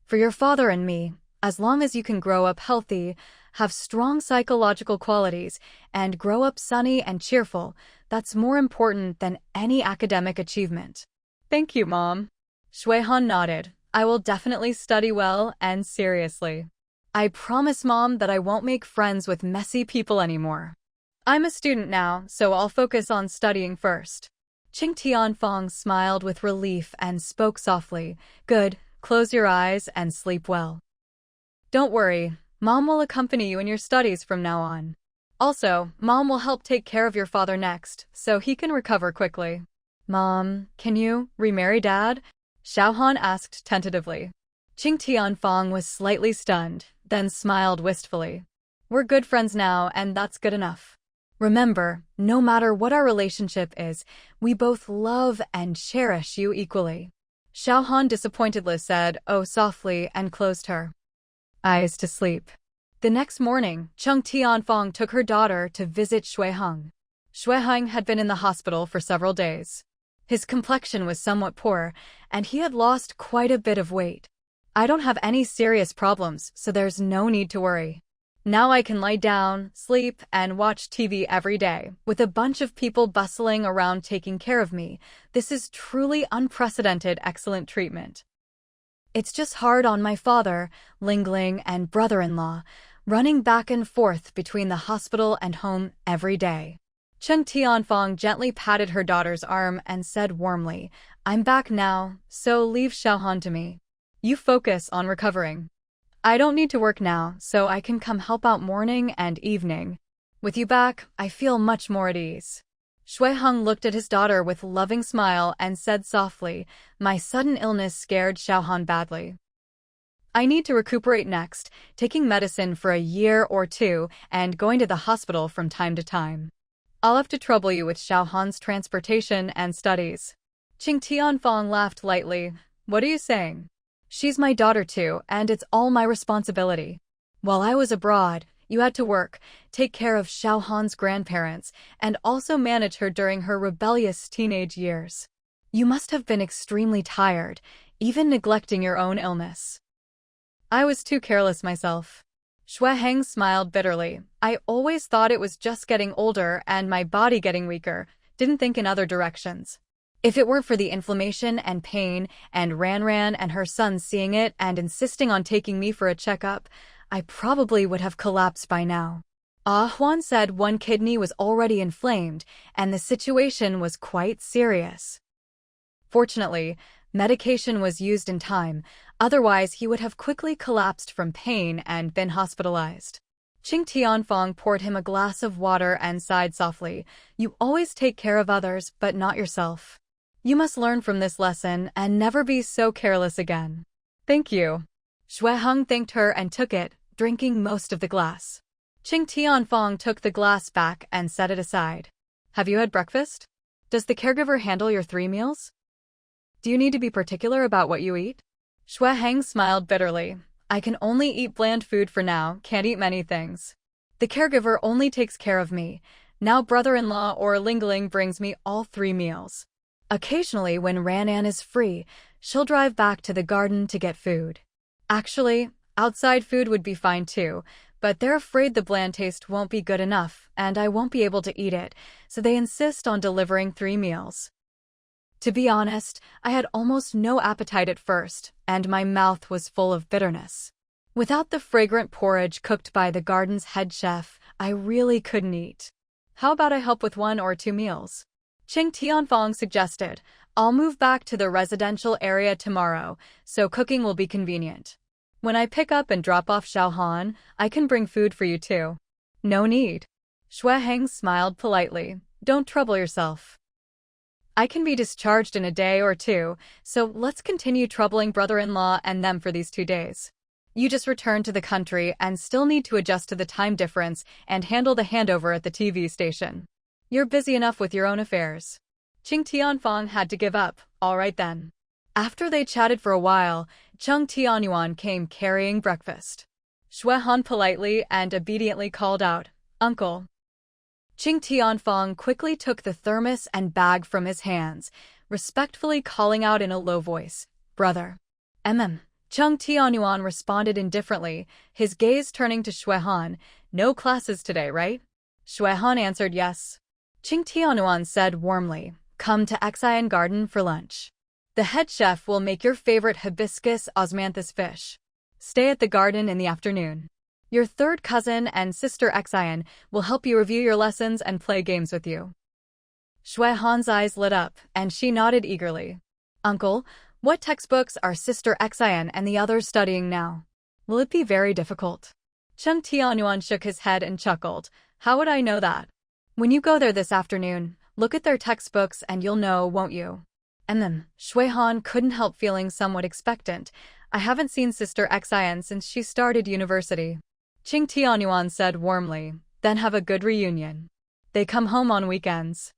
For your father and me, as long as you can grow up healthy, have strong psychological qualities, and grow up sunny and cheerful, that's more important than any academic achievement. Thank you, Mom. Shuihan nodded. I will definitely study well and seriously. I promise, Mom, that I won't make friends with messy people anymore. I'm a student now, so I'll focus on studying first. Qing Tianfang smiled with relief and spoke softly. Good, close your eyes and sleep well. Don't worry, Mom will accompany you in your studies from now on. Also, Mom will help take care of your father next, so he can recover quickly. Mom, can you remarry Dad? Xiaohan asked tentatively. Qing Tianfang was slightly stunned, then smiled wistfully. We're good friends now, and that's good enough. Remember, no matter what our relationship is, we both love and cherish you equally. Xiaohan disappointedly said, oh softly, and closed her eyes to sleep. The next morning, Chung Tianfang took her daughter to visit Shuiheng. Shuiheng had been in the hospital for several days. His complexion was somewhat poor, and he had lost quite a bit of weight. I don't have any serious problems, so there's no need to worry. Now I can lie down, sleep, and watch TV every day, with a bunch of people bustling around taking care of me. This is truly unprecedented excellent treatment. It's just hard on my father, Lingling, and brother-in-law, running back and forth between the hospital and home every day. Chung Tianfang gently patted her daughter's arm and said warmly, I'm back now, so leave Xiaohan to me. You focus on recovering. I don't need to work now, so I can come help out morning and evening. With you back, I feel much more at ease. Shuiheng looked at his daughter with a loving smile and said softly, my sudden illness scared Xiaohan badly. I need to recuperate next, taking medicine for a year or two and going to the hospital from time to time. I'll have to trouble you with Xiaohan's transportation and studies. Qing Tianfang laughed lightly. What are you saying? She's my daughter too, and it's all my responsibility. While I was abroad, you had to work, take care of Xiaohan's grandparents, and also manage her during her rebellious teenage years. You must have been extremely tired, even neglecting your own illness. I was too careless myself. Shuiheng smiled bitterly. I always thought it was just getting older and my body getting weaker, didn't think in other directions. If it weren't for the inflammation and pain, and Ranran and her son seeing it and insisting on taking me for a checkup, I probably would have collapsed by now. Ah Huan said one kidney was already inflamed, and the situation was quite serious. Fortunately, medication was used in time, otherwise he would have quickly collapsed from pain and been hospitalized. Qing Tianfang poured him a glass of water and sighed softly. You always take care of others, but not yourself. You must learn from this lesson and never be so careless again. Thank you. Shuiheng thanked her and took it, drinking most of the glass. Qing Tianfang took the glass back and set it aside. Have you had breakfast? Does the caregiver handle your 3 meals? Do you need to be particular about what you eat? Shuiheng smiled bitterly. I can only eat bland food for now, can't eat many things. The caregiver only takes care of me. Now brother-in-law or Lingling brings me all 3 meals. Occasionally, when Ranan is free, she'll drive back to the garden to get food. Actually, outside food would be fine too, but they're afraid the bland taste won't be good enough, and I won't be able to eat it, so they insist on delivering 3 meals. To be honest, I had almost no appetite at first, and my mouth was full of bitterness. Without the fragrant porridge cooked by the garden's head chef, I really couldn't eat. How about I help with 1 or 2 meals? Qing Tianfang suggested. I'll move back to the residential area tomorrow, so cooking will be convenient. When I pick up and drop off Xiaohan, I can bring food for you too. No need. Shui Heng smiled politely. Don't trouble yourself. I can be discharged in a day or two, so let's continue troubling brother-in-law and them for these 2 days. You just returned to the country and still need to adjust to the time difference and handle the handover at the TV station. You're busy enough with your own affairs. Qing Tianfang had to give up. All right then. After they chatted for a while, Cheng Tianyuan came carrying breakfast. Shui Han politely and obediently called out, "Uncle." Qing Tianfang quickly took the thermos and bag from his hands, respectfully calling out in a low voice, "Brother." Cheng Tianyuan responded indifferently, his gaze turning to Shui Han. "No classes today, right?" Shui Han answered yes. Qing Tianyuan said warmly, "Come to Xian Garden for lunch. The head chef will make your favorite hibiscus osmanthus fish. Stay at the garden in the afternoon. Your third cousin and sister Xian will help you review your lessons and play games with you." Shui Han's eyes lit up, and she nodded eagerly. "Uncle, what textbooks are sister Xian and the others studying now? Will it be very difficult?" Cheng Tianyuan shook his head and chuckled. "How would I know that? When you go there this afternoon, look at their textbooks and you'll know, won't you?" Shui Han couldn't help feeling somewhat expectant. "I haven't seen Sister Xian since she started university." Qing Tianyuan said warmly, "Then have a good reunion. They come home on weekends.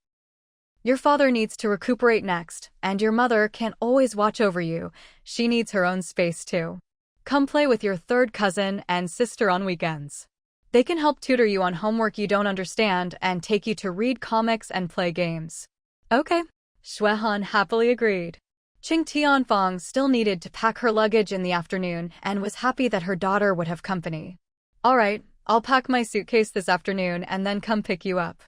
Your father needs to recuperate next, and your mother can't always watch over you. She needs her own space too. Come play with your third cousin and sister on weekends. They can help tutor you on homework you don't understand and take you to read comics and play games." "Okay." Shui Han happily agreed. Qing Tianfang still needed to pack her luggage in the afternoon and was happy that her daughter would have company. "All right, I'll pack my suitcase this afternoon and then come pick you up.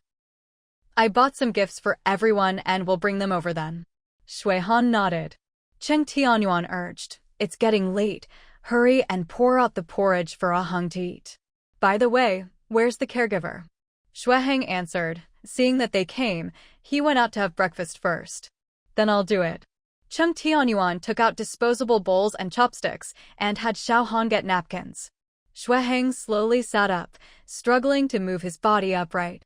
I bought some gifts for everyone and will bring them over then." Shui Han nodded. Cheng Tianyuan urged, "It's getting late. Hurry and pour out the porridge for Ah Hung to eat. By the way, where's the caregiver?" Shui Heng answered. Seeing that they came, he went out to have breakfast first. "Then I'll do it." Cheng Tianyuan took out disposable bowls and chopsticks and had Xiaohan get napkins. Shui Heng slowly sat up, struggling to move his body upright.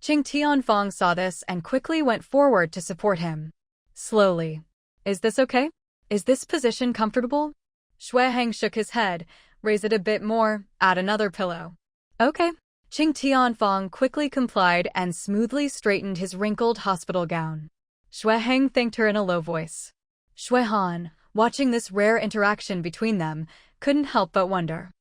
Qing Tianfang saw this and quickly went forward to support him. Slowly. "Is this okay? Is this position comfortable?" Shui Heng shook his head. "Raise it a bit more, add another pillow." "Okay." Qing Tianfang quickly complied and smoothly straightened his wrinkled hospital gown. Shui Heng thanked her in a low voice. Shui Han, watching this rare interaction between them, couldn't help but wonder.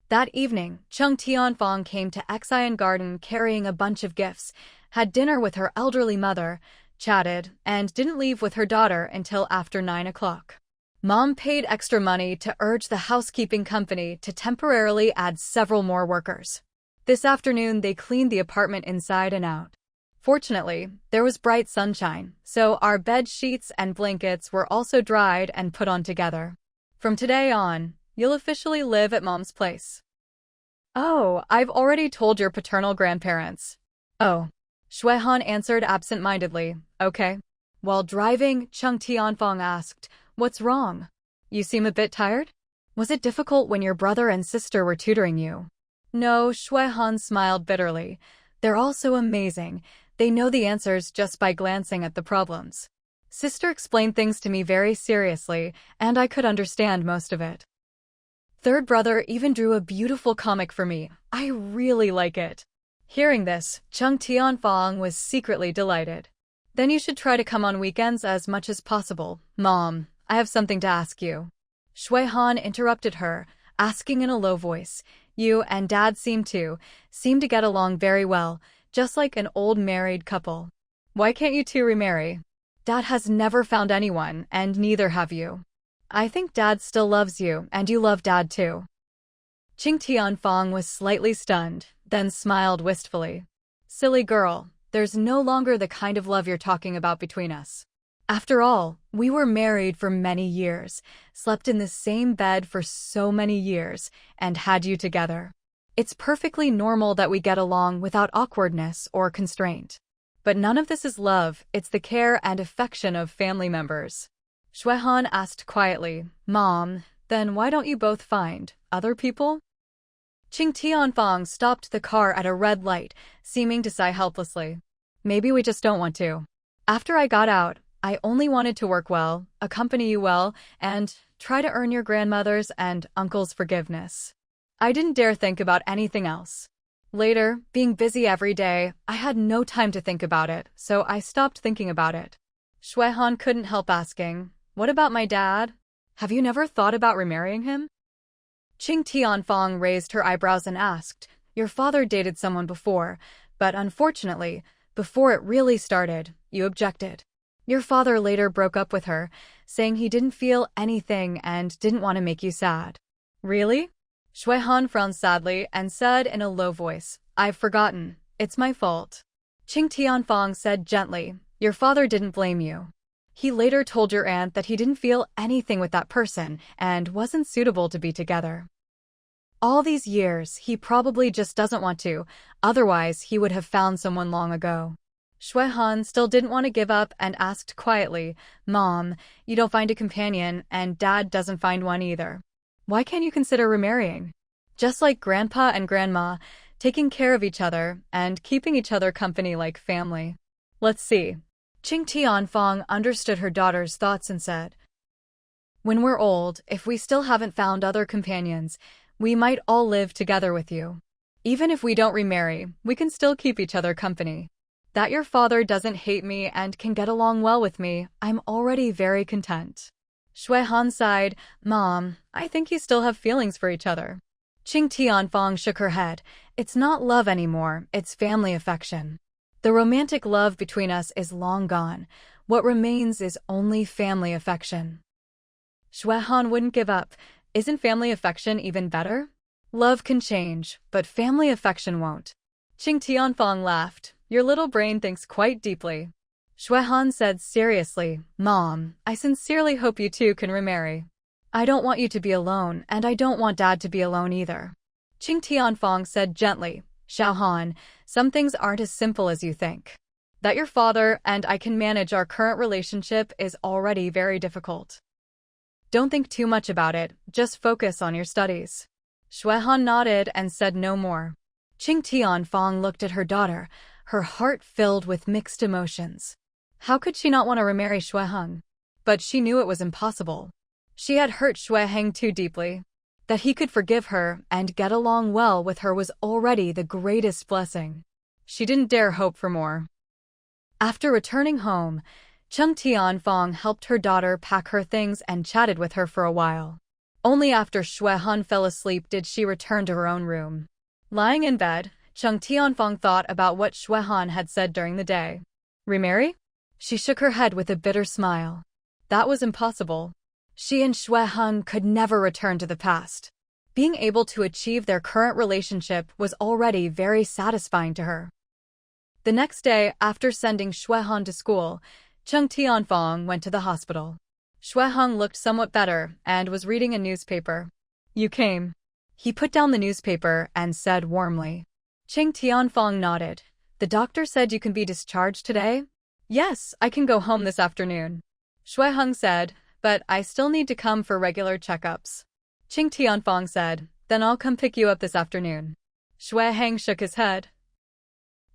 That evening, Cheng Tianfang came to Xian Garden carrying a bunch of gifts, had dinner with her elderly mother, chatted, and didn't leave with her daughter until after 9 o'clock. Mom paid extra money to urge the housekeeping company to temporarily add several more workers. This afternoon, they cleaned the apartment inside and out. Fortunately, there was bright sunshine, so our bed sheets and blankets were also dried and put on together. From today on, you'll officially live at Mom's place. "Oh, I've already told your paternal grandparents." "Oh." Shui Han answered absent-mindedly, "Okay." While driving, Cheng Tianfang asked, "What's wrong? You seem a bit tired? Was it difficult when your brother and sister were tutoring you?" "No," Shui Han smiled bitterly. "They're all so amazing. They know the answers just by glancing at the problems. Sister explained things to me very seriously, and I could understand most of it. Third brother even drew a beautiful comic for me. I really like it." Hearing this, Cheng Tianfang was secretly delighted. "Then you should try to come on weekends as much as possible. Mom, I have something to ask you." Shui Han interrupted her, asking in a low voice, "You and Dad seem to get along very well, just like an old married couple. Why can't you two remarry? Dad has never found anyone, and neither have you. I think Dad still loves you, and you love Dad too." Qing Tianfang was slightly stunned, then smiled wistfully. "Silly girl, there's no longer the kind of love you're talking about between us. After all, we were married for many years, slept in the same bed for so many years, and had you together. It's perfectly normal that we get along without awkwardness or constraint. But none of this is love, it's the care and affection of family members. Shuehan asked quietly, Mom, then why don't you both find other people? Qing Tianfang stopped the car at a red light, seeming to sigh helplessly. Maybe we just don't want to. After I got out, I only wanted to work well, accompany you well, and try to earn your grandmother's and uncle's forgiveness. I didn't dare think about anything else. Later, being busy every day, I had no time to think about it, so I stopped thinking about it. Shuehan couldn't help asking, what about my dad? Have you never thought about remarrying him? Qing Tianfang raised her eyebrows and asked, your father dated someone before, but unfortunately, before it really started, you objected. Your father later broke up with her, saying he didn't feel anything and didn't want to make you sad. Really? Shuehan frowned sadly and said in a low voice, I've forgotten. It's my fault. Qing Tianfang said gently, your father didn't blame you. He later told your aunt that he didn't feel anything with that person and wasn't suitable to be together. All these years, he probably just doesn't want to, otherwise he would have found someone long ago. Shuehan still didn't want to give up and asked quietly, Mom, you don't find a companion and Dad doesn't find one either. Why can't you consider remarrying? Just like Grandpa and Grandma, taking care of each other and keeping each other company like family. Let's see. Qing Tianfang understood her daughter's thoughts and said, when we're old, if we still haven't found other companions, we might all live together with you. Even if we don't remarry, we can still keep each other company. That your father doesn't hate me and can get along well with me, I'm already very content. Shuehan sighed, Mom, I think you still have feelings for each other. Qing Tianfang shook her head. It's not love anymore, it's family affection. The romantic love between us is long gone. What remains is only family affection. Shuehan wouldn't give up. Isn't family affection even better? Love can change, but family affection won't. Qing Tianfang laughed. Your little brain thinks quite deeply. Shuehan said seriously, Mom, I sincerely hope you two can remarry. I don't want you to be alone, and I don't want Dad to be alone either. Qing Tianfang said gently, Xiaohan, some things aren't as simple as you think. That your father and I can manage our current relationship is already very difficult. Don't think too much about it, just focus on your studies. Shuehan nodded and said no more. Qing Tianfang looked at her daughter, her heart filled with mixed emotions. How could she not want to remarry Shueheng? But she knew it was impossible. She had hurt Shueheng too deeply. That he could forgive her and get along well with her was already the greatest blessing. She didn't dare hope for more. After returning home, Qing Tianfang helped her daughter pack her things and chatted with her for a while. Only after Shuehan fell asleep did she return to her own room. Lying in bed, Qing Tianfang thought about what Shuehan had said during the day. Remarry? She shook her head with a bitter smile. That was impossible. She and Shueheng could never return to the past. Being able to achieve their current relationship was already very satisfying to her. The next day, after sending Shueheng to school, Qing Tianfang went to the hospital. Shueheng looked somewhat better and was reading a newspaper. You came. He put down the newspaper and said warmly. Qing Tianfang nodded. The doctor said you can be discharged today? Yes, I can go home this afternoon. Shueheng said, but I still need to come for regular checkups. Qing Tianfang said, then I'll come pick you up this afternoon. Shueheng shook his head.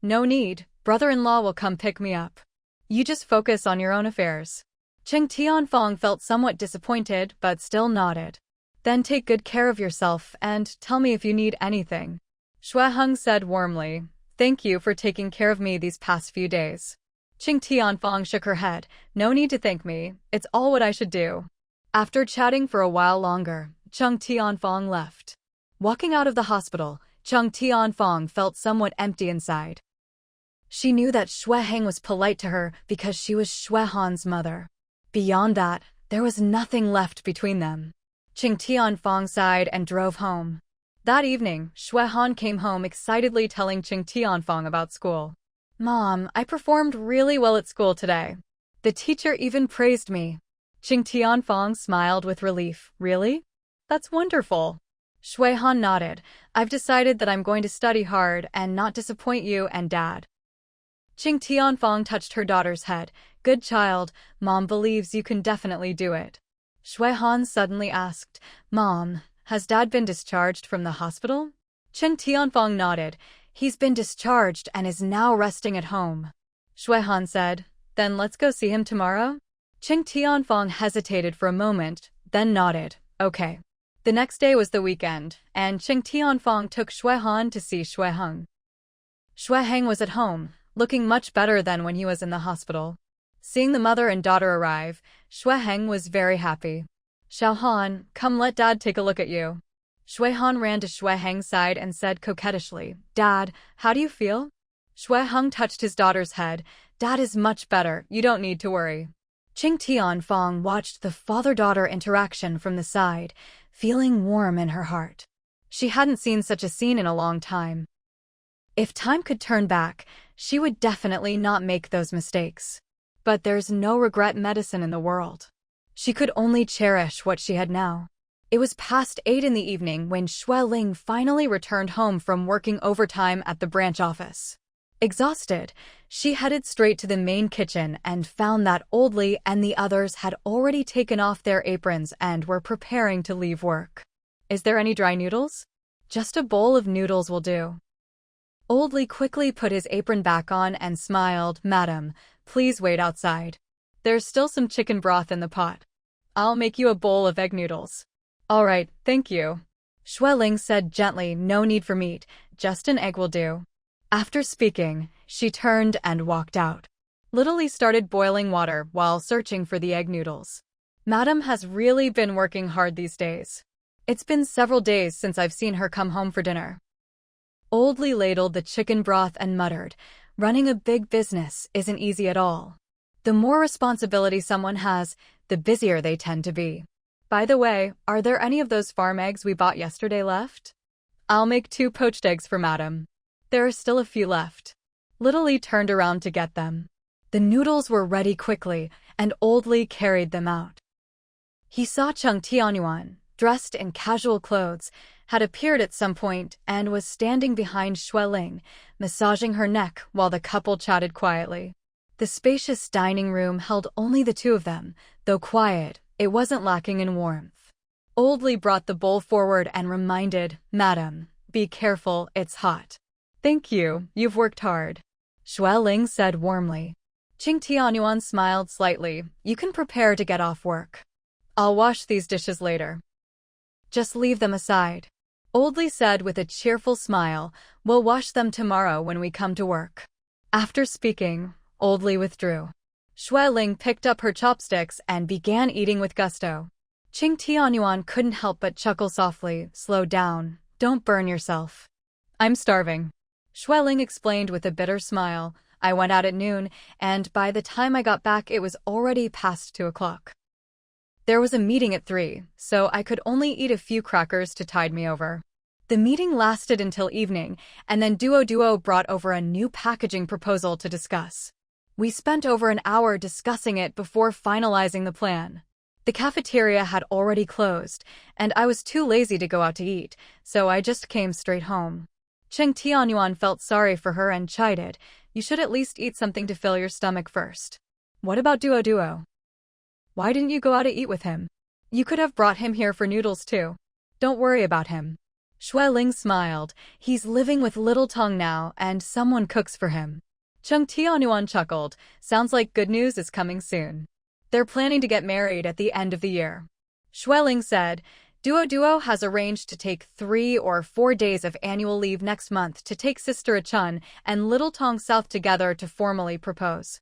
No need, brother-in-law will come pick me up. You just focus on your own affairs. Qing Tianfang felt somewhat disappointed but still nodded. Then take good care of yourself and tell me if you need anything. Shueheng said warmly, thank you for taking care of me these past few days. Qing Tianfang shook her head. No need to thank me, it's all what I should do. After chatting for a while longer, Qing Tianfang left. Walking out of the hospital, Qing Tianfang felt somewhat empty inside. She knew that Shueheng was polite to her because she was Shuehan's mother. Beyond that, there was nothing left between them. Qing Tianfang sighed and drove home. That evening, Shuehan came home excitedly telling Qing Tianfang about school. Mom, I performed really well at school today. The teacher even praised me. Qing Tianfang smiled with relief. Really? That's wonderful. Shuehan nodded. I've decided that I'm going to study hard and not disappoint you and Dad. Qing Tianfang touched her daughter's head. Good child, Mom believes you can definitely do it. Shui Han suddenly asked, Mom, has Dad been discharged from the hospital? Qing Tianfang nodded. He's been discharged and is now resting at home. Shui Han said, then let's go see him tomorrow? Qing Tianfang hesitated for a moment, then nodded. Okay. The next day was the weekend, and Qing Tianfang took Shui Han to see Shui Heng. Shui Heng was at home, looking much better than when he was in the hospital. Seeing the mother and daughter arrive, Shui Heng was very happy. Xiao Han, come let Dad take a look at you. Shui Han ran to Shui Heng's side and said coquettishly, Dad, how do you feel? Shui Heng touched his daughter's head. Dad is much better, you don't need to worry. Qing Tianfang watched the father-daughter interaction from the side, feeling warm in her heart. She hadn't seen such a scene in a long time. If time could turn back, she would definitely not make those mistakes. But there's no regret medicine in the world. She could only cherish what she had now. It was past 8 in the evening when Xueling finally returned home from working overtime at the branch office. Exhausted, she headed straight to the main kitchen and found that Old Li and the others had already taken off their aprons and were preparing to leave work. Is there any dry noodles? Just a bowl of noodles will do. Old Li quickly put his apron back on and smiled. Madam, please wait outside. There's still some chicken broth in the pot. I'll make you a bowl of egg noodles. All right, thank you. Xueling said gently, no need for meat, just an egg will do. After speaking, she turned and walked out. Little Li started boiling water while searching for the egg noodles. Madam has really been working hard these days. It's been several days since I've seen her come home for dinner. Old Li ladled the chicken broth and muttered, running a big business isn't easy at all. The more responsibility someone has, the busier they tend to be. By the way, are there any of those farm eggs we bought yesterday left? I'll make 2 poached eggs for Madam. There are still a few left. Little Li turned around to get them. The noodles were ready quickly, and Old Li carried them out. He saw Cheng Tianyuan, dressed in casual clothes, had appeared at some point and was standing behind Xueling, massaging her neck while the couple chatted quietly. The spacious dining room held only the 2 of them. Though quiet, it wasn't lacking in warmth. Old Li brought the bowl forward and reminded, Madam, be careful, it's hot. Thank you, you've worked hard. Xueling said warmly. Qing Tianyuan smiled slightly. You can prepare to get off work. I'll wash these dishes later. Just leave them aside. Old Li said with a cheerful smile, we'll wash them tomorrow when we come to work. After speaking, Old Li withdrew. Xueling picked up her chopsticks and began eating with gusto. Qing Tianyuan couldn't help but chuckle softly. Slow down, don't burn yourself. I'm starving. Xueling explained with a bitter smile. I went out at noon, and by the time I got back it was already past 2 o'clock. There was a meeting at 3, so I could only eat a few crackers to tide me over. The meeting lasted until evening, and then Duo brought over a new packaging proposal to discuss. We spent over an hour discussing it before finalizing the plan. The cafeteria had already closed, and I was too lazy to go out to eat, so I just came straight home. Qing Tianyuan felt sorry for her and chided, you should at least eat something to fill your stomach first. What about Duo? Why didn't you go out to eat with him? You could have brought him here for noodles too. Don't worry about him. Xueling smiled. He's living with Little Tongue now, and someone cooks for him. Cheng Tianyuan chuckled. Sounds like good news is coming soon. They're planning to get married at the end of the year. Xueling said, Duo has arranged to take 3 or 4 days of annual leave next month to take Sister Achun and Little Tongue south together to formally propose.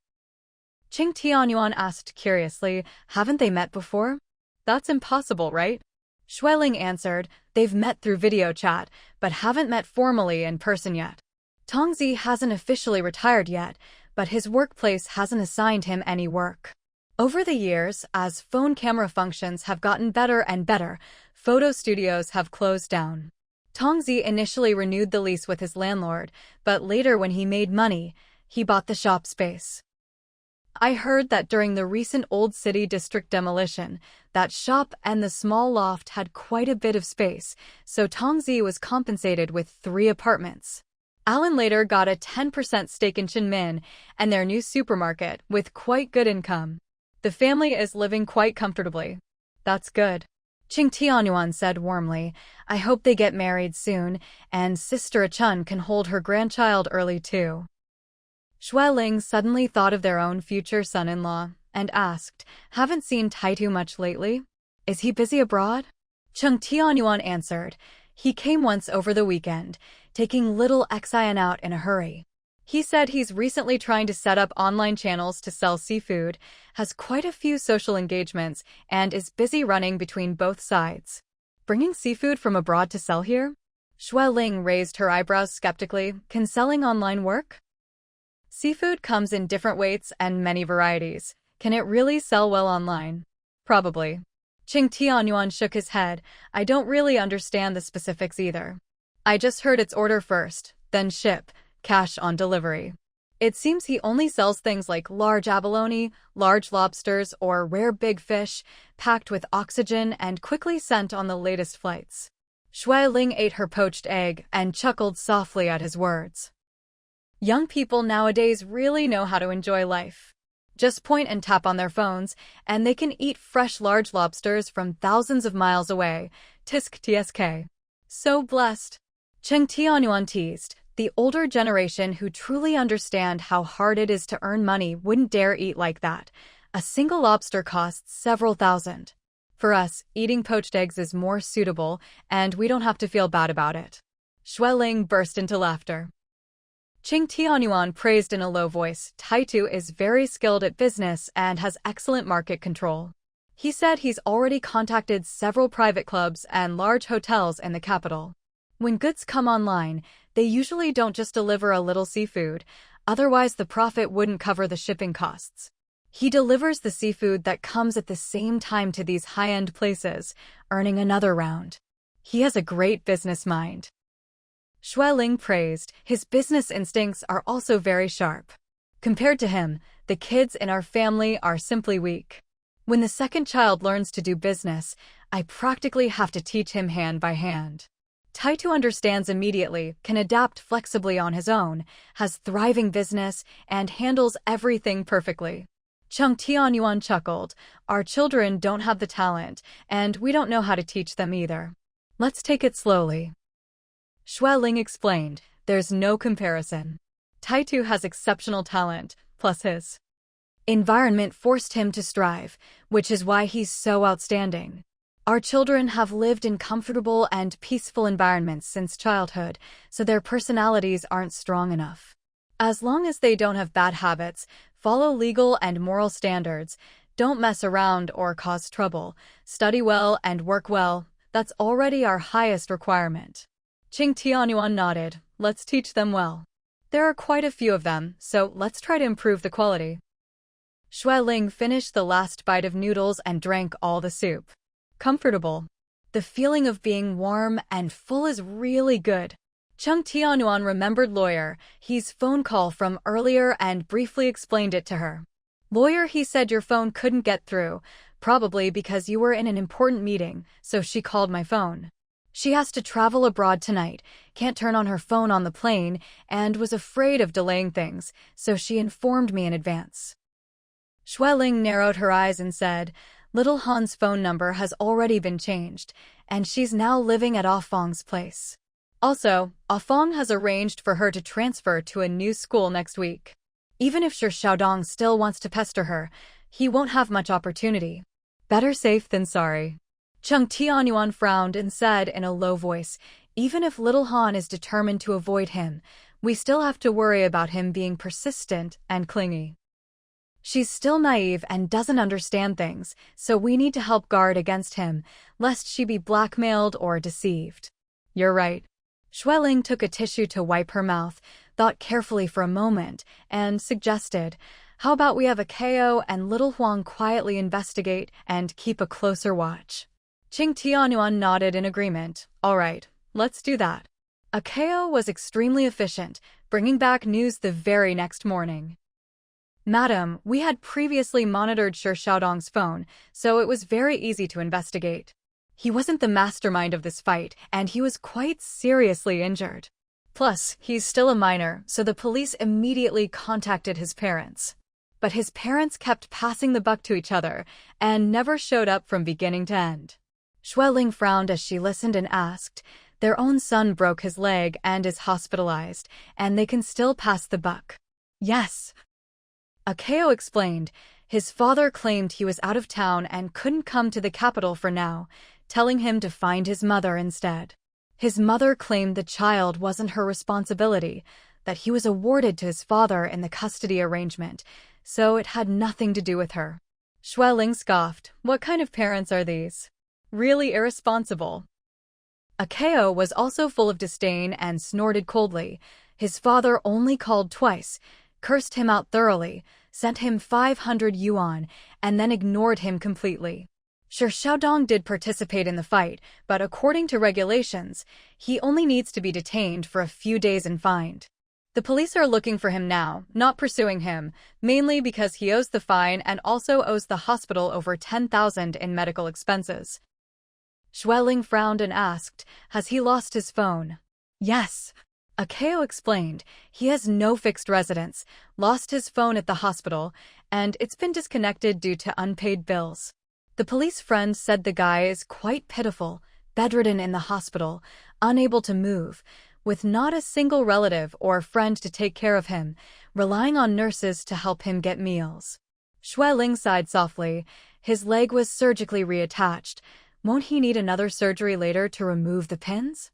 Qing Tianyuan asked curiously, haven't they met before? That's impossible, right? Xueling answered, they've met through video chat, but haven't met formally in person yet. Tongzi hasn't officially retired yet, but his workplace hasn't assigned him any work. Over the years, as phone camera functions have gotten better and better, photo studios have closed down. Tongzi initially renewed the lease with his landlord, but later when he made money, he bought the shop space. I heard that during the recent Old City District demolition, that shop and the small loft had quite a bit of space, so Tongzi was compensated with 3 apartments. Alan later got a 10% stake in Chinmin and their new supermarket with quite good income. The family is living quite comfortably. That's good. Qing Tianyuan said warmly, I hope they get married soon, and Sister Chun can hold her grandchild early too. Xueling suddenly thought of their own future son-in-law and asked, haven't seen Taitu much lately? Is he busy abroad? Chung Tianyuan answered, he came once over the weekend, taking little Xian out in a hurry. He said he's recently trying to set up online channels to sell seafood, has quite a few social engagements, and is busy running between both sides. Bringing seafood from abroad to sell here? Xueling raised her eyebrows skeptically. Can selling online work? Seafood comes in different weights and many varieties. Can it really sell well online? Probably. Qing Tianyuan shook his head. I don't really understand the specifics either. I just heard it's order first, then ship, cash on delivery. It seems he only sells things like large abalone, large lobsters, or rare big fish, packed with oxygen and quickly sent on the latest flights. Xueling ate her poached egg and chuckled softly at his words. Young people nowadays really know how to enjoy life. Just point and tap on their phones, and they can eat fresh large lobsters from thousands of miles away. Tisk tsk. So blessed. Cheng Tianyuan teased. The older generation who truly understand how hard it is to earn money wouldn't dare eat like that. A single lobster costs several thousand. For us, eating poached eggs is more suitable, and we don't have to feel bad about it. Xueling burst into laughter. Qing Tianyuan praised in a low voice, Taitu is very skilled at business and has excellent market control. He said he's already contacted several private clubs and large hotels in the capital. When goods come online, they usually don't just deliver a little seafood, otherwise the profit wouldn't cover the shipping costs. He delivers the seafood that comes at the same time to these high-end places, earning another round. He has a great business mind. Xueling praised, his business instincts are also very sharp. Compared to him, the kids in our family are simply weak. When the second child learns to do business, I practically have to teach him hand by hand. Taitu understands immediately, can adapt flexibly on his own, has thriving business, and handles everything perfectly. Chung Tianyuan chuckled, our children don't have the talent, and we don't know how to teach them either. Let's take it slowly. Xueling explained, there's no comparison. Taitu has exceptional talent, plus his environment forced him to strive, which is why he's so outstanding. Our children have lived in comfortable and peaceful environments since childhood, so their personalities aren't strong enough. As long as they don't have bad habits, follow legal and moral standards, don't mess around or cause trouble, study well and work well, that's already our highest requirement. Qing Tianyuan nodded. Let's teach them well. There are quite a few of them, so let's try to improve the quality. Xueling finished the last bite of noodles and drank all the soup. Comfortable. The feeling of being warm and full is really good. Chung Tianyuan remembered Lawyer, his phone call from earlier and briefly explained it to her. Lawyer, he said your phone couldn't get through, probably because you were in an important meeting, so she called my phone. She has to travel abroad tonight, can't turn on her phone on the plane, and was afraid of delaying things, so she informed me in advance. Xueling narrowed her eyes and said, Little Han's phone number has already been changed, and she's now living at Ah Fong's place. Also, Ah Fong has arranged for her to transfer to a new school next week. Even if Shi Xiaodong still wants to pester her, he won't have much opportunity. Better safe than sorry. Chung Tianyuan frowned and said in a low voice, even if Little Han is determined to avoid him, we still have to worry about him being persistent and clingy. She's still naive and doesn't understand things, so we need to help guard against him, lest she be blackmailed or deceived. You're right. Xueling took a tissue to wipe her mouth, thought carefully for a moment, and suggested, how about we have a KO and Little Huang quietly investigate and keep a closer watch? Qing Tianyuan nodded in agreement. All right, let's do that. A KO was extremely efficient, bringing back news the very next morning. Madam, we had previously monitored Shi Xiaodong's phone, so it was very easy to investigate. He wasn't the mastermind of this fight, and he was quite seriously injured. Plus, he's still a minor, so the police immediately contacted his parents. But his parents kept passing the buck to each other and never showed up from beginning to end. Xueling frowned as she listened and asked, "Their own son broke his leg and is hospitalized, and they can still pass the buck?" "Yes." Akeo explained. His father claimed he was out of town and couldn't come to the capital for now, telling him to find his mother instead. His mother claimed the child wasn't her responsibility, that he was awarded to his father in the custody arrangement, so it had nothing to do with her. Xueling scoffed. What kind of parents are these? Really irresponsible. Akeo was also full of disdain and snorted coldly. His father only called twice, cursed him out thoroughly, sent him 500 yuan, and then ignored him completely. Sure, Xiaodong did participate in the fight, but according to regulations, he only needs to be detained for a few days and fined. The police are looking for him now, not pursuing him, mainly because he owes the fine and also owes the hospital over 10,000 in medical expenses. Xueling frowned and asked, "Has he lost his phone?" "Yes." Akeo explained. He has no fixed residence, lost his phone at the hospital, and it's been disconnected due to unpaid bills. The police friend said the guy is quite pitiful, bedridden in the hospital, unable to move, with not a single relative or friend to take care of him, relying on nurses to help him get meals. Xueling sighed softly. His leg was surgically reattached. Won't he need another surgery later to remove the pins?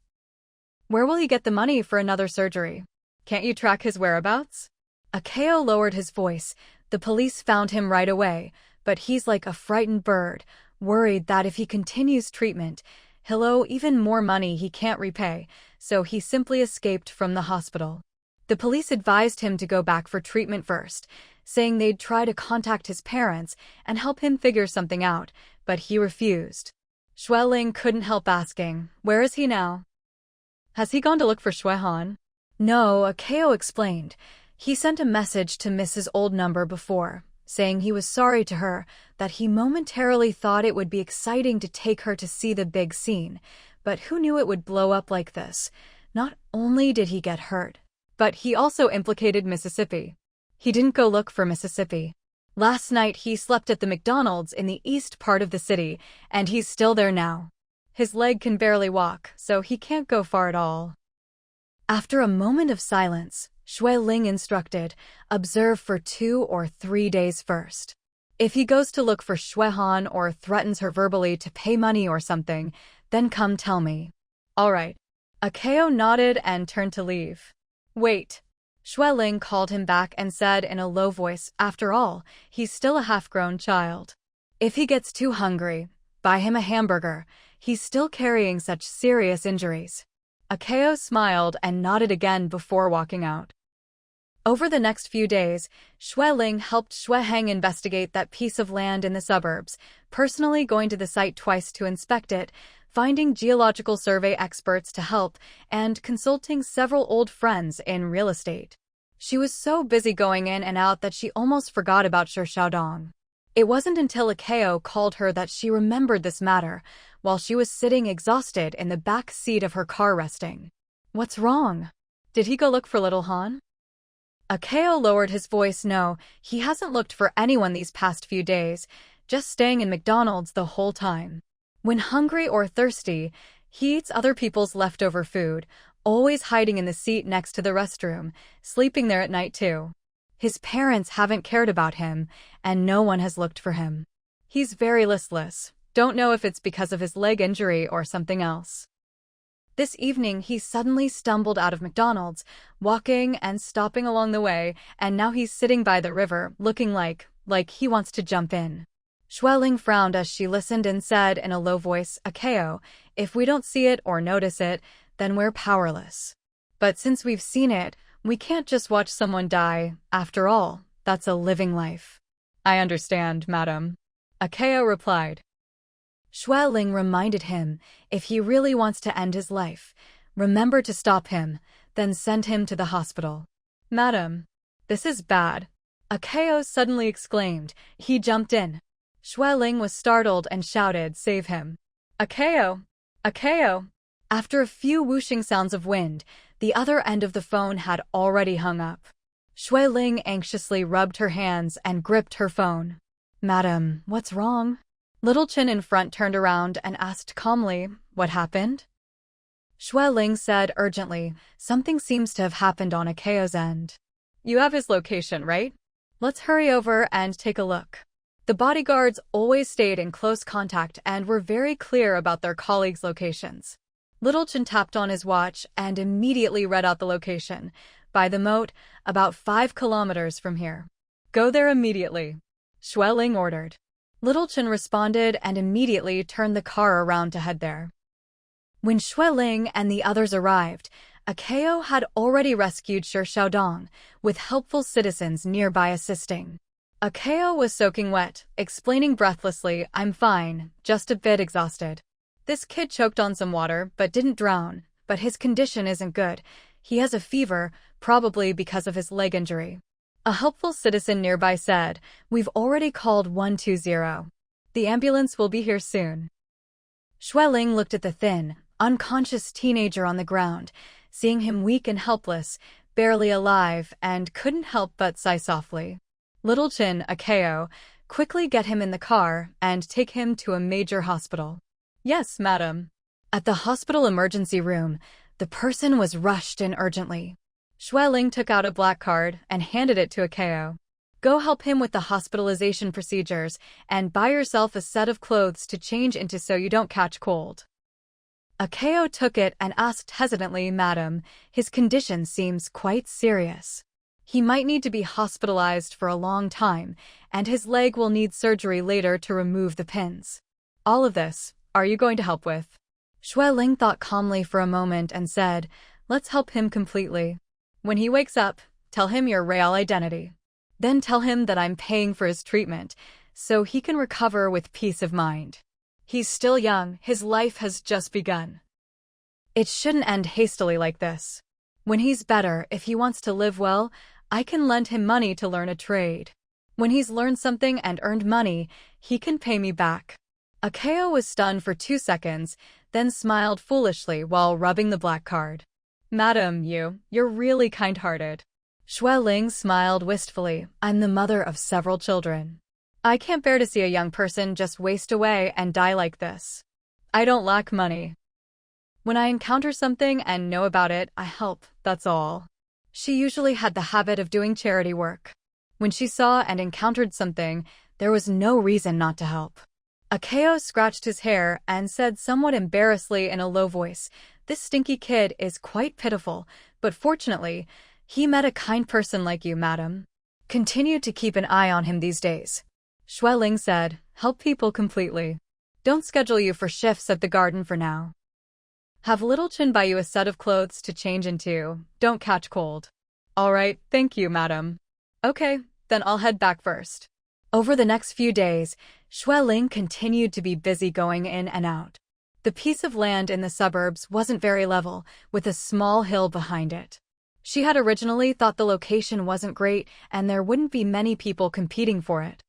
Where will he get the money for another surgery? Can't you track his whereabouts? Akeo lowered his voice. The police found him right away, but he's like a frightened bird, worried that if he continues treatment, he'll owe even more money he can't repay, so he simply escaped from the hospital. The police advised him to go back for treatment first, saying they'd try to contact his parents and help him figure something out, but he refused. Xueling couldn't help asking, "Where is he now?" "Has he gone to look for Xuehan?" "No," Akeo explained. He sent a message to Mrs. Old Number before, saying he was sorry to her, that he momentarily thought it would be exciting to take her to see the big scene, but who knew it would blow up like this? Not only did he get hurt, but he also implicated Mississippi. He didn't go look for Mississippi. Last night he slept at the McDonald's in the east part of the city, and he's still there now. His leg can barely walk, so he can't go far at all. After a moment of silence, Xueling instructed, "Observe for 2 or 3 days first. If he goes to look for Xuehan or threatens her verbally to pay money or something, then come tell me." "All right." Akeo nodded and turned to leave. "Wait." Xueling called him back and said in a low voice, "After all, he's still a half-grown child. If he gets too hungry, buy him a hamburger. He's still carrying such serious injuries." Akeo smiled and nodded again before walking out. Over the next few days, Xueling helped Xueheng investigate that piece of land in the suburbs, personally going to the site twice to inspect it, finding geological survey experts to help, and consulting several old friends in real estate. She was so busy going in and out that she almost forgot about Xiaodong. It wasn't until Akeo called her that she remembered this matter, while she was sitting exhausted in the back seat of her car resting. "What's wrong? Did he go look for little Han?" Akeo lowered his voice. "No, he hasn't looked for anyone these past few days, just staying in McDonald's the whole time. When hungry or thirsty, he eats other people's leftover food, always hiding in the seat next to the restroom, sleeping there at night too. His parents haven't cared about him, and no one has looked for him. He's very listless. Don't know if it's because of his leg injury or something else." This evening he suddenly stumbled out of McDonald's, walking and stopping along the way, and now he's sitting by the river, looking like he wants to jump in. Xueling frowned as she listened and said in a low voice, "Akeo, if we don't see it or notice it, then we're powerless. But since we've seen it, we can't just watch someone die. After all, that's a living life." "I understand, madam," Akeo replied. Xueling reminded him, if he really wants to end his life, remember to stop him, then send him to the hospital. "Madam, this is bad," Akeo suddenly exclaimed. He jumped in. Xueling was startled and shouted, "Save him! Akeo! Akeo!" After a few whooshing sounds of wind, the other end of the phone had already hung up. Shui Ling anxiously rubbed her hands and gripped her phone. "Madam, what's wrong?" Little Chin in front turned around and asked calmly, "What happened?" Shui Ling said urgently, "Something seems to have happened on Akayo's end." "You have his location, right? Let's hurry over and take a look." The bodyguards always stayed in close contact and were very clear about their colleagues' locations. Little Chin tapped on his watch and immediately read out the location. "By the moat, about 5 kilometers from here." "Go there immediately," Shui Ling ordered. Little Chin responded and immediately turned the car around to head there. When Shui Ling and the others arrived, Akayo had already rescued Shi Xiaodong, with helpful citizens nearby assisting. Akayo was soaking wet, explaining breathlessly, "I'm fine, just a bit exhausted. This kid choked on some water but didn't drown, but his condition isn't good. He has a fever, probably because of his leg injury." A helpful citizen nearby said, "We've already called 120. The ambulance will be here soon." Shui Ling looked at the thin, unconscious teenager on the ground, seeing him weak and helpless, barely alive, and couldn't help but sigh softly. "Little Chin, Akayo, quickly get him in the car and take him to a major hospital." "Yes, madam." At the hospital emergency room, the person was rushed in urgently. Shui Ling took out a black card and handed it to Akayo. "Go help him with the hospitalization procedures and buy yourself a set of clothes to change into so you don't catch cold." Akayo took it and asked hesitantly, "Madam, his condition seems quite serious. He might need to be hospitalized for a long time, and his leg will need surgery later to remove the pins. All of this, are you going to help with?" Shui Ling thought calmly for a moment and said, "Let's help him completely. When he wakes up, tell him your real identity. Then tell him that I'm paying for his treatment, so he can recover with peace of mind. He's still young, his life has just begun. It shouldn't end hastily like this. When he's better, if he wants to live well, I can lend him money to learn a trade. When he's learned something and earned money, he can pay me back." Akayo was stunned for 2 seconds, then smiled foolishly while rubbing the black card. "Madam, you're really kind-hearted." Shui Ling smiled wistfully. "I'm the mother of several children. I can't bear to see a young person just waste away and die like this. I don't lack money. When I encounter something and know about it, I help, that's all." She usually had the habit of doing charity work. When she saw and encountered something, there was no reason not to help. Akayo scratched his hair and said somewhat embarrassedly in a low voice, "This stinky kid is quite pitiful, but fortunately, he met a kind person like you, madam. Continue to keep an eye on him these days." Shui Ling said, "Help people completely. Don't schedule you for shifts at the garden for now. Have Little Chin buy you a set of clothes to change into. Don't catch cold." "All right, thank you, madam." "Okay, then I'll head back first." Over the next few days, Shui Ling continued to be busy going in and out. The piece of land in the suburbs wasn't very level, with a small hill behind it. She had originally thought the location wasn't great and there wouldn't be many people competing for it.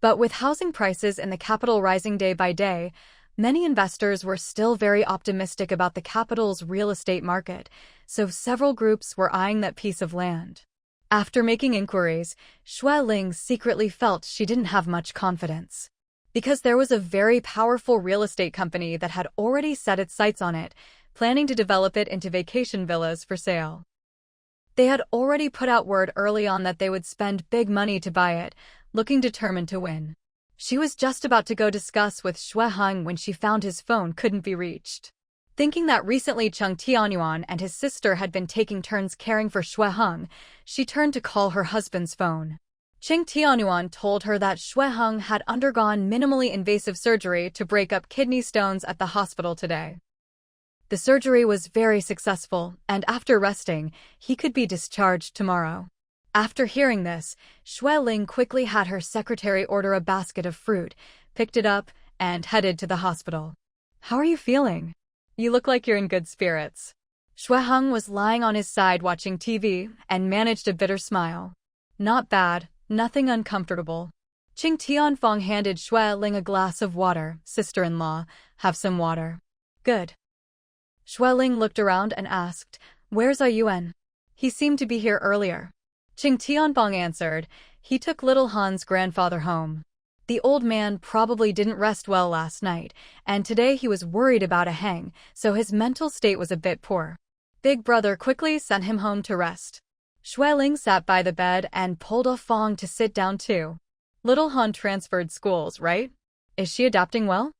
But with housing prices in the capital rising day by day, many investors were still very optimistic about the capital's real estate market, so several groups were eyeing that piece of land. After making inquiries, Shui Ling secretly felt she didn't have much confidence. Because there was a very powerful real estate company that had already set its sights on it, planning to develop it into vacation villas for sale. They had already put out word early on that they would spend big money to buy it, looking determined to win. She was just about to go discuss with Shui Hung when she found his phone couldn't be reached. Thinking that recently Cheng Tianyuan and his sister had been taking turns caring for Shui Hung, she turned to call her husband's phone. Cheng Tianyuan told her that Shui Hung had undergone minimally invasive surgery to break up kidney stones at the hospital today. The surgery was very successful, and after resting, he could be discharged tomorrow. After hearing this, Shui Ling quickly had her secretary order a basket of fruit, picked it up, and headed to the hospital. "How are you feeling? You look like you're in good spirits." Shui Hung was lying on his side watching TV and managed a bitter smile. "Not bad, nothing uncomfortable." Qing Tianfeng handed Shui Ling a glass of water. "Sister-in-law, have some water." "Good." Xueling looked around and asked, "Where's Yuen?" "He seemed to be here earlier." Qing Tianfang answered, "He took little Han's grandfather home. The old man probably didn't rest well last night, and today he was worried about a hang, so his mental state was a bit poor. Big brother quickly sent him home to rest." Xueling sat by the bed and pulled a Fong to sit down too. "Little Han transferred schools, right? Is she adapting well?"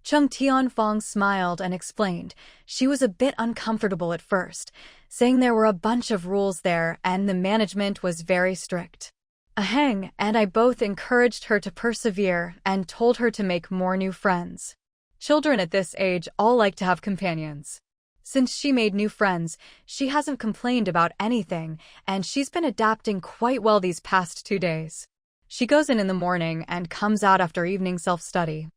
Chung Tianfang smiled and explained. She was a bit uncomfortable at first, saying there were a bunch of rules there and the management was very strict. Aheng and I both encouraged her to persevere and told her to make more new friends. Children at this age all like to have companions. Since she made new friends, she hasn't complained about anything, and she's been adapting quite well these past 2 days. She goes in the morning and comes out after evening self-study.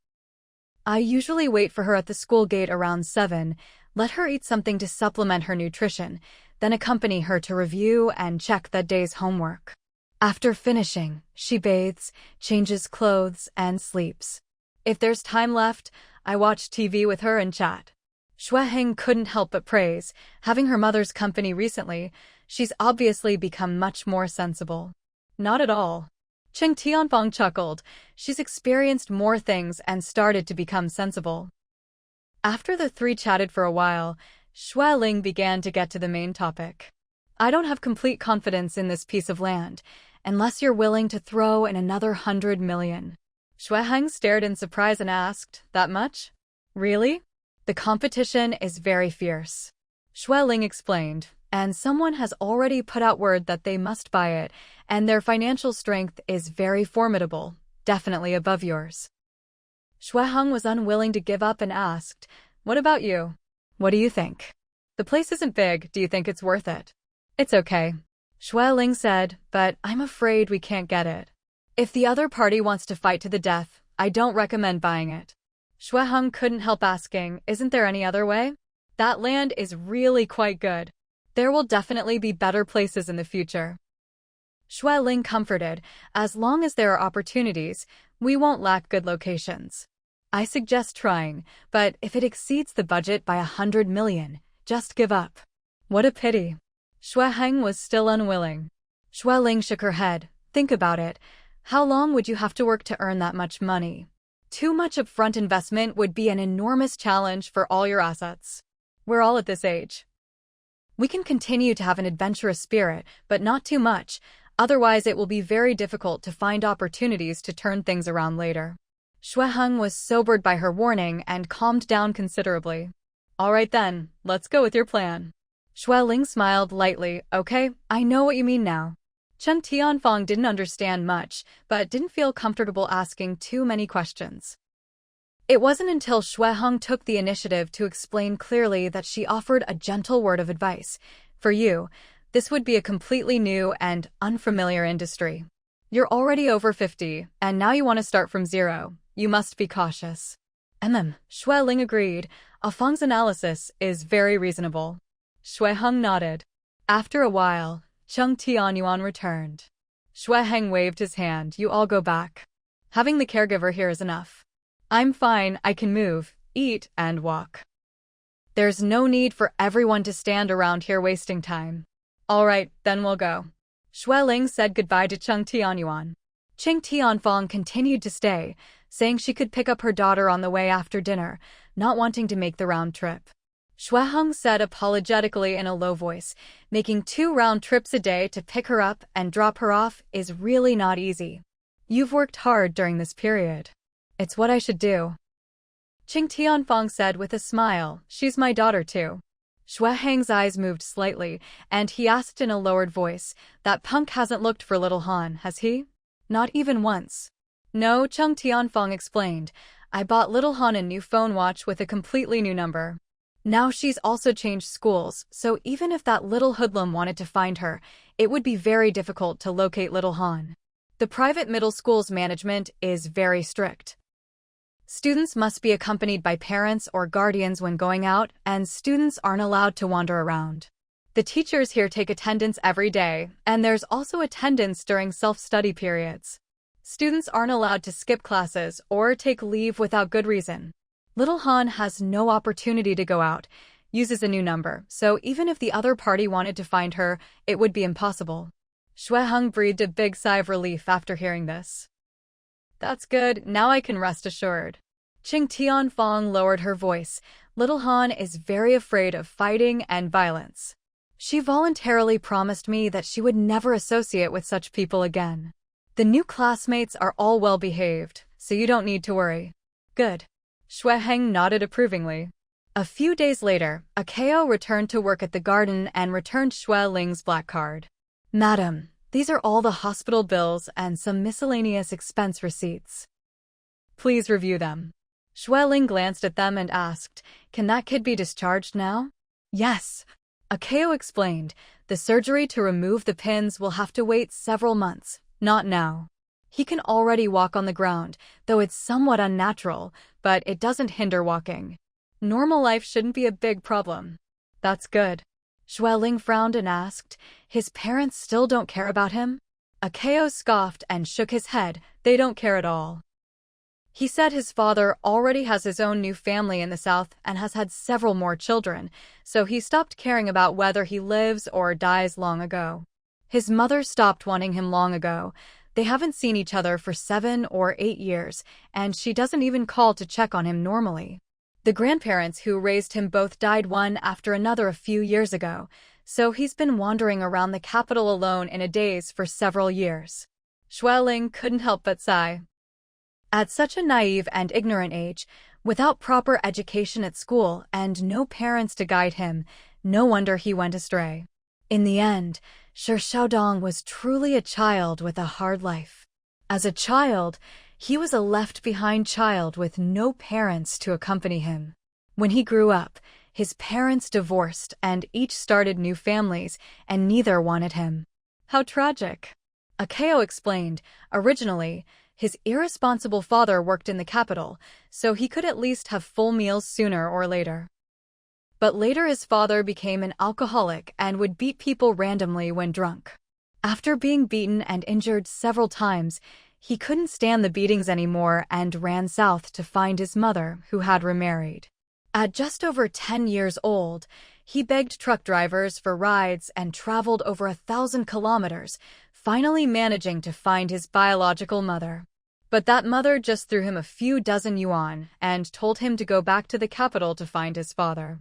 I usually wait for her at the school gate around 7, let her eat something to supplement her nutrition, then accompany her to review and check that day's homework. After finishing, she bathes, changes clothes, and sleeps. If there's time left, I watch TV with her and chat. Xueheng couldn't help but praise, having her mother's company recently, she's obviously become much more sensible. Not at all. Qing Tianfang chuckled. She's experienced more things and started to become sensible. After the three chatted for a while, Xueling began to get to the main topic. "I don't have complete confidence in this piece of land, unless you're willing to throw in another 100 million. Xueheng stared in surprise and asked, "That much? Really? The competition is very fierce." Xueling explained, "And someone has already put out word that they must buy it, and their financial strength is very formidable, definitely above yours." Xueheng was unwilling to give up and asked, "What about you? What do you think? The place isn't big, do you think it's worth it?" "It's okay," Xueling said, "but I'm afraid we can't get it. If the other party wants to fight to the death, I don't recommend buying it." Xueheng couldn't help asking, "Isn't there any other way? That land is really quite good. There will definitely be better places in the future." Xueling comforted, "As long as there are opportunities, we won't lack good locations. I suggest trying, but if it exceeds the budget by 100 million, just give up." "What a pity." Xueheng was still unwilling. Xueling shook her head. "Think about it. How long would you have to work to earn that much money? Too much upfront investment would be an enormous challenge for all your assets. We're all at this age. We can continue to have an adventurous spirit, but not too much, otherwise it will be very difficult to find opportunities to turn things around later." Xueheng was sobered by her warning and calmed down considerably. "All right then, let's go with your plan." Xueling smiled lightly. "Okay, I know what you mean now." Chen Tianfang didn't understand much, but didn't feel comfortable asking too many questions. It wasn't until Xueheng took the initiative to explain clearly that she offered a gentle word of advice. "For you, this would be a completely new and unfamiliar industry. You're already over 50, and now you want to start from zero. You must be cautious." Xueling agreed. "Fang's analysis is very reasonable." Xueheng nodded. After a while, Chung Tianyuan returned. Xueheng waved his hand. "You all go back. Having the caregiver here is enough. I'm fine, I can move, eat, and walk. There's no need for everyone to stand around here wasting time." "All right, then we'll go." Xueling said goodbye to Chung Tianyuan. Qing Tianfang continued to stay, saying she could pick up her daughter on the way after dinner, not wanting to make the round trip. Xueheng said apologetically in a low voice, "Making 2 round trips a day to pick her up and drop her off is really not easy. You've worked hard during this period. It's what I should do." Qing Tianfang said with a smile, "She's my daughter too." Xueheng's eyes moved slightly, and he asked in a lowered voice, "That punk hasn't looked for little Han, has he? Not even once?" "No," Chung Tianfang explained. "I bought little Han a new phone watch with a completely new number. Now she's also changed schools, so even if that little hoodlum wanted to find her, it would be very difficult to locate little Han. The private middle school's management is very strict. Students must be accompanied by parents or guardians when going out, and students aren't allowed to wander around. The teachers here take attendance every day, and there's also attendance during self-study periods. Students aren't allowed to skip classes or take leave without good reason. Little Han has no opportunity to go out. uses a new number, so even if the other party wanted to find her, it would be impossible. Shueheng breathed a big sigh of relief after hearing this. That's good, now I can rest assured. Qing Tianfang lowered her voice. Little Han is very afraid of fighting and violence. She voluntarily promised me that she would never associate with such people again. The new classmates are all well-behaved, so you don't need to worry. Good. Shueheng nodded approvingly. A few days later, Akeo returned to work at the garden and returned Xue Ling's black card. Madam, these are all the hospital bills and some miscellaneous expense receipts. Please review them. Xue Ling glanced at them and asked, Can that kid be discharged now? Yes. Akeo explained, the surgery to remove the pins will have to wait several months, not now. He can already walk on the ground, though it's somewhat unnatural, but it doesn't hinder walking. Normal life shouldn't be a big problem. That's good. Xue Ling frowned and asked, His parents still don't care about him? Akeo scoffed and shook his head, they don't care at all. He said his father already has his own new family in the south and has had several more children, so he stopped caring about whether he lives or dies long ago. His mother stopped wanting him long ago. They haven't seen each other for 7 or 8 years, and she doesn't even call to check on him normally. The grandparents who raised him both died one after another a few years ago, so he's been wandering around the capital alone in a daze for several years. Xue Ling couldn't help but sigh. At such a naive and ignorant age, without proper education at school and no parents to guide him, no wonder he went astray. In the end, Shi Xiaodong was truly a child with a hard life. As a child, he was a left-behind child with no parents to accompany him. When he grew up, his parents divorced and each started new families, and neither wanted him. How tragic. Akeo explained, originally, his irresponsible father worked in the capital, so he could at least have full meals sooner or later. But later his father became an alcoholic and would beat people randomly when drunk. After being beaten and injured several times, he couldn't stand the beatings anymore and ran south to find his mother, who had remarried. At just over 10 years old, he begged truck drivers for rides and traveled over 1,000 kilometers, finally managing to find his biological mother. But that mother just threw him a few dozen yuan and told him to go back to the capital to find his father.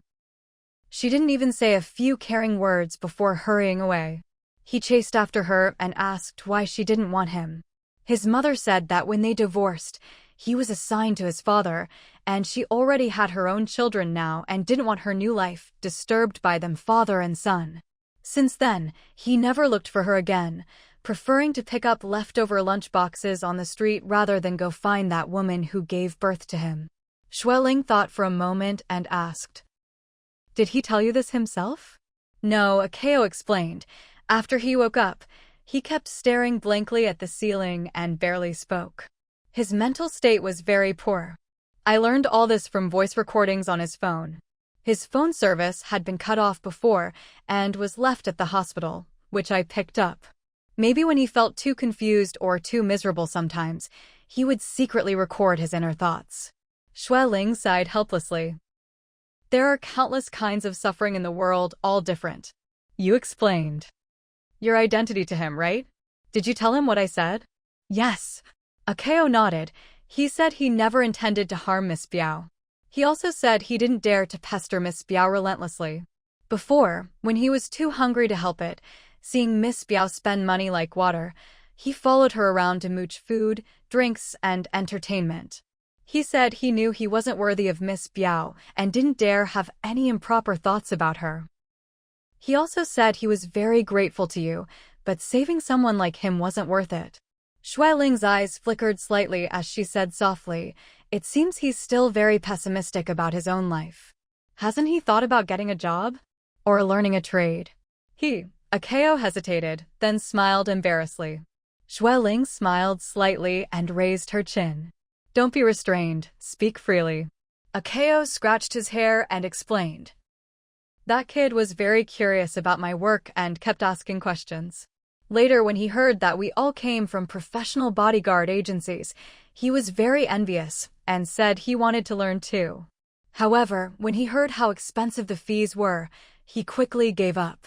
She didn't even say a few caring words before hurrying away. He chased after her and asked why she didn't want him. His mother said that when they divorced, he was assigned to his father, and she already had her own children now and didn't want her new life disturbed by them, father and son. Since then, he never looked for her again, preferring to pick up leftover lunch boxes on the street rather than go find that woman who gave birth to him. Xue Ling thought for a moment and asked, Did he tell you this himself? No, Akeo explained. After he woke up, he kept staring blankly at the ceiling and barely spoke. His mental state was very poor. I learned all this from voice recordings on his phone. His phone service had been cut off before and was left at the hospital, which I picked up. Maybe when he felt too confused or too miserable sometimes, he would secretly record his inner thoughts. Xue Ling sighed helplessly. There are countless kinds of suffering in the world, all different. You explained your identity to him, right? Did you tell him what I said? Yes. Akeo nodded. He said he never intended to harm Miss Biao. He also said he didn't dare to pester Miss Biao relentlessly. Before, when he was too hungry to help it, seeing Miss Biao spend money like water, he followed her around to mooch food, drinks, and entertainment. He said he knew he wasn't worthy of Miss Biao and didn't dare have any improper thoughts about her. He also said he was very grateful to you, but saving someone like him wasn't worth it. Xue Ling's eyes flickered slightly as she said softly, It seems he's still very pessimistic about his own life. Hasn't he thought about getting a job? Or learning a trade? Akeo hesitated, then smiled embarrassedly. Xue Ling smiled slightly and raised her chin. Don't be restrained, speak freely. Akeo scratched his hair and explained. That kid was very curious about my work and kept asking questions. Later, when he heard that we all came from professional bodyguard agencies, he was very envious and said he wanted to learn too. However, when he heard how expensive the fees were, he quickly gave up.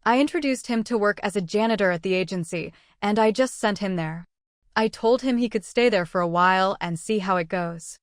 I introduced him to work as a janitor at the agency, and I just sent him there. I told him he could stay there for a while and see how it goes.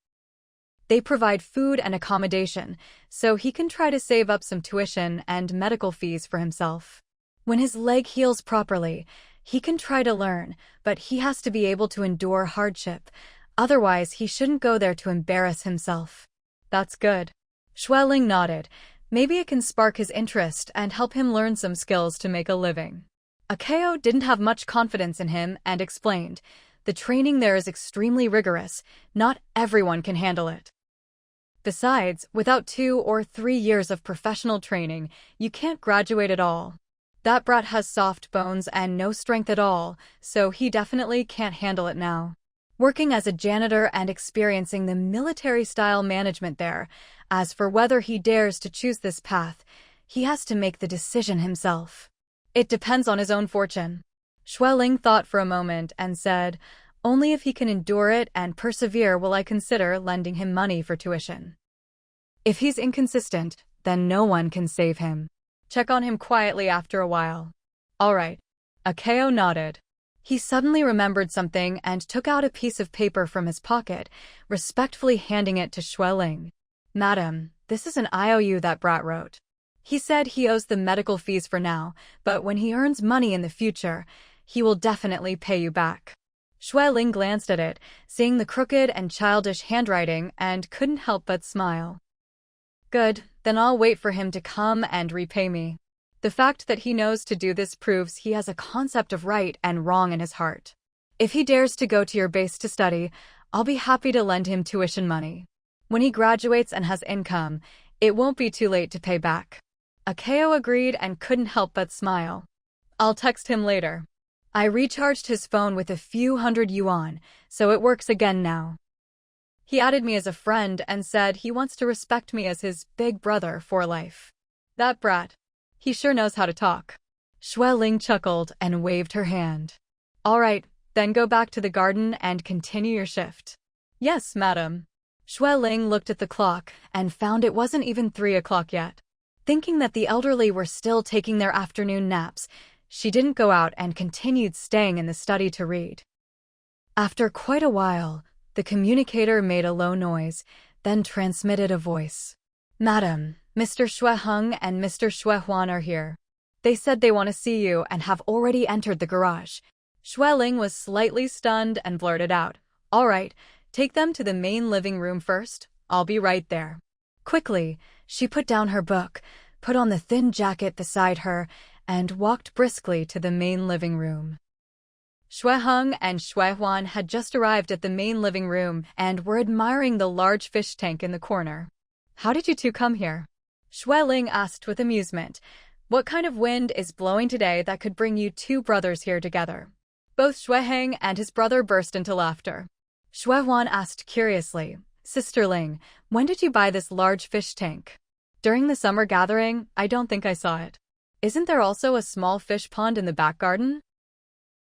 They provide food and accommodation, so he can try to save up some tuition and medical fees for himself. When his leg heals properly, he can try to learn, but he has to be able to endure hardship. Otherwise, he shouldn't go there to embarrass himself. That's good. Xueling nodded. Maybe it can spark his interest and help him learn some skills to make a living. Akeo didn't have much confidence in him and explained, the training there is extremely rigorous. Not everyone can handle it. Besides, without 2 or 3 years of professional training, you can't graduate at all. That brat has soft bones and no strength at all, so he definitely can't handle it now. Working as a janitor and experiencing the military-style management there, as for whether he dares to choose this path, he has to make the decision himself. It depends on his own fortune. Xueling thought for a moment and said, only if he can endure it and persevere will I consider lending him money for tuition. If he's inconsistent, then no one can save him. Check on him quietly after a while. All right. Akeo nodded. He suddenly remembered something and took out a piece of paper from his pocket, respectfully handing it to Xueling. Madam, this is an IOU that brat wrote. He said he owes the medical fees for now, but when he earns money in the future, he will definitely pay you back. Xueling glanced at it, seeing the crooked and childish handwriting, and couldn't help but smile. Good, then I'll wait for him to come and repay me. The fact that he knows to do this proves he has a concept of right and wrong in his heart. If he dares to go to your base to study, I'll be happy to lend him tuition money. When he graduates and has income, it won't be too late to pay back. Akeo agreed and couldn't help but smile. I'll text him later. I recharged his phone with a few hundred yuan, so it works again now. He added me as a friend and said he wants to respect me as his big brother for life. That brat. He sure knows how to talk. Xueling chuckled and waved her hand. All right, then go back to the garden and continue your shift. Yes, madam. Xueling looked at the clock and found it wasn't even 3 o'clock yet. Thinking that the elderly were still taking their afternoon naps, she didn't go out and continued staying in the study to read. After quite a while, the communicator made a low noise, then transmitted a voice. Madam, Mr. Xueheng and Mr. Xuehuan are here. They said they want to see you and have already entered the garage. Xueling was slightly stunned and blurted out, All right, take them to the main living room first. I'll be right there. Quickly, she put down her book, put on the thin jacket beside her, and walked briskly to the main living room. Xueheng and Xuehuan had just arrived at the main living room and were admiring the large fish tank in the corner. How did you two come here? Xueling asked with amusement. What kind of wind is blowing today that could bring you two brothers here together? Both Xueheng and his brother burst into laughter. Xuehuan asked curiously, Sisterling, when did you buy this large fish tank? During the summer gathering, I don't think I saw it. Isn't there also a small fish pond in the back garden?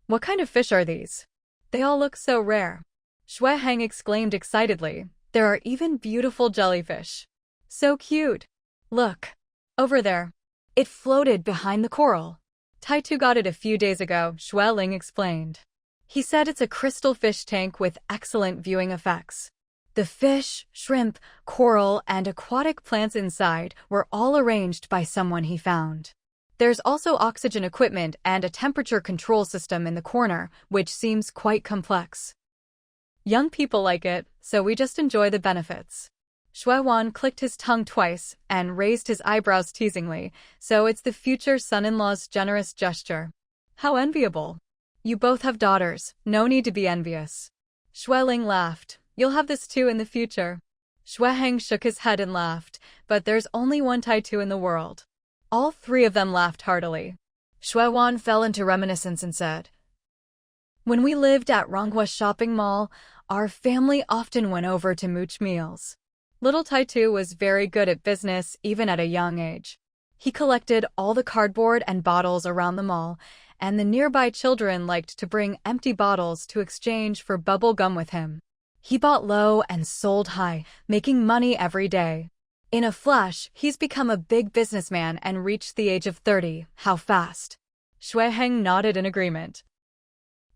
What kind of fish are these? They all look so rare. Xueheng exclaimed excitedly. There are even beautiful jellyfish. So cute. Look. Over there. It floated behind the coral. Taitu got it a few days ago, Xueling explained. He said it's a crystal fish tank with excellent viewing effects. The fish, shrimp, coral, and aquatic plants inside were all arranged by someone he found. There's also oxygen equipment and a temperature control system in the corner, which seems quite complex. Young people like it, so we just enjoy the benefits. Xuehuan clicked his tongue twice and raised his eyebrows teasingly, so it's the future son-in-law's generous gesture. How enviable. You both have daughters, no need to be envious. Xueling laughed. You'll have this too in the future. Xueheng shook his head and laughed, but there's only one Taitu in the world. All three of them laughed heartily. Xuehuan fell into reminiscence and said, When we lived at Ronghua Shopping Mall, our family often went over to mooch meals. Little Taitu was very good at business even at a young age. He collected all the cardboard and bottles around the mall, and the nearby children liked to bring empty bottles to exchange for bubble gum with him. He bought low and sold high, making money every day. In a flash, he's become a big businessman and reached the age of 30. How fast? Shui Heng nodded in agreement.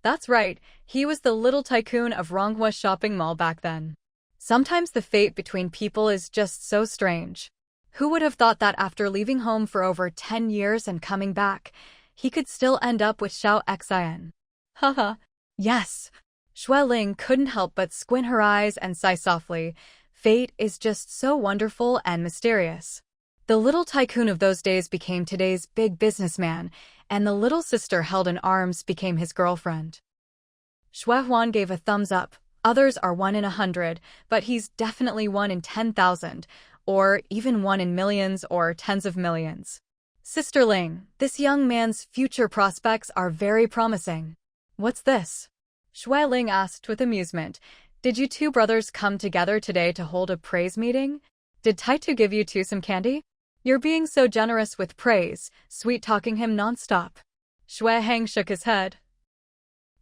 That's right, he was the little tycoon of Ronghua shopping mall back then. Sometimes the fate between people is just so strange. Who would have thought that after leaving home for over 10 years and coming back, he could still end up with Xiao Xian? Haha. Yes. Shui Ling couldn't help but squint her eyes and sigh softly. Fate is just so wonderful and mysterious. The little tycoon of those days became today's big businessman, and the little sister held in arms became his girlfriend. Shui Huan gave a thumbs up. Others are 1 in 100, but he's definitely 1 in 10,000, or even 1 in millions or tens of millions. Sister Ling, this young man's future prospects are very promising. What's this? Shui Ling asked with amusement. Did you two brothers come together today to hold a praise meeting? Did Taitu give you two some candy? You're being so generous with praise, sweet-talking him nonstop. Shui Heng shook his head.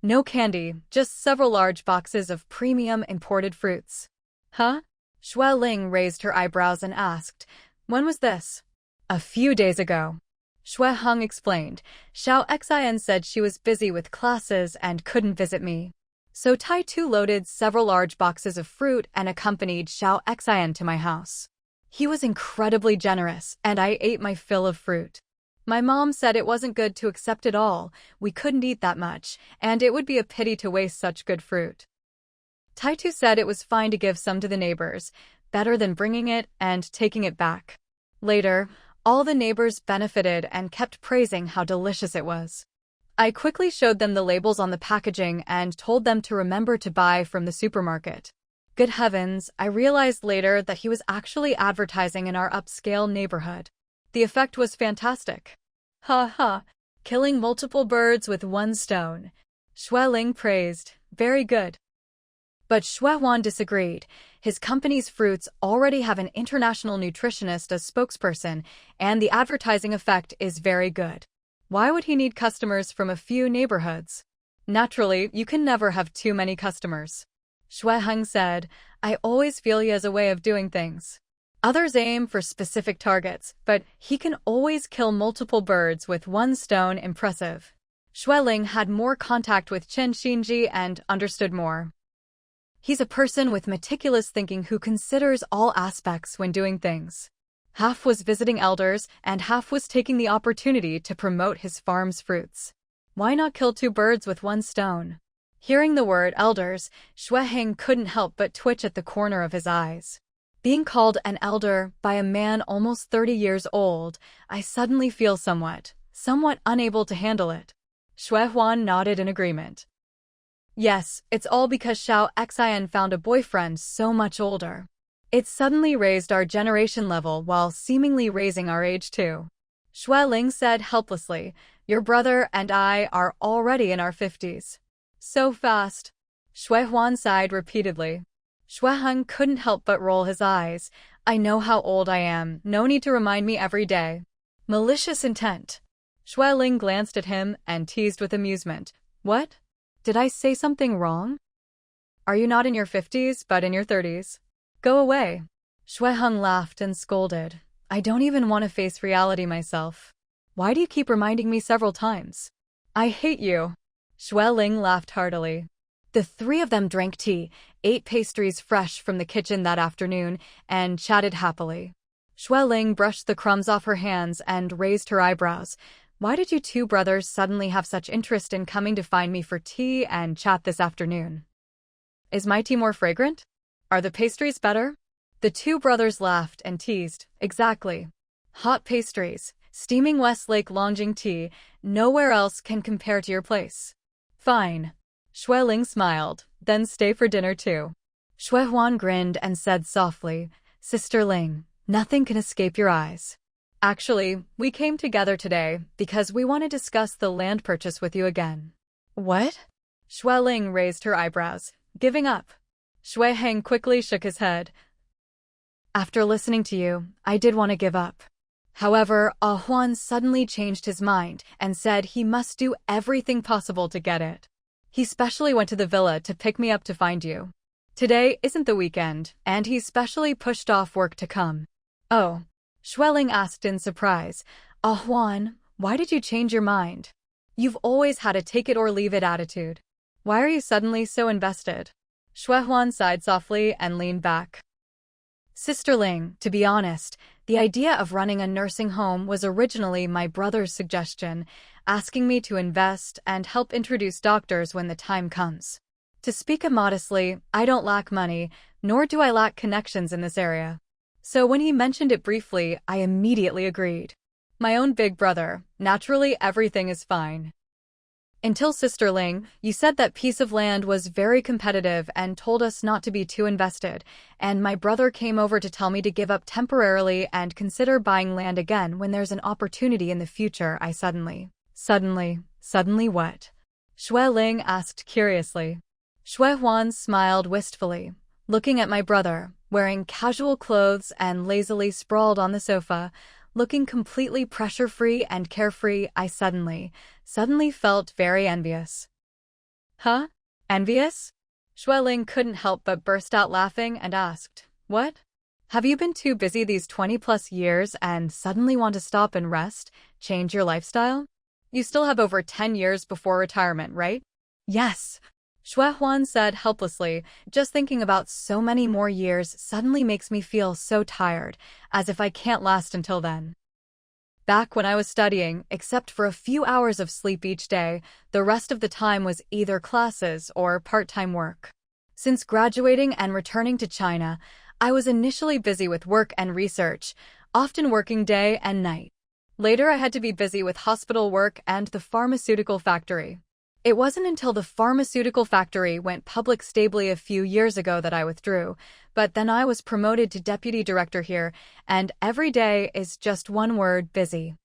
No candy, just several large boxes of premium imported fruits. Huh? Shui Ling raised her eyebrows and asked, when was this? A few days ago. Shui Heng explained. Xiao Xian said she was busy with classes and couldn't visit me. So Taitu loaded several large boxes of fruit and accompanied Xiao Xian to my house. He was incredibly generous, and I ate my fill of fruit. My mom said it wasn't good to accept it all, we couldn't eat that much, and it would be a pity to waste such good fruit. Taitu said it was fine to give some to the neighbors, better than bringing it and taking it back. Later, all the neighbors benefited and kept praising how delicious it was. I quickly showed them the labels on the packaging and told them to remember to buy from the supermarket. Good heavens, I realized later that he was actually advertising in our upscale neighborhood. The effect was fantastic. Ha ha, killing multiple birds with one stone. Shui Ling praised. Very good. But Shui Huan disagreed. His company's fruits already have an international nutritionist as spokesperson, and the advertising effect is very good. Why would he need customers from a few neighborhoods? Naturally, you can never have too many customers. Shui Heng said, I always feel he has a way of doing things. Others aim for specific targets, but he can always kill multiple birds with one stone. Impressive. Shui Ling had more contact with Chen Xinji and understood more. He's a person with meticulous thinking who considers all aspects when doing things. Half was visiting elders, and half was taking the opportunity to promote his farm's fruits. Why not kill two birds with one stone? Hearing the word elders, Shui Heng couldn't help but twitch at the corner of his eyes. Being called an elder by a man almost 30 years old, I suddenly feel somewhat unable to handle it. Shui Huan nodded in agreement. Yes, it's all because Xiao Xian found a boyfriend so much older. It suddenly raised our generation level while seemingly raising our age too. Shui Ling said helplessly, your brother and I are already in our 50s. So fast. Shui Huan sighed repeatedly. Shui Heng couldn't help but roll his eyes. I know how old I am, no need to remind me every day. Malicious intent. Shui Ling glanced at him and teased with amusement. What? Did I say something wrong? Are you not in your 50s but in your 30s? Go away. Shui Heng laughed and scolded. I don't even want to face reality myself. Why do you keep reminding me several times? I hate you. Shui Ling laughed heartily. The three of them drank tea, ate pastries fresh from the kitchen that afternoon, and chatted happily. Shui Ling brushed the crumbs off her hands and raised her eyebrows. Why did you two brothers suddenly have such interest in coming to find me for tea and chat this afternoon? Is my tea more fragrant? Are the pastries better? The two brothers laughed and teased. Exactly. Hot pastries, steaming Westlake Longjing tea, nowhere else can compare to your place. Fine. Shui Ling smiled, then stay for dinner too. Shui Huan grinned and said softly, Sister Ling, nothing can escape your eyes. Actually, we came together today because we want to discuss the land purchase with you again. What? Shui Ling raised her eyebrows. Giving up. Shui Heng quickly shook his head. After listening to you, I did want to give up. However, Ah Huan suddenly changed his mind and said he must do everything possible to get it. He specially went to the villa to pick me up to find you. Today isn't the weekend, and he specially pushed off work to come. Oh. Xueling asked in surprise. Ah Huan, why did you change your mind? You've always had a take-it-or-leave-it attitude. Why are you suddenly so invested? Xue Huan sighed softly and leaned back. Sister Ling, to be honest, the idea of running a nursing home was originally my brother's suggestion, asking me to invest and help introduce doctors when the time comes. To speak immodestly, I don't lack money, nor do I lack connections in this area. So when he mentioned it briefly, I immediately agreed. My own big brother, naturally everything is fine. Until Sister Ling, you said that piece of land was very competitive and told us not to be too invested, and my brother came over to tell me to give up temporarily and consider buying land again when there's an opportunity in the future. I suddenly what? Xue Ling asked curiously. Xue Huan smiled wistfully, looking at my brother, wearing casual clothes and lazily sprawled on the sofa, looking completely pressure-free and carefree. I suddenly felt very envious. Huh? Envious? Xue Ling couldn't help but burst out laughing and asked, what? Have you been too busy these 20-plus years and suddenly want to stop and rest, change your lifestyle? You still have over 10 years before retirement, right? Yes. Xue Huan said helplessly, just thinking about so many more years suddenly makes me feel so tired, as if I can't last until then. Back when I was studying, except for a few hours of sleep each day, the rest of the time was either classes or part-time work. Since graduating and returning to China, I was initially busy with work and research, often working day and night. Later I had to be busy with hospital work and the pharmaceutical factory. It wasn't until the pharmaceutical factory went public stably a few years ago that I withdrew, but then I was promoted to deputy director here, and every day is just one word: busy.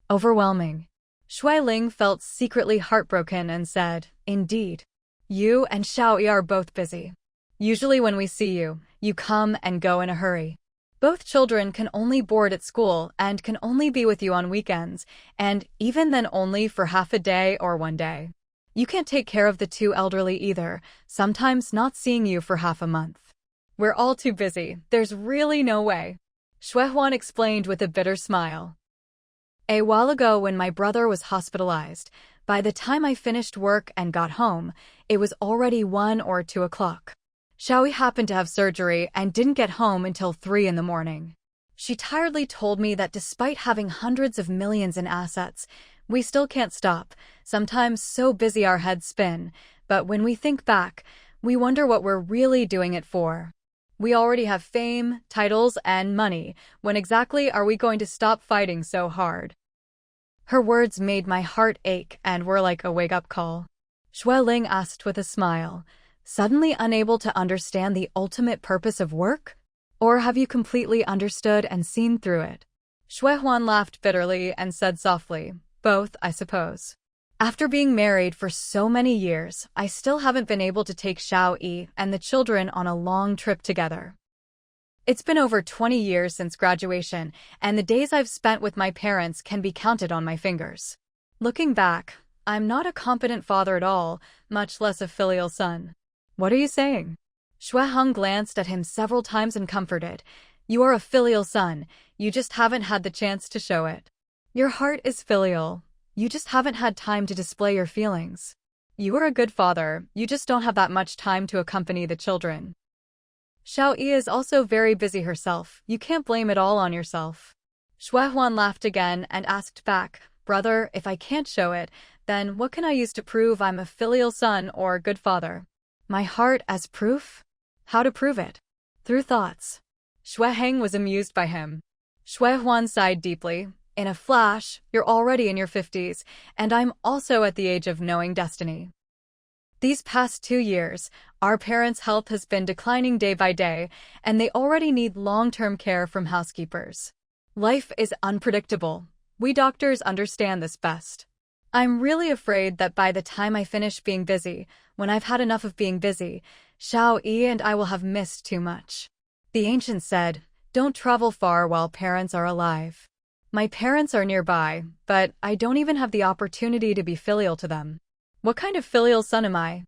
Overwhelming. Xue Ling felt secretly heartbroken and said, indeed. You and Xiaoyi are both busy. Usually when we see you, you come and go in a hurry. Both children can only board at school and can only be with you on weekends, and even then only for half a day or one day. You can't take care of the two elderly either, sometimes not seeing you for half a month. We're all too busy, there's really no way. Xue Huan explained with a bitter smile. A while ago when my brother was hospitalized, by the time I finished work and got home, it was already 1 or 2 o'clock. Xiaoyi happened to have surgery and didn't get home until 3 in the morning. She tiredly told me that despite having hundreds of millions in assets, we still can't stop, sometimes so busy our heads spin, but when we think back, we wonder what we're really doing it for. We already have fame, titles, and money. When exactly are we going to stop fighting so hard? Her words made my heart ache and were like a wake-up call. Xue Ling asked with a smile, suddenly unable to understand the ultimate purpose of work? Or have you completely understood and seen through it? Xue Huan laughed bitterly and said softly, both, I suppose. After being married for so many years, I still haven't been able to take Xiaoyi and the children on a long trip together. It's been over 20 years since graduation, and the days I've spent with my parents can be counted on my fingers. Looking back, I'm not a competent father at all, much less a filial son. What are you saying? Xue Heng glanced at him several times and comforted. You are a filial son, you just haven't had the chance to show it. Your heart is filial, you just haven't had time to display your feelings. You are a good father, you just don't have that much time to accompany the children. Xiaoyi is also very busy herself, you can't blame it all on yourself. Xue Huan laughed again and asked back, brother, if I can't show it, then what can I use to prove I'm a filial son or good father? My heart as proof? How to prove it? Through thoughts. Xue Heng was amused by him. Xue Huan sighed deeply. In a flash, you're already in your 50s, and I'm also at the age of knowing destiny. These past 2 years, our parents' health has been declining day by day, and they already need long-term care from housekeepers. Life is unpredictable. We doctors understand this best. I'm really afraid that by the time I finish being busy, when I've had enough of being busy, Xiaoyi and I will have missed too much. The ancients said, don't travel far while parents are alive. My parents are nearby, but I don't even have the opportunity to be filial to them. What kind of filial son am I?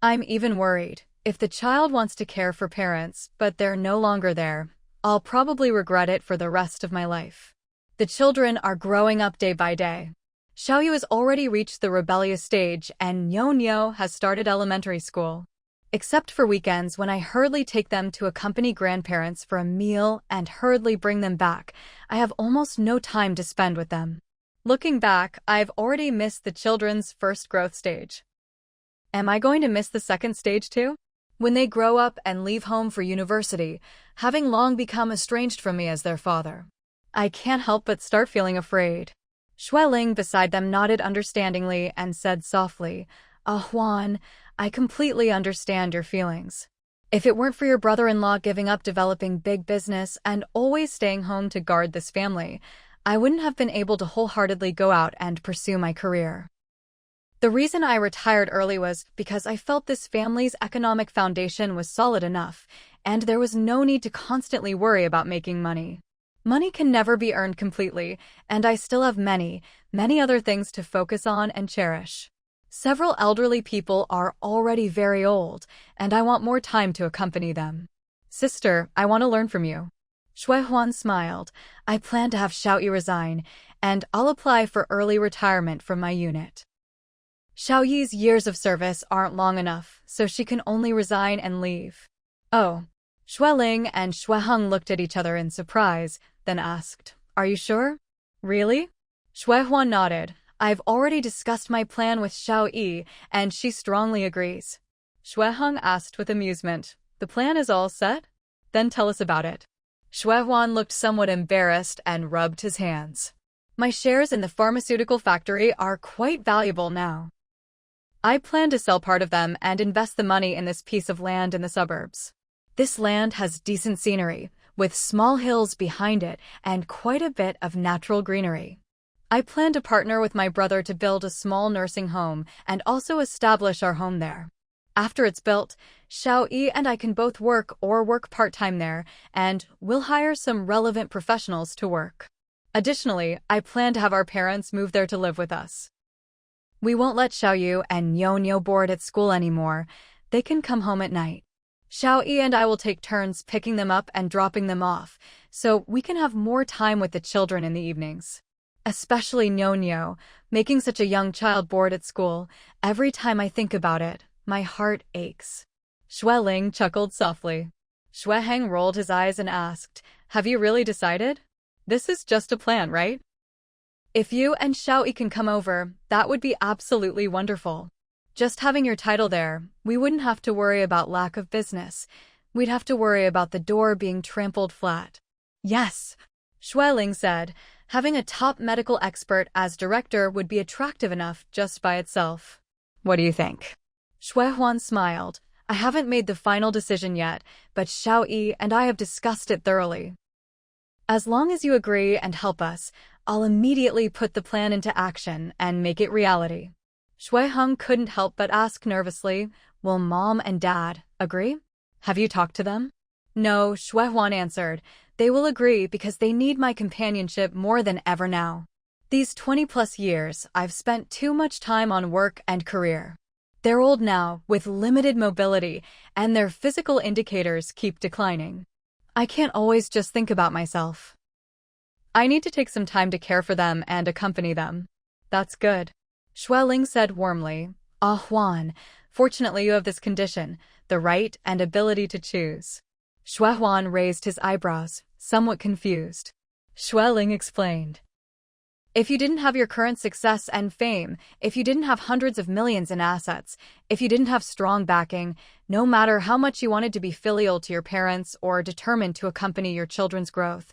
I'm even worried. If the child wants to care for parents, but they're no longer there, I'll probably regret it for the rest of my life. The children are growing up day by day. Xiaoyu has already reached the rebellious stage, and Nyo has started elementary school. Except for weekends when I hurriedly take them to accompany grandparents for a meal and hurriedly bring them back, I have almost no time to spend with them. Looking back, I've already missed the children's first growth stage. Am I going to miss the second stage too? When they grow up and leave home for university, having long become estranged from me as their father, I can't help but start feeling afraid. Xueling beside them nodded understandingly and said softly, Juan, I completely understand your feelings. If it weren't for your brother-in-law giving up developing big business and always staying home to guard this family, I wouldn't have been able to wholeheartedly go out and pursue my career. The reason I retired early was because I felt this family's economic foundation was solid enough, and there was no need to constantly worry about making money. Money can never be earned completely, and I still have many other things to focus on and cherish. Several elderly people are already very old, and I want more time to accompany them. Sister, I want to learn from you. Xuehuan smiled. I plan to have Xiaoyu resign, and I'll apply for early retirement from my unit. Xiaoyi's years of service aren't long enough, so she can only resign and leave. Oh. Xueling and Xueheng looked at each other in surprise, then asked, Are you sure? Really? Xuehuan nodded. I've already discussed my plan with Xiao Yi, and she strongly agrees. Xueheng asked with amusement, The plan is all set? Then tell us about it. Xuehuan looked somewhat embarrassed and rubbed his hands. My shares in the pharmaceutical factory are quite valuable now. I plan to sell part of them and invest the money in this piece of land in the suburbs. This land has decent scenery, with small hills behind it and quite a bit of natural greenery. I plan to partner with my brother to build a small nursing home and also establish our home there. After it's built, Xiao Yi and I can both work part-time there, and we'll hire some relevant professionals to work. Additionally, I plan to have our parents move there to live with us. We won't let Xiaoyu and Nyo board at school anymore. They can come home at night. Xiao Yi and I will take turns picking them up and dropping them off, so we can have more time with the children in the evenings. Especially Nyo, making such a young child board at school. Every time I think about it, my heart aches. Xueling chuckled softly. Xueheng rolled his eyes and asked, Have you really decided? This is just a plan, right? If you and Xiao Yi can come over, that would be absolutely wonderful. Just having your title there, we wouldn't have to worry about lack of business. We'd have to worry about the door being trampled flat. Yes, Xueling said. Having a top medical expert as director would be attractive enough just by itself. What do you think? Xuehuan smiled. I haven't made the final decision yet, but Xiao Yi and I have discussed it thoroughly. As long as you agree and help us, I'll immediately put the plan into action and make it reality. Xueheng couldn't help but ask nervously, Will Mom and Dad agree? Have you talked to them? No, Xuehuan answered. They will agree because they need my companionship more than ever now. These 20-plus years, I've spent too much time on work and career. They're old now, with limited mobility, and their physical indicators keep declining. I can't always just think about myself. I need to take some time to care for them and accompany them. That's good. Xueling said warmly, Juan, fortunately you have this condition, the right and ability to choose. Xuehuan raised his eyebrows, somewhat confused. Xueling explained. If you didn't have your current success and fame, if you didn't have hundreds of millions in assets, if you didn't have strong backing, no matter how much you wanted to be filial to your parents or determined to accompany your children's growth,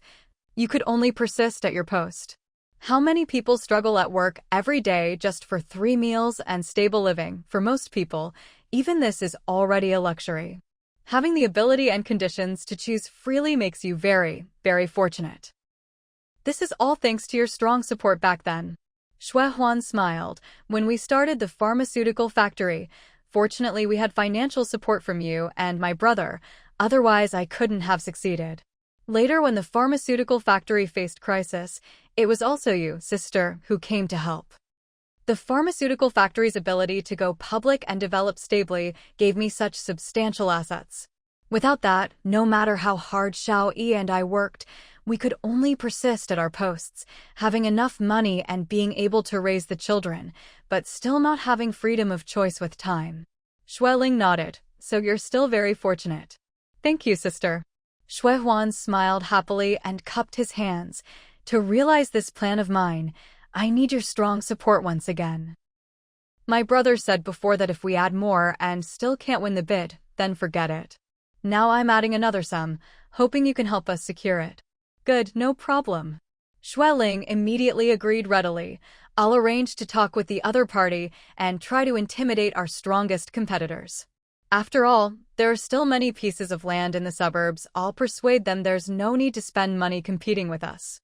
you could only persist at your post. How many people struggle at work every day just for 3 meals and stable living? For most people, even this is already a luxury. Having the ability and conditions to choose freely makes you very, very fortunate. This is all thanks to your strong support back then. Xuehuan smiled. When we started the pharmaceutical factory, fortunately we had financial support from you and my brother, otherwise I couldn't have succeeded. Later when the pharmaceutical factory faced crisis, it was also you, sister, who came to help. The pharmaceutical factory's ability to go public and develop stably gave me such substantial assets. Without that, no matter how hard Xiao Yi and I worked, we could only persist at our posts, having enough money and being able to raise the children, but still not having freedom of choice with time. Xueling nodded. So you're still very fortunate. Thank you, sister. Xuehuan smiled happily and cupped his hands. To realize this plan of mine, I need your strong support once again. My brother said before that if we add more and still can't win the bid, then forget it. Now I'm adding another sum, hoping you can help us secure it. Good, no problem. Xueling immediately agreed readily. I'll arrange to talk with the other party and try to intimidate our strongest competitors. After all, there are still many pieces of land in the suburbs. I'll persuade them there's no need to spend money competing with us.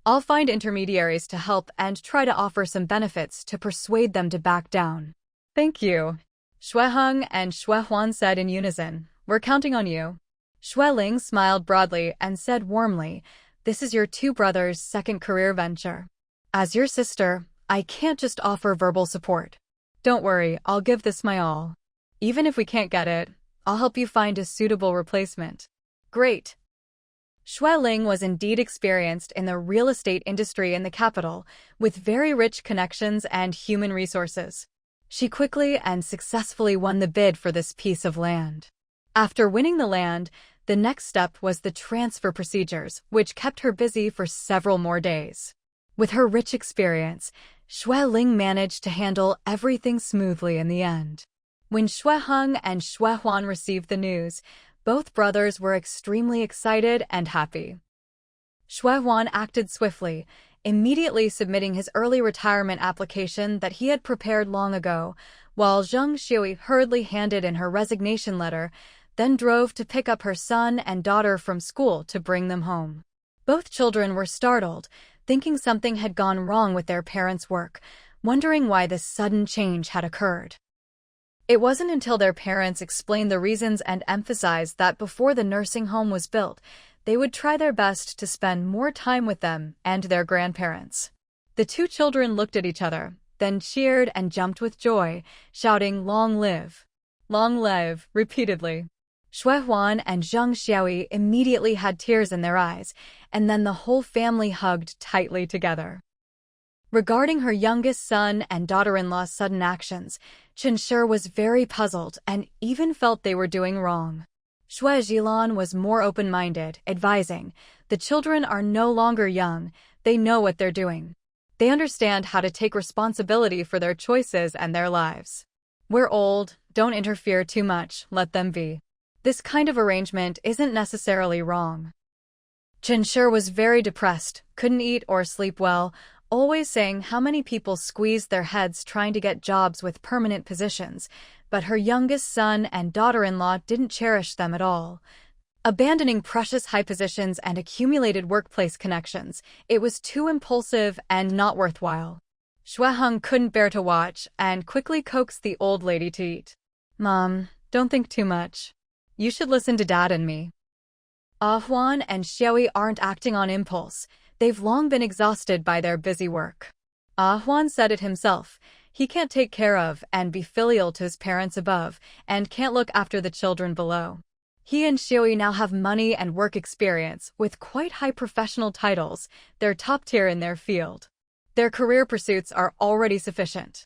I'll find intermediaries to help and try to offer some benefits to persuade them to back down. Thank you. Xueheng and Xuehuan said in unison. We're counting on you. Xueling smiled broadly and said warmly, this is your two brothers' second career venture. As your sister, I can't just offer verbal support. Don't worry, I'll give this my all. Even if we can't get it, I'll help you find a suitable replacement. Great. Xueling was indeed experienced in the real estate industry in the capital, with very rich connections and human resources. She quickly and successfully won the bid for this piece of land. After winning the land, the next step was the transfer procedures, which kept her busy for several more days. With her rich experience, Xueling managed to handle everything smoothly in the end. When Xueheng and Xuehuan received the news, both brothers were extremely excited and happy. Xuehuan acted swiftly, immediately submitting his early retirement application that he had prepared long ago, while Zheng Xiui hurriedly handed in her resignation letter, then drove to pick up her son and daughter from school to bring them home. Both children were startled, thinking something had gone wrong with their parents' work, wondering why this sudden change had occurred. It wasn't until their parents explained the reasons and emphasized that before the nursing home was built, they would try their best to spend more time with them and their grandparents. The two children looked at each other, then cheered and jumped with joy, shouting, "Long live! Long live!" repeatedly. Xuehuan and Zheng Xiaoyi immediately had tears in their eyes, and then the whole family hugged tightly together. Regarding her youngest son and daughter-in-law's sudden actions, Cherish was very puzzled and even felt they were doing wrong. Xue Zhilan was more open-minded, advising, the children are no longer young, they know what they're doing. They understand how to take responsibility for their choices and their lives. We're old, don't interfere too much, let them be. This kind of arrangement isn't necessarily wrong. Cherish was very depressed, couldn't eat or sleep well, always saying how many people squeezed their heads trying to get jobs with permanent positions, but her youngest son and daughter-in-law didn't cherish them at all. Abandoning precious high positions and accumulated workplace connections, it was too impulsive and not worthwhile. Xueheng couldn't bear to watch and quickly coaxed the old lady to eat. Mom, don't think too much. You should listen to Dad and me. Huan and Xiaoyi aren't acting on impulse. They've long been exhausted by their busy work. Huan said it himself. He can't take care of and be filial to his parents above, and can't look after the children below. He and Xiaoyi now have money and work experience, with quite high professional titles. They're top tier in their field. Their career pursuits are already sufficient.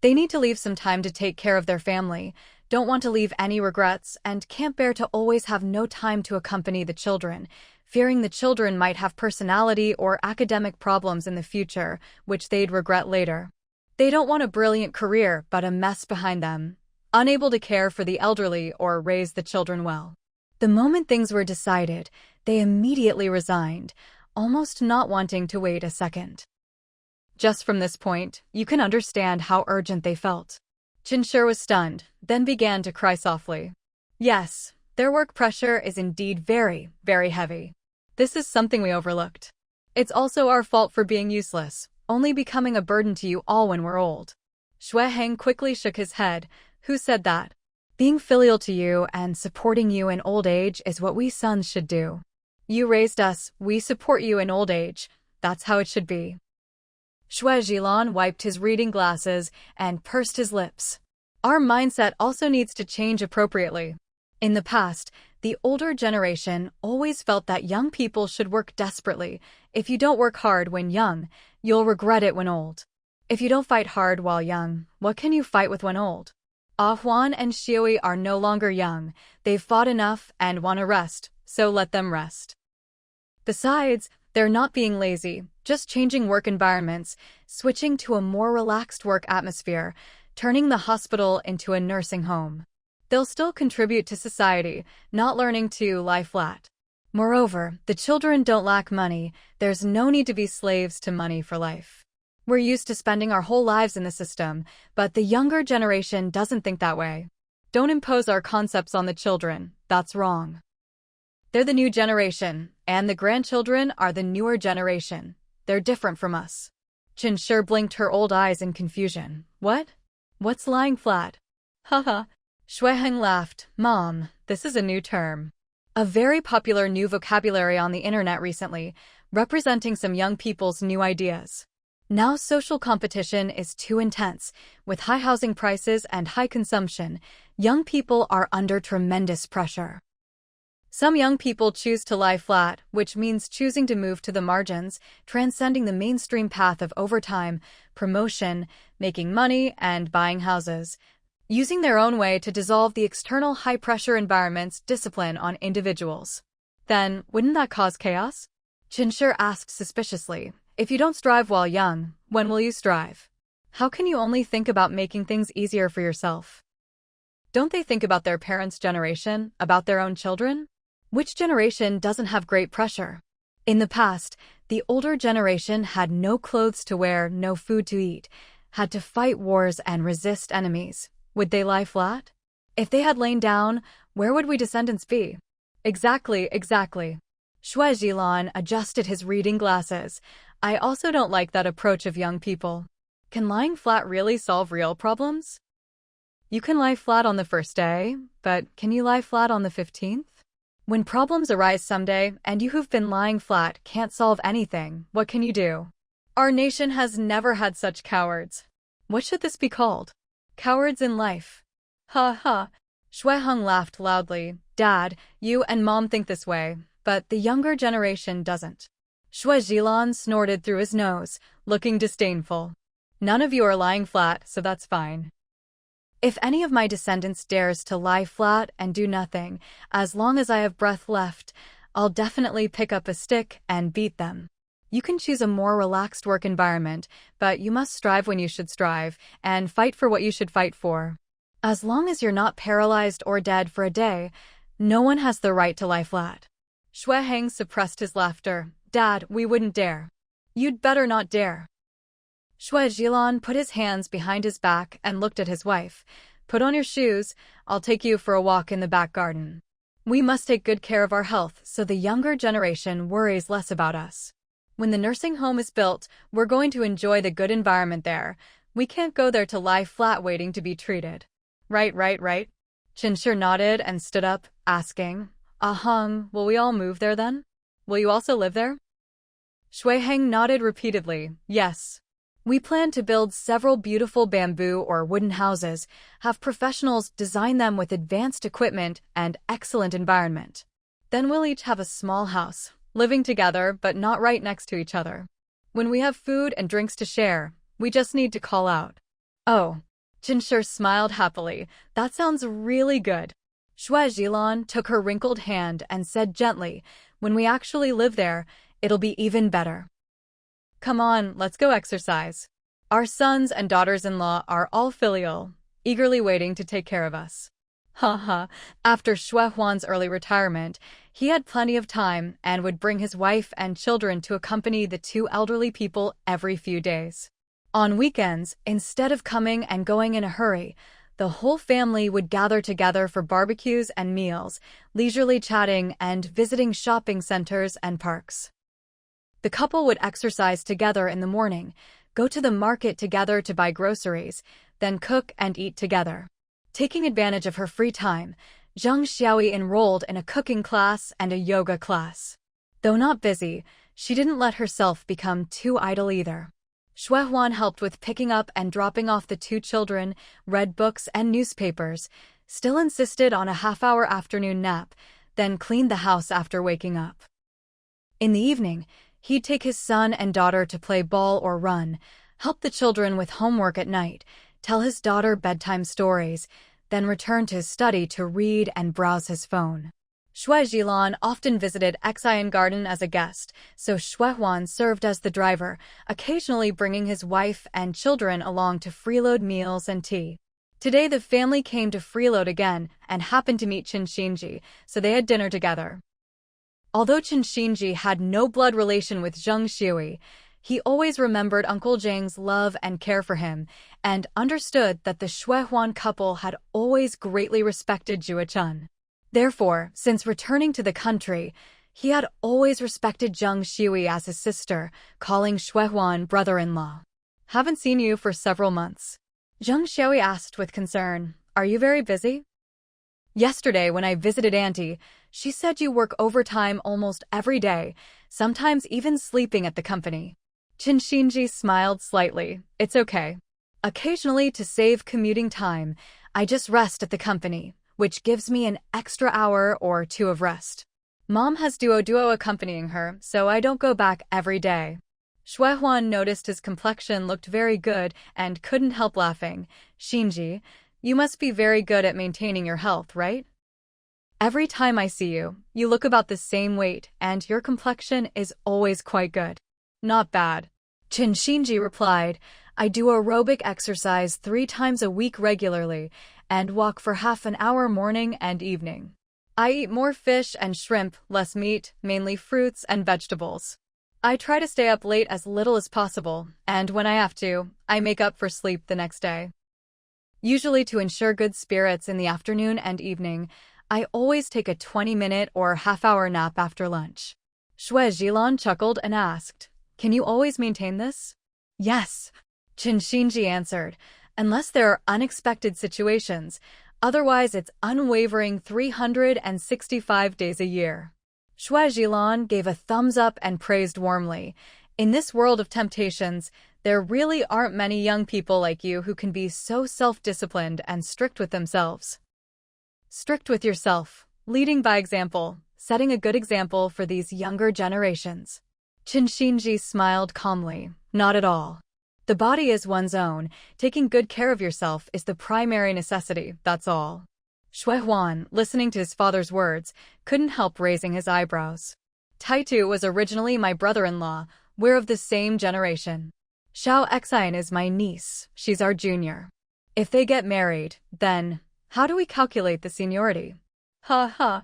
They need to leave some time to take care of their family, don't want to leave any regrets, and can't bear to always have no time to accompany the children, fearing the children might have personality or academic problems in the future, which they'd regret later. They don't want a brilliant career but a mess behind them, unable to care for the elderly or raise the children well. The moment things were decided, they immediately resigned, almost not wanting to wait a second. Just from this point, you can understand how urgent they felt. Cherish was stunned, then began to cry softly. Yes, their work pressure is indeed very, very heavy. This is something we overlooked. It's also our fault for being useless, only becoming a burden to you all when we're old. Xueheng quickly shook his head. Who said that? Being filial to you and supporting you in old age is what we sons should do. You raised us, we support you in old age. That's how it should be. Xue Zhilan wiped his reading glasses and pursed his lips. Our mindset also needs to change appropriately. In the past, the older generation always felt that young people should work desperately. If you don't work hard when young, you'll regret it when old. If you don't fight hard while young, what can you fight with when old? Ah Huan and Xiui are no longer young. They've fought enough and want to rest, so let them rest. Besides, they're not being lazy, just changing work environments, switching to a more relaxed work atmosphere, turning the hospital into a nursing home. They'll still contribute to society, not learning to lie flat. Moreover, the children don't lack money. There's no need to be slaves to money for life. We're used to spending our whole lives in the system, but the younger generation doesn't think that way. Don't impose our concepts on the children. That's wrong. They're the new generation, and the grandchildren are the newer generation. They're different from us. Cherish blinked her old eyes in confusion. What? What's lying flat? Haha. Shuiheng laughed. Mom, this is a new term. A very popular new vocabulary on the internet recently, representing some young people's new ideas. Now social competition is too intense. With high housing prices and high consumption, young people are under tremendous pressure. Some young people choose to lie flat, which means choosing to move to the margins, transcending the mainstream path of overtime, promotion, making money, and buying houses, using their own way to dissolve the external high-pressure environment's discipline on individuals. Then, wouldn't that cause chaos? Cherish asked suspiciously. If you don't strive while young, when will you strive? How can you only think about making things easier for yourself? Don't they think about their parents' generation, about their own children? Which generation doesn't have great pressure? In the past, the older generation had no clothes to wear, no food to eat, had to fight wars and resist enemies. Would they lie flat? If they had lain down, where would we descendants be? Exactly. Shui Jilan adjusted his reading glasses. I also don't like that approach of young people. Can lying flat really solve real problems? You can lie flat on the first day, but can you lie flat on the 15th? When problems arise someday, and you who've been lying flat can't solve anything, what can you do? Our nation has never had such cowards. What should this be called? Cowards in life. Ha ha. Shuiheng laughed loudly. Dad, you and Mom think this way, but the younger generation doesn't. Shui Jilan snorted through his nose, looking disdainful. None of you are lying flat, so that's fine. If any of my descendants dares to lie flat and do nothing, as long as I have breath left, I'll definitely pick up a stick and beat them. You can choose a more relaxed work environment, but you must strive when you should strive, and fight for what you should fight for. As long as you're not paralyzed or dead for a day, no one has the right to lie flat. Shuiheng suppressed his laughter. Dad, we wouldn't dare. You'd better not dare. Shui Jilan put his hands behind his back and looked at his wife. Put on your shoes, I'll take you for a walk in the back garden. We must take good care of our health so the younger generation worries less about us. When the nursing home is built, we're going to enjoy the good environment there. We can't go there to lie flat waiting to be treated. Right. Cherish nodded and stood up, asking, will we all move there then? Will you also live there? Shuiheng nodded repeatedly. Yes. We plan to build several beautiful bamboo or wooden houses, have professionals design them with advanced equipment and excellent environment. Then we'll each have a small house, living together but not right next to each other. When we have food and drinks to share, we just need to call out. Oh. Cherish smiled happily. That sounds really good. Shui Jilan took her wrinkled hand and said gently, when we actually live there, it'll be even better. Come on, let's go exercise. Our sons and daughters-in-law are all filial, eagerly waiting to take care of us. Ha. After Shui Huan's early retirement, he had plenty of time and would bring his wife and children to accompany the two elderly people every few days. On weekends, instead of coming and going in a hurry, the whole family would gather together for barbecues and meals, leisurely chatting and visiting shopping centers and parks. The couple would exercise together in the morning, go to the market together to buy groceries, then cook and eat together. Taking advantage of her free time, Zhang Xiaoyi enrolled in a cooking class and a yoga class. Though not busy, she didn't let herself become too idle either. Shui Huan helped with picking up and dropping off the two children, read books and newspapers, still insisted on a half-hour afternoon nap, then cleaned the house after waking up. In the evening, he'd take his son and daughter to play ball or run, help the children with homework at night, tell his daughter bedtime stories, then return to his study to read and browse his phone. Xue Zhilan often visited Xian Garden as a guest, so Xue Huan served as the driver, occasionally bringing his wife and children along to freeload meals and tea. Today the family came to freeload again and happened to meet Qin Xinji, so they had dinner together. Although Qin Xinji had no blood relation with Zheng Xiui, he always remembered Uncle Zhang's love and care for him, and understood that the Xue Huan couple had always greatly respected Jue Chen. Therefore, since returning to the country, he had always respected Zheng Xiui as his sister, calling Xue Huan brother-in-law. Haven't seen you for several months. Zheng Xiui asked with concern, are you very busy? Yesterday when I visited Auntie, she said you work overtime almost every day, sometimes even sleeping at the company. Qin Xinji smiled slightly. It's okay. Occasionally, to save commuting time, I just rest at the company, which gives me an extra hour or two of rest. Mom has duo accompanying her, so I don't go back every day. Xue Huan noticed his complexion looked very good and couldn't help laughing. Xinji, you must be very good at maintaining your health, right? Every time I see you, you look about the same weight, and your complexion is always quite good. Not bad. Qin Xinji replied, I do aerobic exercise 3 times a week regularly, and walk for half an hour morning and evening. I eat more fish and shrimp, less meat, mainly fruits and vegetables. I try to stay up late as little as possible, and when I have to, I make up for sleep the next day. Usually to ensure good spirits in the afternoon and evening, I always take a 20-minute or half-hour nap after lunch. Xue Zhilan chuckled and asked, can you always maintain this? Yes, Qin Xinji answered, unless there are unexpected situations, otherwise it's unwavering 365 days a year. Xue Zhilan gave a thumbs up and praised warmly. In this world of temptations, there really aren't many young people like you who can be so self-disciplined and strict with themselves. Strict with yourself, leading by example, setting a good example for these younger generations. Qin Xinji smiled calmly. Not at all. The body is one's own. Taking good care of yourself is the primary necessity, that's all. Xue Huan, listening to his father's words, couldn't help raising his eyebrows. Taitu was originally my brother-in-law. We're of the same generation. Xiao Xian is my niece. She's our junior. If they get married, then how do we calculate the seniority? Ha ha.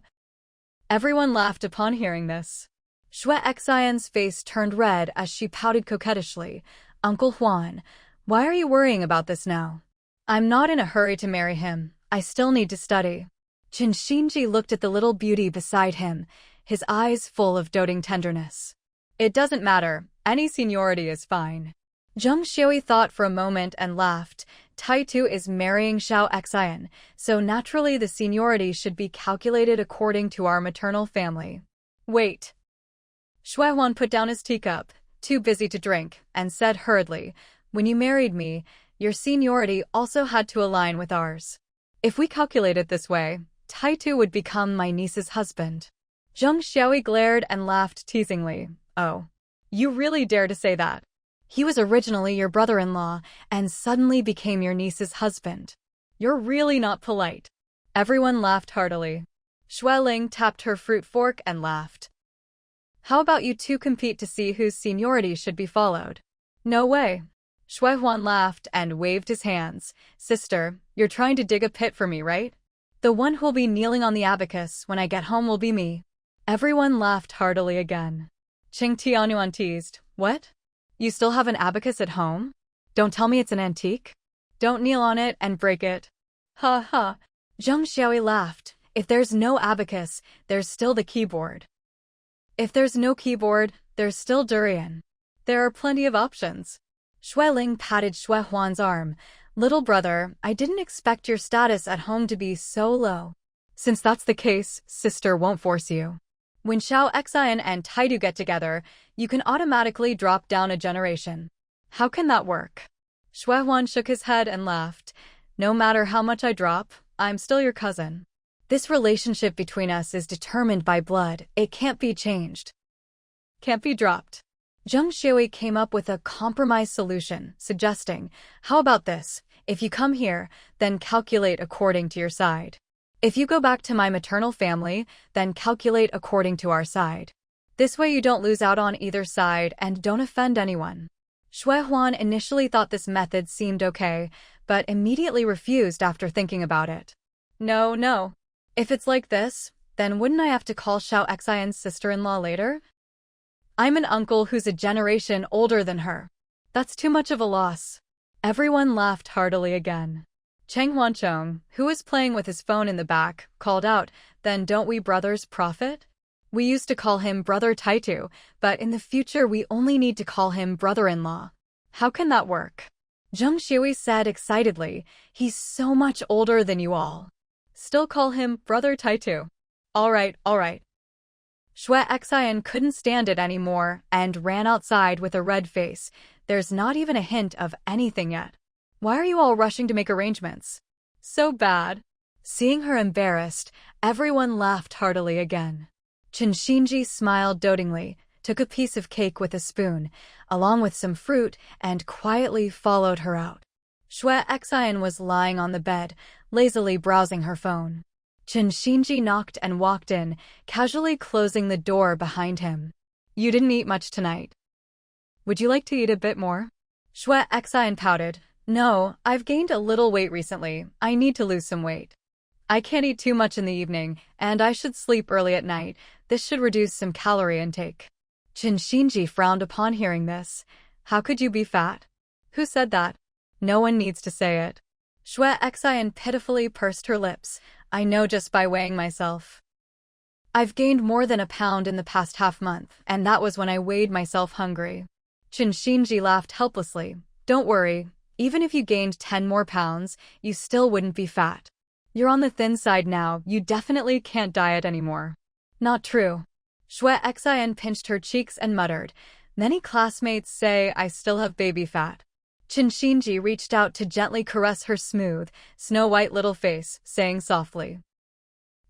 Everyone laughed upon hearing this. Xue Xian's face turned red as she pouted coquettishly. Uncle Huan, why are you worrying about this now? I'm not in a hurry to marry him. I still need to study. Qin Xinji looked at the little beauty beside him, his eyes full of doting tenderness. It doesn't matter. Any seniority is fine. Zheng Xiui thought for a moment and laughed. Taitu is marrying Xiao Xian, so naturally the seniority should be calculated according to our maternal family. Wait. Xue Huan put down his teacup, too busy to drink, and said hurriedly, when you married me, your seniority also had to align with ours. If we calculate it this way, Taitu would become my niece's husband. Zheng Xiui glared and laughed teasingly. Oh, you really dare to say that? He was originally your brother-in-law and suddenly became your niece's husband. You're really not polite. Everyone laughed heartily. Xue Ling tapped her fruit fork and laughed. How about you two compete to see whose seniority should be followed? No way. Xue Huan laughed and waved his hands. Sister, you're trying to dig a pit for me, right? The one who'll be kneeling on the abacus when I get home will be me. Everyone laughed heartily again. Qing Tianyuan teased, what? You still have an abacus at home? Don't tell me it's an antique. Don't kneel on it and break it. Ha ha. Zheng Xiui laughed. If there's no abacus, there's still the keyboard. If there's no keyboard, there's still durian. There are plenty of options. Xue Ling patted Xue Huan's arm. Little brother, I didn't expect your status at home to be so low. Since that's the case, sister won't force you. When Xiao Xian and Taitu get together, you can automatically drop down a generation. How can that work? Xue Huan shook his head and laughed. No matter how much I drop, I'm still your cousin. This relationship between us is determined by blood. It can't be changed. Can't be dropped. Zheng Xiui came up with a compromise solution, suggesting, how about this? If you come here, then calculate according to your side. If you go back to my maternal family, then calculate according to our side. This way you don't lose out on either side and don't offend anyone. Shui Huan initially thought this method seemed okay, but immediately refused after thinking about it. No. If it's like this, then wouldn't I have to call Xiao Xian's sister-in-law later? I'm an uncle who's a generation older than her. That's too much of a loss. Everyone laughed heartily again. Cheng Huanchong, who was playing with his phone in the back, called out, then don't we brothers profit? We used to call him Brother Taitu, but in the future we only need to call him brother-in-law. How can that work? Zheng Xiui said excitedly, he's so much older than you all. Still call him Brother Taitu. All right. Shui Xian couldn't stand it anymore and ran outside with a red face. There's not even a hint of anything yet. Why are you all rushing to make arrangements? So bad. Seeing her embarrassed, everyone laughed heartily again. Chen Xinji smiled dotingly, took a piece of cake with a spoon, along with some fruit, and quietly followed her out. Shui Xian was lying on the bed, lazily browsing her phone. Chen Xinji knocked and walked in, casually closing the door behind him. You didn't eat much tonight. Would you like to eat a bit more? Shui Xian pouted. No, I've gained a little weight recently. I need to lose some weight. I can't eat too much in the evening, and I should sleep early at night. This should reduce some calorie intake. Chen Xinji frowned upon hearing this. How could you be fat? Who said that? No one needs to say it. Shui Xian pitifully pursed her lips. I know just by weighing myself. I've gained more than a pound in the past half-month, and that was when I weighed myself hungry. Chen Xinji laughed helplessly. Don't worry, even if you gained 10 more pounds, you still wouldn't be fat. You're on the thin side now, you definitely can't diet anymore. Not true. Shui Xian pinched her cheeks and muttered, many classmates say I still have baby fat. Chen Xinji reached out to gently caress her smooth, snow-white little face, saying softly,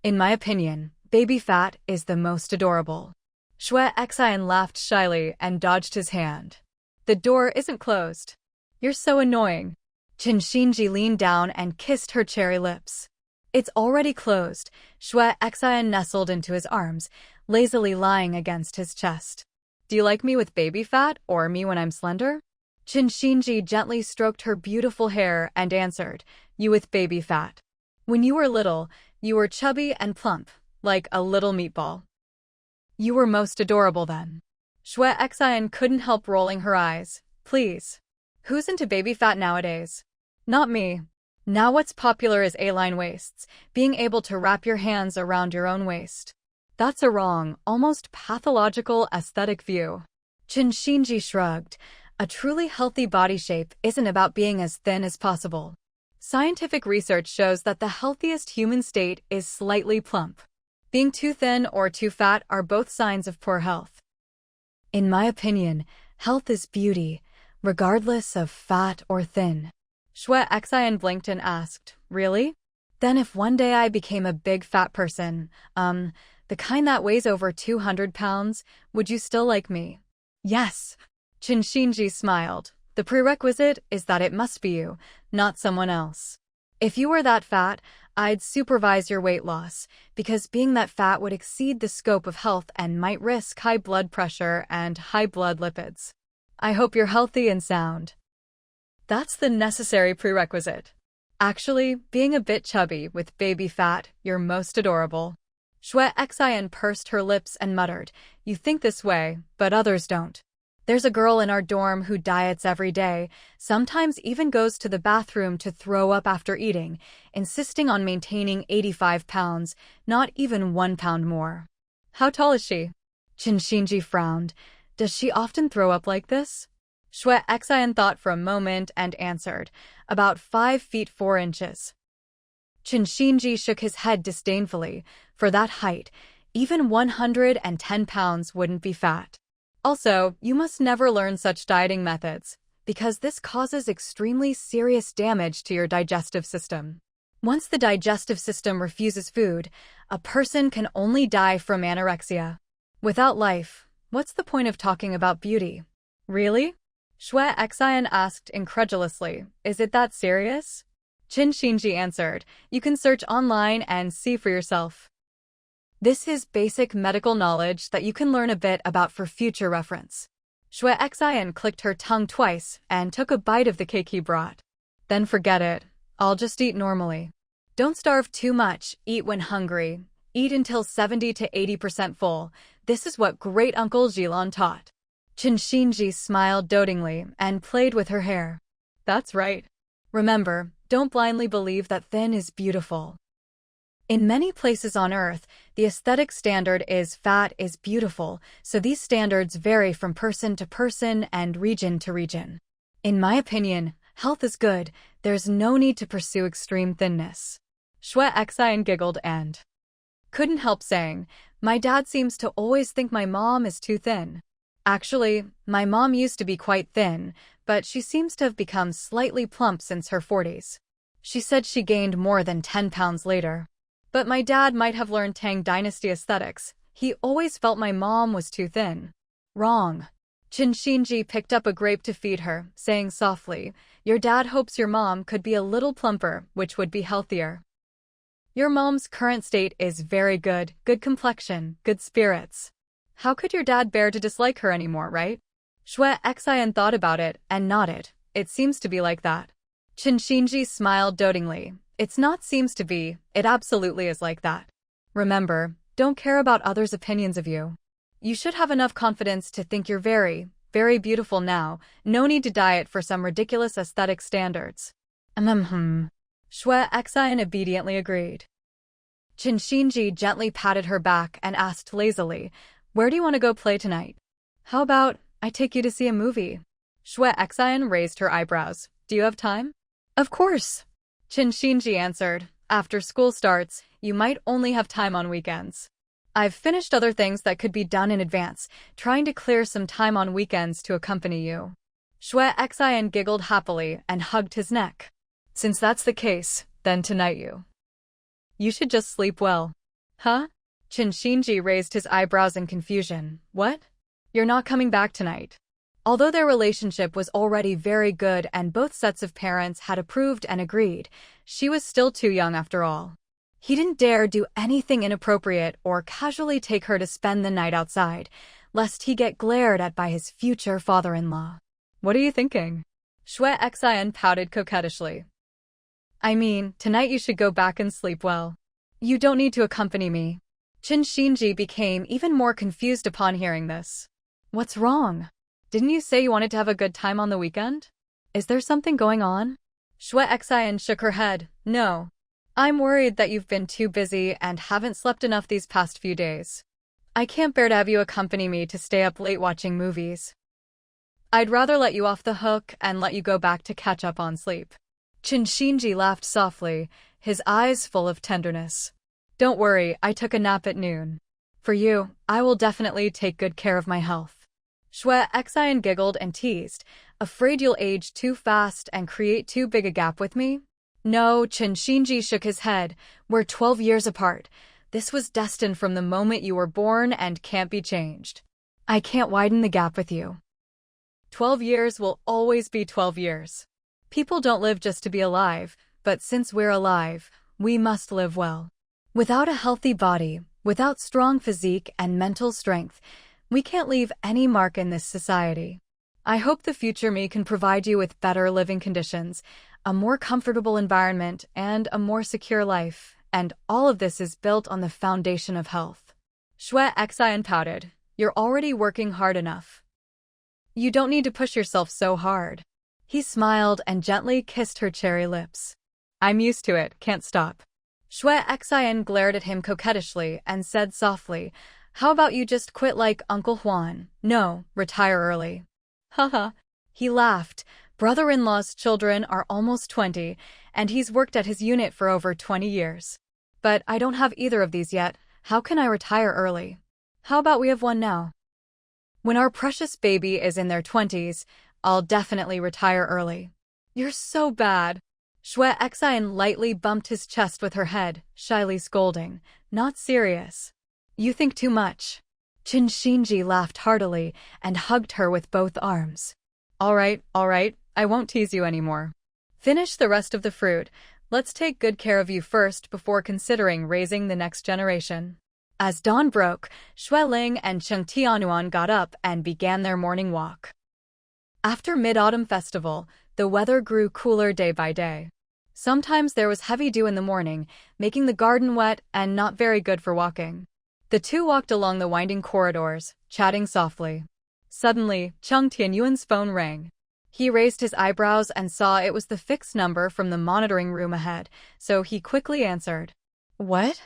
in my opinion, baby fat is the most adorable. Shui Xian laughed shyly and dodged his hand. The door isn't closed. You're so annoying. Chen Xinji leaned down and kissed her cherry lips. It's already closed. Shui Xian nestled into his arms, lazily lying against his chest. Do you like me with baby fat or me when I'm slender? Chen Xinji gently stroked her beautiful hair and answered, you with baby fat. When you were little, you were chubby and plump, like a little meatball. You were most adorable then. Shui Xian couldn't help rolling her eyes. Please. Who's into baby fat nowadays? Not me. Now what's popular is A-line waists, being able to wrap your hands around your own waist. That's a wrong, almost pathological aesthetic view. Chen Xinji shrugged. A truly healthy body shape isn't about being as thin as possible. Scientific research shows that the healthiest human state is slightly plump. Being too thin or too fat are both signs of poor health. In my opinion, health is beauty, regardless of fat or thin. Shui Xian blinked and asked, really? Then if one day I became a big fat person, the kind that weighs over 200 pounds, would you still like me? Yes. Chen Xinji smiled. The prerequisite is that it must be you, not someone else. If you were that fat, I'd supervise your weight loss, because being that fat would exceed the scope of health and might risk high blood pressure and high blood lipids. I hope you're healthy and sound. That's the necessary prerequisite. Actually, being a bit chubby with baby fat, you're most adorable. Shui Xian pursed her lips and muttered, you think this way, but others don't. There's a girl in our dorm who diets every day, sometimes even goes to the bathroom to throw up after eating, insisting on maintaining 85 pounds, not even 1 pound more. How tall is she? Chen Xinji frowned. Does she often throw up like this? Shui Xian thought for a moment and answered, about 5 feet 4 inches. Chen Xinji shook his head disdainfully. For that height, even 110 pounds wouldn't be fat. Also, you must never learn such dieting methods, because this causes extremely serious damage to your digestive system. Once the digestive system refuses food, a person can only die from anorexia. Without life, what's the point of talking about beauty? Really? Shue Xian asked incredulously, is it that serious? Qin Xinji answered, you can search online and see for yourself. This is basic medical knowledge that you can learn a bit about for future reference. Shue Xian clicked her tongue twice and took a bite of the cake he brought. Then forget it. I'll just eat normally. Don't starve too much, eat when hungry. Eat until 70 to 80% full. This is what great Uncle Jilon taught. Qin Xinji smiled dotingly and played with her hair. That's right. Remember, don't blindly believe that thin is beautiful. In many places on Earth, the aesthetic standard is fat is beautiful, so these standards vary from person to person and region to region. In my opinion, health is good, there's no need to pursue extreme thinness. Shue Xian giggled and couldn't help saying, my dad seems to always think my mom is too thin. Actually, my mom used to be quite thin, but she seems to have become slightly plump since her 40s. She said she gained more than 10 pounds later. But my dad might have learned Tang Dynasty aesthetics. He always felt my mom was too thin. Wrong. Qin Xinji picked up a grape to feed her, saying softly, your dad hopes your mom could be a little plumper, which would be healthier. Your mom's current state is very good, good complexion, good spirits. How could your dad bear to dislike her anymore, right? Shue Xian thought about it and nodded. It seems to be like that. Qin Xinji smiled dotingly. It's not seems to be, it absolutely is like that. Remember, don't care about others' opinions of you. You should have enough confidence to think you're very, very beautiful now, no need to diet for some ridiculous aesthetic standards. Shue Xian obediently agreed. Qin Xinji gently patted her back and asked lazily, where do you want to go play tonight? How about, I take you to see a movie? Shue Xian raised her eyebrows. Do you have time? Of course. Qin Xinji answered, after school starts, you might only have time on weekends. I've finished other things that could be done in advance, trying to clear some time on weekends to accompany you. Shue Xian giggled happily and hugged his neck. Since that's the case, then tonight you should just sleep well. Huh? Qin Xinji raised his eyebrows in confusion. What? You're not coming back tonight. Although their relationship was already very good and both sets of parents had approved and agreed, she was still too young after all. He didn't dare do anything inappropriate or casually take her to spend the night outside, lest he get glared at by his future father-in-law. What are you thinking? Shue Xian pouted coquettishly. I mean, tonight you should go back and sleep well. You don't need to accompany me. Qin Xinji became even more confused upon hearing this. What's wrong? Didn't you say you wanted to have a good time on the weekend? Is there something going on? Shue Xian shook her head. No. I'm worried that you've been too busy and haven't slept enough these past few days. I can't bear to have you accompany me to stay up late watching movies. I'd rather let you off the hook and let you go back to catch up on sleep. Qin Xinji laughed softly, his eyes full of tenderness. Don't worry, I took a nap at noon. For you, I will definitely take good care of my health. Shue Xian giggled and teased, afraid you'll age too fast and create too big a gap with me? No, Qin Xinji shook his head. We're 12 years apart. This was destined from the moment you were born and can't be changed. I can't widen the gap with you. 12 years will always be 12 years. People don't live just to be alive, but since we're alive, we must live well. Without a healthy body, without strong physique and mental strength, we can't leave any mark in this society. I hope the future me can provide you with better living conditions, a more comfortable environment, and a more secure life, and all of this is built on the foundation of health. Shue Xian pouted. You're already working hard enough. You don't need to push yourself so hard. He smiled and gently kissed her cherry lips. I'm used to it, can't stop. Shue Xian glared at him coquettishly and said softly, how about you just quit like Uncle Huan? No, retire early. Haha. He laughed. Brother-in-law's children are almost 20, and he's worked at his unit for over 20 years. But I don't have either of these yet. How can I retire early? How about we have one now? When our precious baby is in their 20s, I'll definitely retire early. You're so bad. Shui Xian lightly bumped his chest with her head, shyly scolding. Not serious. You think too much. Qin Xinji laughed heartily and hugged her with both arms. All right, I won't tease you anymore. Finish the rest of the fruit. Let's take good care of you first before considering raising the next generation. As dawn broke, Xueling and Cheng Tianyuan got up and began their morning walk. After Mid-Autumn Festival, the weather grew cooler day by day. Sometimes there was heavy dew in the morning, making the garden wet and not very good for walking. The two walked along the winding corridors, chatting softly. Suddenly, Cheng Tianyuan's phone rang. He raised his eyebrows and saw it was the fixed number from the monitoring room ahead, so he quickly answered. What?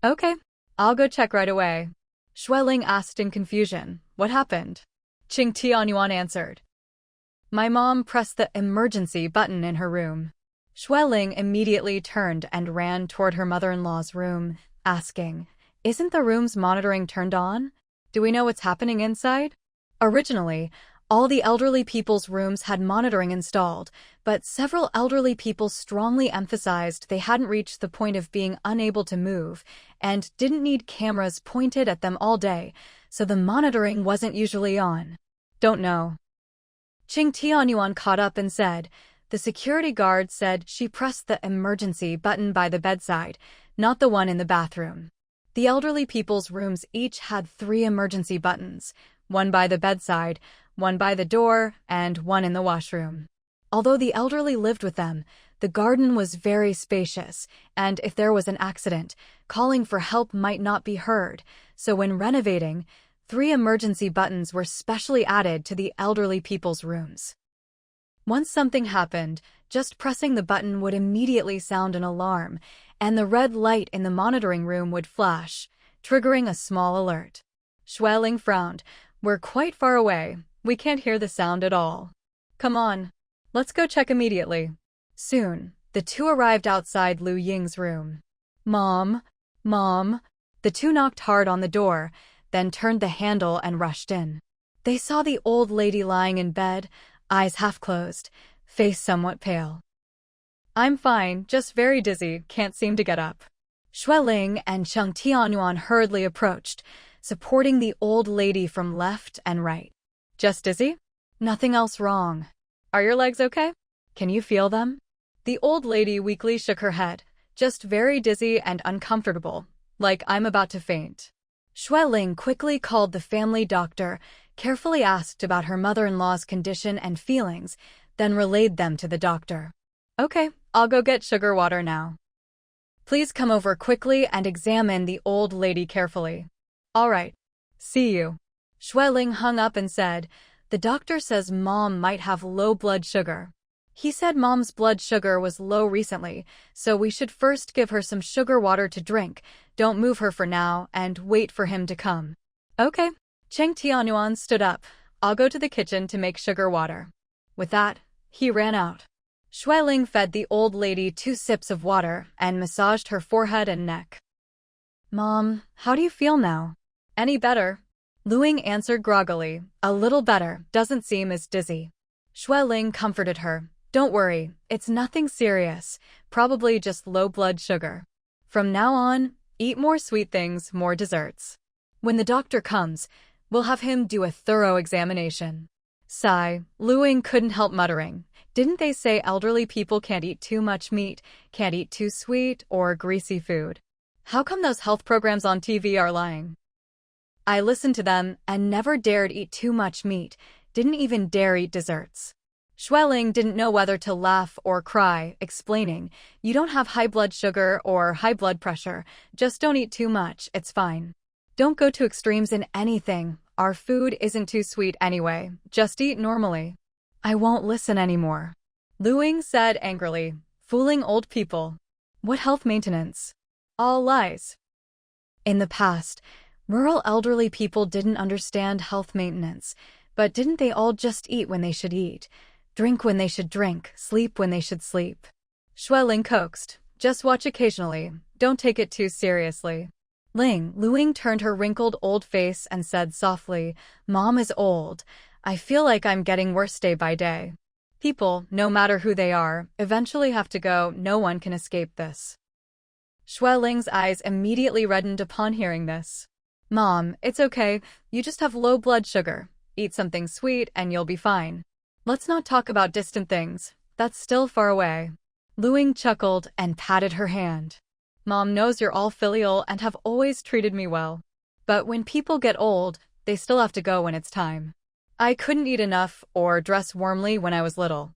Okay, I'll go check right away. Xueling asked in confusion. What happened? Cheng Tianyuan answered. My mom pressed the emergency button in her room. Xueling immediately turned and ran toward her mother-in-law's room, asking, Isn't the room's monitoring turned on? Do we know what's happening inside? Originally, all the elderly people's rooms had monitoring installed, but several elderly people strongly emphasized they hadn't reached the point of being unable to move and didn't need cameras pointed at them all day, so the monitoring wasn't usually on. Don't know. Cheng Tianyuan caught up and said, The security guard said she pressed the emergency button by the bedside, not the one in the bathroom. The elderly people's rooms each had 3 emergency buttons, one by the bedside, one by the door, and one in the washroom. Although the elderly lived with them, the garden was very spacious, and if there was an accident, calling for help might not be heard, so when renovating, 3 emergency buttons were specially added to the elderly people's rooms. Once something happened, just pressing the button would immediately sound an alarm, and the red light in the monitoring room would flash, triggering a small alert. Xueling frowned. We're quite far away. We can't hear the sound at all. Come on. Let's go check immediately. Soon, the two arrived outside Lu Ying's room. Mom. The two knocked hard on the door, then turned the handle and rushed in. They saw the old lady lying in bed, eyes half closed, face somewhat pale. I'm fine, just very dizzy, can't seem to get up. Xueling and Cheng Tianyuan hurriedly approached, supporting the old lady from left and right. Just dizzy? Nothing else wrong. Are your legs okay? Can you feel them? The old lady weakly shook her head, just very dizzy and uncomfortable, like I'm about to faint. Xueling quickly called the family doctor, carefully asked about her mother-in-law's condition and feelings, then relayed them to the doctor. Okay, I'll go get sugar water now. Please come over quickly and examine the old lady carefully. All right. See you. Xueling hung up and said, The doctor says Mom might have low blood sugar. He said Mom's blood sugar was low recently, so we should first give her some sugar water to drink, don't move her for now, and wait for him to come. Okay. Cheng Tianyuan stood up. I'll go to the kitchen to make sugar water. With that, he ran out. Xueling fed the old lady 2 sips of water and massaged her forehead and neck. Mom, how do you feel now? Any better? Lu Ying answered groggily. A little better, doesn't seem as dizzy. Xueling comforted her. Don't worry, it's nothing serious, probably just low blood sugar. From now on, eat more sweet things, more desserts. When the doctor comes, we'll have him do a thorough examination. Sigh, Lu Ying couldn't help muttering. Didn't they say elderly people can't eat too much meat, can't eat too sweet or greasy food? How come those health programs on TV are lying? I listened to them and never dared eat too much meat, didn't even dare eat desserts. Xueling didn't know whether to laugh or cry, explaining, You don't have high blood sugar or high blood pressure, just don't eat too much, it's fine. Don't go to extremes in anything, our food isn't too sweet anyway, just eat normally. I won't listen anymore. Lu Ying said angrily, fooling old people. What health maintenance? All lies. In the past, rural elderly people didn't understand health maintenance, but didn't they all just eat when they should eat, drink when they should drink, sleep when they should sleep? Xueling coaxed, just watch occasionally, don't take it too seriously. Lu Ying turned her wrinkled old face and said softly, Mom is old. I feel like I'm getting worse day by day. People, no matter who they are, eventually have to go. No one can escape this. Ling's eyes immediately reddened upon hearing this. Mom, it's okay, you just have low blood sugar. Eat something sweet and you'll be fine. Let's not talk about distant things. That's still far away. Luing chuckled and patted her hand. Mom knows you're all filial and have always treated me well. But when people get old, they still have to go when it's time. I couldn't eat enough or dress warmly when I was little.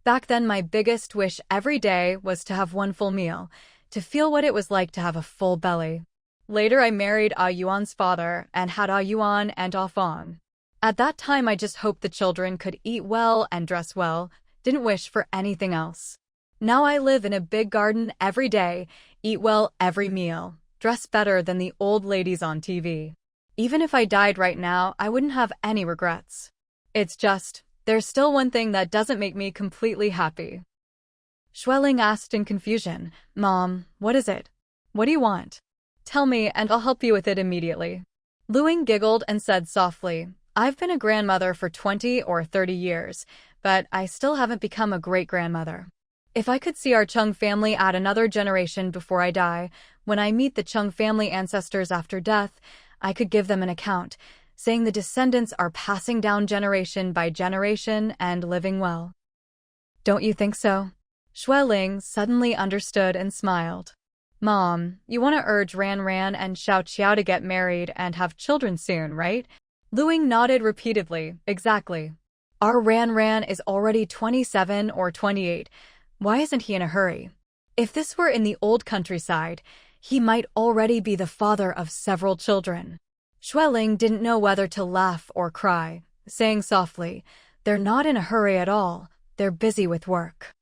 Back then, my biggest wish every day was to have one full meal, to feel what it was like to have a full belly. Later, I married Ah Yuan's father and had Ah Yuan and Ah Fong. At that time, I just hoped the children could eat well and dress well, didn't wish for anything else. Now I live in a big garden every day, eat well every meal, dress better than the old ladies on TV. Even if I died right now, I wouldn't have any regrets. It's just, there's still one thing that doesn't make me completely happy. Ling asked in confusion, Mom, what is it? What do you want? Tell me and I'll help you with it immediately. Luing giggled and said softly, I've been a grandmother for 20 or 30 years, but I still haven't become a great-grandmother. If I could see our Chung family add another generation before I die, when I meet the Chung family ancestors after death, I could give them an account, saying the descendants are passing down generation by generation and living well. Don't you think so? Ling suddenly understood and smiled. Mom, you want to urge Ran Ran and Xiao Qiao to get married and have children soon, right? Luing nodded repeatedly, exactly. Our Ran Ran is already 27 or 28. Why isn't he in a hurry? If this were in the old countryside, he might already be the father of several children. Ling didn't know whether to laugh or cry, saying softly, They're not in a hurry at all, they're busy with work.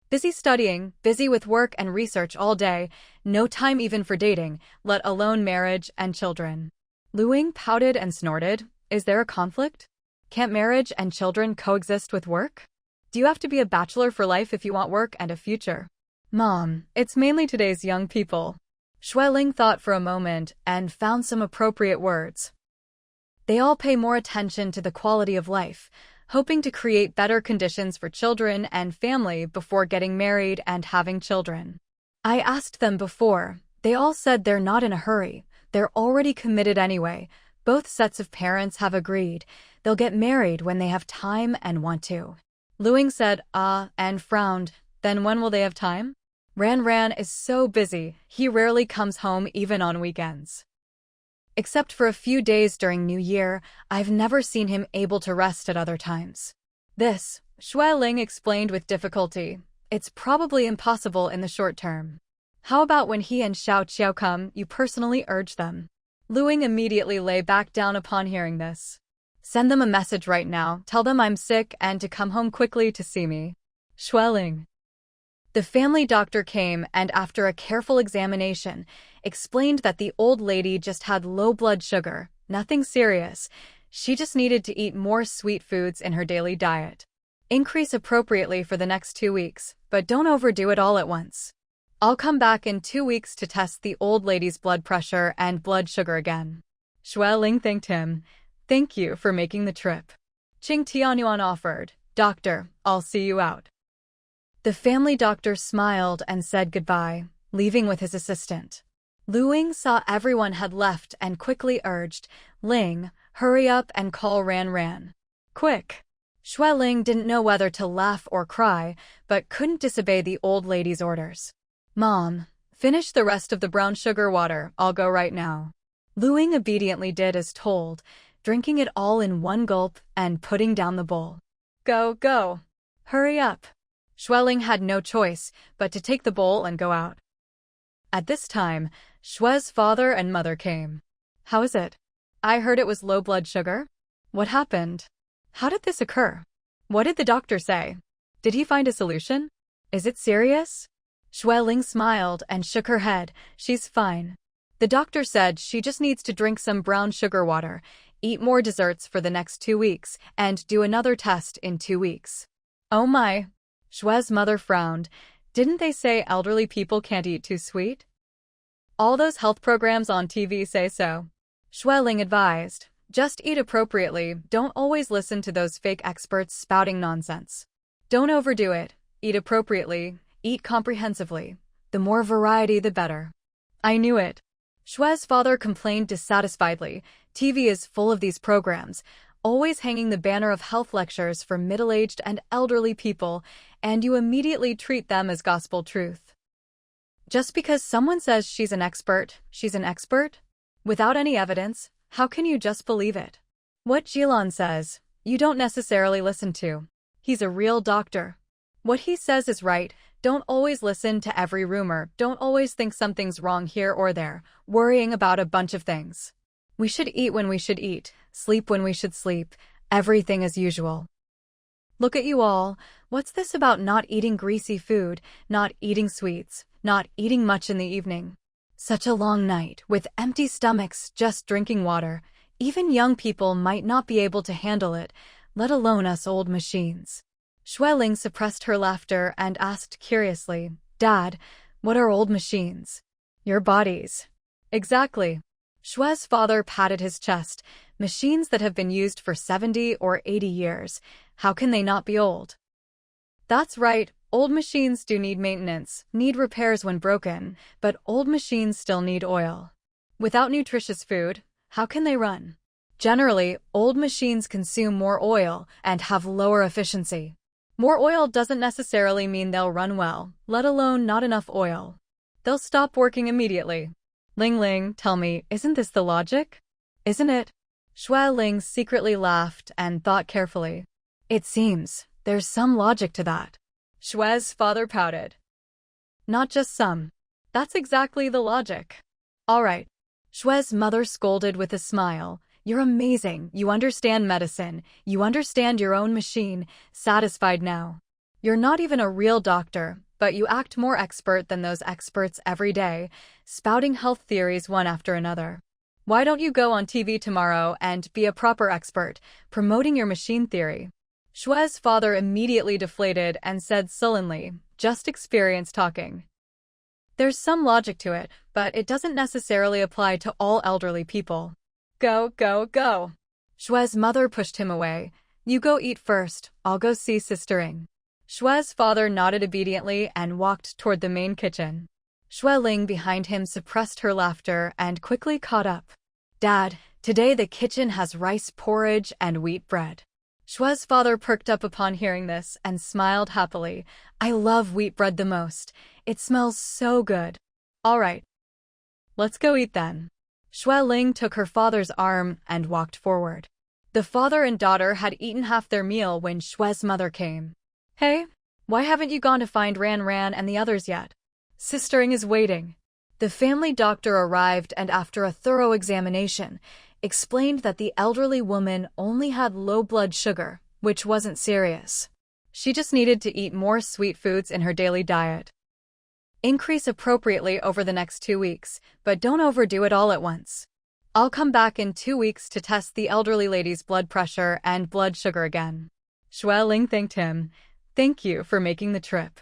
Busy studying, busy with work and research all day, no time even for dating, let alone marriage and children. Luing pouted and snorted, Is there a conflict? Can't marriage and children coexist with work? Do you have to be a bachelor for life if you want work and a future? Mom, it's mainly today's young people. Ling thought for a moment and found some appropriate words. They all pay more attention to the quality of life, hoping to create better conditions for children and family before getting married and having children. I asked them before. They all said they're not in a hurry. They're already committed anyway. Both sets of parents have agreed. They'll get married when they have time and want to. Luing said, and frowned. Then when will they have time? Ran is so busy, he rarely comes home even on weekends. Except for a few days during New Year, I've never seen him able to rest at other times. This, Ling explained with difficulty. It's probably impossible in the short term. How about when he and Xiao Qiao come, you personally urge them? Luing immediately lay back down upon hearing this. Send them a message right now, tell them I'm sick and to come home quickly to see me. Ling. The family doctor came and after a careful examination, explained that the old lady just had low blood sugar, nothing serious. She just needed to eat more sweet foods in her daily diet. Increase appropriately for the next 2 weeks, but don't overdo it all at once. I'll come back in 2 weeks to test the old lady's blood pressure and blood sugar again. Ling thanked him. Thank you for making the trip. Qing Tianyuan offered, Doctor, I'll see you out. The family doctor smiled and said goodbye, leaving with his assistant. Luing saw everyone had left and quickly urged, Ling, hurry up and call Ran. Quick. Ling didn't know whether to laugh or cry, but couldn't disobey the old lady's orders. Mom, finish the rest of the brown sugar water, I'll go right now. Luing obediently did as told, drinking it all in one gulp and putting down the bowl. Go. Hurry up. Ling had no choice but to take the bowl and go out. At this time, Shue's father and mother came. How is it? I heard it was low blood sugar. What happened? How did this occur? What did the doctor say? Did he find a solution? Is it serious? Ling smiled and shook her head. She's fine. The doctor said she just needs to drink some brown sugar water, eat more desserts for the next 2 weeks, and do another test in 2 weeks. Oh my. Shue's mother frowned. Didn't they say elderly people can't eat too sweet? All those health programs on TV say so. Ling advised. Just eat appropriately, don't always listen to those fake experts spouting nonsense. Don't overdo it, eat appropriately, eat comprehensively. The more variety the better. I knew it. Shue's father complained dissatisfiedly. TV is full of these programs, always hanging the banner of health lectures for middle-aged and elderly people, and you immediately treat them as gospel truth. Just because someone says she's an expert? Without any evidence, how can you just believe it? What Jilon says, you don't necessarily listen to. He's a real doctor. What he says is right. Don't always listen to every rumor. Don't always think something's wrong here or there, worrying about a bunch of things. We should eat when we should eat, sleep when we should sleep, everything as usual. Look at you all. What's this about not eating greasy food, not eating sweets, not eating much in the evening? Such a long night, with empty stomachs, just drinking water. Even young people might not be able to handle it, let alone us old machines. Xueling suppressed her laughter and asked curiously, Dad, what are old machines? Your bodies. Exactly. Xue's father patted his chest. Machines that have been used for 70 or 80 years. How can they not be old? That's right. Old machines do need maintenance, need repairs when broken, but old machines still need oil. Without nutritious food, how can they run? Generally, old machines consume more oil and have lower efficiency. More oil doesn't necessarily mean they'll run well, let alone not enough oil. They'll stop working immediately. Ling Ling, tell me, isn't this the logic? Isn't it? Xue Ling secretly laughed and thought carefully. It seems there's some logic to that. Xue's father pouted. Not just some. That's exactly the logic. All right. Xue's mother scolded with a smile. You're amazing. You understand medicine. You understand your own machine. Satisfied now. You're not even a real doctor, but you act more expert than those experts every day, spouting health theories one after another. Why don't you go on TV tomorrow and be a proper expert, promoting your machine theory? Xue's father immediately deflated and said sullenly, just experience talking. There's some logic to it, but it doesn't necessarily apply to all elderly people. Go, go, go. Xue's mother pushed him away. You go eat first, I'll go see Sister Ing. Xue's father nodded obediently and walked toward the main kitchen. Xue Ling behind him suppressed her laughter and quickly caught up. Dad, today the kitchen has rice porridge and wheat bread. Xue's father perked up upon hearing this and smiled happily. I love wheat bread the most. It smells so good. All right. Let's go eat then. Xue Ling took her father's arm and walked forward. The father and daughter had eaten half their meal when Xue's mother came. Hey, why haven't you gone to find Ran Ran and the others yet? Sister Ing is waiting. The family doctor arrived and after a thorough examination, explained that the elderly woman only had low blood sugar, which wasn't serious. She just needed to eat more sweet foods in her daily diet. Increase appropriately over the next 2 weeks, but don't overdo it all at once. I'll come back in 2 weeks to test the elderly lady's blood pressure and blood sugar again. Xue Ling thanked him. Thank you for making the trip.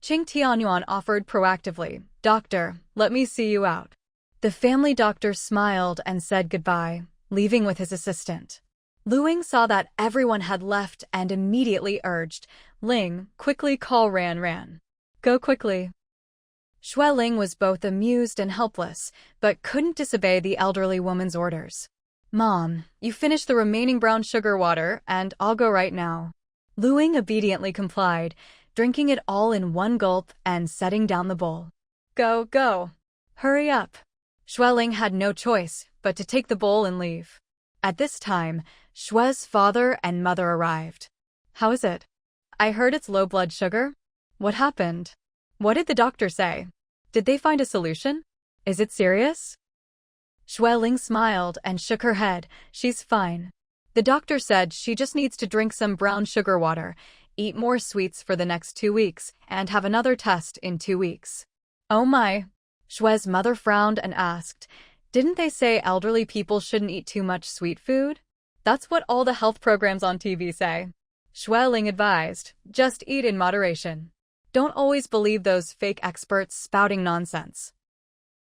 Qing Tianyuan offered proactively, Doctor, let me see you out. The family doctor smiled and said goodbye, leaving with his assistant. Luing saw that everyone had left and immediately urged, Ling, quickly call Ran Ran. Go quickly. Xue Ling was both amused and helpless, but couldn't disobey the elderly woman's orders. Mom, you finish the remaining brown sugar water, and I'll go right now. Luing obediently complied, drinking it all in one gulp and setting down the bowl. Go, go. Hurry up. Xue Ling had no choice but to take the bowl and leave. At this time, Xue's father and mother arrived. How is it? I heard it's low blood sugar. What happened? What did the doctor say? Did they find a solution? Is it serious? Xue Ling smiled and shook her head. She's fine. The doctor said she just needs to drink some brown sugar water, eat more sweets for the next 2 weeks, and have another test in 2 weeks. Oh my. Xue's mother frowned and asked, didn't they say elderly people shouldn't eat too much sweet food? That's what all the health programs on TV say. Xue Ling advised, just eat in moderation. Don't always believe those fake experts spouting nonsense.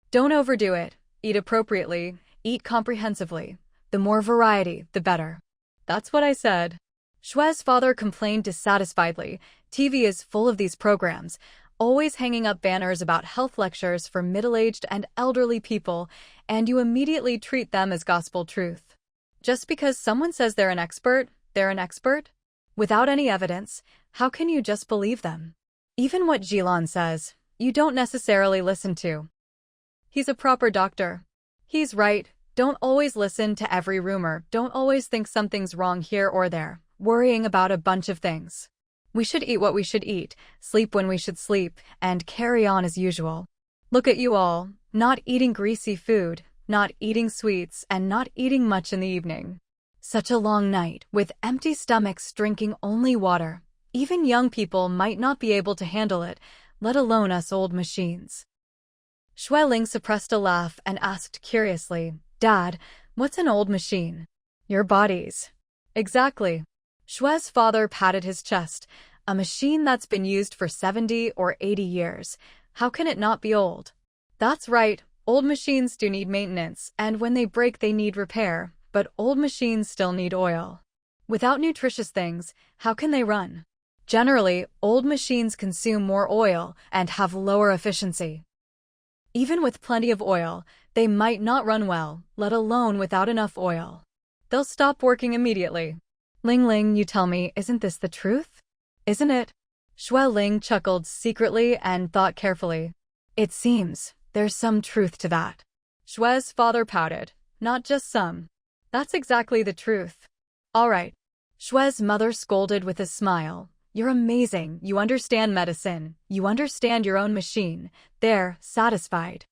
Don't overdo it, eat appropriately, eat comprehensively. The more variety, the better. That's what I said. Shue's father complained dissatisfiedly. TV is full of these programs, always hanging up banners about health lectures for middle-aged and elderly people, and you immediately treat them as gospel truth. Just because someone says they're an expert, they're an expert? Without any evidence, how can you just believe them? Even what Jilan says, you don't necessarily listen to. He's a proper doctor. He's right. Don't always listen to every rumor. Don't always think something's wrong here or there, worrying about a bunch of things. We should eat what we should eat, sleep when we should sleep, and carry on as usual. Look at you all, not eating greasy food, not eating sweets, and not eating much in the evening. Such a long night, with empty stomachs drinking only water. Even young people might not be able to handle it, let alone us old machines. Xueling suppressed a laugh and asked curiously, Dad, what's an old machine? Your bodies. Exactly. Xue's father patted his chest. A machine that's been used for 70 or 80 years. How can it not be old? That's right, old machines do need maintenance, and when they break they need repair, but old machines still need oil. Without nutritious things, how can they run? Generally, old machines consume more oil and have lower efficiency. Even with plenty of oil, they might not run well, let alone without enough oil. They'll stop working immediately. Ling Ling, you tell me, isn't this the truth? Isn't it? Xueling chuckled secretly and thought carefully. It seems there's some truth to that. Xue's father pouted. Not just some. That's exactly the truth. All right. Xue's mother scolded with a smile. You're amazing. You understand medicine. You understand your own machine. There, satisfied.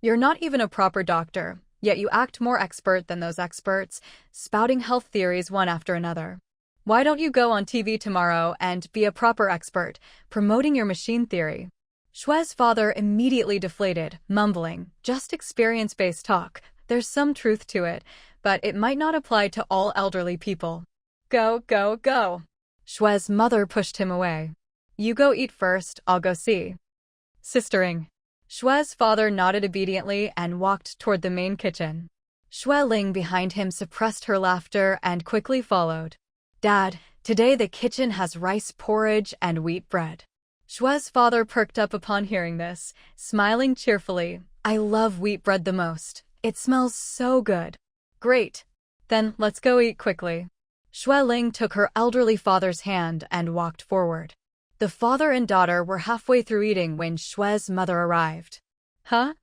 You're not even a proper doctor, yet you act more expert than those experts, spouting health theories one after another. Why don't you go on TV tomorrow and be a proper expert, promoting your machine theory? Xue's father immediately deflated, mumbling, just experience-based talk. There's some truth to it, but it might not apply to all elderly people. Go, go, go. Xue's mother pushed him away. You go eat first, I'll go see. Sistering. Xue's father nodded obediently and walked toward the main kitchen. Xueling behind him suppressed her laughter and quickly followed. Dad, today the kitchen has rice porridge and wheat bread. Xue's father perked up upon hearing this, smiling cheerfully. I love wheat bread the most. It smells so good. Great. Then let's go eat quickly. Xueling took her elderly father's hand and walked forward. The father and daughter were halfway through eating when Xue's mother arrived. Huh?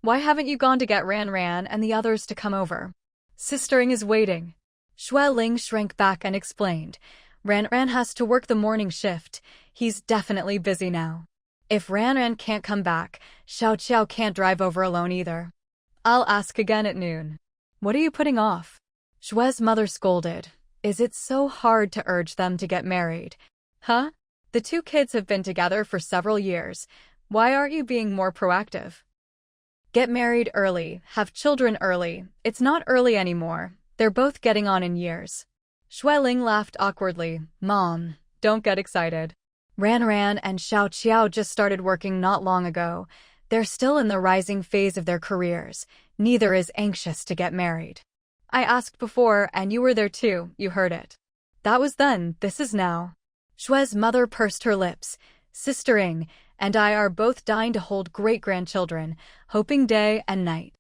Why haven't you gone to get Ran Ran and the others to come over? Sistering is waiting. Xueling shrank back and explained. Ran Ran has to work the morning shift. He's definitely busy now. If Ran Ran can't come back, Xiao Xiao can't drive over alone either. I'll ask again at noon. What are you putting off? Xue's mother scolded. Is it so hard to urge them to get married? Huh? The two kids have been together for several years. Why aren't you being more proactive? Get married early, have children early. It's not early anymore. They're both getting on in years. Xueling laughed awkwardly. Mom, don't get excited. Ran Ran and Xiao Qiao just started working not long ago. They're still in the rising phase of their careers. Neither is anxious to get married. I asked before, and you were there too, you heard it. That was then, this is now. Xue's mother pursed her lips. Sistering and I are both dying to hold great-grandchildren, hoping day and night.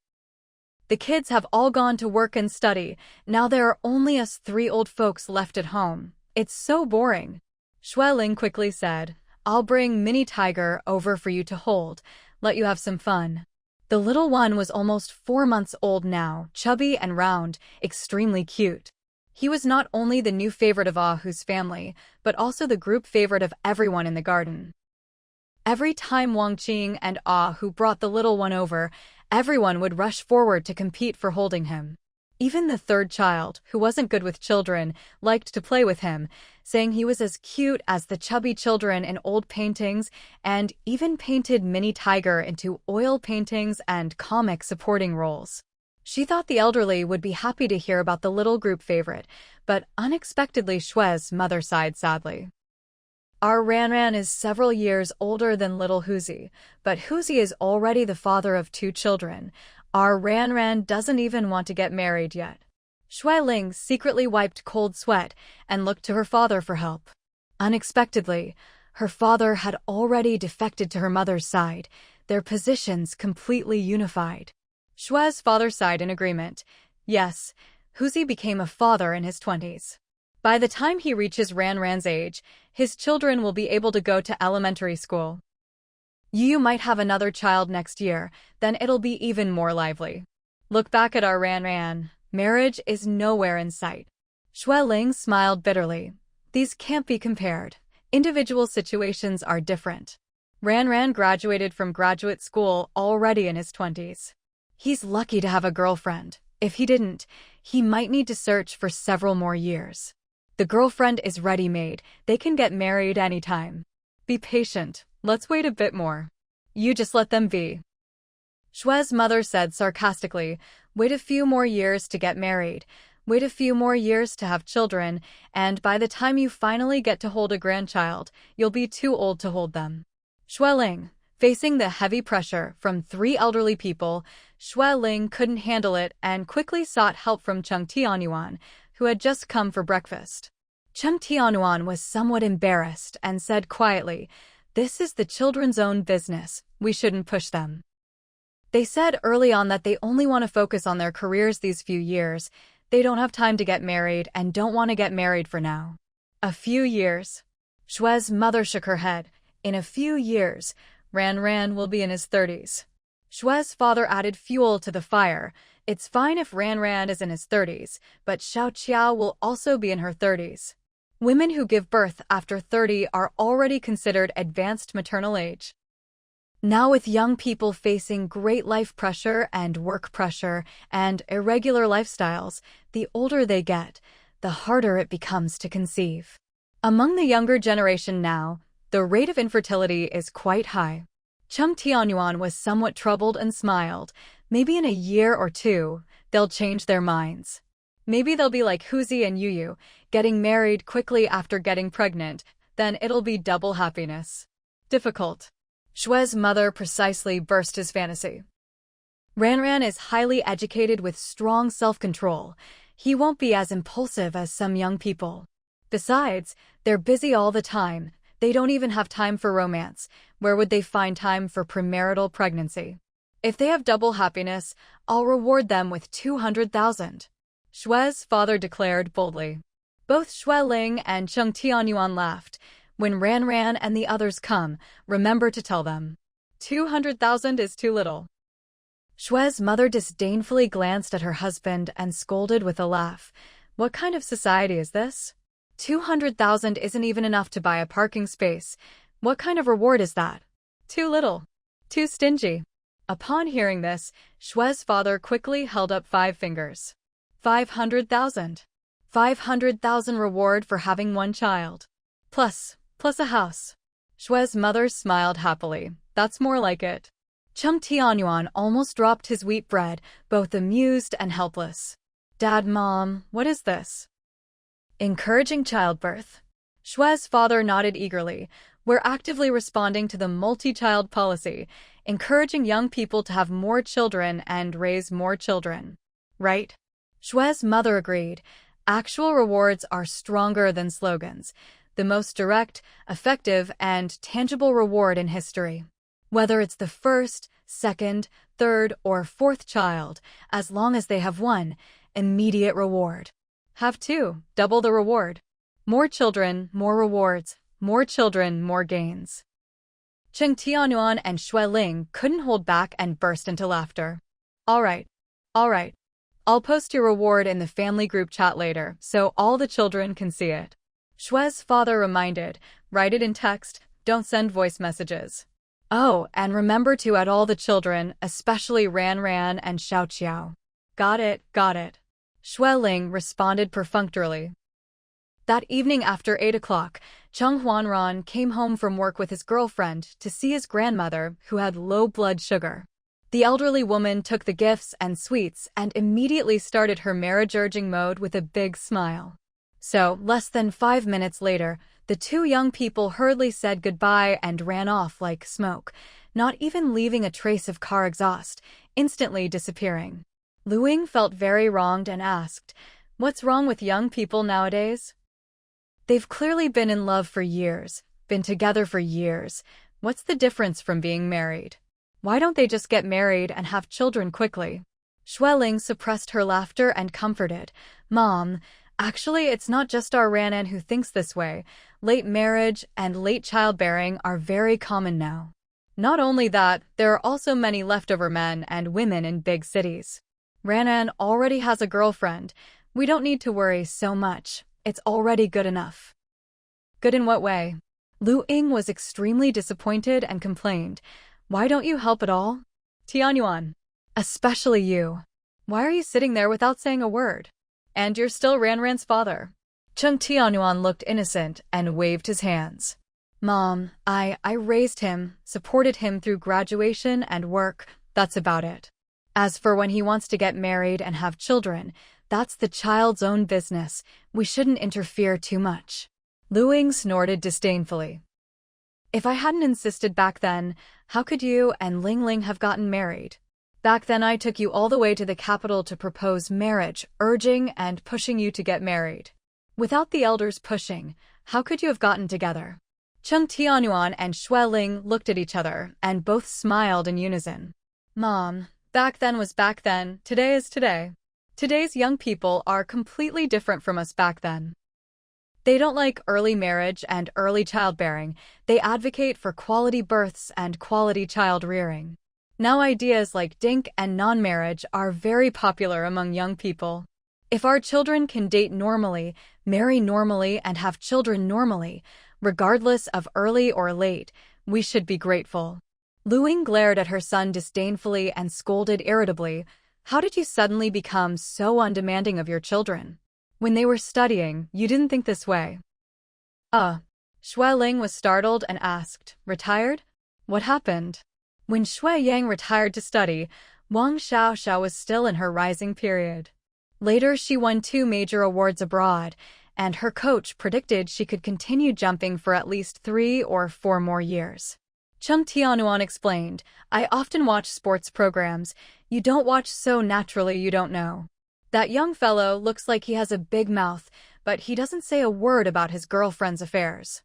The kids have all gone to work and study. Now there are only us three old folks left at home. It's so boring. Xueling quickly said, I'll bring Mini Tiger over for you to hold, let you have some fun. The little one was almost 4 months old now, chubby and round, extremely cute. He was not only the new favorite of Ahu's family, but also the group favorite of everyone in the garden. Every time Wang Qing and Ahu brought the little one over, everyone would rush forward to compete for holding him. Even the third child, who wasn't good with children, liked to play with him, saying he was as cute as the chubby children in old paintings, and even painted Mini Tiger into oil paintings and comic supporting roles. She thought the elderly would be happy to hear about the little group favorite, but unexpectedly Xue's mother sighed sadly. Our Ran Ran is several years older than little Huzi, but Huzi is already the father of 2 children. Our Ran Ran doesn't even want to get married yet. Shui Ling secretly wiped cold sweat and looked to her father for help. Unexpectedly, her father had already defected to her mother's side, their positions completely unified. Shui's father sighed in agreement. Yes, Huzi became a father in his 20s. By the time he reaches Ran Ran's age, his children will be able to go to elementary school. You might have another child next year, then it'll be even more lively. Look back at our Ran Ran. Marriage is nowhere in sight. Shui Ling smiled bitterly. These can't be compared. Individual situations are different. Ran Ran graduated from graduate school already in his 20s. He's lucky to have a girlfriend. If he didn't, he might need to search for several more years. The girlfriend is ready-made. They can get married anytime. Be patient. Let's wait a bit more. You just let them be. Shui's mother said sarcastically, wait a few more years to get married, wait a few more years to have children, and by the time you finally get to hold a grandchild, you'll be too old to hold them. Shui Ling, facing the heavy pressure from 3 elderly people, Shui Ling couldn't handle it and quickly sought help from Cheng Tianyuan, who had just come for breakfast. Cheng Tianyuan was somewhat embarrassed and said quietly, this is the children's own business, we shouldn't push them. They said early on that they only want to focus on their careers these few years. They don't have time to get married and don't want to get married for now. A few years. Shui's mother shook her head. In a few years, Ran Ran will be in his 30s. Shui's father added fuel to the fire. It's fine if Ran Ran is in his 30s, but Xiao Qiao will also be in her 30s. Women who give birth after 30 are already considered advanced maternal age. Now with young people facing great life pressure and work pressure and irregular lifestyles, the older they get, the harder it becomes to conceive. Among the younger generation now, the rate of infertility is quite high. Cheng Tianyuan was somewhat troubled and smiled. Maybe in a year or two, they'll change their minds. Maybe they'll be like Huzi and Yuyu, getting married quickly after getting pregnant, then it'll be double happiness. Difficult. Shui's mother precisely burst his fantasy. Ran Ran is highly educated with strong self-control. He won't be as impulsive as some young people. Besides, they're busy all the time. They don't even have time for romance. Where would they find time for premarital pregnancy? If they have double happiness, I'll reward them with 200,000. Shui's father declared boldly. Both Shui Ling and Cheng Tianyuan laughed. When Ran Ran and the others come, remember to tell them. 200,000 is too little. Shui's mother disdainfully glanced at her husband and scolded with a laugh. What kind of society is this? 200,000 isn't even enough to buy a parking space. What kind of reward is that? Too little. Too stingy. Upon hearing this, Shui's father quickly held up 5 fingers. 500,000. 500,000 reward for having 1 child. Plus a house. Shui's mother smiled happily. That's more like it. Cheng Tianyuan almost dropped his wheat bread, both amused and helpless. Dad, Mom, what is this? Encouraging childbirth. Shui's father nodded eagerly. We're actively responding to the multi-child policy, encouraging young people to have more children and raise more children. Right? Shui's mother agreed. Actual rewards are stronger than slogans. The most direct, effective, and tangible reward in history. Whether it's the 1st, 2nd, 3rd, or 4th child, as long as they have 1, immediate reward. Have 2, double the reward. More children, more rewards. More children, more gains. Cheng Tianyuan and Shui Ling couldn't hold back and burst into laughter. All right. I'll post your reward in the family group chat later, so all the children can see it. Shui's father reminded, write it in text, don't send voice messages. Oh, and remember to add all the children, especially Ran Ran and Xiao Qiao. Got it. Shui Ling responded perfunctorily. That evening after 8 o'clock, Cheng Huanran came home from work with his girlfriend to see his grandmother, who had low blood sugar. The elderly woman took the gifts and sweets and immediately started her marriage-urging mode with a big smile. So, less than 5 minutes later, the 2 young people hurriedly said goodbye and ran off like smoke. not even leaving a trace of car exhaust, instantly disappearing. Lu Ying felt very wronged and asked, "What's wrong with young people nowadays? They've clearly been in love for years, been together for years. What's the difference from being married? Why don't they just get married and have children quickly?" Xueling suppressed her laughter and comforted, "Mom, actually it's not just our Ranan who thinks this way. Late marriage and late childbearing are very common now. Not only that, there are also many leftover men and women in big cities. Ranan already has a girlfriend. We don't need to worry so much. It's already good enough." "Good in what way?" Lu Ying was extremely disappointed and complained, "Why don't you help at all? Tianyuan, especially you. Why are you sitting there without saying a word? And you're still Ranran's father." Chung Tianyuan looked innocent and waved his hands. "Mom, I raised him, supported him through graduation and work, that's about it. As for when he wants to get married and have children, that's the child's own business. We shouldn't interfere too much." Lu Ying snorted disdainfully. "If I hadn't insisted back then, how could you and Ling Ling have gotten married? Back then I took you all the way to the capital to propose marriage, urging and pushing you to get married. Without the elders pushing, how could you have gotten together?" Chung Tianyuan and Xueling looked at each other and both smiled in unison. "Mom, back then was back then, today is today. Today's young people are completely different from us back then. They don't like early marriage and early childbearing. They advocate for quality births and quality child rearing. Now ideas like DINK and non-marriage are very popular among young people. If our children can date normally, marry normally, and have children normally, regardless of early or late, we should be grateful." Lu Ying glared at her son disdainfully and scolded irritably, "How did you suddenly become so undemanding of your children? When they were studying, you didn't think this way." Xueling was startled and asked, "Retired? What happened?" When Xue Yang retired to study, Wang Xiaoxiao was still in her rising period. Later she won 2 major awards abroad, and her coach predicted she could continue jumping for at least 3 or 4 more years. Chung Tianyuan explained, "I often watch sports programs. You don't watch so naturally you don't know. That young fellow looks like he has a big mouth, but he doesn't say a word about his girlfriend's affairs.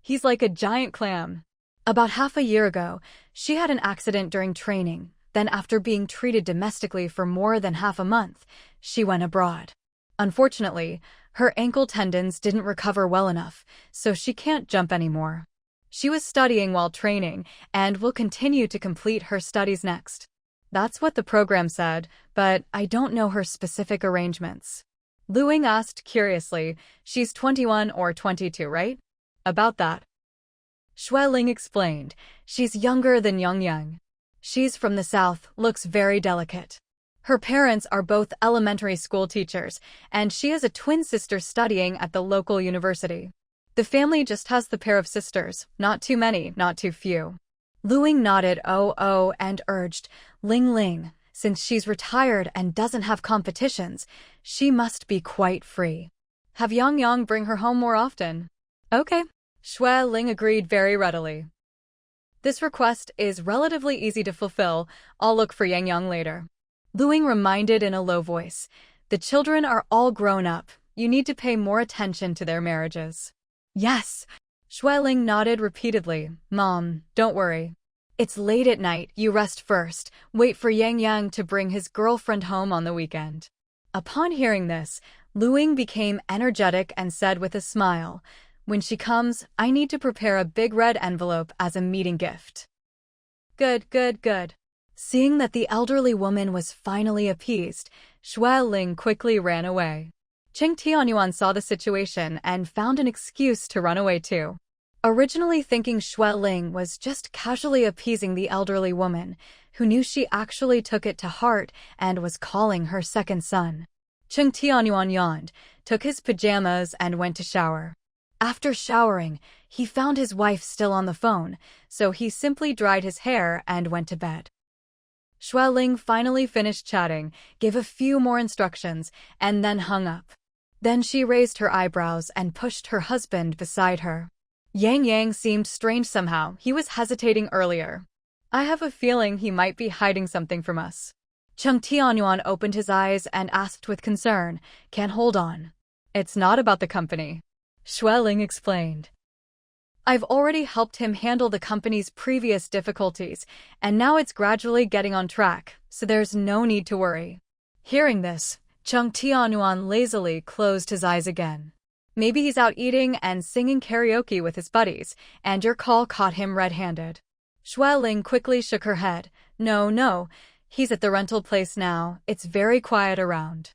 He's like a giant clam." About half a year ago, she had an accident during training. Then after being treated domestically for more than half a month, she went abroad. Unfortunately, her ankle tendons didn't recover well enough, so she can't jump anymore. She was studying while training and will continue to complete her studies next. That's what the program said, but I don't know her specific arrangements. Lu Ying asked curiously, "She's 21 or 22, right?" "About that." Xueling explained, "She's younger than Yang. She's from the south, looks very delicate. Her parents are both elementary school teachers, and she has a twin sister studying at the local university. The family just has the pair of sisters, not too many, not too few." Lu Ying nodded and urged, "Ling Ling, since she's retired and doesn't have competitions, she must be quite free. Have Yang bring her home more often." "Okay." Xueling agreed very readily. "This request is relatively easy to fulfill. I'll look for Yang later." Lu Ying reminded in a low voice, "The children are all grown up. You need to pay more attention to their marriages." "Yes." Xueling nodded repeatedly, "Mom, don't worry. It's late at night, you rest first. Wait for Yang to bring his girlfriend home on the weekend." Upon hearing this, Lu Ying became energetic and said with a smile, "When she comes, I need to prepare a big red envelope as a meeting gift." Good. Seeing that the elderly woman was finally appeased, Xueling quickly ran away. Chung Tianyuan saw the situation and found an excuse to run away too. Originally thinking Xueling was just casually appeasing the elderly woman, who knew she actually took it to heart and was calling her second son. Chung Tianyuan yawned, took his pajamas and went to shower. After showering, he found his wife still on the phone, so he simply dried his hair and went to bed. Xueling finally finished chatting, gave a few more instructions, and then hung up. Then she raised her eyebrows and pushed her husband beside her. Yang Yang seemed strange somehow. He was hesitating earlier. I have a feeling he might be hiding something from us. Chung Tianyuan opened his eyes and asked with concern, "Can't hold on." "It's not about the company," Xueling explained. "I've already helped him handle the company's previous difficulties, and now it's gradually getting on track, so there's no need to worry." Hearing this, Chung Tianyuan lazily closed his eyes again. Maybe he's out eating and singing karaoke with his buddies, and your call caught him red-handed. Xueling quickly shook her head. No, he's at the rental place now. It's very quiet around.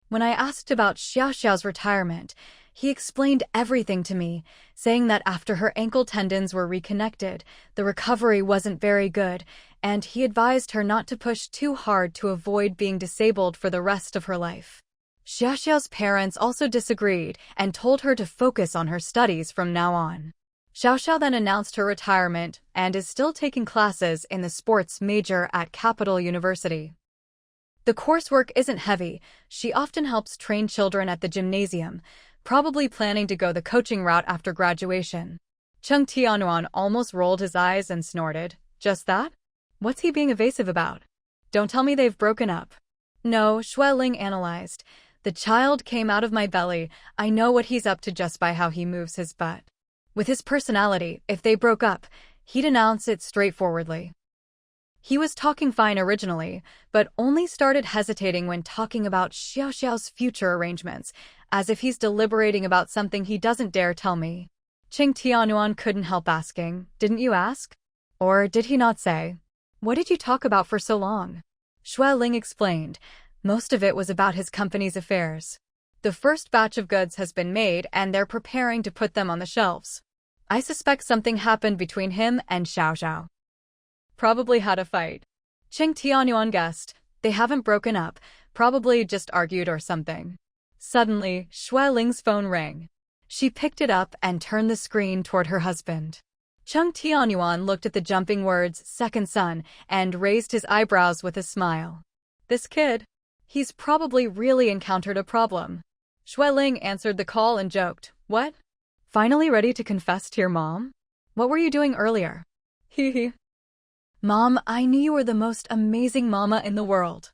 When I asked about Xiaoxiao's retirement, he explained everything to me, saying that after her ankle tendons were reconnected, the recovery wasn't very good, and he advised her not to push too hard to avoid being disabled for the rest of her life. Xiaoxiao's parents also disagreed and told her to focus on her studies from now on. Xiaoxiao then announced her retirement and is still taking classes in the sports major at Capital University. The coursework isn't heavy. She often helps train children at the gymnasium, probably planning to go the coaching route after graduation. Chung Tianyuan almost rolled his eyes and snorted. Just that? What's he being evasive about? Don't tell me they've broken up. No, Xueling analyzed. The child came out of my belly. I know what he's up to just by how he moves his butt. With his personality, if they broke up, he'd announce it straightforwardly. He was talking fine originally, but only started hesitating when talking about Xiaoxiao's future arrangements, as if he's deliberating about something he doesn't dare tell me. Chung Tianyuan couldn't help asking, "Didn't you ask? Or did he not say? What did you talk about for so long?" Xueling explained. Most of it was about his company's affairs. The first batch of goods has been made and they're preparing to put them on the shelves. I suspect something happened between him and Xiaoxiao. Probably had a fight. Chung Tianyuan guessed. They haven't broken up, probably just argued or something. Suddenly, Xueling's phone rang. She picked it up and turned the screen toward her husband. Chung Tianyuan looked at the jumping words, "second son," and raised his eyebrows with a smile. This kid? He's probably really encountered a problem. Xueling answered the call and joked, "What? Finally ready to confess to your mom? What were you doing earlier?" Hee. "Mom, I knew you were the most amazing mama in the world.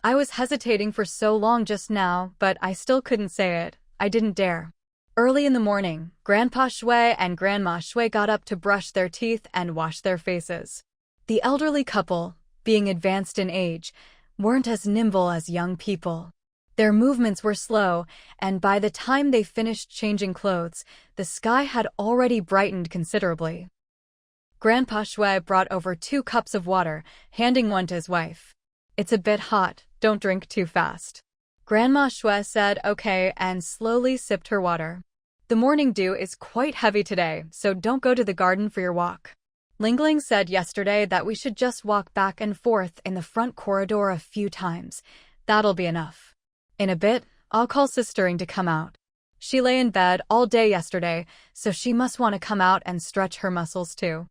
I was hesitating for so long just now, but I still couldn't say it. I didn't dare." Early in the morning, Grandpa Shui and Grandma Shui got up to brush their teeth and wash their faces. The elderly couple, being advanced in age, weren't as nimble as young people. Their movements were slow, and by the time they finished changing clothes, the sky had already brightened considerably. Grandpa Shui brought over 2 cups of water, handing one to his wife. "It's a bit hot, don't drink too fast." Grandma Shui said okay and slowly sipped her water. "The morning dew is quite heavy today, so don't go to the garden for your walk. Lingling said yesterday that we should just walk back and forth in the front corridor a few times. That'll be enough. In a bit, I'll call Sistering to come out. She lay in bed all day yesterday, so she must want to come out and stretch her muscles too."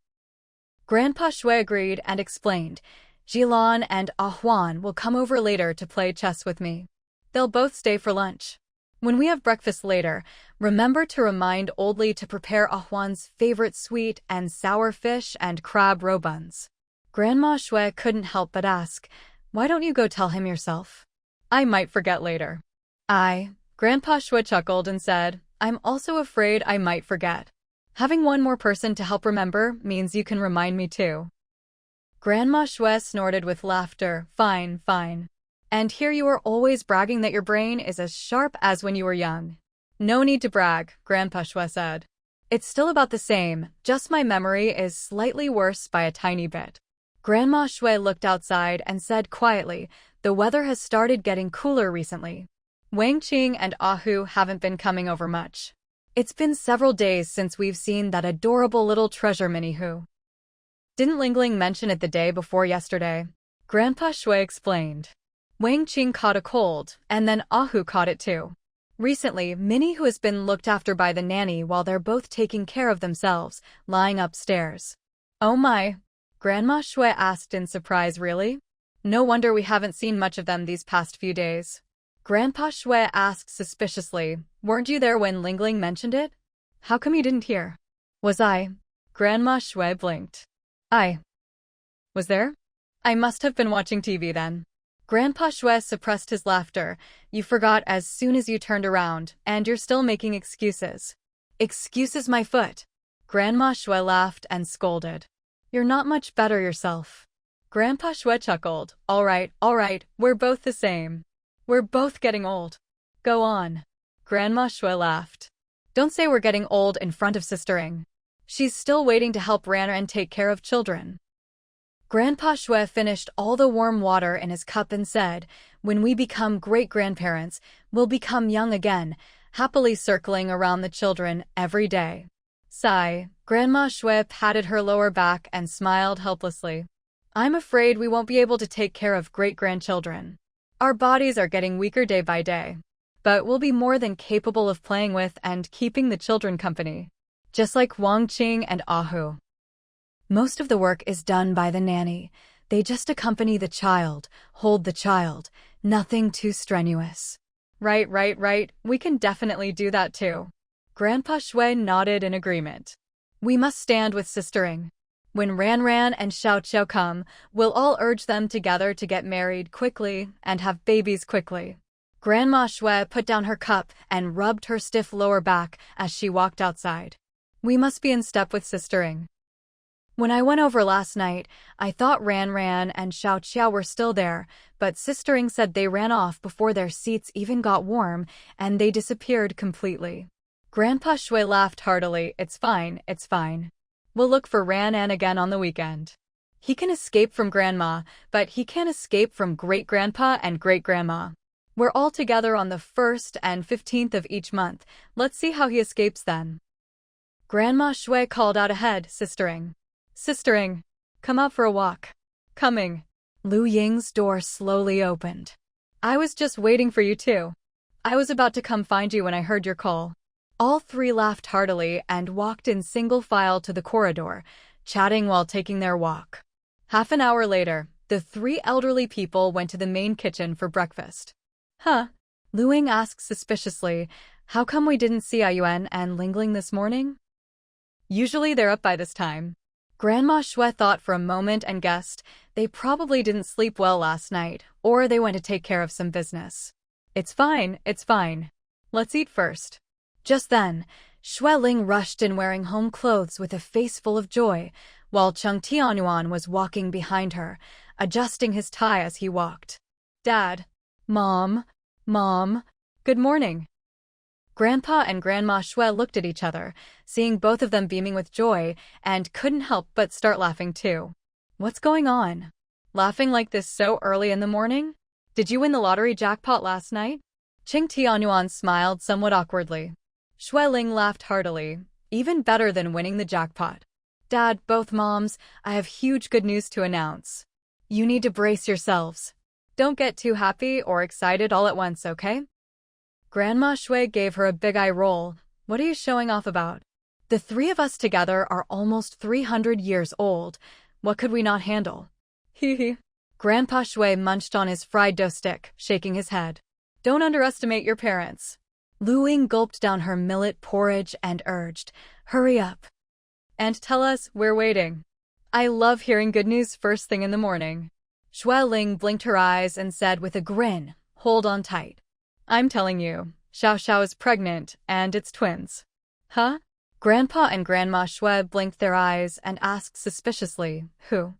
Grandpa Shui agreed and explained, "Jilan and Ahuan will come over later to play chess with me. They'll both stay for lunch. When we have breakfast later, remember to remind Oldly to prepare Ahuan's favorite sweet and sour fish and crab roe buns." Grandma Shui couldn't help but ask, "Why don't you go tell him yourself? I might forget later." Grandpa Shui chuckled and said, "I'm also afraid I might forget. Having one more person to help remember means you can remind me too." Grandma Shui snorted with laughter. Fine. And here you are always bragging that your brain is as sharp as when you were young." "No need to brag," Grandpa Shui said. "It's still about the same, just my memory is slightly worse by a tiny bit." Grandma Shui looked outside and said quietly, "The weather has started getting cooler recently. Wang Qing and Ahu haven't been coming over much. It's been several days since we've seen that adorable little treasure Mini-Hu. Didn't Lingling mention it the day before yesterday?" Grandpa Shui explained. Wang Qing caught a cold, and then Ahu caught it too. Recently, Minnie-Hu has been looked after by the nanny while they're both taking care of themselves, lying upstairs. "Oh my," Grandma Shui asked in surprise. "Really? No wonder we haven't seen much of them these past few days." Grandpa Shui asked suspiciously, "Weren't you there when Lingling mentioned it? How come you didn't hear?" Was I? Grandma Shui blinked. I was there? I must have been watching TV then. Grandpa Shui suppressed his laughter. You forgot as soon as you turned around, and you're still making excuses. Excuses my foot. Grandma Shui laughed and scolded. You're not much better yourself. Grandpa Shui chuckled. All right, we're both the same. We're both getting old. Go on. Grandma Shui laughed. Don't say we're getting old in front of Sistering. She's still waiting to help Ran take care of children. Grandpa Shui finished all the warm water in his cup and said, when we become great-grandparents, we'll become young again, happily circling around the children every day. Sigh. Grandma Shui patted her lower back and smiled helplessly. I'm afraid we won't be able to take care of great-grandchildren. Our bodies are getting weaker day by day. But we'll be more than capable of playing with and keeping the children company. Just like Wang Qing and Ahu. Most of the work is done by the nanny. They just accompany the child, hold the child, nothing too strenuous. Right. We can definitely do that too. Grandpa Shui nodded in agreement. We must stand with Sistering. When Ran and Xiao come, we'll all urge them together to get married quickly and have babies quickly. Grandma Shui put down her cup and rubbed her stiff lower back as she walked outside. We must be in step with Sistering. When I went over last night, I thought Ran and Xiao were still there, but Sistering said they ran off before their seats even got warm, and they disappeared completely. Grandpa Shui laughed heartily. It's fine. We'll look for Ran again on the weekend. He can escape from Grandma, but he can't escape from Great-Grandpa and Great-Grandma. We're all together on the 1st and 15th of each month. Let's see how he escapes then. Grandma Shui called out ahead, Sistering, come out for a walk. Coming. Lu Ying's door slowly opened. I was just waiting for you too. I was about to come find you when I heard your call. All three laughed heartily and walked in single file to the corridor, chatting while taking their walk. Half an hour later, the three elderly people went to the main kitchen for breakfast. Huh? Lu Ying asked suspiciously, how come we didn't see Ayuan and Lingling this morning? Usually they're up by this time. Grandma Shui thought for a moment and guessed they probably didn't sleep well last night, or they went to take care of some business. It's fine. Let's eat first. Just then, Shui Ling rushed in wearing home clothes with a face full of joy, while Cheng Tianyuan was walking behind her, adjusting his tie as he walked. Dad. Mom, good morning. Grandpa and Grandma Shui looked at each other, seeing both of them beaming with joy, and couldn't help but start laughing too. What's going on? Laughing like this so early in the morning? Did you win the lottery jackpot last night? Cheng Tianyuan smiled somewhat awkwardly. Shui Ling laughed heartily, even better than winning the jackpot. Dad, both moms, I have huge good news to announce. You need to brace yourselves. Don't get too happy or excited all at once, okay? Grandma Shui gave her a big eye roll. What are you showing off about? The three of us together are almost 300 years old. What could we not handle? Hee. Grandpa Shui munched on his fried dough stick, shaking his head. Don't underestimate your parents. Lu Ying gulped down her millet porridge and urged, hurry up. And tell us, we're waiting. I love hearing good news first thing in the morning. Shui Ling blinked her eyes and said with a grin, hold on tight. I'm telling you, Xiao is pregnant, and it's twins. Huh? Grandpa and Grandma Shui blinked their eyes and asked suspiciously, Who?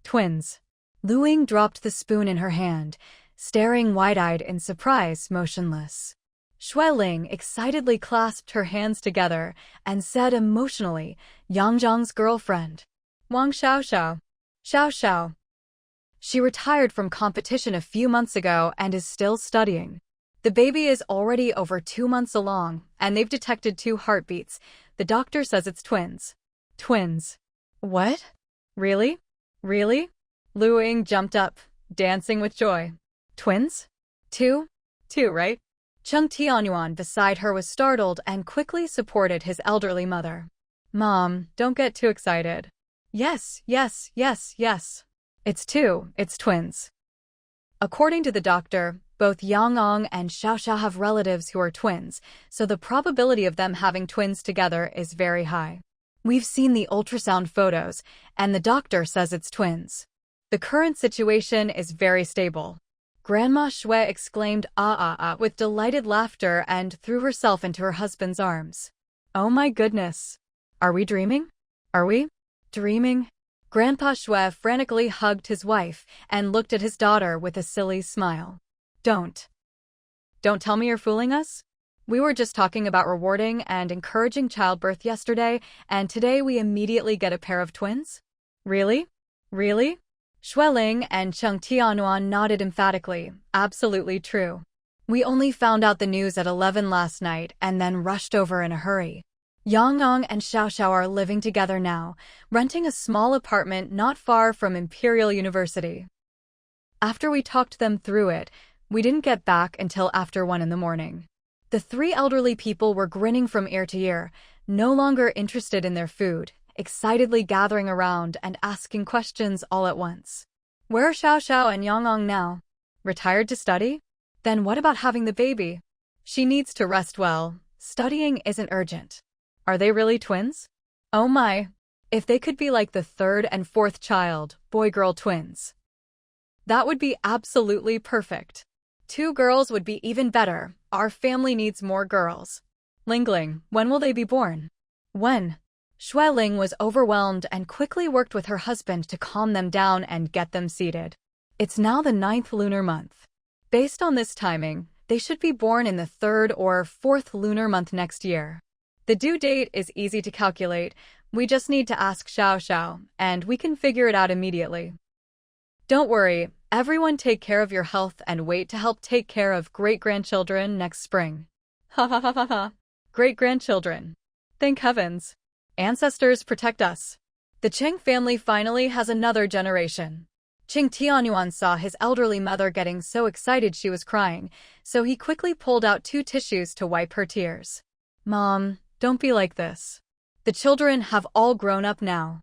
Twins. Lu Ying dropped the spoon in her hand, staring wide-eyed in surprise, motionless. Shui Ling excitedly clasped her hands together and said emotionally, Yang Zhang's girlfriend. Wang Xiao. Xiao. She retired from competition a few months ago and is still studying. The baby is already over 2 months along, and they've detected 2 heartbeats. The doctor says it's twins. Twins. What? Really? Lu Ying jumped up, dancing with joy. Twins? Two, right? Cheng Tianyuan beside her was startled and quickly supported his elderly mother. Mom, don't get too excited. Yes. It's twins. According to the doctor, Both Yang and Xiao have relatives who are twins, so the probability of them having twins together is very high. We've seen the ultrasound photos, and the doctor says it's twins. The current situation is very stable. Grandma Shui exclaimed with delighted laughter and threw herself into her husband's arms. Oh my goodness. Are we dreaming? Are we dreaming? Grandpa Shui frantically hugged his wife and looked at his daughter with a silly smile. Don't tell me you're fooling us? We were just talking about rewarding and encouraging childbirth yesterday, and today we immediately get a pair of twins? Really? Really? Xueling and Cheng Tianyuan nodded emphatically. Absolutely true. We only found out the news at 11 last night and then rushed over in a hurry. Yang and Xiao are living together now, renting a small apartment not far from Imperial University. After we talked them through it, we didn't get back until after 1 in the morning. The 3 elderly people were grinning from ear to ear, no longer interested in their food, excitedly gathering around and asking questions all at once. Where are Xiao and Yang now? Retired to study? Then what about having the baby? She needs to rest well. Studying isn't urgent. Are they really twins? Oh my. If they could be like the 3rd and 4th child, boy-girl twins. That would be absolutely perfect. 2 girls would be even better. Our family needs more girls. Lingling, when will they be born? When? Xueling was overwhelmed and quickly worked with her husband to calm them down and get them seated. It's now the 9th lunar month. Based on this timing, they should be born in the 3rd or 4th lunar month next year. The due date is easy to calculate. We just need to ask Xiao, and we can figure it out immediately. Don't worry, everyone take care of your health and wait to help take care of great-grandchildren next spring. Ha ha ha ha ha. Great-grandchildren. Thank heavens. Ancestors protect us. The Cheng family finally has another generation. Cheng Tianyuan saw his elderly mother getting so excited she was crying, so he quickly pulled out 2 tissues to wipe her tears. Mom, don't be like this. The children have all grown up now.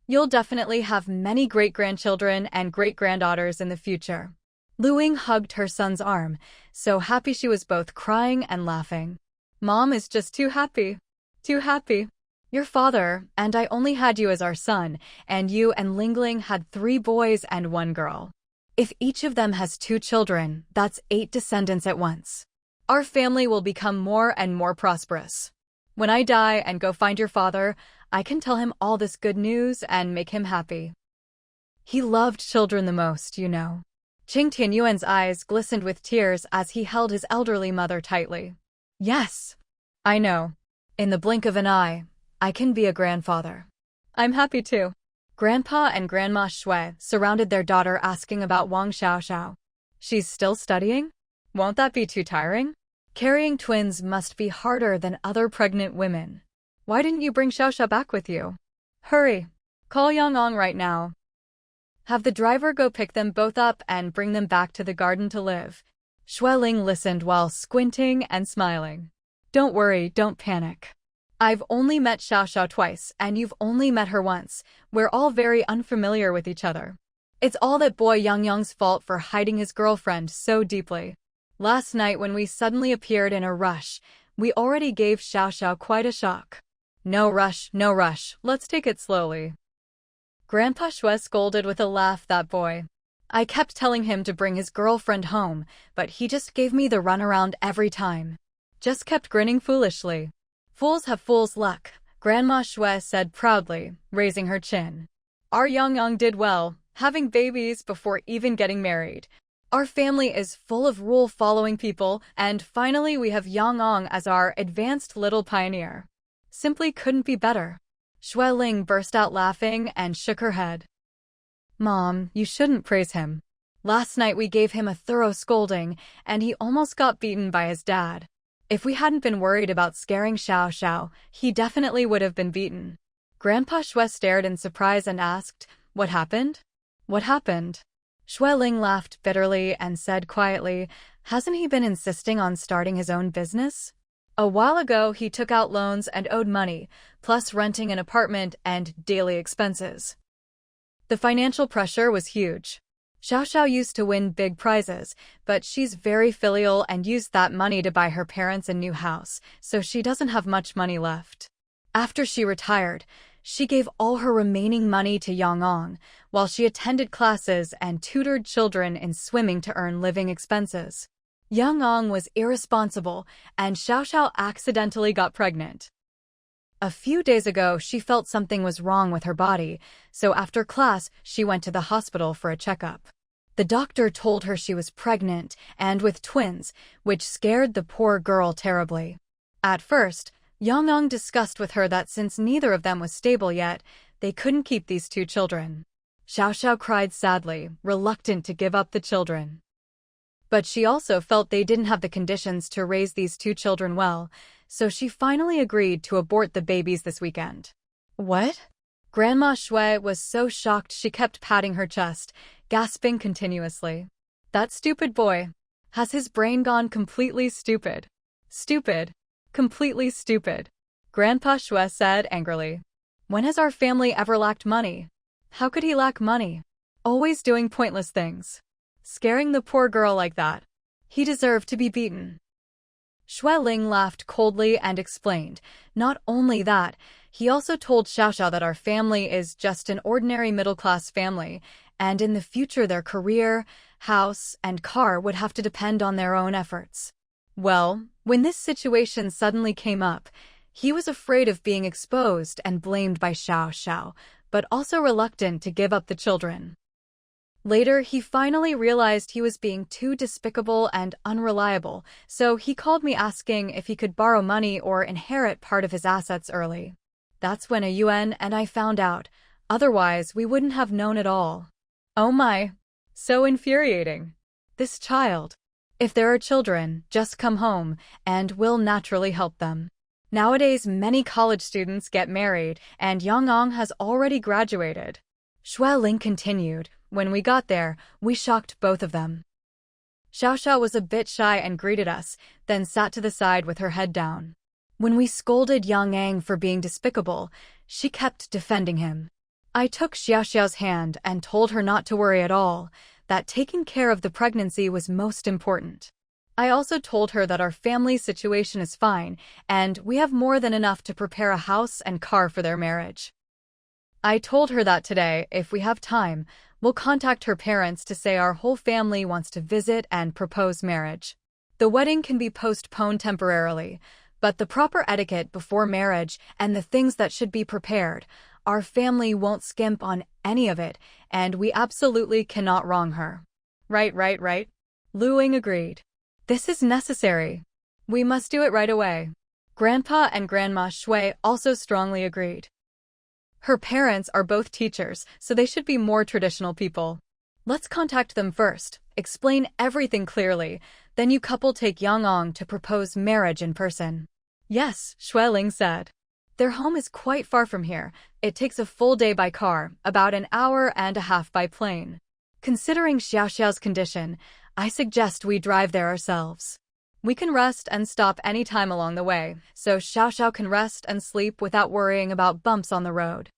You'll definitely have many great-grandchildren and great-granddaughters in the future. Lu Ying hugged her son's arm, so happy she was both crying and laughing. Mom is just too happy. Too happy. Your father and I only had you as our son, and you and Lingling had 3 boys and 1 girl. If each of them has 2 children, that's 8 descendants at once. Our family will become more and more prosperous. When I die and go find your father, I can tell him all this good news and make him happy. He loved children the most, you know. Cheng Tianyuan's eyes glistened with tears as he held his elderly mother tightly. Yes, I know. In the blink of an eye, I can be a grandfather. I'm happy too. Grandpa and Grandma Shui surrounded their daughter asking about Wang Xiao. She's still studying? Won't that be too tiring? Carrying twins must be harder than other pregnant women. Why didn't you bring Xiao back with you? Hurry. Call Yang right now. Have the driver go pick them both up and bring them back to the garden to live. Xueling listened while squinting and smiling. Don't worry, don't panic. I've only met Xiao twice, and you've only met her once. We're all very unfamiliar with each other. It's all that boy Yang's fault for hiding his girlfriend so deeply. Last night when we suddenly appeared in a rush, we already gave Xiao quite a shock. No rush, no rush, let's take it slowly. Grandpa Shui scolded with a laugh that boy. I kept telling him to bring his girlfriend home, but he just gave me the runaround every time. Just kept grinning foolishly. Fools have fools' luck, Grandma Shui said proudly, raising her chin. Our Yang did well, having babies before even getting married. Our family is full of rule-following people, and finally we have Yang as our advanced little pioneer. Simply couldn't be better. Xueling burst out laughing and shook her head. Mom, you shouldn't praise him. Last night we gave him a thorough scolding, and he almost got beaten by his dad. If we hadn't been worried about scaring Xiao, he definitely would have been beaten. Grandpa Shui stared in surprise and asked, What happened? What happened? Xueling laughed bitterly and said quietly, Hasn't he been insisting on starting his own business? A while ago he took out loans and owed money, plus renting an apartment and daily expenses. The financial pressure was huge. Xiao Xiao used to win big prizes, but she's very filial and used that money to buy her parents a new house, so she doesn't have much money left. After she retired, she gave all her remaining money to Yang, while she attended classes and tutored children in swimming to earn living expenses. Yang was irresponsible, and Xiao Xiao accidentally got pregnant. A few days ago, she felt something was wrong with her body, so after class, she went to the hospital for a checkup. The doctor told her she was pregnant and with twins, which scared the poor girl terribly. At first, Yang discussed with her that since neither of them was stable yet, they couldn't keep these two children. Xiao Xiao cried sadly, reluctant to give up the children. But she also felt they didn't have the conditions to raise these two children well, so she finally agreed to abort the babies this weekend. What? Grandma Shui was so shocked she kept patting her chest, gasping continuously. That stupid boy. Has his brain gone completely stupid? Stupid. Completely stupid. Grandpa Shui said angrily. When has our family ever lacked money? How could he lack money? Always doing pointless things. Scaring the poor girl like that. He deserved to be beaten. Shui Ling laughed coldly and explained, not only that, he also told Xiao Xiao that our family is just an ordinary middle-class family, and in the future their career, house, and car would have to depend on their own efforts. Well, when this situation suddenly came up, he was afraid of being exposed and blamed by Xiao Xiao, but also reluctant to give up the children. Later, he finally realized he was being too despicable and unreliable, so he called me asking if he could borrow money or inherit part of his assets early. That's when Yuan and I found out, otherwise we wouldn't have known at all. Oh my! So infuriating. This child. If there are children, just come home, and we'll naturally help them. Nowadays many college students get married, and Yang has already graduated. Shui Ling continued. When we got there, we shocked both of them. Xiao Xiao was a bit shy and greeted us, then sat to the side with her head down. When we scolded Yang for being despicable, she kept defending him. I took Xiao Xiao's hand and told her not to worry at all, that taking care of the pregnancy was most important. I also told her that our family situation is fine, and we have more than enough to prepare a house and car for their marriage. I told her that today, if we have time, we'll contact her parents to say our whole family wants to visit and propose marriage. The wedding can be postponed temporarily, but the proper etiquette before marriage and the things that should be prepared, our family won't skimp on any of it, and we absolutely cannot wrong her. Right. Lu Ying agreed. This is necessary. We must do it right away. Grandpa and Grandma Shui also strongly agreed. Her parents are both teachers, so they should be more traditional people. Let's contact them first, explain everything clearly, then you couple take Yang to propose marriage in person. Yes, Shui Ling said. Their home is quite far from here. It takes a full day by car, about an hour and a half by plane. Considering Xiao Xiao's condition, I suggest we drive there ourselves. We can rest and stop any time along the way, so Xiao Xiao can rest and sleep without worrying about bumps on the road.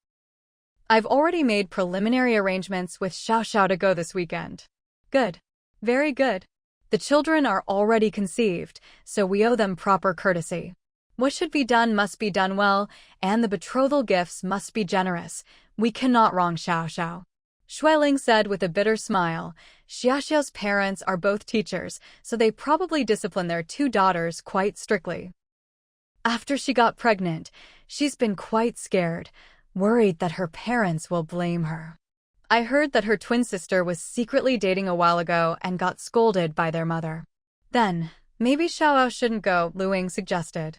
I've already made preliminary arrangements with Xiao Xiao to go this weekend. Good. Very good. The children are already conceived, so we owe them proper courtesy. What should be done must be done well, and the betrothal gifts must be generous. We cannot wrong Xiao Xiao. Shui Ling said with a bitter smile. Xiao Xiao's parents are both teachers, so they probably discipline their two daughters quite strictly. After she got pregnant, she's been quite scared, worried that her parents will blame her. I heard that her twin sister was secretly dating a while ago and got scolded by their mother. Then, maybe Xiao shouldn't go, Lu Ying suggested.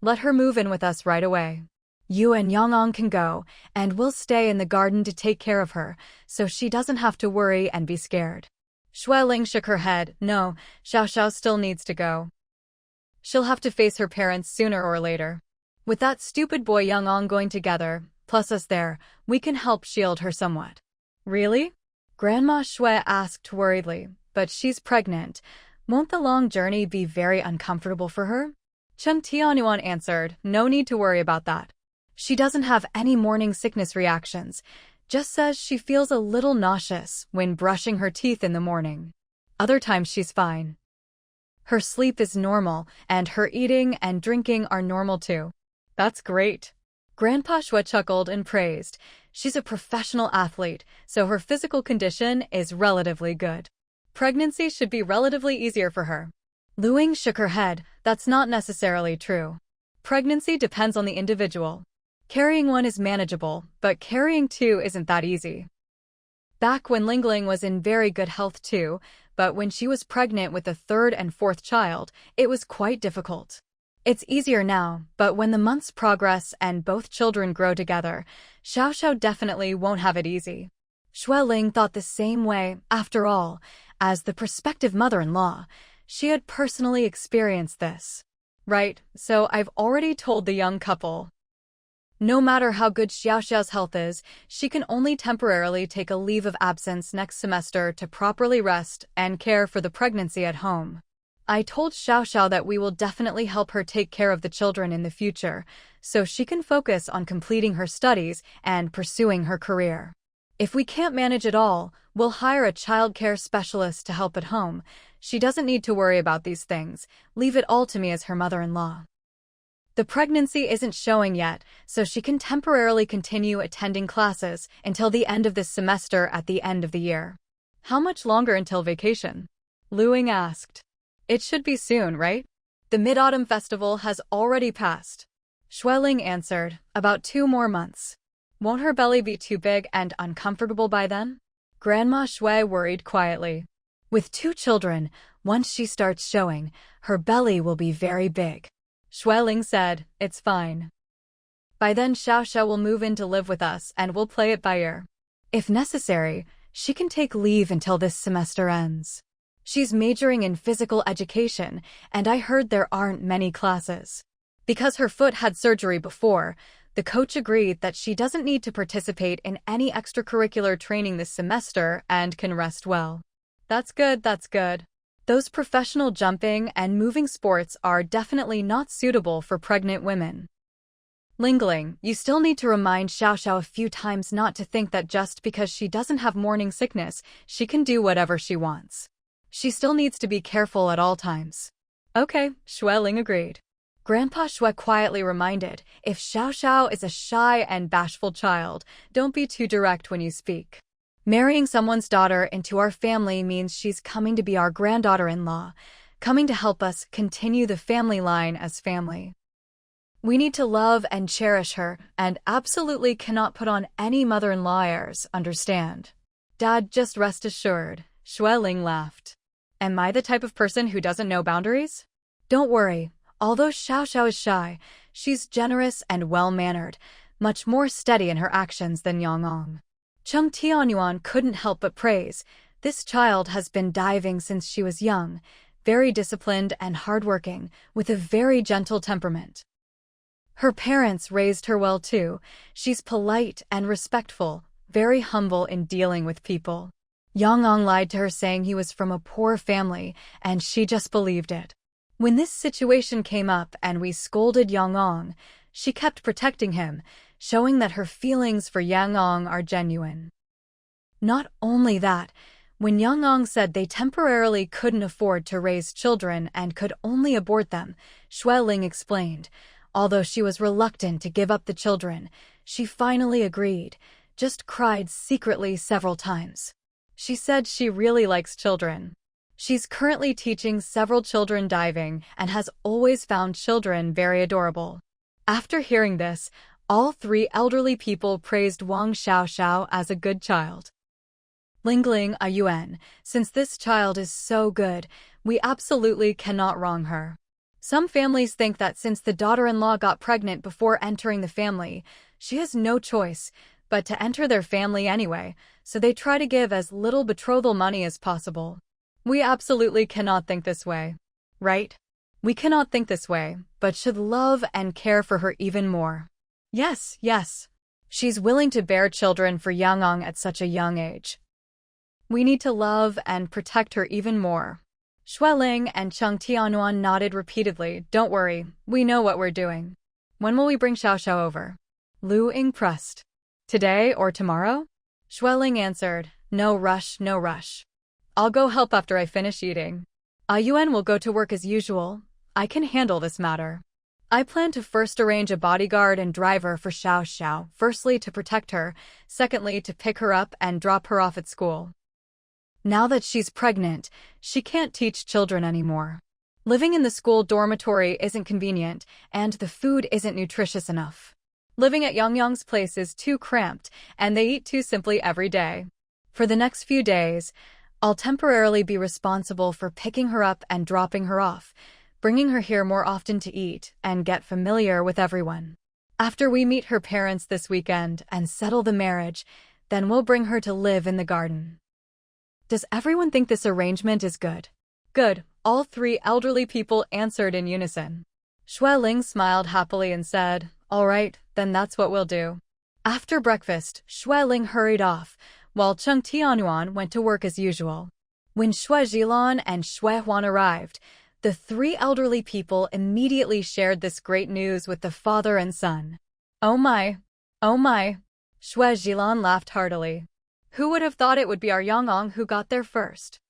Let her move in with us right away. You and Yang can go, and we'll stay in the garden to take care of her, so she doesn't have to worry and be scared. Shui Ling shook her head. No, Xiao Xiao still needs to go. She'll have to face her parents sooner or later. With that stupid boy Yang going together, plus us there, we can help shield her somewhat. Really? Grandma Shui asked worriedly, but she's pregnant. Won't the long journey be very uncomfortable for her? Chen Tianyuan answered, no need to worry about that. She doesn't have any morning sickness reactions, Just says she feels a little nauseous when brushing her teeth in the morning. Other times she's fine. Her sleep is normal, and her eating and drinking are normal too. That's great. Grandpa Shwe chuckled and praised. She's a professional athlete, so her physical condition is relatively good. Pregnancy should be relatively easier for her. Luing shook her head. That's not necessarily true. Pregnancy depends on the individual. Carrying one is manageable, but carrying two isn't that easy. Back when Lingling was in very good health too, but when she was pregnant with the third and fourth child, it was quite difficult. It's easier now, but when the months progress and both children grow together, Xiao Xiao definitely won't have it easy. Xue Ling thought the same way. After all, as the prospective mother-in-law, she had personally experienced this. Right, so I've already told the young couple. No matter how good Xiao Xiao's health is, she can only temporarily take a leave of absence next semester to properly rest and care for the pregnancy at home. I told Xiao Xiao that we will definitely help her take care of the children in the future, so she can focus on completing her studies and pursuing her career. If we can't manage it all, we'll hire a child care specialist to help at home. She doesn't need to worry about these things. Leave it all to me as her mother-in-law. The pregnancy isn't showing yet, so she can temporarily continue attending classes until the end of this semester at the end of the year. How much longer until vacation? Luing asked. It should be soon, right? The Mid-Autumn Festival has already passed. Xue Ling answered, about 2 more months. Won't her belly be too big and uncomfortable by then? Grandma Xue worried quietly. With 2 children, once she starts showing, her belly will be very big. Xue Ling said, it's fine. By then Xiao Xiao will move in to live with us and we'll play it by ear. If necessary, she can take leave until this semester ends. She's majoring in physical education, and I heard there aren't many classes. Because her foot had surgery before, the coach agreed that she doesn't need to participate in any extracurricular training this semester and can rest well. That's good, that's good. Those professional jumping and moving sports are definitely not suitable for pregnant women. Lingling, you still need to remind Xiao Xiao a few times not to think that just because she doesn't have morning sickness, she can do whatever she wants. She still needs to be careful at all times. Okay, Xue Ling agreed. Grandpa Xue quietly reminded, if Xiao Xiao is a shy and bashful child, don't be too direct when you speak. Marrying someone's daughter into our family means she's coming to be our granddaughter-in-law, coming to help us continue the family line as family. We need to love and cherish her, and absolutely cannot put on any mother-in-law airs, understand? Dad, just rest assured, Xue Ling laughed. Am I the type of person who doesn't know boundaries? Don't worry, although Xiao Xiao is shy, she's generous and well-mannered, much more steady in her actions than Yang. Cheng Tianyuan couldn't help but praise. This child has been diving since she was young, very disciplined and hardworking, with a very gentle temperament. Her parents raised her well too. She's polite and respectful, very humble in dealing with people. Yang lied to her saying he was from a poor family, and she just believed it. When this situation came up and we scolded Yang, she kept protecting him, showing that her feelings for Yang are genuine. Not only that, when Yang said they temporarily couldn't afford to raise children and could only abort them, Xue Ling explained, although she was reluctant to give up the children, she finally agreed, just cried secretly several times. She said she really likes children. She's currently teaching several children diving and has always found children very adorable. After hearing this, all 3 elderly people praised Wang Xiao Xiao as a good child. Lingling a Yuan, since this child is so good, we absolutely cannot wrong her. Some families think that since the daughter-in-law got pregnant before entering the family, she has no choice but to enter their family anyway, so they try to give as little betrothal money as possible. We absolutely cannot think this way. Right? We cannot think this way, but should love and care for her even more. Yes, yes. She's willing to bear children for Yang at such a young age. We need to love and protect her even more. Xue Ling and Cheng Tianyuan nodded repeatedly. Don't worry, we know what we're doing. When will we bring Xiao Xiao over? Lu Ying pressed. Today or tomorrow? Xueling answered, no rush, no rush. I'll go help after I finish eating. Yuan will go to work as usual. I can handle this matter. I plan to first arrange a bodyguard and driver for Xiao Xiao, firstly to protect her, secondly to pick her up and drop her off at school. Now that she's pregnant, she can't teach children anymore. Living in the school dormitory isn't convenient, and the food isn't nutritious enough. Living at Yang place is too cramped, and they eat too simply every day. For the next few days, I'll temporarily be responsible for picking her up and dropping her off, bringing her here more often to eat and get familiar with everyone. After we meet her parents this weekend and settle the marriage, then we'll bring her to live in the garden. Does everyone think this arrangement is good? Good, all three elderly people answered in unison. Xueling smiled happily and said, all right, then that's what we'll do. After breakfast, Xueling hurried off, while Cheng Tianyuan went to work as usual. When Xue Zhilan and Xue Huan arrived, the three elderly people immediately shared this great news with the father and son. Oh my! Oh my! Xue Zhilan laughed heartily. Who would have thought it would be our Yang who got there first?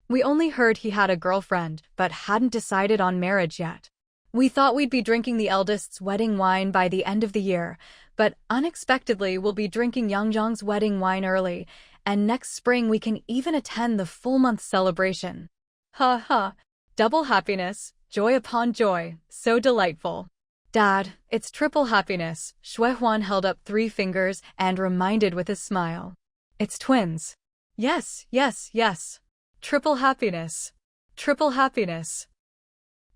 We only heard he had a girlfriend, but hadn't decided on marriage yet. We thought we'd be drinking the eldest's wedding wine by the end of the year, but unexpectedly we'll be drinking Yangyang's wedding wine early, and next spring we can even attend the full-month celebration. Ha ha! Double happiness, joy upon joy, so delightful. Dad, it's triple happiness. Xue Huan held up 3 fingers and reminded with a smile. It's twins. Yes, yes, yes. Triple happiness. Triple happiness.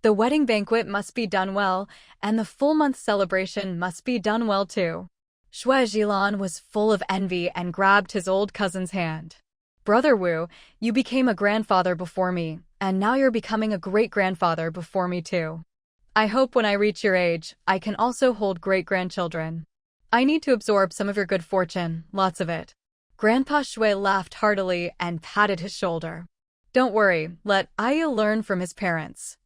The wedding banquet must be done well, and the full-month celebration must be done well too. Xue Zhilan was full of envy and grabbed his old cousin's hand. Brother Wu, you became a grandfather before me, and now you're becoming a great-grandfather before me too. I hope when I reach your age, I can also hold great-grandchildren. I need to absorb some of your good fortune, lots of it. Grandpa Xue laughed heartily and patted his shoulder. Don't worry, let Aya learn from his parents.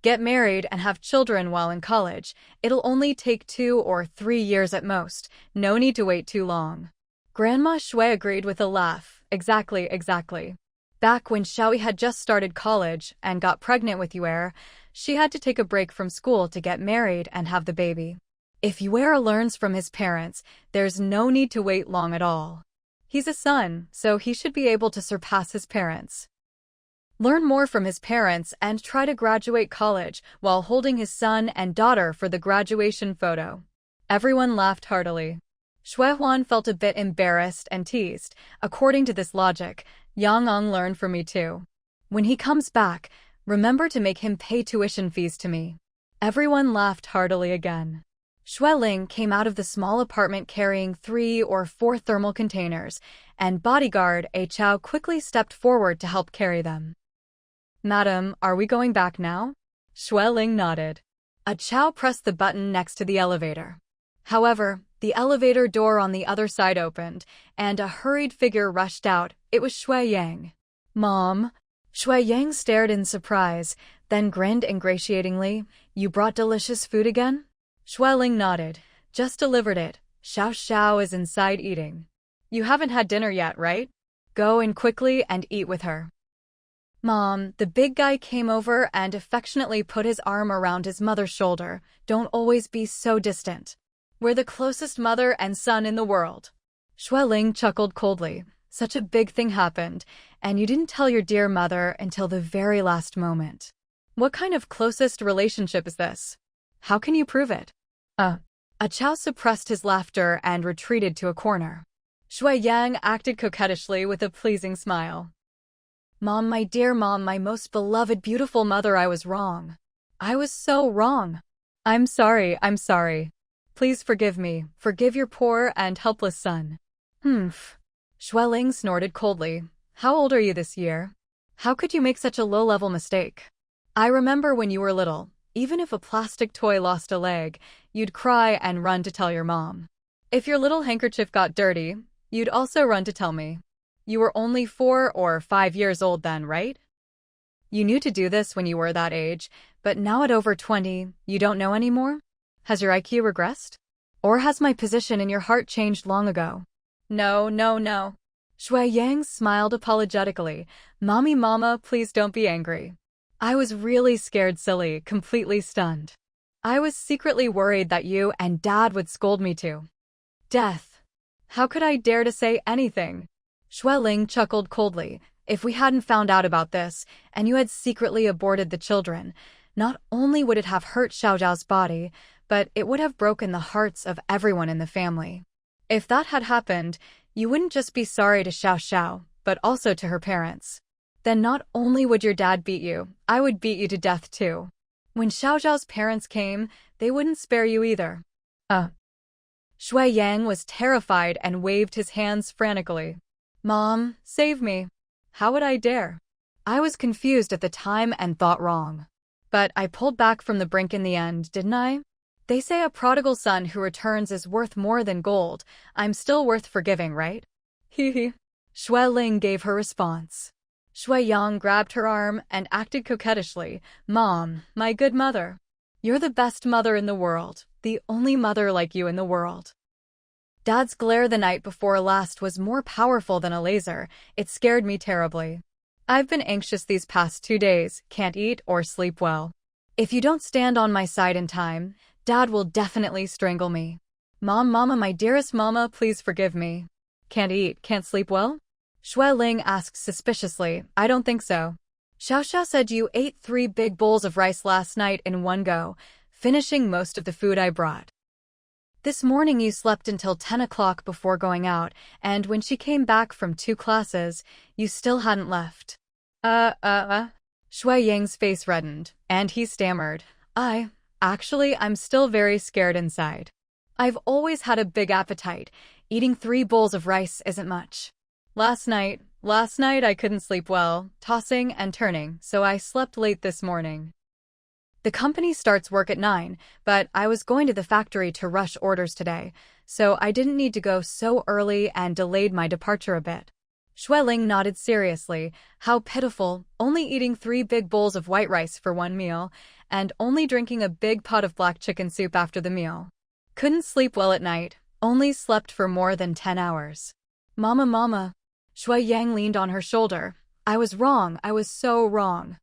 Get married and have children while in college. It'll only take 2 or 3 years at most. No need to wait too long. Grandma Xue agreed with a laugh. Exactly, exactly. Back when Xiaoyi had just started college and got pregnant with Yuer, she had to take a break from school to get married and have the baby. If Yuer learns from his parents, there's no need to wait long at all. He's a son, so he should be able to surpass his parents. Learn more from his parents and try to graduate college while holding his son and daughter for the graduation photo. Everyone laughed heartily. Xue Huan felt a bit embarrassed and teased. According to this logic, Yang learned from me too. When he comes back, remember to make him pay tuition fees to me. Everyone laughed heartily again. Xueling came out of the small apartment carrying 3 or 4 thermal containers, and bodyguard A Chao quickly stepped forward to help carry them. Madam, are we going back now? Xueling nodded. A Chao pressed the button next to the elevator. However, the elevator door on the other side opened, and a hurried figure rushed out. It was Shui Yang. Mom. Shui Yang stared in surprise, then grinned ingratiatingly. You brought delicious food again? Xueling nodded. Just delivered it. Xiao Xiao is inside eating. You haven't had dinner yet, right? Go in quickly and eat with her. Mom, the big guy came over and affectionately put his arm around his mother's shoulder. Don't always be so distant. We're the closest mother and son in the world. Xueling chuckled coldly. Such a big thing happened, and you didn't tell your dear mother until the very last moment. What kind of closest relationship is this? How can you prove it? A Chao suppressed his laughter and retreated to a corner. Shui Yang acted coquettishly with a pleasing smile. Mom, my dear mom, my most beloved, beautiful mother, I was wrong. I was so wrong. I'm sorry. Please forgive me. Forgive your poor and helpless son. Xueling snorted coldly. How old are you this year? How could you make such a low-level mistake? I remember when you were little, even if a plastic toy lost a leg, you'd cry and run to tell your mom. If your little handkerchief got dirty, you'd also run to tell me. You were only 4 or 5 years old then, right? You knew to do this when you were that age, but now at over 20, you don't know anymore? Has your IQ regressed? Or has my position in your heart changed long ago? No, no, no. Shui Yang smiled apologetically. Mommy, mama, please don't be angry. I was really scared silly, completely stunned. I was secretly worried that you and Dad would scold me to death. How could I dare to say anything? Ling chuckled coldly. If we hadn't found out about this, and you had secretly aborted the children, not only would it have hurt Xiao's body, but it would have broken the hearts of everyone in the family. If that had happened, you wouldn't just be sorry to Xiao, but also to her parents. Then not only would your dad beat you, I would beat you to death too. When Xiao's parents came, they wouldn't spare you either. Shui Yang was terrified and waved his hands frantically. Mom, save me. How would I dare? I was confused at the time and thought wrong. But I pulled back from the brink in the end, didn't I? They say a prodigal son who returns is worth more than gold. I'm still worth forgiving, right? Hee. Shui Ling gave her response. Shui Yang grabbed her arm and acted coquettishly. Mom, my good mother. You're the best mother in the world, the only mother like you in the world. Dad's glare the night before last was more powerful than a laser. It scared me terribly. I've been anxious these past 2 days, can't eat or sleep well. If you don't stand on my side in time, Dad will definitely strangle me. Mama, my dearest mama, please forgive me. Can't eat, can't sleep well? Shui Ling asked suspiciously. I don't think so. Xiao said you ate 3 big bowls of rice last night in one go, finishing most of the food I brought. This morning you slept until 10 o'clock before going out, and when she came back from 2 classes, you still hadn't left. Shui Yang's face reddened, and he stammered. Actually, I'm still very scared inside. I've always had a big appetite. Eating 3 bowls of rice isn't much. Last night I couldn't sleep well, tossing and turning, so I slept late this morning. The company starts work at 9, but I was going to the factory to rush orders today, so I didn't need to go so early and delayed my departure a bit. Shui Ling nodded seriously. How pitiful, only eating 3 big bowls of white rice for one meal, and only drinking a big pot of black chicken soup after the meal. Couldn't sleep well at night, only slept for more than 10 hours. Mama. Shui Yang leaned on her shoulder. I was wrong, I was so wrong.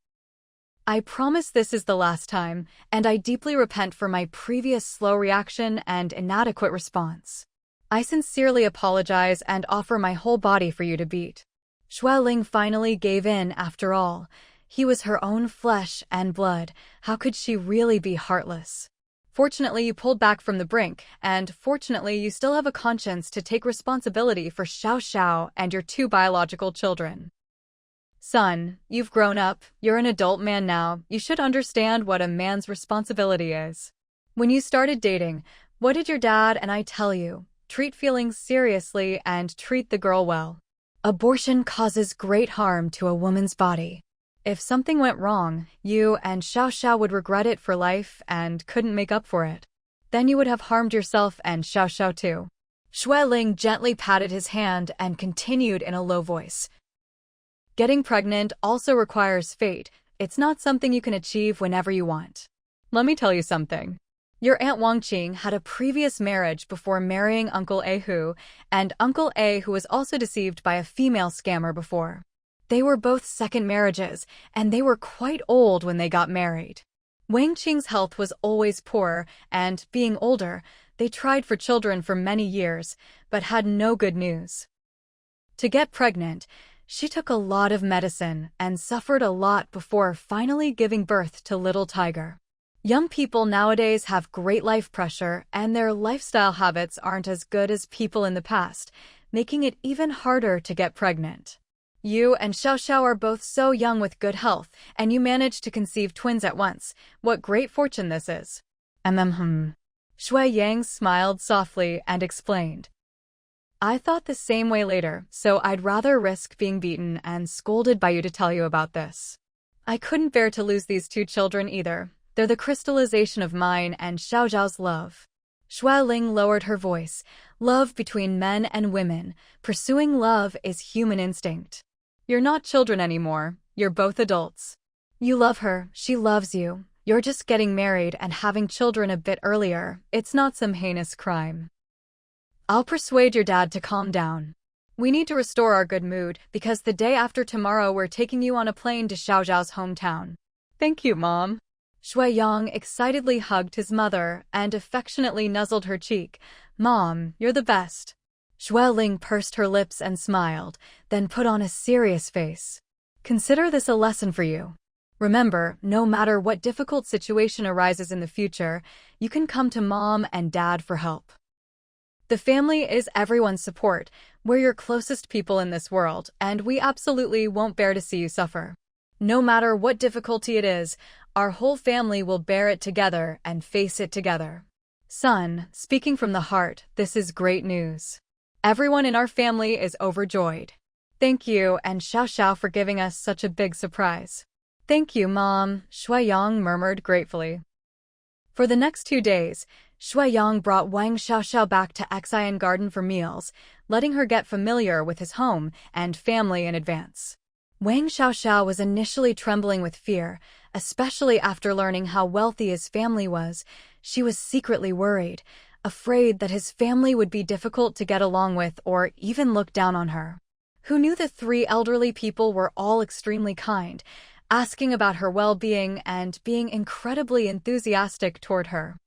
I promise this is the last time, and I deeply repent for my previous slow reaction and inadequate response. I sincerely apologize and offer my whole body for you to beat. Shui Ling finally gave in after all. He was her own flesh and blood. How could she really be heartless? Fortunately, you pulled back from the brink, and fortunately, you still have a conscience to take responsibility for Xiao and your 2 biological children. Son, you've grown up, you're an adult man now, you should understand what a man's responsibility is. When you started dating, what did your dad and I tell you? Treat feelings seriously and treat the girl well. Abortion causes great harm to a woman's body. If something went wrong, you and Xiao would regret it for life and couldn't make up for it. Then you would have harmed yourself and Xiao too. Shui Ling gently patted his hand and continued in a low voice. Getting pregnant also requires fate. It's not something you can achieve whenever you want. Let me tell you something. Your Aunt Wang Qing had a previous marriage before marrying Uncle A Hu, and Uncle A who was also deceived by a female scammer before. They were both second marriages, and they were quite old when they got married. Wang Qing's health was always poor, and, being older, they tried for children for many years, but had no good news. To get pregnant, she took a lot of medicine and suffered a lot before finally giving birth to little Tiger. Young people nowadays have great life pressure, and their lifestyle habits aren't as good as people in the past, making it even harder to get pregnant. You and Xiao are both so young with good health, and you managed to conceive twins at once. What great fortune this is. Shui Yang smiled softly and explained. I thought the same way later, so I'd rather risk being beaten and scolded by you to tell you about this. I couldn't bear to lose these 2 children either. They're the crystallization of mine and Xiao's love. Shui Ling lowered her voice. Love between men and women. Pursuing love is human instinct. You're not children anymore, you're both adults. You love her, she loves you. You're just getting married and having children a bit earlier. It's not some heinous crime. I'll persuade your dad to calm down. We need to restore our good mood because the day after tomorrow we're taking you on a plane to Xiaoxiao's hometown. Thank you, Mom. Shui Yang excitedly hugged his mother and affectionately nuzzled her cheek. Mom, you're the best. Shui Ling pursed her lips and smiled, then put on a serious face. Consider this a lesson for you. Remember, no matter what difficult situation arises in the future, you can come to Mom and Dad for help. The family is everyone's support. We're your closest people in this world, and we absolutely won't bear to see you suffer. No matter what difficulty it is, our whole family will bear it together and face it together. Son, speaking from the heart, this is great news. Everyone in our family is overjoyed. Thank you and Xiao Xiao for giving us such a big surprise. Thank you, Mom, Shui Yang murmured gratefully. For the next 2 days, Shui Yang brought Wang Xiaoxiao back to Xian Garden for meals, letting her get familiar with his home and family in advance. Wang Xiaoxiao was initially trembling with fear, especially after learning how wealthy his family was. She was secretly worried, afraid that his family would be difficult to get along with or even look down on her. Who knew the 3 elderly people were all extremely kind, asking about her well-being and being incredibly enthusiastic toward her.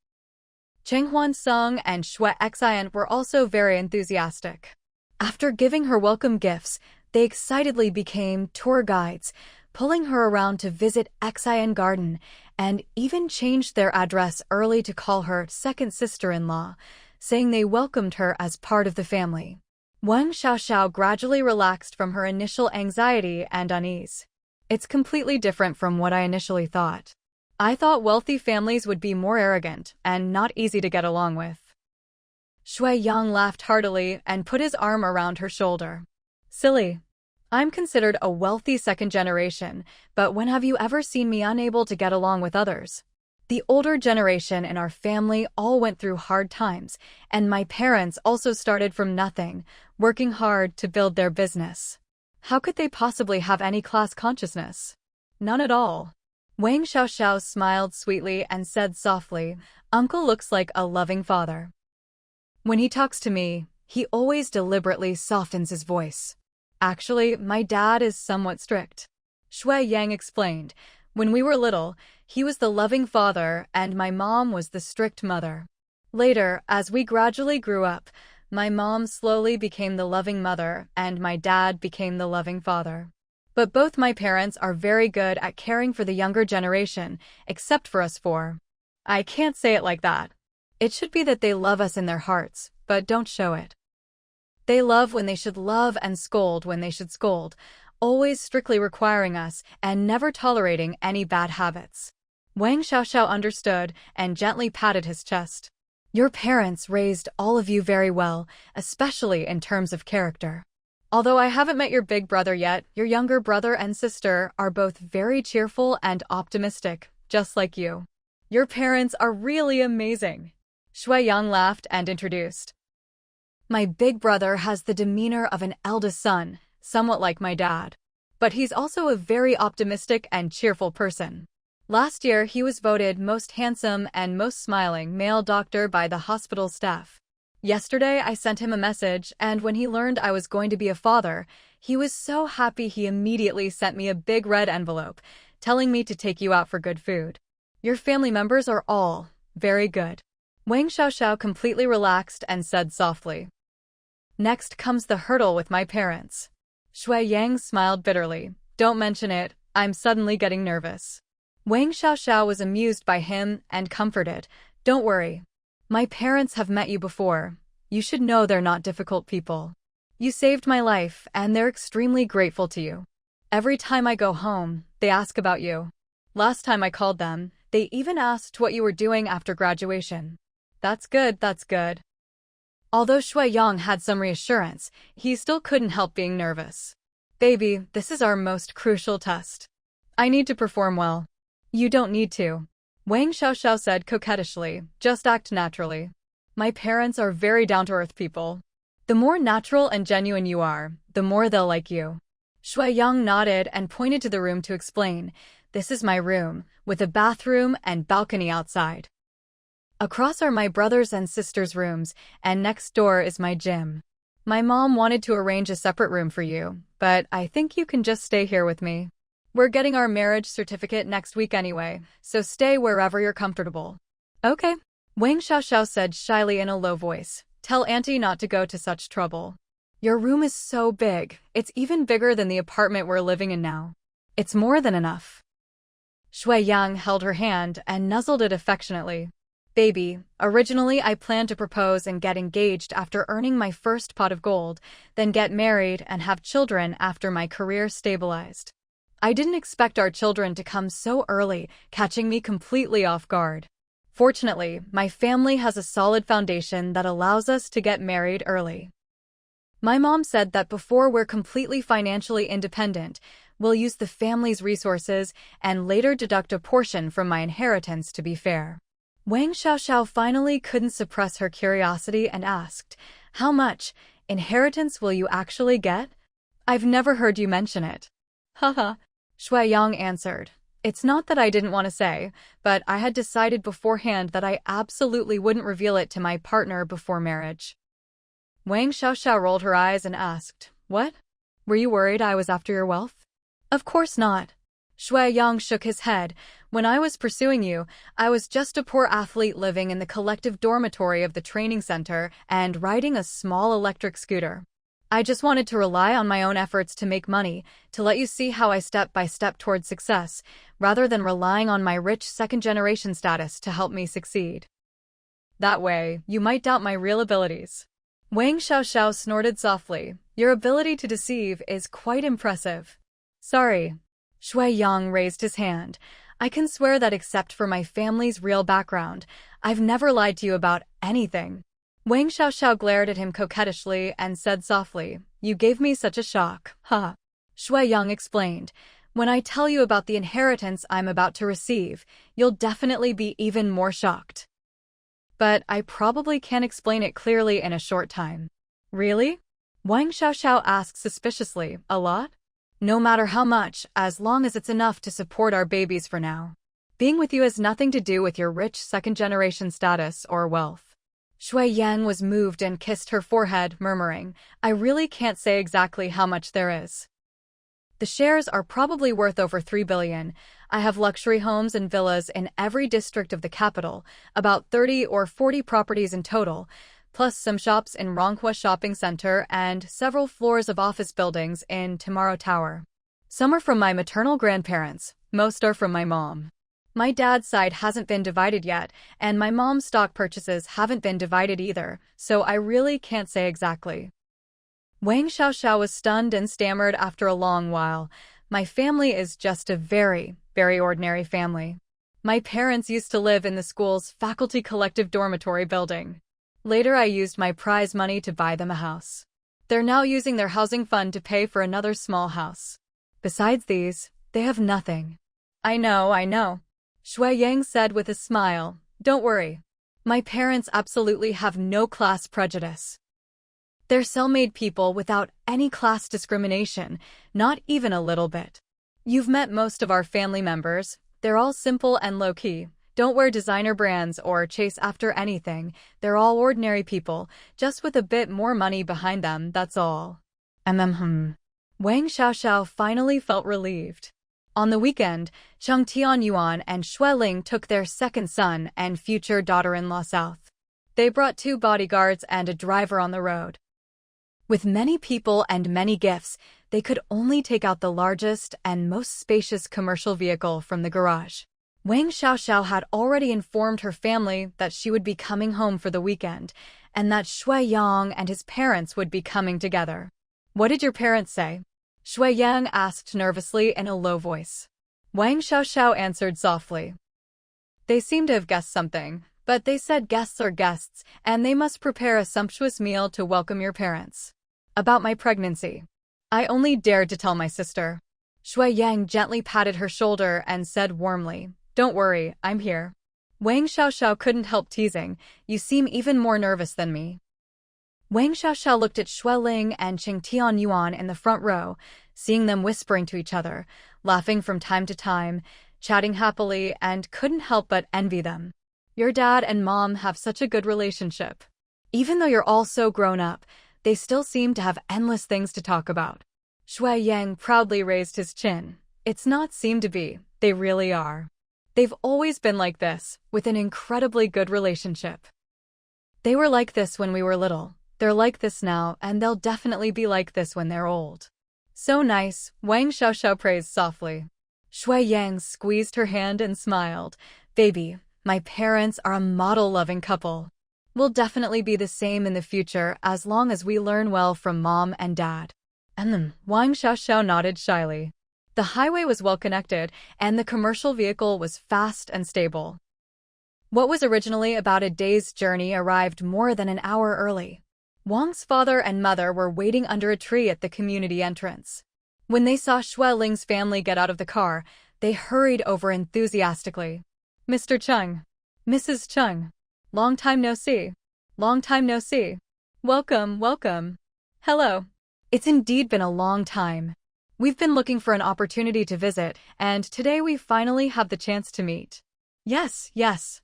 Cheng Huansong and Shui Xian were also very enthusiastic. After giving her welcome gifts, they excitedly became tour guides, pulling her around to visit Xian Garden, and even changed their address early to call her second sister-in-law, saying they welcomed her as part of the family. Wang Xiaoxiao gradually relaxed from her initial anxiety and unease. It's completely different from what I initially thought. I thought wealthy families would be more arrogant and not easy to get along with. Shui Yang laughed heartily and put his arm around her shoulder. Silly. I'm considered a wealthy second generation, but when have you ever seen me unable to get along with others? The older generation in our family all went through hard times, and my parents also started from nothing, working hard to build their business. How could they possibly have any class consciousness? None at all. Wang Xiaoxiao smiled sweetly and said softly, Uncle looks like a loving father. When he talks to me, he always deliberately softens his voice. Actually, my dad is somewhat strict. Shui Yang explained. When we were little, he was the loving father and my mom was the strict mother. Later, as we gradually grew up, my mom slowly became the loving mother and my dad became the loving father. But both my parents are very good at caring for the younger generation, except for us 4. I can't say it like that. It should be that they love us in their hearts, but don't show it. They love when they should love and scold when they should scold, always strictly requiring us and never tolerating any bad habits. Wang Xiaoxiao understood and gently patted his chest. Your parents raised all of you very well, especially in terms of character. Although I haven't met your big brother yet, your younger brother and sister are both very cheerful and optimistic, just like you. Your parents are really amazing. Shui Yang laughed and introduced. My big brother has the demeanor of an eldest son, somewhat like my dad. But he's also a very optimistic and cheerful person. Last year, he was voted most handsome and most smiling male doctor by the hospital staff. Yesterday, I sent him a message, and when he learned I was going to be a father, he was so happy he immediately sent me a big red envelope, telling me to take you out for good food. Your family members are all very good. Wang Xiaoxiao completely relaxed and said softly. Next comes the hurdle with my parents. Shui Yang smiled bitterly. Don't mention it, I'm suddenly getting nervous. Wang Xiaoxiao was amused by him and comforted. Don't worry. My parents have met you before. You should know they're not difficult people. You saved my life, and they're extremely grateful to you. Every time I go home, they ask about you. Last time I called them, they even asked what you were doing after graduation. That's good, that's good. Although Shui Yang had some reassurance, he still couldn't help being nervous. Baby, this is our most crucial test. I need to perform well. You don't need to. Wang Xiaoxiao said coquettishly, just act naturally. My parents are very down-to-earth people. The more natural and genuine you are, the more they'll like you. Shui Yang nodded and pointed to the room to explain, this is my room, with a bathroom and balcony outside. Across are my brothers and sisters' rooms, and next door is my gym. My mom wanted to arrange a separate room for you, but I think you can just stay here with me. We're getting our marriage certificate next week anyway, so stay wherever you're comfortable. Okay, Wang Xiaoxiao said shyly in a low voice. Tell Auntie not to go to such trouble. Your room is so big, it's even bigger than the apartment we're living in now. It's more than enough. Shui Yang held her hand and nuzzled it affectionately. Baby, originally I planned to propose and get engaged after earning my first pot of gold, then get married and have children after my career stabilized. I didn't expect our children to come so early, catching me completely off guard. Fortunately, my family has a solid foundation that allows us to get married early. My mom said that before we're completely financially independent, we'll use the family's resources and later deduct a portion from my inheritance to be fair. Wang Xiaoxiao finally couldn't suppress her curiosity and asked, How much inheritance will you actually get? I've never heard you mention it. Haha, Shui Yang answered. It's not that I didn't want to say, but I had decided beforehand that I absolutely wouldn't reveal it to my partner before marriage. Wang Xiaoxiao rolled her eyes and asked, What? Were you worried I was after your wealth? Of course not. Shui Yang shook his head. When I was pursuing you, I was just a poor athlete living in the collective dormitory of the training center and riding a small electric scooter. I just wanted to rely on my own efforts to make money, to let you see how I step by step towards success, rather than relying on my rich second-generation status to help me succeed. That way, you might doubt my real abilities. Wang Xiaoxiao snorted softly. Your ability to deceive is quite impressive. Sorry. Shui Yang raised his hand. I can swear that except for my family's real background, I've never lied to you about anything. Wang Xiaoxiao glared at him coquettishly and said softly, You gave me such a shock, huh? Shui Yang explained, When I tell you about the inheritance I'm about to receive, you'll definitely be even more shocked. But I probably can't explain it clearly in a short time. Really? Wang Xiaoxiao asked suspiciously, A lot? No matter how much, as long as it's enough to support our babies for now. Being with you has nothing to do with your rich second-generation status or wealth. Shui Yang was moved and kissed her forehead, murmuring, I really can't say exactly how much there is. The shares are probably worth over 3 billion. I have luxury homes and villas in every district of the capital, about 30 or 40 properties in total, plus some shops in Ronghua Shopping Center and several floors of office buildings in Tomorrow Tower. Some are from my maternal grandparents, most are from my mom. My dad's side hasn't been divided yet, and my mom's stock purchases haven't been divided either, so I really can't say exactly. Wang Xiaoxiao was stunned and stammered after a long while. My family is just a very, very ordinary family. My parents used to live in the school's faculty collective dormitory building. Later I used my prize money to buy them a house. They're now using their housing fund to pay for another small house. Besides these, they have nothing. I know. Shui Yang said with a smile. Don't worry. My parents absolutely have no class prejudice. They're self-made people without any class discrimination, not even a little bit. You've met most of our family members. They're all simple and low-key. Don't wear designer brands or chase after anything. They're all ordinary people, just with a bit more money behind them, that's all. Wang Xiaoxiao finally felt relieved. On the weekend, Cheng Tianyuan and Xue Ling took their second son and future daughter-in-law south. They brought 2 bodyguards and a driver on the road. With many people and many gifts, they could only take out the largest and most spacious commercial vehicle from the garage. Wang Xiaoxiao had already informed her family that she would be coming home for the weekend, and that Shui Yang and his parents would be coming together. What did your parents say? Shui Yang asked nervously in a low voice. Wang Xiaoxiao answered softly. They seem to have guessed something, but they said guests are guests, and they must prepare a sumptuous meal to welcome your parents. About my pregnancy. I only dared to tell my sister. Shui Yang gently patted her shoulder and said warmly, Don't worry, I'm here. Wang Xiaoxiao couldn't help teasing, You seem even more nervous than me. Wang Xiaoxiao looked at Xue Ling and Cheng Tianyuan in the front row, seeing them whispering to each other, laughing from time to time, chatting happily, and couldn't help but envy them. Your dad and mom have such a good relationship. Even though you're all so grown up, they still seem to have endless things to talk about. Shui Yang proudly raised his chin. It's not seem to be, they really are. They've always been like this, with an incredibly good relationship. They were like this when we were little, they're like this now, and they'll definitely be like this when they're old. So nice, Wang Xiaoxiao praised softly. Shui Yang squeezed her hand and smiled. Baby, my parents are a model-loving couple. We'll definitely be the same in the future as long as we learn well from mom and dad. Wang Xiaoxiao nodded shyly. The highway was well connected, and the commercial vehicle was fast and stable. What was originally about a day's journey arrived more than an hour early. Wang's father and mother were waiting under a tree at the community entrance. When they saw Shui Ling's family get out of the car, they hurried over enthusiastically. Mr. Chung. Mrs. Chung. Long time no see. Long time no see. Welcome, welcome. Hello. It's indeed been a long time. We've been looking for an opportunity to visit, and today we finally have the chance to meet. Yes, yes.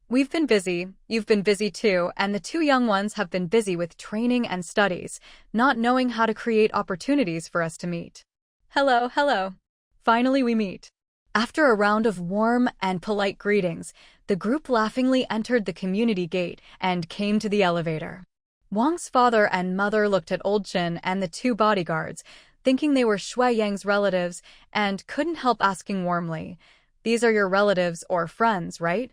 We've been busy, you've been busy too, and the two young ones have been busy with training and studies, not knowing how to create opportunities for us to meet. Hello, hello. Finally we meet. After a round of warm and polite greetings, the group laughingly entered the community gate and came to the elevator. Wang's father and mother looked at Old Chin and the two bodyguards, thinking they were Shui Yang's relatives, and couldn't help asking warmly, "These are your relatives or friends, right?"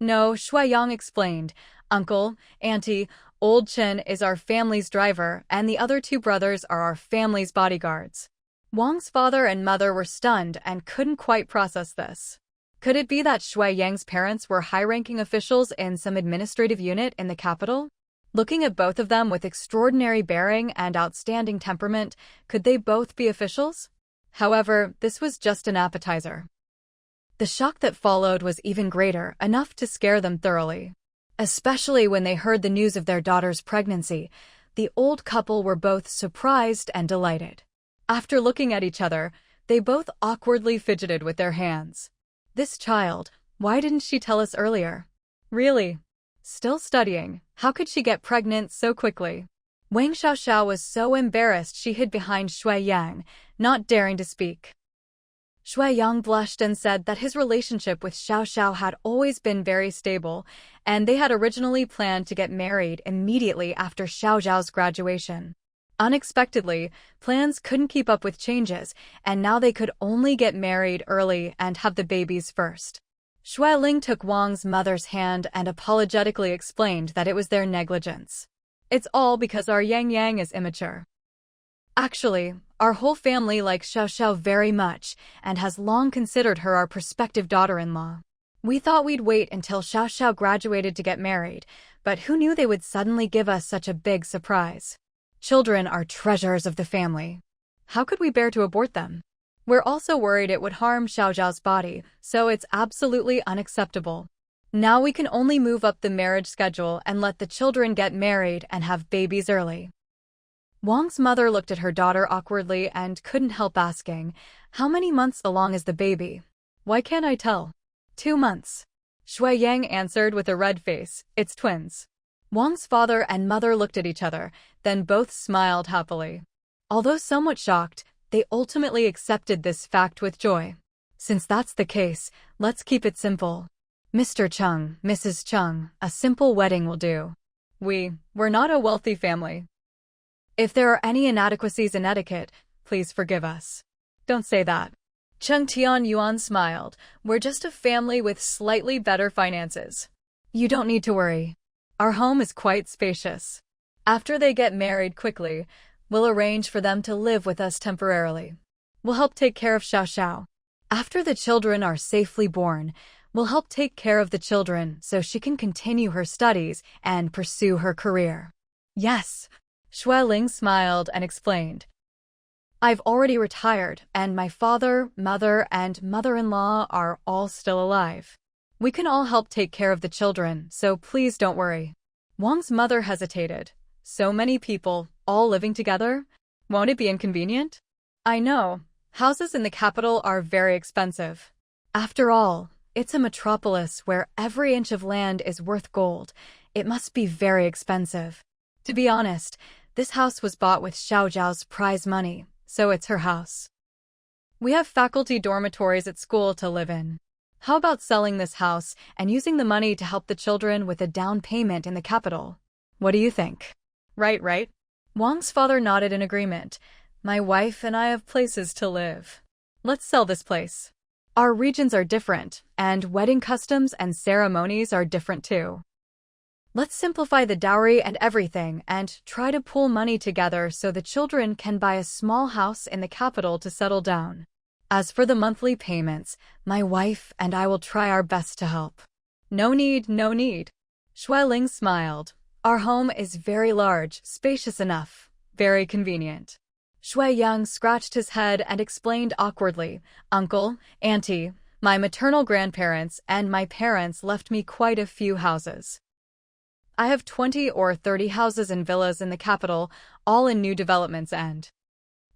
"No," Shui Yang explained. "Uncle, Auntie, Old Chin is our family's driver, and the other two brothers are our family's bodyguards." Wang's father and mother were stunned and couldn't quite process this. Could it be that Shui Yang's parents were high-ranking officials in some administrative unit in the capital? Looking at both of them with extraordinary bearing and outstanding temperament, could they both be officials? However, this was just an appetizer. The shock that followed was even greater, enough to scare them thoroughly. Especially when they heard the news of their daughter's pregnancy, the old couple were both surprised and delighted. After looking at each other, they both awkwardly fidgeted with their hands. This child, why didn't she tell us earlier? Really? Still studying, how could she get pregnant so quickly? Wang Xiaoxiao was so embarrassed she hid behind Shui Yang, not daring to speak. Shui Yang blushed and said that his relationship with Xiaoxiao had always been very stable, and they had originally planned to get married immediately after Xiaoxiao's graduation. Unexpectedly, plans couldn't keep up with changes, and now they could only get married early and have the babies first. Shui Ling took Wang's mother's hand and apologetically explained that it was their negligence. "It's all because our Yang Yang is immature. Actually, our whole family likes Xiaoxiao very much and has long considered her our prospective daughter-in-law. We thought we'd wait until Xiaoxiao graduated to get married, but who knew they would suddenly give us such a big surprise? Children are treasures of the family. How could we bear to abort them? We're also worried it would harm Xiaoxiao's body, so it's absolutely unacceptable. Now we can only move up the marriage schedule and let the children get married and have babies early." Wang's mother looked at her daughter awkwardly and couldn't help asking, "How many months along is the baby?" "Why can't I tell?" 2 months. Shui Yang answered with a red face, "It's twins." Wang's father and mother looked at each other, then both smiled happily. Although somewhat shocked, they ultimately accepted this fact with joy. "Since that's the case, let's keep it simple. Mr. Chung, Mrs. Chung, a simple wedding will do. We're not a wealthy family. If there are any inadequacies in etiquette, please forgive us." "Don't say that." Chung Tianyuan smiled. "We're just a family with slightly better finances. You don't need to worry. Our home is quite spacious. After they get married quickly, we'll arrange for them to live with us temporarily. We'll help take care of Xiaoxiao. After the children are safely born, we'll help take care of the children so she can continue her studies and pursue her career." "Yes." Shui Ling smiled and explained. "I've already retired, and my father, mother, and mother-in-law are all still alive. We can all help take care of the children, so please don't worry." Wang's mother hesitated. "So many people, all living together? Won't it be inconvenient?" "I know. Houses in the capital are very expensive. After all, It's a metropolis where every inch of land is worth gold. It must be very expensive. To be honest, this house was bought with Xiaojiao's prize money, so it's her house. We have faculty dormitories at school to live in. How about selling this house and using the money to help the children with a down payment in the capital? What do you think? Right. Wang's father nodded in agreement. My wife and I have places to live. Let's sell this place. Our regions are different, and wedding customs and ceremonies are different too. Let's simplify the dowry and everything and try to pool money together so the children can buy a small house in the capital to settle down. As for the monthly payments, my wife and I will try our best to help. No need. Xueling smiled. Our home is very large, spacious enough, very convenient. Shui Yang scratched his head and explained awkwardly, Uncle, Auntie, my maternal grandparents and my parents left me quite a few houses. I have 20 or 30 houses and villas in the capital, all in new developments and…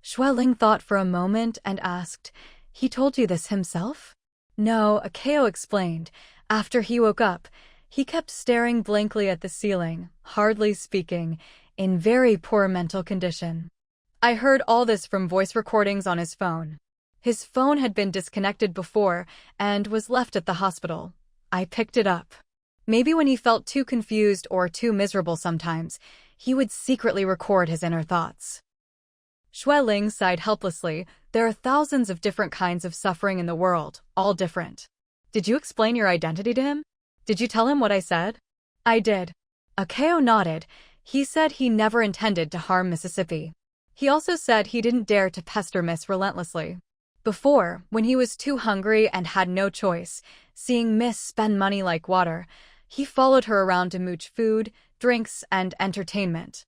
Xueling thought for a moment and asked, He told you this himself? No, Akeo explained. After he woke up, he kept staring blankly at the ceiling, hardly speaking, in very poor mental condition. I heard all this from voice recordings on his phone. His phone had been disconnected before and was left at the hospital. I picked it up. Maybe when he felt too confused or too miserable sometimes, he would secretly record his inner thoughts. Xueling sighed helplessly. There are thousands of different kinds of suffering in the world, all different. Did you explain your identity to him? Did you tell him what I said? I did. Akeo nodded. He said he never intended to harm Mississippi. He also said he didn't dare to pester Miss relentlessly. Before, when he was too hungry and had no choice, seeing Miss spend money like water, he followed her around to mooch food, drinks, and entertainment.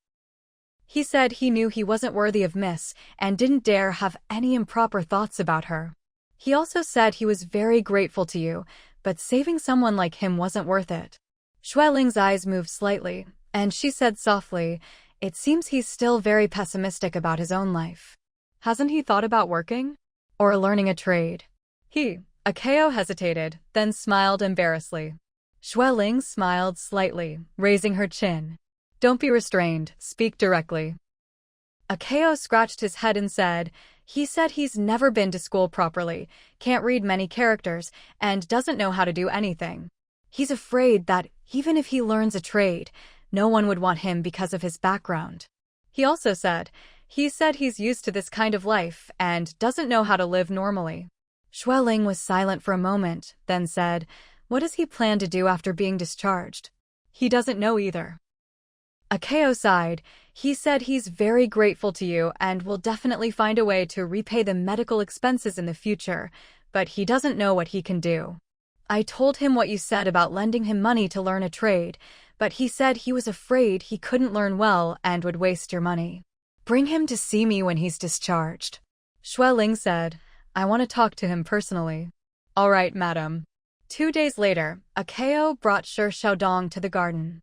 He said he knew he wasn't worthy of Miss and didn't dare have any improper thoughts about her. He also said he was very grateful to you, but saving someone like him wasn't worth it. Xueling's eyes moved slightly, and she said softly, It seems he's still very pessimistic about his own life. Hasn't he thought about working? Or learning a trade? Akeo hesitated, then smiled embarrassedly. Xueling smiled slightly, raising her chin. Don't be restrained, speak directly. Akeo scratched his head and said, He said he's never been to school properly, can't read many characters, and doesn't know how to do anything. He's afraid that, even if he learns a trade, no one would want him because of his background. He also said he's used to this kind of life and doesn't know how to live normally. Xueling was silent for a moment, then said, What does he plan to do after being discharged? He doesn't know either. Akeo sighed. He said he's very grateful to you and will definitely find a way to repay the medical expenses in the future, but he doesn't know what he can do. I told him what you said about lending him money to learn a trade, but he said he was afraid he couldn't learn well and would waste your money. Bring him to see me when he's discharged. Xueling said, I want to talk to him personally. All right, madam. 2 days later, Akeo brought Shi Xiaodong to the garden.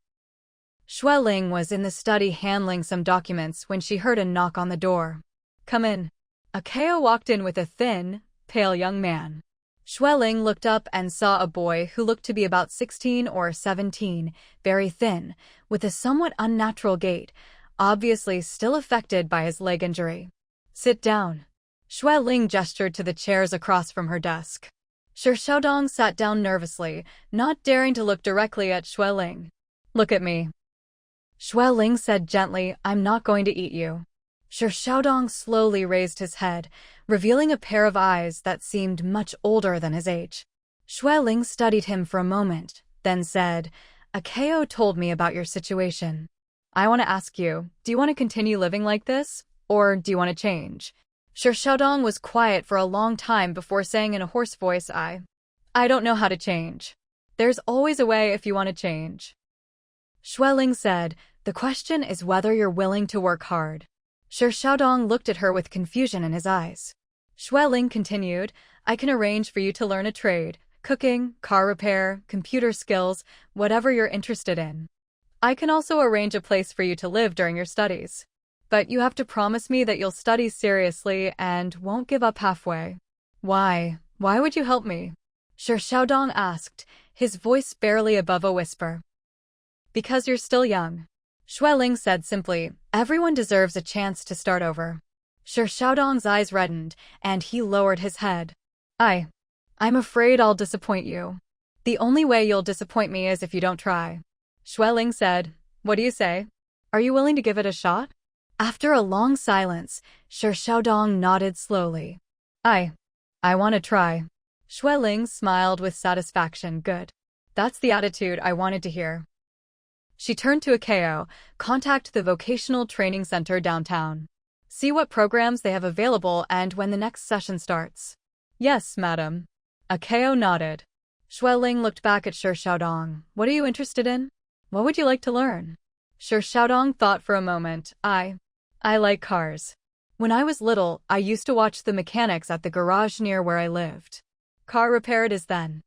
Xueling was in the study handling some documents when she heard a knock on the door. Come in. Akeo walked in with a thin, pale young man. Xueling looked up and saw a boy who looked to be about 16 or 17, very thin, with a somewhat unnatural gait, obviously still affected by his leg injury. Sit down. Xueling gestured to the chairs across from her desk. Shi Xiaodong sat down nervously, not daring to look directly at Xueling. Look at me. Xueling said gently, I'm not going to eat you. Shi Xiaodong slowly raised his head, revealing a pair of eyes that seemed much older than his age. Xueling studied him for a moment, then said, Akeo told me about your situation. I want to ask you, do you want to continue living like this, or do you want to change? Shi Xiaodong was quiet for a long time before saying in a hoarse voice, I don't know how to change. There's always a way if you want to change. Xueling said, the question is whether you're willing to work hard. Shi Xiaodong looked at her with confusion in his eyes. Xueling continued, I can arrange for you to learn a trade, cooking, car repair, computer skills, whatever you're interested in. I can also arrange a place for you to live during your studies. But you have to promise me that you'll study seriously and won't give up halfway. Why would you help me? Sir Xiaodong asked, his voice barely above a whisper. Because you're still young. Xueling said simply, everyone deserves a chance to start over. Sir Xiaodong's eyes reddened, and he lowered his head. I'm afraid I'll disappoint you. The only way you'll disappoint me is if you don't try. Xueling said, what do you say? Are you willing to give it a shot? After a long silence, Sir Xiaodong nodded slowly. I want to try. Xueling smiled with satisfaction. Good. That's the attitude I wanted to hear. She turned to Akeo, contact the vocational training center downtown. See what programs they have available and when the next session starts. Yes, madam. Akeo nodded. Xueling looked back at Sir Xiaodong. What are you interested in? What would you like to learn? Sir Xiaodong thought for a moment. I like cars. When I was little, I used to watch the mechanics at the garage near where I lived. Car repair it is then.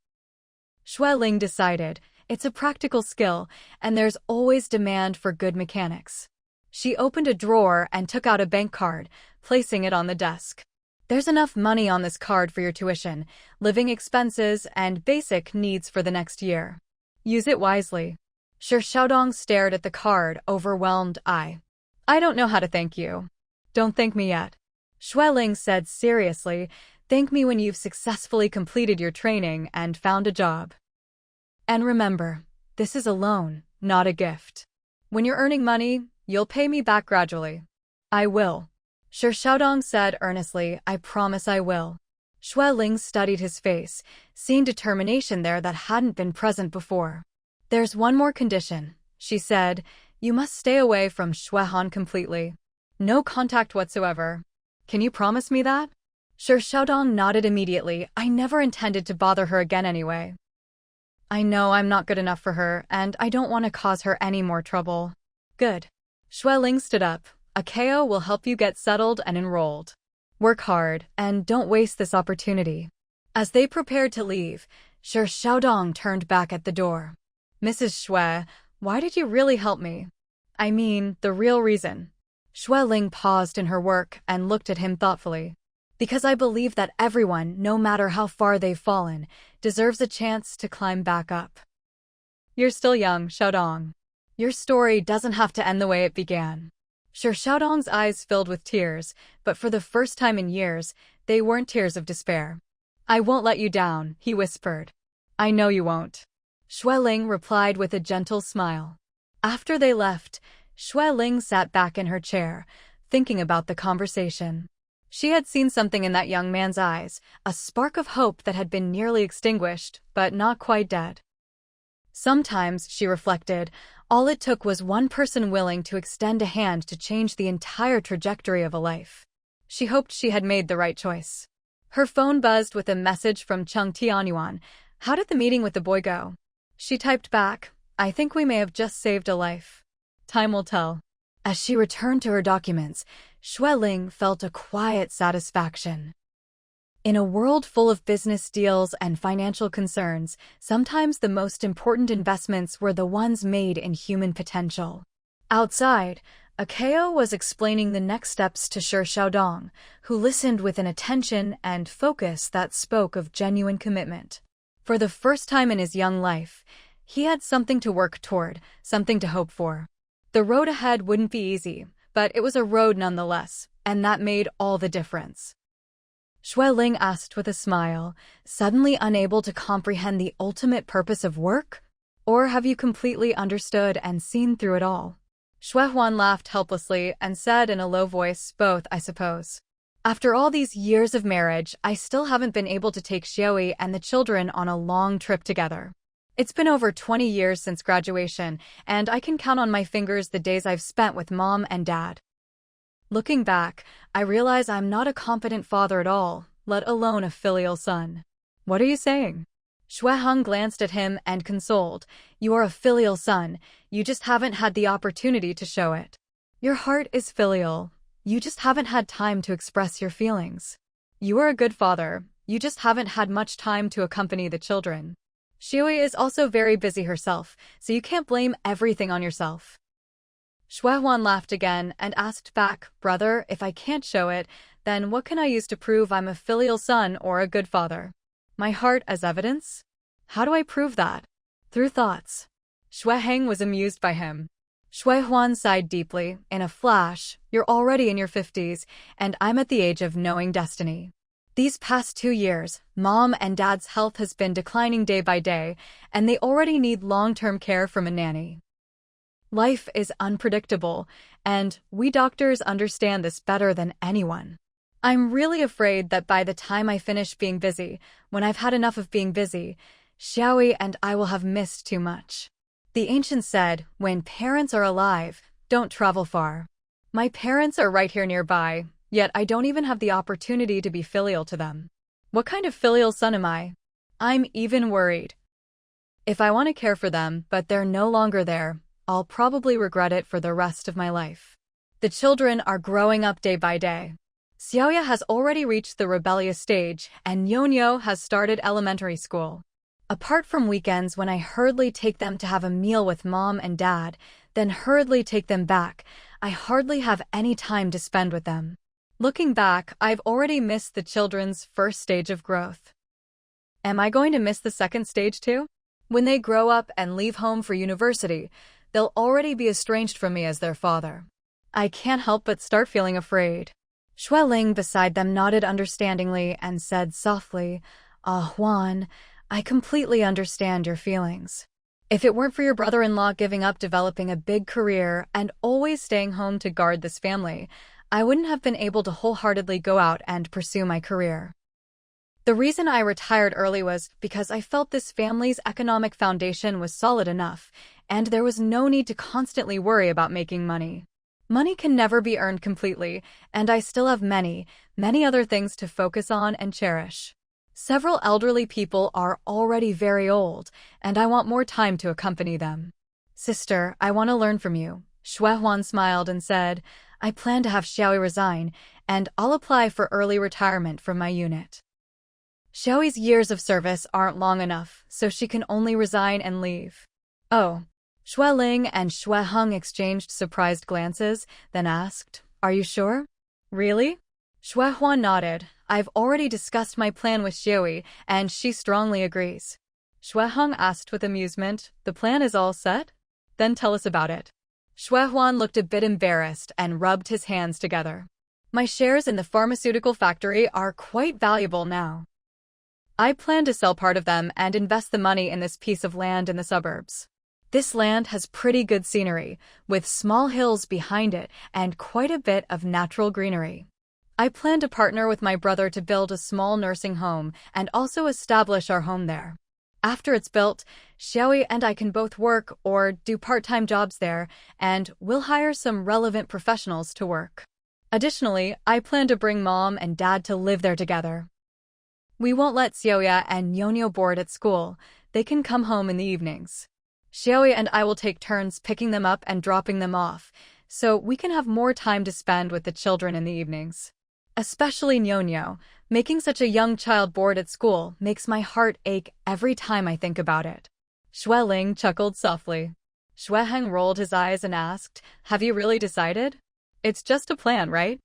Xueling decided, it's a practical skill, and there's always demand for good mechanics. She opened a drawer and took out a bank card, placing it on the desk. There's enough money on this card for your tuition, living expenses, and basic needs for the next year. Use it wisely. Sir Xiaodong stared at the card, overwhelmed. I don't know how to thank you. Don't thank me yet. Xueling said seriously, thank me when you've successfully completed your training and found a job. And remember, this is a loan, not a gift. When you're earning money, you'll pay me back gradually. I will. Sir Xiaodong said earnestly, I promise I will. Xueling studied his face, seeing determination there that hadn't been present before. There's one more condition, she said. You must stay away from Xuehan completely. No contact whatsoever. Can you promise me that? Sir Xiaodong nodded immediately. I never intended to bother her again anyway. I know I'm not good enough for her, and I don't want to cause her any more trouble. Good. Xueling stood up. Akeo will help you get settled and enrolled. Work hard, and don't waste this opportunity. As they prepared to leave, Sir Xiaodong turned back at the door. Mrs. Xue, why did you really help me? I mean, the real reason. Xueling paused in her work and looked at him thoughtfully. Because I believe that everyone, no matter how far they've fallen, deserves a chance to climb back up. You're still young, Xiaodong. Your story doesn't have to end the way it began. Sir Xiaodong's eyes filled with tears, but for the first time in years, they weren't tears of despair. I won't let you down, he whispered. I know you won't. Xueling replied with a gentle smile. After they left, Xueling sat back in her chair, thinking about the conversation. She had seen something in that young man's eyes, a spark of hope that had been nearly extinguished, but not quite dead. Sometimes, she reflected, all it took was one person willing to extend a hand to change the entire trajectory of a life. She hoped she had made the right choice. Her phone buzzed with a message from Cheng Tianyuan. How did the meeting with the boy go? She typed back, I think we may have just saved a life. Time will tell. As she returned to her documents, Xueling felt a quiet satisfaction. In a world full of business deals and financial concerns, sometimes the most important investments were the ones made in human potential. Outside, Akeo was explaining the next steps to Sir Xiaodong, who listened with an attention and focus that spoke of genuine commitment. For the first time in his young life, he had something to work toward, something to hope for. The road ahead wouldn't be easy, but it was a road nonetheless, and that made all the difference. Xueling asked with a smile, suddenly unable to comprehend the ultimate purpose of work? Or have you completely understood and seen through it all? Xuehuan laughed helplessly and said in a low voice, both, I suppose. After all these years of marriage, I still haven't been able to take Xiaoyi and the children on a long trip together. It's been over 20 years since graduation, and I can count on my fingers the days I've spent with Mom and Dad. Looking back, I realize I'm not a competent father at all, let alone a filial son. What are you saying? Xueheng glanced at him and consoled. You are a filial son, you just haven't had the opportunity to show it. Your heart is filial, you just haven't had time to express your feelings. You are a good father, you just haven't had much time to accompany the children. Xiaoyi is also very busy herself, so you can't blame everything on yourself. Xuehuan laughed again and asked back, brother, if I can't show it, then what can I use to prove I'm a filial son or a good father? My heart as evidence? How do I prove that? Through thoughts. Shui Heng was amused by him. Shui Huan sighed deeply. In a flash, you're already in your 50s, and I'm at the age of knowing destiny. These past 2 years, Mom and Dad's health has been declining day by day, and they already need long-term care from a nanny. Life is unpredictable, and we doctors understand this better than anyone. I'm really afraid that by the time I finish being busy, when I've had enough of being busy, Xiaoyi and I will have missed too much. The ancients said, when parents are alive, don't travel far. My parents are right here nearby, yet I don't even have the opportunity to be filial to them. What kind of filial son am I? I'm even worried. If I want to care for them, but they're no longer there, I'll probably regret it for the rest of my life. The children are growing up day by day. Xiaoya has already reached the rebellious stage, and Nyonyo has started elementary school. Apart from weekends when I hurriedly take them to have a meal with Mom and Dad, then hurriedly take them back, I hardly have any time to spend with them. Looking back, I've already missed the children's first stage of growth. Am I going to miss the second stage too? When they grow up and leave home for university, they'll already be estranged from me as their father. I can't help but start feeling afraid. Xueling beside them nodded understandingly and said softly, "Ah, Huan, I completely understand your feelings. If it weren't for your brother-in-law giving up developing a big career and always staying home to guard this family, I wouldn't have been able to wholeheartedly go out and pursue my career. The reason I retired early was because I felt this family's economic foundation was solid enough, and there was no need to constantly worry about making money. Money can never be earned completely, and I still have many, many other things to focus on and cherish. Several elderly people are already very old, and I want more time to accompany them. Sister, I want to learn from you." Shui Huan smiled and said, "I plan to have Xiaoyi resign, and I'll apply for early retirement from my unit. Xiaoyi's years of service aren't long enough, so she can only resign and leave." "Oh." Shui Ling and Shui Heng exchanged surprised glances, then asked, "Are you sure?" "Really?" Shui Huan nodded. "I've already discussed my plan with Xiaoyi, and she strongly agrees." Shui Heng asked with amusement, "The plan is all set? Then tell us about it." Shui Huan looked a bit embarrassed and rubbed his hands together. "My shares in the pharmaceutical factory are quite valuable now. I plan to sell part of them and invest the money in this piece of land in the suburbs. This land has pretty good scenery, with small hills behind it and quite a bit of natural greenery. I plan to partner with my brother to build a small nursing home and also establish our home there. After it's built, Xiaoyi and I can both work or do part-time jobs there, and we'll hire some relevant professionals to work. Additionally, I plan to bring Mom and Dad to live there together. We won't let Xiaoya and Nyonyo board at school. They can come home in the evenings. Xiaoyi and I will take turns picking them up and dropping them off, so we can have more time to spend with the children in the evenings. Especially Nyonyo. Making such a young child board at school makes my heart ache every time I think about it." Shui Ling chuckled softly. Shui Heng rolled his eyes and asked, "Have you really decided? It's just a plan, right?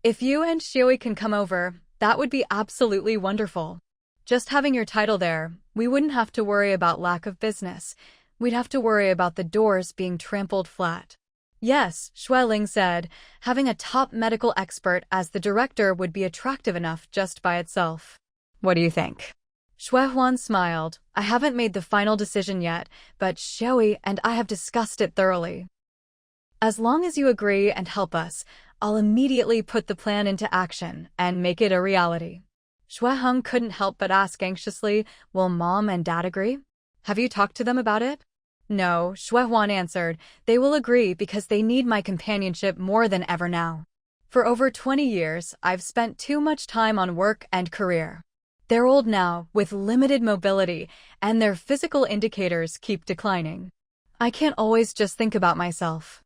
If you and Xiaoyi can come over, that would be absolutely wonderful. Just having your title there, we wouldn't have to worry about lack of business. We'd have to worry about the doors being trampled flat." "Yes," Shui Ling said, "having a top medical expert as the director would be attractive enough just by itself. What do you think?" Shui Huan smiled. "I haven't made the final decision yet, but Xiaoyi and I have discussed it thoroughly. As long as you agree and help us, I'll immediately put the plan into action and make it a reality." Shui Heng couldn't help but ask anxiously, "Will Mom and Dad agree? Have you talked to them about it?" "No," Shui Huan answered. "They will agree because they need my companionship more than ever now. For over 20 years, I've spent too much time on work and career. They're old now, with limited mobility, and their physical indicators keep declining. I can't always just think about myself.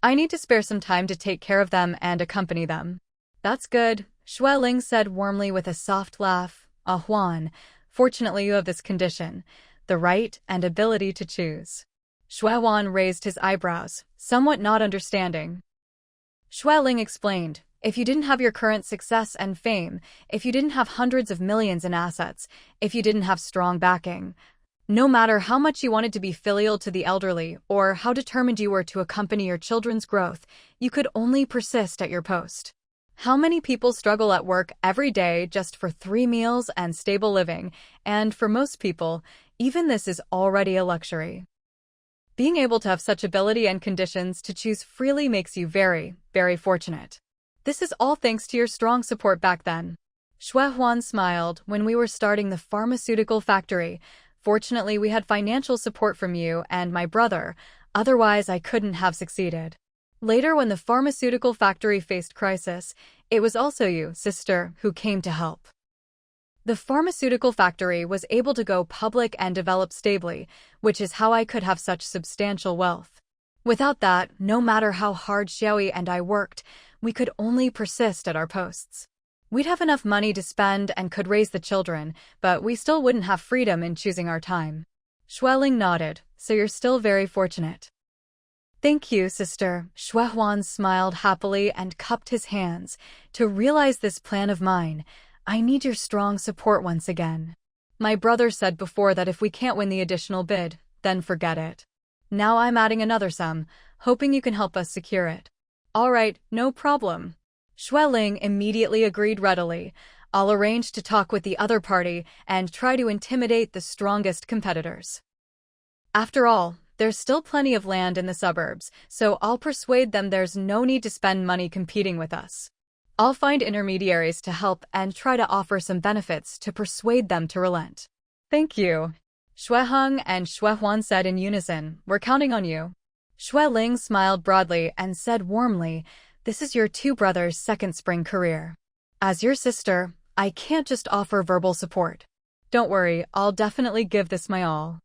I need to spare some time to take care of them and accompany them." "That's good," Shui Ling said warmly with a soft laugh. "Ah, Huan, fortunately you have this condition, the right and ability to choose." Shui Huan raised his eyebrows, somewhat not understanding. Shui Ling explained, If you didn't have your current success and fame, if you didn't have hundreds of millions in assets, if you didn't have strong backing, no matter how much you wanted to be filial to the elderly or how determined you were to accompany your children's growth, you could only persist at your post. How many people struggle at work every day just for 3 meals and stable living, and for most people, even this is already a luxury. Being able to have such ability and conditions to choose freely makes you very, very fortunate. This is all thanks to your strong support back then. Xue Huan smiled. When we were starting the pharmaceutical factory, fortunately we had financial support from you and my brother, otherwise I couldn't have succeeded. Later, when the pharmaceutical factory faced crisis, it was also you, sister, who came to help. The pharmaceutical factory was able to go public and develop stably, which is how I could have such substantial wealth. Without that, no matter how hard Xiaoyi and I worked, we could only persist at our posts. We'd have enough money to spend and could raise the children, but we still wouldn't have freedom in choosing our time. Xueling nodded. So you're still very fortunate. Thank you, sister. Xue Huan smiled happily and cupped his hands. To realize this plan of mine, I need your strong support once again. My brother said before that if we can't win the additional bid, then forget it. Now I'm adding another sum, hoping you can help us secure it. All right, no problem. Xueling immediately agreed readily. I'll arrange to talk with the other party and try to intimidate the strongest competitors. After all, there's still plenty of land in the suburbs, so I'll persuade them there's no need to spend money competing with us. I'll find intermediaries to help and try to offer some benefits to persuade them to relent. Thank you. Xueheng and Xue Huan said in unison, we're counting on you. Xueling smiled broadly and said warmly, this is your two brothers' second spring career. As your sister, I can't just offer verbal support. Don't worry, I'll definitely give this my all.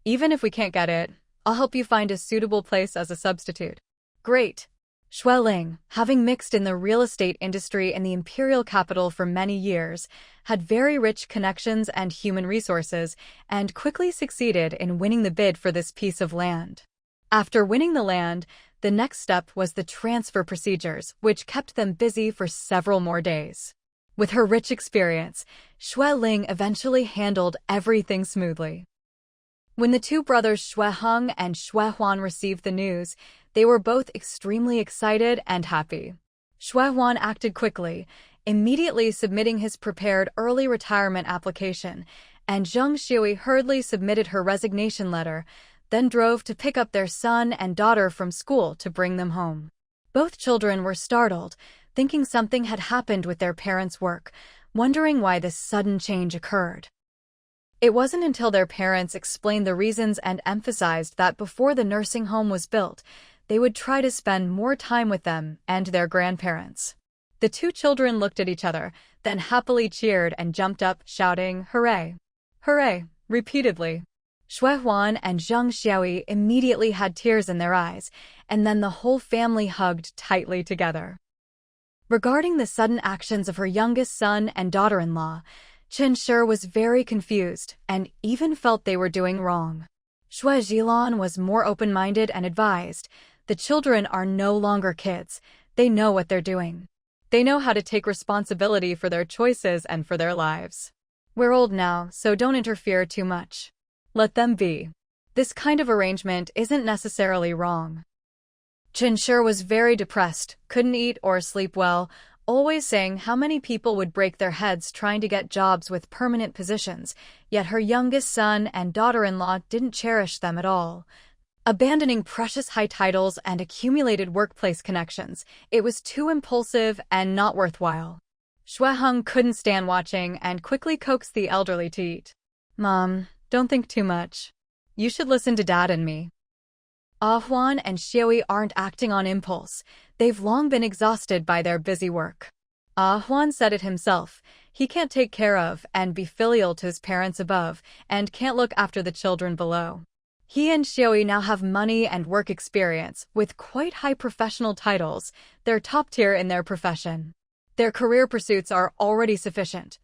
Even if we can't get it, I'll help you find a suitable place as a substitute. Great. Xueling, having mixed in the real estate industry in the imperial capital for many years, had very rich connections and human resources, and quickly succeeded in winning the bid for this piece of land. After winning the land, the next step was the transfer procedures, which kept them busy for several more days. With her rich experience, Xueling eventually handled everything smoothly. When the two brothers Xueheng and Xue Huan received the news, they were both extremely excited and happy. Xue Huan acted quickly, immediately submitting his prepared early retirement application, and Zheng Xiui hurriedly submitted her resignation letter, then drove to pick up their son and daughter from school to bring them home. Both children were startled, thinking something had happened with their parents' work, wondering why this sudden change occurred. It wasn't until their parents explained the reasons and emphasized that before the nursing home was built, they would try to spend more time with them and their grandparents. The two children looked at each other, then happily cheered and jumped up, shouting, "Hooray! Hooray!" repeatedly. Xue Huan and Zheng Xiaoyi immediately had tears in their eyes, and then the whole family hugged tightly together. Regarding the sudden actions of her youngest son and daughter-in-law, Chen Shi was very confused and even felt they were doing wrong. Xue Zhilan was more open-minded and advised, the children are no longer kids, they know what they're doing. They know how to take responsibility for their choices and for their lives. We're old now, so don't interfere too much. Let them be. This kind of arrangement isn't necessarily wrong. Chen Shi was very depressed, couldn't eat or sleep well, always saying how many people would break their heads trying to get jobs with permanent positions, yet her youngest son and daughter-in-law didn't cherish them at all. Abandoning precious high titles and accumulated workplace connections, it was too impulsive and not worthwhile. Xueheng couldn't stand watching and quickly coaxed the elderly to eat. Mom, don't think too much. You should listen to Dad and me. Huan and Xiaoyi aren't acting on impulse. They've long been exhausted by their busy work. Huan said it himself. He can't take care of and be filial to his parents above, and can't look after the children below. He and Xiaoyi now have money and work experience, with quite high professional titles. They're top tier in their profession. Their career pursuits are already sufficient.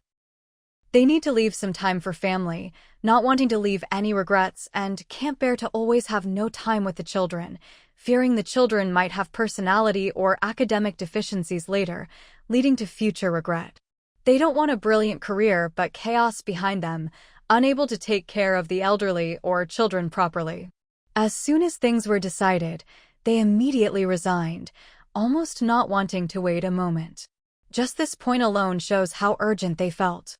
They need to leave some time for family, not wanting to leave any regrets, and can't bear to always have no time with the children, fearing the children might have personality or academic deficiencies later, leading to future regret. They don't want a brilliant career but chaos behind them, unable to take care of the elderly or children properly. As soon as things were decided, they immediately resigned, almost not wanting to wait a moment. Just this point alone shows how urgent they felt.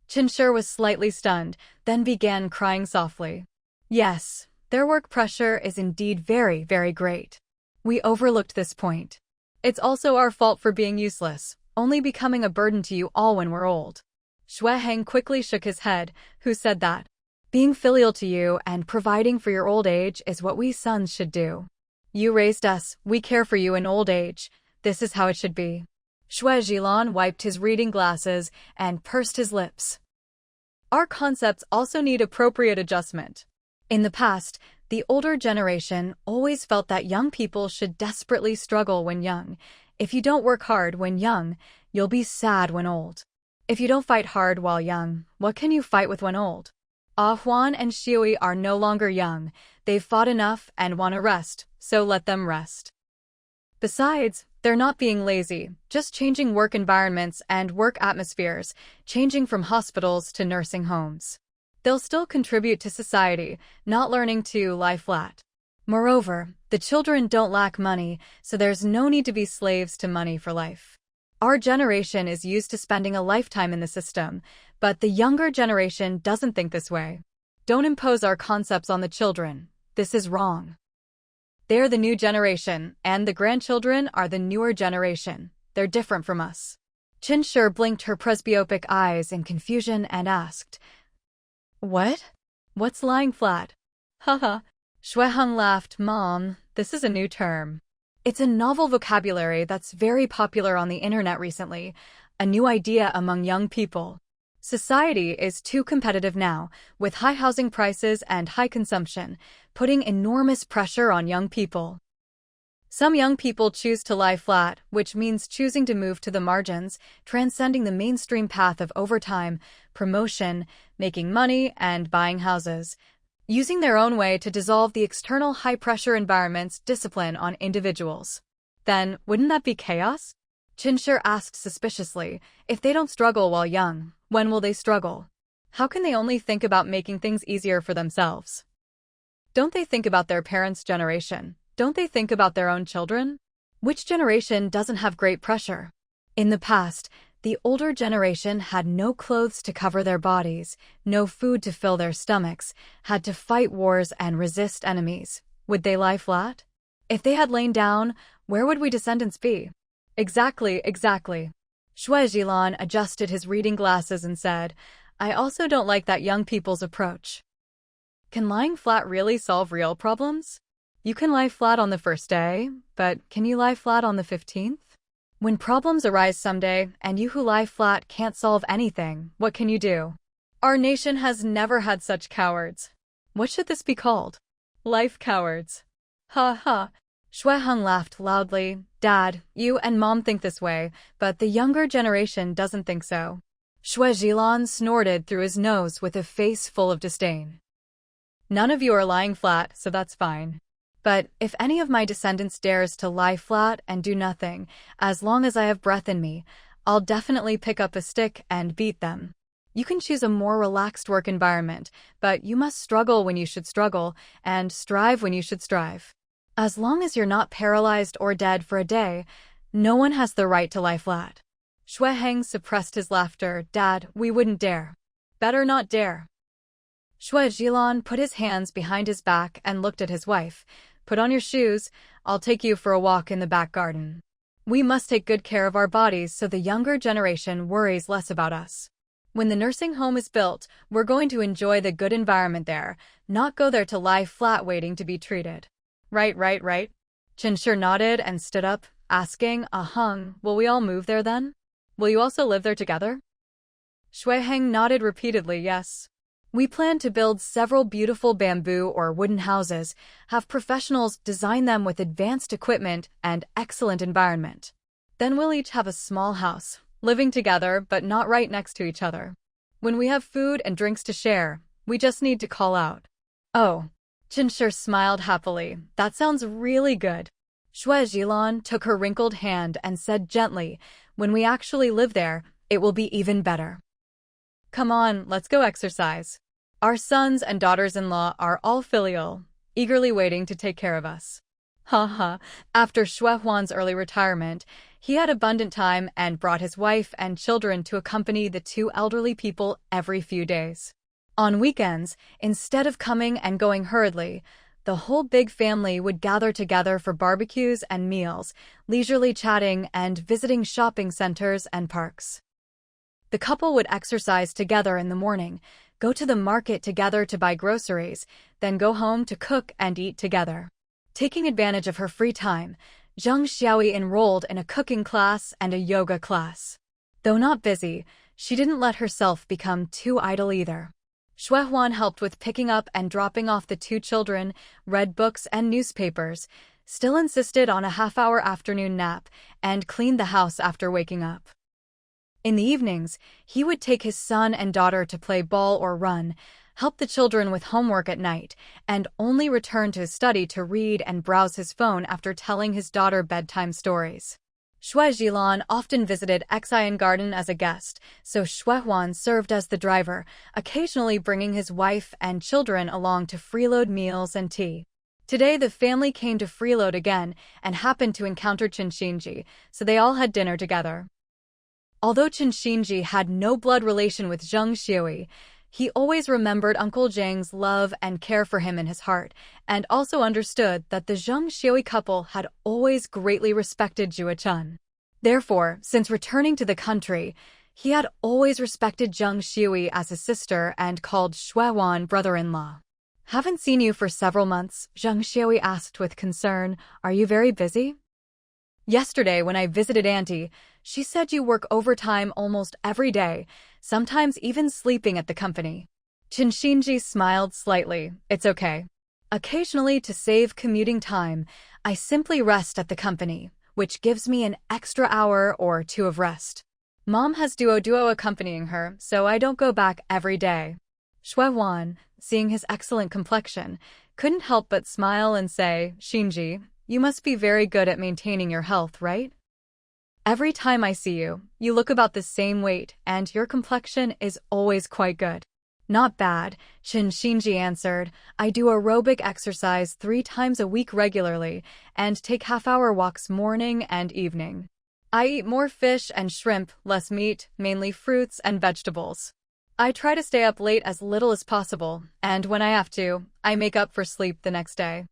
Cherish was slightly stunned, then began crying softly. Yes, their work pressure is indeed very, very great. We overlooked this point. It's also our fault for being useless, only becoming a burden to you all when we're old. Xueheng quickly shook his head, who said that being filial to you and providing for your old age is what we sons should do. You raised us, we care for you in old age, this is how it should be. Xue Zhilan wiped his reading glasses and pursed his lips. Our concepts also need appropriate adjustment. In the past, the older generation always felt that young people should desperately struggle when young. If you don't work hard when young, you'll be sad when old. If you don't fight hard while young, what can you fight with when old? Ah Huan and Xiui are no longer young. They've fought enough and want to rest, so let them rest. Besides, they're not being lazy, just changing work environments and work atmospheres, changing from hospitals to nursing homes. They'll still contribute to society, not learning to lie flat. Moreover, the children don't lack money, so there's no need to be slaves to money for life. Our generation is used to spending a lifetime in the system, but the younger generation doesn't think this way. Don't impose our concepts on the children. This is wrong. They're the new generation, and the grandchildren are the newer generation. They're different from us. Cherish blinked her presbyopic eyes in confusion and asked, What? What's lying flat? Haha. Xueheng laughed. Mom, this is a new term. It's a novel vocabulary that's very popular on the internet recently, a new idea among young people. Society is too competitive now, with high housing prices and high consumption, putting enormous pressure on young people. Some young people choose to lie flat, which means choosing to move to the margins, transcending the mainstream path of overtime, promotion, making money, and buying houses, using their own way to dissolve the external high-pressure environment's discipline on individuals. Then, wouldn't that be chaos? Cherish asked suspiciously, if they don't struggle while young, when will they struggle? How can they only think about making things easier for themselves? Don't they think about their parents' generation? Don't they think about their own children? Which generation doesn't have great pressure? In the past, the older generation had no clothes to cover their bodies, no food to fill their stomachs, had to fight wars and resist enemies. Would they lie flat? If they had lain down, where would we descendants be? Exactly. Xue Zhilan adjusted his reading glasses and said, I also don't like that young people's approach. Can lying flat really solve real problems? You can lie flat on the first day, but can you lie flat on the 15th? When problems arise someday, and you who lie flat can't solve anything, what can you do? Our nation has never had such cowards. What should this be called? Life cowards. Ha ha. Xueheng laughed loudly. Dad, you and Mom think this way, but the younger generation doesn't think so. Xue Zhilan snorted through his nose with a face full of disdain. None of you are lying flat, so that's fine. But if any of my descendants dares to lie flat and do nothing, as long as I have breath in me, I'll definitely pick up a stick and beat them. You can choose a more relaxed work environment, but you must struggle when you should struggle, and strive when you should strive. As long as you're not paralyzed or dead for a day, no one has the right to lie flat. Xueheng suppressed his laughter. Dad, we wouldn't dare. Better not dare. Xue Zhilan put his hands behind his back and looked at his wife. Put on your shoes, I'll take you for a walk in the back garden. We must take good care of our bodies so the younger generation worries less about us. When the nursing home is built, we're going to enjoy the good environment there, not go there to lie flat waiting to be treated. Right. Cherish nodded and stood up, asking, will we all move there then? Will you also live there together? Xueheng nodded repeatedly, yes. We plan to build several beautiful bamboo or wooden houses, have professionals design them with advanced equipment and excellent environment. Then we'll each have a small house, living together but not right next to each other. When we have food and drinks to share, we just need to call out. Oh, Cherish smiled happily. That sounds really good. Shui Jilan took her wrinkled hand and said gently, when we actually live there, it will be even better. Come on, let's go exercise. Our sons and daughters-in-law are all filial, eagerly waiting to take care of us. Haha, after Shui Huan's early retirement, he had abundant time and brought his wife and children to accompany the two elderly people every few days. On weekends, instead of coming and going hurriedly, the whole big family would gather together for barbecues and meals, leisurely chatting and visiting shopping centers and parks. The couple would exercise together in the morning, go to the market together to buy groceries, then go home to cook and eat together. Taking advantage of her free time, Zheng Xiaoyi enrolled in a cooking class and a yoga class. Though not busy, she didn't let herself become too idle either. Shui Huan helped with picking up and dropping off the two children, read books and newspapers, still insisted on a half-hour afternoon nap, and cleaned the house after waking up. In the evenings, he would take his son and daughter to play ball or run, help the children with homework at night, and only return to his study to read and browse his phone after telling his daughter bedtime stories. Shui Jilan often visited Xian Garden as a guest, so Shui Huan served as the driver, occasionally bringing his wife and children along to freeload meals and tea. Today the family came to freeload again and happened to encounter Qin, so they all had dinner together. Although Qin had no blood relation with Zheng Xiaoyi, he always remembered Uncle Zhang's love and care for him in his heart, and also understood that the Zheng Xiaoyi couple had always greatly respected Jue Chun. Therefore, since returning to the country, he had always respected Zheng Xiaoyi as his sister and called Shui Huan brother-in-law. Haven't seen you for several months, Zheng Xiaoyi asked with concern. Are you very busy? Yesterday, when I visited Auntie, she said you work overtime almost every day, sometimes even sleeping at the company. Qin smiled slightly. It's okay. Occasionally, to save commuting time, I simply rest at the company, which gives me an extra hour or two of rest. Mom has duo accompanying her, so I don't go back every day. Shui Huan, seeing his excellent complexion, couldn't help but smile and say, Shinji, you must be very good at maintaining your health, right? Every time I see you, you look about the same weight, and your complexion is always quite good. Not bad, Qin answered. I do aerobic exercise 3 times a week regularly, and take half-hour walks morning and evening. I eat more fish and shrimp, less meat, mainly fruits and vegetables. I try to stay up late as little as possible, and when I have to, I make up for sleep the next day.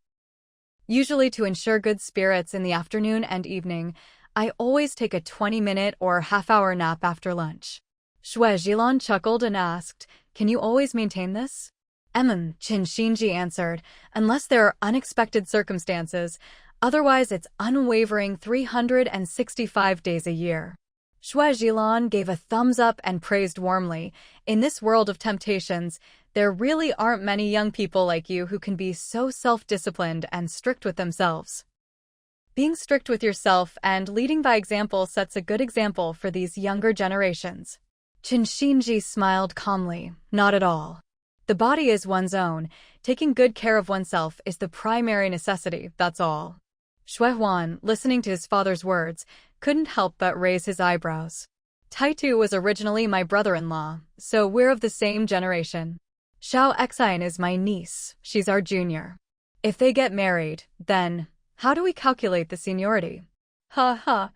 Usually to ensure good spirits in the afternoon and evening, I always take a 20-minute or half-hour nap after lunch. Shui Jilan chuckled and asked, Can you always maintain this? Qin answered, unless there are unexpected circumstances, otherwise it's unwavering 365 days a year. Shui Jilan gave a thumbs up and praised warmly. In this world of temptations, there really aren't many young people like you who can be so self-disciplined and strict with themselves. Being strict with yourself and leading by example sets a good example for these younger generations. Qin smiled calmly. Not at all. The body is one's own. Taking good care of oneself is the primary necessity, that's all. Shui Huan, listening to his father's words, couldn't help but raise his eyebrows. Taitu was originally my brother-in-law, so we're of the same generation. Xiao Xian is my niece, she's our junior. If they get married, then, how do we calculate the seniority? Ha ha.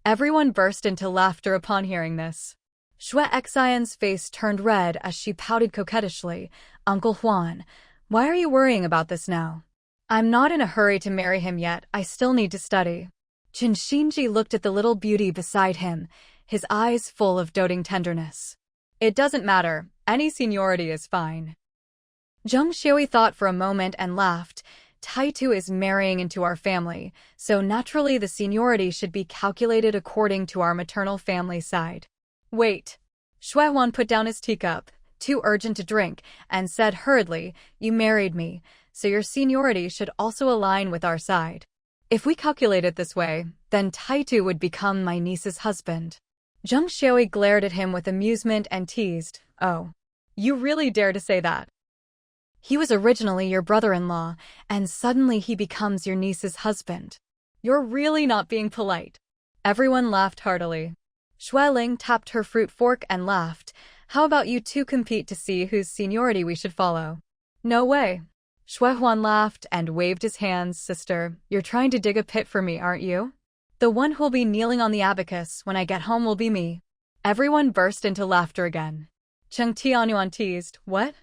Everyone burst into laughter upon hearing this. Shui Xian's face turned red as she pouted coquettishly. Uncle Huan, why are you worrying about this now? I'm not in a hurry to marry him yet, I still need to study. Qin looked at the little beauty beside him, his eyes full of doting tenderness. It doesn't matter, any seniority is fine. Zheng Xiaoyi thought for a moment and laughed. Taitu is marrying into our family, so naturally the seniority should be calculated according to our maternal family side. Wait. Shui Huan put down his teacup, too urgent to drink, and said hurriedly, You married me, so your seniority should also align with our side. If we calculate it this way, then Taitu would become my niece's husband. Zheng Xiaoyi glared at him with amusement and teased, Oh, you really dare to say that? He was originally your brother-in-law, and suddenly he becomes your niece's husband. You're really not being polite. Everyone laughed heartily. Shui Ling tapped her fruit fork and laughed. How about you two compete to see whose seniority we should follow? No way. Shui Huan laughed and waved his hands. Sister, you're trying to dig a pit for me, aren't you? The one who'll be kneeling on the abacus when I get home will be me. Everyone burst into laughter again. Cheng Tianyuan teased, what?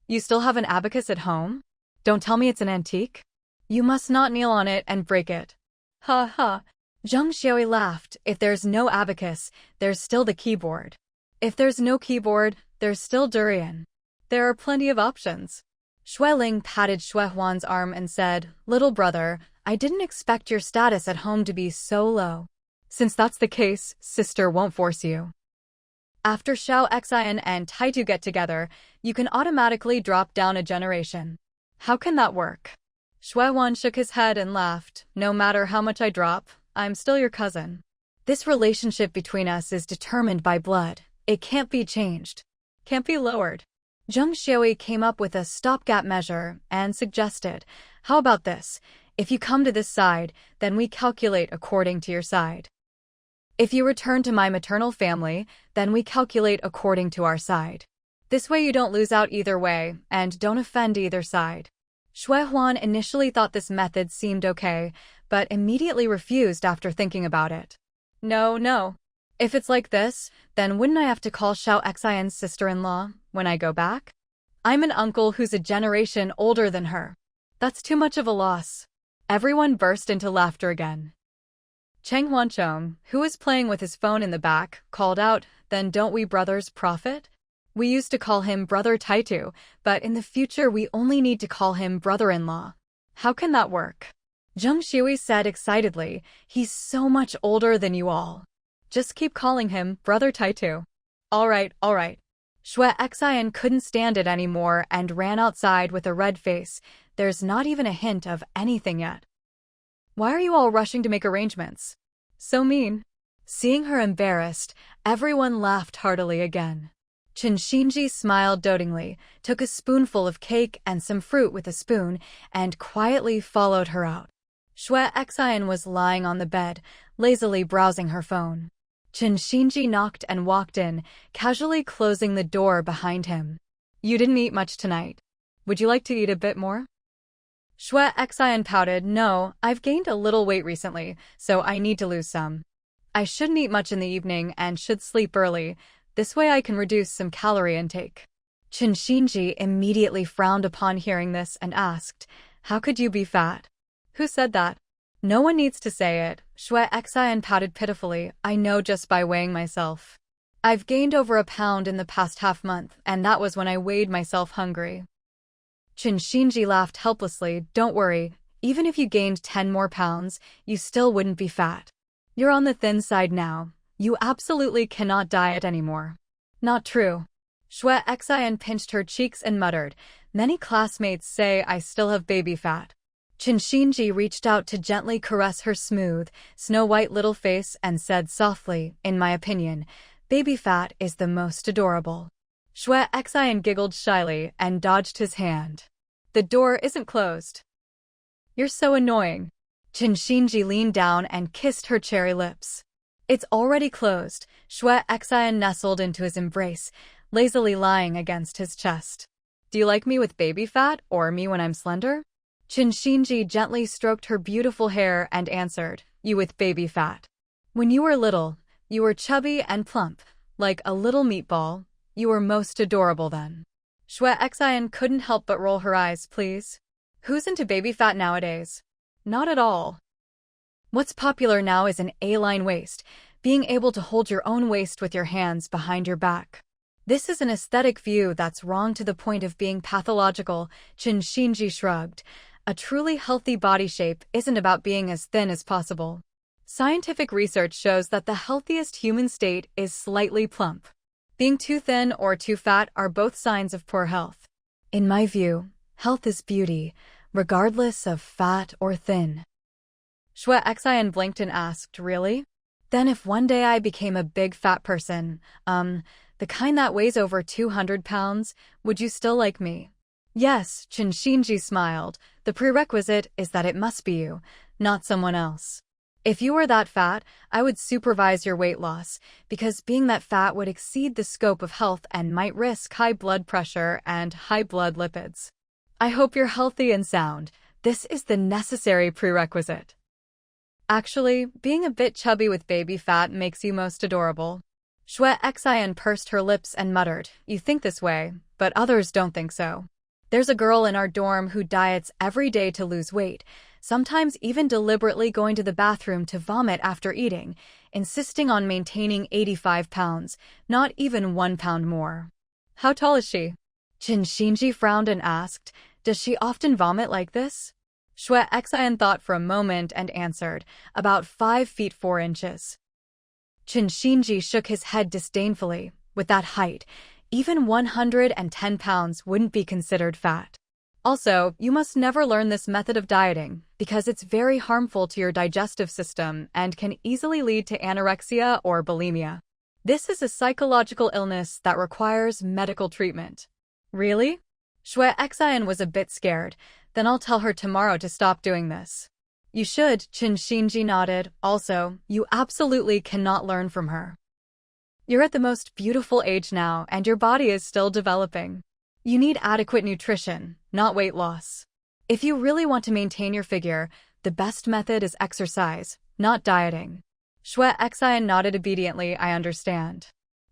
You still have an abacus at home? Don't tell me it's an antique? You must not kneel on it and break it. Ha ha. Zheng Xiaoi laughed. If there's no abacus, there's still the keyboard. If there's no keyboard, there's still durian. There are plenty of options. Shui Ling patted Shui Huan's arm and said, little brother, I didn't expect your status at home to be so low. Since that's the case, sister won't force you. After Xiao Xian and Taitu get together, you can automatically drop down a generation. How can that work? Shui Huan shook his head and laughed. No matter how much I drop, I'm still your cousin. This relationship between us is determined by blood. It can't be changed. Can't be lowered. Zheng Xiaoi came up with a stopgap measure and suggested, how about this? If you come to this side, then we calculate according to your side. If you return to my maternal family, then we calculate according to our side. This way you don't lose out either way, and don't offend either side. Shui Huan initially thought this method seemed okay, but immediately refused after thinking about it. No. If it's like this, then wouldn't I have to call Xiao Xian's sister-in-law when I go back? I'm an uncle who's a generation older than her. That's too much of a loss. Everyone burst into laughter again. Cheng Huanchong, who was playing with his phone in the back, called out, then don't we brothers profit? We used to call him Brother Taitu, but in the future we only need to call him brother-in-law. How can that work? Zheng Xiaoi said excitedly, he's so much older than you all. Just keep calling him Brother Taitu. All right. Shui Xian couldn't stand it anymore and ran outside with a red face. There's not even a hint of anything yet. Why are you all rushing to make arrangements? So mean. Seeing her embarrassed, everyone laughed heartily again. Chen Xinji smiled dotingly, took a spoonful of cake and some fruit with a spoon, and quietly followed her out. Shui Xian was lying on the bed, lazily browsing her phone. Chen Xinji knocked and walked in, casually closing the door behind him. You didn't eat much tonight. Would you like to eat a bit more? Shui Xian pouted, no, I've gained a little weight recently, so I need to lose some. I shouldn't eat much in the evening and should sleep early. This way I can reduce some calorie intake. Chen Xinji immediately frowned upon hearing this and asked, how could you be fat? Who said that? No one needs to say it. Shui Xian pouted pitifully, I know just by weighing myself. I've gained over a pound in the past half month, and that was when I weighed myself hungry. Chen Xinji laughed helplessly, don't worry, even if you gained 10 more pounds, you still wouldn't be fat. You're on the thin side now. You absolutely cannot diet anymore. Not true. Shui Xian pinched her cheeks and muttered, many classmates say I still have baby fat. Chen Xinji reached out to gently caress her smooth, snow-white little face and said softly, in my opinion, baby fat is the most adorable. Shui Xian giggled shyly and dodged his hand. The door isn't closed. You're so annoying. Chen Xinji leaned down and kissed her cherry lips. It's already closed. Shui Xian nestled into his embrace, lazily lying against his chest. Do you like me with baby fat or me when I'm slender? Chen Xinji gently stroked her beautiful hair and answered, you with baby fat. When you were little, you were chubby and plump, like a little meatball. You were most adorable then. Shui Xian couldn't help but roll her eyes, please. Who's into baby fat nowadays? Not at all. What's popular now is an A-line waist, being able to hold your own waist with your hands behind your back. This is an aesthetic view that's wrong to the point of being pathological, Chen Xinji shrugged. A truly healthy body shape isn't about being as thin as possible. Scientific research shows that the healthiest human state is slightly plump. Being too thin or too fat are both signs of poor health. In my view, health is beauty, regardless of fat or thin. Shui Xian blinked and asked, really? Then if one day I became a big fat person, the kind that weighs over 200 pounds, would you still like me? Yes, Shinji smiled. The prerequisite is that it must be you, not someone else. If you were that fat, I would supervise your weight loss, because being that fat would exceed the scope of health and might risk high blood pressure and high blood lipids. I hope you're healthy and sound. This is the necessary prerequisite. Actually, being a bit chubby with baby fat makes you most adorable. Shue Xian pursed her lips and muttered, you think this way, but others don't think so. There's a girl in our dorm who diets every day to lose weight, sometimes even deliberately going to the bathroom to vomit after eating, insisting on maintaining 85 pounds, not even 1 pound more. How tall is she? Shinji frowned and asked, does she often vomit like this? Shue Xian thought for a moment and answered, about 5 feet 4 inches. Shinji shook his head disdainfully. With that height, even 110 pounds wouldn't be considered fat. Also, you must never learn this method of dieting, because it's very harmful to your digestive system and can easily lead to anorexia or bulimia. This is a psychological illness that requires medical treatment. Really? Shue Xian was a bit scared. Then I'll tell her tomorrow to stop doing this. You should, Shinji nodded. Also, you absolutely cannot learn from her. You're at the most beautiful age now, and your body is still developing. You need adequate nutrition, not weight loss. If you really want to maintain your figure, the best method is exercise, not dieting. Shue Xian nodded obediently. I understand.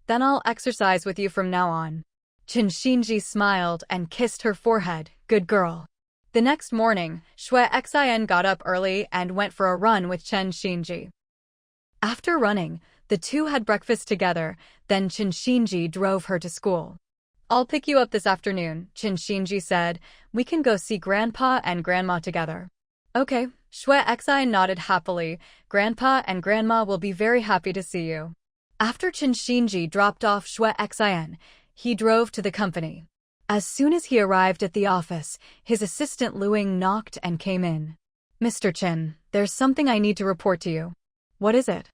Then I'll exercise with you from now on. Shinji smiled and kissed her forehead. Good girl. The next morning, Shue Xian got up early and went for a run with Shinji. After running, the two had breakfast together, then Shinji drove her to school. I'll pick you up this afternoon, Shinji said. We can go see Grandpa and Grandma together. Okay, Shue Xian nodded happily. Grandpa and Grandma will be very happy to see you. After Shinji dropped off Shue Xian, he drove to the company. As soon as he arrived at the office, his assistant Luing knocked and came in. Mr. Chin, there's something I need to report to you. What is it?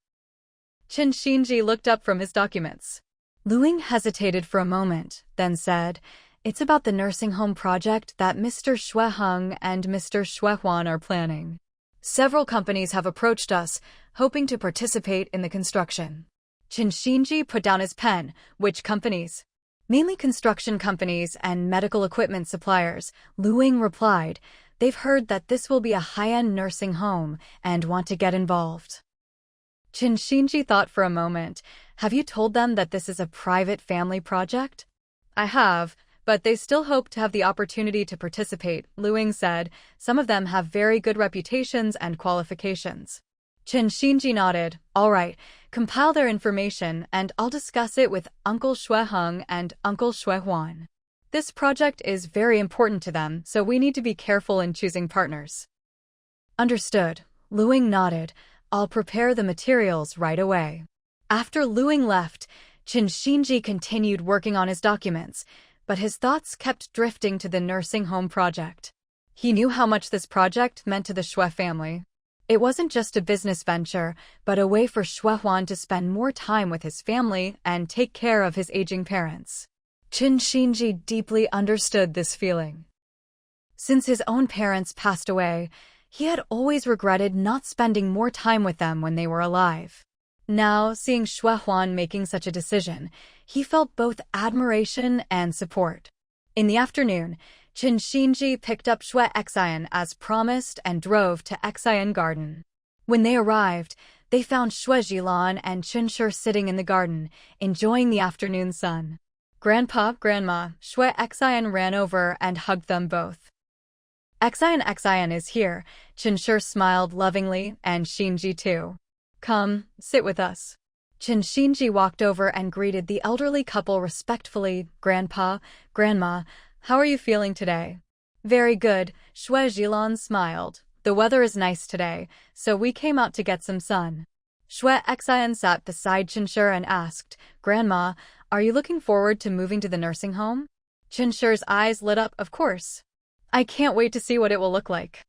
Shinji looked up from his documents. Luing hesitated for a moment, then said, it's about the nursing home project that Mr. Shueheng and Mr. Shuehuan are planning. Several companies have approached us, hoping to participate in the construction. Shinji put down his pen. Which companies? Mainly construction companies and medical equipment suppliers, Luing replied. They've heard that this will be a high-end nursing home and want to get involved. Shinji thought for a moment. Have you told them that this is a private family project? I have, but they still hope to have the opportunity to participate, Luing said. Some of them have very good reputations and qualifications. Shinji nodded. All right, compile their information and I'll discuss it with Uncle Shueheng and Uncle Shuehuan. This project is very important to them, so we need to be careful in choosing partners. Understood. Luing nodded. I'll prepare the materials right away. After Luing left, Shinji continued working on his documents, but his thoughts kept drifting to the nursing home project. He knew how much this project meant to the Shue family. It wasn't just a business venture, but a way for Shuehuan to spend more time with his family and take care of his aging parents. Shinji deeply understood this feeling. Since his own parents passed away, he had always regretted not spending more time with them when they were alive. Now, seeing Shuehuan making such a decision, he felt both admiration and support. In the afternoon, Shinji picked up Shue Xian as promised and drove to Xian Garden. When they arrived, they found Shue Jilan and Chunshur sitting in the garden, enjoying the afternoon sun. Grandpa, Grandma, Shue Xian ran over and hugged them both. Xian is here, Chunshur smiled lovingly, and Shinji too. Come, sit with us. Shinji walked over and greeted the elderly couple respectfully. Grandpa, Grandma, how are you feeling today? Very good, Shue Jilan smiled. The weather is nice today, so we came out to get some sun. Shue Xian sat beside Chunshur and asked, Grandma, are you looking forward to moving to the nursing home? Chunshur's eyes lit up. Of course. I can't wait to see what it will look like.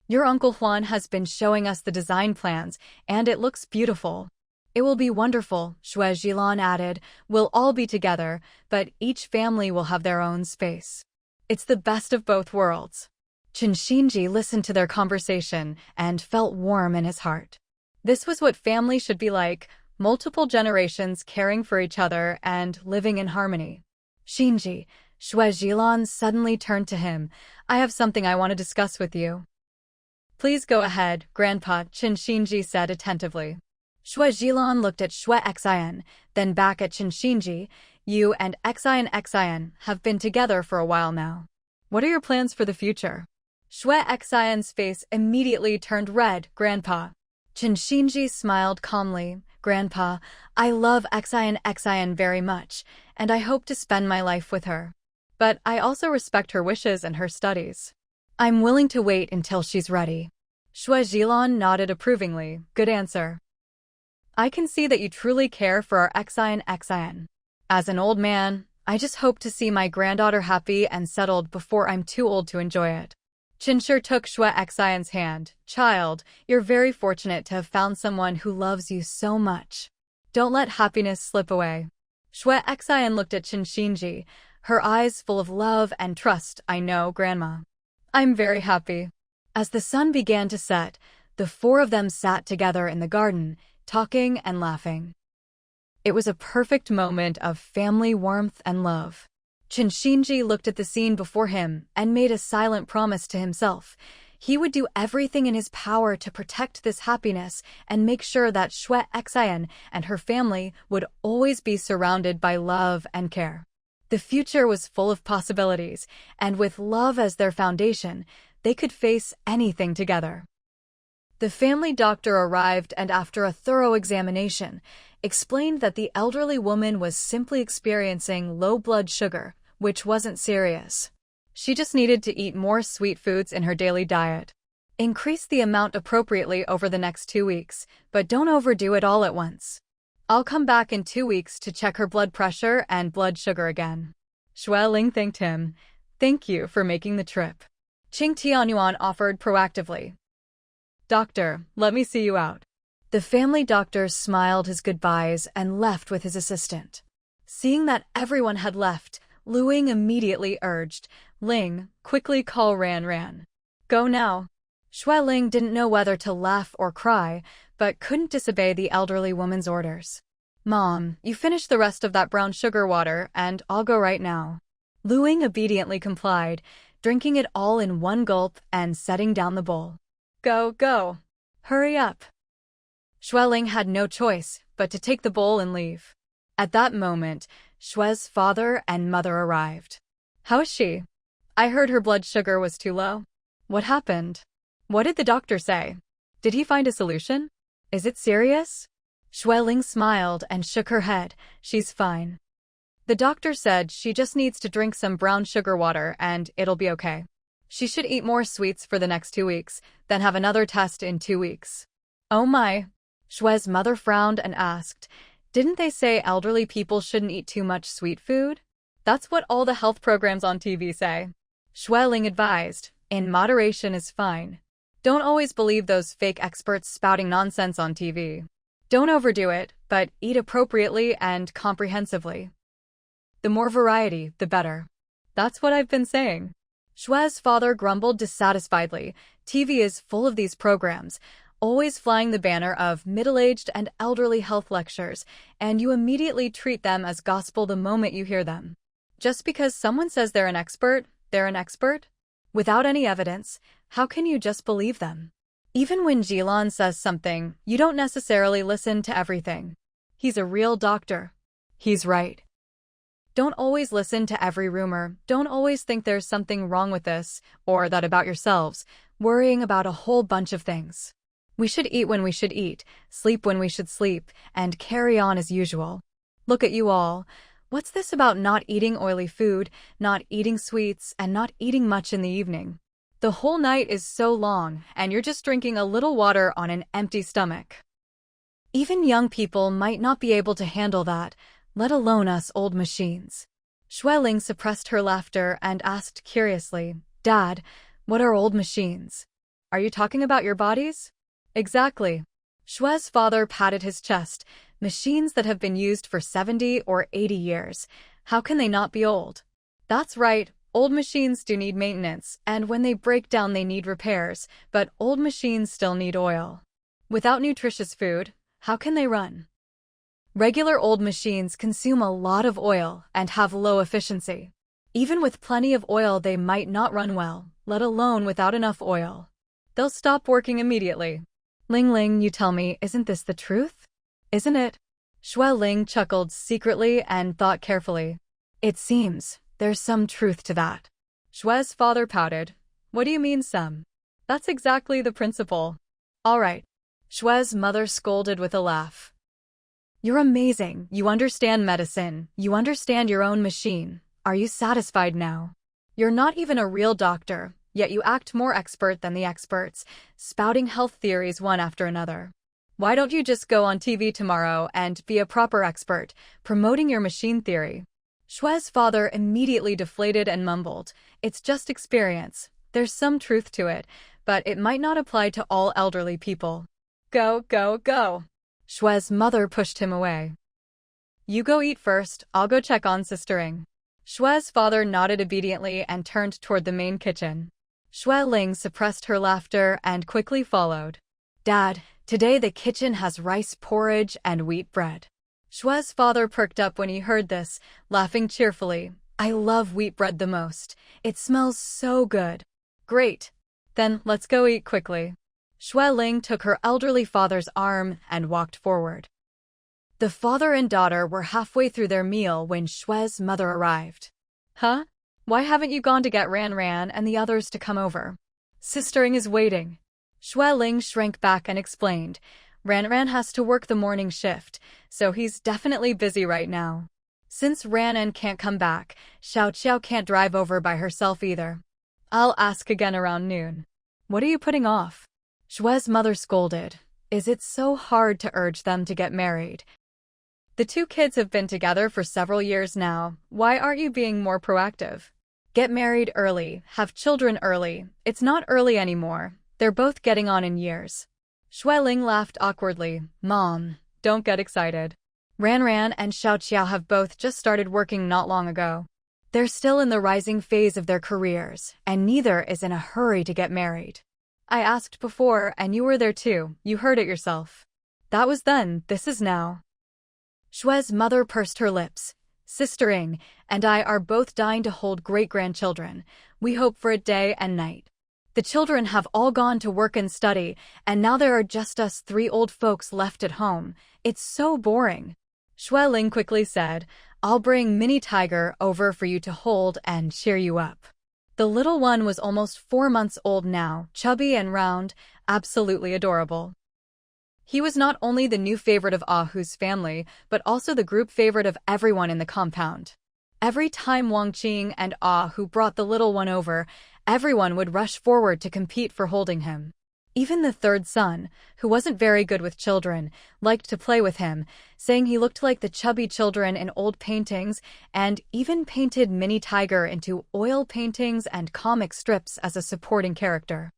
Your Uncle Huan has been showing us the design plans, and it looks beautiful. It will be wonderful, Shue Jilan added. We'll all be together, but each family will have their own space. It's the best of both worlds. Shinji listened to their conversation and felt warm in his heart. This was what family should be like, multiple generations caring for each other and living in harmony. Shinji, Xue Zhilan suddenly turned to him. I have something I want to discuss with you. Please go ahead, Grandpa, Shinji said attentively. Xue Zhilan looked at Xue Xian, then back at Shinji. You and Xian have been together for a while now. What are your plans for the future? Xue Xian's face immediately turned red. Grandpa. Shinji smiled calmly. Grandpa, I love Xian very much, and I hope to spend my life with her. But I also respect her wishes and her studies. I'm willing to wait until she's ready. Xue Zhilan nodded approvingly. Good answer. I can see that you truly care for our Xian. As an old man, I just hope to see my granddaughter happy and settled before I'm too old to enjoy it. Qinshi took Xue Xian's hand. Child, you're very fortunate to have found someone who loves you so much. Don't let happiness slip away. Xue Xian looked at Shinji, her eyes full of love and trust. I know, Grandma. I'm very happy. As the sun began to set, the four of them sat together in the garden, talking and laughing. It was a perfect moment of family warmth and love. Shinji looked at the scene before him and made a silent promise to himself. He would do everything in his power to protect this happiness and make sure that Xue Xian and her family would always be surrounded by love and care. The future was full of possibilities, and with love as their foundation, they could face anything together. The family doctor arrived and after a thorough examination, explained that the elderly woman was simply experiencing low blood sugar, which wasn't serious. She just needed to eat more sweet foods in her daily diet. Increase the amount appropriately over the next 2 weeks, but don't overdo it all at once. I'll come back in 2 weeks to check her blood pressure and blood sugar again. Xue Ling thanked him. Thank you for making the trip. Qing Tianyuan offered proactively. Doctor, let me see you out. The family doctor smiled his goodbyes and left with his assistant. Seeing that everyone had left, Lu Ying immediately urged, Ling, quickly call Ran. Go now. Xue Ling didn't know whether to laugh or cry, but couldn't disobey the elderly woman's orders. Mom, you finish the rest of that brown sugar water, and I'll go right now. Lu Ying obediently complied, drinking it all in one gulp and setting down the bowl. Go. Hurry up. Xue Ling had no choice but to take the bowl and leave. At that moment, Xue's father and mother arrived. How is she? I heard her blood sugar was too low. What happened? What did the doctor say? Did he find a solution? Is it serious? Xue Ling smiled and shook her head. She's fine. The doctor said she just needs to drink some brown sugar water and it'll be okay. She should eat more sweets for the next 2 weeks, then have another test in 2 weeks. Oh my. Xue's mother frowned and asked, didn't they say elderly people shouldn't eat too much sweet food? That's what all the health programs on TV say. Xue Ling advised, in moderation is fine. Don't always believe those fake experts spouting nonsense on TV. Don't overdo it, but eat appropriately and comprehensively. The more variety, the better. That's what I've been saying. Xue's father grumbled dissatisfiedly. TV is full of these programs, always flying the banner of middle-aged and elderly health lectures, and you immediately treat them as gospel the moment you hear them. Just because someone says they're an expert? Without any evidence, how can you just believe them? Even when Zhilan says something, you don't necessarily listen to everything. He's a real doctor. He's right. Don't always listen to every rumor. Don't always think there's something wrong with this, or that about yourselves, worrying about a whole bunch of things. We should eat when we should eat, sleep when we should sleep, and carry on as usual. Look at you all. What's this about not eating oily food, not eating sweets, and not eating much in the evening? The whole night is so long, and you're just drinking a little water on an empty stomach. Even young people might not be able to handle that, let alone us old machines. Xue Ling suppressed her laughter and asked curiously, Dad, what are old machines? Are you talking about your bodies? Exactly. Xue's father patted his chest. Machines that have been used for 70 or 80 years. How can they not be old? That's right, Old machines do need maintenance, and when they break down they need repairs, but old machines still need oil. Without nutritious food, how can they run? Regular old machines consume a lot of oil and have low efficiency. Even with plenty of oil, they might not run well, let alone without enough oil. They'll stop working immediately. Ling Ling, you tell me, isn't this the truth? Isn't it? Xue Ling chuckled secretly and thought carefully. It seems there's some truth to that. Xue's father pouted. What do you mean some? That's exactly the principle. All right. Xue's mother scolded with a laugh. You're amazing. You understand medicine. You understand your own machine. Are you satisfied now? You're not even a real doctor, yet you act more expert than the experts, spouting health theories one after another. Why don't you just go on TV tomorrow and be a proper expert, promoting your machine theory? Xue's father immediately deflated and mumbled, it's just experience. There's some truth to it, but it might not apply to all elderly people. Go, go, go. Xue's mother pushed him away. You go eat first, I'll go check on Sister Ing. Xue's father nodded obediently and turned toward the main kitchen. Xue Ling suppressed her laughter and quickly followed. Dad, today the kitchen has rice porridge and wheat bread. Xue's father perked up when he heard this, laughing cheerfully. I love wheat bread the most. It smells so good. Great. Then let's go eat quickly. Xue Ling took her elderly father's arm and walked forward. The father and daughter were halfway through their meal when Xue's mother arrived. Huh? Why haven't you gone to get Ran Ran and the others to come over? Sister Ing is waiting. Xue Ling shrank back and explained. Ran Ran has to work the morning shift, so he's definitely busy right now. Since Ran Ran can't come back, Xiao Qiao can't drive over by herself either. I'll ask again around noon. What are you putting off? Xue's mother scolded. Is it so hard to urge them to get married? The two kids have been together for several years now. Why aren't you being more proactive? Get married early, have children early. It's not early anymore. They're both getting on in years. Xue Ling laughed awkwardly. Mom, don't get excited. Ran Ran and Xiao Qiao have both just started working not long ago. They're still in the rising phase of their careers, and neither is in a hurry to get married. I asked before, and you were there too. You heard it yourself. That was then, this is now. Xue's mother pursed her lips. Sister Ing and I are both dying to hold great-grandchildren. We hope for it day and night. The children have all gone to work and study, and now there are just us three old folks left at home. It's so boring. Xue Ling quickly said, I'll bring Mini Tiger over for you to hold and cheer you up. The little one was almost 4 months old now, chubby and round, absolutely adorable. He was not only the new favorite of Ahu's family, but also the group favorite of everyone in the compound. Every time Wang Qing and Ahu brought the little one over, everyone would rush forward to compete for holding him. Even the third son, who wasn't very good with children, liked to play with him, saying he looked like the chubby children in old paintings, and even painted Mini Tiger into oil paintings and comic strips as a supporting character.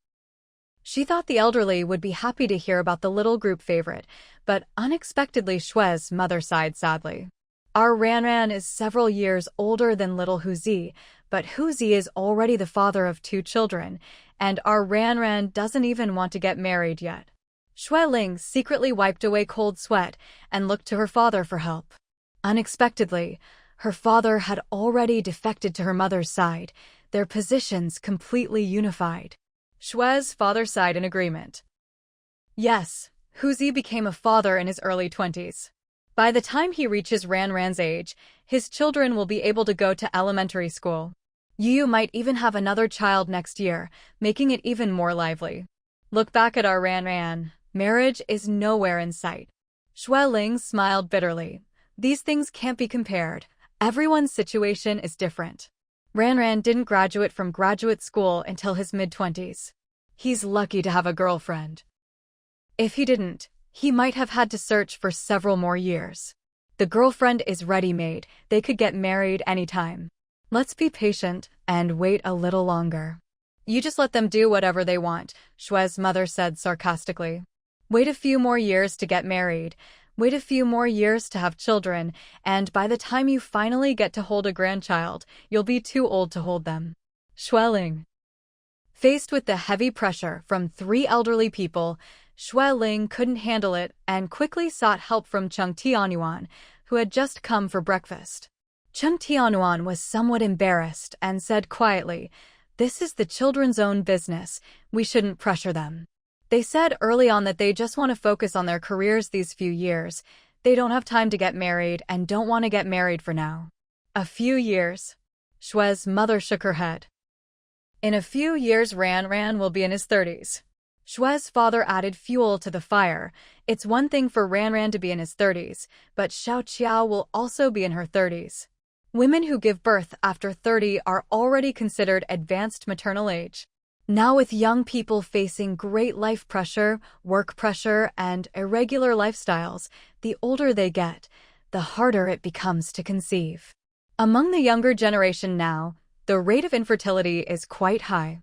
She thought the elderly would be happy to hear about the little group favorite, but unexpectedly Xue's mother sighed sadly. Our Ran Ran is several years older than little Huzi, but Huzi is already the father of 2 children, and our Ran Ran doesn't even want to get married yet. Xue Ling secretly wiped away cold sweat and looked to her father for help. Unexpectedly, her father had already defected to her mother's side, their positions completely unified. Xue's father sighed in agreement. Yes, Huzi became a father in his early 20s. By the time he reaches Ran Ran's age, his children will be able to go to elementary school. Yu might even have another child next year, making it even more lively. Look back at our Ran Ran. Marriage is nowhere in sight. Xue Ling smiled bitterly. These things can't be compared. Everyone's situation is different. Ran Ran didn't graduate from graduate school until his mid-20s. He's lucky to have a girlfriend. If he didn't, he might have had to search for several more years. The girlfriend is ready-made. They could get married anytime. Let's be patient and wait a little longer. You just let them do whatever they want, Xue's mother said sarcastically. Wait a few more years to get married. Wait a few more years to have children, and by the time you finally get to hold a grandchild, you'll be too old to hold them. Xueling. Faced with the heavy pressure from 3 elderly people, Xueling couldn't handle it and quickly sought help from Cheng Tianyuan, who had just come for breakfast. Cheng Tianyuan was somewhat embarrassed and said quietly, "This is the children's own business. We shouldn't pressure them." They said early on that they just want to focus on their careers these few years. They don't have time to get married and don't want to get married for now. A few years. Xue's mother shook her head. In a few years Ran will be in his 30s. Xue's father added fuel to the fire. It's one thing for Ran to be in his 30s, but Xiao will also be in her 30s. Women who give birth after 30 are already considered advanced maternal age. Now with young people facing great life pressure, work pressure, and irregular lifestyles, the older they get, the harder it becomes to conceive. Among the younger generation now, the rate of infertility is quite high.